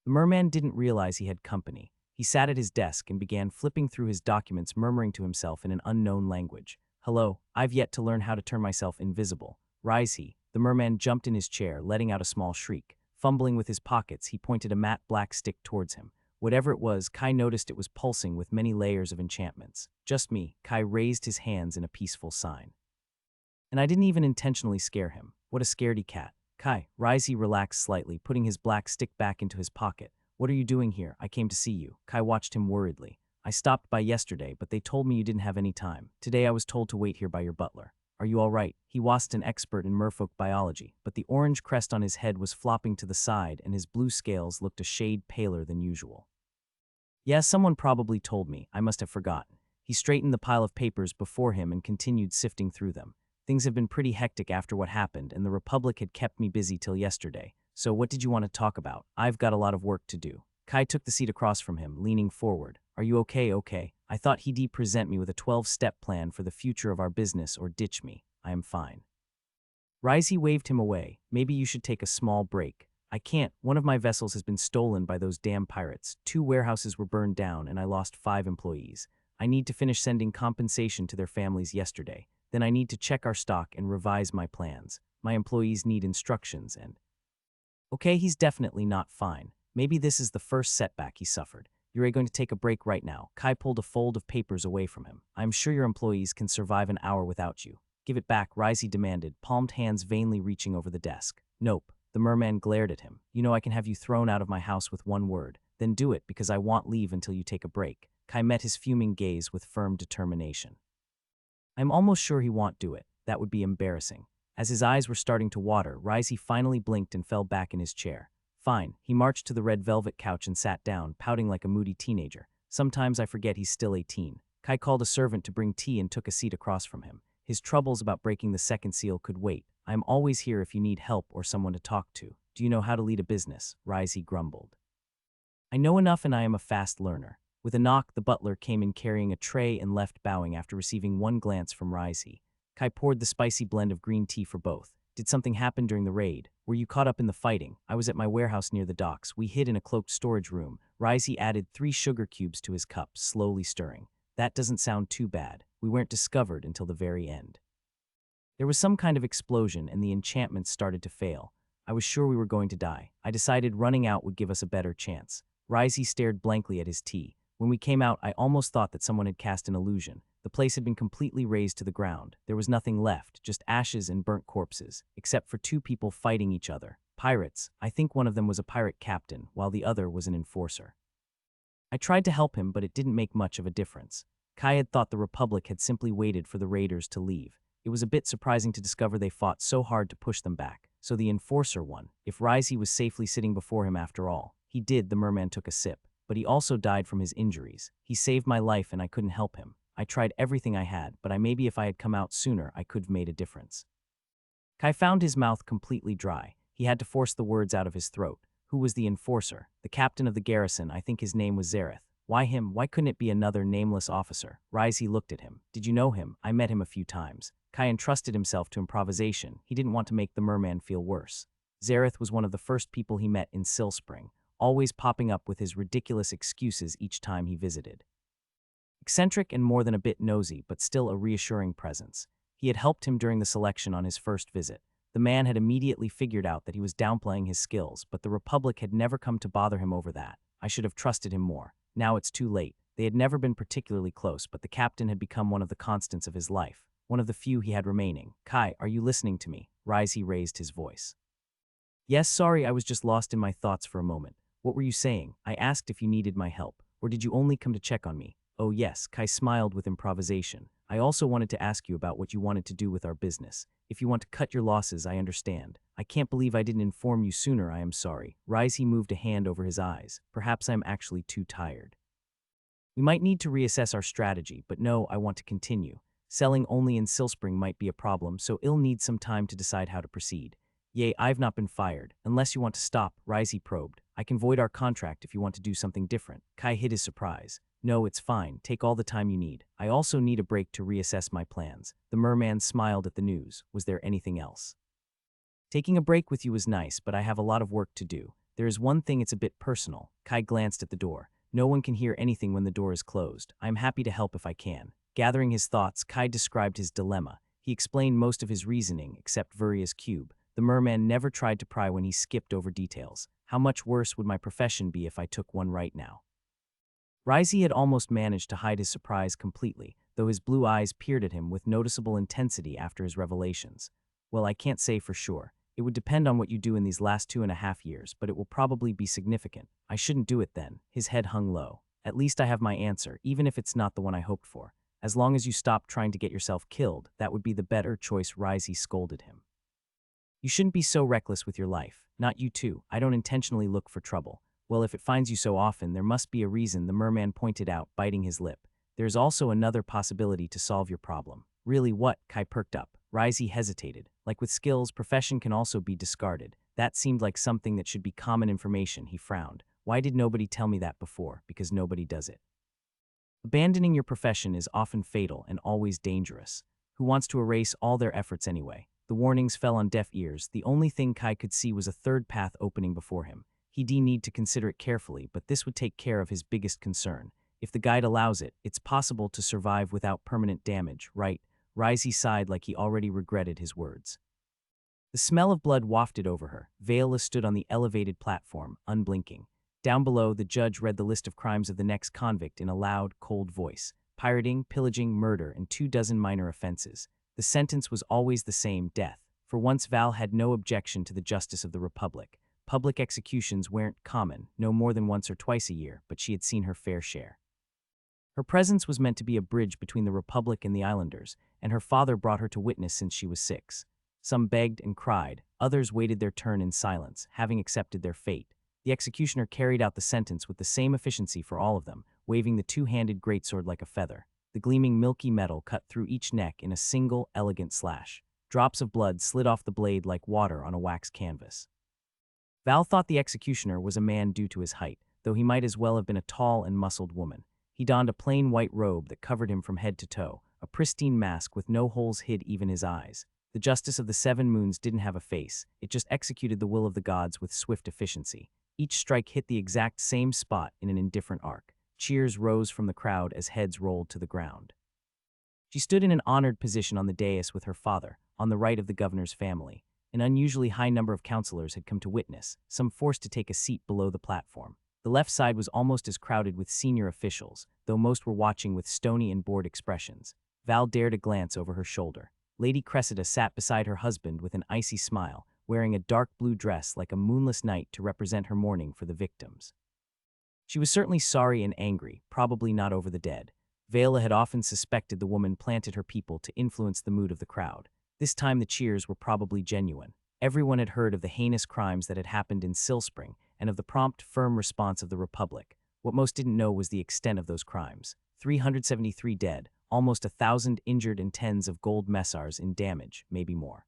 The merman didn't realize he had company. He sat at his desk and began flipping through his documents, murmuring to himself in an unknown language. "Hello, I've yet to learn how to turn myself invisible." "Ryze." The merman jumped in his chair, letting out a small shriek. Fumbling with his pockets, he pointed a matte black stick towards him. Whatever it was, Kai noticed it was pulsing with many layers of enchantments. "Just me." Kai raised his hands in a peaceful sign. "And I didn't even intentionally scare him. What a scaredy cat." "Kai." Ryze relaxed slightly, putting his black stick back into his pocket. "What are you doing here?" "I came to see you." Kai watched him worriedly. "I stopped by yesterday, but they told me you didn't have any time. Today I was told to wait here by your butler." "Are you all right?" He was an expert in merfolk biology, but the orange crest on his head was flopping to the side and his blue scales looked a shade paler than usual. "Yeah, someone probably told me. I must have forgotten." He straightened the pile of papers before him and continued sifting through them. "Things have been pretty hectic after what happened, and the Republic had kept me busy till yesterday. So what did you want to talk about?" "I've got a lot of work to do." Kai took the seat across from him, leaning forward. "Are you okay?" "Okay. I thought he'd present me with a 12-step plan for the future of our business or ditch me. I am fine." Ryze waved him away. "Maybe you should take a small break." "I can't. One of my vessels has been stolen by those damn pirates. 2 warehouses were burned down and I lost 5 employees. I need to finish sending compensation to their families yesterday. Then I need to check our stock and revise my plans. My employees need instructions and—" Okay, he's definitely not fine. Maybe this is the first setback he suffered. "You're going to take a break right now." Kai pulled a fold of papers away from him. "I'm sure your employees can survive an hour without you." "Give it back," Ryze demanded, palmed hands vainly reaching over the desk. "Nope." The merman glared at him. "You know I can have you thrown out of my house with one word. Then do it, because I want leave until you take a break." Kai met his fuming gaze with firm determination. "I'm almost sure he won't do it. That would be embarrassing." As his eyes were starting to water, Ryze finally blinked and fell back in his chair. Fine. He marched to the red velvet couch and sat down, pouting like a moody teenager. Sometimes I forget he's still 18. Kai called a servant to bring tea and took a seat across from him. His troubles about breaking the second seal could wait. I am always here if you need help or someone to talk to. Do you know how to lead a business? Rizey grumbled. I know enough and I am a fast learner. With a knock, the butler came in carrying a tray and left bowing after receiving one glance from Rizey. Kai poured the spicy blend of green tea for both. Did something happen during the raid? Were you caught up in the fighting? I was at my warehouse near the docks. We hid in a cloaked storage room. Rizey added 3 sugar cubes to his cup, slowly stirring. That doesn't sound too bad. We weren't discovered until the very end. There was some kind of explosion and the enchantments started to fail. I was sure we were going to die. I decided running out would give us a better chance. Rizey stared blankly at his tea. When we came out, I almost thought that someone had cast an illusion. The place had been completely razed to the ground. There was nothing left, just ashes and burnt corpses, except for 2 people fighting each other. Pirates. I think one of them was a pirate captain, while the other was an enforcer. I tried to help him, but it didn't make much of a difference. Kai had thought the Republic had simply waited for the raiders to leave. It was a bit surprising to discover they fought so hard to push them back. So the enforcer won. If Rizey was safely sitting before him after all. He did, the merman took a sip. But he also died from his injuries. He saved my life and I couldn't help him. I tried everything I had, but maybe if I had come out sooner, I could have made a difference. Kai found his mouth completely dry. He had to force the words out of his throat. Who was the enforcer? The captain of the garrison, I think his name was Zareth. Why him? Why couldn't it be another nameless officer? Rizey looked at him. Did you know him? I met him a few times. Kai entrusted himself to improvisation. He didn't want to make the merman feel worse. Zareth was one of the first people he met in Silspring, always popping up with his ridiculous excuses each time he visited. Eccentric and more than a bit nosy, but still a reassuring presence. He had helped him during the selection on his first visit. The man had immediately figured out that he was downplaying his skills, but the Republic had never come to bother him over that. I should have trusted him more. Now it's too late. They had never been particularly close, but the captain had become one of the constants of his life, one of the few he had remaining. Kai, are you listening to me? Rizey raised his voice. Yes, sorry, I was just lost in my thoughts for a moment. What were you saying? I asked if you needed my help, or did you only come to check on me? Oh yes, Kai smiled with improvisation. I also wanted to ask you about what you wanted to do with our business. If you want to cut your losses, I understand. I can't believe I didn't inform you sooner, I am sorry. Rizey moved a hand over his eyes. Perhaps I'm actually too tired. We might need to reassess our strategy, but no, I want to continue. Selling only in Silspring might be a problem, so I'll need some time to decide how to proceed. Yay, I've not been fired. Unless you want to stop, Rizey probed. I can void our contract if you want to do something different. Kai hid his surprise. No, it's fine. Take all the time you need. I also need a break to reassess my plans. The merman smiled at the news. Was there anything else? Taking a break with you is nice, but I have a lot of work to do. There is one thing, it's a bit personal. Kai glanced at the door. No one can hear anything when the door is closed. I am happy to help if I can. Gathering his thoughts, Kai described his dilemma. He explained most of his reasoning, except Vuria's cube. The merman never tried to pry when he skipped over details. How much worse would my profession be if I took one right now? Rizey had almost managed to hide his surprise completely, though his blue eyes peered at him with noticeable intensity after his revelations. Well, I can't say for sure. It would depend on what you do in these last 2.5 years, but it will probably be significant. I shouldn't do it then. His head hung low. At least I have my answer, even if it's not the one I hoped for. As long as you stop trying to get yourself killed, that would be the better choice, Rizey scolded him. You shouldn't be so reckless with your life. Not you too. I don't intentionally look for trouble. Well, if it finds you so often, there must be a reason, the merman pointed out, biting his lip. There's also another possibility to solve your problem. Really, what? Kai perked up. Rizey hesitated. Like with skills, profession can also be discarded. That seemed like something that should be common information, he frowned. Why did nobody tell me that before? Because nobody does it. Abandoning your profession is often fatal and always dangerous. Who wants to erase all their efforts anyway? The warnings fell on deaf ears. The only thing Kai could see was a third path opening before him. He'd need to consider it carefully, but this would take care of his biggest concern. If the guide allows it, it's possible to survive without permanent damage, right? Rizey sighed like he already regretted his words. The smell of blood wafted over her. Vela stood on the elevated platform, unblinking. Down below, the judge read the list of crimes of the next convict in a loud, cold voice. Pirating, pillaging, murder, and 24 minor offenses. The sentence was always the same, death. For once Val had no objection to the justice of the Republic. Public executions weren't common, no more than once or twice a year, but she had seen her fair share. Her presence was meant to be a bridge between the Republic and the Islanders, and her father brought her to witness since she was 6. Some begged and cried, others waited their turn in silence, having accepted their fate. The executioner carried out the sentence with the same efficiency for all of them, waving the two-handed greatsword like a feather. The gleaming milky metal cut through each neck in a single, elegant slash. Drops of blood slid off the blade like water on a wax canvas. Val thought the executioner was a man due to his height, though he might as well have been a tall and muscled woman. He donned a plain white robe that covered him from head to toe, a pristine mask with no holes hid even his eyes. The Justice of the Seven Moons didn't have a face, it just executed the will of the gods with swift efficiency. Each strike hit the exact same spot in an indifferent arc. Cheers rose from the crowd as heads rolled to the ground. She stood in an honored position on the dais with her father, on the right of the governor's family. An unusually high number of counselors had come to witness, some forced to take a seat below the platform. The left side was almost as crowded with senior officials, though most were watching with stony and bored expressions. Val dared a glance over her shoulder. Lady Cressida sat beside her husband with an icy smile, wearing a dark blue dress like a moonless night to represent her mourning for the victims. She was certainly sorry and angry, probably not over the dead. Vela had often suspected the woman planted her people to influence the mood of the crowd. This time the cheers were probably genuine. Everyone had heard of the heinous crimes that had happened in Silspring and of the prompt, firm response of the Republic. What most didn't know was the extent of those crimes. 373 dead, almost 1,000 injured and tens of gold messars in damage, maybe more.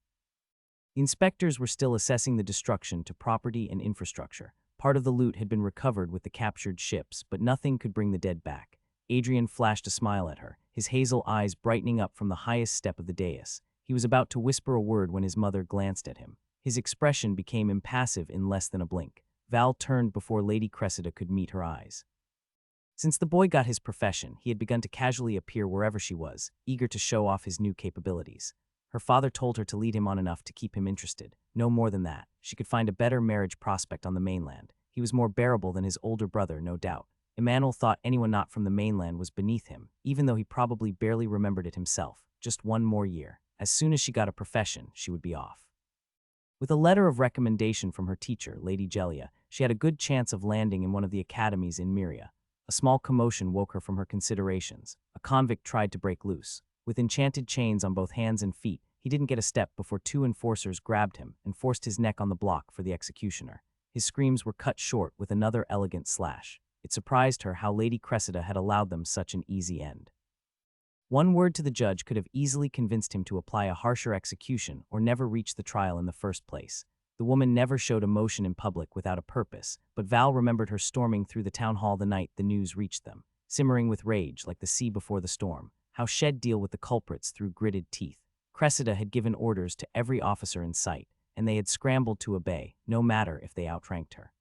The inspectors were still assessing the destruction to property and infrastructure. Part of the loot had been recovered with the captured ships, but nothing could bring the dead back. Adrian flashed a smile at her, his hazel eyes brightening up from the highest step of the dais. He was about to whisper a word when his mother glanced at him. His expression became impassive in less than a blink. Val turned before Lady Cressida could meet her eyes. Since the boy got his profession, he had begun to casually appear wherever she was, eager to show off his new capabilities. Her father told her to lead him on enough to keep him interested. No more than that. She could find a better marriage prospect on the mainland. He was more bearable than his older brother, no doubt. Emmanuel thought anyone not from the mainland was beneath him, even though he probably barely remembered it himself. Just one more year. As soon as she got a profession, she would be off. With a letter of recommendation from her teacher, Lady Gelia, she had a good chance of landing in one of the academies in Myria. A small commotion woke her from her considerations. A convict tried to break loose. With enchanted chains on both hands and feet, he didn't get a step before two enforcers grabbed him and forced his neck on the block for the executioner. His screams were cut short with another elegant slash. It surprised her how Lady Cressida had allowed them such an easy end. One word to the judge could have easily convinced him to apply a harsher execution or never reach the trial in the first place. The woman never showed emotion in public without a purpose, but Val remembered her storming through the town hall the night the news reached them, simmering with rage like the sea before the storm. How she'd deal with the culprits through gritted teeth. Cressida had given orders to every officer in sight, and they had scrambled to obey, no matter if they outranked her.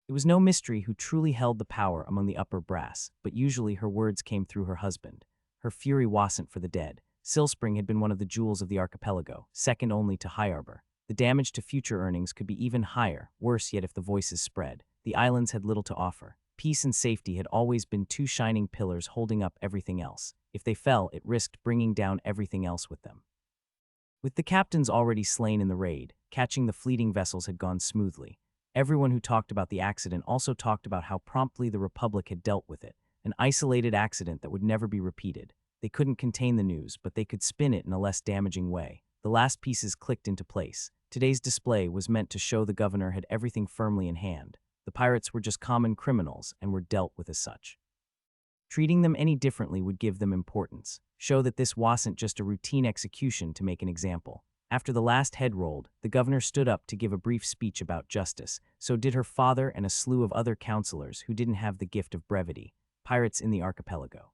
It was no mystery who truly held the power among the upper brass, but usually her words came through her husband. Her fury wasn't for the dead. Silspring had been one of the jewels of the archipelago, second only to High Arbor. The damage to future earnings could be even higher, worse yet if the voices spread. The islands had little to offer. Peace and safety had always been two shining pillars holding up everything else. If they fell, it risked bringing down everything else with them. With the captains already slain in the raid, catching the fleeting vessels had gone smoothly. Everyone who talked about the accident also talked about how promptly the Republic had dealt with it. An isolated accident that would never be repeated. They couldn't contain the news, but they could spin it in a less damaging way. The last pieces clicked into place. Today's display was meant to show the governor had everything firmly in hand. The pirates were just common criminals and were dealt with as such. Treating them any differently would give them importance, show that this wasn't just a routine execution to make an example. After the last head rolled, the governor stood up to give a brief speech about justice. So did her father and a slew of other counselors who didn't have the gift of brevity. Pirates in the archipelago.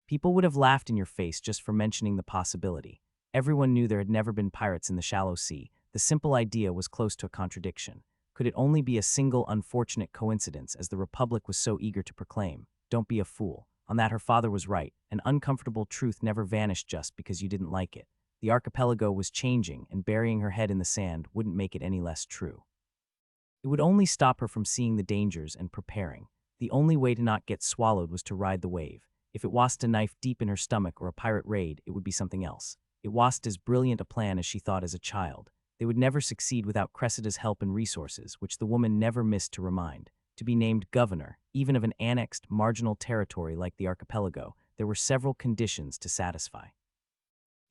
People would have laughed in your face just for mentioning the possibility. Everyone knew there had never been pirates in the shallow sea. The simple idea was close to a contradiction. Could it only be a single unfortunate coincidence, as the Republic was so eager to proclaim? Don't be a fool. On that her father was right. An uncomfortable truth never vanished just because you didn't like it. The archipelago was changing, and burying her head in the sand wouldn't make it any less true. It would only stop her from seeing the dangers and preparing. The only way to not get swallowed was to ride the wave. If it was a knife deep in her stomach or a pirate raid, it would be something else. It wasn't as brilliant a plan as she thought as a child. They would never succeed without Cressida's help and resources, which the woman never missed to remind. To be named governor, even of an annexed, marginal territory like the archipelago, there were several conditions to satisfy.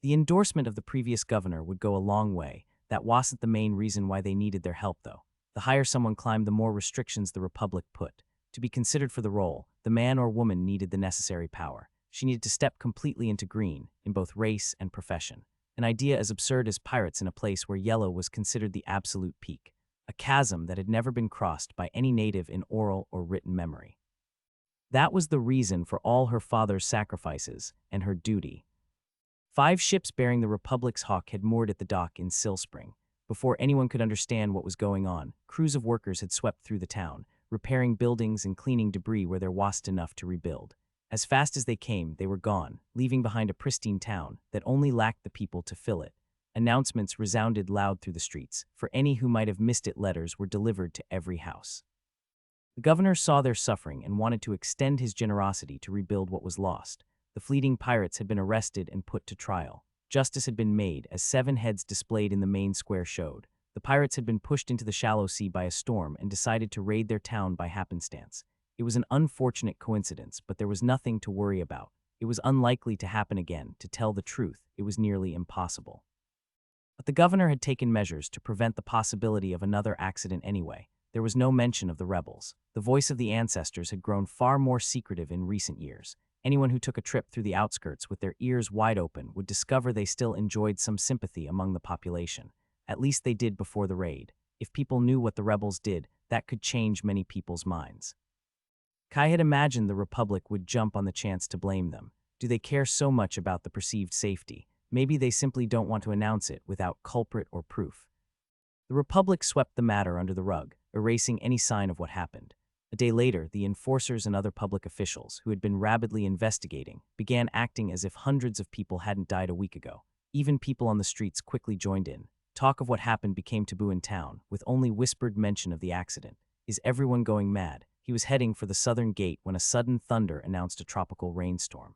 The endorsement of the previous governor would go a long way. That wasn't the main reason why they needed their help, though. The higher someone climbed, the more restrictions the Republic put. To be considered for the role, the man or woman needed the necessary power. She needed to step completely into green, in both race and profession. An idea as absurd as pirates in a place where yellow was considered the absolute peak. A chasm that had never been crossed by any native in oral or written memory. That was the reason for all her father's sacrifices and her duty. 5 ships bearing the Republic's hawk had moored at the dock in Silspring. Before anyone could understand what was going on, crews of workers had swept through the town, repairing buildings and cleaning debris where there wasn't enough to rebuild. As fast as they came, they were gone, leaving behind a pristine town that only lacked the people to fill it. Announcements resounded loud through the streets. For any who might have missed it, letters were delivered to every house. The governor saw their suffering and wanted to extend his generosity to rebuild what was lost. The fleeting pirates had been arrested and put to trial. Justice had been made as 7 heads displayed in the main square showed. The pirates had been pushed into the shallow sea by a storm and decided to raid their town by happenstance. It was an unfortunate coincidence, but there was nothing to worry about. It was unlikely to happen again. To tell the truth, it was nearly impossible. But the governor had taken measures to prevent the possibility of another accident anyway. There was no mention of the rebels. The voice of the ancestors had grown far more secretive in recent years. Anyone who took a trip through the outskirts with their ears wide open would discover they still enjoyed some sympathy among the population. At least they did before the raid. If people knew what the rebels did, that could change many people's minds. Kai had imagined the Republic would jump on the chance to blame them. Do they care so much about the perceived safety? Maybe they simply don't want to announce it without culprit or proof. The Republic swept the matter under the rug, erasing any sign of what happened. A day later, the enforcers and other public officials, who had been rabidly investigating, began acting as if hundreds of people hadn't died a week ago. Even people on the streets quickly joined in. Talk of what happened became taboo in town, with only whispered mention of the accident. Is everyone going mad? He was heading for the southern gate when a sudden thunder announced a tropical rainstorm.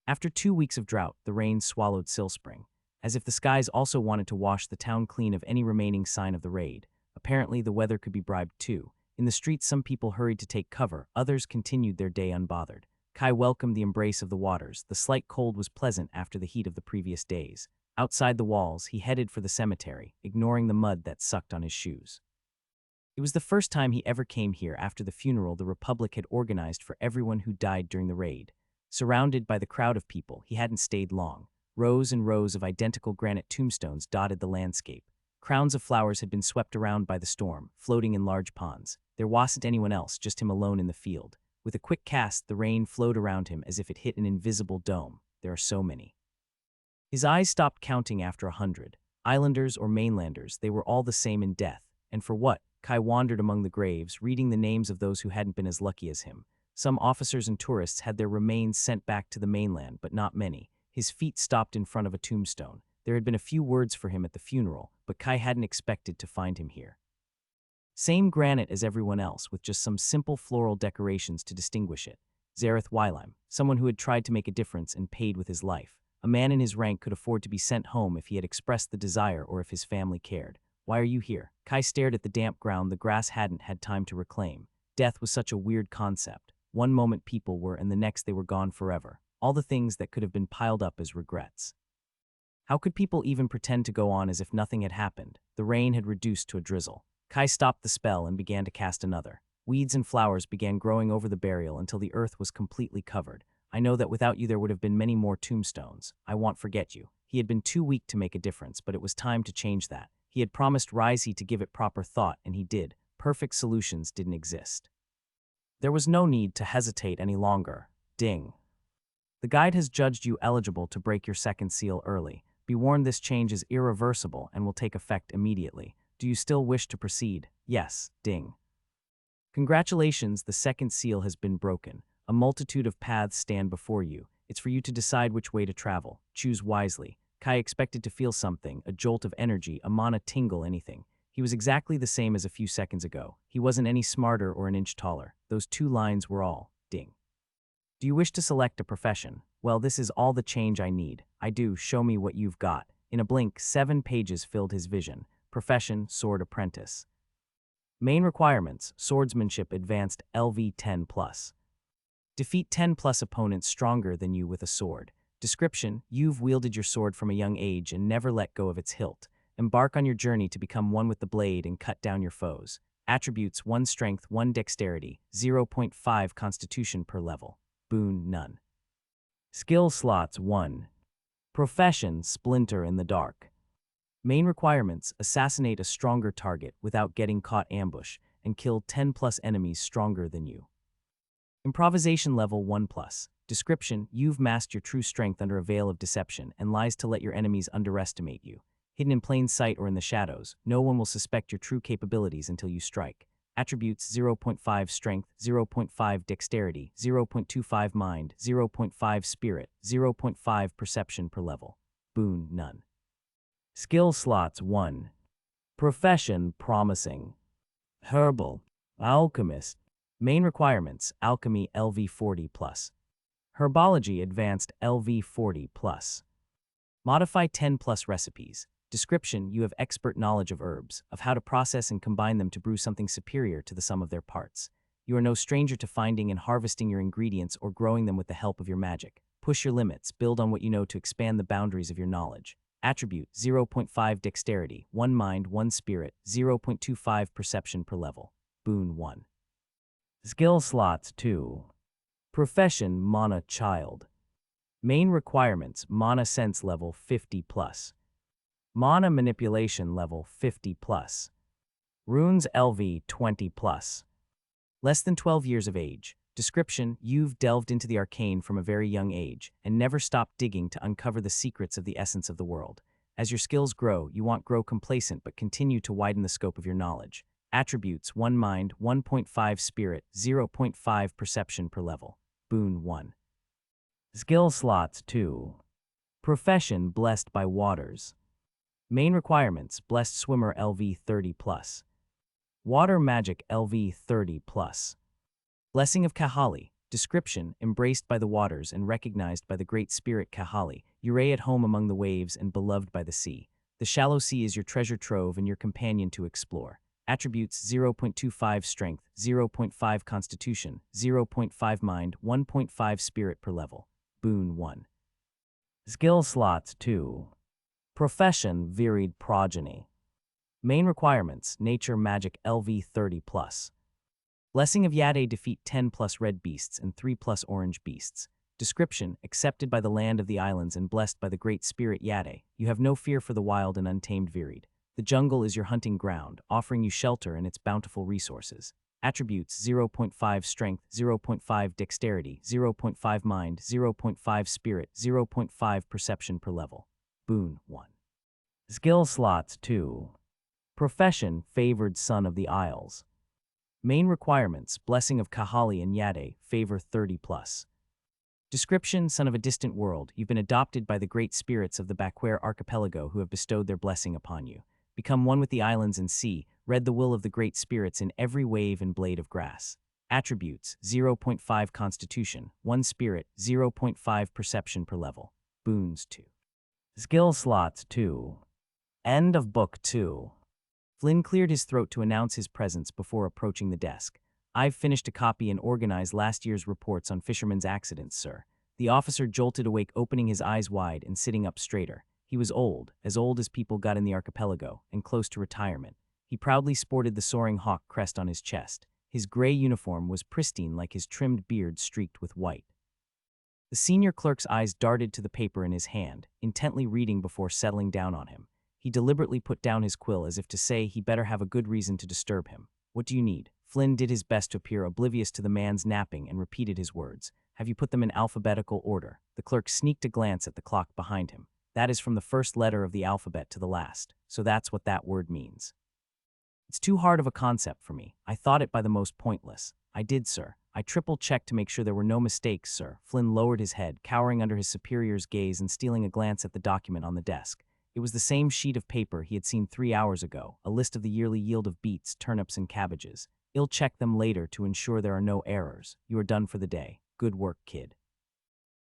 After 2 weeks of drought, the rain swallowed Silspring, as if the skies also wanted to wash the town clean of any remaining sign of the raid. Apparently, the weather could be bribed too. In the streets, some people hurried to take cover, others continued their day unbothered. Kai welcomed the embrace of the waters. The slight cold was pleasant after the heat of the previous days. Outside the walls, he headed for the cemetery, ignoring the mud that sucked on his shoes. It was the first time he ever came here after the funeral the Republic had organized for everyone who died during the raid. Surrounded by the crowd of people, he hadn't stayed long. Rows and rows of identical granite tombstones dotted the landscape. Crowns of flowers had been swept around by the storm, floating in large ponds. There wasn't anyone else, just him alone in the field. With a quick cast, the rain flowed around him as if it hit an invisible dome. There are so many. His eyes stopped counting after 100. Islanders or mainlanders, they were all the same in death. And for what? Kai wandered among the graves, reading the names of those who hadn't been as lucky as him. Some officers and tourists had their remains sent back to the mainland, but not many. His feet stopped in front of a tombstone. There had been a few words for him at the funeral, but Kai hadn't expected to find him here. Same granite as everyone else, with just some simple floral decorations to distinguish it. Zareth Wylam, someone who had tried to make a difference and paid with his life. A man in his rank could afford to be sent home if he had expressed the desire or if his family cared. Why are you here? Kai stared at the damp ground the grass hadn't had time to reclaim. Death was such a weird concept. One moment people were and the next they were gone forever. All the things that could have been piled up as regrets. How could people even pretend to go on as if nothing had happened? The rain had reduced to a drizzle. Kai stopped the spell and began to cast another. Weeds and flowers began growing over the burial until the earth was completely covered. I know that without you there would have been many more tombstones. I won't forget you. He had been too weak to make a difference, but it was time to change that. He had promised Rizey to give it proper thought, and he did. Perfect solutions didn't exist. There was no need to hesitate any longer. Ding. The guide has judged you eligible to break your second seal early. Be warned, this change is irreversible and will take effect immediately. Do you still wish to proceed? Yes. Ding. Congratulations, the second seal has been broken. A multitude of paths stand before you. It's for you to decide which way to travel. Choose wisely. Kai expected to feel something, a jolt of energy, a mana tingle, anything. He was exactly the same as a few seconds ago. He wasn't any smarter or an inch taller. Those 2 lines were all. Ding. Do you wish to select a profession? Well, this is all the change I need. I do. Show me what you've got. In a blink, 7 pages filled his vision. Profession, sword apprentice. Main requirements, swordsmanship advanced LV 10+. Defeat 10+ opponents stronger than you with a sword. Description, you've wielded your sword from a young age and never let go of its hilt. Embark on your journey to become one with the blade and cut down your foes. Attributes: 1 strength, 1 dexterity, 0.5 constitution per level. Boon: none. Skill slots: 1. Profession: Splinter in the dark. Main requirements: assassinate a stronger target without getting caught ambush, and kill 10 plus enemies stronger than you. Improvisation level 1 plus. Description: you've masked your true strength under a veil of deception and lies to let your enemies underestimate you. Hidden in plain sight or in the shadows, no one will suspect your true capabilities until you strike. Attributes: 0.5 strength, 0.5 dexterity, 0.25 mind, 0.5 spirit, 0.5 perception per level. Boon: none. Skill slots: 1. Profession: promising. Herbal, alchemist. Main requirements: alchemy LV 40+. Herbology advanced LV 40+. Modify 10+ recipes. Description: you have expert knowledge of herbs, of how to process and combine them to brew something superior to the sum of their parts. You are no stranger to finding and harvesting your ingredients or growing them with the help of your magic. Push your limits, build on what you know to expand the boundaries of your knowledge. Attribute: 0.5 dexterity, 1 mind, 1 spirit, 0.25 perception per level. Boon: 1. Skill slots: 2. Profession: mana child. Main requirements: mana sense level 50+. Mana manipulation level 50+. Runes LV 20+. Less than 12 years of age. Description: you've delved into the arcane from a very young age and never stopped digging to uncover the secrets of the essence of the world. As your skills grow, you won't grow complacent but continue to widen the scope of your knowledge. Attributes: 1 mind, 1.5 spirit, 0.5 perception per level. Boon: 1. Skill slots: 2. Profession: blessed by waters. Main requirements: blessed swimmer LV 30+. Water magic LV 30+. Blessing of Kahali. Description: embraced by the waters and recognized by the great spirit Kahali, you ray at home among the waves and beloved by the sea. The shallow sea is your treasure trove and your companion to explore. Attributes: 0.25 strength, 0.5 constitution, 0.5 mind, 1.5 spirit per level. Boon: 1. Skill slots: 2. Profession: varied progeny. Main requirements: nature magic LV 30+. Blessing of Yade, defeat 10+ red beasts and 3+ orange beasts. Description: accepted by the land of the islands and blessed by the great spirit Yade, you have no fear for the wild and untamed varied. The jungle is your hunting ground, offering you shelter and its bountiful resources. Attributes: 0.5 strength, 0.5 dexterity, 0.5 mind, 0.5 spirit, 0.5 perception per level. Boon: 1. Skill slots: 2. Profession: favored son of the Isles. Main requirements: blessing of Kahali and Yade, favor 30+. Description: son of a distant world, you've been adopted by the great spirits of the Baquer archipelago who have bestowed their blessing upon you. Become one with the islands and sea, read the will of the great spirits in every wave and blade of grass. Attributes: 0.5 constitution, 1 spirit, 0.5 perception per level. Boons: 2. Skill slots: 2. End of Book 2. Flynn cleared his throat to announce his presence before approaching the desk. I've finished a copy and organized last year's reports on fishermen's accidents, sir. The officer jolted awake, opening his eyes wide and sitting up straighter. He was old as people got in the archipelago, and close to retirement. He proudly sported the soaring hawk crest on his chest. His gray uniform was pristine like his trimmed beard streaked with white. The senior clerk's eyes darted to the paper in his hand, intently reading before settling down on him. He deliberately put down his quill as if to say he better have a good reason to disturb him. What do you need? Flynn did his best to appear oblivious to the man's napping and repeated his words. Have you put them in alphabetical order? The clerk sneaked a glance at the clock behind him. That is from the first letter of the alphabet to the last, so that's what that word means. It's too hard of a concept for me. I thought it by the most pointless. I did, sir. I triple-checked to make sure there were no mistakes, sir. Flynn lowered his head, cowering under his superior's gaze and stealing a glance at the document on the desk. It was the same sheet of paper he had seen 3 hours ago, a list of the yearly yield of beets, turnips, and cabbages. I'll check them later to ensure there are no errors. You are done for the day. Good work, kid.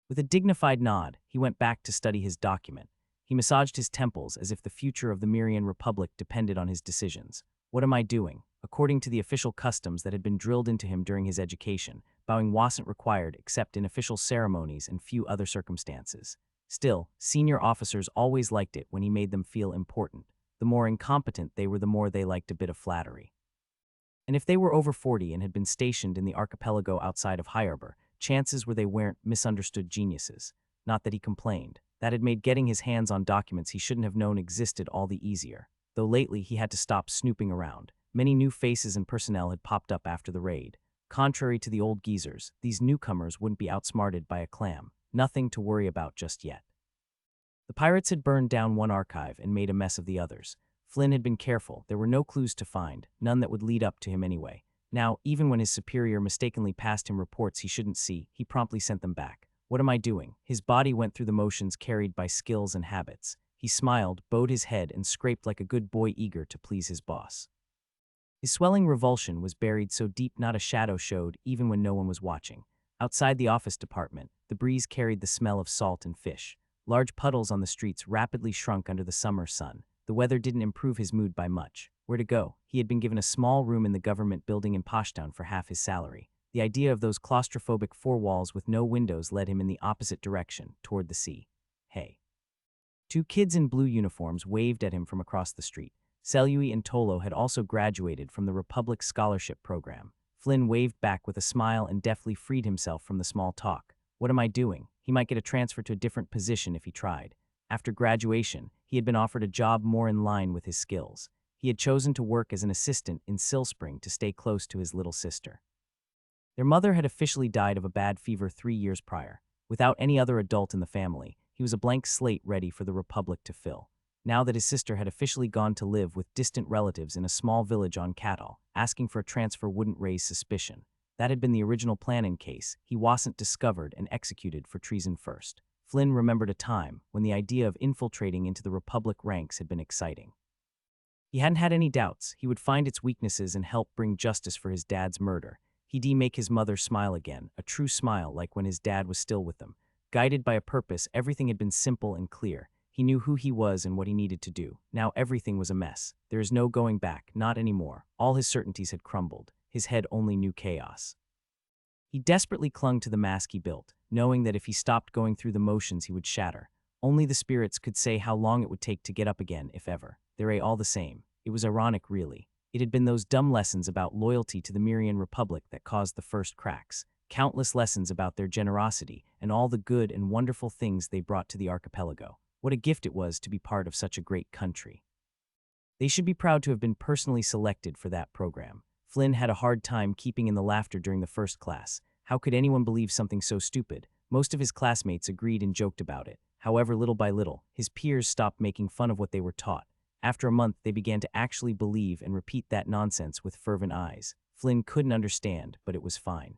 With a dignified nod, he went back to study his document. He massaged his temples as if the future of the Myrian Republic depended on his decisions. What am I doing? According to the official customs that had been drilled into him during his education, bowing wasn't required except in official ceremonies and few other circumstances. Still, senior officers always liked it when he made them feel important. The The more incompetent they were, the more they liked a bit of flattery. And if they were over 40 and had been stationed in the archipelago outside of Harbor, chances were they weren't misunderstood geniuses. Not that he complained. That had made getting his hands on documents he shouldn't have known existed all the easier. Though lately he had to stop snooping around. Many new faces and personnel had popped up after the raid. Contrary to the old geezers, these newcomers wouldn't be outsmarted by a clam. Nothing to worry about just yet. The pirates had burned down one archive and made a mess of the others. Flynn had been careful. There were no clues to find, none that would lead up to him anyway. Now, even when his superior mistakenly passed him reports he shouldn't see, he promptly sent them back. What am I doing? His body went through the motions carried by skills and habits. He smiled, bowed his head, and scraped like a good boy eager to please his boss. His swelling revulsion was buried so deep not a shadow showed even when no one was watching. Outside the office department, the breeze carried the smell of salt and fish. Large puddles on the streets rapidly shrunk under the summer sun. The weather didn't improve his mood by much. Where to go? He had been given a small room in the government building in Poshtown for half his salary. The idea of those claustrophobic four walls with no windows led him in the opposite direction, toward the sea. Hey. Two kids in blue uniforms waved at him from across the street. Selui and Tolo had also graduated from the Republic Scholarship Program. Flynn waved back with a smile and deftly freed himself from the small talk. What am I doing? He might get a transfer to a different position if he tried. After graduation, he had been offered a job more in line with his skills. He had chosen to work as an assistant in Sill Spring to stay close to his little sister. Their mother had officially died of a bad fever 3 years prior. Without any other adult in the family, he was a blank slate ready for the Republic to fill. Now that his sister had officially gone to live with distant relatives in a small village on Catal, asking for a transfer wouldn't raise suspicion. That had been the original plan in case he wasn't discovered and executed for treason first. Flynn remembered a time when the idea of infiltrating into the Republic ranks had been exciting. He hadn't had any doubts he would find its weaknesses and help bring justice for his dad's murder. He'd make his mother smile again, a true smile like when his dad was still with them. Guided by a purpose, everything had been simple and clear. He knew who he was and what he needed to do. Now everything was a mess. There is no going back, not anymore. All his certainties had crumbled. His head only knew chaos. He desperately clung to the mask he built, knowing that if he stopped going through the motions he would shatter. Only the spirits could say how long it would take to get up again, if ever. They're all the same. It was ironic, really. It had been those dumb lessons about loyalty to the Myrian Republic that caused the first cracks. Countless lessons about their generosity and all the good and wonderful things they brought to the archipelago. What a gift it was to be part of such a great country. They should be proud to have been personally selected for that program. Flynn had a hard time keeping in the laughter during the first class. How could anyone believe something so stupid? Most of his classmates agreed and joked about it. However, little by little, his peers stopped making fun of what they were taught. After a month, they began to actually believe and repeat that nonsense with fervent eyes. Flynn couldn't understand, but it was fine.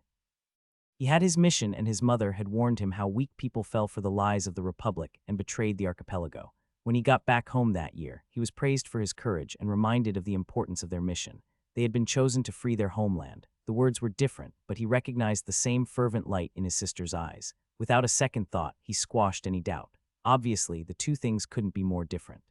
He had his mission, and his mother had warned him how weak people fell for the lies of the Republic and betrayed the archipelago. When he got back home that year, he was praised for his courage and reminded of the importance of their mission. They had been chosen to free their homeland. The words were different, but he recognized the same fervent light in his sister's eyes. Without a second thought, he squashed any doubt. Obviously, the two things couldn't be more different.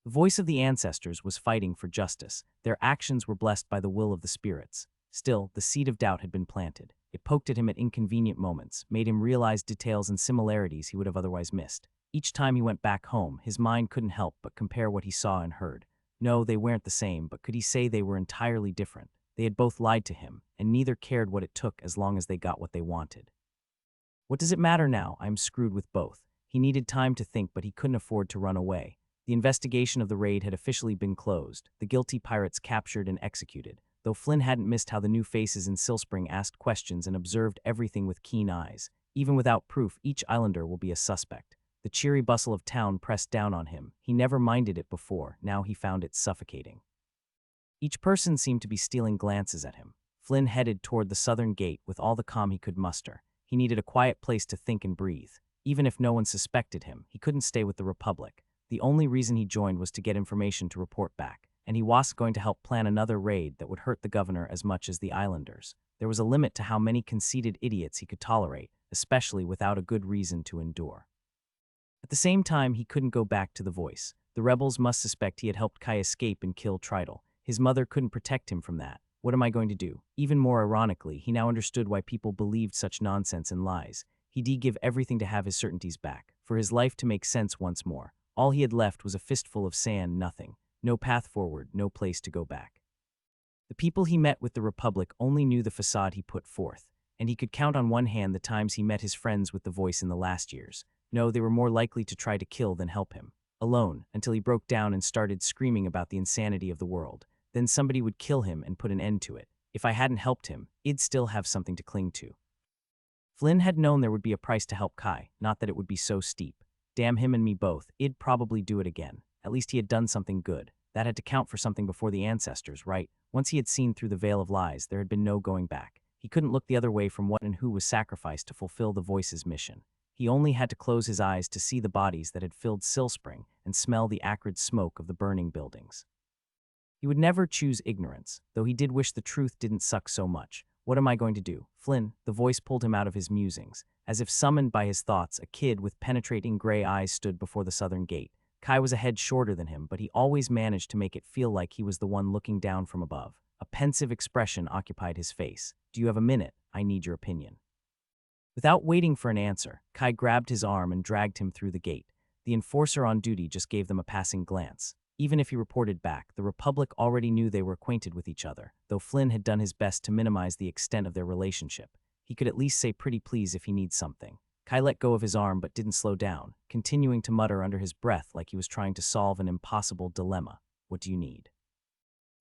The voice of the ancestors was fighting for justice. Their actions were blessed by the will of the spirits. Still, the seed of doubt had been planted. It poked at him at inconvenient moments, made him realize details and similarities he would have otherwise missed. Each time he went back home, his mind couldn't help but compare what he saw and heard. No, they weren't the same, but could he say they were entirely different? They had both lied to him, and neither cared what it took as long as they got what they wanted. What does it matter now? I'm screwed with both. He needed time to think, but he couldn't afford to run away. The investigation of the raid had officially been closed, the guilty pirates captured and executed. Though Flynn hadn't missed how the new faces in Sill Spring asked questions and observed everything with keen eyes. Even without proof, each islander will be a suspect. The cheery bustle of town pressed down on him. He never minded it before, now he found it suffocating. Each person seemed to be stealing glances at him. Flynn headed toward the southern gate with all the calm he could muster. He needed a quiet place to think and breathe. Even if no one suspected him, he couldn't stay with the Republic. The only reason he joined was to get information to report back, and he wasn't going to help plan another raid that would hurt the governor as much as the islanders. There was a limit to how many conceited idiots he could tolerate, especially without a good reason to endure. At the same time, he couldn't go back to the voice. The rebels must suspect he had helped Kai escape and kill Tridal. His mother couldn't protect him from that. What am I going to do? Even more ironically, he now understood why people believed such nonsense and lies. He'd give everything to have his certainties back, for his life to make sense once more. All he had left was a fistful of sand, nothing. No path forward, no place to go back. The people he met with the Republic only knew the facade he put forth, and he could count on one hand the times he met his friends with the voice in the last years. No, they were more likely to try to kill than help him. Alone, until he broke down and started screaming about the insanity of the world. Then somebody would kill him and put an end to it. If I hadn't helped him, he'd still have something to cling to. Flynn had known there would be a price to help Kai, not that it would be so steep. Damn him and me both, he'd probably do it again. At least he had done something good. That had to count for something before the ancestors, right? Once he had seen through the veil of lies, there had been no going back. He couldn't look the other way from what and who was sacrificed to fulfill the voice's mission. He only had to close his eyes to see the bodies that had filled Silspring and smell the acrid smoke of the burning buildings. He would never choose ignorance, though he did wish the truth didn't suck so much. What am I going to do? Flynn, the voice pulled him out of his musings. As if summoned by his thoughts, a kid with penetrating gray eyes stood before the southern gate. Kai was a head shorter than him, but he always managed to make it feel like he was the one looking down from above. A pensive expression occupied his face. Do you have a minute? I need your opinion. Without waiting for an answer, Kai grabbed his arm and dragged him through the gate. The enforcer on duty just gave them a passing glance. Even if he reported back, the Republic already knew they were acquainted with each other, though Flynn had done his best to minimize the extent of their relationship. He could at least say pretty please if he needs something. Kai let go of his arm but didn't slow down, continuing to mutter under his breath like he was trying to solve an impossible dilemma. What do you need?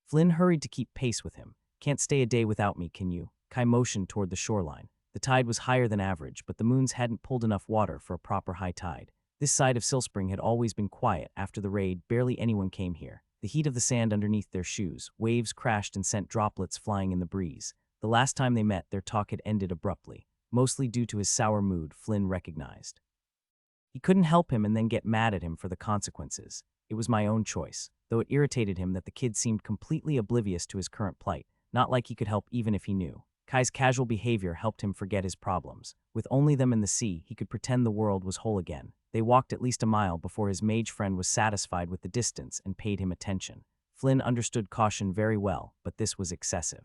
Flynn hurried to keep pace with him. Can't stay a day without me, can you? Kai motioned toward the shoreline. The tide was higher than average, but the moons hadn't pulled enough water for a proper high tide. This side of Silspring had always been quiet. After the raid, barely anyone came here. The heat of the sand underneath their shoes, waves crashed and sent droplets flying in the breeze. The last time they met, their talk had ended abruptly. Mostly due to his sour mood, Flynn recognized. He couldn't help him and then get mad at him for the consequences. It was my own choice, though it irritated him that the kid seemed completely oblivious to his current plight, not like he could help even if he knew. Kai's casual behavior helped him forget his problems. With only them in the sea, he could pretend the world was whole again. They walked at least a mile before his mage friend was satisfied with the distance and paid him attention. Flynn understood caution very well, but this was excessive.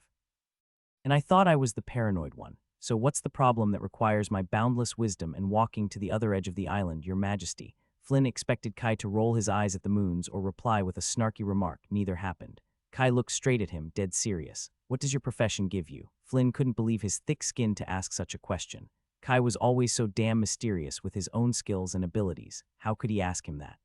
And I thought I was the paranoid one. So what's the problem that requires my boundless wisdom and walking to the other edge of the island, Your Majesty? Flynn expected Kai to roll his eyes at the moons or reply with a snarky remark. Neither happened. Kai looked straight at him, dead serious. What does your profession give you? Flynn couldn't believe his thick skin to ask such a question. Kai was always so damn mysterious with his own skills and abilities. How could he ask him that?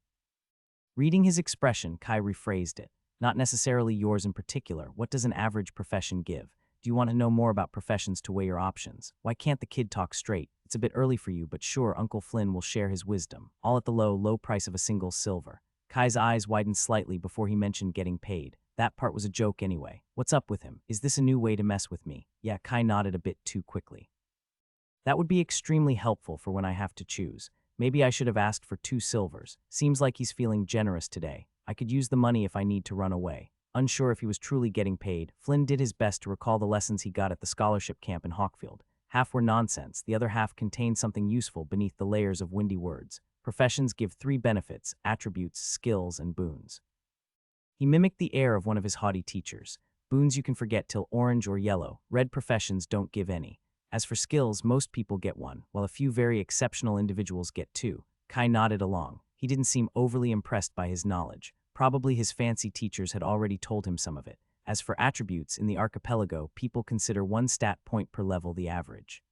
Reading his expression, Kai rephrased it. Not necessarily yours in particular. What does an average profession give? Do you want to know more about professions to weigh your options? Why can't the kid talk straight? It's a bit early for you, but sure, Uncle Flynn will share his wisdom, all at the low price of a single silver. Kai's eyes widened slightly before he mentioned getting paid. That part was a joke anyway. What's up with him? Is this a new way to mess with me? Yeah, Kai nodded a bit too quickly. That would be extremely helpful for when I have to choose. Maybe I should have asked for 2 silvers. Seems like he's feeling generous today. I could use the money if I need to run away. Unsure if he was truly getting paid, Flynn did his best to recall the lessons he got at the scholarship camp in Hawkfield. Half were nonsense, the other half contained something useful beneath the layers of windy words. Professions give 3 benefits: attributes, skills, and boons. He mimicked the air of one of his haughty teachers. Boons you can forget till orange or yellow. Red professions don't give any. As for skills, most people get 1, while a few very exceptional individuals get 2. Kai nodded along. He didn't seem overly impressed by his knowledge. Probably his fancy teachers had already told him some of it. As for attributes, in the archipelago, people consider 1 stat point per level the average.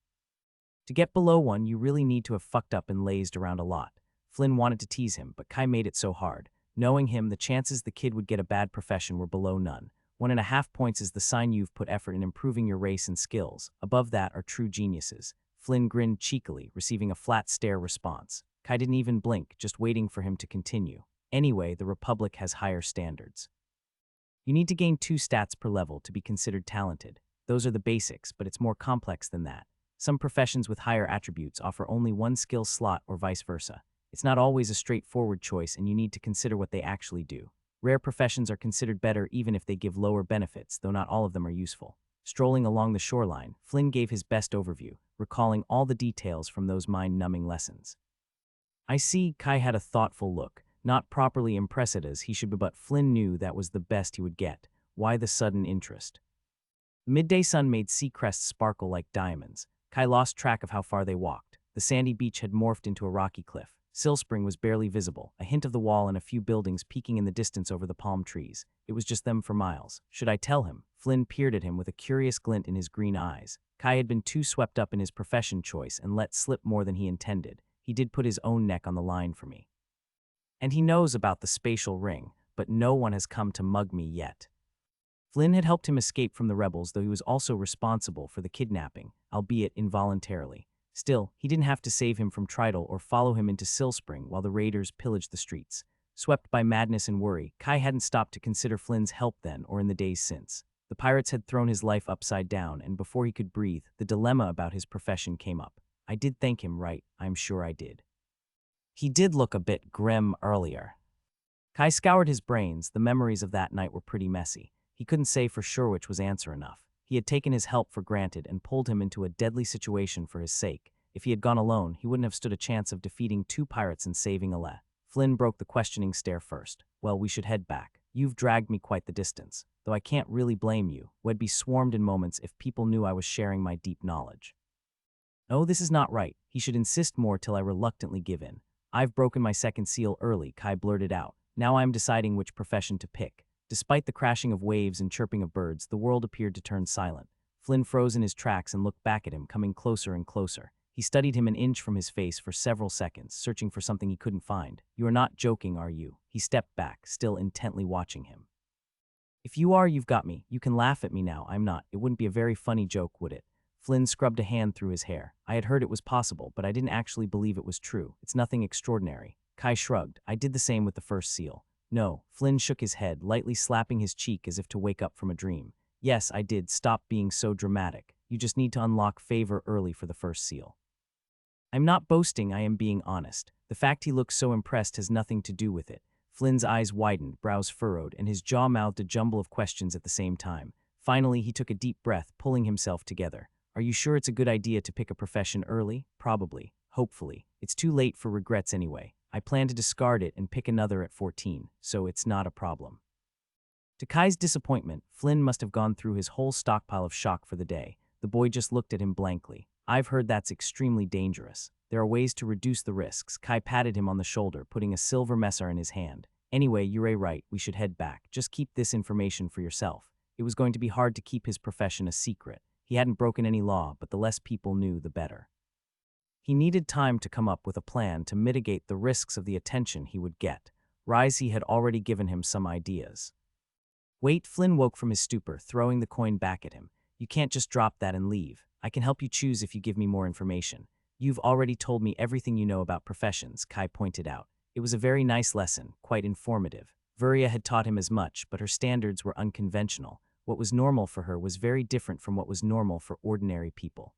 To get below 1, you really need to have fucked up and lazed around a lot. Flynn wanted to tease him, but Kai made it so hard. Knowing him, the chances the kid would get a bad profession were below none. 1.5 points is the sign you've put effort in improving your race and skills. Above that are true geniuses. Flynn grinned cheekily, receiving a flat stare response. Kai didn't even blink, just waiting for him to continue. Anyway, the Republic has higher standards. You need to gain 2 stats per level to be considered talented. Those are the basics, but it's more complex than that. Some professions with higher attributes offer only 1 skill slot or vice versa. It's not always a straightforward choice, and you need to consider what they actually do. Rare professions are considered better even if they give lower benefits, though not all of them are useful. Strolling along the shoreline, Flynn gave his best overview, recalling all the details from those mind-numbing lessons. I see. Kai had a thoughtful look. Not properly impressed as he should be, but Flynn knew that was the best he would get. Why the sudden interest? The midday sun made sea crests sparkle like diamonds. Kai lost track of how far they walked. The sandy beach had morphed into a rocky cliff. Silspring was barely visible, a hint of the wall and a few buildings peeking in the distance over the palm trees. It was just them for miles. Should I tell him? Flynn peered at him with a curious glint in his green eyes. Kai had been too swept up in his profession choice and let slip more than he intended. He did put his own neck on the line for me. And he knows about the spatial ring, but no one has come to mug me yet. Flynn had helped him escape from the rebels, though he was also responsible for the kidnapping, albeit involuntarily. Still, he didn't have to save him from Tridal or follow him into Silspring while the raiders pillaged the streets. Swept by madness and worry, Kai hadn't stopped to consider Flynn's help then or in the days since. The pirates had thrown his life upside down, and before he could breathe, the dilemma about his profession came up. I did thank him, right? I'm sure I did. He did look a bit grim earlier. Kai scoured his brains. The memories of that night were pretty messy. He couldn't say for sure which was answer enough. He had taken his help for granted and pulled him into a deadly situation for his sake. If he had gone alone, he wouldn't have stood a chance of defeating 2 pirates and saving Ale. Flynn broke the questioning stare first. Well, we should head back. You've dragged me quite the distance. Though I can't really blame you. We'd be swarmed in moments if people knew I was sharing my deep knowledge. No, this is not right. He should insist more till I reluctantly give in. I've broken my second seal early, Kai blurted out. Now I'm deciding which profession to pick. Despite the crashing of waves and chirping of birds, the world appeared to turn silent. Flynn froze in his tracks and looked back at him, coming closer and closer. He studied him an inch from his face for several seconds, searching for something he couldn't find. You are not joking, are you? He stepped back, still intently watching him. If you are, you've got me. You can laugh at me now. I'm not. It wouldn't be a very funny joke, would it? Flynn scrubbed a hand through his hair. I had heard it was possible, but I didn't actually believe it was true. It's nothing extraordinary. Kai shrugged. I did the same with the first seal. No. Flynn shook his head, lightly slapping his cheek as if to wake up from a dream. Yes, I did. Stop being so dramatic. You just need to unlock favor early for the first seal. I'm not boasting, I am being honest. The fact he looks so impressed has nothing to do with it. Flynn's eyes widened, brows furrowed, and his jaw mouthed a jumble of questions at the same time. Finally, he took a deep breath, pulling himself together. Are you sure it's a good idea to pick a profession early? Probably. Hopefully. It's too late for regrets anyway. I plan to discard it and pick another at 14, so it's not a problem. To Kai's disappointment, Flynn must have gone through his whole stockpile of shock for the day. The boy just looked at him blankly. I've heard that's extremely dangerous. There are ways to reduce the risks. Kai patted him on the shoulder, putting a silver messer in his hand. Anyway, you're right, we should head back. Just keep this information for yourself. It was going to be hard to keep his profession a secret. He hadn't broken any law, but the less people knew, the better. He needed time to come up with a plan to mitigate the risks of the attention he would get. Risey had already given him some ideas. Wait, Flynn woke from his stupor, throwing the coin back at him. You can't just drop that and leave. I can help you choose if you give me more information. You've already told me everything you know about professions, Kai pointed out. It was a very nice lesson, quite informative. Vuria had taught him as much, but her standards were unconventional. What was normal for her was very different from what was normal for ordinary people.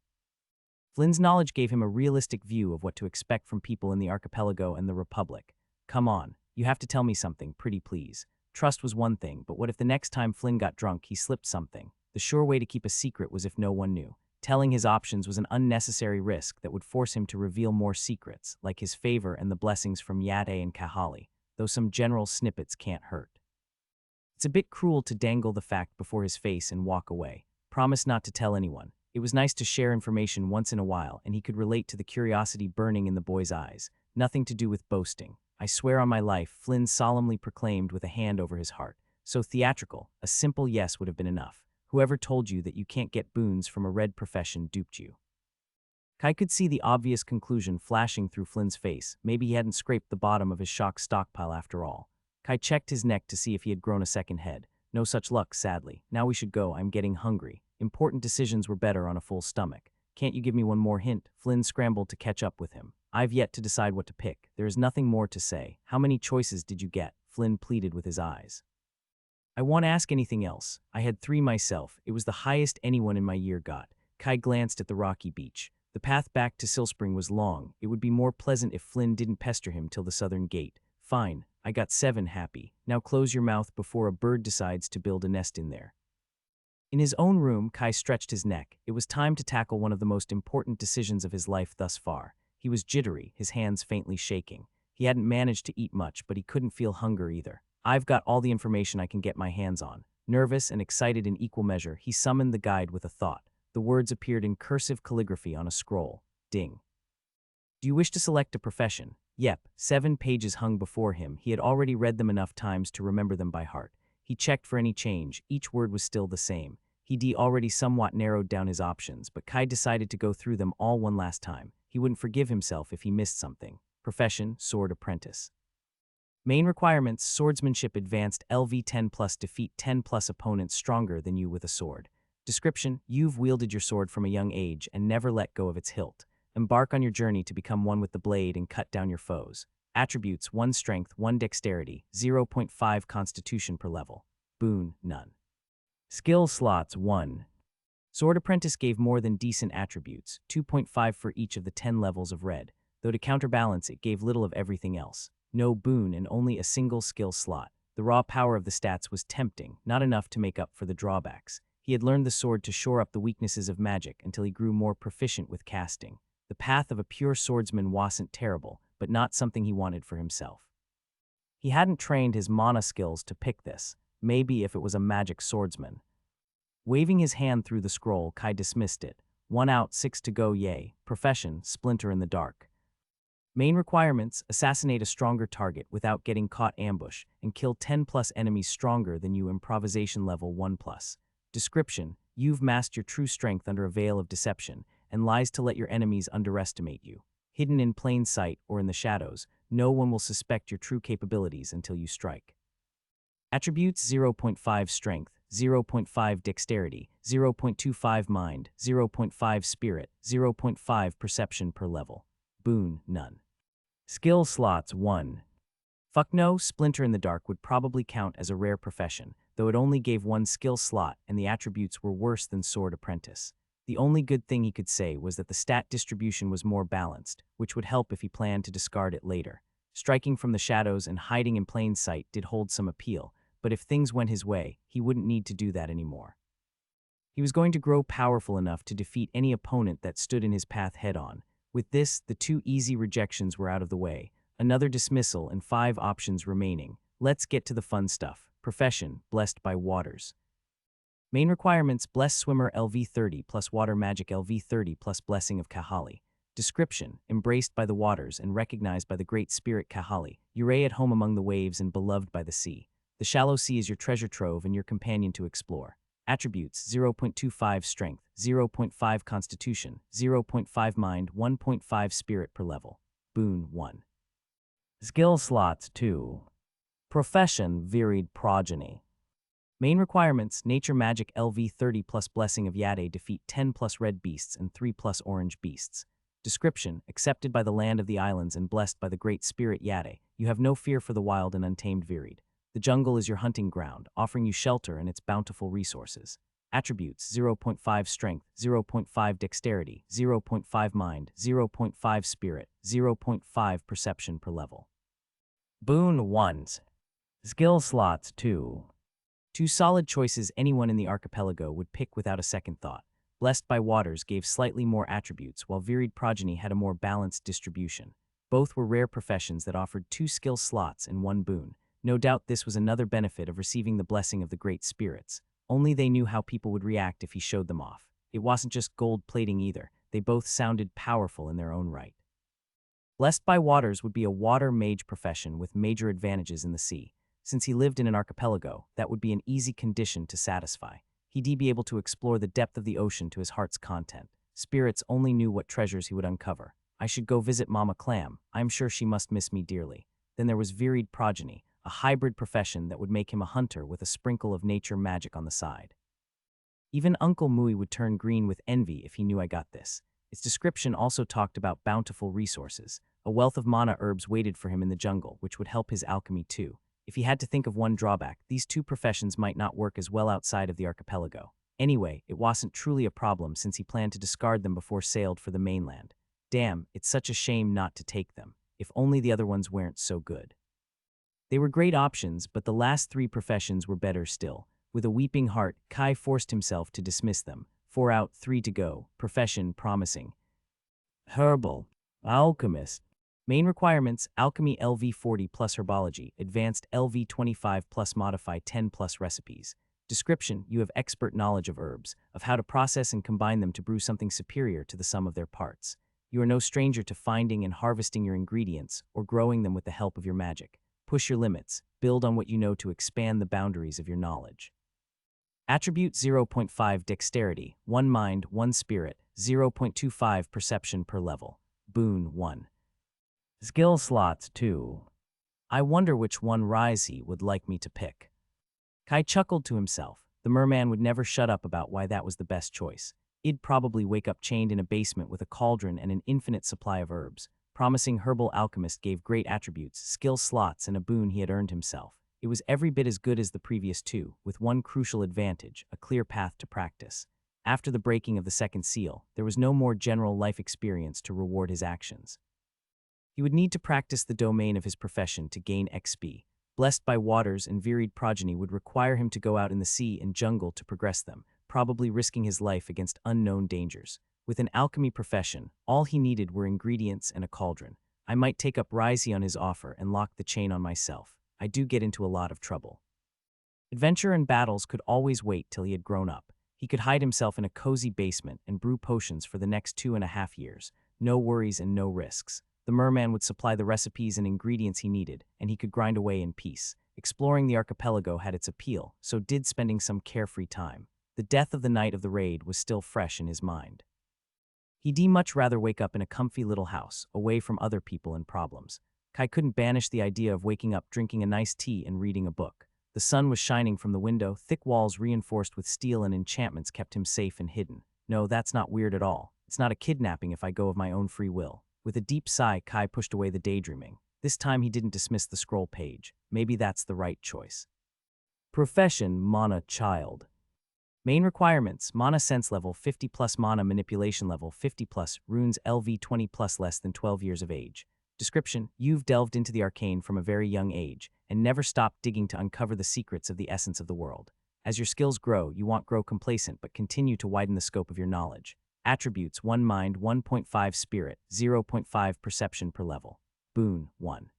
Flynn's knowledge gave him a realistic view of what to expect from people in the archipelago and the Republic. Come on, you have to tell me something, pretty please. Trust was one thing, but what if the next time Flynn got drunk he slipped something? The sure way to keep a secret was if no one knew. Telling his options was an unnecessary risk that would force him to reveal more secrets, like his favor and the blessings from Yade and Kahali, though some general snippets can't hurt. It's a bit cruel to dangle the fact before his face and walk away. Promise not to tell anyone. It was nice to share information once in a while, and he could relate to the curiosity burning in the boy's eyes. Nothing to do with boasting. I swear on my life, Flynn solemnly proclaimed with a hand over his heart. So theatrical, a simple yes would have been enough. Whoever told you that you can't get boons from a red profession duped you. Kai could see the obvious conclusion flashing through Flynn's face. Maybe he hadn't scraped the bottom of his shock stockpile after all. Kai checked his neck to see if he had grown a second head. No such luck, sadly. Now we should go, I'm getting hungry. Important decisions were better on a full stomach. Can't you give me one more hint? Flynn scrambled to catch up with him. I've yet to decide what to pick. There is nothing more to say. How many choices did you get? Flynn pleaded with his eyes. I won't ask anything else. I had 3 myself. It was the highest anyone in my year got. Kai glanced at the rocky beach. The path back to Silspring was long. It would be more pleasant if Flynn didn't pester him till the southern gate. Fine. I got 7 happy. Now close your mouth before a bird decides to build a nest in there. In his own room, Kai stretched his neck. It was time to tackle one of the most important decisions of his life thus far. He was jittery, his hands faintly shaking. He hadn't managed to eat much, but he couldn't feel hunger either. I've got all the information I can get my hands on. Nervous and excited in equal measure, he summoned the guide with a thought. The words appeared in cursive calligraphy on a scroll. Ding. Do you wish to select a profession? Yep, 7 pages hung before him. He had already read them enough times to remember them by heart. He checked for any change. Each word was still the same. He already somewhat narrowed down his options, but Kai decided to go through them all one last time. He wouldn't forgive himself if he missed something. Profession, sword apprentice. Main requirements, swordsmanship advanced LV10 plus defeat 10 plus opponents stronger than you with a sword. Description, you've wielded your sword from a young age and never let go of its hilt. Embark on your journey to become one with the blade and cut down your foes. Attributes, 1 strength, 1 dexterity, 0.5 constitution per level. Boon, none. Skill slots, 1. Sword Apprentice gave more than decent attributes, 2.5 for each of the 10 levels of red, though to counterbalance it gave little of everything else. No boon and only a single skill slot. The raw power of the stats was tempting, not enough to make up for the drawbacks. He had learned the sword to shore up the weaknesses of magic until he grew more proficient with casting. The path of a pure swordsman wasn't terrible, but not something he wanted for himself. He hadn't trained his mana skills to pick this, maybe if it was a magic swordsman. Waving his hand through the scroll, Kai dismissed it. 1 out, 6 to go, yay. Profession, splinter in the dark. Main requirements, assassinate a stronger target without getting caught ambush, and kill 10 plus enemies stronger than you improvisation level 1 plus. Description, you've masked your true strength under a veil of deception, and lies to let your enemies underestimate you. Hidden in plain sight or in the shadows, no one will suspect your true capabilities until you strike. Attributes, 0.5 strength, 0.5 dexterity, 0.25 mind, 0.5 spirit, 0.5 perception per level. Boon, none. Skill slots, 1. Fuck no, Splinter in the Dark would probably count as a rare profession, though it only gave 1 skill slot and the attributes were worse than Sword Apprentice. The only good thing he could say was that the stat distribution was more balanced, which would help if he planned to discard it later. Striking from the shadows and hiding in plain sight did hold some appeal, but if things went his way, he wouldn't need to do that anymore. He was going to grow powerful enough to defeat any opponent that stood in his path head-on. With this, the 2 easy rejections were out of the way, another dismissal and 5 options remaining. Let's get to the fun stuff. Profession, blessed by waters. Main requirements, blessed swimmer LV30 plus water magic LV30 plus blessing of Kahali. Description, embraced by the waters and recognized by the great spirit Kahali. You're at home among the waves and beloved by the sea. The shallow sea is your treasure trove and your companion to explore. Attributes, 0.25 strength, 0.5 constitution, 0.5 mind, 1.5 spirit per level. Boon, 1. Skill slots, 2. Profession, varied progeny. Main requirements, nature magic LV30 plus blessing of Yade, defeat 10 plus red beasts and 3 plus orange beasts. Description, accepted by the land of the islands and blessed by the great spirit Yade, you have no fear for the wild and untamed varied. The jungle is your hunting ground, offering you shelter and its bountiful resources. Attributes, 0.5 strength, 0.5 dexterity, 0.5 mind, 0.5 spirit, 0.5 perception per level. Boon 1s. Skill slots, 2. 2 solid choices anyone in the archipelago would pick without a second thought. Blessed by Waters gave slightly more attributes, while Varied Progeny had a more balanced distribution. Both were rare professions that offered 2 skill slots and 1 boon. No doubt this was another benefit of receiving the blessing of the great spirits. Only they knew how people would react if he showed them off. It wasn't just gold plating either. They both sounded powerful in their own right. Blessed by Waters would be a water mage profession with major advantages in the sea. Since he lived in an archipelago, that would be an easy condition to satisfy. He'd be able to explore the depth of the ocean to his heart's content. Spirits only knew what treasures he would uncover. I should go visit Mama Clam. I'm sure she must miss me dearly. Then there was Varied Progeny, a hybrid profession that would make him a hunter with a sprinkle of nature magic on the side. Even Uncle Mui would turn green with envy if he knew I got this. Its description also talked about bountiful resources. A wealth of mana herbs waited for him in the jungle, which would help his alchemy too. If he had to think of one drawback, these 2 professions might not work as well outside of the archipelago. Anyway, it wasn't truly a problem since he planned to discard them before sailed for the mainland. Damn, it's such a shame not to take them. If only the other ones weren't so good. They were great options, but the last 3 professions were better still. With a weeping heart, Kai forced himself to dismiss them. 4 out, 3 to go. Profession promising. Herbal. Alchemist. Main requirements, Alchemy LV40 plus Herbology, Advanced LV25 plus Modify 10 plus Recipes. Description, you have expert knowledge of herbs, of how to process and combine them to brew something superior to the sum of their parts. You are no stranger to finding and harvesting your ingredients or growing them with the help of your magic. Push your limits, build on what you know to expand the boundaries of your knowledge. Attribute 0.5 Dexterity, 1 Mind, 1 Spirit, 0.25 Perception per level. Boon 1. Skill slots 2. I wonder which one Risey would like me to pick. Kai chuckled to himself. The merman would never shut up about why that was the best choice. He'd probably wake up chained in a basement with a cauldron and an infinite supply of herbs. Promising herbal alchemist gave great attributes, skill slots, and a boon he had earned himself. It was every bit as good as the previous two, with one crucial advantage, a clear path to practice. After the breaking of the second seal, there was no more general life experience to reward his actions. He would need to practice the domain of his profession to gain XP. Blessed by waters and varied progeny would require him to go out in the sea and jungle to progress them, probably risking his life against unknown dangers. With an alchemy profession, all he needed were ingredients and a cauldron. I might take up Risey on his offer and lock the chain on myself. I do get into a lot of trouble. Adventure and battles could always wait till he had grown up. He could hide himself in a cozy basement and brew potions for the next 2.5 years. No worries and no risks. The merman would supply the recipes and ingredients he needed, and he could grind away in peace. Exploring the archipelago had its appeal, so did spending some carefree time. The death of the night of the raid was still fresh in his mind. He'd much rather wake up in a comfy little house, away from other people and problems. Kai couldn't banish the idea of waking up drinking a nice tea and reading a book. The sun was shining from the window, thick walls reinforced with steel and enchantments kept him safe and hidden. No, that's not weird at all. It's not a kidnapping if I go of my own free will. With a deep sigh, Kai pushed away the daydreaming. This time he didn't dismiss the scroll page. Maybe that's the right choice. Profession, Mana Child. Main requirements, Mana Sense level 50 plus, Mana Manipulation level 50 plus, Runes LV 20 plus, less than 12 years of age. Description, you've delved into the arcane from a very young age, and never stopped digging to uncover the secrets of the essence of the world. As your skills grow, you won't grow complacent but continue to widen the scope of your knowledge. Attributes, 1 Mind, 1.5 Spirit, 0.5 Perception per level. Boon 1.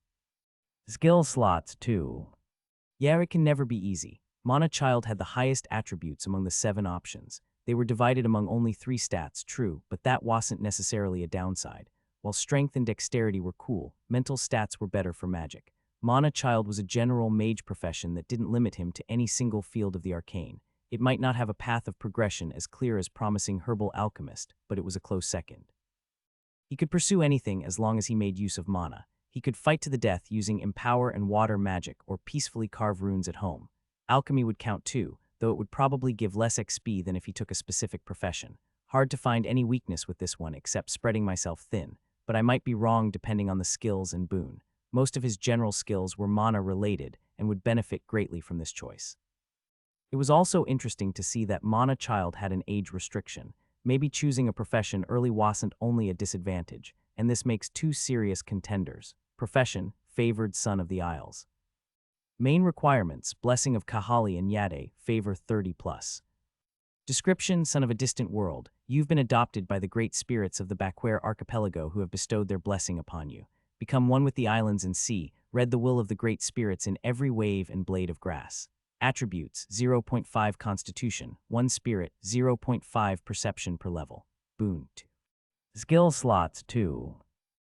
Skill slots 2. Yeah, it can never be easy. Mana Child had the highest attributes among the 7 options. They were divided among only 3 stats, true, but that wasn't necessarily a downside. While strength and dexterity were cool, mental stats were better for magic. Mana Child was a general mage profession that didn't limit him to any single field of the arcane. It might not have a path of progression as clear as promising herbal alchemist, but it was a close second. He could pursue anything as long as he made use of mana. He could fight to the death using empower and water magic or peacefully carve runes at home. Alchemy would count too, though it would probably give less XP than if he took a specific profession. Hard to find any weakness with this one except spreading myself thin, but I might be wrong depending on the skills and boon. Most of his general skills were mana-related and would benefit greatly from this choice. It was also interesting to see that Mana Child had an age restriction. Maybe choosing a profession early wasn't only a disadvantage, and this makes 2 serious contenders. Profession, favored son of the Isles. Main requirements, blessing of Kahali and Yade, favor 30 plus. Description, son of a distant world, you've been adopted by the great spirits of the Baquer archipelago who have bestowed their blessing upon you. Become one with the islands and sea, read the will of the great spirits in every wave and blade of grass. Attributes, 0.5 Constitution, 1 Spirit, 0.5 Perception per level. Boon 2. Skill slots 2.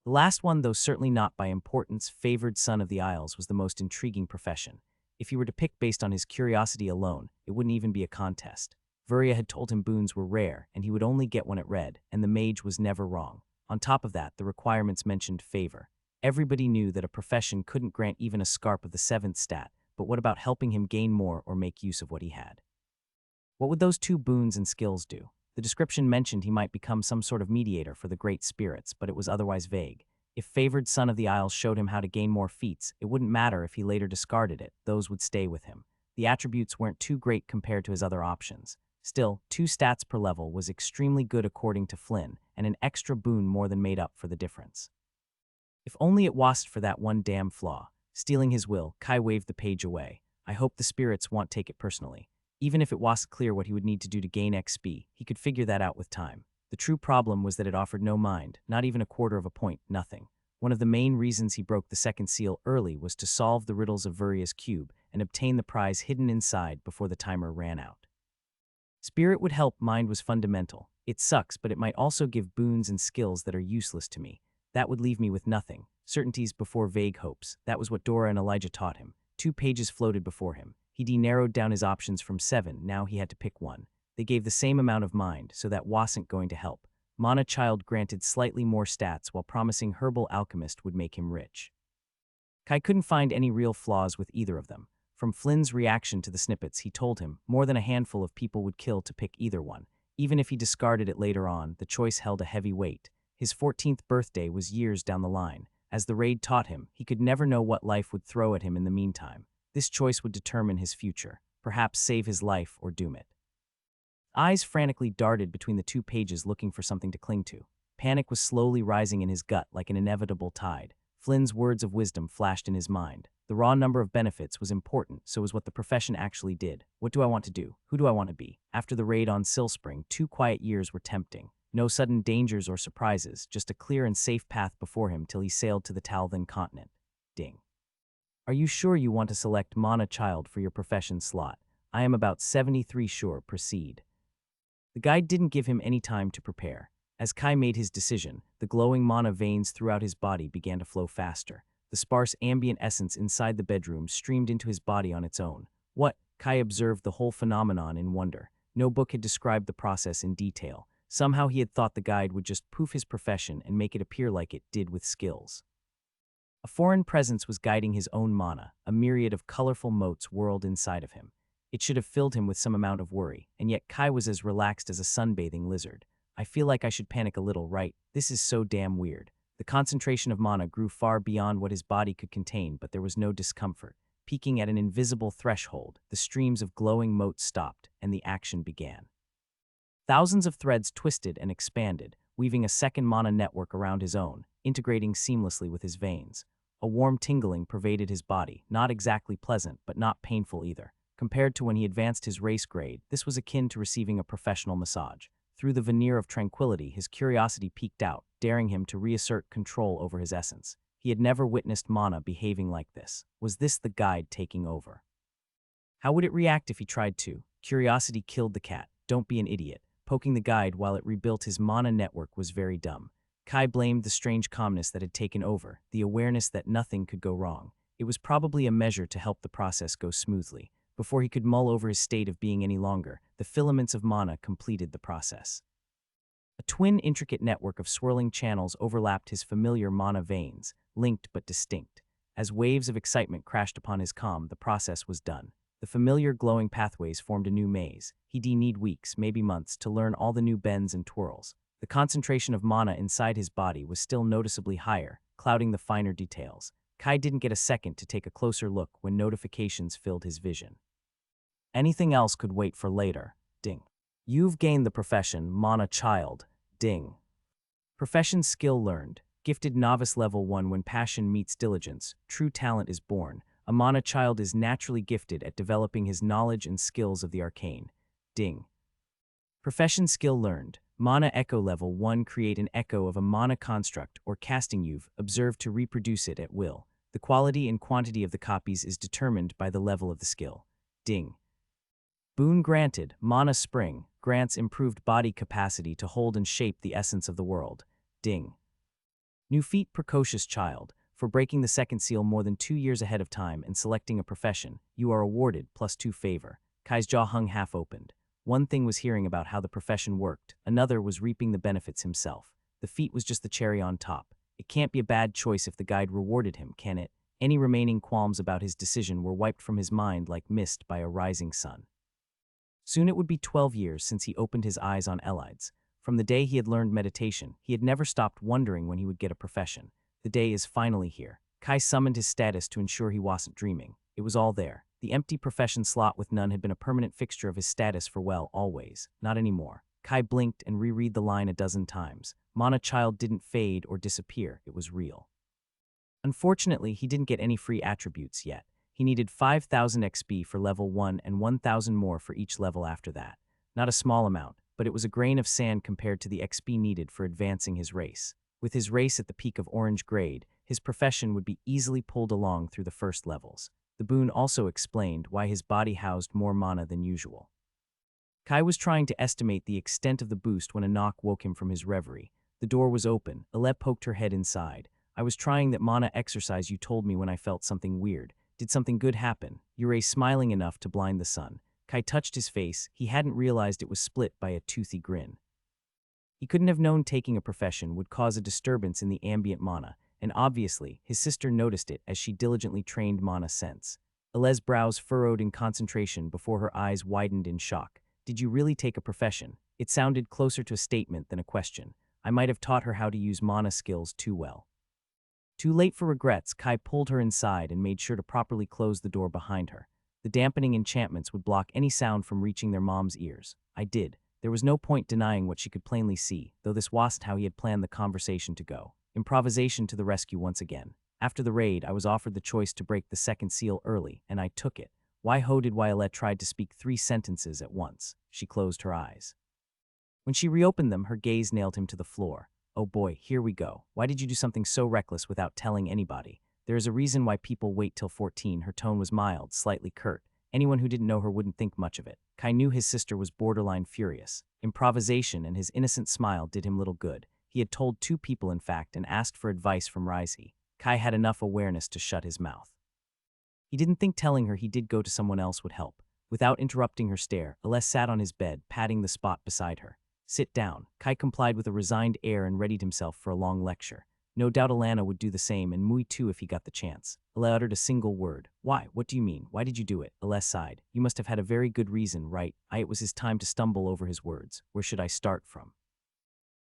The last one, though certainly not by importance, favored son of the Isles, was the most intriguing profession. If he were to pick based on his curiosity alone, it wouldn't even be a contest. Vuria had told him boons were rare, and he would only get one at red, and the mage was never wrong. On top of that, the requirements mentioned favor. Everybody knew that a profession couldn't grant even a scarp of the 7th stat, but what about helping him gain more or make use of what he had? What would those 2 boons and skills do? The description mentioned he might become some sort of mediator for the great spirits, but it was otherwise vague. If favored son of the Isles showed him how to gain more feats, it wouldn't matter if he later discarded it, those would stay with him. The attributes weren't too great compared to his other options. Still, 2 stats per level was extremely good according to Flynn, and an extra boon more than made up for the difference. If only it wasn't for that one damn flaw. Stealing his will, Kai waved the page away. I hope the spirits won't take it personally. Even if it wasn't clear what he would need to do to gain XP, he could figure that out with time. The true problem was that it offered no mind, not even a quarter of a point, nothing. One of the main reasons he broke the second seal early was to solve the riddles of Vuria's cube and obtain the prize hidden inside before the timer ran out. Spirit would help, mind was fundamental. It sucks, but it might also give boons and skills that are useless to me. That would leave me with nothing. Certainties before vague hopes. That was what Dora and Elijah taught him. 2 pages floated before him. He narrowed down his options from 7, now he had to pick one. They gave the same amount of mind, so that wasn't going to help. Mana Child granted slightly more stats while promising Herbal Alchemist would make him rich. Kai couldn't find any real flaws with either of them. From Flynn's reaction to the snippets, he told him more than a handful of people would kill to pick either one. Even if he discarded it later on, the choice held a heavy weight. His 14th birthday was years down the line. As the raid taught him, he could never know what life would throw at him in the meantime. This choice would determine his future, perhaps save his life or doom it. Eyes frantically darted between the 2 pages looking for something to cling to. Panic was slowly rising in his gut like an inevitable tide. Flynn's words of wisdom flashed in his mind. The raw number of benefits was important, so was what the profession actually did. What do I want to do? Who do I want to be? After the raid on Silspring, 2 quiet years were tempting. No sudden dangers or surprises, just a clear and safe path before him till he sailed to the Talthan continent. Ding. Are you sure you want to select Mana Child for your profession slot? I am about 73 sure. Proceed. The guide didn't give him any time to prepare. As Kai made his decision, the glowing mana veins throughout his body began to flow faster. The sparse ambient essence inside the bedroom streamed into his body on its own. What? Kai observed the whole phenomenon in wonder. No book had described the process in detail. Somehow he had thought the guide would just poof his profession and make it appear like it did with skills. A foreign presence was guiding his own mana, a myriad of colorful motes whirled inside of him. It should have filled him with some amount of worry, and yet Kai was as relaxed as a sunbathing lizard. I feel like I should panic a little, right? This is so damn weird. The concentration of mana grew far beyond what his body could contain, but there was no discomfort. Peaking at an invisible threshold, the streams of glowing motes stopped, and the action began. Thousands of threads twisted and expanded, weaving a second mana network around his own, integrating seamlessly with his veins. A warm tingling pervaded his body, not exactly pleasant, but not painful either. Compared to when he advanced his race grade, this was akin to receiving a professional massage. Through the veneer of tranquility, his curiosity peeked out, daring him to reassert control over his essence. He had never witnessed mana behaving like this. Was this the guide taking over? How would it react if he tried to? Curiosity killed the cat. Don't be an idiot. Poking the guide while it rebuilt his mana network was very dumb. Kai blamed the strange calmness that had taken over, the awareness that nothing could go wrong. It was probably a measure to help the process go smoothly. Before he could mull over his state of being any longer, the filaments of mana completed the process. A twin intricate network of swirling channels overlapped his familiar mana veins, linked but distinct. As waves of excitement crashed upon his calm, the process was done. The familiar glowing pathways formed a new maze. He'd need weeks, maybe months, to learn all the new bends and twirls. The concentration of mana inside his body was still noticeably higher, clouding the finer details. Kai didn't get a second to take a closer look when notifications filled his vision. Anything else could wait for later. Ding. You've gained the profession, Mana Child. Ding. Profession skill learned. Gifted novice level 1. When passion meets diligence, true talent is born. A Mana Child is naturally gifted at developing his knowledge and skills of the arcane. Ding. Profession skill learned. Mana Echo level 1. Create an echo of a mana construct or casting you've observed to reproduce it at will. The quality and quantity of the copies is determined by the level of the skill. Ding. Boon granted. Mana Spring grants improved body capacity to hold and shape the essence of the world. Ding. New feat. Precocious Child. For breaking the second seal more than 2 years ahead of time and selecting a profession, you are awarded +2 favor. Kai's jaw hung half opened. One thing was hearing about how the profession worked, another was reaping the benefits himself. The feat was just the cherry on top. It can't be a bad choice if the guide rewarded him, can it? Any remaining qualms about his decision were wiped from his mind like mist by a rising sun. Soon it would be 12 years since he opened his eyes on Elides. From the day he had learned meditation, he had never stopped wondering when he would get a profession. The day is finally here. Kai summoned his status to ensure he wasn't dreaming. It was all there. The empty profession slot with none had been a permanent fixture of his status for, well, always. Not anymore. Kai blinked and reread the line a dozen times. Mana Child didn't fade or disappear. It was real. Unfortunately, he didn't get any free attributes yet. He needed 5,000 XP for level 1 and 1,000 more for each level after that. Not a small amount, but it was a grain of sand compared to the XP needed for advancing his race. With his race at the peak of orange grade, his profession would be easily pulled along through the first levels. The boon also explained why his body housed more mana than usual. Kai was trying to estimate the extent of the boost when a knock woke him from his reverie. The door was open. Ale poked her head inside. I was trying that mana exercise you told me when I felt something weird. Did something good happen? Yurei smiling enough to blind the sun. Kai touched his face. He hadn't realized it was split by a toothy grin. He couldn't have known taking a profession would cause a disturbance in the ambient mana, and obviously, his sister noticed it as she diligently trained mana sense. Ale's brows furrowed in concentration before her eyes widened in shock. Did you really take a profession? It sounded closer to a statement than a question. I might have taught her how to use mana skills too well. Too late for regrets, Kai pulled her inside and made sure to properly close the door behind her. The dampening enchantments would block any sound from reaching their mom's ears. I did. There was no point denying what she could plainly see, though this wasn't how he had planned the conversation to go. Improvisation to the rescue once again. After the raid, I was offered the choice to break the second seal early, and I took it. Why ho did Violet tried to speak 3 sentences at once? She closed her eyes. When she reopened them, her gaze nailed him to the floor. Oh boy, here we go. Why did you do something so reckless without telling anybody? There is a reason why people wait till 14. Her tone was mild, slightly curt. Anyone who didn't know her wouldn't think much of it. Kai knew his sister was borderline furious. Improvisation and his innocent smile did him little good. He had told 2 people in fact and asked for advice from Rizey. Kai had enough awareness to shut his mouth. He didn't think telling her he did go to someone else would help. Without interrupting her stare, Ale sat on his bed, patting the spot beside her. Sit down. Kai complied with a resigned air and readied himself for a long lecture. No doubt Alana would do the same, and Mui too if he got the chance. Ale uttered a single word. Why? What do you mean? Why did you do it? Ale sighed. You must have had a very good reason, right? It was his time to stumble over his words. Where should I start from?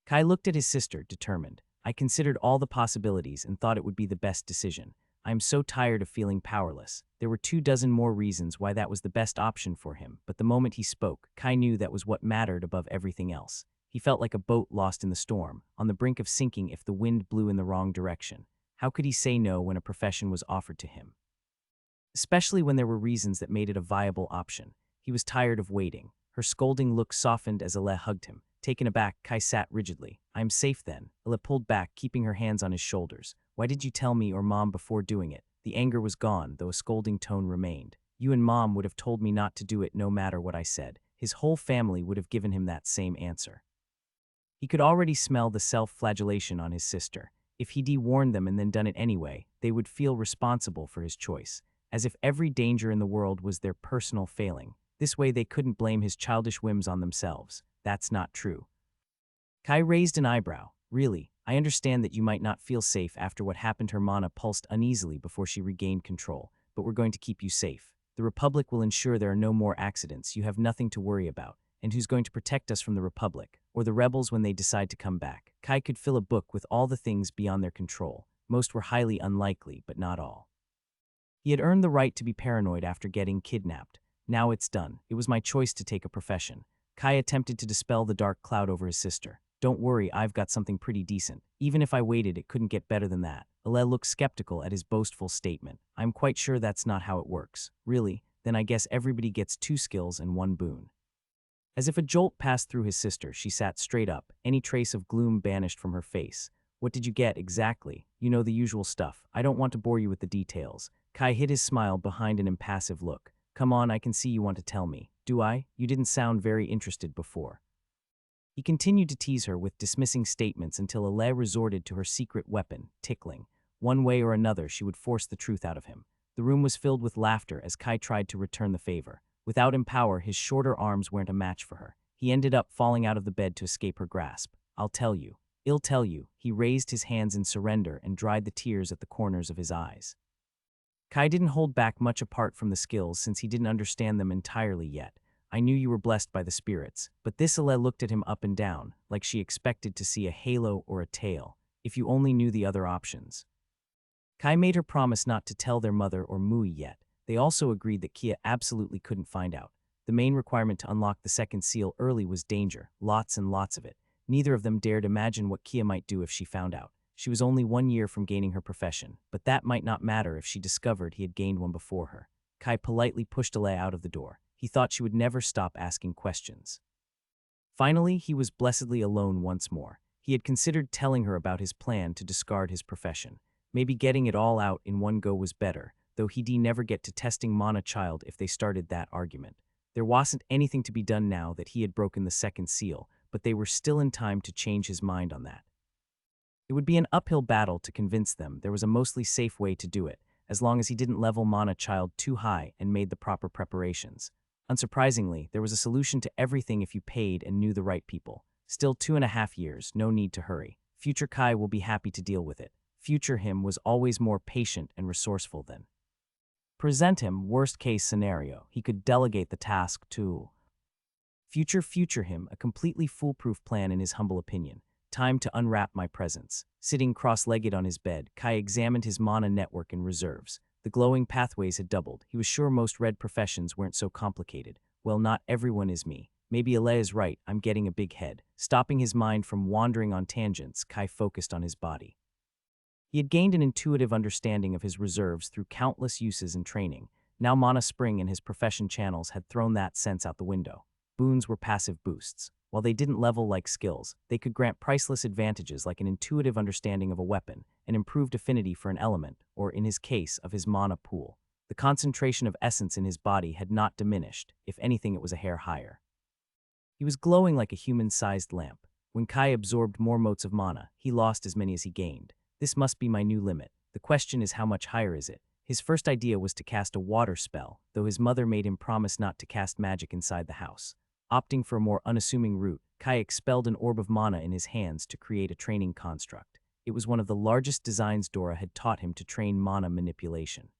Kai looked at his sister, determined. I considered all the possibilities and thought it would be the best decision. I am so tired of feeling powerless. There were 24 more reasons why that was the best option for him, but the moment he spoke, Kai knew that was what mattered above everything else. He felt like a boat lost in the storm, on the brink of sinking if the wind blew in the wrong direction. How could he say no when a profession was offered to him? Especially when there were reasons that made it a viable option. He was tired of waiting. Her scolding look softened as Ale hugged him. Taken aback, Kai sat rigidly. I am safe then. Ale pulled back, keeping her hands on his shoulders. Why did you tell me or Mom before doing it? The anger was gone, though a scolding tone remained. You and Mom would have told me not to do it no matter what I said. His whole family would have given him that same answer. He could already smell the self-flagellation on his sister. If he'd warned them and then done it anyway, they would feel responsible for his choice, as if every danger in the world was their personal failing. This way they couldn't blame his childish whims on themselves. That's not true. Kai raised an eyebrow. Really, I understand that you might not feel safe after what happened. Her mana pulsed uneasily before she regained control, but we're going to keep you safe. The Republic will ensure there are no more accidents. You have nothing to worry about. And who's going to protect us from the Republic, or the rebels when they decide to come back? Kai could fill a book with all the things beyond their control. Most were highly unlikely, but not all. He had earned the right to be paranoid after getting kidnapped. Now it's done. It was my choice to take a profession. Kai attempted to dispel the dark cloud over his sister. Don't worry, I've got something pretty decent. Even if I waited, it couldn't get better than that. Ale looked skeptical at his boastful statement. I'm quite sure that's not how it works. Really? Then I guess everybody gets 2 skills and 1 boon. As if a jolt passed through his sister, she sat straight up, any trace of gloom banished from her face. What did you get exactly? You know, the usual stuff. I don't want to bore you with the details. Kai hid his smile behind an impassive look. Come on, I can see you want to tell me. Do I? You didn't sound very interested before. He continued to tease her with dismissing statements until Ale resorted to her secret weapon, tickling. One way or another, she would force the truth out of him. The room was filled with laughter as Kai tried to return the favor. Without empower, his shorter arms weren't a match for her. He ended up falling out of the bed to escape her grasp. I'll tell you. I'll tell you. He raised his hands in surrender and dried the tears at the corners of his eyes. Kai didn't hold back much apart from the skills since he didn't understand them entirely yet. I knew you were blessed by the spirits, but this Ale looked at him up and down, like she expected to see a halo or a tail. If you only knew the other options. Kai made her promise not to tell their mother or Mui yet. They also agreed that Kia absolutely couldn't find out. The main requirement to unlock the second seal early was danger, lots and lots of it. Neither of them dared imagine what Kia might do if she found out. She was only 1 year from gaining her profession, but that might not matter if she discovered he had gained one before her. Kai politely pushed Ale out of the door. He thought she would never stop asking questions. Finally, he was blessedly alone once more. He had considered telling her about his plan to discard his profession. Maybe getting it all out in one go was better, though he'd never get to testing Mana Child if they started that argument. There wasn't anything to be done now that he had broken the second seal, but they were still in time to change his mind on that. It would be an uphill battle to convince them there was a mostly safe way to do it, as long as he didn't level Mana Child too high and made the proper preparations. Unsurprisingly, there was a solution to everything if you paid and knew the right people. Still 2.5 years, no need to hurry. Future Kai will be happy to deal with it. Future him was always more patient and resourceful than. Present him worst-case scenario. He could delegate the task to future him, a completely foolproof plan in his humble opinion. Time to unwrap my presents. Sitting cross-legged on his bed, Kai examined his mana network and reserves. The glowing pathways had doubled. He was sure most red professions weren't so complicated. Well, not everyone is me. Maybe Ale is right, I'm getting a big head. Stopping his mind from wandering on tangents, Kai focused on his body. He had gained an intuitive understanding of his reserves through countless uses and training. Now Mana Spring and his profession channels had thrown that sense out the window. Boons were passive boosts. While they didn't level like skills, they could grant priceless advantages like an intuitive understanding of a weapon, an improved affinity for an element, or in his case, of his mana pool. The concentration of essence in his body had not diminished. If anything, it was a hair higher. He was glowing like a human-sized lamp. When Kai absorbed more motes of mana, he lost as many as he gained. This must be my new limit. The question is, how much higher is it? His first idea was to cast a water spell, though his mother made him promise not to cast magic inside the house. Opting for a more unassuming route, Kai expelled an orb of mana in his hands to create a training construct. It was one of the largest designs Dora had taught him to train mana manipulation.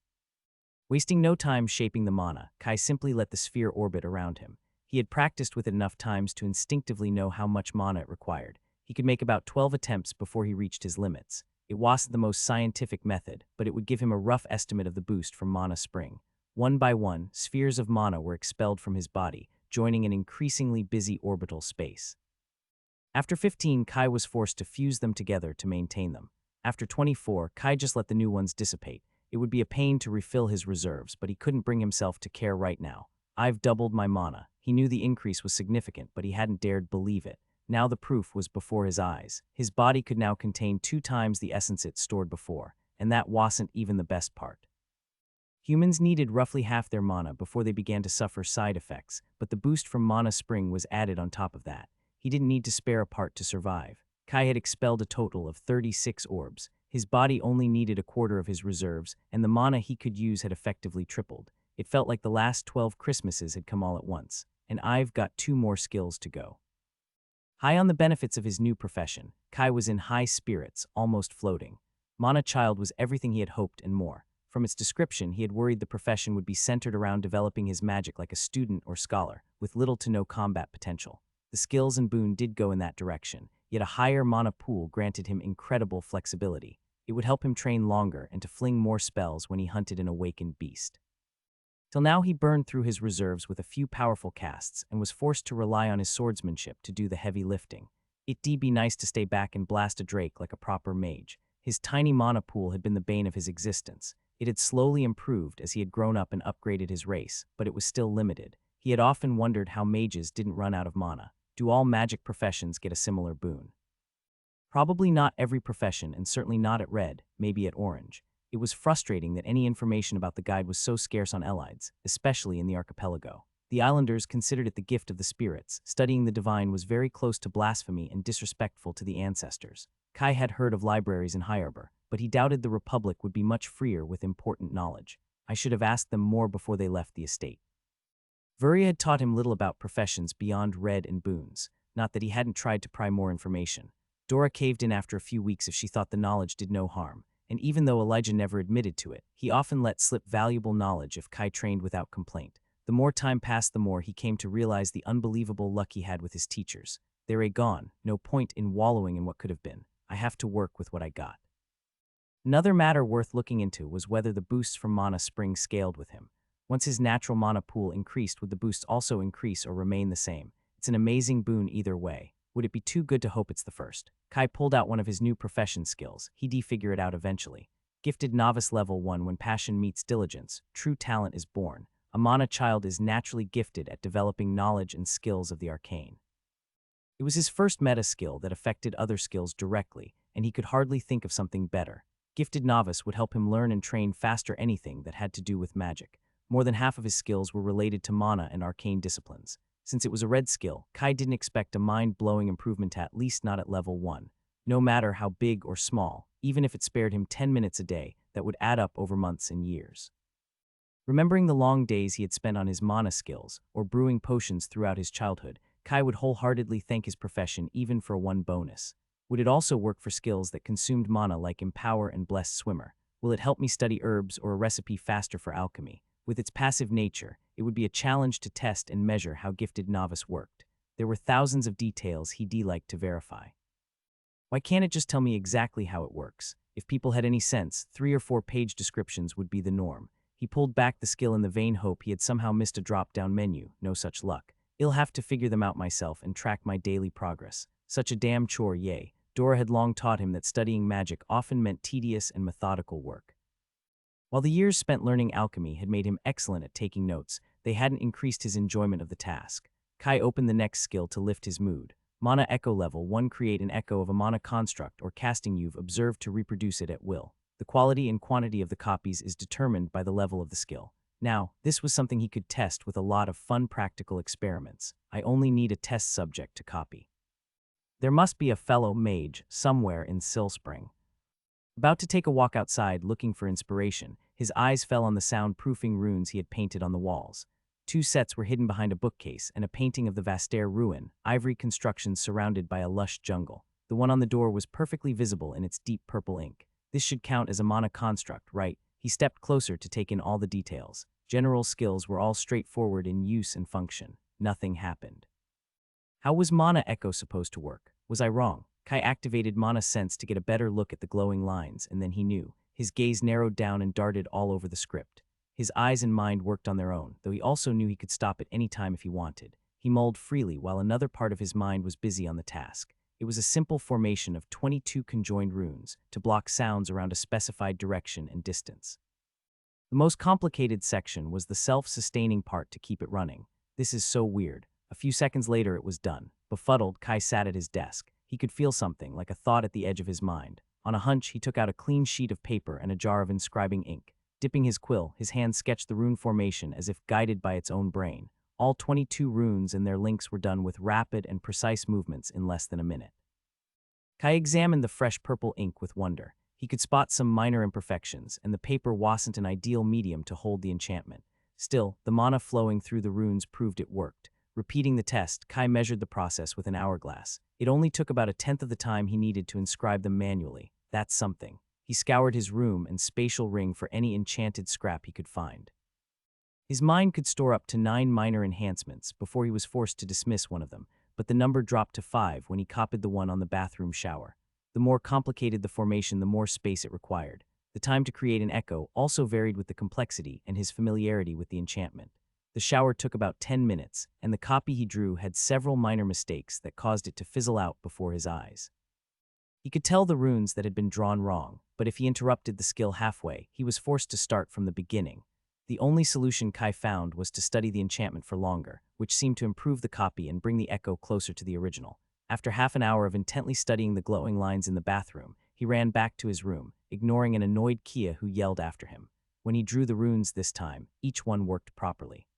Wasting no time shaping the mana, Kai simply let the sphere orbit around him. He had practiced with it enough times to instinctively know how much mana it required. He could make about 12 attempts before he reached his limits. It wasn't the most scientific method, but it would give him a rough estimate of the boost from Mana Spring. One by one, spheres of mana were expelled from his body, joining an increasingly busy orbital space. After 15, Kai was forced to fuse them together to maintain them. After 24, Kai just let the new ones dissipate. It would be a pain to refill his reserves, but he couldn't bring himself to care right now. I've doubled my mana. He knew the increase was significant, but he hadn't dared believe it. Now the proof was before his eyes. His body could now contain 2 times the essence it stored before, and that wasn't even the best part. Humans needed roughly half their mana before they began to suffer side effects, but the boost from Mana Spring was added on top of that. He didn't need to spare a part to survive. Kai had expelled a total of 36 orbs. His body only needed a quarter of his reserves, and the mana he could use had effectively tripled. It felt like the last 12 Christmases had come all at once, and I've got 2 more skills to go. High on the benefits of his new profession, Kai was in high spirits, almost floating. Mana Child was everything he had hoped and more. From its description, he had worried the profession would be centered around developing his magic like a student or scholar, with little to no combat potential. The skills and boon did go in that direction, yet a higher mana pool granted him incredible flexibility. It would help him train longer and to fling more spells when he hunted an awakened beast. Till now he burned through his reserves with a few powerful casts and was forced to rely on his swordsmanship to do the heavy lifting. It'd be nice to stay back and blast a drake like a proper mage. His tiny mana pool had been the bane of his existence. It had slowly improved as he had grown up and upgraded his race, but it was still limited. He had often wondered how mages didn't run out of mana. Do all magic professions get a similar boon? Probably not every profession, and certainly not at Red, maybe at Orange. It was frustrating that any information about the guide was so scarce on Elides, especially in the archipelago. The islanders considered it the gift of the spirits. Studying the divine was very close to blasphemy and disrespectful to the ancestors. Kai had heard of libraries in High Arbor, but he doubted the Republic would be much freer with important knowledge. I should have asked them more before they left the estate. Vuria had taught him little about professions beyond Red and boons, not that he hadn't tried to pry more information. Dora caved in after a few weeks if she thought the knowledge did no harm, and even though Elijah never admitted to it, he often let slip valuable knowledge if Kai trained without complaint. The more time passed, the more he came to realize the unbelievable luck he had with his teachers. They're gone, no point in wallowing in what could have been. I have to work with what I got. Another matter worth looking into was whether the boosts from Mana Spring scaled with him. Once his natural mana pool increased, would the boosts also increase or remain the same? It's an amazing boon either way. Would it be too good to hope it's the first? Kai pulled out one of his new profession skills. He'd figure it out eventually. Gifted Novice Level 1. When passion meets diligence, true talent is born. A Mana Child is naturally gifted at developing knowledge and skills of the arcane. It was his first meta skill that affected other skills directly, and he could hardly think of something better. Gifted Novice would help him learn and train faster anything that had to do with magic. More than half of his skills were related to mana and arcane disciplines. Since it was a red skill, Kai didn't expect a mind-blowing improvement, at least not at level 1. No matter how big or small, even if it spared him 10 minutes a day, that would add up over months and years. Remembering the long days he had spent on his mana skills, or brewing potions throughout his childhood, Kai would wholeheartedly thank his profession even for one bonus. Would it also work for skills that consumed mana like Empower and Blessed Swimmer? Will it help me study herbs or a recipe faster for alchemy? With its passive nature, it would be a challenge to test and measure how gifted novice worked. There were thousands of details he'd like to verify. Why can't it just tell me exactly how it works? If people had any sense, 3 or 4 page descriptions would be the norm. He pulled back the skill in the vain hope he had somehow missed a drop-down menu. No such luck. I'll have to figure them out myself and track my daily progress. Such a damn chore, yay. Dora had long taught him that studying magic often meant tedious and methodical work. While the years spent learning alchemy had made him excellent at taking notes, they hadn't increased his enjoyment of the task. Kai opened the next skill to lift his mood. Mana Echo Level 1. Create an echo of a mana construct or casting you've observed to reproduce it at will. The quality and quantity of the copies is determined by the level of the skill. Now, this was something he could test with a lot of fun practical experiments. I only need a test subject to copy. There must be a fellow mage somewhere in Silspring. About to take a walk outside looking for inspiration, his eyes fell on the soundproofing runes he had painted on the walls. 2 sets were hidden behind a bookcase and a painting of the Vastaire ruin, ivory constructions surrounded by a lush jungle. The one on the door was perfectly visible in its deep purple ink. This should count as a mana construct, right? He stepped closer to take in all the details. General skills were all straightforward in use and function. Nothing happened. How was Mana Echo supposed to work? Was I wrong? Kai activated Mana Sense to get a better look at the glowing lines, and then he knew. His gaze narrowed down and darted all over the script. His eyes and mind worked on their own, though he also knew he could stop at any time if he wanted. He mulled freely while another part of his mind was busy on the task. It was a simple formation of 22 conjoined runes to block sounds around a specified direction and distance. The most complicated section was the self-sustaining part to keep it running. This is so weird. A few seconds later it was done. Befuddled, Kai sat at his desk. He could feel something, like a thought at the edge of his mind. On a hunch, he took out a clean sheet of paper and a jar of inscribing ink. Dipping his quill, his hand sketched the rune formation as if guided by its own brain. All 22 runes and their links were done with rapid and precise movements in less than a minute. Kai examined the fresh purple ink with wonder. He could spot some minor imperfections, and the paper wasn't an ideal medium to hold the enchantment. Still, the mana flowing through the runes proved it worked. Repeating the test, Kai measured the process with an hourglass. It only took about 1/10 of the time he needed to inscribe them manually. That's something. He scoured his room and spatial ring for any enchanted scrap he could find. His mind could store up to 9 minor enhancements before he was forced to dismiss one of them, but the number dropped to 5 when he copied the one on the bathroom shower. The more complicated the formation, the more space it required. The time to create an echo also varied with the complexity and his familiarity with the enchantment. The shower took about 10 minutes, and the copy he drew had several minor mistakes that caused it to fizzle out before his eyes. He could tell the runes that had been drawn wrong, but if he interrupted the skill halfway, he was forced to start from the beginning. The only solution Kai found was to study the enchantment for longer, which seemed to improve the copy and bring the echo closer to the original. After half an hour of intently studying the glowing lines in the bathroom, he ran back to his room, ignoring an annoyed Kia who yelled after him. When he drew the runes this time, each one worked properly.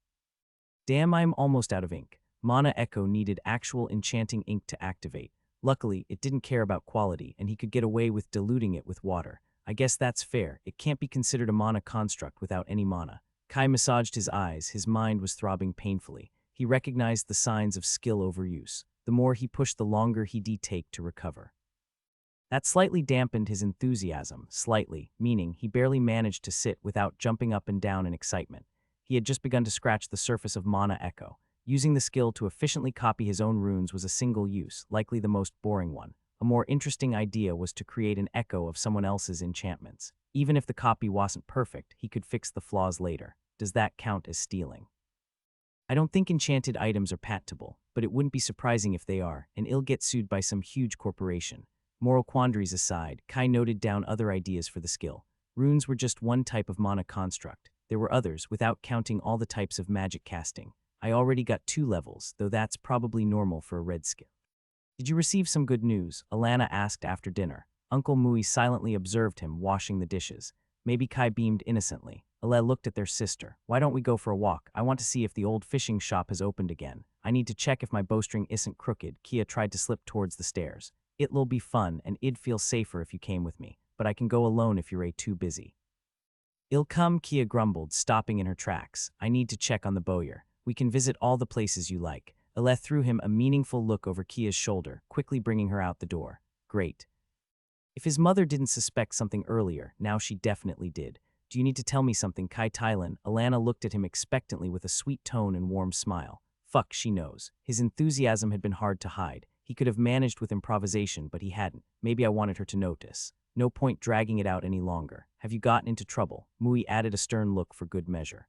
Damn, I'm almost out of ink. Mana Echo needed actual enchanting ink to activate. Luckily, it didn't care about quality, and he could get away with diluting it with water. I guess that's fair. It can't be considered a mana construct without any mana. Kai massaged his eyes. His mind was throbbing painfully. He recognized the signs of skill overuse. The more he pushed, the longer he'd take to recover. That slightly dampened his enthusiasm, slightly, meaning he barely managed to sit without jumping up and down in excitement. He had just begun to scratch the surface of Mana Echo. Using the skill to efficiently copy his own runes was a single use, likely the most boring one. A more interesting idea was to create an echo of someone else's enchantments. Even if the copy wasn't perfect, he could fix the flaws later. Does that count as stealing? I don't think enchanted items are patentable, but it wouldn't be surprising if they are, and he'll get sued by some huge corporation. Moral quandaries aside, Kai noted down other ideas for the skill. Runes were just one type of mana construct. There were others, without counting all the types of magic casting. I already got 2 levels, though that's probably normal for a red skill. Did you receive some good news? Alana asked after dinner. Uncle Mui silently observed him washing the dishes. Maybe Kai beamed innocently. Ale looked at their sister. Why don't we go for a walk? I want to see if the old fishing shop has opened again. I need to check if my bowstring isn't crooked. Kia tried to slip towards the stairs. It'll be fun, and it'd feel safer if you came with me, but I can go alone if you're too busy. I'll come, Kia grumbled, stopping in her tracks. I need to check on the bowyer. We can visit all the places you like. Ale threw him a meaningful look over Kia's shoulder, quickly bringing her out the door. Great. If his mother didn't suspect something earlier, now she definitely did. Do you need to tell me something, Kai Tylan? Alana looked at him expectantly with a sweet tone and warm smile. Fuck, she knows. His enthusiasm had been hard to hide. He could have managed with improvisation, but he hadn't. Maybe I wanted her to notice. No point dragging it out any longer. Have you gotten into trouble? Mui added a stern look for good measure.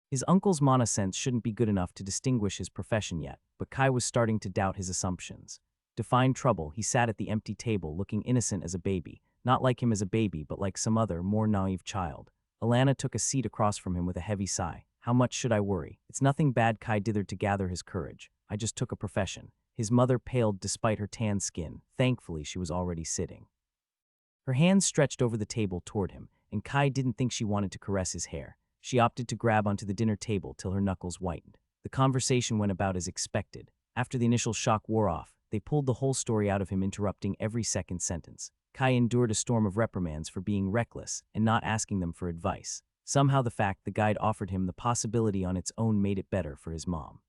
His uncle's mana sense shouldn't be good enough to distinguish his profession yet, but Kai was starting to doubt his assumptions. To find trouble, he sat at the empty table looking innocent as a baby, not like him as a baby but like some other, more naive child. Alana took a seat across from him with a heavy sigh. How much should I worry? It's nothing bad, Kai dithered to gather his courage. I just took a profession. His mother paled despite her tan skin. Thankfully, she was already sitting. Her hands stretched over the table toward him, and Kai didn't think she wanted to caress his hair. She opted to grab onto the dinner table till her knuckles whitened. The conversation went about as expected. After the initial shock wore off, they pulled the whole story out of him, interrupting every second sentence. Kai endured a storm of reprimands for being reckless and not asking them for advice. Somehow the fact the guide offered him the possibility on its own made it better for his mom.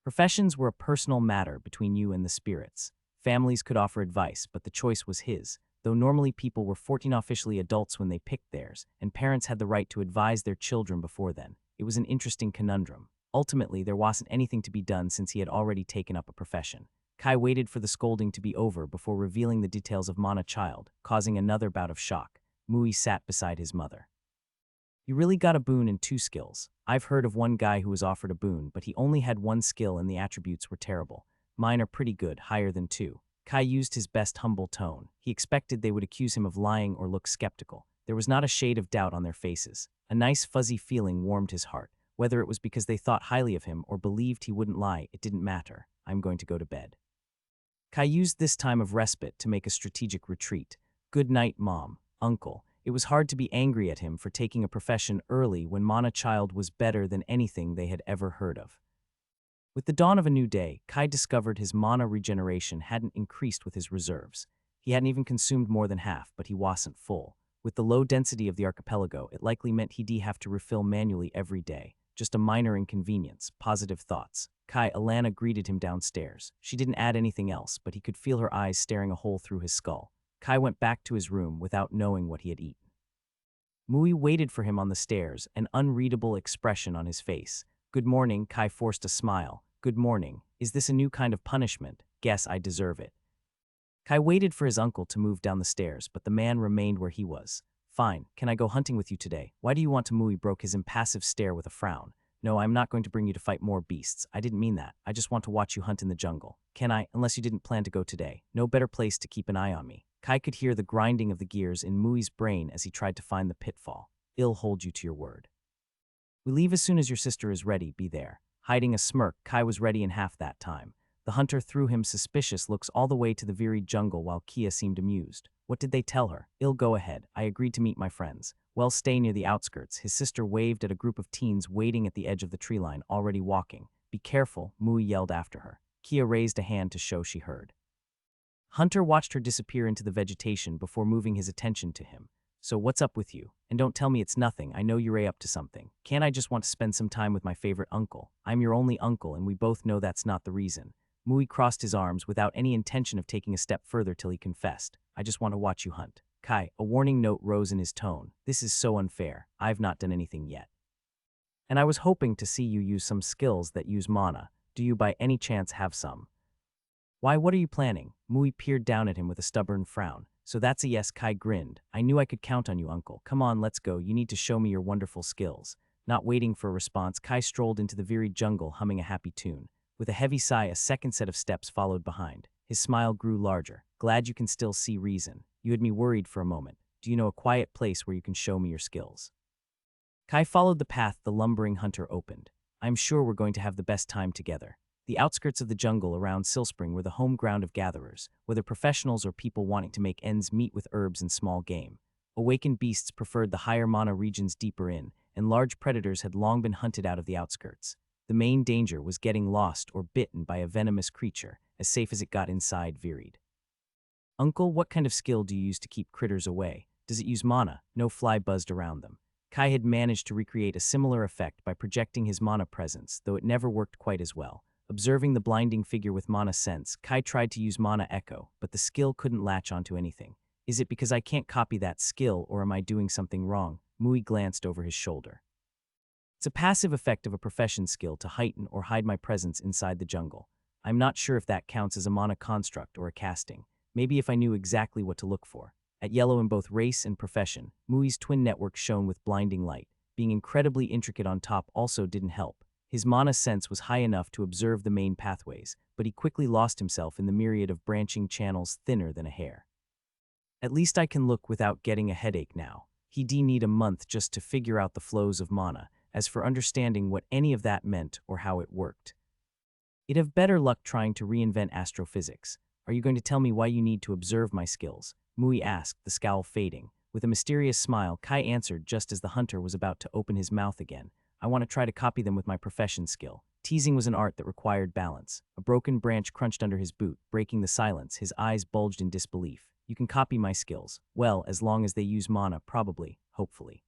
Professions were a personal matter between you and the spirits. Families could offer advice, but the choice was his. Though normally people were 14 officially adults when they picked theirs, and parents had the right to advise their children before then, it was an interesting conundrum. Ultimately, there wasn't anything to be done since he had already taken up a profession. Kai waited for the scolding to be over before revealing the details of Mana Child, causing another bout of shock. Mui sat beside his mother. You really got a boon and 2 skills. I've heard of one guy who was offered a boon, but he only had 1 skill and the attributes were terrible. Mine are pretty good, higher than 2. Kai used his best humble tone. He expected they would accuse him of lying or look skeptical. There was not a shade of doubt on their faces. A nice fuzzy feeling warmed his heart. Whether it was because they thought highly of him or believed he wouldn't lie, it didn't matter. I'm going to go to bed. Kai used this time of respite to make a strategic retreat. Good night, Mom, Uncle. It was hard to be angry at him for taking a profession early when Mana Child was better than anything they had ever heard of. With the dawn of a new day, Kai discovered his mana regeneration hadn't increased with his reserves. He hadn't even consumed more than half, but he wasn't full. With the low density of the archipelago, it likely meant he'd have to refill manually every day. Just a minor inconvenience. Positive thoughts. Kai, Alana greeted him downstairs. She didn't add anything else, but he could feel her eyes staring a hole through his skull. Kai went back to his room without knowing what he had eaten. Mui waited for him on the stairs, an unreadable expression on his face. Good morning, Kai forced a smile. Good morning. Is this a new kind of punishment? Guess I deserve it. Kai waited for his uncle to move down the stairs, but the man remained where he was. Fine, can I go hunting with you today? Why do you want to? Mui broke his impassive stare with a frown. No, I'm not going to bring you to fight more beasts. I didn't mean that. I just want to watch you hunt in the jungle. Can I? Unless you didn't plan to go today. No better place to keep an eye on me. Kai could hear the grinding of the gears in Mui's brain as he tried to find the pitfall. I'll hold you to your word. We leave as soon as your sister is ready. Be there. Hiding a smirk, Kai was ready in half that time. The hunter threw him suspicious looks all the way to the varied jungle while Kia seemed amused. What did they tell her? I'll go ahead. I agreed to meet my friends. Well, stay near the outskirts. His sister waved at a group of teens waiting at the edge of the tree line, already walking. Be careful, Mui yelled after her. Kia raised a hand to show she heard. Hunter watched her disappear into the vegetation before moving his attention to him. So what's up with you? And don't tell me it's nothing. I know you're up to something. Can't I just want to spend some time with my favorite uncle? I'm your only uncle, and we both know that's not the reason. Mui crossed his arms without any intention of taking a step further till he confessed. I just want to watch you hunt. Kai, a warning note rose in his tone. This is so unfair. I've not done anything yet. And I was hoping to see you use some skills that use mana. Do you by any chance have some? Why, what are you planning? Mui peered down at him with a stubborn frown. So that's a yes, Kai grinned. I knew I could count on you, uncle. Come on, let's go. You need to show me your wonderful skills. Not waiting for a response, Kai strolled into the varied jungle humming a happy tune. With a heavy sigh, a second set of steps followed behind. His smile grew larger. Glad you can still see reason. You had me worried for a moment. Do you know a quiet place where you can show me your skills? Kai followed the path the lumbering hunter opened. I'm sure we're going to have the best time together. The outskirts of the jungle around Silspring were the home ground of gatherers, whether professionals or people wanting to make ends meet with herbs and small game. Awakened beasts preferred the higher mana regions deeper in, and large predators had long been hunted out of the outskirts. The main danger was getting lost or bitten by a venomous creature, as safe as it got inside varied. Uncle, what kind of skill do you use to keep critters away? Does it use mana? No fly buzzed around them. Kai had managed to recreate a similar effect by projecting his mana presence, though it never worked quite as well. Observing the blinding figure with mana sense, Kai tried to use mana echo, but the skill couldn't latch onto anything. Is it because I can't copy that skill, or am I doing something wrong? Mui glanced over his shoulder. It's a passive effect of a profession skill to heighten or hide my presence inside the jungle. I'm not sure if that counts as a mana construct or a casting. Maybe if I knew exactly what to look for. At yellow in both race and profession, Mui's twin network shone with blinding light. Being incredibly intricate on top also didn't help. His mana sense was high enough to observe the main pathways, but he quickly lost himself in the myriad of branching channels thinner than a hair. At least I can look without getting a headache now. He'd need a month just to figure out the flows of mana. As for understanding what any of that meant or how it worked, he'd have better luck trying to reinvent astrophysics. Are you going to tell me why you need to observe my skills? Mui asked, the scowl fading. With a mysterious smile, Kai answered just as the hunter was about to open his mouth again. I want to try to copy them with my profession skill. Teasing was an art that required balance. A broken branch crunched under his boot, breaking the silence. His eyes bulged in disbelief. You can copy my skills. Well, as long as they use mana, probably, hopefully.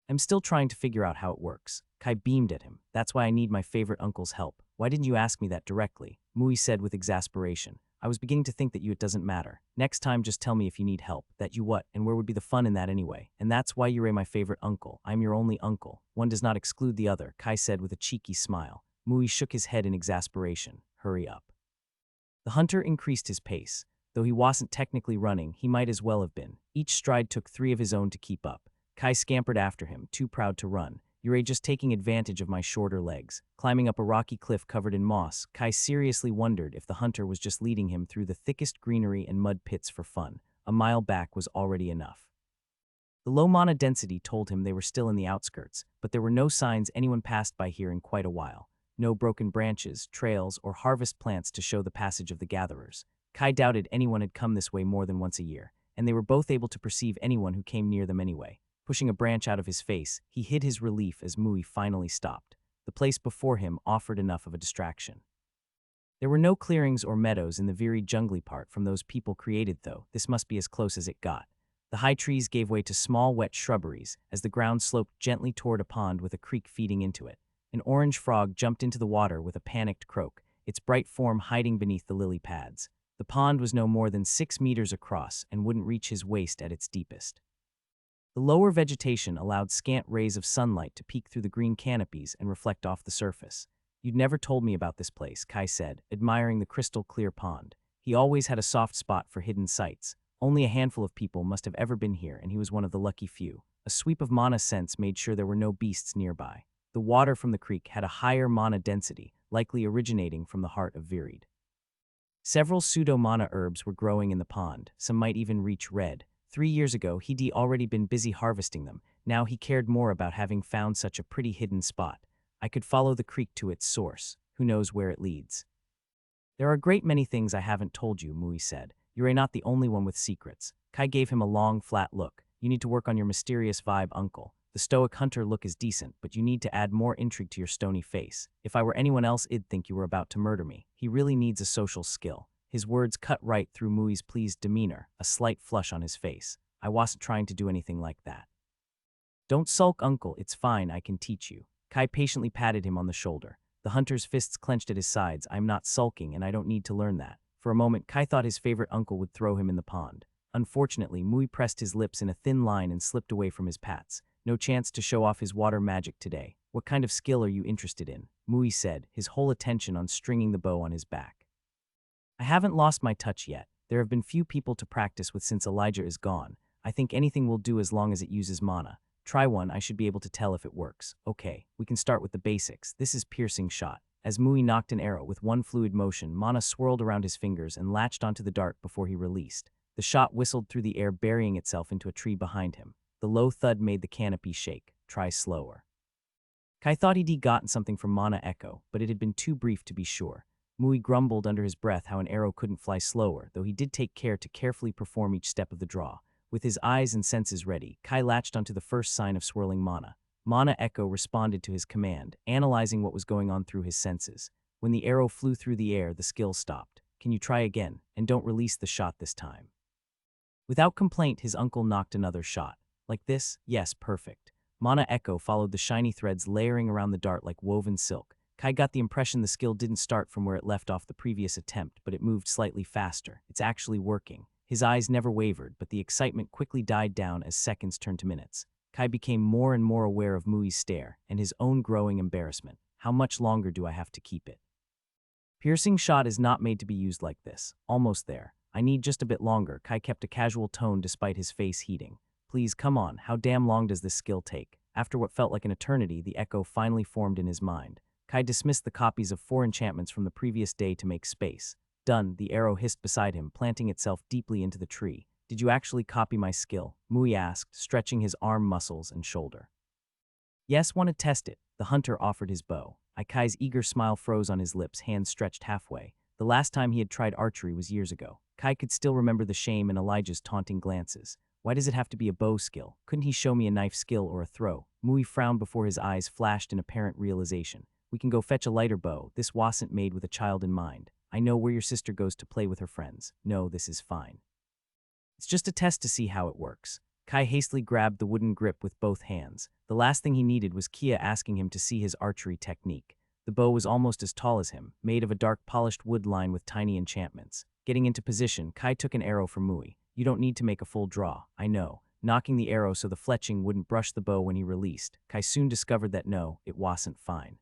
I'm still trying to figure out how it works. Kai beamed at him. That's why I need my favorite uncle's help. Why didn't you ask me that directly? Mui said with exasperation. I was beginning to think that it doesn't matter. Next time, just tell me if you need help. That you what, and where would be the fun in that anyway? And that's why you're my favorite uncle. I'm your only uncle. One does not exclude the other, Kai said with a cheeky smile. Mui shook his head in exasperation. Hurry up. The hunter increased his pace. Though he wasn't technically running, he might as well have been. Each stride took 3 of his own to keep up. Kai scampered after him, too proud to run. You're just taking advantage of my shorter legs. Climbing up a rocky cliff covered in moss, Kai seriously wondered if the hunter was just leading him through the thickest greenery and mud pits for fun. A mile back was already enough. The low mana density told him they were still in the outskirts, but there were no signs anyone passed by here in quite a while. No broken branches, trails, or harvest plants to show the passage of the gatherers. Kai doubted anyone had come this way more than once a year, and they were both able to perceive anyone who came near them anyway. Pushing a branch out of his face, he hid his relief as Mui finally stopped. The place before him offered enough of a distraction. There were no clearings or meadows in the very jungly part from those people created, though. This must be as close as it got. The high trees gave way to small, wet shrubberies as the ground sloped gently toward a pond with a creek feeding into it. An orange frog jumped into the water with a panicked croak, its bright form hiding beneath the lily pads. The pond was no more than 6 meters across and wouldn't reach his waist at its deepest. The lower vegetation allowed scant rays of sunlight to peek through the green canopies and reflect off the surface. You'd never told me about this place, Kai said, admiring the crystal-clear pond. He always had a soft spot for hidden sights. Only a handful of people must have ever been here, and he was one of the lucky few. A sweep of mana sense made sure there were no beasts nearby. The water from the creek had a higher mana density, likely originating from the heart of Virid. Several pseudo-mana herbs were growing in the pond. Some might even reach red. 3 years ago, he'd already been busy harvesting them. Now he cared more about having found such a pretty hidden spot. I could follow the creek to its source. Who knows where it leads? There are a great many things I haven't told you, Mui said. You're not the only one with secrets. Kai gave him a long, flat look. You need to work on your mysterious vibe, uncle. The stoic hunter look is decent, but you need to add more intrigue to your stony face. If I were anyone else, I'd think you were about to murder me. He really needs a social skill. His words cut right through Mui's pleased demeanor, a slight flush on his face. I wasn't trying to do anything like that. Don't sulk, uncle. It's fine. I can teach you. Kai patiently patted him on the shoulder. The hunter's fists clenched at his sides. I'm not sulking, and I don't need to learn that. For a moment, Kai thought his favorite uncle would throw him in the pond. Unfortunately, Mui pressed his lips in a thin line and slipped away from his pats. No chance to show off his water magic today. What kind of skill are you interested in? Mui said, his whole attention on stringing the bow on his back. I haven't lost my touch yet. There have been few people to practice with since Elijah is gone. I think anything will do as long as it uses mana. Try one, I should be able to tell if it works. Okay, we can start with the basics. This is piercing shot. As Mui knocked an arrow with one fluid motion, mana swirled around his fingers and latched onto the dart before he released. The shot whistled through the air, burying itself into a tree behind him. The low thud made the canopy shake. Try slower. Kai thought he'd gotten something from mana echo, but it had been too brief to be sure. Mui grumbled under his breath how an arrow couldn't fly slower, though he did take care to carefully perform each step of the draw. With his eyes and senses ready, Kai latched onto the first sign of swirling mana. Mana Echo responded to his command, analyzing what was going on through his senses. When the arrow flew through the air, the skill stopped. Can you try again? And don't release the shot this time. Without complaint, his uncle knocked another shot. Like this? Yes, perfect. Mana Echo followed the shiny threads layering around the dart like woven silk. Kai got the impression the skill didn't start from where it left off the previous attempt, but it moved slightly faster. It's actually working. His eyes never wavered, but the excitement quickly died down as seconds turned to minutes. Kai became more and more aware of Mui's stare and his own growing embarrassment. How much longer do I have to keep it? Piercing shot is not made to be used like this. Almost there. I need just a bit longer. Kai kept a casual tone despite his face heating. Please, come on. How damn long does this skill take? After what felt like an eternity, the echo finally formed in his mind. Kai dismissed the copies of 4 enchantments from the previous day to make space. Done, the arrow hissed beside him, planting itself deeply into the tree. Did you actually copy my skill? Mui asked, stretching his arm muscles and shoulder. Yes, want to test it. The hunter offered his bow. Kai's eager smile froze on his lips, hands stretched halfway. The last time he had tried archery was years ago. Kai could still remember the shame in Elijah's taunting glances. Why does it have to be a bow skill? Couldn't he show me a knife skill or a throw? Mui frowned before his eyes flashed in apparent realization. We can go fetch a lighter bow. This wasn't made with a child in mind. I know where your sister goes to play with her friends. No, this is fine. It's just a test to see how it works. Kai hastily grabbed the wooden grip with both hands. The last thing he needed was Kia asking him to see his archery technique. The bow was almost as tall as him, made of a dark polished wood lined with tiny enchantments. Getting into position, Kai took an arrow from Mui. You don't need to make a full draw, I know. Knocking the arrow so the fletching wouldn't brush the bow when he released. Kai soon discovered that no, it wasn't fine.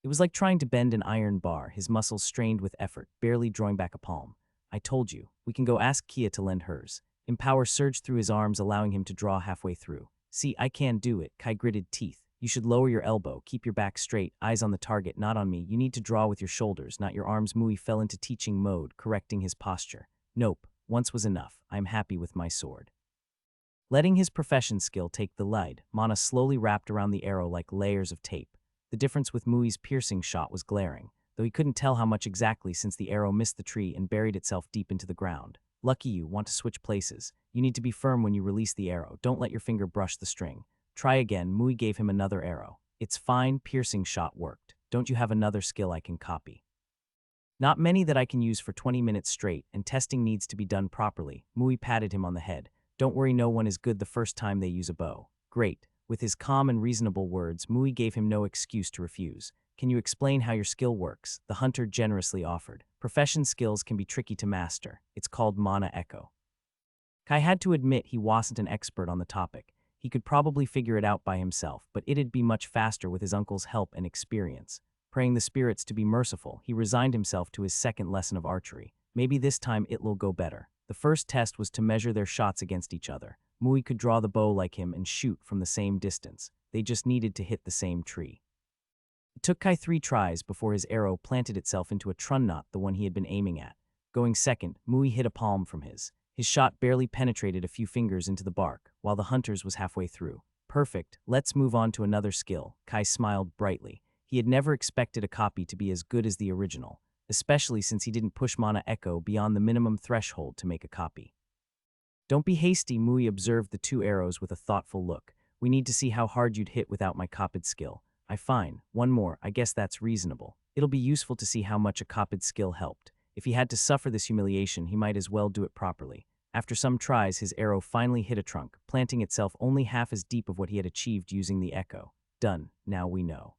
It was like trying to bend an iron bar, his muscles strained with effort, barely drawing back a palm. I told you, we can go ask Kia to lend hers. Empower surged through his arms, allowing him to draw halfway through. See, I can do it, Kai gritted teeth. You should lower your elbow, keep your back straight, eyes on the target, not on me. You need to draw with your shoulders, not your arms. Mui fell into teaching mode, correcting his posture. Nope, once was enough. I am happy with my sword. Letting his profession skill take the lead, Mana slowly wrapped around the arrow like layers of tape. The difference with Mui's piercing shot was glaring, though he couldn't tell how much exactly since the arrow missed the tree and buried itself deep into the ground. Lucky you, want to switch places. You need to be firm when you release the arrow. Don't let your finger brush the string. Try again. Mui gave him another arrow. It's fine, piercing shot worked. Don't you have another skill I can copy? Not many that I can use for 20 minutes straight, and testing needs to be done properly. Mui patted him on the head. Don't worry, no one is good the first time they use a bow. Great. With his calm and reasonable words, Mui gave him no excuse to refuse. Can you explain how your skill works? The hunter generously offered. Profession skills can be tricky to master. It's called Mana Echo. Kai had to admit he wasn't an expert on the topic. He could probably figure it out by himself, but it'd be much faster with his uncle's help and experience. Praying the spirits to be merciful, he resigned himself to his second lesson of archery. Maybe this time it'll go better. The first test was to measure their shots against each other. Mui could draw the bow like him and shoot from the same distance. They just needed to hit the same tree. It took Kai 3 tries before his arrow planted itself into a trun knot, the one he had been aiming at. Going second, Mui hit a palm from his. His shot barely penetrated a few fingers into the bark, while the hunter's was halfway through. Perfect, let's move on to another skill. Kai smiled brightly. He had never expected a copy to be as good as the original, especially since he didn't push Mana Echo beyond the minimum threshold to make a copy. Don't be hasty, Mui observed the 2 arrows with a thoughtful look. We need to see how hard you'd hit without my copied skill. Fine, one more, I guess that's reasonable. It'll be useful to see how much a copied skill helped. If he had to suffer this humiliation, he might as well do it properly. After some tries, his arrow finally hit a trunk, planting itself only half as deep of what he had achieved using the echo. Done, now we know.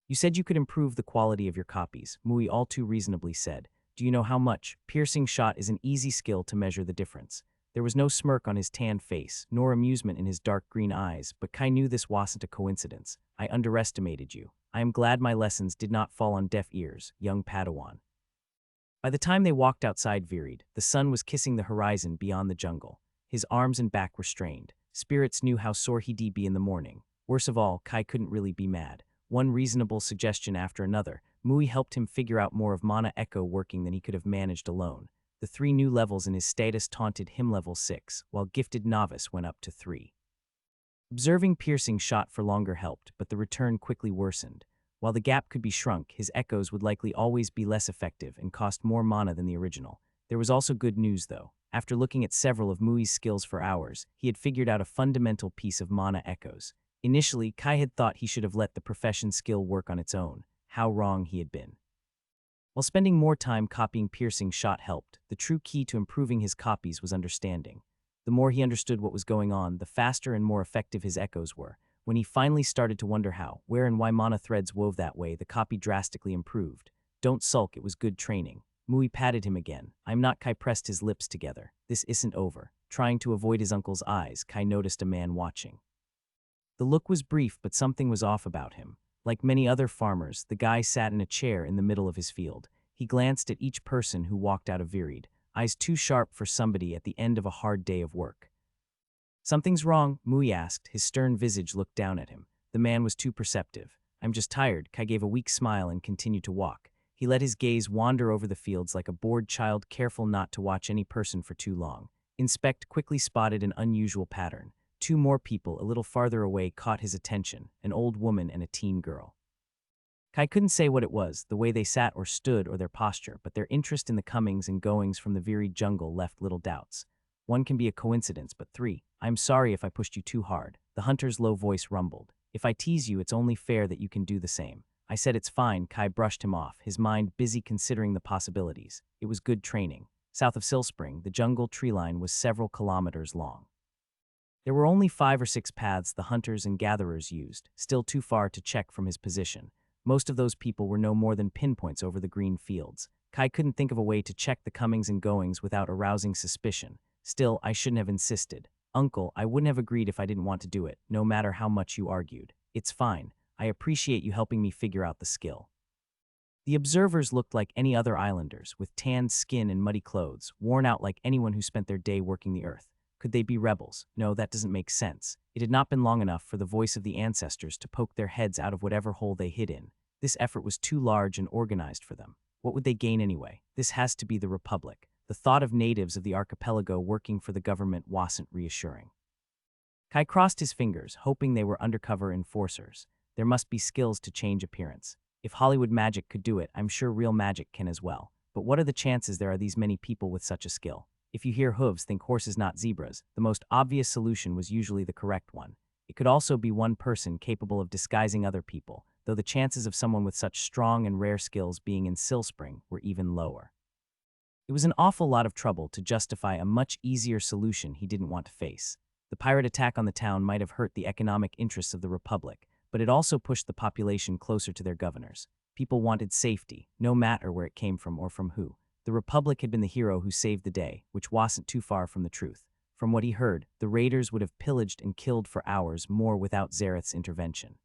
You said you could improve the quality of your copies, Mui all too reasonably said. Do you know how much? Piercing shot is an easy skill to measure the difference. There was no smirk on his tanned face, nor amusement in his dark green eyes, but Kai knew this wasn't a coincidence. I underestimated you. I am glad my lessons did not fall on deaf ears, young Padawan. By the time they walked outside Virid, the sun was kissing the horizon beyond the jungle. His arms and back were strained. Spirits knew how sore he'd be in the morning. Worst of all, Kai couldn't really be mad. One reasonable suggestion after another, Mui helped him figure out more of Mana Echo working than he could have managed alone. The 3 new levels in his status taunted him level 6, while Gifted Novice went up to 3. Observing piercing shot for longer helped, but the return quickly worsened. While the gap could be shrunk, his echoes would likely always be less effective and cost more mana than the original. There was also good news, though. After looking at several of Mui's skills for hours, he had figured out a fundamental piece of mana echoes. Initially, Kai had thought he should have let the profession skill work on its own. How wrong he had been. While spending more time copying piercing shot helped, the true key to improving his copies was understanding. The more he understood what was going on, the faster and more effective his echoes were. When he finally started to wonder how, where and why mana threads wove that way, the copy drastically improved. Don't sulk, it was good training. Mui patted him again. I'm not. Kai pressed his lips together. This isn't over. Trying to avoid his uncle's eyes, Kai noticed a man watching. The look was brief, but something was off about him. Like many other farmers, the guy sat in a chair in the middle of his field. He glanced at each person who walked out of Virid, eyes too sharp for somebody at the end of a hard day of work. Something's wrong, Mui asked. His stern visage looked down at him. The man was too perceptive. I'm just tired. Kai gave a weak smile and continued to walk. He let his gaze wander over the fields like a bored child careful not to watch any person for too long. Inspect quickly spotted an unusual pattern. Two more people a little farther away caught his attention, an old woman and a teen girl. Kai couldn't say what it was, the way they sat or stood or their posture, but their interest in the comings and goings from the Virid jungle left little doubts. One can be a coincidence, but three. I'm sorry if I pushed you too hard. The hunter's low voice rumbled. If I tease you, it's only fair that you can do the same. I said it's fine. Kai brushed him off, his mind busy considering the possibilities. It was good training. South of Silspring, the jungle tree line was several kilometers long. There were only 5 or 6 paths the hunters and gatherers used, still too far to check from his position. Most of those people were no more than pinpoints over the green fields. Kai couldn't think of a way to check the comings and goings without arousing suspicion. Still, I shouldn't have insisted. Uncle, I wouldn't have agreed if I didn't want to do it, no matter how much you argued. It's fine. I appreciate you helping me figure out the skill. The observers looked like any other islanders, with tanned skin and muddy clothes, worn out like anyone who spent their day working the earth. Could they be rebels? No, that doesn't make sense. It had not been long enough for the voice of the ancestors to poke their heads out of whatever hole they hid in. This effort was too large and organized for them. What would they gain anyway? This has to be the Republic. The thought of natives of the archipelago working for the government wasn't reassuring. Kai crossed his fingers, hoping they were undercover enforcers. There must be skills to change appearance. If Hollywood magic could do it, I'm sure real magic can as well. But what are the chances there are these many people with such a skill? If you hear hooves, think horses, not zebras. The most obvious solution was usually the correct one. It could also be one person capable of disguising other people, though the chances of someone with such strong and rare skills being in Silspring were even lower. It was an awful lot of trouble to justify a much easier solution he didn't want to face. The pirate attack on the town might have hurt the economic interests of the Republic, but it also pushed the population closer to their governors. People wanted safety, no matter where it came from or from who. The Republic had been the hero who saved the day, which wasn't too far from the truth. From what he heard, the raiders would have pillaged and killed for hours more without Zareth's intervention.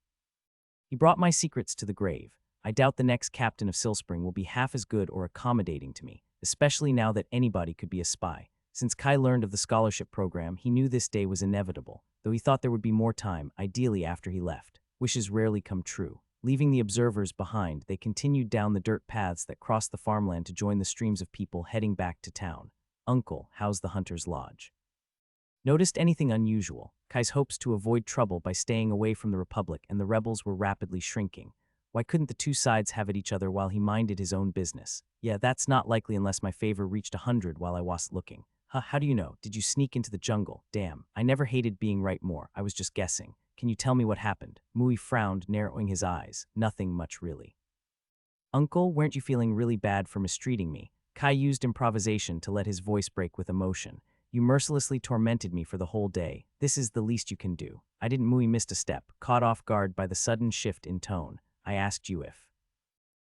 He brought my secrets to the grave. I doubt the next captain of Silspring will be half as good or accommodating to me, especially now that anybody could be a spy. Since Kai learned of the scholarship program, he knew this day was inevitable, though he thought there would be more time, ideally after he left. Wishes rarely come true. Leaving the observers behind, they continued down the dirt paths that crossed the farmland to join the streams of people heading back to town. Uncle, how's the hunter's lodge? Noticed anything unusual? Kai's hopes to avoid trouble by staying away from the Republic and the rebels were rapidly shrinking. Why couldn't the two sides have at each other while he minded his own business? Yeah, that's not likely unless my favor reached 100 while I wasn't looking. Huh, how do you know? Did you sneak into the jungle? Damn, I never hated being right more. I was just guessing. Can you tell me what happened? Mui frowned, narrowing his eyes. Nothing much, really. Uncle, weren't you feeling really bad for mistreating me? Kai used improvisation to let his voice break with emotion. You mercilessly tormented me for the whole day. This is the least you can do. I didn't. Mui missed a step, caught off guard by the sudden shift in tone. I asked you if.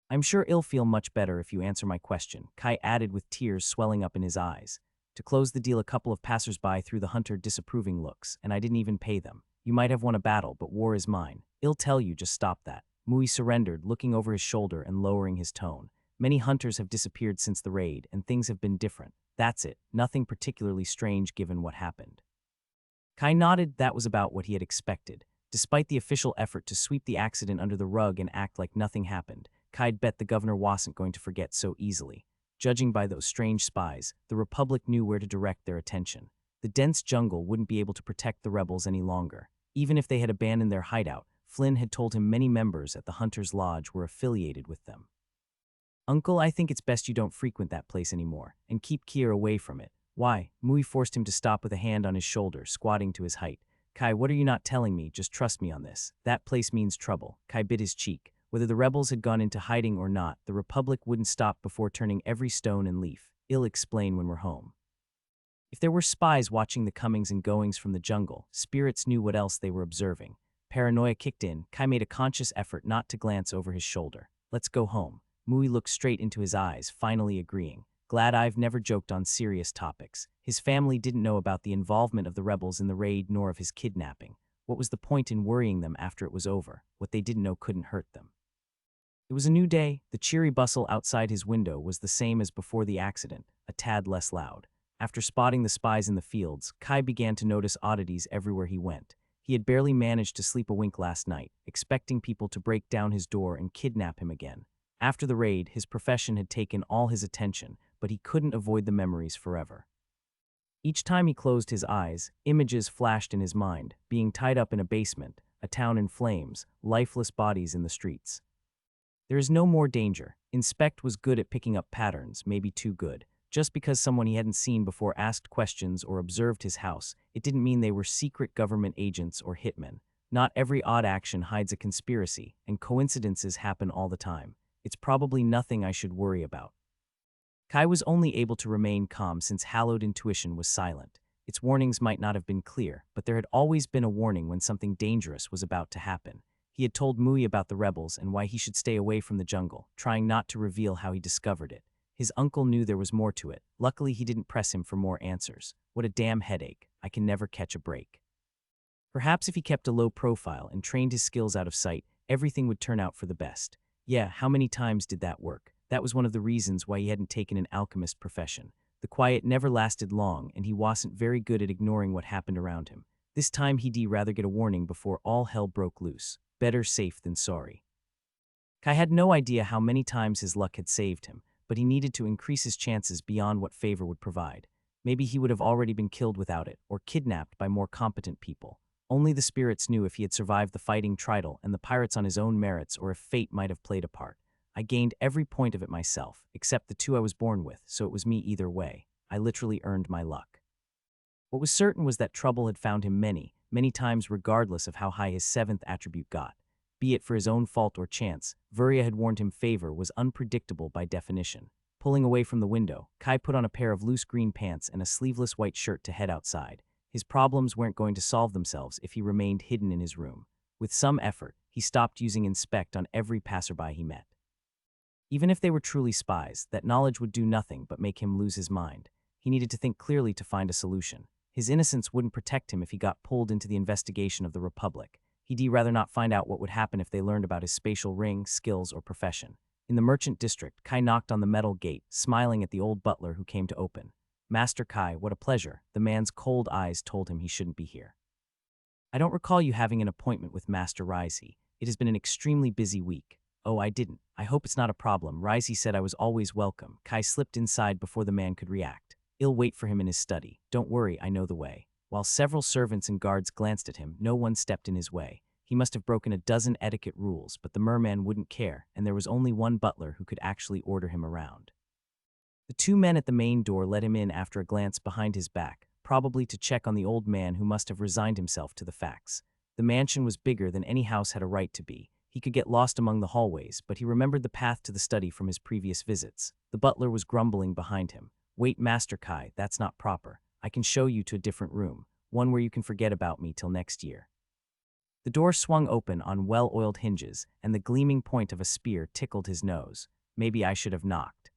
I'm sure it'll feel much better if you answer my question, Kai added with tears swelling up in his eyes. To close the deal, a couple of passersby threw the hunter disapproving looks, and I didn't even pay them. You might have won a battle, but war is mine. I'll tell you, just stop that. Mui surrendered, looking over his shoulder and lowering his tone. Many hunters have disappeared since the raid, and things have been different. That's it. Nothing particularly strange given what happened. Kai nodded. That was about what he had expected. Despite the official effort to sweep the accident under the rug and act like nothing happened, Kai'd bet the governor wasn't going to forget so easily. Judging by those strange spies, the Republic knew where to direct their attention. The dense jungle wouldn't be able to protect the rebels any longer. Even if they had abandoned their hideout, Flynn had told him many members at the Hunter's Lodge were affiliated with them. Uncle, I think it's best you don't frequent that place anymore, and keep Kier away from it. Why? Mui forced him to stop with a hand on his shoulder, squatting to his height. Kai, what are you not telling me? Just trust me on this. That place means trouble. Kai bit his cheek. Whether the rebels had gone into hiding or not, the Republic wouldn't stop before turning every stone and leaf. I'll explain when we're home. If there were spies watching the comings and goings from the jungle, spirits knew what else they were observing. Paranoia kicked in. Kai made a conscious effort not to glance over his shoulder. Let's go home. Mui looked straight into his eyes, finally agreeing. Glad I've never joked on serious topics. His family didn't know about the involvement of the rebels in the raid nor of his kidnapping. What was the point in worrying them after it was over? What they didn't know couldn't hurt them. It was a new day. The cheery bustle outside his window was the same as before the accident, a tad less loud. After spotting the spies in the fields, Kai began to notice oddities everywhere he went. He had barely managed to sleep a wink last night, expecting people to break down his door and kidnap him again. After the raid, his profession had taken all his attention, but he couldn't avoid the memories forever. Each time he closed his eyes, images flashed in his mind, being tied up in a basement, a town in flames, lifeless bodies in the streets. There is no more danger. Inspect was good at picking up patterns, maybe too good. Just because someone he hadn't seen before asked questions or observed his house, it didn't mean they were secret government agents or hitmen. Not every odd action hides a conspiracy, and coincidences happen all the time. It's probably nothing I should worry about. Kai was only able to remain calm since hallowed intuition was silent. Its warnings might not have been clear, but there had always been a warning when something dangerous was about to happen. He had told Mui about the rebels and why he should stay away from the jungle, trying not to reveal how he discovered it. His uncle knew there was more to it. Luckily, he didn't press him for more answers. What a damn headache. I can never catch a break. Perhaps if he kept a low profile and trained his skills out of sight, everything would turn out for the best. Yeah, how many times did that work? That was one of the reasons why he hadn't taken an alchemist profession. The quiet never lasted long, and he wasn't very good at ignoring what happened around him. This time he'd rather get a warning before all hell broke loose. Better safe than sorry. Kai had no idea how many times his luck had saved him, but he needed to increase his chances beyond what favor would provide. Maybe he would have already been killed without it, or kidnapped by more competent people. Only the spirits knew if he had survived the fighting tridal and the pirates on his own merits, or if fate might have played a part. I gained every point of it myself, except the two I was born with, so it was me either way. I literally earned my luck. What was certain was that trouble had found him many, many times regardless of how high his seventh attribute got. Be it for his own fault or chance, Vuria had warned him favor was unpredictable by definition. Pulling away from the window, Kai put on a pair of loose green pants and a sleeveless white shirt to head outside. His problems weren't going to solve themselves if he remained hidden in his room. With some effort, he stopped using inspect on every passerby he met. Even if they were truly spies, that knowledge would do nothing but make him lose his mind. He needed to think clearly to find a solution. His innocence wouldn't protect him if he got pulled into the investigation of the Republic. He'd rather not find out what would happen if they learned about his spatial ring, skills, or profession. In the merchant district, Kai knocked on the metal gate, smiling at the old butler who came to open. Master Kai, what a pleasure. The man's cold eyes told him he shouldn't be here. I don't recall you having an appointment with Master Risey. It has been an extremely busy week. Oh, I didn't. I hope it's not a problem. Risey said I was always welcome. Kai slipped inside before the man could react. I'll wait for him in his study. Don't worry, I know the way. While several servants and guards glanced at him, no one stepped in his way. He must have broken a dozen etiquette rules, but the merman wouldn't care, and there was only one butler who could actually order him around. The two men at the main door let him in after a glance behind his back, probably to check on the old man who must have resigned himself to the facts. The mansion was bigger than any house had a right to be. He could get lost among the hallways, but he remembered the path to the study from his previous visits. The butler was grumbling behind him. Wait, Master Kai, that's not proper. I can show you to a different room, one where you can forget about me till next year. The door swung open on well-oiled hinges, and the gleaming point of a spear tickled his nose. Maybe I should have knocked.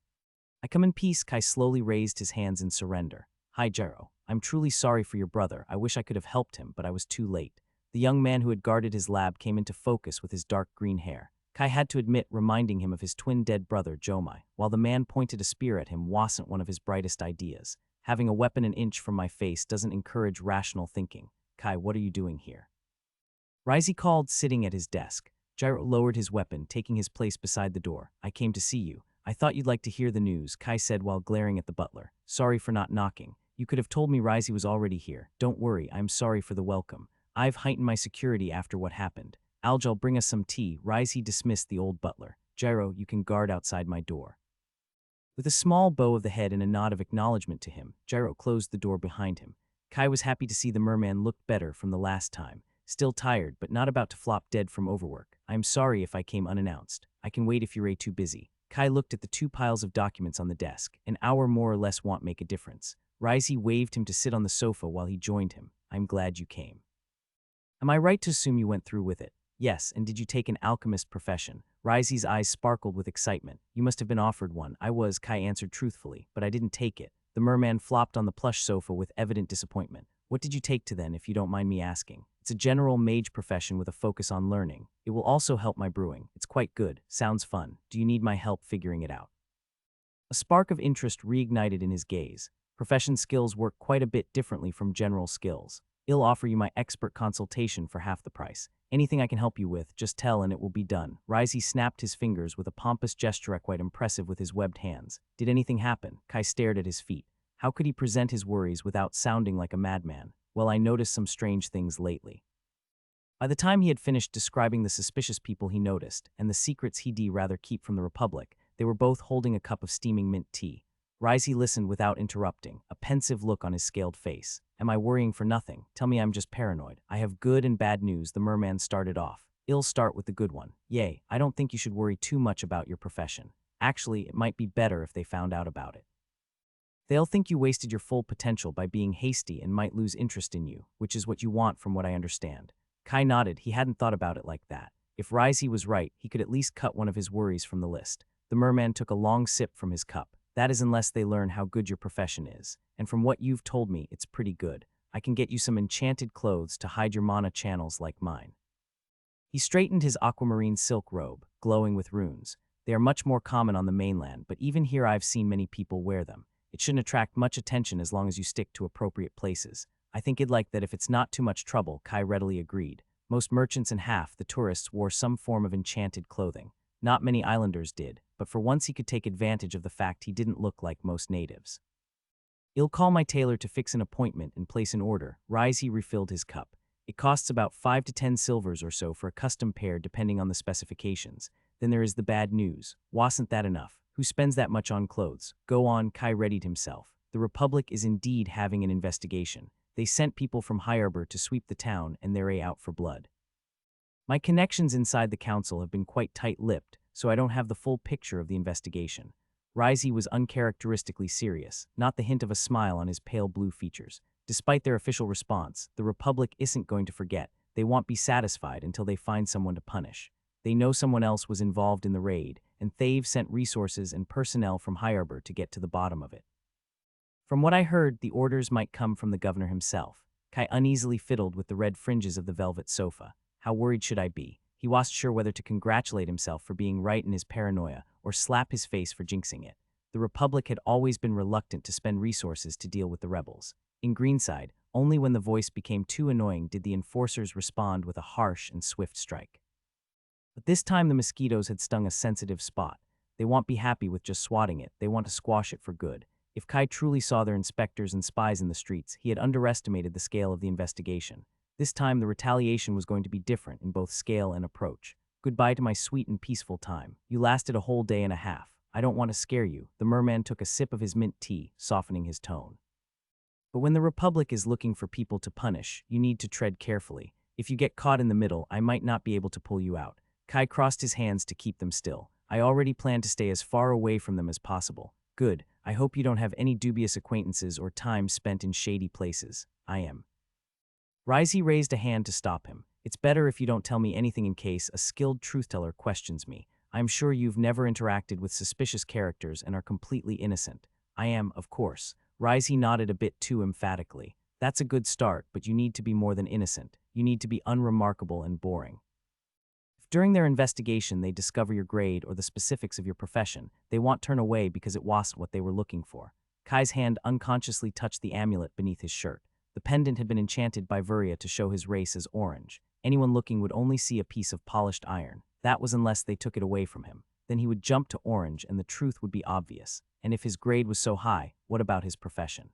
I come in peace. Kai slowly raised his hands in surrender. Hi, Jero. I'm truly sorry for your brother. I wish I could have helped him, but I was too late. The young man who had guarded his lab came into focus with his dark green hair. Kai had to admit, reminding him of his twin dead brother, Jomai. While the man pointed a spear at him wasn't one of his brightest ideas. Having a weapon an inch from my face doesn't encourage rational thinking. Kai, what are you doing here? Risey called, sitting at his desk. Gyro lowered his weapon, taking his place beside the door. I came to see you. I thought you'd like to hear the news, Kai said while glaring at the butler. Sorry for not knocking. You could have told me Risey was already here. Don't worry, I'm sorry for the welcome. I've heightened my security after what happened. Aljal, bring us some tea. Risey dismissed the old butler. Gyro, you can guard outside my door. With a small bow of the head and a nod of acknowledgement to him, Gyro closed the door behind him. Kai was happy to see the merman looked better from the last time. Still tired, but not about to flop dead from overwork. I'm sorry if I came unannounced. I can wait if you're too busy. Kai looked at the two piles of documents on the desk. An hour more or less won't make a difference. Risey waved him to sit on the sofa while he joined him. I'm glad you came. Am I right to assume you went through with it? Yes, and did you take an alchemist profession? Risey's eyes sparkled with excitement. You must have been offered one. Kai answered truthfully, but I didn't take it. The merman flopped on the plush sofa with evident disappointment. What did you take to then, if you don't mind me asking? It's a general mage profession with a focus on learning. It will also help my brewing. It's quite good. Sounds fun. Do you need my help figuring it out? A spark of interest reignited in his gaze. Profession skills work quite a bit differently from general skills. I'll offer you my expert consultation for half the price. Anything I can help you with, just tell and it will be done. Risey snapped his fingers with a pompous gesture quite impressive with his webbed hands. Did anything happen? Kai stared at his feet. How could he present his worries without sounding like a madman? Well, I noticed some strange things lately. By the time he had finished describing the suspicious people he noticed, and the secrets he'd rather keep from the Republic, they were both holding a cup of steaming mint tea. Risey listened without interrupting, a pensive look on his scaled face. Am I worrying for nothing? Tell me I'm just paranoid. I have good and bad news, the merman started off. I'll start with the good one. Yay, I don't think you should worry too much about your profession. Actually, it might be better if they found out about it. They'll think you wasted your full potential by being hasty and might lose interest in you, which is what you want from what I understand. Kai nodded. He hadn't thought about it like that. If Risey was right, he could at least cut one of his worries from the list. The merman took a long sip from his cup. That is unless they learn how good your profession is. And from what you've told me, it's pretty good. I can get you some enchanted clothes to hide your mana channels like mine. He straightened his aquamarine silk robe, glowing with runes. They are much more common on the mainland, but even here I've seen many people wear them. It shouldn't attract much attention as long as you stick to appropriate places. I think you'd like that if it's not too much trouble, Kai readily agreed. Most merchants and half the tourists wore some form of enchanted clothing. Not many islanders did, but for once he could take advantage of the fact he didn't look like most natives. I'll call my tailor to fix an appointment and place an order. Risey refilled his cup. It costs about 5 to 10 silvers or so for a custom pair depending on the specifications. Then there is the bad news. Wasn't that enough? Who spends that much on clothes? Go on, Kai readied himself. The Republic is indeed having an investigation. They sent people from Harbor to sweep the town and they're out for blood. My connections inside the council have been quite tight-lipped, so I don't have the full picture of the investigation. Risey was uncharacteristically serious, not the hint of a smile on his pale blue features. Despite their official response, the Republic isn't going to forget. They won't be satisfied until they find someone to punish. They know someone else was involved in the raid, and they've sent resources and personnel from Harbor to get to the bottom of it. From what I heard, the orders might come from the governor himself. Kai uneasily fiddled with the red fringes of the velvet sofa. How worried should I be? He wasn't sure whether to congratulate himself for being right in his paranoia or slap his face for jinxing it. The Republic had always been reluctant to spend resources to deal with the rebels. In Greenside, only when the voice became too annoying did the enforcers respond with a harsh and swift strike. But this time the mosquitoes had stung a sensitive spot. They won't be happy with just swatting it, they want to squash it for good. If Kai truly saw their inspectors and spies in the streets, he had underestimated the scale of the investigation. This time the retaliation was going to be different in both scale and approach. Goodbye to my sweet and peaceful time. You lasted a whole day and a half. I don't want to scare you. The merman took a sip of his mint tea, softening his tone. But when the Republic is looking for people to punish, you need to tread carefully. If you get caught in the middle, I might not be able to pull you out. Kai crossed his hands to keep them still. I already plan to stay as far away from them as possible. Good. I hope you don't have any dubious acquaintances or time spent in shady places. I am. Risey raised a hand to stop him. It's better if you don't tell me anything in case a skilled truth-teller questions me. I'm sure you've never interacted with suspicious characters and are completely innocent. I am, of course. Risey nodded a bit too emphatically. That's a good start, but you need to be more than innocent. You need to be unremarkable and boring. If during their investigation they discover your grade or the specifics of your profession, they won't turn away because it wasn't what they were looking for. Kai's hand unconsciously touched the amulet beneath his shirt. The pendant had been enchanted by Vuria to show his race as orange. Anyone looking would only see a piece of polished iron. That was unless they took it away from him. Then he would jump to orange and the truth would be obvious. And if his grade was so high, what about his profession?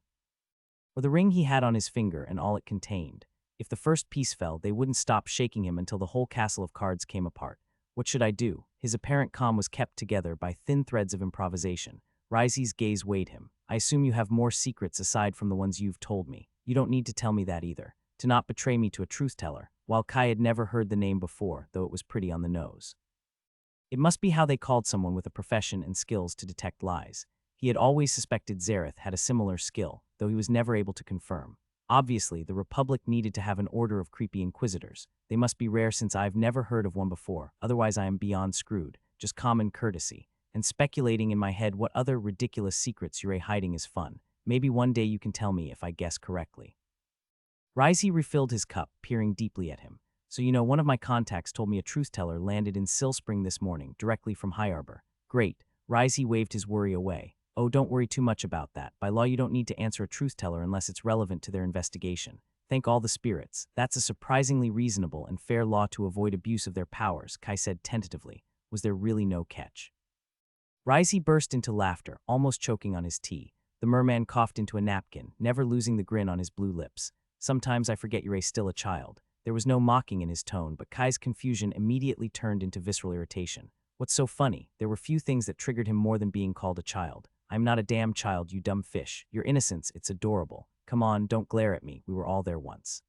Or the ring he had on his finger and all it contained. If the first piece fell, they wouldn't stop shaking him until the whole castle of cards came apart. What should I do? His apparent calm was kept together by thin threads of improvisation. Risey's gaze weighed him. I assume you have more secrets aside from the ones you've told me. You don't need to tell me that either. To not betray me to a truth-teller. While Kai had never heard the name before, though it was pretty on the nose. It must be how they called someone with a profession and skills to detect lies. He had always suspected Zareth had a similar skill, though he was never able to confirm. Obviously, the Republic needed to have an order of creepy inquisitors. They must be rare since I've never heard of one before, otherwise I am beyond screwed. Just common courtesy. And speculating in my head what other ridiculous secrets you're hiding is fun. Maybe one day you can tell me if I guess correctly. Risey refilled his cup, peering deeply at him. So one of my contacts told me a truth-teller landed in Silspring this morning, directly from High Arbor. Great. Risey waved his worry away. Oh, don't worry too much about that. By law you don't need to answer a truth-teller unless it's relevant to their investigation. Thank all the spirits. That's a surprisingly reasonable and fair law to avoid abuse of their powers, Kai said tentatively. Was there really no catch? Risey burst into laughter, almost choking on his tea. The merman coughed into a napkin, never losing the grin on his blue lips. Sometimes I forget you're still a child. There was no mocking in his tone, but Kai's confusion immediately turned into visceral irritation. What's so funny? There were few things that triggered him more than being called a child. I'm not a damn child, you dumb fish. Your innocence, it's adorable. Come on, don't glare at me. We were all there once.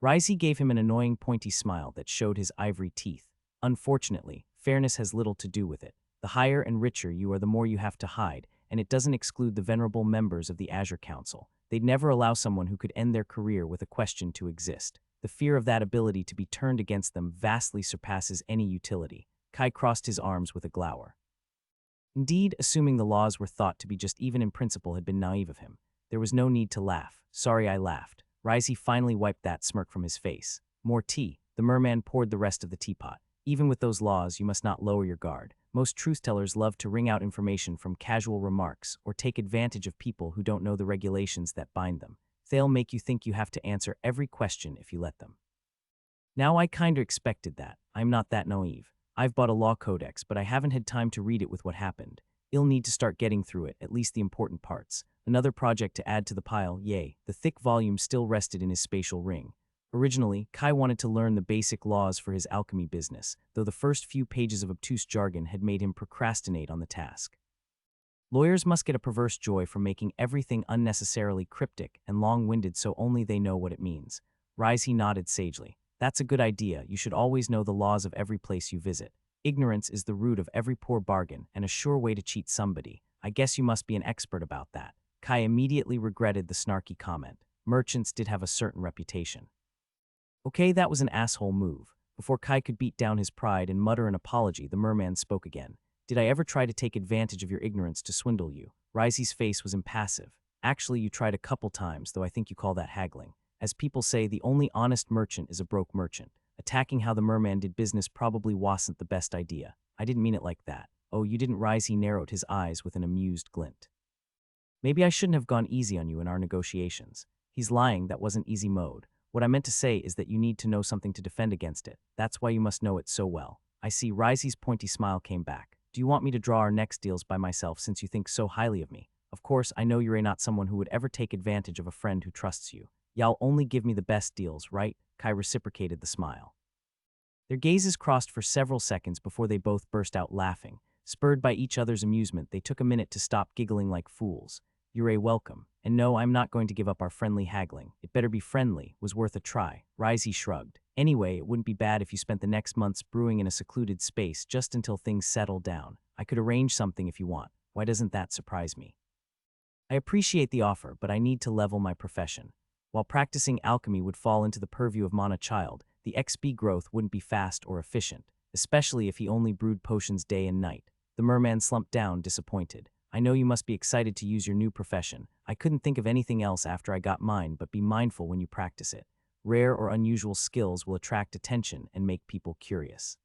Risey gave him an annoying pointy smile that showed his ivory teeth. Unfortunately, fairness has little to do with it. The higher and richer you are, the more you have to hide, and it doesn't exclude the venerable members of the Azure Council. They'd never allow someone who could end their career with a question to exist. The fear of that ability to be turned against them vastly surpasses any utility. Kai crossed his arms with a glower. Indeed, assuming the laws were thought to be just even in principle had been naive of him. There was no need to laugh. Sorry I laughed. Risey finally wiped that smirk from his face. More tea. The merman poured the rest of the teapot. Even with those laws, you must not lower your guard. Most truth-tellers love to wring out information from casual remarks or take advantage of people who don't know the regulations that bind them. They'll make you think you have to answer every question if you let them. Now I kinda expected that. I'm not that naive. I've bought a law codex, but I haven't had time to read it with what happened. I'll need to start getting through it, at least the important parts. Another project to add to the pile, yay. The thick volume still rested in his spatial ring. Originally, Kai wanted to learn the basic laws for his alchemy business, though the first few pages of obtuse jargon had made him procrastinate on the task. Lawyers must get a perverse joy from making everything unnecessarily cryptic and long-winded so only they know what it means. Risey nodded sagely. That's a good idea. You should always know the laws of every place you visit. Ignorance is the root of every poor bargain and a sure way to cheat somebody. I guess you must be an expert about that. Kai immediately regretted the snarky comment. Merchants did have a certain reputation. Okay, that was an asshole move. Before Kai could beat down his pride and mutter an apology, the merman spoke again. Did I ever try to take advantage of your ignorance to swindle you? Risey's face was impassive. Actually, you tried a couple times, though I think you call that haggling. As people say, the only honest merchant is a broke merchant. Attacking how the merman did business probably wasn't the best idea. I didn't mean it like that. Oh, you didn't? Risey narrowed his eyes with an amused glint. Maybe I shouldn't have gone easy on you in our negotiations. He's lying, that wasn't easy mode. What I meant to say is that you need to know something to defend against it. That's why you must know it so well. I see. Risey's pointy smile came back. Do you want me to draw our next deals by myself since you think so highly of me? Of course, I know you're not someone who would ever take advantage of a friend who trusts you. Y'all only give me the best deals, right? Kai reciprocated the smile. Their gazes crossed for several seconds before they both burst out laughing. Spurred by each other's amusement, they took a minute to stop giggling like fools. You're welcome. And no, I'm not going to give up our friendly haggling. It better be friendly, was worth a try. Risey shrugged. Anyway, it wouldn't be bad if you spent the next months brewing in a secluded space just until things settle down. I could arrange something if you want. Why doesn't that surprise me? I appreciate the offer, but I need to level my profession. While practicing alchemy would fall into the purview of Mana Child, the XP growth wouldn't be fast or efficient, especially if he only brewed potions day and night. The merman slumped down, disappointed. I know you must be excited to use your new profession. I couldn't think of anything else after I got mine, but be mindful when you practice it. Rare or unusual skills will attract attention and make people curious.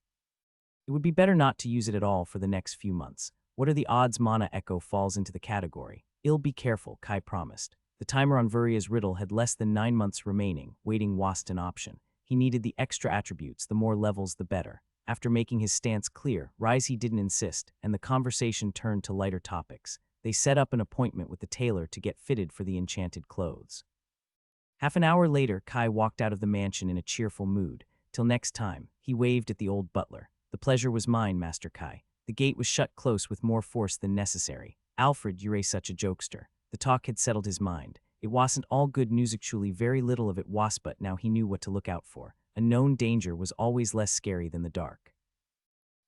It would be better not to use it at all for the next few months. What are the odds Mana Echo falls into the category? I'll be careful, Kai promised. The timer on Vuria's riddle had less than 9 months remaining, waiting wasn't an option. He needed the extra attributes, the more levels the better. After making his stance clear, Risey didn't insist, and the conversation turned to lighter topics. They set up an appointment with the tailor to get fitted for the enchanted clothes. Half an hour later, Kai walked out of the mansion in a cheerful mood. Till next time, he waved at the old butler. The pleasure was mine, Master Kai. The gate was shut close with more force than necessary. Alfred, you're such a jokester. The talk had settled his mind. It wasn't all good news, actually very little of it was, but now he knew what to look out for. A known danger was always less scary than the dark.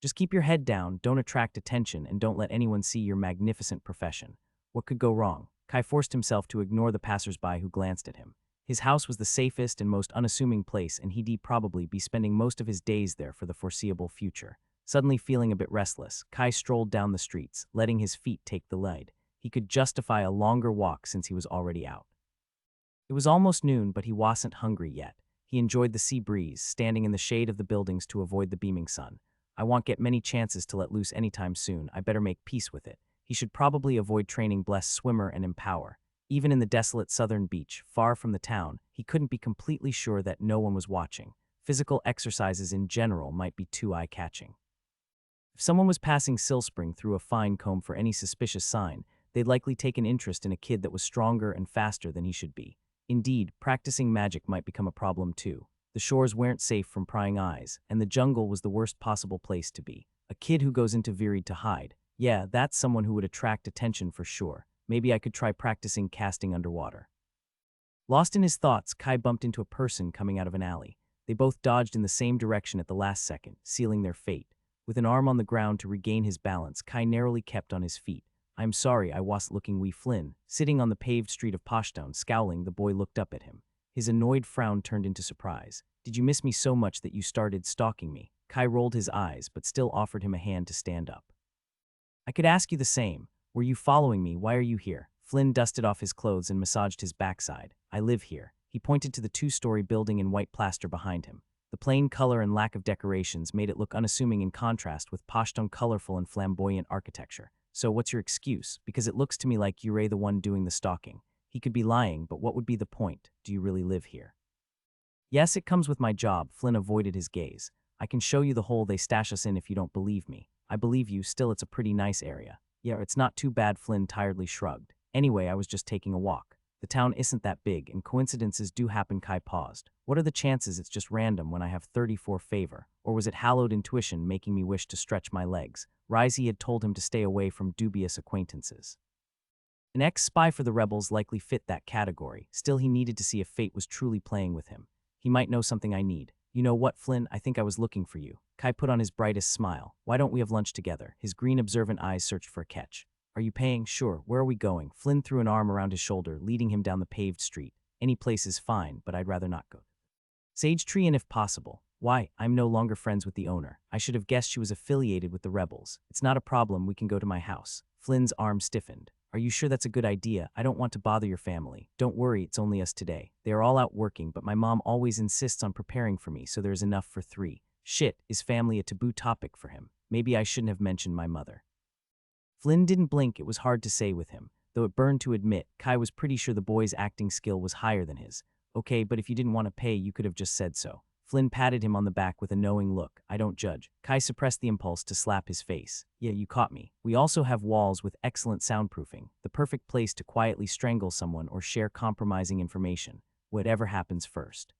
Just keep your head down, don't attract attention, and don't let anyone see your magnificent profession. What could go wrong? Kai forced himself to ignore the passersby who glanced at him. His house was the safest and most unassuming place, and he'd probably be spending most of his days there for the foreseeable future. Suddenly feeling a bit restless, Kai strolled down the streets, letting his feet take the lead. He could justify a longer walk since he was already out. It was almost noon, but he wasn't hungry yet. He enjoyed the sea breeze, standing in the shade of the buildings to avoid the beaming sun. I won't get many chances to let loose anytime soon. I better make peace with it. He should probably avoid training Bless Swimmer and Empower. Even in the desolate southern beach, far from the town, he couldn't be completely sure that no one was watching. Physical exercises in general might be too eye-catching. If someone was passing Silspring through a fine comb for any suspicious sign, they'd likely take an interest in a kid that was stronger and faster than he should be. Indeed, practicing magic might become a problem too. The shores weren't safe from prying eyes, and the jungle was the worst possible place to be. A kid who goes into Virid to hide. Yeah, that's someone who would attract attention for sure. Maybe I could try practicing casting underwater. Lost in his thoughts, Kai bumped into a person coming out of an alley. They both dodged in the same direction at the last second, sealing their fate. With an arm on the ground to regain his balance, Kai narrowly kept on his feet. I'm sorry, I was looking wee Flynn. Sitting on the paved street of Poshtown, scowling, the boy looked up at him. His annoyed frown turned into surprise. Did you miss me so much that you started stalking me? Kai rolled his eyes, but still offered him a hand to stand up. I could ask you the same. Were you following me? Why are you here? Flynn dusted off his clothes and massaged his backside. I live here. He pointed to the two-story building in white plaster behind him. The plain color and lack of decorations made it look unassuming in contrast with Pashtun colorful and flamboyant architecture. So what's your excuse? Because it looks to me like you're the one doing the stalking. He could be lying, but what would be the point? Do you really live here? Yes, it comes with my job. Flynn avoided his gaze. I can show you the hole they stash us in if you don't believe me. I believe you, still it's a pretty nice area. Yeah, it's not too bad, Flynn tiredly shrugged. Anyway, I was just taking a walk. The town isn't that big, and coincidences do happen. Kai paused. What are the chances it's just random when I have 34 favor? Or was it hallowed intuition making me wish to stretch my legs? Risey had told him to stay away from dubious acquaintances. An ex-spy for the rebels likely fit that category. Still, he needed to see if fate was truly playing with him. He might know something I need. You know what, Flynn? I think I was looking for you. Kai put on his brightest smile. Why don't we have lunch together? His green observant eyes searched for a catch. Are you paying? Sure. Where are we going? Flynn threw an arm around his shoulder, leading him down the paved street. Any place is fine, but I'd rather not go. Sage Tree Inn if possible. Why? I'm no longer friends with the owner. I should have guessed she was affiliated with the rebels. It's not a problem, we can go to my house. Flynn's arm stiffened. Are you sure that's a good idea? I don't want to bother your family. Don't worry, it's only us today. They are all out working, but my mom always insists on preparing for me, so there's enough for 3. Shit, is family a taboo topic for him? Maybe I shouldn't have mentioned my mother. Flynn didn't blink. It was hard to say with him. Though it burned to admit, Kai was pretty sure the boy's acting skill was higher than his. Okay, but if you didn't want to pay, you could have just said so. Flynn patted him on the back with a knowing look. I don't judge. Kai suppressed the impulse to slap his face. Yeah, you caught me. We also have walls with excellent soundproofing, the perfect place to quietly strangle someone or share compromising information, whatever happens first.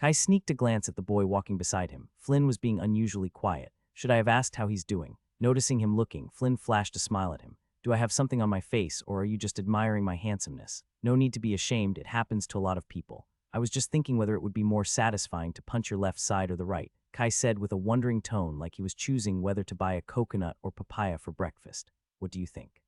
Kai sneaked a glance at the boy walking beside him. Flynn was being unusually quiet. Should I have asked how he's doing? Noticing him looking, Flynn flashed a smile at him. Do I have something on my face, or are you just admiring my handsomeness? No need to be ashamed, it happens to a lot of people. I was just thinking whether it would be more satisfying to punch your left side or the right, Kai said with a wondering tone like he was choosing whether to buy a coconut or papaya for breakfast. What do you think?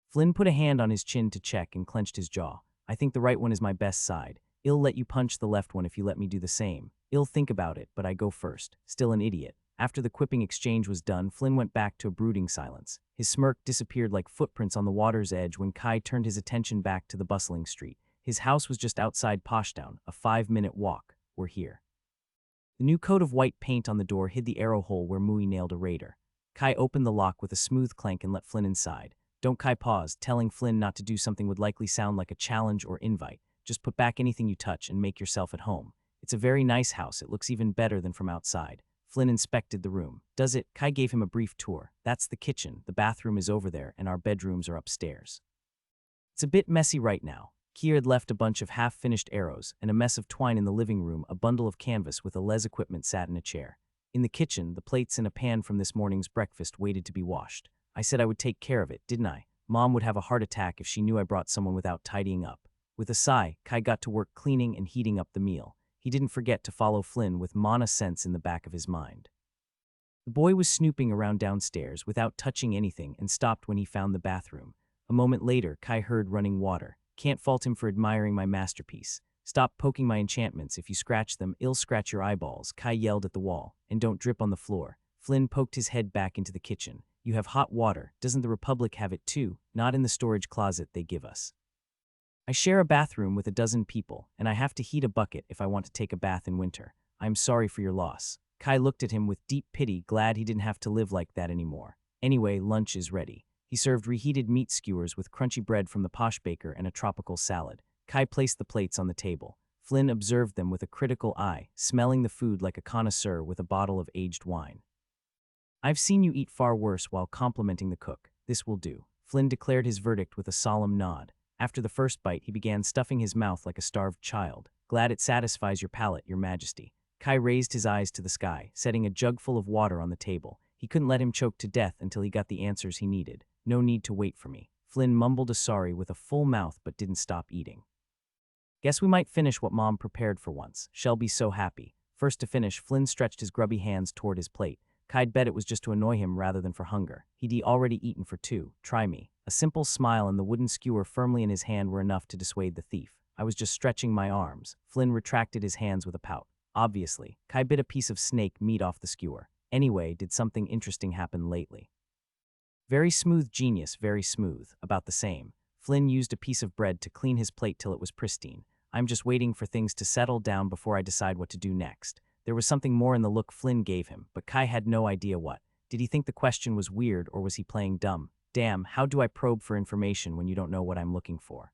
Flynn put a hand on his chin to check and clenched his jaw. I think the right one is my best side. I'll let you punch the left one if you let me do the same. I'll think about it, but I go first. Still an idiot. After the quipping exchange was done, Flynn went back to a brooding silence. His smirk disappeared like footprints on the water's edge when Kai turned his attention back to the bustling street. His house was just outside Poshtown, a 5-minute walk. We're here. The new coat of white paint on the door hid the arrow hole where Mui nailed a raider. Kai opened the lock with a smooth clank and let Flynn inside. Don't. Kai paused, telling Flynn not to do something would likely sound like a challenge or invite. Just put back anything you touch and make yourself at home. It's a very nice house. It looks even better than from outside. Flynn inspected the room. Does it? Kai gave him a brief tour. That's the kitchen. The bathroom is over there, and our bedrooms are upstairs. It's a bit messy right now. Kier had left a bunch of half-finished arrows and a mess of twine in the living room. A bundle of canvas with a les equipment sat in a chair. In the kitchen, the plates in a pan from this morning's breakfast waited to be washed. I said I would take care of it, didn't I? Mom would have a heart attack if she knew I brought someone without tidying up. With a sigh, Kai got to work cleaning and heating up the meal. He didn't forget to follow Flynn with Mana sense in the back of his mind. The boy was snooping around downstairs without touching anything and stopped when he found the bathroom. A moment later, Kai heard running water. Can't fault him for admiring my masterpiece. Stop poking my enchantments. If you scratch them, I'll scratch your eyeballs, Kai yelled at the wall. And don't drip on the floor. Flynn poked his head back into the kitchen. You have hot water. Doesn't the Republic have it too? Not in the storage closet they give us. I share a bathroom with a dozen people, and I have to heat a bucket if I want to take a bath in winter. I'm sorry for your loss. Kai looked at him with deep pity, glad he didn't have to live like that anymore. Anyway, lunch is ready. He served reheated meat skewers with crunchy bread from the posh baker and a tropical salad. Kai placed the plates on the table. Flynn observed them with a critical eye, smelling the food like a connoisseur with a bottle of aged wine. I've seen you eat far worse while complimenting the cook. This will do. Flynn declared his verdict with a solemn nod. After the first bite, he began stuffing his mouth like a starved child. Glad it satisfies your palate, your majesty. Kai raised his eyes to the sky, setting a jug full of water on the table. He couldn't let him choke to death until he got the answers he needed. No need to wait for me. Flynn mumbled a sorry with a full mouth but didn't stop eating. Guess we might finish what Mom prepared for once. Shelby's so happy. First to finish, Flynn stretched his grubby hands toward his plate. Kai'd bet it was just to annoy him rather than for hunger. He'd already eaten for two. Try me. A simple smile and the wooden skewer firmly in his hand were enough to dissuade the thief. I was just stretching my arms. Flynn retracted his hands with a pout. Obviously, Kai bit a piece of snake meat off the skewer. Anyway, did something interesting happen lately? Very smooth, genius, very smooth. About the same. Flynn used a piece of bread to clean his plate till it was pristine. I'm just waiting for things to settle down before I decide what to do next. There was something more in the look Flynn gave him, but Kai had no idea what. Did he think the question was weird or was he playing dumb? Damn, how do I probe for information when you don't know what I'm looking for?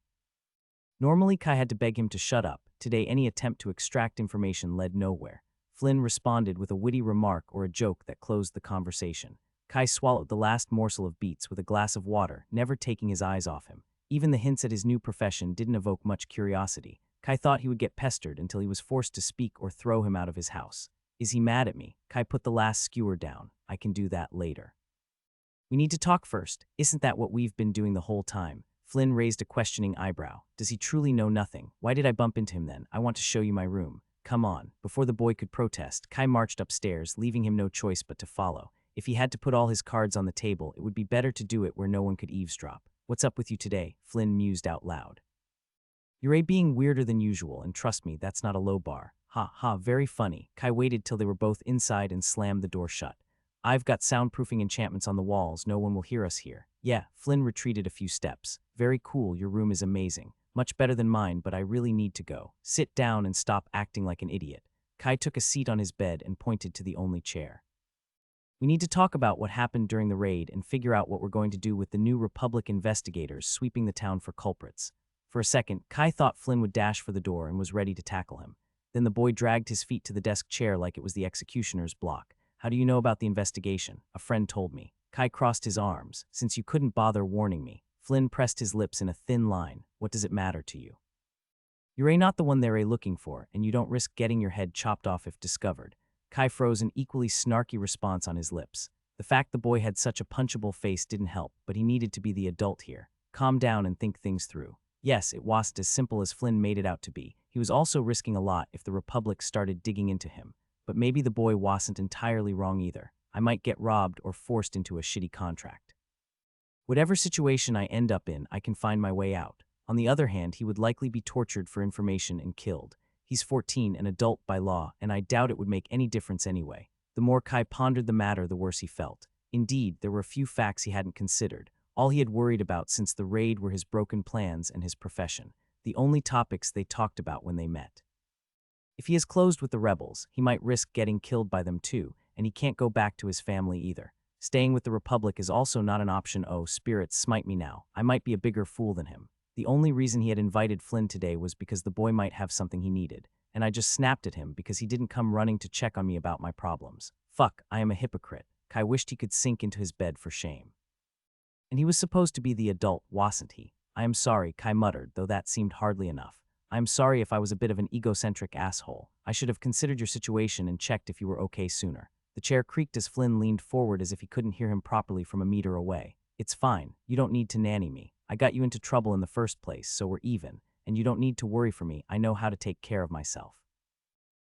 Normally, Kai had to beg him to shut up. Today, any attempt to extract information led nowhere. Flynn responded with a witty remark or a joke that closed the conversation. Kai swallowed the last morsel of beets with a glass of water, never taking his eyes off him. Even the hints at his new profession didn't evoke much curiosity. Kai thought he would get pestered until he was forced to speak or throw him out of his house. Is he mad at me? Kai put the last skewer down. I can do that later. We need to talk first. Isn't that what we've been doing the whole time? Flynn raised a questioning eyebrow. Does he truly know nothing? Why did I bump into him then? I want to show you my room. Come on. Before the boy could protest, Kai marched upstairs, leaving him no choice but to follow. If he had to put all his cards on the table, it would be better to do it where no one could eavesdrop. What's up with you today? Flynn mused out loud. You're being weirder than usual, and trust me, that's not a low bar. Ha ha, very funny. Kai waited till they were both inside and slammed the door shut. I've got soundproofing enchantments on the walls, no one will hear us here. Yeah, Flynn retreated a few steps. Very cool, your room is amazing. Much better than mine, but I really need to go. Sit down and stop acting like an idiot. Kai took a seat on his bed and pointed to the only chair. We need to talk about what happened during the raid and figure out what we're going to do with the new Republic investigators sweeping the town for culprits. For a second, Kai thought Flynn would dash for the door and was ready to tackle him. Then the boy dragged his feet to the desk chair like it was the executioner's block. How do you know about the investigation? A friend told me. Kai crossed his arms. Since you couldn't bother warning me. Flynn pressed his lips in a thin line. What does it matter to you? You're not the one they're looking for, and you don't risk getting your head chopped off if discovered. Kai froze an equally snarky response on his lips. The fact the boy had such a punchable face didn't help, but he needed to be the adult here. Calm down and think things through. Yes, it wasn't as simple as Flynn made it out to be. He was also risking a lot if the Republic started digging into him. But maybe the boy wasn't entirely wrong either. I might get robbed or forced into a shitty contract. Whatever situation I end up in, I can find my way out. On the other hand, he would likely be tortured for information and killed. He's 14, an adult by law, and I doubt it would make any difference anyway. The more Kai pondered the matter, the worse he felt. Indeed, there were a few facts he hadn't considered. All he had worried about since the raid were his broken plans and his profession, the only topics they talked about when they met. If he is closed with the rebels, he might risk getting killed by them too, and he can't go back to his family either. Staying with the Republic is also not an option. Oh, spirits smite me now. I might be a bigger fool than him. The only reason he had invited Flynn today was because the boy might have something he needed, and I just snapped at him because he didn't come running to check on me about my problems. Fuck, I am a hypocrite. Kai wished he could sink into his bed for shame. And he was supposed to be the adult, wasn't he? I am sorry, Kai muttered, though that seemed hardly enough. I am sorry if I was a bit of an egocentric asshole. I should have considered your situation and checked if you were okay sooner. The chair creaked as Flynn leaned forward as if he couldn't hear him properly from a meter away. It's fine. You don't need to nanny me. I got you into trouble in the first place, so we're even, and you don't need to worry for me. I know how to take care of myself.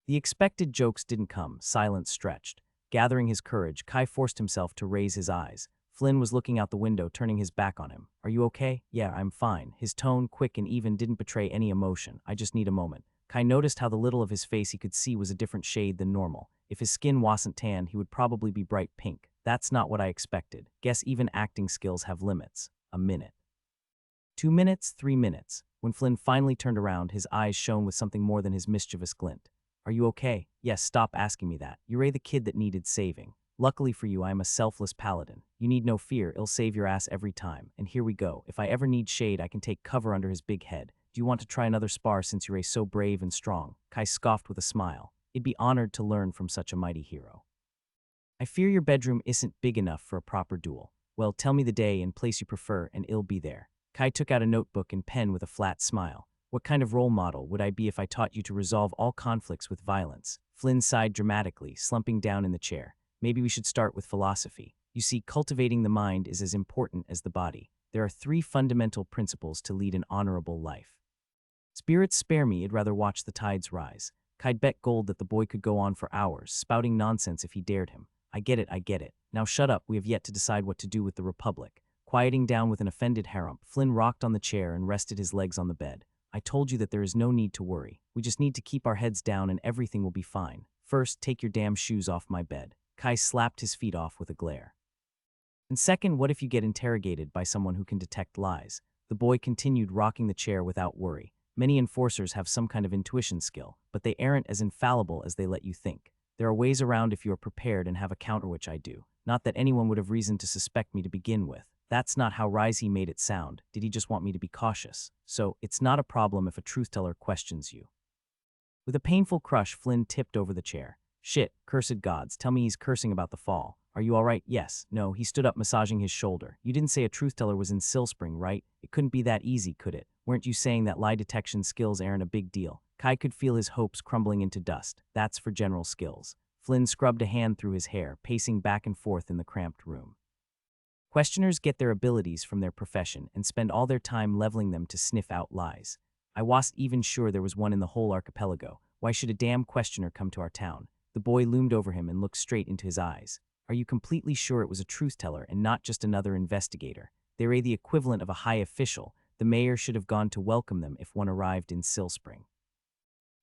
The expected jokes didn't come. Silence stretched. Gathering his courage, Kai forced himself to raise his eyes. Flynn was looking out the window, turning his back on him. Are you okay? Yeah, I'm fine. His tone, quick and even, didn't betray any emotion. I just need a moment. Kai noticed how the little of his face he could see was a different shade than normal. If his skin wasn't tan, he would probably be bright pink. That's not what I expected. Guess even acting skills have limits. A minute. 2 minutes, 3 minutes. When Flynn finally turned around, his eyes shone with something more than his mischievous glint. Are you okay? Yes, stop asking me that. You're the kid that needed saving. Luckily for you, I am a selfless paladin. You need no fear, I'll save your ass every time. And here we go. If I ever need shade, I can take cover under his big head. Do you want to try another spar since you're so brave and strong? Kai scoffed with a smile. I'd be honored to learn from such a mighty hero. I fear your bedroom isn't big enough for a proper duel. Well, tell me the day and place you prefer, and I'll be there. Kai took out a notebook and pen with a flat smile. What kind of role model would I be if I taught you to resolve all conflicts with violence? Flynn sighed dramatically, slumping down in the chair. Maybe we should start with philosophy. You see, cultivating the mind is as important as the body. There are 3 fundamental principles to lead an honorable life. Spirits spare me, I'd rather watch the tides rise. Kai'd bet gold that the boy could go on for hours, spouting nonsense if he dared him. I get it, I get it. Now shut up, we have yet to decide what to do with the Republic. Quieting down with an offended harump, Flynn rocked on the chair and rested his legs on the bed. I told you that there is no need to worry. We just need to keep our heads down and everything will be fine. First, take your damn shoes off my bed. Kai slapped his feet off with a glare. And second, what if you get interrogated by someone who can detect lies? The boy continued rocking the chair without worry. Many enforcers have some kind of intuition skill, but they aren't as infallible as they let you think. There are ways around if you are prepared and have a counter, which I do. Not that anyone would have reason to suspect me to begin with. That's not how Risey made it sound. Did he just want me to be cautious? So, it's not a problem if a truth-teller questions you. With a painful crush, Flynn tipped over the chair. Shit, cursed gods, tell me he's cursing about the fall. Are you all right? Yes. No, he stood up, massaging his shoulder. You didn't say a truth-teller was in Silspring, right? It couldn't be that easy, could it? Weren't you saying that lie detection skills aren't a big deal? Kai could feel his hopes crumbling into dust. That's for general skills. Flynn scrubbed a hand through his hair, pacing back and forth in the cramped room. Questioners get their abilities from their profession and spend all their time leveling them to sniff out lies. I wasn't even sure there was one in the whole archipelago. Why should a damn questioner come to our town? The boy loomed over him and looked straight into his eyes. Are you completely sure it was a truth-teller and not just another investigator? They're the equivalent of a high official. The mayor should have gone to welcome them if one arrived in Silspring.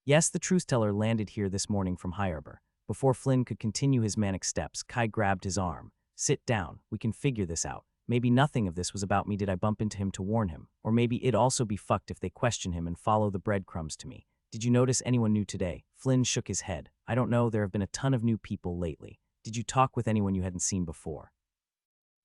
Yes, the truth-teller landed here this morning from High Arbor. Before Flynn could continue his manic steps, Kai grabbed his arm. Sit down, we can figure this out. Maybe nothing of this was about me. Did I bump into him to warn him? Or maybe it'd also be fucked if they question him and follow the breadcrumbs to me. Did you notice anyone new today? Flynn shook his head. I don't know, there have been a ton of new people lately. Did you talk with anyone you hadn't seen before?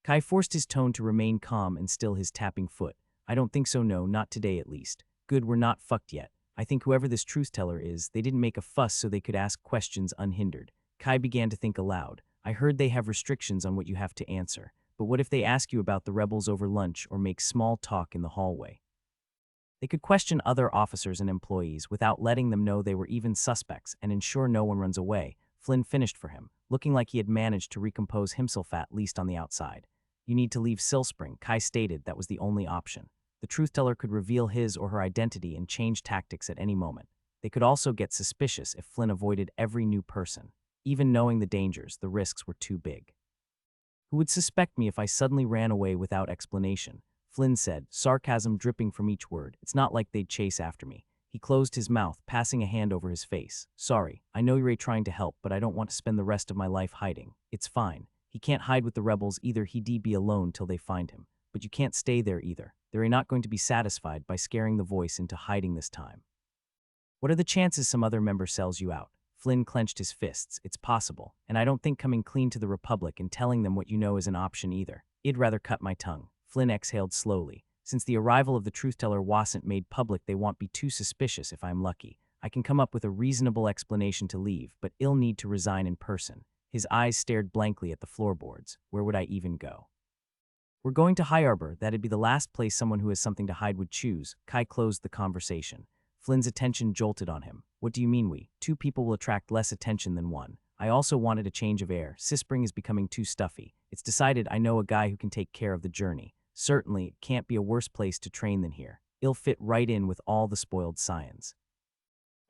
Kai forced his tone to remain calm and still his tapping foot. I don't think so, no, not today at least. Good, we're not fucked yet. I think whoever this truth-teller is, they didn't make a fuss so they could ask questions unhindered. Kai began to think aloud. I heard they have restrictions on what you have to answer, but what if they ask you about the rebels over lunch or make small talk in the hallway? They could question other officers and employees without letting them know they were even suspects and ensure no one runs away. Flynn finished for him, looking like he had managed to recompose himself at least on the outside. You need to leave Silspring, Kai stated. That was the only option. The truth-teller could reveal his or her identity and change tactics at any moment. They could also get suspicious if Flynn avoided every new person. Even knowing the dangers, the risks were too big. Who would suspect me if I suddenly ran away without explanation? Flynn said, sarcasm dripping from each word. It's not like they'd chase after me. He closed his mouth, passing a hand over his face. Sorry, I know you're trying to help, but I don't want to spend the rest of my life hiding. It's fine. He can't hide with the rebels either. He'd be alone till they find him. But you can't stay there either. They're not going to be satisfied by scaring the voice into hiding this time. What are the chances some other member sells you out? Flynn clenched his fists. It's possible, and I don't think coming clean to the Republic and telling them what you know is an option either. I'd rather cut my tongue. Flynn exhaled slowly. Since the arrival of the truth-teller wasn't made public, they won't be too suspicious if I'm lucky. I can come up with a reasonable explanation to leave, but I'll need to resign in person. His eyes stared blankly at the floorboards. Where would I even go? We're going to High Arbor. That'd be the last place someone who has something to hide would choose. Kai closed the conversation. Flynn's attention jolted on him. What do you mean we? 2 people will attract less attention than one. I also wanted a change of air. Silspring is becoming too stuffy. It's decided I know a guy who can take care of the journey. Certainly, it can't be a worse place to train than here. It'll fit right in with all the spoiled scions.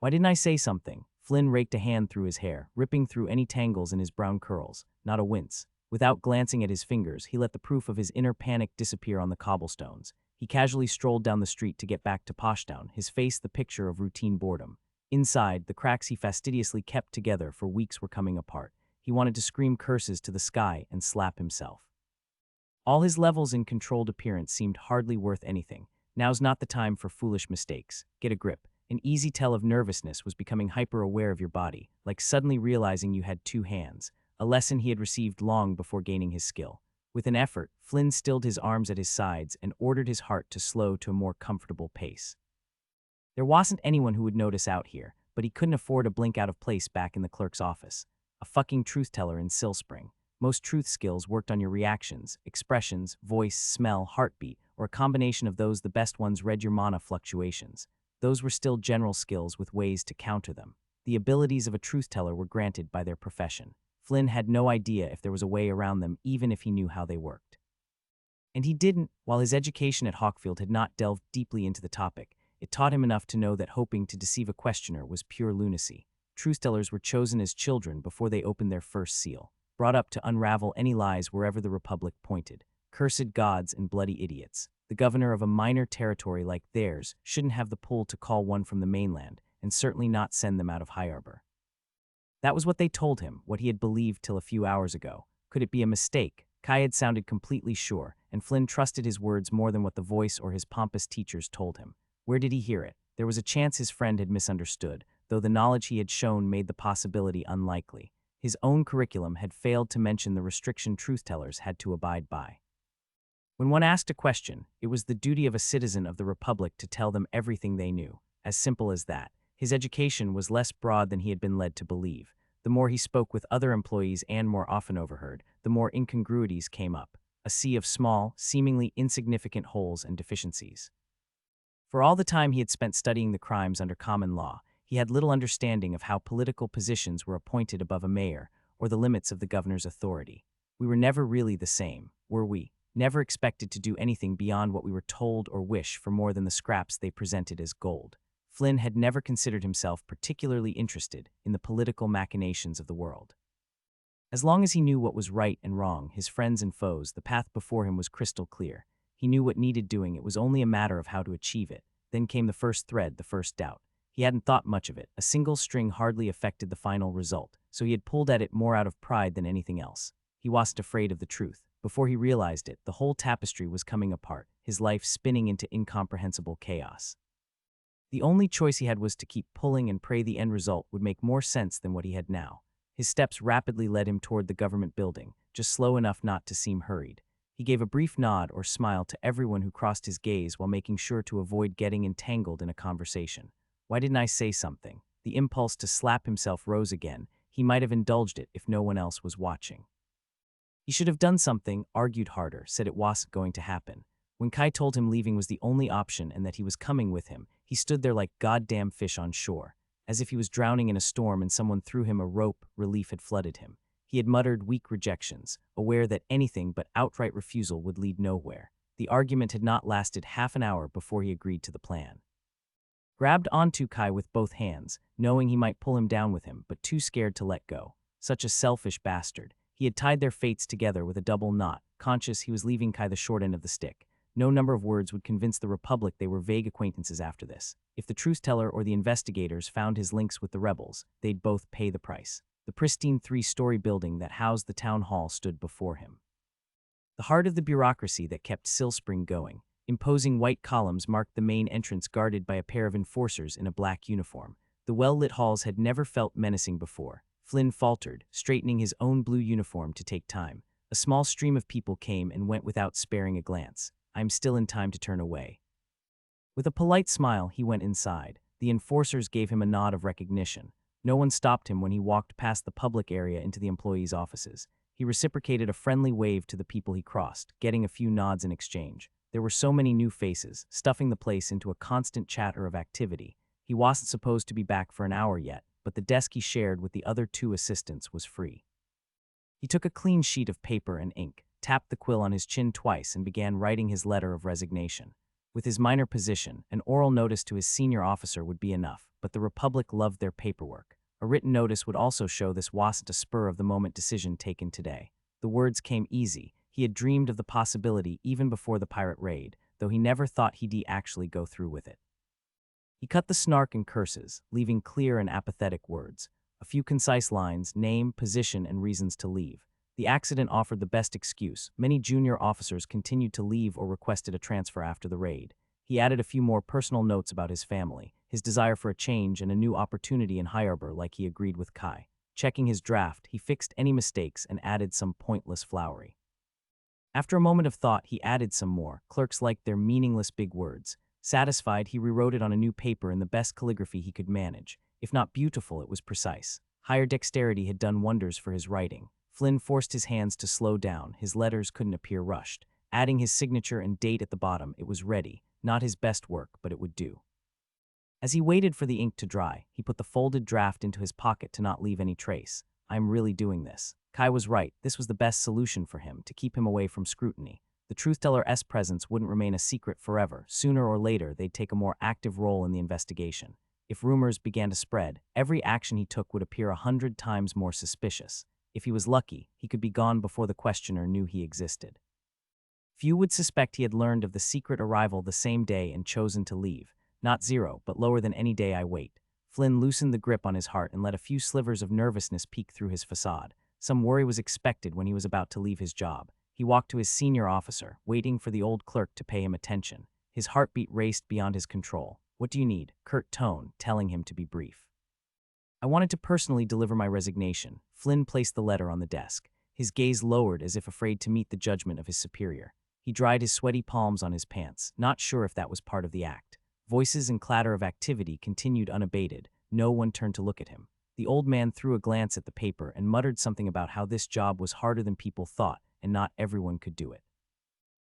Why didn't I say something? Flynn raked a hand through his hair, ripping through any tangles in his brown curls. Not a wince. Without glancing at his fingers, he let the proof of his inner panic disappear on the cobblestones. He casually strolled down the street to get back to Poshtown, his face the picture of routine boredom. Inside, the cracks he fastidiously kept together for weeks were coming apart. He wanted to scream curses to the sky and slap himself. All his levels in controlled appearance seemed hardly worth anything. Now's not the time for foolish mistakes. Get a grip. An easy tell of nervousness was becoming hyper-aware of your body, like suddenly realizing you had two hands, a lesson he had received long before gaining his skill. With an effort, Flynn stilled his arms at his sides and ordered his heart to slow to a more comfortable pace. There wasn't anyone who would notice out here, but he couldn't afford a blink out of place back in the clerk's office. A fucking truth-teller in Sill Spring. Most truth skills worked on your reactions, expressions, voice, smell, heartbeat, or a combination of those. The best ones read your mana fluctuations. Those were still general skills with ways to counter them. The abilities of a truth-teller were granted by their profession. Flynn had no idea if there was a way around them, even if he knew how they worked. And he didn't. While his education at Hawkfield had not delved deeply into the topic, it taught him enough to know that hoping to deceive a questioner was pure lunacy. Truth-tellers were chosen as children before they opened their first seal, brought up to unravel any lies wherever the Republic pointed. Cursed gods and bloody idiots. The governor of a minor territory like theirs shouldn't have the pull to call one from the mainland, and certainly not send them out of High Arbor. That was what they told him, what he had believed till a few hours ago. Could it be a mistake? Kai had sounded completely sure, and Flynn trusted his words more than what the voice or his pompous teachers told him. Where did he hear it? There was a chance his friend had misunderstood, though the knowledge he had shown made the possibility unlikely. His own curriculum had failed to mention the restriction truth-tellers had to abide by. When one asked a question, it was the duty of a citizen of the Republic to tell them everything they knew. As simple as that. His education was less broad than he had been led to believe. The more he spoke with other employees and more often overheard, the more incongruities came up. A sea of small, seemingly insignificant holes and deficiencies. For all the time he had spent studying the crimes under common law, he had little understanding of how political positions were appointed above a mayor, or the limits of the governor's authority. We were never really the same, were we? Never expected to do anything beyond what we were told or wish for more than the scraps they presented as gold. Flynn had never considered himself particularly interested in the political machinations of the world. As long as he knew what was right and wrong, his friends and foes, the path before him was crystal clear. He knew what needed doing, it was only a matter of how to achieve it. Then came the first thread, the first doubt. He hadn't thought much of it. A single string hardly affected the final result, so he had pulled at it more out of pride than anything else. He wasn't afraid of the truth. Before he realized it, the whole tapestry was coming apart, his life spinning into incomprehensible chaos. The only choice he had was to keep pulling and pray the end result would make more sense than what he had now. His steps rapidly led him toward the government building, just slow enough not to seem hurried. He gave a brief nod or smile to everyone who crossed his gaze while making sure to avoid getting entangled in a conversation. Why didn't I say something? The impulse to slap himself rose again. He might have indulged it if no one else was watching. He should have done something, argued harder, said it wasn't going to happen. When Kai told him leaving was the only option and that he was coming with him, he stood there like goddamn fish on shore. As if he was drowning in a storm and someone threw him a rope, relief had flooded him. He had muttered weak rejections, aware that anything but outright refusal would lead nowhere. The argument had not lasted half an hour before he agreed to the plan. Grabbed onto Kai with both hands, knowing he might pull him down with him, but too scared to let go. Such a selfish bastard. He had tied their fates together with a double knot, conscious he was leaving Kai the short end of the stick. No number of words would convince the Republic they were vague acquaintances after this. If the truth-teller or the investigators found his links with the rebels, they'd both pay the price. The pristine 3-story building that housed the town hall stood before him. The heart of the bureaucracy that kept Sill Spring going. Imposing white columns marked the main entrance, guarded by a pair of enforcers in a black uniform. The well-lit halls had never felt menacing before. Flynn faltered, straightening his own blue uniform to take time. A small stream of people came and went without sparing a glance. I'm still in time to turn away. With a polite smile, he went inside. The enforcers gave him a nod of recognition. No one stopped him when he walked past the public area into the employees' offices. He reciprocated a friendly wave to the people he crossed, getting a few nods in exchange. There were so many new faces, stuffing the place into a constant chatter of activity. He wasn't supposed to be back for an hour yet, but the desk he shared with the other 2 assistants was free. He took a clean sheet of paper and ink, tapped the quill on his chin twice, and began writing his letter of resignation. With his minor position, an oral notice to his senior officer would be enough, but the Republic loved their paperwork. A written notice would also show this wasn't a spur-of-the-moment decision taken today. The words came easy. He had dreamed of the possibility even before the pirate raid, though he never thought he'd actually go through with it. He cut the snark and curses, leaving clear and apathetic words. A few concise lines, name, position, and reasons to leave. The accident offered the best excuse. Many junior officers continued to leave or requested a transfer after the raid. He added a few more personal notes about his family, his desire for a change and a new opportunity in High Arbor like he agreed with Kai. Checking his draft, he fixed any mistakes and added some pointless flowery. After a moment of thought, he added some more. Clerks liked their meaningless big words. Satisfied, he rewrote it on a new paper in the best calligraphy he could manage. If not beautiful, it was precise. Higher dexterity had done wonders for his writing. Flynn forced his hands to slow down. His letters couldn't appear rushed. Adding his signature and date at the bottom, it was ready. Not his best work, but it would do. As he waited for the ink to dry, he put the folded draft into his pocket to not leave any trace. I'm really doing this. Kai was right. This was the best solution for him, to keep him away from scrutiny. The truth-teller's presence wouldn't remain a secret forever. Sooner or later, they'd take a more active role in the investigation. If rumors began to spread, every action he took would appear 100 times more suspicious. If he was lucky, he could be gone before the questioner knew he existed. Few would suspect he had learned of the secret arrival the same day and chosen to leave. Not zero, but lower than any day I wait. Flynn loosened the grip on his heart and let a few slivers of nervousness peek through his facade. Some worry was expected when he was about to leave his job. He walked to his senior officer, waiting for the old clerk to pay him attention. His heartbeat raced beyond his control. What do you need? Curt tone, telling him to be brief. I wanted to personally deliver my resignation. Flynn placed the letter on the desk. His gaze lowered as if afraid to meet the judgment of his superior. He dried his sweaty palms on his pants, not sure if that was part of the act. Voices and clatter of activity continued unabated. No one turned to look at him. The old man threw a glance at the paper and muttered something about how this job was harder than people thought, and not everyone could do it.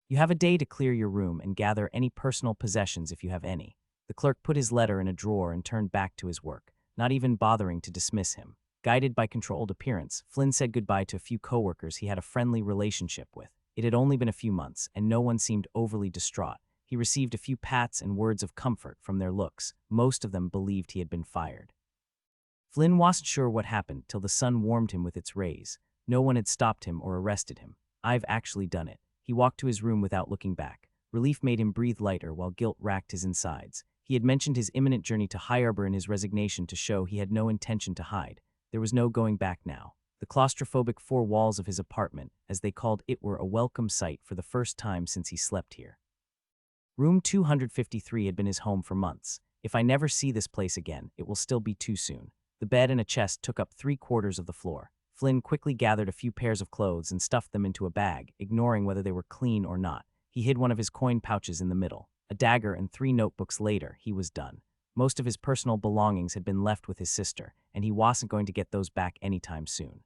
You have a day to clear your room and gather any personal possessions if you have any. The clerk put his letter in a drawer and turned back to his work, not even bothering to dismiss him. Guided by controlled appearance, Flynn said goodbye to a few coworkers he had a friendly relationship with. It had only been a few months, and no one seemed overly distraught. He received a few pats and words of comfort from their looks. Most of them believed he had been fired. Flynn wasn't sure what happened till the sun warmed him with its rays. No one had stopped him or arrested him. I've actually done it. He walked to his room without looking back. Relief made him breathe lighter while guilt racked his insides. He had mentioned his imminent journey to High Arbor in his resignation to show he had no intention to hide. There was no going back now. The claustrophobic four walls of his apartment, as they called it, were a welcome sight for the first time since he slept here. Room 253 had been his home for months. If I never see this place again, it will still be too soon. The bed and a chest took up 3/4 of the floor. Flynn quickly gathered a few pairs of clothes and stuffed them into a bag, ignoring whether they were clean or not. He hid one of his coin pouches in the middle. A dagger and 3 notebooks later, he was done. Most of his personal belongings had been left with his sister, and he wasn't going to get those back anytime soon.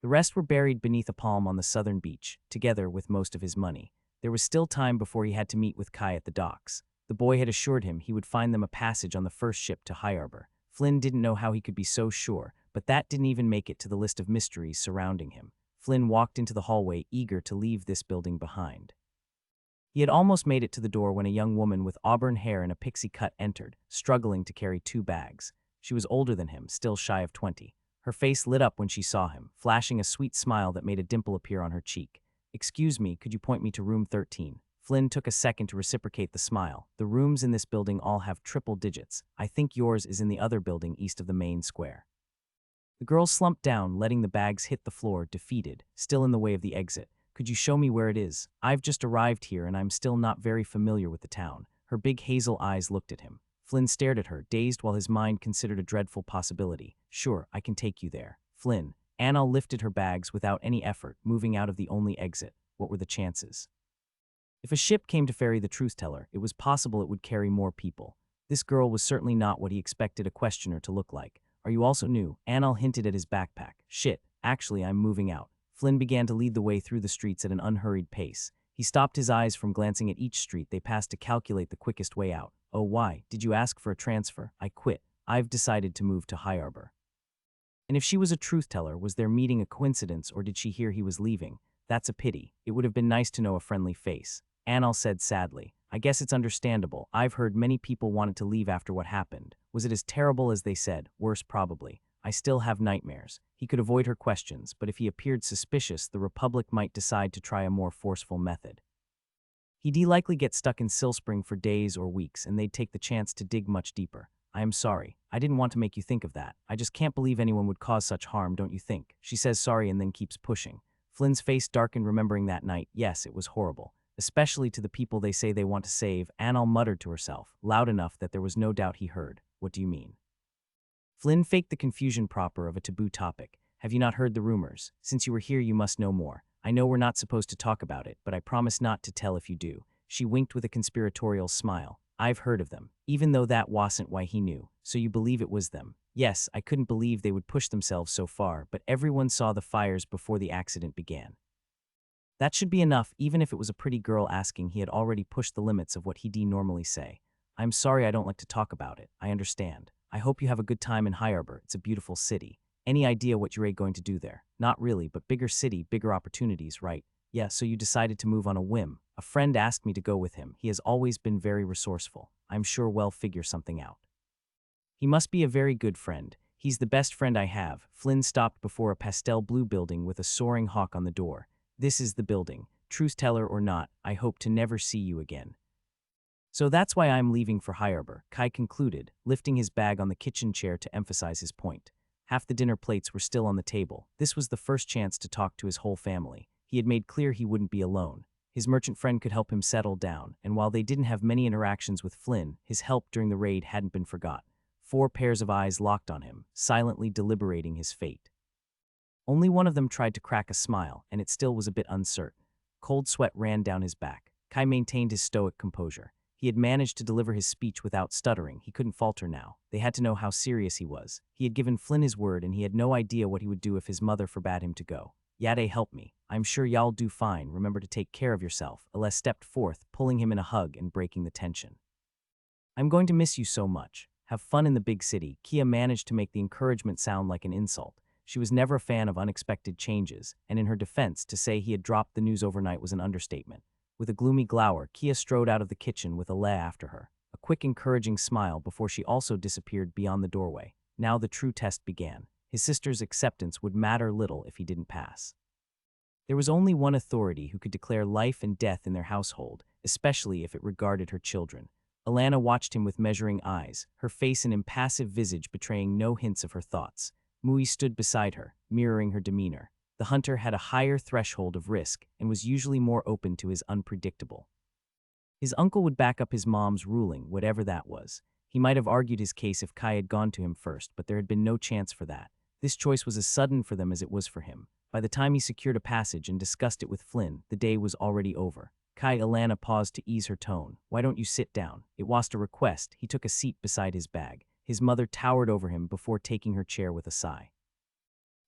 The rest were buried beneath a palm on the southern beach, together with most of his money. There was still time before he had to meet with Kai at the docks. The boy had assured him he would find them a passage on the first ship to High Arbor. Flynn didn't know how he could be so sure, but that didn't even make it to the list of mysteries surrounding him. Flynn walked into the hallway, eager to leave this building behind. He had almost made it to the door when a young woman with auburn hair and a pixie cut entered, struggling to carry 2 bags. She was older than him, still shy of 20. Her face lit up when she saw him, flashing a sweet smile that made a dimple appear on her cheek. "Excuse me, could you point me to room 13? Flynn took a second to reciprocate the smile. "The rooms in this building all have triple digits. I think yours is in the other building east of the main square." The girl slumped down, letting the bags hit the floor, defeated, still in the way of the exit. "Could you show me where it is? I've just arrived here and I'm still not very familiar with the town." Her big hazel eyes looked at him. Flynn stared at her, dazed while his mind considered a dreadful possibility. "Sure, I can take you there." Flynn. Anna lifted her bags without any effort, moving out of the only exit. What were the chances? If a ship came to ferry the truth-teller, it was possible it would carry more people. This girl was certainly not what he expected a questioner to look like. "Are you also new?" Anna hinted at his backpack. "Shit, actually I'm moving out." Flynn began to lead the way through the streets at an unhurried pace. He stopped his eyes from glancing at each street they passed to calculate the quickest way out. "Oh, why? Did you ask for a transfer?" "I quit. I've decided to move to High Arbor." And if she was a truth-teller, was their meeting a coincidence or did she hear he was leaving? That's a pity. It would have been nice to know a friendly face. Anal said sadly. I guess it's understandable. I've heard many people wanted to leave after what happened. Was it as terrible as they said? Worse probably. I still have nightmares. He could avoid her questions, but if he appeared suspicious, the Republic might decide to try a more forceful method. He'd likely get stuck in Silspring for days or weeks, and they'd take the chance to dig much deeper. I am sorry. I didn't want to make you think of that. I just can't believe anyone would cause such harm, don't you think? She says sorry and then keeps pushing. Flynn's face darkened remembering that night. Yes, it was horrible. Especially to the people they say they want to save. Anal muttered to herself, loud enough that there was no doubt he heard. What do you mean? Flynn faked the confusion proper of a taboo topic. Have you not heard the rumors? Since you were here, you must know more. I know we're not supposed to talk about it, but I promise not to tell if you do. She winked with a conspiratorial smile. I've heard of them, even though that wasn't why he knew. So you believe it was them? Yes, I couldn't believe they would push themselves so far, but everyone saw the fires before the accident began. That should be enough, even if it was a pretty girl asking. He had already pushed the limits of what he'd normally say. I'm sorry I don't like to talk about it. I understand. I hope you have a good time in High Arbor. It's a beautiful city. Any idea what you're going to do there? Not really, but bigger city, bigger opportunities, right? Yeah, so you decided to move on a whim. A friend asked me to go with him. He has always been very resourceful. I'm sure we'll figure something out. He must be a very good friend. He's the best friend I have. Flynn stopped before a pastel blue building with a soaring hawk on the door. This is the building. Truth teller or not, I hope to never see you again. So that's why I'm leaving for High Arbor, Kai concluded, lifting his bag on the kitchen chair to emphasize his point. Half the dinner plates were still on the table. This was the first chance to talk to his whole family. He had made clear he wouldn't be alone. His merchant friend could help him settle down, and while they didn't have many interactions with Flynn, his help during the raid hadn't been forgot. 4 pairs of eyes locked on him, silently deliberating his fate. Only one of them tried to crack a smile, and it still was a bit uncertain. Cold sweat ran down his back. Kai maintained his stoic composure. He had managed to deliver his speech without stuttering. He couldn't falter now. They had to know how serious he was. He had given Flynn his word, and he had no idea what he would do if his mother forbade him to go. Yade, help me. I'm sure y'all do fine. Remember to take care of yourself. Aless stepped forth, pulling him in a hug and breaking the tension. I'm going to miss you so much. Have fun in the big city. Kia managed to make the encouragement sound like an insult. She was never a fan of unexpected changes, and in her defense, to say he had dropped the news overnight was an understatement. With a gloomy glower, Kia strode out of the kitchen with Alea after her, a quick encouraging smile before she also disappeared beyond the doorway. Now the true test began. His sister's acceptance would matter little if he didn't pass. There was only one authority who could declare life and death in their household, especially if it regarded her children. Alana watched him with measuring eyes, her face an impassive visage betraying no hints of her thoughts. Mui stood beside her, mirroring her demeanor. The hunter had a higher threshold of risk and was usually more open to his unpredictable. His uncle would back up his mom's ruling, whatever that was. He might have argued his case if Kai had gone to him first, but there had been no chance for that. This choice was as sudden for them as it was for him. By the time he secured a passage and discussed it with Flynn, the day was already over. Alana paused to ease her tone. Why don't you sit down? It was a request. He took a seat beside his bag. His mother towered over him before taking her chair with a sigh.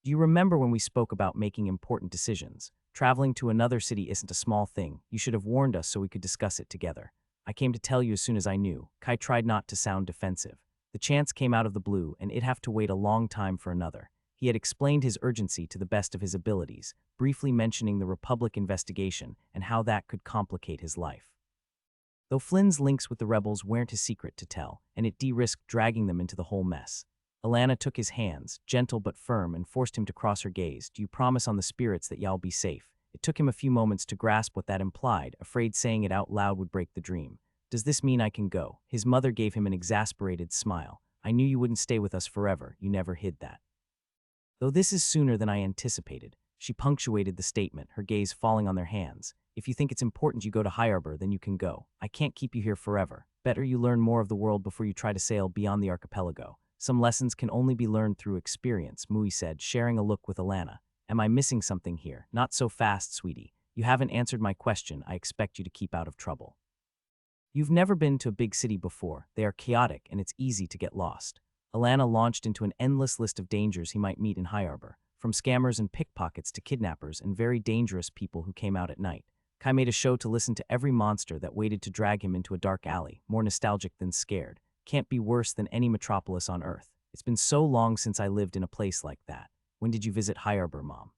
Do you remember when we spoke about making important decisions? Traveling to another city isn't a small thing. You should have warned us so we could discuss it together. I came to tell you as soon as I knew. Kai tried not to sound defensive. The chance came out of the blue, and it'd have to wait a long time for another. He had explained his urgency to the best of his abilities, briefly mentioning the Republic investigation and how that could complicate his life. Though Flynn's links with the rebels weren't his secret to tell, and it de-risked dragging them into the whole mess. Alana took his hands, gentle but firm, and forced him to cross her gaze. Do you promise on the spirits that y'all be safe? It took him a few moments to grasp what that implied, afraid saying it out loud would break the dream. Does this mean I can go? His mother gave him an exasperated smile. I knew you wouldn't stay with us forever. You never hid that. Though this is sooner than I anticipated, she punctuated the statement, her gaze falling on their hands. If you think it's important you go to High Arbor, then you can go. I can't keep you here forever. Better you learn more of the world before you try to sail beyond the archipelago. Some lessons can only be learned through experience, Mui said, sharing a look with Alana. Am I missing something here? Not so fast, sweetie. You haven't answered my question. I expect you to keep out of trouble. You've never been to a big city before. They are chaotic, and it's easy to get lost. Alana launched into an endless list of dangers he might meet in High Arbor, from scammers and pickpockets to kidnappers and very dangerous people who came out at night. Kai made a show to listen to every monster that waited to drag him into a dark alley, more nostalgic than scared. Can't be worse than any metropolis on Earth. It's been so long since I lived in a place like that. When did you visit High Arbor, Mom?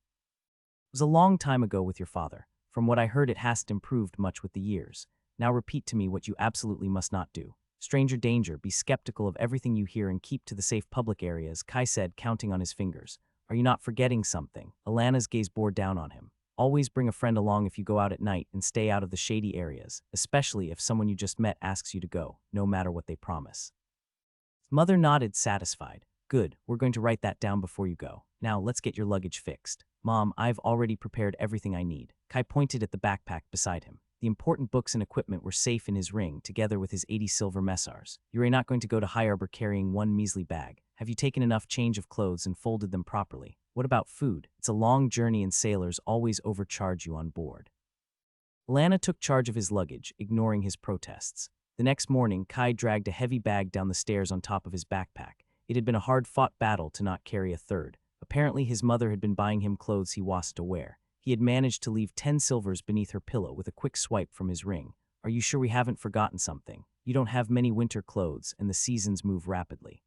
It was a long time ago with your father. From what I heard, it hasn't improved much with the years. Now repeat to me what you absolutely must not do. Stranger danger, be skeptical of everything you hear and keep to the safe public areas, Kai said, counting on his fingers. Are you not forgetting something? Alana's gaze bore down on him. Always bring a friend along if you go out at night and stay out of the shady areas, especially if someone you just met asks you to go, no matter what they promise. Mother nodded, satisfied. Good, we're going to write that down before you go. Now, let's get your luggage fixed. Mom, I've already prepared everything I need. Kai pointed at the backpack beside him. The important books and equipment were safe in his ring, together with his 80 silver messars. You're not going to go to High Arbor carrying one measly bag. Have you taken enough change of clothes and folded them properly? What about food? It's a long journey and sailors always overcharge you on board. Alana took charge of his luggage, ignoring his protests. The next morning, Kai dragged a heavy bag down the stairs on top of his backpack. It had been a hard-fought battle to not carry a third. Apparently, his mother had been buying him clothes he wasn't to wear. He had managed to leave 10 silvers beneath her pillow with a quick swipe from his ring. Are you sure we haven't forgotten something? You don't have many winter clothes, and the seasons move rapidly.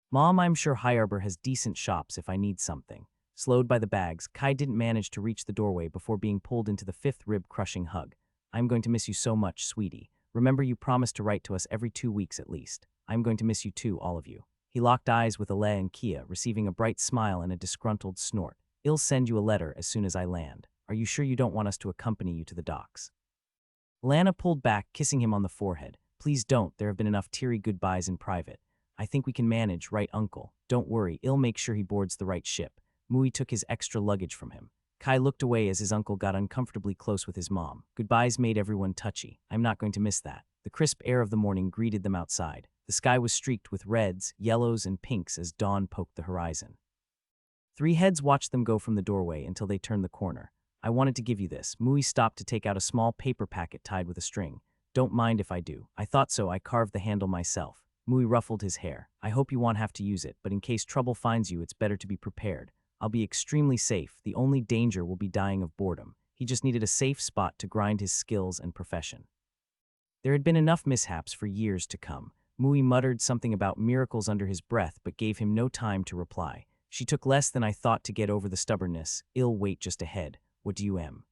Mom, I'm sure High Arbor has decent shops if I need something. Slowed by the bags, Kai didn't manage to reach the doorway before being pulled into the fifth rib-crushing hug. I'm going to miss you so much, sweetie. Remember, you promised to write to us every 2 weeks at least. I'm going to miss you too, all of you. He locked eyes with Ale and Kia, receiving a bright smile and a disgruntled snort. I'll send you a letter as soon as I land. Are you sure you don't want us to accompany you to the docks? Lana pulled back, kissing him on the forehead. Please don't, there have been enough teary goodbyes in private. I think we can manage, right, Uncle? Don't worry, I'll make sure he boards the right ship. Mui took his extra luggage from him. Kai looked away as his uncle got uncomfortably close with his mom. Goodbyes made everyone touchy. I'm not going to miss that. The crisp air of the morning greeted them outside. The sky was streaked with reds, yellows, and pinks as dawn poked the horizon. 3 heads watched them go from the doorway until they turned the corner. I wanted to give you this. Mui stopped to take out a small paper packet tied with a string. Don't mind if I do. I thought so. I carved the handle myself. Mui ruffled his hair. I hope you won't have to use it, but in case trouble finds you, it's better to be prepared. I'll be extremely safe. The only danger will be dying of boredom. He just needed a safe spot to grind his skills and profession. There had been enough mishaps for years to come. Mui muttered something about miracles under his breath but gave him no time to reply. She took less than I thought to get over the stubbornness. I'll wait just ahead. What do you am?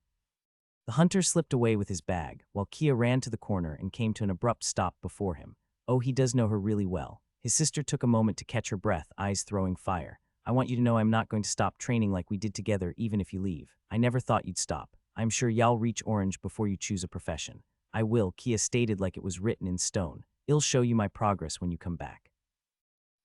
The hunter slipped away with his bag, while Kia ran to the corner and came to an abrupt stop before him. Oh, he does know her really well. His sister took a moment to catch her breath, eyes throwing fire. I want you to know I'm not going to stop training like we did together even if you leave. I never thought you'd stop. I'm sure you'll reach Orange before you choose a profession. I will, Kia stated like it was written in stone. I'll show you my progress when you come back.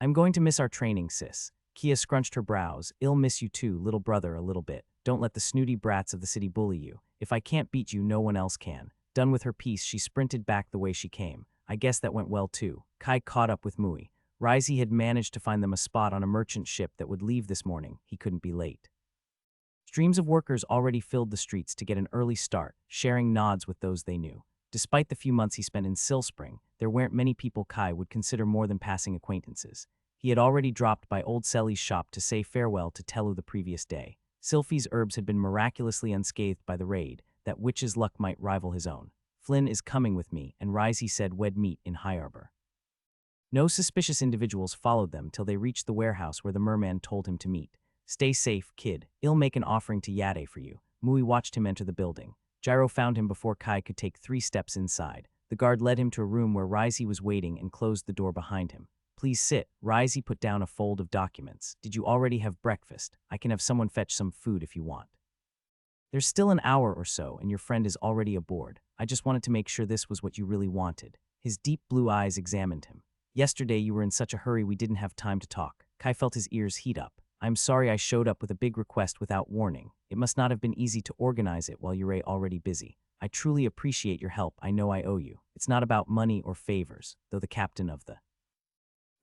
I'm going to miss our training, sis. Kia scrunched her brows. I'll miss you too, little brother, a little bit. Don't let the snooty brats of the city bully you. If I can't beat you, no one else can. Done with her piece, she sprinted back the way she came. I guess that went well too. Kai caught up with Mui. Rizey had managed to find them a spot on a merchant ship that would leave this morning. He couldn't be late. Streams of workers already filled the streets to get an early start, sharing nods with those they knew. Despite the few months he spent in Silspring, there weren't many people Kai would consider more than passing acquaintances. He had already dropped by Old Selly's shop to say farewell to Telu the previous day. Sylphie's herbs had been miraculously unscathed by the raid, that witch's luck might rival his own. Flynn is coming with me, and Rizey said we'd meet in High Arbor. No suspicious individuals followed them till they reached the warehouse where the merman told him to meet. Stay safe, kid. I'll make an offering to Yade for you. Mui watched him enter the building. Gyro found him before Kai could take 3 steps inside. The guard led him to a room where Rizey was waiting and closed the door behind him. Please sit. Rizey put down a fold of documents. Did you already have breakfast? I can have someone fetch some food if you want. There's still an hour or so, and your friend is already aboard. I just wanted to make sure this was what you really wanted. His deep blue eyes examined him. Yesterday you were in such a hurry we didn't have time to talk. Kai felt his ears heat up. I'm sorry I showed up with a big request without warning. It must not have been easy to organize it while you're already busy. I truly appreciate your help. I know I owe you. It's not about money or favors, though the captain of the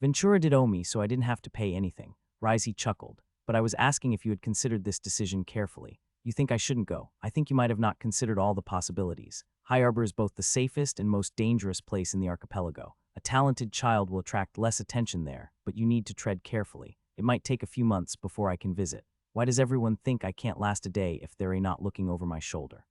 Ventura did owe me, so I didn't have to pay anything. Rizey chuckled. But I was asking if you had considered this decision carefully. You think I shouldn't go? I think you might have not considered all the possibilities. High Arbor is both the safest and most dangerous place in the archipelago. A talented child will attract less attention there, but you need to tread carefully. It might take a few months before I can visit. Why does everyone think I can't last a day if they're not looking over my shoulder?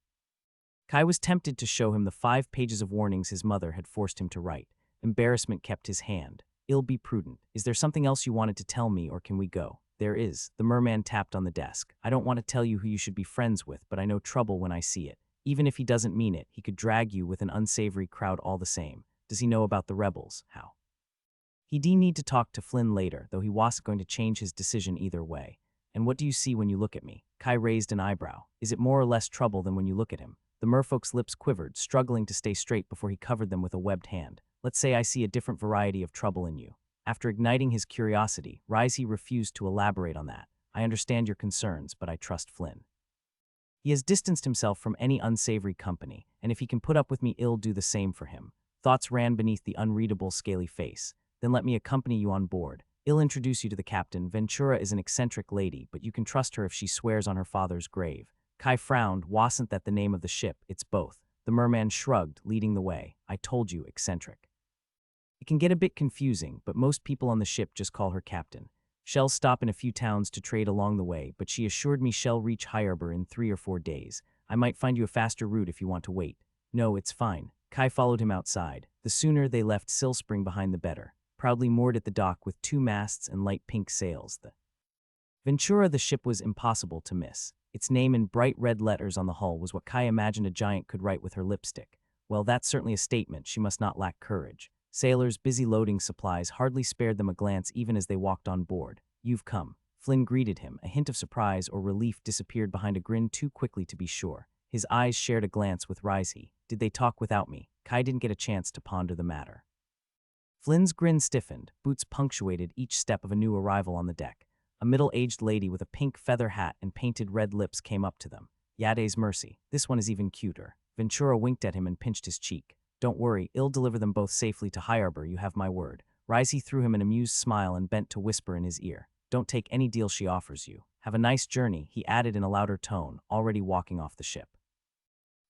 Kai was tempted to show him the 5 pages of warnings his mother had forced him to write. Embarrassment kept his hand. "Ill, be prudent. Is there something else you wanted to tell me, or can we go?" "There is." The merman tapped on the desk. "I don't want to tell you who you should be friends with, but I know trouble when I see it. Even if he doesn't mean it, he could drag you with an unsavory crowd all the same. Does he know about the rebels?" "How?" He did need to talk to Flynn later, though he wasn't going to change his decision either way. "And what do you see when you look at me?" Kai raised an eyebrow. "Is it more or less trouble than when you look at him?" The merfolk's lips quivered, struggling to stay straight before he covered them with a webbed hand. "Let's say I see a different variety of trouble in you." After igniting his curiosity, Risey refused to elaborate on that. "I understand your concerns, but I trust Flynn. He has distanced himself from any unsavory company, and if he can put up with me, I'll do the same for him." Thoughts ran beneath the unreadable, scaly face. "Then let me accompany you on board. I'll introduce you to the captain. Ventura is an eccentric lady, but you can trust her if she swears on her father's grave." Kai frowned. "Wasn't that the name of the ship?" "It's both." The merman shrugged, leading the way. "I told you, eccentric. It can get a bit confusing, but most people on the ship just call her captain. She'll stop in a few towns to trade along the way, but she assured me she'll reach Harbor in 3 or 4 days. I might find you a faster route if you want to wait." "No, it's fine." Kai followed him outside. The sooner they left Silspring behind the better. Proudly moored at the dock with 2 masts and light pink sails, the Ventura, the ship, was impossible to miss. Its name in bright red letters on the hull was what Kai imagined a giant could write with her lipstick. Well, that's certainly a statement. She must not lack courage. Sailors, busy loading supplies, hardly spared them a glance even as they walked on board. "You've come." Flynn greeted him. A hint of surprise or relief disappeared behind a grin too quickly to be sure. His eyes shared a glance with Risey. "Did they talk without me?" Kai didn't get a chance to ponder the matter. Flynn's grin stiffened. Boots punctuated each step of a new arrival on the deck. A middle-aged lady with a pink feather hat and painted red lips came up to them. "Yade's mercy. This one is even cuter." Ventura winked at him and pinched his cheek. "Don't worry, I'll deliver them both safely to Harbor, you have my word." Risey threw him an amused smile and bent to whisper in his ear. "Don't take any deal she offers you. Have a nice journey," he added in a louder tone, already walking off the ship.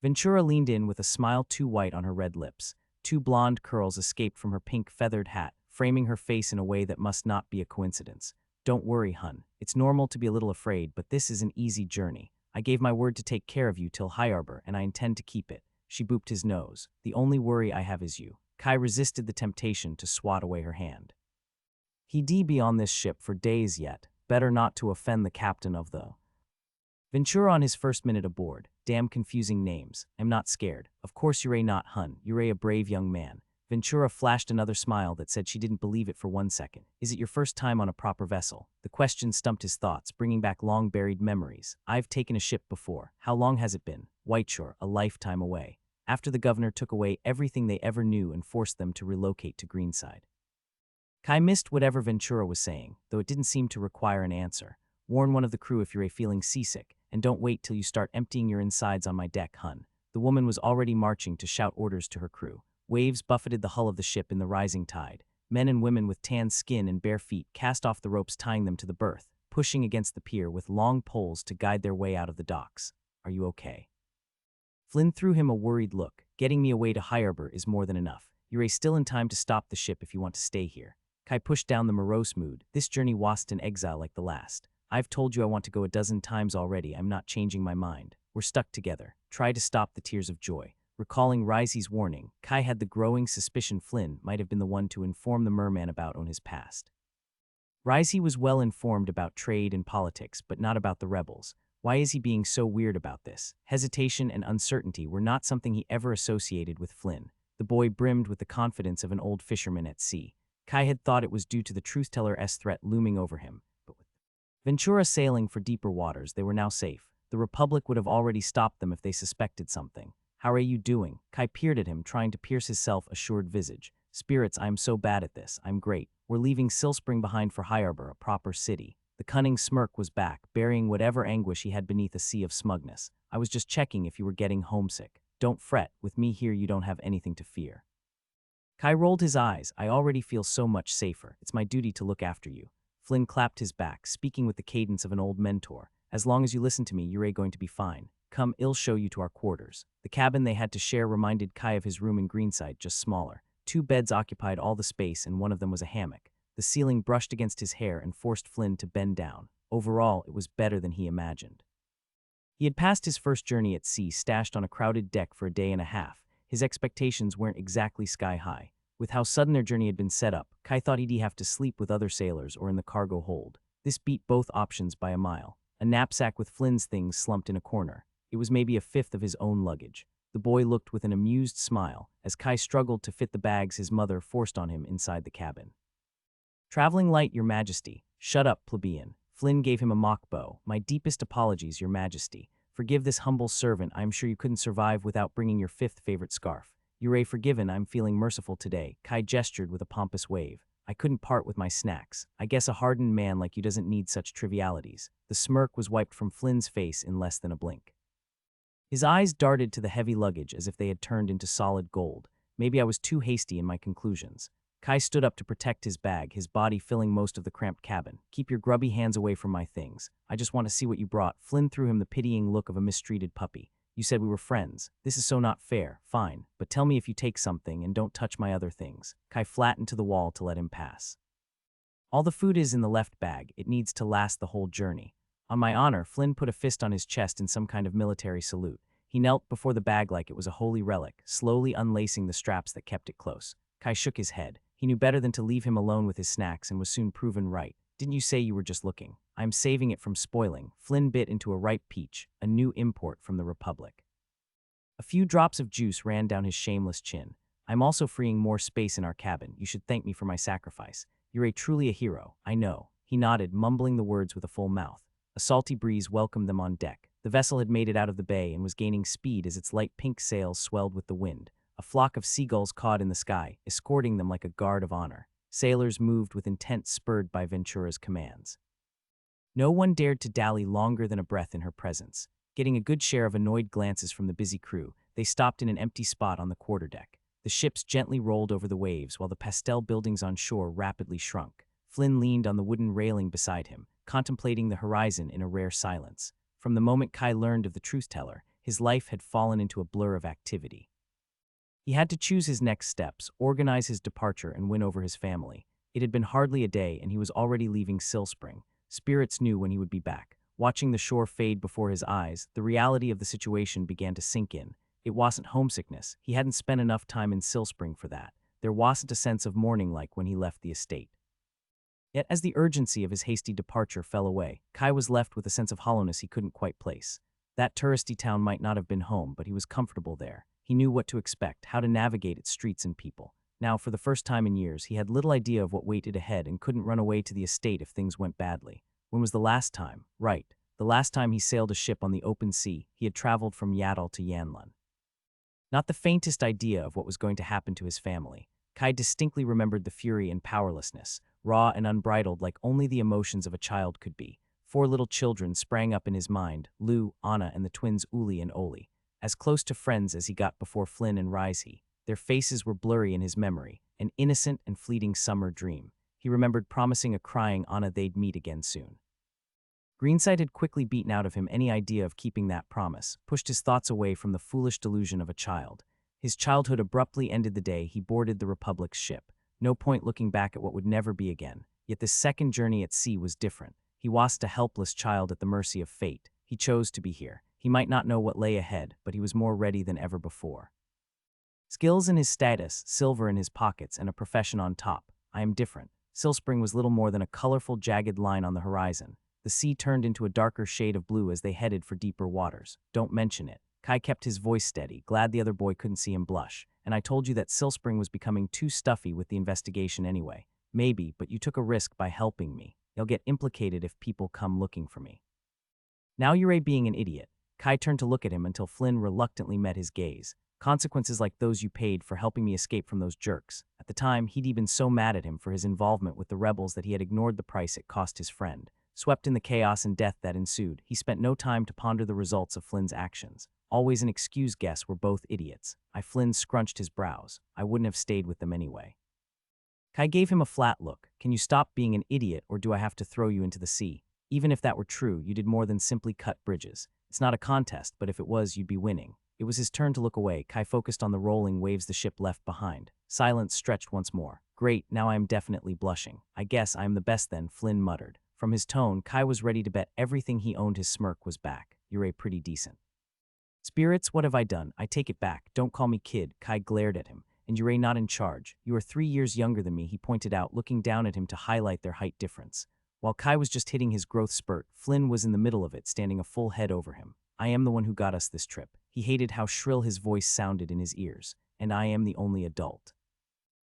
Ventura leaned in with a smile too white on her red lips. 2 blonde curls escaped from her pink feathered hat, framing her face in a way that must not be a coincidence. "Don't worry, hun. It's normal to be a little afraid, but this is an easy journey. I gave my word to take care of you till Harbor, and I intend to keep it." She booped his nose. "The only worry I have is you." Kai resisted the temptation to swat away her hand. He'd be on this ship for days yet. Better not to offend the captain of the Ventura on his first minute aboard. "Damn confusing names. I'm not scared." "Of course you're not, hun. You're a brave young man." Ventura flashed another smile that said she didn't believe it for 1 second. "Is it your first time on a proper vessel?" The question stumped his thoughts, bringing back long-buried memories. "I've taken a ship before." "How long has it been?" "Whiteshore, a lifetime away. After the governor took away everything they ever knew and forced them to relocate to Greenside." Kai missed whatever Ventura was saying, though it didn't seem to require an answer. "Warn one of the crew if you're feeling seasick, and don't wait till you start emptying your insides on my deck, hun." The woman was already marching to shout orders to her crew. Waves buffeted the hull of the ship in the rising tide. Men and women with tan skin and bare feet cast off the ropes tying them to the berth, pushing against the pier with long poles to guide their way out of the docks. "Are you okay?" Flynn threw him a worried look. "Getting me away to Harbor is more than enough. You're still in time to stop the ship if you want to stay here." Kai pushed down the morose mood. "This journey wasn't in exile like the last. I've told you I want to go a dozen times already. I'm not changing my mind. We're stuck together. Try to stop the tears of joy." Recalling Risey's warning, Kai had the growing suspicion Flynn might have been the one to inform the merman about on his past. Risey was well informed about trade and politics, but not about the rebels. Why is he being so weird about this? Hesitation and uncertainty were not something he ever associated with Flynn. The boy brimmed with the confidence of an old fisherman at sea. Kai had thought it was due to the truth-teller's threat looming over him, but with Ventura sailing for deeper waters, they were now safe. The Republic would have already stopped them if they suspected something. "How are you doing?" Kai peered at him, trying to pierce his self-assured visage. "Spirits, I'm so bad at this. I'm great. We're leaving Silspring behind for Harbor, a proper city." The cunning smirk was back, burying whatever anguish he had beneath a sea of smugness. "I was just checking if you were getting homesick. Don't fret. With me here, you don't have anything to fear." Kai rolled his eyes. "I already feel so much safer. It's my duty to look after you." Flynn clapped his back, speaking with the cadence of an old mentor. "As long as you listen to me, you're going to be fine. Come, I'll show you to our quarters." The cabin they had to share reminded Kai of his room in Greenside, just smaller. 2 beds occupied all the space, and one of them was a hammock. The ceiling brushed against his hair and forced Flynn to bend down. Overall, it was better than he imagined. He had passed his first journey at sea, stashed on a crowded deck for a day and a half. His expectations weren't exactly sky high. With how sudden their journey had been set up, Kai thought he'd have to sleep with other sailors or in the cargo hold. This beat both options by a mile. A knapsack with Flynn's things slumped in a corner. It was maybe a fifth of his own luggage. The boy looked with an amused smile as Kai struggled to fit the bags his mother forced on him inside the cabin. "Traveling light, Your Majesty." "Shut up, plebeian." Flynn gave him a mock bow. "My deepest apologies, Your Majesty. Forgive this humble servant. I am sure you couldn't survive without bringing your fifth favorite scarf." "You're forgiven. I'm feeling merciful today." Kai gestured with a pompous wave. "I couldn't part with my snacks. I guess a hardened man like you doesn't need such trivialities." The smirk was wiped from Flynn's face in less than a blink. His eyes darted to the heavy luggage as if they had turned into solid gold. Maybe I was too hasty in my conclusions. Kai stood up to protect his bag, his body filling most of the cramped cabin. "Keep your grubby hands away from my things. I just want to see what you brought." Flynn threw him the pitying look of a mistreated puppy. "You said we were friends. This is so not fair." "Fine, but tell me if you take something and don't touch my other things." Kai flattened to the wall to let him pass. "All the food is in the left bag. It needs to last the whole journey." "On my honor." Flynn put a fist on his chest in some kind of military salute. He knelt before the bag like it was a holy relic, slowly unlacing the straps that kept it close. Kai shook his head. He knew better than to leave him alone with his snacks and was soon proven right. "Didn't you say you were just looking?" "I'm saving it from spoiling." Flynn bit into a ripe peach, a new import from the Republic. A few drops of juice ran down his shameless chin. "I'm also freeing more space in our cabin. You should thank me for my sacrifice." "You're truly a hero." "I know." He nodded, mumbling the words with a full mouth. A salty breeze welcomed them on deck. The vessel had made it out of the bay and was gaining speed as its light pink sails swelled with the wind. A flock of seagulls cawed in the sky, escorting them like a guard of honor. Sailors moved with intent spurred by Ventura's commands. No one dared to dally longer than a breath in her presence. Getting a good share of annoyed glances from the busy crew, they stopped in an empty spot on the quarterdeck. The ships gently rolled over the waves while the pastel buildings on shore rapidly shrunk. Flynn leaned on the wooden railing beside him, contemplating the horizon in a rare silence. From the moment Kai learned of the truth-teller, his life had fallen into a blur of activity. He had to choose his next steps, organize his departure, and win over his family. It had been hardly a day, and he was already leaving Silspring. Spirits knew when he would be back. Watching the shore fade before his eyes, the reality of the situation began to sink in. It wasn't homesickness. He hadn't spent enough time in Silspring for that. There wasn't a sense of mourning like when he left the estate. Yet as the urgency of his hasty departure fell away, Kai was left with a sense of hollowness he couldn't quite place. That touristy town might not have been home, but he was comfortable there. He knew what to expect, how to navigate its streets and people. Now, for the first time in years, he had little idea of what waited ahead and couldn't run away to the estate if things went badly. When was the last time? Right. The last time he sailed a ship on the open sea, he had traveled from Yaddle to Yanlan. Not the faintest idea of what was going to happen to his family. Kai distinctly remembered the fury and powerlessness, raw and unbridled like only the emotions of a child could be. 4 little children sprang up in his mind, Lou, Anna, and the twins Uli and Oli. As close to friends as he got before Flynn and Rizhi. Their faces were blurry in his memory, an innocent and fleeting summer dream. He remembered promising a crying Anna they'd meet again soon. Greenside had quickly beaten out of him any idea of keeping that promise, pushed his thoughts away from the foolish delusion of a child. His childhood abruptly ended the day he boarded the Republic's ship. No point looking back at what would never be again. Yet this second journey at sea was different. He wasn't a helpless child at the mercy of fate. He chose to be here. He might not know what lay ahead, but he was more ready than ever before. Skills in his status, silver in his pockets, and a profession on top. I am different. Silspring was little more than a colorful, jagged line on the horizon. The sea turned into a darker shade of blue as they headed for deeper waters. Don't mention it. Kai kept his voice steady, glad the other boy couldn't see him blush. And I told you that Silspring was becoming too stuffy with the investigation anyway. Maybe, but you took a risk by helping me. You'll get implicated if people come looking for me. Now you're being an idiot. Kai turned to look at him until Flynn reluctantly met his gaze. Consequences like those you paid for helping me escape from those jerks. At the time, he'd been so mad at him for his involvement with the rebels that he had ignored the price it cost his friend. Swept in the chaos and death that ensued, he spent no time to ponder the results of Flynn's actions. Always an excuse guess we're both idiots. Flynn scrunched his brows. I wouldn't have stayed with them anyway. Kai gave him a flat look. Can you stop being an idiot, or do I have to throw you into the sea? Even if that were true, you did more than simply cut bridges. It's not a contest, but if it was, you'd be winning. It was his turn to look away. Kai focused on the rolling waves the ship left behind. Silence stretched once more. Great, now I am definitely blushing. I guess I am the best then, Flynn muttered. From his tone, Kai was ready to bet everything he owned his smirk was back. You're pretty decent. Spirits, what have I done? I take it back. Don't call me kid. Kai glared at him. and you're not in charge. You are 3 years younger than me," he pointed out, looking down at him to highlight their height difference. While Kai was just hitting his growth spurt, Flynn was in the middle of it, standing a full head over him. "I am the one who got us this trip." He hated how shrill his voice sounded in his ears. "And I am the only adult."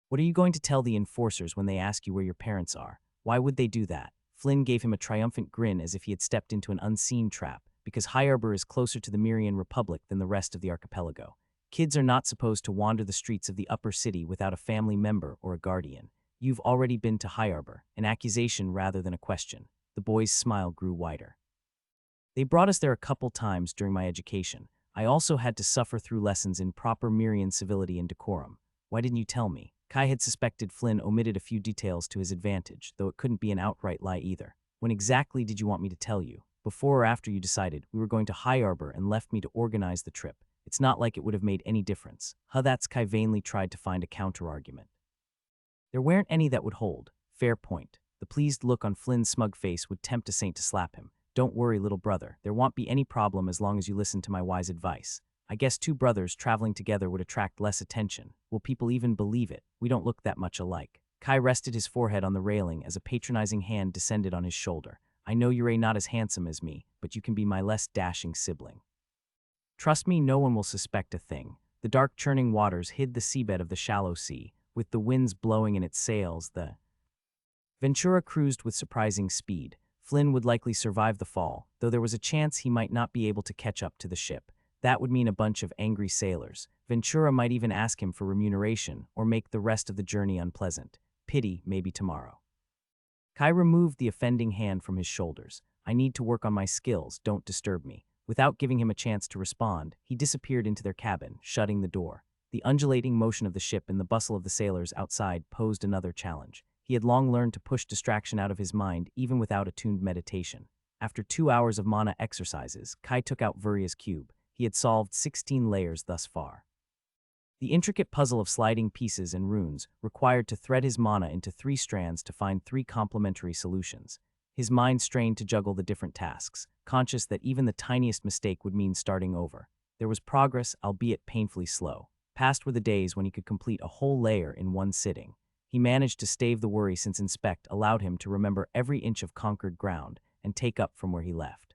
"What are you going to tell the enforcers when they ask you where your parents are? Why would they do that?" Flynn gave him a triumphant grin as if he had stepped into an unseen trap, because High Arbor is closer to the Myrian Republic than the rest of the archipelago. Kids are not supposed to wander the streets of the upper city without a family member or a guardian. "You've already been to High Arbor," an accusation rather than a question. The boy's smile grew wider. "They brought us there a couple times during my education. I also had to suffer through lessons in proper Myrian civility and decorum. Why didn't you tell me?" Kai had suspected Flynn omitted a few details to his advantage, though it couldn't be an outright lie either. "When exactly did you want me to tell you? Before or after you decided we were going to High Arbor and left me to organize the trip? It's not like it would have made any difference." That's Kai vainly tried to find a counter-argument. There weren't any that would hold. Fair point. The pleased look on Flynn's smug face would tempt a saint to slap him. "Don't worry, little brother. There won't be any problem as long as you listen to my wise advice. I guess two brothers traveling together would attract less attention. Will people even believe it? We don't look that much alike." Kai rested his forehead on the railing as a patronizing hand descended on his shoulder. "I know you're not as handsome as me, but you can be my less dashing sibling. Trust me, no one will suspect a thing." The dark churning waters hid the seabed of the shallow sea. With the winds blowing in its sails, the Ventura cruised with surprising speed. Flynn would likely survive the fall, though there was a chance he might not be able to catch up to the ship. That would mean a bunch of angry sailors. Ventura might even ask him for remuneration or make the rest of the journey unpleasant. Pity, maybe tomorrow. Kai removed the offending hand from his shoulders. "I need to work on my skills, don't disturb me." Without giving him a chance to respond, he disappeared into their cabin, shutting the door. The undulating motion of the ship and the bustle of the sailors outside posed another challenge. He had long learned to push distraction out of his mind even without attuned meditation. After 2 hours of mana exercises, Kai took out Vuria's cube. He had solved 16 layers thus far. The intricate puzzle of sliding pieces and runes required to thread his mana into 3 strands to find 3 complementary solutions. His mind strained to juggle the different tasks, conscious that even the tiniest mistake would mean starting over. There was progress, albeit painfully slow. Past were the days when he could complete a whole layer in one sitting. He managed to stave the worry since Inspect allowed him to remember every inch of conquered ground and take up from where he left.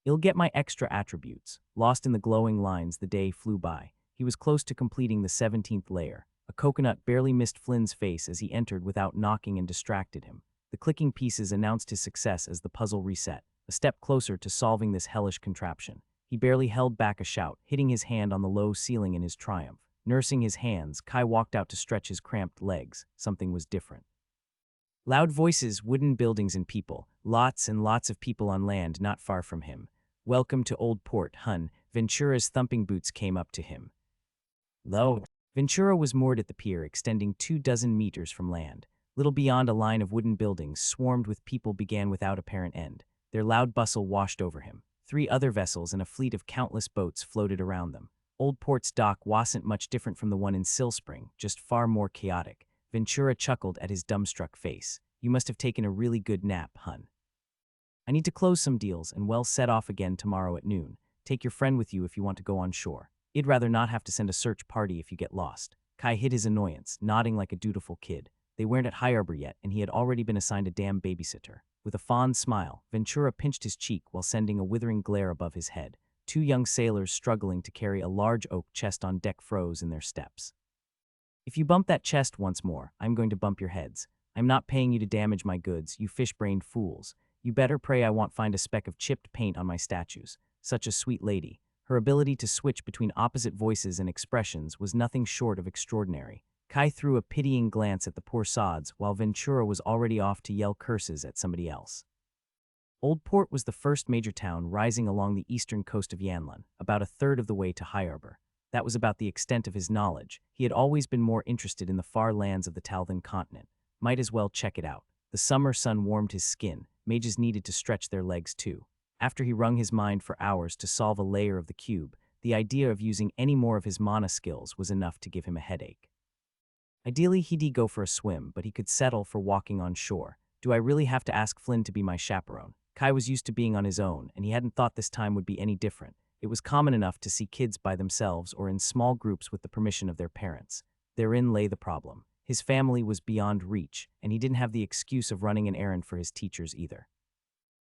"I'll get my extra attributes." Lost in the glowing lines, the day flew by. He was close to completing the 17th layer. A coconut barely missed Flynn's face as he entered without knocking and distracted him. The clicking pieces announced his success as the puzzle reset, a step closer to solving this hellish contraption. He barely held back a shout, hitting his hand on the low ceiling in his triumph. Nursing his hands, Kai walked out to stretch his cramped legs. Something was different. Loud voices, wooden buildings and people. Lots and lots of people on land not far from him. "Welcome to Old Port, Hun." Ventura's thumping boots came up to him. Lo! Ventura was moored at the pier, extending 24 meters from land. Little beyond a line of wooden buildings swarmed with people began without apparent end. Their loud bustle washed over him. 3 other vessels and a fleet of countless boats floated around them. Old Port's dock wasn't much different from the one in Sill Spring, just far more chaotic. Ventura chuckled at his dumbstruck face. "You must have taken a really good nap, Hun. I need to close some deals and set off again tomorrow at noon. Take your friend with you if you want to go on shore. I'd rather not have to send a search party if you get lost." Kai hid his annoyance, nodding like a dutiful kid. They weren't at High Arbor yet, and he had already been assigned a damn babysitter. With a fond smile, Ventura pinched his cheek while sending a withering glare above his head. 2 young sailors struggling to carry a large oak chest on deck froze in their steps. "If you bump that chest once more, I'm going to bump your heads. I'm not paying you to damage my goods, you fish-brained fools. You better pray I won't find a speck of chipped paint on my statues." Such a sweet lady. Her ability to switch between opposite voices and expressions was nothing short of extraordinary. Kai threw a pitying glance at the poor sods while Ventura was already off to yell curses at somebody else. Old Port was the first major town rising along the eastern coast of Yanlan, about a third of the way to High Arbor. That was about the extent of his knowledge. He had always been more interested in the far lands of the Talthan continent. Might as well check it out. The summer sun warmed his skin. Mages needed to stretch their legs too. After he wrung his mind for hours to solve a layer of the cube, the idea of using any more of his mana skills was enough to give him a headache. Ideally, he'd go for a swim, but he could settle for walking on shore. Do I really have to ask Flynn to be my chaperone? Kai was used to being on his own, and he hadn't thought this time would be any different. It was common enough to see kids by themselves or in small groups with the permission of their parents. Therein lay the problem. His family was beyond reach, and he didn't have the excuse of running an errand for his teachers either.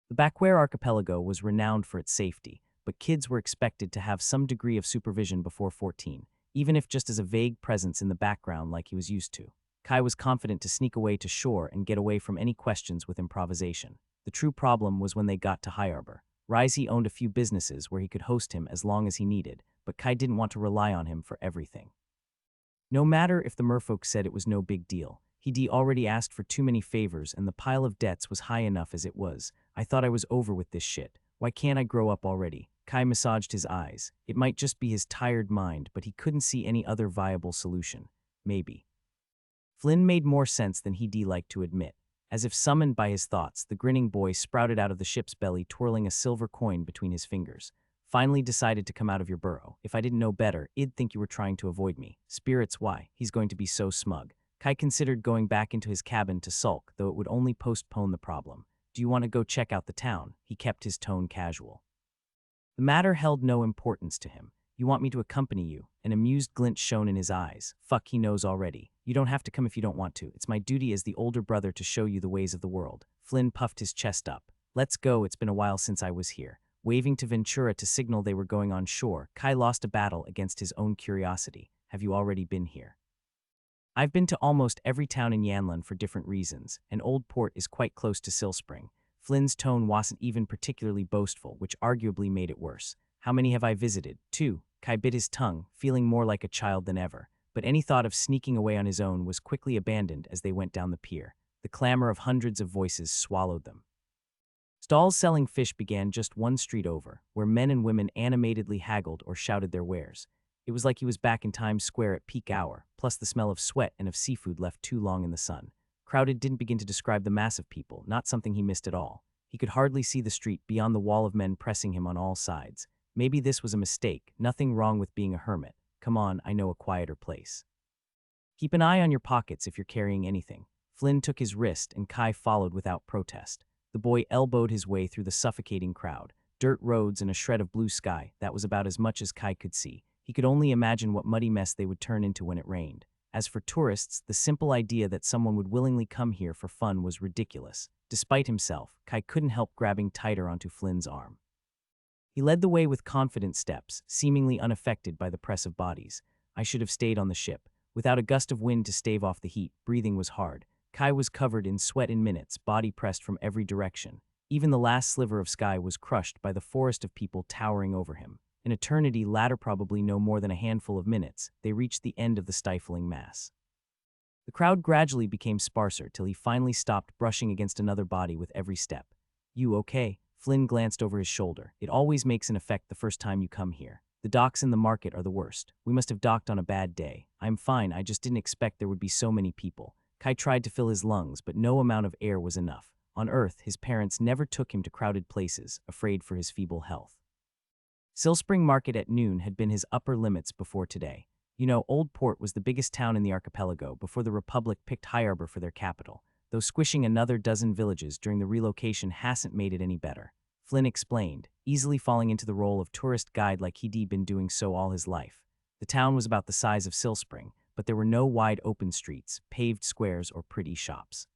The Bakware archipelago was renowned for its safety, but kids were expected to have some degree of supervision before 14, even if just as a vague presence in the background like he was used to. Kai was confident to sneak away to shore and get away from any questions with improvisation. The true problem was when they got to High Arbor. Risey owned a few businesses where he could host him as long as he needed, but Kai didn't want to rely on him for everything. No matter if the merfolk said it was no big deal, he'd already asked for too many favors and the pile of debts was high enough as it was. I thought I was over with this shit. Why can't I grow up already? Kai massaged his eyes. It might just be his tired mind, but he couldn't see any other viable solution. Maybe. Flynn made more sense than he'd liked to admit. As if summoned by his thoughts, the grinning boy sprouted out of the ship's belly, twirling a silver coin between his fingers. Finally decided to come out of your burrow. If I didn't know better, I'd think you were trying to avoid me. Spirits, why? He's going to be so smug. Kai considered going back into his cabin to sulk, though it would only postpone the problem. Do you want to go check out the town? He kept his tone casual. The matter held no importance to him. You want me to accompany you? An amused glint shone in his eyes. Fuck, he knows already. You don't have to come if you don't want to. It's my duty as the older brother to show you the ways of the world. Flynn puffed his chest up. Let's go, it's been a while since I was here. Waving to Ventura to signal they were going on shore, Kai lost a battle against his own curiosity. Have you already been here? I've been to almost every town in Yanlan for different reasons, and Old Port is quite close to Silspring. Flynn's tone wasn't even particularly boastful, which arguably made it worse. How many have I visited? 2. Kai bit his tongue, feeling more like a child than ever, but any thought of sneaking away on his own was quickly abandoned as they went down the pier. The clamor of hundreds of voices swallowed them. Stalls selling fish began just one street over, where men and women animatedly haggled or shouted their wares. It was like he was back in Times Square at peak hour, plus the smell of sweat and of seafood left too long in the sun. Crowded didn't begin to describe the mass of people, not something he missed at all. He could hardly see the street beyond the wall of men pressing him on all sides. Maybe this was a mistake, nothing wrong with being a hermit. Come on, I know a quieter place. Keep an eye on your pockets if you're carrying anything. Flynn took his wrist and Kai followed without protest. The boy elbowed his way through the suffocating crowd. Dirt roads and a shred of blue sky, that was about as much as Kai could see. He could only imagine what muddy mess they would turn into when it rained. As for tourists, the simple idea that someone would willingly come here for fun was ridiculous. Despite himself, Kai couldn't help grabbing tighter onto Flynn's arm. He led the way with confident steps, seemingly unaffected by the press of bodies. I should have stayed on the ship. Without a gust of wind to stave off the heat, breathing was hard. Kai was covered in sweat in minutes, body pressed from every direction. Even the last sliver of sky was crushed by the forest of people towering over him. An eternity latter, probably no more than a handful of minutes, they reached the end of the stifling mass. The crowd gradually became sparser till he finally stopped, brushing against another body with every step. You okay? Flynn glanced over his shoulder. It always makes an effect the first time you come here. The docks in the market are the worst. We must have docked on a bad day. I'm fine, I just didn't expect there would be so many people. Kai tried to fill his lungs, but no amount of air was enough. On Earth, his parents never took him to crowded places, afraid for his feeble health. Silspring Market at noon had been his upper limits before today. You know, Old Port was the biggest town in the archipelago before the Republic picked High Arbor for their capital, though squishing another dozen villages during the relocation hasn't made it any better. Flynn explained, easily falling into the role of tourist guide like he'd been doing so all his life. The town was about the size of Silspring, but there were no wide open streets, paved squares, or pretty shops.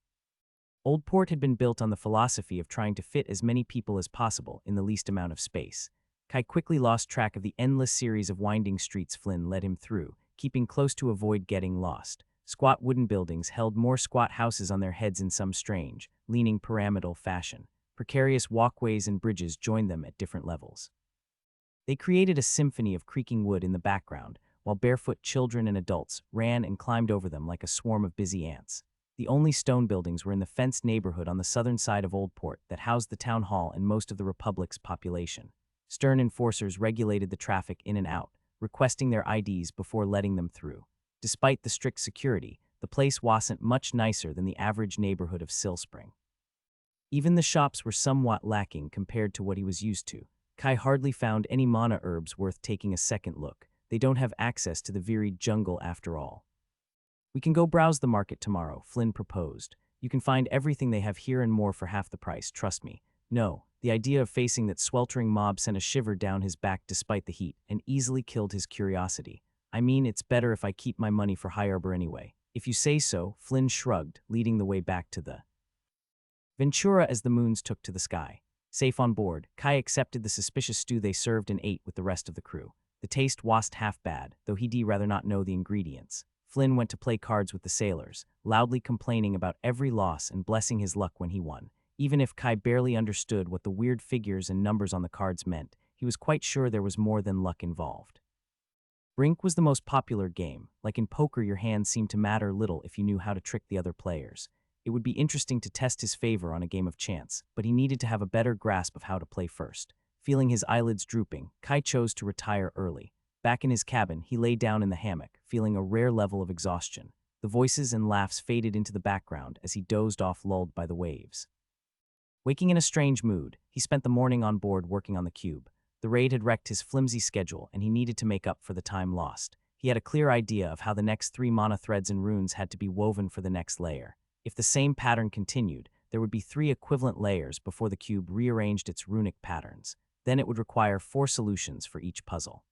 Old Port had been built on the philosophy of trying to fit as many people as possible in the least amount of space. Kai quickly lost track of the endless series of winding streets Flynn led him through, keeping close to avoid getting lost. Squat wooden buildings held more squat houses on their heads in some strange, leaning pyramidal fashion. Precarious walkways and bridges joined them at different levels. They created a symphony of creaking wood in the background, while barefoot children and adults ran and climbed over them like a swarm of busy ants. The only stone buildings were in the fenced neighborhood on the southern side of Old Port that housed the town hall and most of the Republic's population. Stern enforcers regulated the traffic in and out, requesting their IDs before letting them through. Despite the strict security, the place wasn't much nicer than the average neighborhood of Silspring. Even the shops were somewhat lacking compared to what he was used to. Kai hardly found any mana herbs worth taking a second look. They don't have access to the varied jungle after all. We can go browse the market tomorrow, Flynn proposed. You can find everything they have here and more for half the price, trust me. No, the idea of facing that sweltering mob sent a shiver down his back despite the heat and easily killed his curiosity. I mean, it's better if I keep my money for High Arbor anyway. If you say so, Flynn shrugged, leading the way back to the Ventura as the moons took to the sky. Safe on board, Kai accepted the suspicious stew they served and ate with the rest of the crew. The taste wasn't half bad, though he'd rather not know the ingredients. Flynn went to play cards with the sailors, loudly complaining about every loss and blessing his luck when he won. Even if Kai barely understood what the weird figures and numbers on the cards meant, he was quite sure there was more than luck involved. Brink was the most popular game. Like in poker, your hand seemed to matter little if you knew how to trick the other players. It would be interesting to test his favor on a game of chance, but he needed to have a better grasp of how to play first. Feeling his eyelids drooping, Kai chose to retire early. Back in his cabin, he lay down in the hammock, feeling a rare level of exhaustion. The voices and laughs faded into the background as he dozed off, lulled by the waves. Waking in a strange mood, he spent the morning on board working on the cube. The raid had wrecked his flimsy schedule, and he needed to make up for the time lost. He had a clear idea of how the next 3 mana threads and runes had to be woven for the next layer. If the same pattern continued, there would be 3 equivalent layers before the cube rearranged its runic patterns. Then it would require 4 solutions for each puzzle.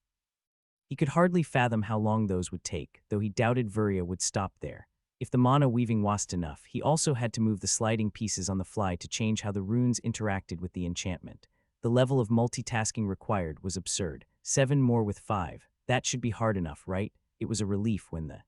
He could hardly fathom how long those would take, though he doubted Vuria would stop there. If the mana weaving wasn't enough, he also had to move the sliding pieces on the fly to change how the runes interacted with the enchantment. The level of multitasking required was absurd. 7 more with 5. That should be hard enough, right? It was a relief when the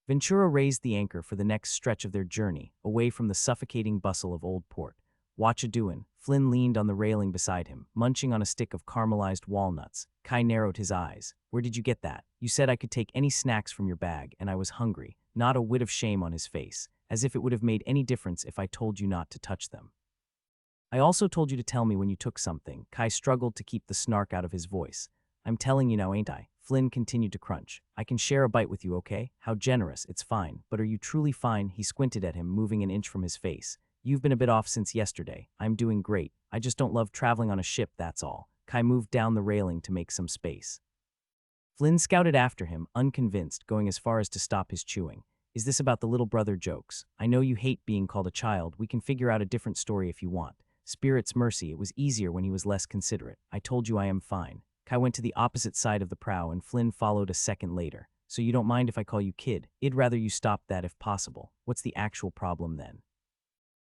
Ventura raised the anchor for the next stretch of their journey, away from the suffocating bustle of Old Port. "Watcha doin'?" Flynn leaned on the railing beside him, munching on a stick of caramelized walnuts. Kai narrowed his eyes. "Where did you get that? You said I could take any snacks from your bag, and I was hungry." Not a whit of shame on his face, as if it would have made any difference if I told you not to touch them. "I also told you to tell me when you took something." Kai struggled to keep the snark out of his voice. "I'm telling you now, ain't I?" Flynn continued to crunch. "I can share a bite with you, okay? How generous, it's fine. But are you truly fine?" He squinted at him, moving an inch from his face. "You've been a bit off since yesterday. I'm doing great. I just don't love traveling on a ship, that's all." Kai moved down the railing to make some space. Flynn scouted after him, unconvinced, going as far as to stop his chewing. "Is this about the little brother jokes? I know you hate being called a child. We can figure out a different story if you want. Spirit's mercy, it was easier when he was less considerate. I told you I am fine." Kai went to the opposite side of the prow, and Flynn followed a second later. "So you don't mind if I call you kid? I'd rather you stop that if possible. What's the actual problem then?"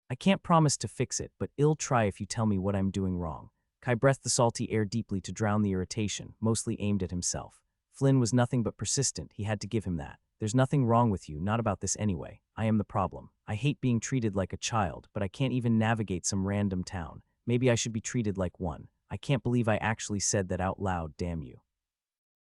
"I can't promise to fix it, but I'll try if you tell me what I'm doing wrong." Kai breathed the salty air deeply to drown the irritation, mostly aimed at himself. Flynn was nothing but persistent. He had to give him that. "There's nothing wrong with you, not about this anyway. I am the problem. I hate being treated like a child, but I can't even navigate some random town. Maybe I should be treated like one. I can't believe I actually said that out loud, damn you."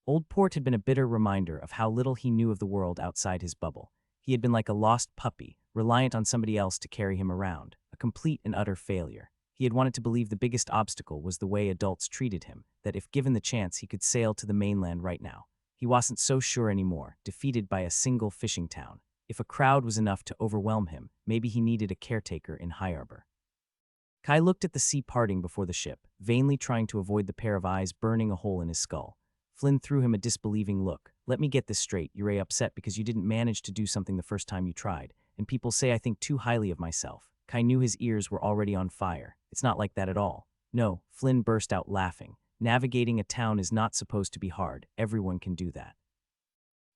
Old Port had been a bitter reminder of how little he knew of the world outside his bubble. He had been like a lost puppy, reliant on somebody else to carry him around, a complete and utter failure. He had wanted to believe the biggest obstacle was the way adults treated him, that if given the chance he could sail to the mainland right now. He wasn't so sure anymore, defeated by a single fishing town. If a crowd was enough to overwhelm him, maybe he needed a caretaker in High Arbor. Kai looked at the sea parting before the ship, vainly trying to avoid the pair of eyes burning a hole in his skull. Flynn threw him a disbelieving look. "Let me get this straight. You're upset because you didn't manage to do something the first time you tried, and people say I think too highly of myself." Kai knew his ears were already on fire. "It's not like that at all." "No," Flynn burst out laughing. "Navigating a town is not supposed to be hard. Everyone can do that."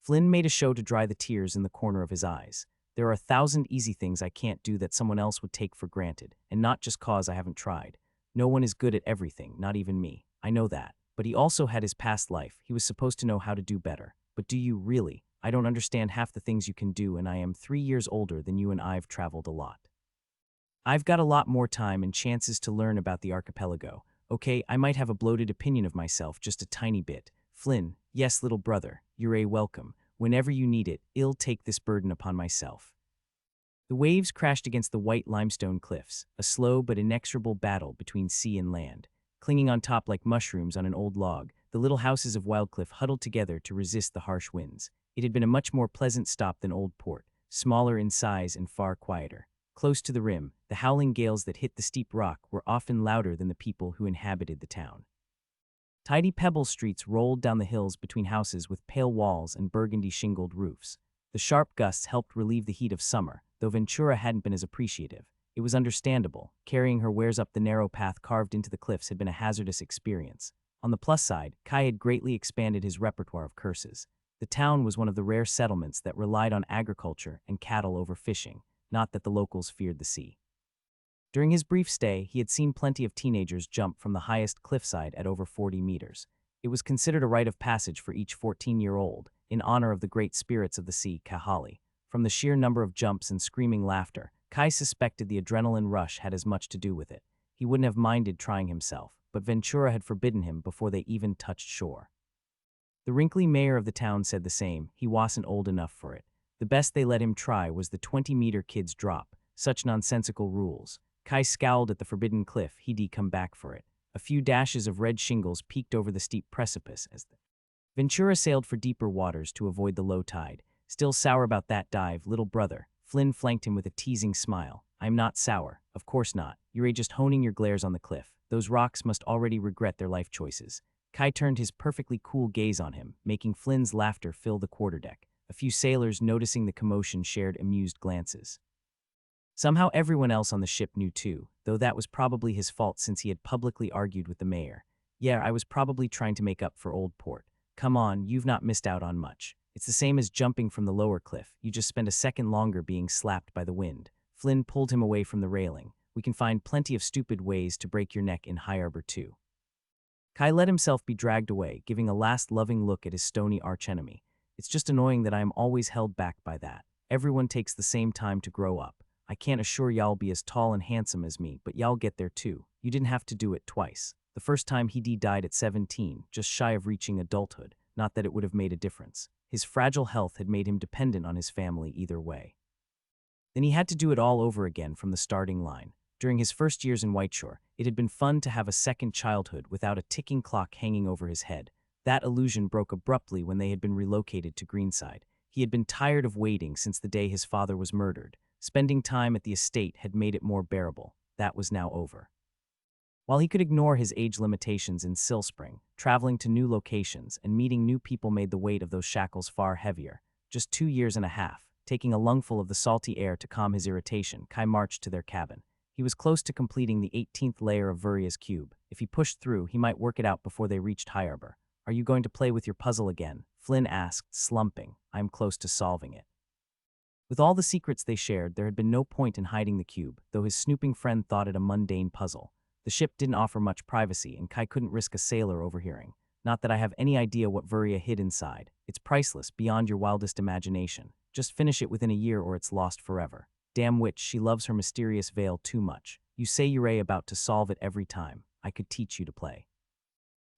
Flynn made a show to dry the tears in the corner of his eyes. "There are 1,000 easy things I can't do that someone else would take for granted, and not just cause I haven't tried. No one is good at everything, not even me. I know that. But he also had his past life. He was supposed to know how to do better. But do you really? I don't understand half the things you can do, and I am 3 years older than you, and I've traveled a lot. I've got a lot more time and chances to learn about the archipelago. Okay, I might have a bloated opinion of myself, just a tiny bit." "Flynn, yes, little brother, you're welcome. Whenever you need it, I'll take this burden upon myself." The waves crashed against the white limestone cliffs, a slow but inexorable battle between sea and land. Clinging on top like mushrooms on an old log, the little houses of Wildcliff huddled together to resist the harsh winds. It had been a much more pleasant stop than Old Port, smaller in size and far quieter. Close to the rim, the howling gales that hit the steep rock were often louder than the people who inhabited the town. Tidy pebble streets rolled down the hills between houses with pale walls and burgundy-shingled roofs. The sharp gusts helped relieve the heat of summer, though Ventura hadn't been as appreciative. It was understandable. Carrying her wares up the narrow path carved into the cliffs had been a hazardous experience. On the plus side, Kai had greatly expanded his repertoire of curses. The town was one of the rare settlements that relied on agriculture and cattle over fishing, not that the locals feared the sea. During his brief stay, he had seen plenty of teenagers jump from the highest cliffside at over 40 meters. It was considered a rite of passage for each 14-year-old, in honor of the great spirits of the sea, Kahali. From the sheer number of jumps and screaming laughter, Kai suspected the adrenaline rush had as much to do with it. He wouldn't have minded trying himself, but Ventura had forbidden him before they even touched shore. The wrinkly mayor of the town said the same. He wasn't old enough for it. The best they let him try was the 20-meter kids drop. Such nonsensical rules. Kai scowled at the forbidden cliff. He'd come back for it. A few dashes of red shingles peeked over the steep precipice as the Ventura sailed for deeper waters to avoid the low tide. Still sour about that dive, little brother. Flynn flanked him with a teasing smile. I'm not sour. Of course not. You're just honing your glares on the cliff. Those rocks must already regret their life choices. Kai turned his perfectly cool gaze on him, making Flynn's laughter fill the quarterdeck. A few sailors, noticing the commotion, shared amused glances. Somehow everyone else on the ship knew too, though that was probably his fault since he had publicly argued with the mayor. Yeah, I was probably trying to make up for Old Port. Come on, you've not missed out on much. It's the same as jumping from the lower cliff. You just spend a second longer being slapped by the wind. Flynn pulled him away from the railing. We can find plenty of stupid ways to break your neck in High Arbor too. Kai let himself be dragged away, giving a last loving look at his stony archenemy. It's just annoying that I am always held back by that. Everyone takes the same time to grow up. I can't assure y'all be as tall and handsome as me, but y'all get there too. You didn't have to do it twice. The first time he died at 17, just shy of reaching adulthood, not that it would have made a difference. His fragile health had made him dependent on his family either way. Then he had to do it all over again from the starting line. During his first years in Whiteshore, it had been fun to have a second childhood without a ticking clock hanging over his head. That illusion broke abruptly when they had been relocated to Greenside. He had been tired of waiting since the day his father was murdered. Spending time at the estate had made it more bearable. That was now over. While he could ignore his age limitations in Sill Spring, traveling to new locations and meeting new people made the weight of those shackles far heavier. Just 2 years and a half, taking a lungful of the salty air to calm his irritation, Kai marched to their cabin. He was close to completing the 18th layer of Vuria's cube. If he pushed through, he might work it out before they reached High Arbor. Are you going to play with your puzzle again? Flynn asked, slumping. I'm close to solving it. With all the secrets they shared, there had been no point in hiding the cube, though his snooping friend thought it a mundane puzzle. The ship didn't offer much privacy, and Kai couldn't risk a sailor overhearing. Not that I have any idea what Vuria hid inside. It's priceless, beyond your wildest imagination. Just finish it within a year or it's lost forever. Damn witch, she loves her mysterious veil too much. You say you're about to solve it every time. I could teach you to play.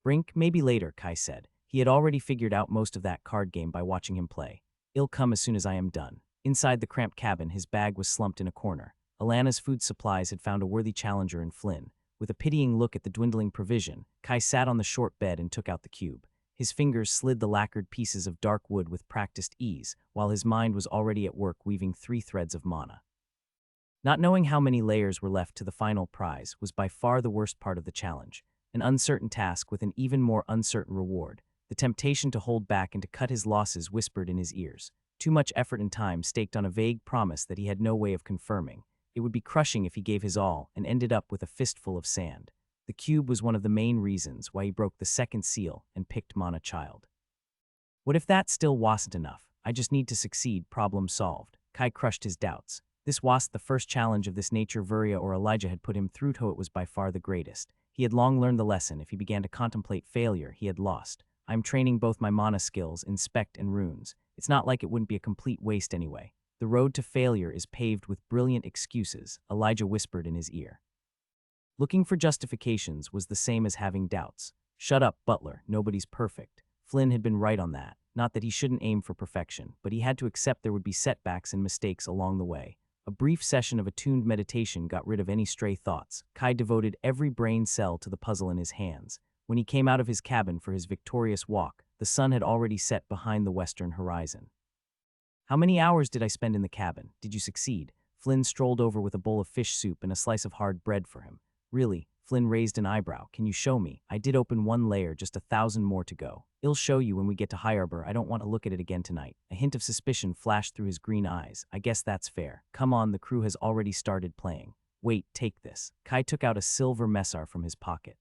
Brink, maybe later, Kai said. He had already figured out most of that card game by watching him play. It'll come as soon as I am done. Inside the cramped cabin, his bag was slumped in a corner. Alana's food supplies had found a worthy challenger in Flynn. With a pitying look at the dwindling provision, Kai sat on the short bed and took out the cube. His fingers slid the lacquered pieces of dark wood with practiced ease, while his mind was already at work weaving 3 threads of mana. Not knowing how many layers were left to the final prize was by far the worst part of the challenge. An uncertain task with an even more uncertain reward. The temptation to hold back and to cut his losses whispered in his ears. Too much effort and time staked on a vague promise that he had no way of confirming. It would be crushing if he gave his all and ended up with a fistful of sand. The cube was one of the main reasons why he broke the second seal and picked Mana Child. What if that still wasn't enough? I just need to succeed, problem solved. Kai crushed his doubts. This wasn't the first challenge of this nature Vuria or Elijah had put him through, though it was by far the greatest. He had long learned the lesson. If he began to contemplate failure, he had lost. I'm training both my mana skills, Inspect and Runes. It's not like it wouldn't be a complete waste anyway. The road to failure is paved with brilliant excuses, Elijah whispered in his ear. Looking for justifications was the same as having doubts. Shut up, Butler, nobody's perfect. Flynn had been right on that. Not that he shouldn't aim for perfection, but he had to accept there would be setbacks and mistakes along the way. A brief session of attuned meditation got rid of any stray thoughts. Kai devoted every brain cell to the puzzle in his hands. When he came out of his cabin for his victorious walk, the sun had already set behind the western horizon. How many hours did I spend in the cabin? Did you succeed? Flynn strolled over with a bowl of fish soup and a slice of hard bread for him. Really? Flynn raised an eyebrow. Can you show me? I did open 1 layer, just 1,000 more to go. I'll show you when we get to High Arbor. I don't want to look at it again tonight. A hint of suspicion flashed through his green eyes. I guess that's fair. Come on, the crew has already started playing. Wait, take this. Kai took out a silver messar from his pocket.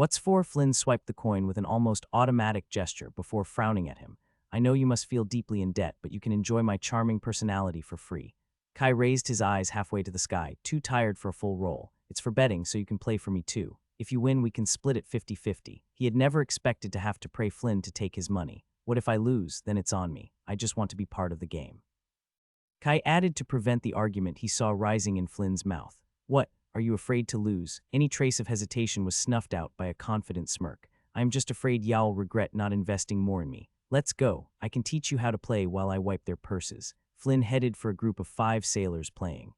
What's for? Flynn swiped the coin with an almost automatic gesture before frowning at him. I know you must feel deeply in debt, but you can enjoy my charming personality for free. Kai raised his eyes halfway to the sky, too tired for a full roll. It's for betting, so you can play for me too. If you win, we can split it 50-50. He had never expected to have to pray Flynn to take his money. What if I lose? Then it's on me. I just want to be part of the game. Kai added to prevent the argument he saw rising in Flynn's mouth. What? Are you afraid to lose? Any trace of hesitation was snuffed out by a confident smirk. I am just afraid y'all regret not investing more in me. Let's go. I can teach you how to play while I wipe their purses. Flynn headed for a group of 5 sailors playing.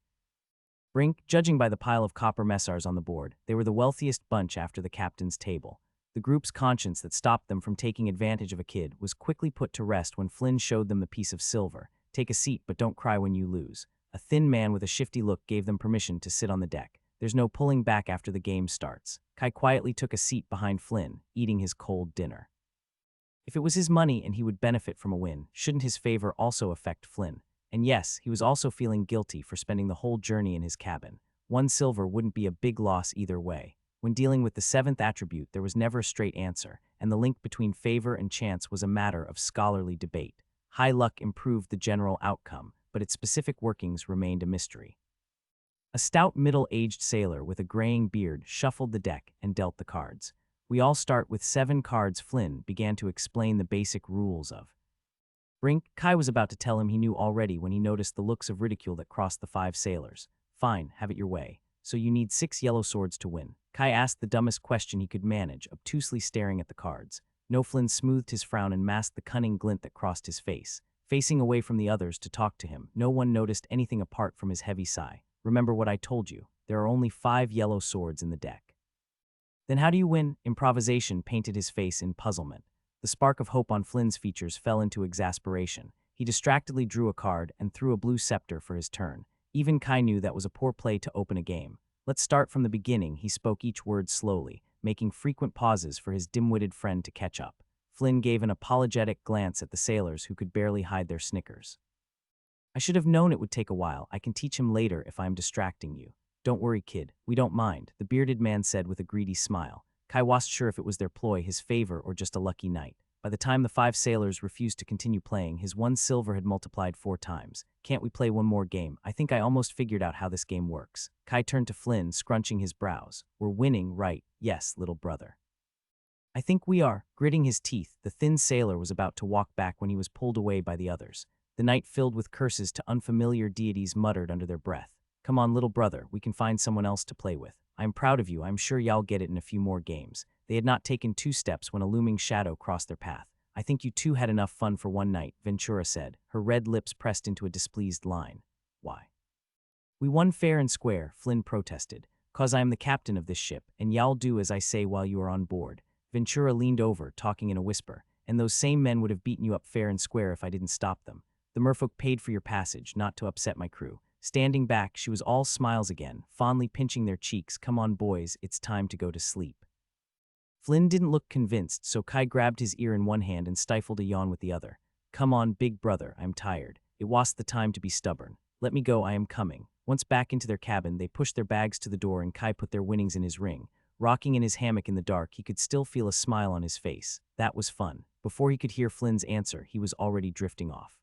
Brink, judging by the pile of copper messars on the board, they were the wealthiest bunch after the captain's table. The group's conscience that stopped them from taking advantage of a kid was quickly put to rest when Flynn showed them the piece of silver. Take a seat, but don't cry when you lose. A thin man with a shifty look gave them permission to sit on the deck. There's no pulling back after the game starts. Kai quietly took a seat behind Flynn, eating his cold dinner. If it was his money and he would benefit from a win, shouldn't his favor also affect Flynn? And yes, he was also feeling guilty for spending the whole journey in his cabin. 1 silver wouldn't be a big loss either way. When dealing with the 7th attribute, there was never a straight answer, and the link between favor and chance was a matter of scholarly debate. High luck improved the general outcome, but its specific workings remained a mystery. A stout middle-aged sailor with a graying beard shuffled the deck and dealt the cards. We all start with 7 cards. Flynn began to explain the basic rules of. Brink, Kai was about to tell him he knew already when he noticed the looks of ridicule that crossed the 5 sailors. Fine, have it your way. So you need 6 yellow swords to win. Kai asked the dumbest question he could manage, obtusely staring at the cards. No, Flynn smoothed his frown and masked the cunning glint that crossed his face. Facing away from the others to talk to him, no one noticed anything apart from his heavy sigh. Remember what I told you. There are only 5 yellow swords in the deck. Then how do you win? Improvisation painted his face in puzzlement. The spark of hope on Flynn's features fell into exasperation. He distractedly drew a card and threw a blue scepter for his turn. Even Kai knew that was a poor play to open a game. Let's start from the beginning. He spoke each word slowly, making frequent pauses for his dim-witted friend to catch up. Flynn gave an apologetic glance at the sailors who could barely hide their snickers. I should have known it would take a while. I can teach him later if I'm distracting you. Don't worry, kid. We don't mind, the bearded man said with a greedy smile. Kai wasn't sure if it was their ploy, his favor, or just a lucky night. By the time the 5 sailors refused to continue playing, his 1 silver had multiplied 4 times. Can't we play one more game? I think I almost figured out how this game works. Kai turned to Flynn, scrunching his brows. We're winning, right? Yes, little brother. I think we are. Gritting his teeth, the thin sailor was about to walk back when he was pulled away by the others. The night filled with curses to unfamiliar deities muttered under their breath. Come on, little brother, we can find someone else to play with. I'm proud of you. I'm sure y'all get it in a few more games. They had not taken 2 steps when a looming shadow crossed their path. I think you two had enough fun for one night, Ventura said, her red lips pressed into a displeased line. Why? We won fair and square, Flynn protested. Cause I am the captain of this ship, and y'all do as I say while you are on board. Ventura leaned over, talking in a whisper, and those same men would have beaten you up fair and square if I didn't stop them. The merfolk paid for your passage, not to upset my crew. Standing back, she was all smiles again, fondly pinching their cheeks. Come on, boys, it's time to go to sleep. Flynn didn't look convinced, so Kai grabbed his ear in one hand and stifled a yawn with the other. Come on, big brother, I'm tired. It was the time to be stubborn. Let me go, I am coming. Once back into their cabin, they pushed their bags to the door and Kai put their winnings in his ring. Rocking in his hammock in the dark, he could still feel a smile on his face. That was fun. Before he could hear Flynn's answer, he was already drifting off.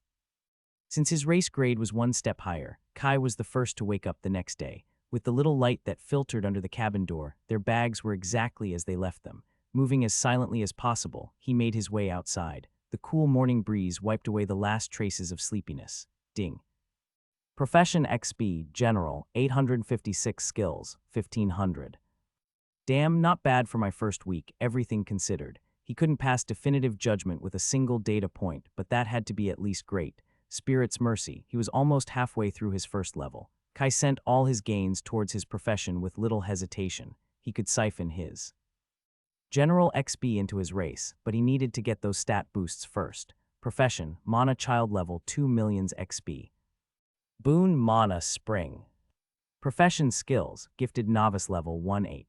Since his race grade was 1 step higher, Kai was the first to wake up the next day. With the little light that filtered under the cabin door, their bags were exactly as they left them. Moving as silently as possible, he made his way outside. The cool morning breeze wiped away the last traces of sleepiness. Ding. Profession XP, General, 856 skills, 1500. Damn, not bad for my first week, everything considered. He couldn't pass definitive judgment with a single data point, but that had to be at least great. Spirit's mercy, he was almost halfway through his first level. Kai sent all his gains towards his profession with little hesitation. He could siphon his General XP into his race, but he needed to get those stat boosts first. Profession, Mana Child level 2 millions XP. Boon Mana Spring. Profession skills, Gifted Novice level 1-8.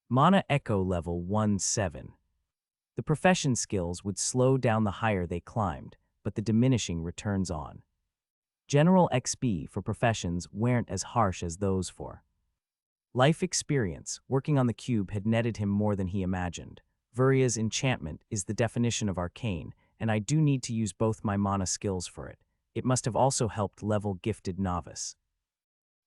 Mana Echo level 1-7. The profession skills would slow down the higher they climbed, but the diminishing returns on. General XP for professions weren't as harsh as those for Life experience, working on the cube, had netted him more than he imagined. Vuria's enchantment is the definition of arcane, and I do need to use both my mana skills for it. It must have also helped level gifted novice.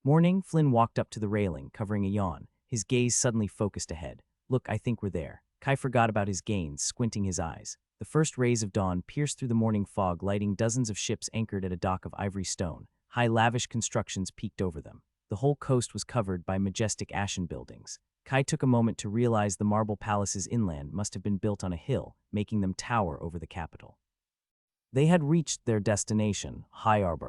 Morning, Flynn walked up to the railing, covering a yawn. His gaze suddenly focused ahead. Look, I think we're there. Kai forgot about his gains, squinting his eyes. The first rays of dawn pierced through the morning fog, lighting dozens of ships anchored at a dock of ivory stone. High, lavish constructions peeked over them. The whole coast was covered by majestic ashen buildings. Kai took a moment to realize the marble palaces inland must have been built on a hill, making them tower over the capital. They had reached their destination, High Arbor.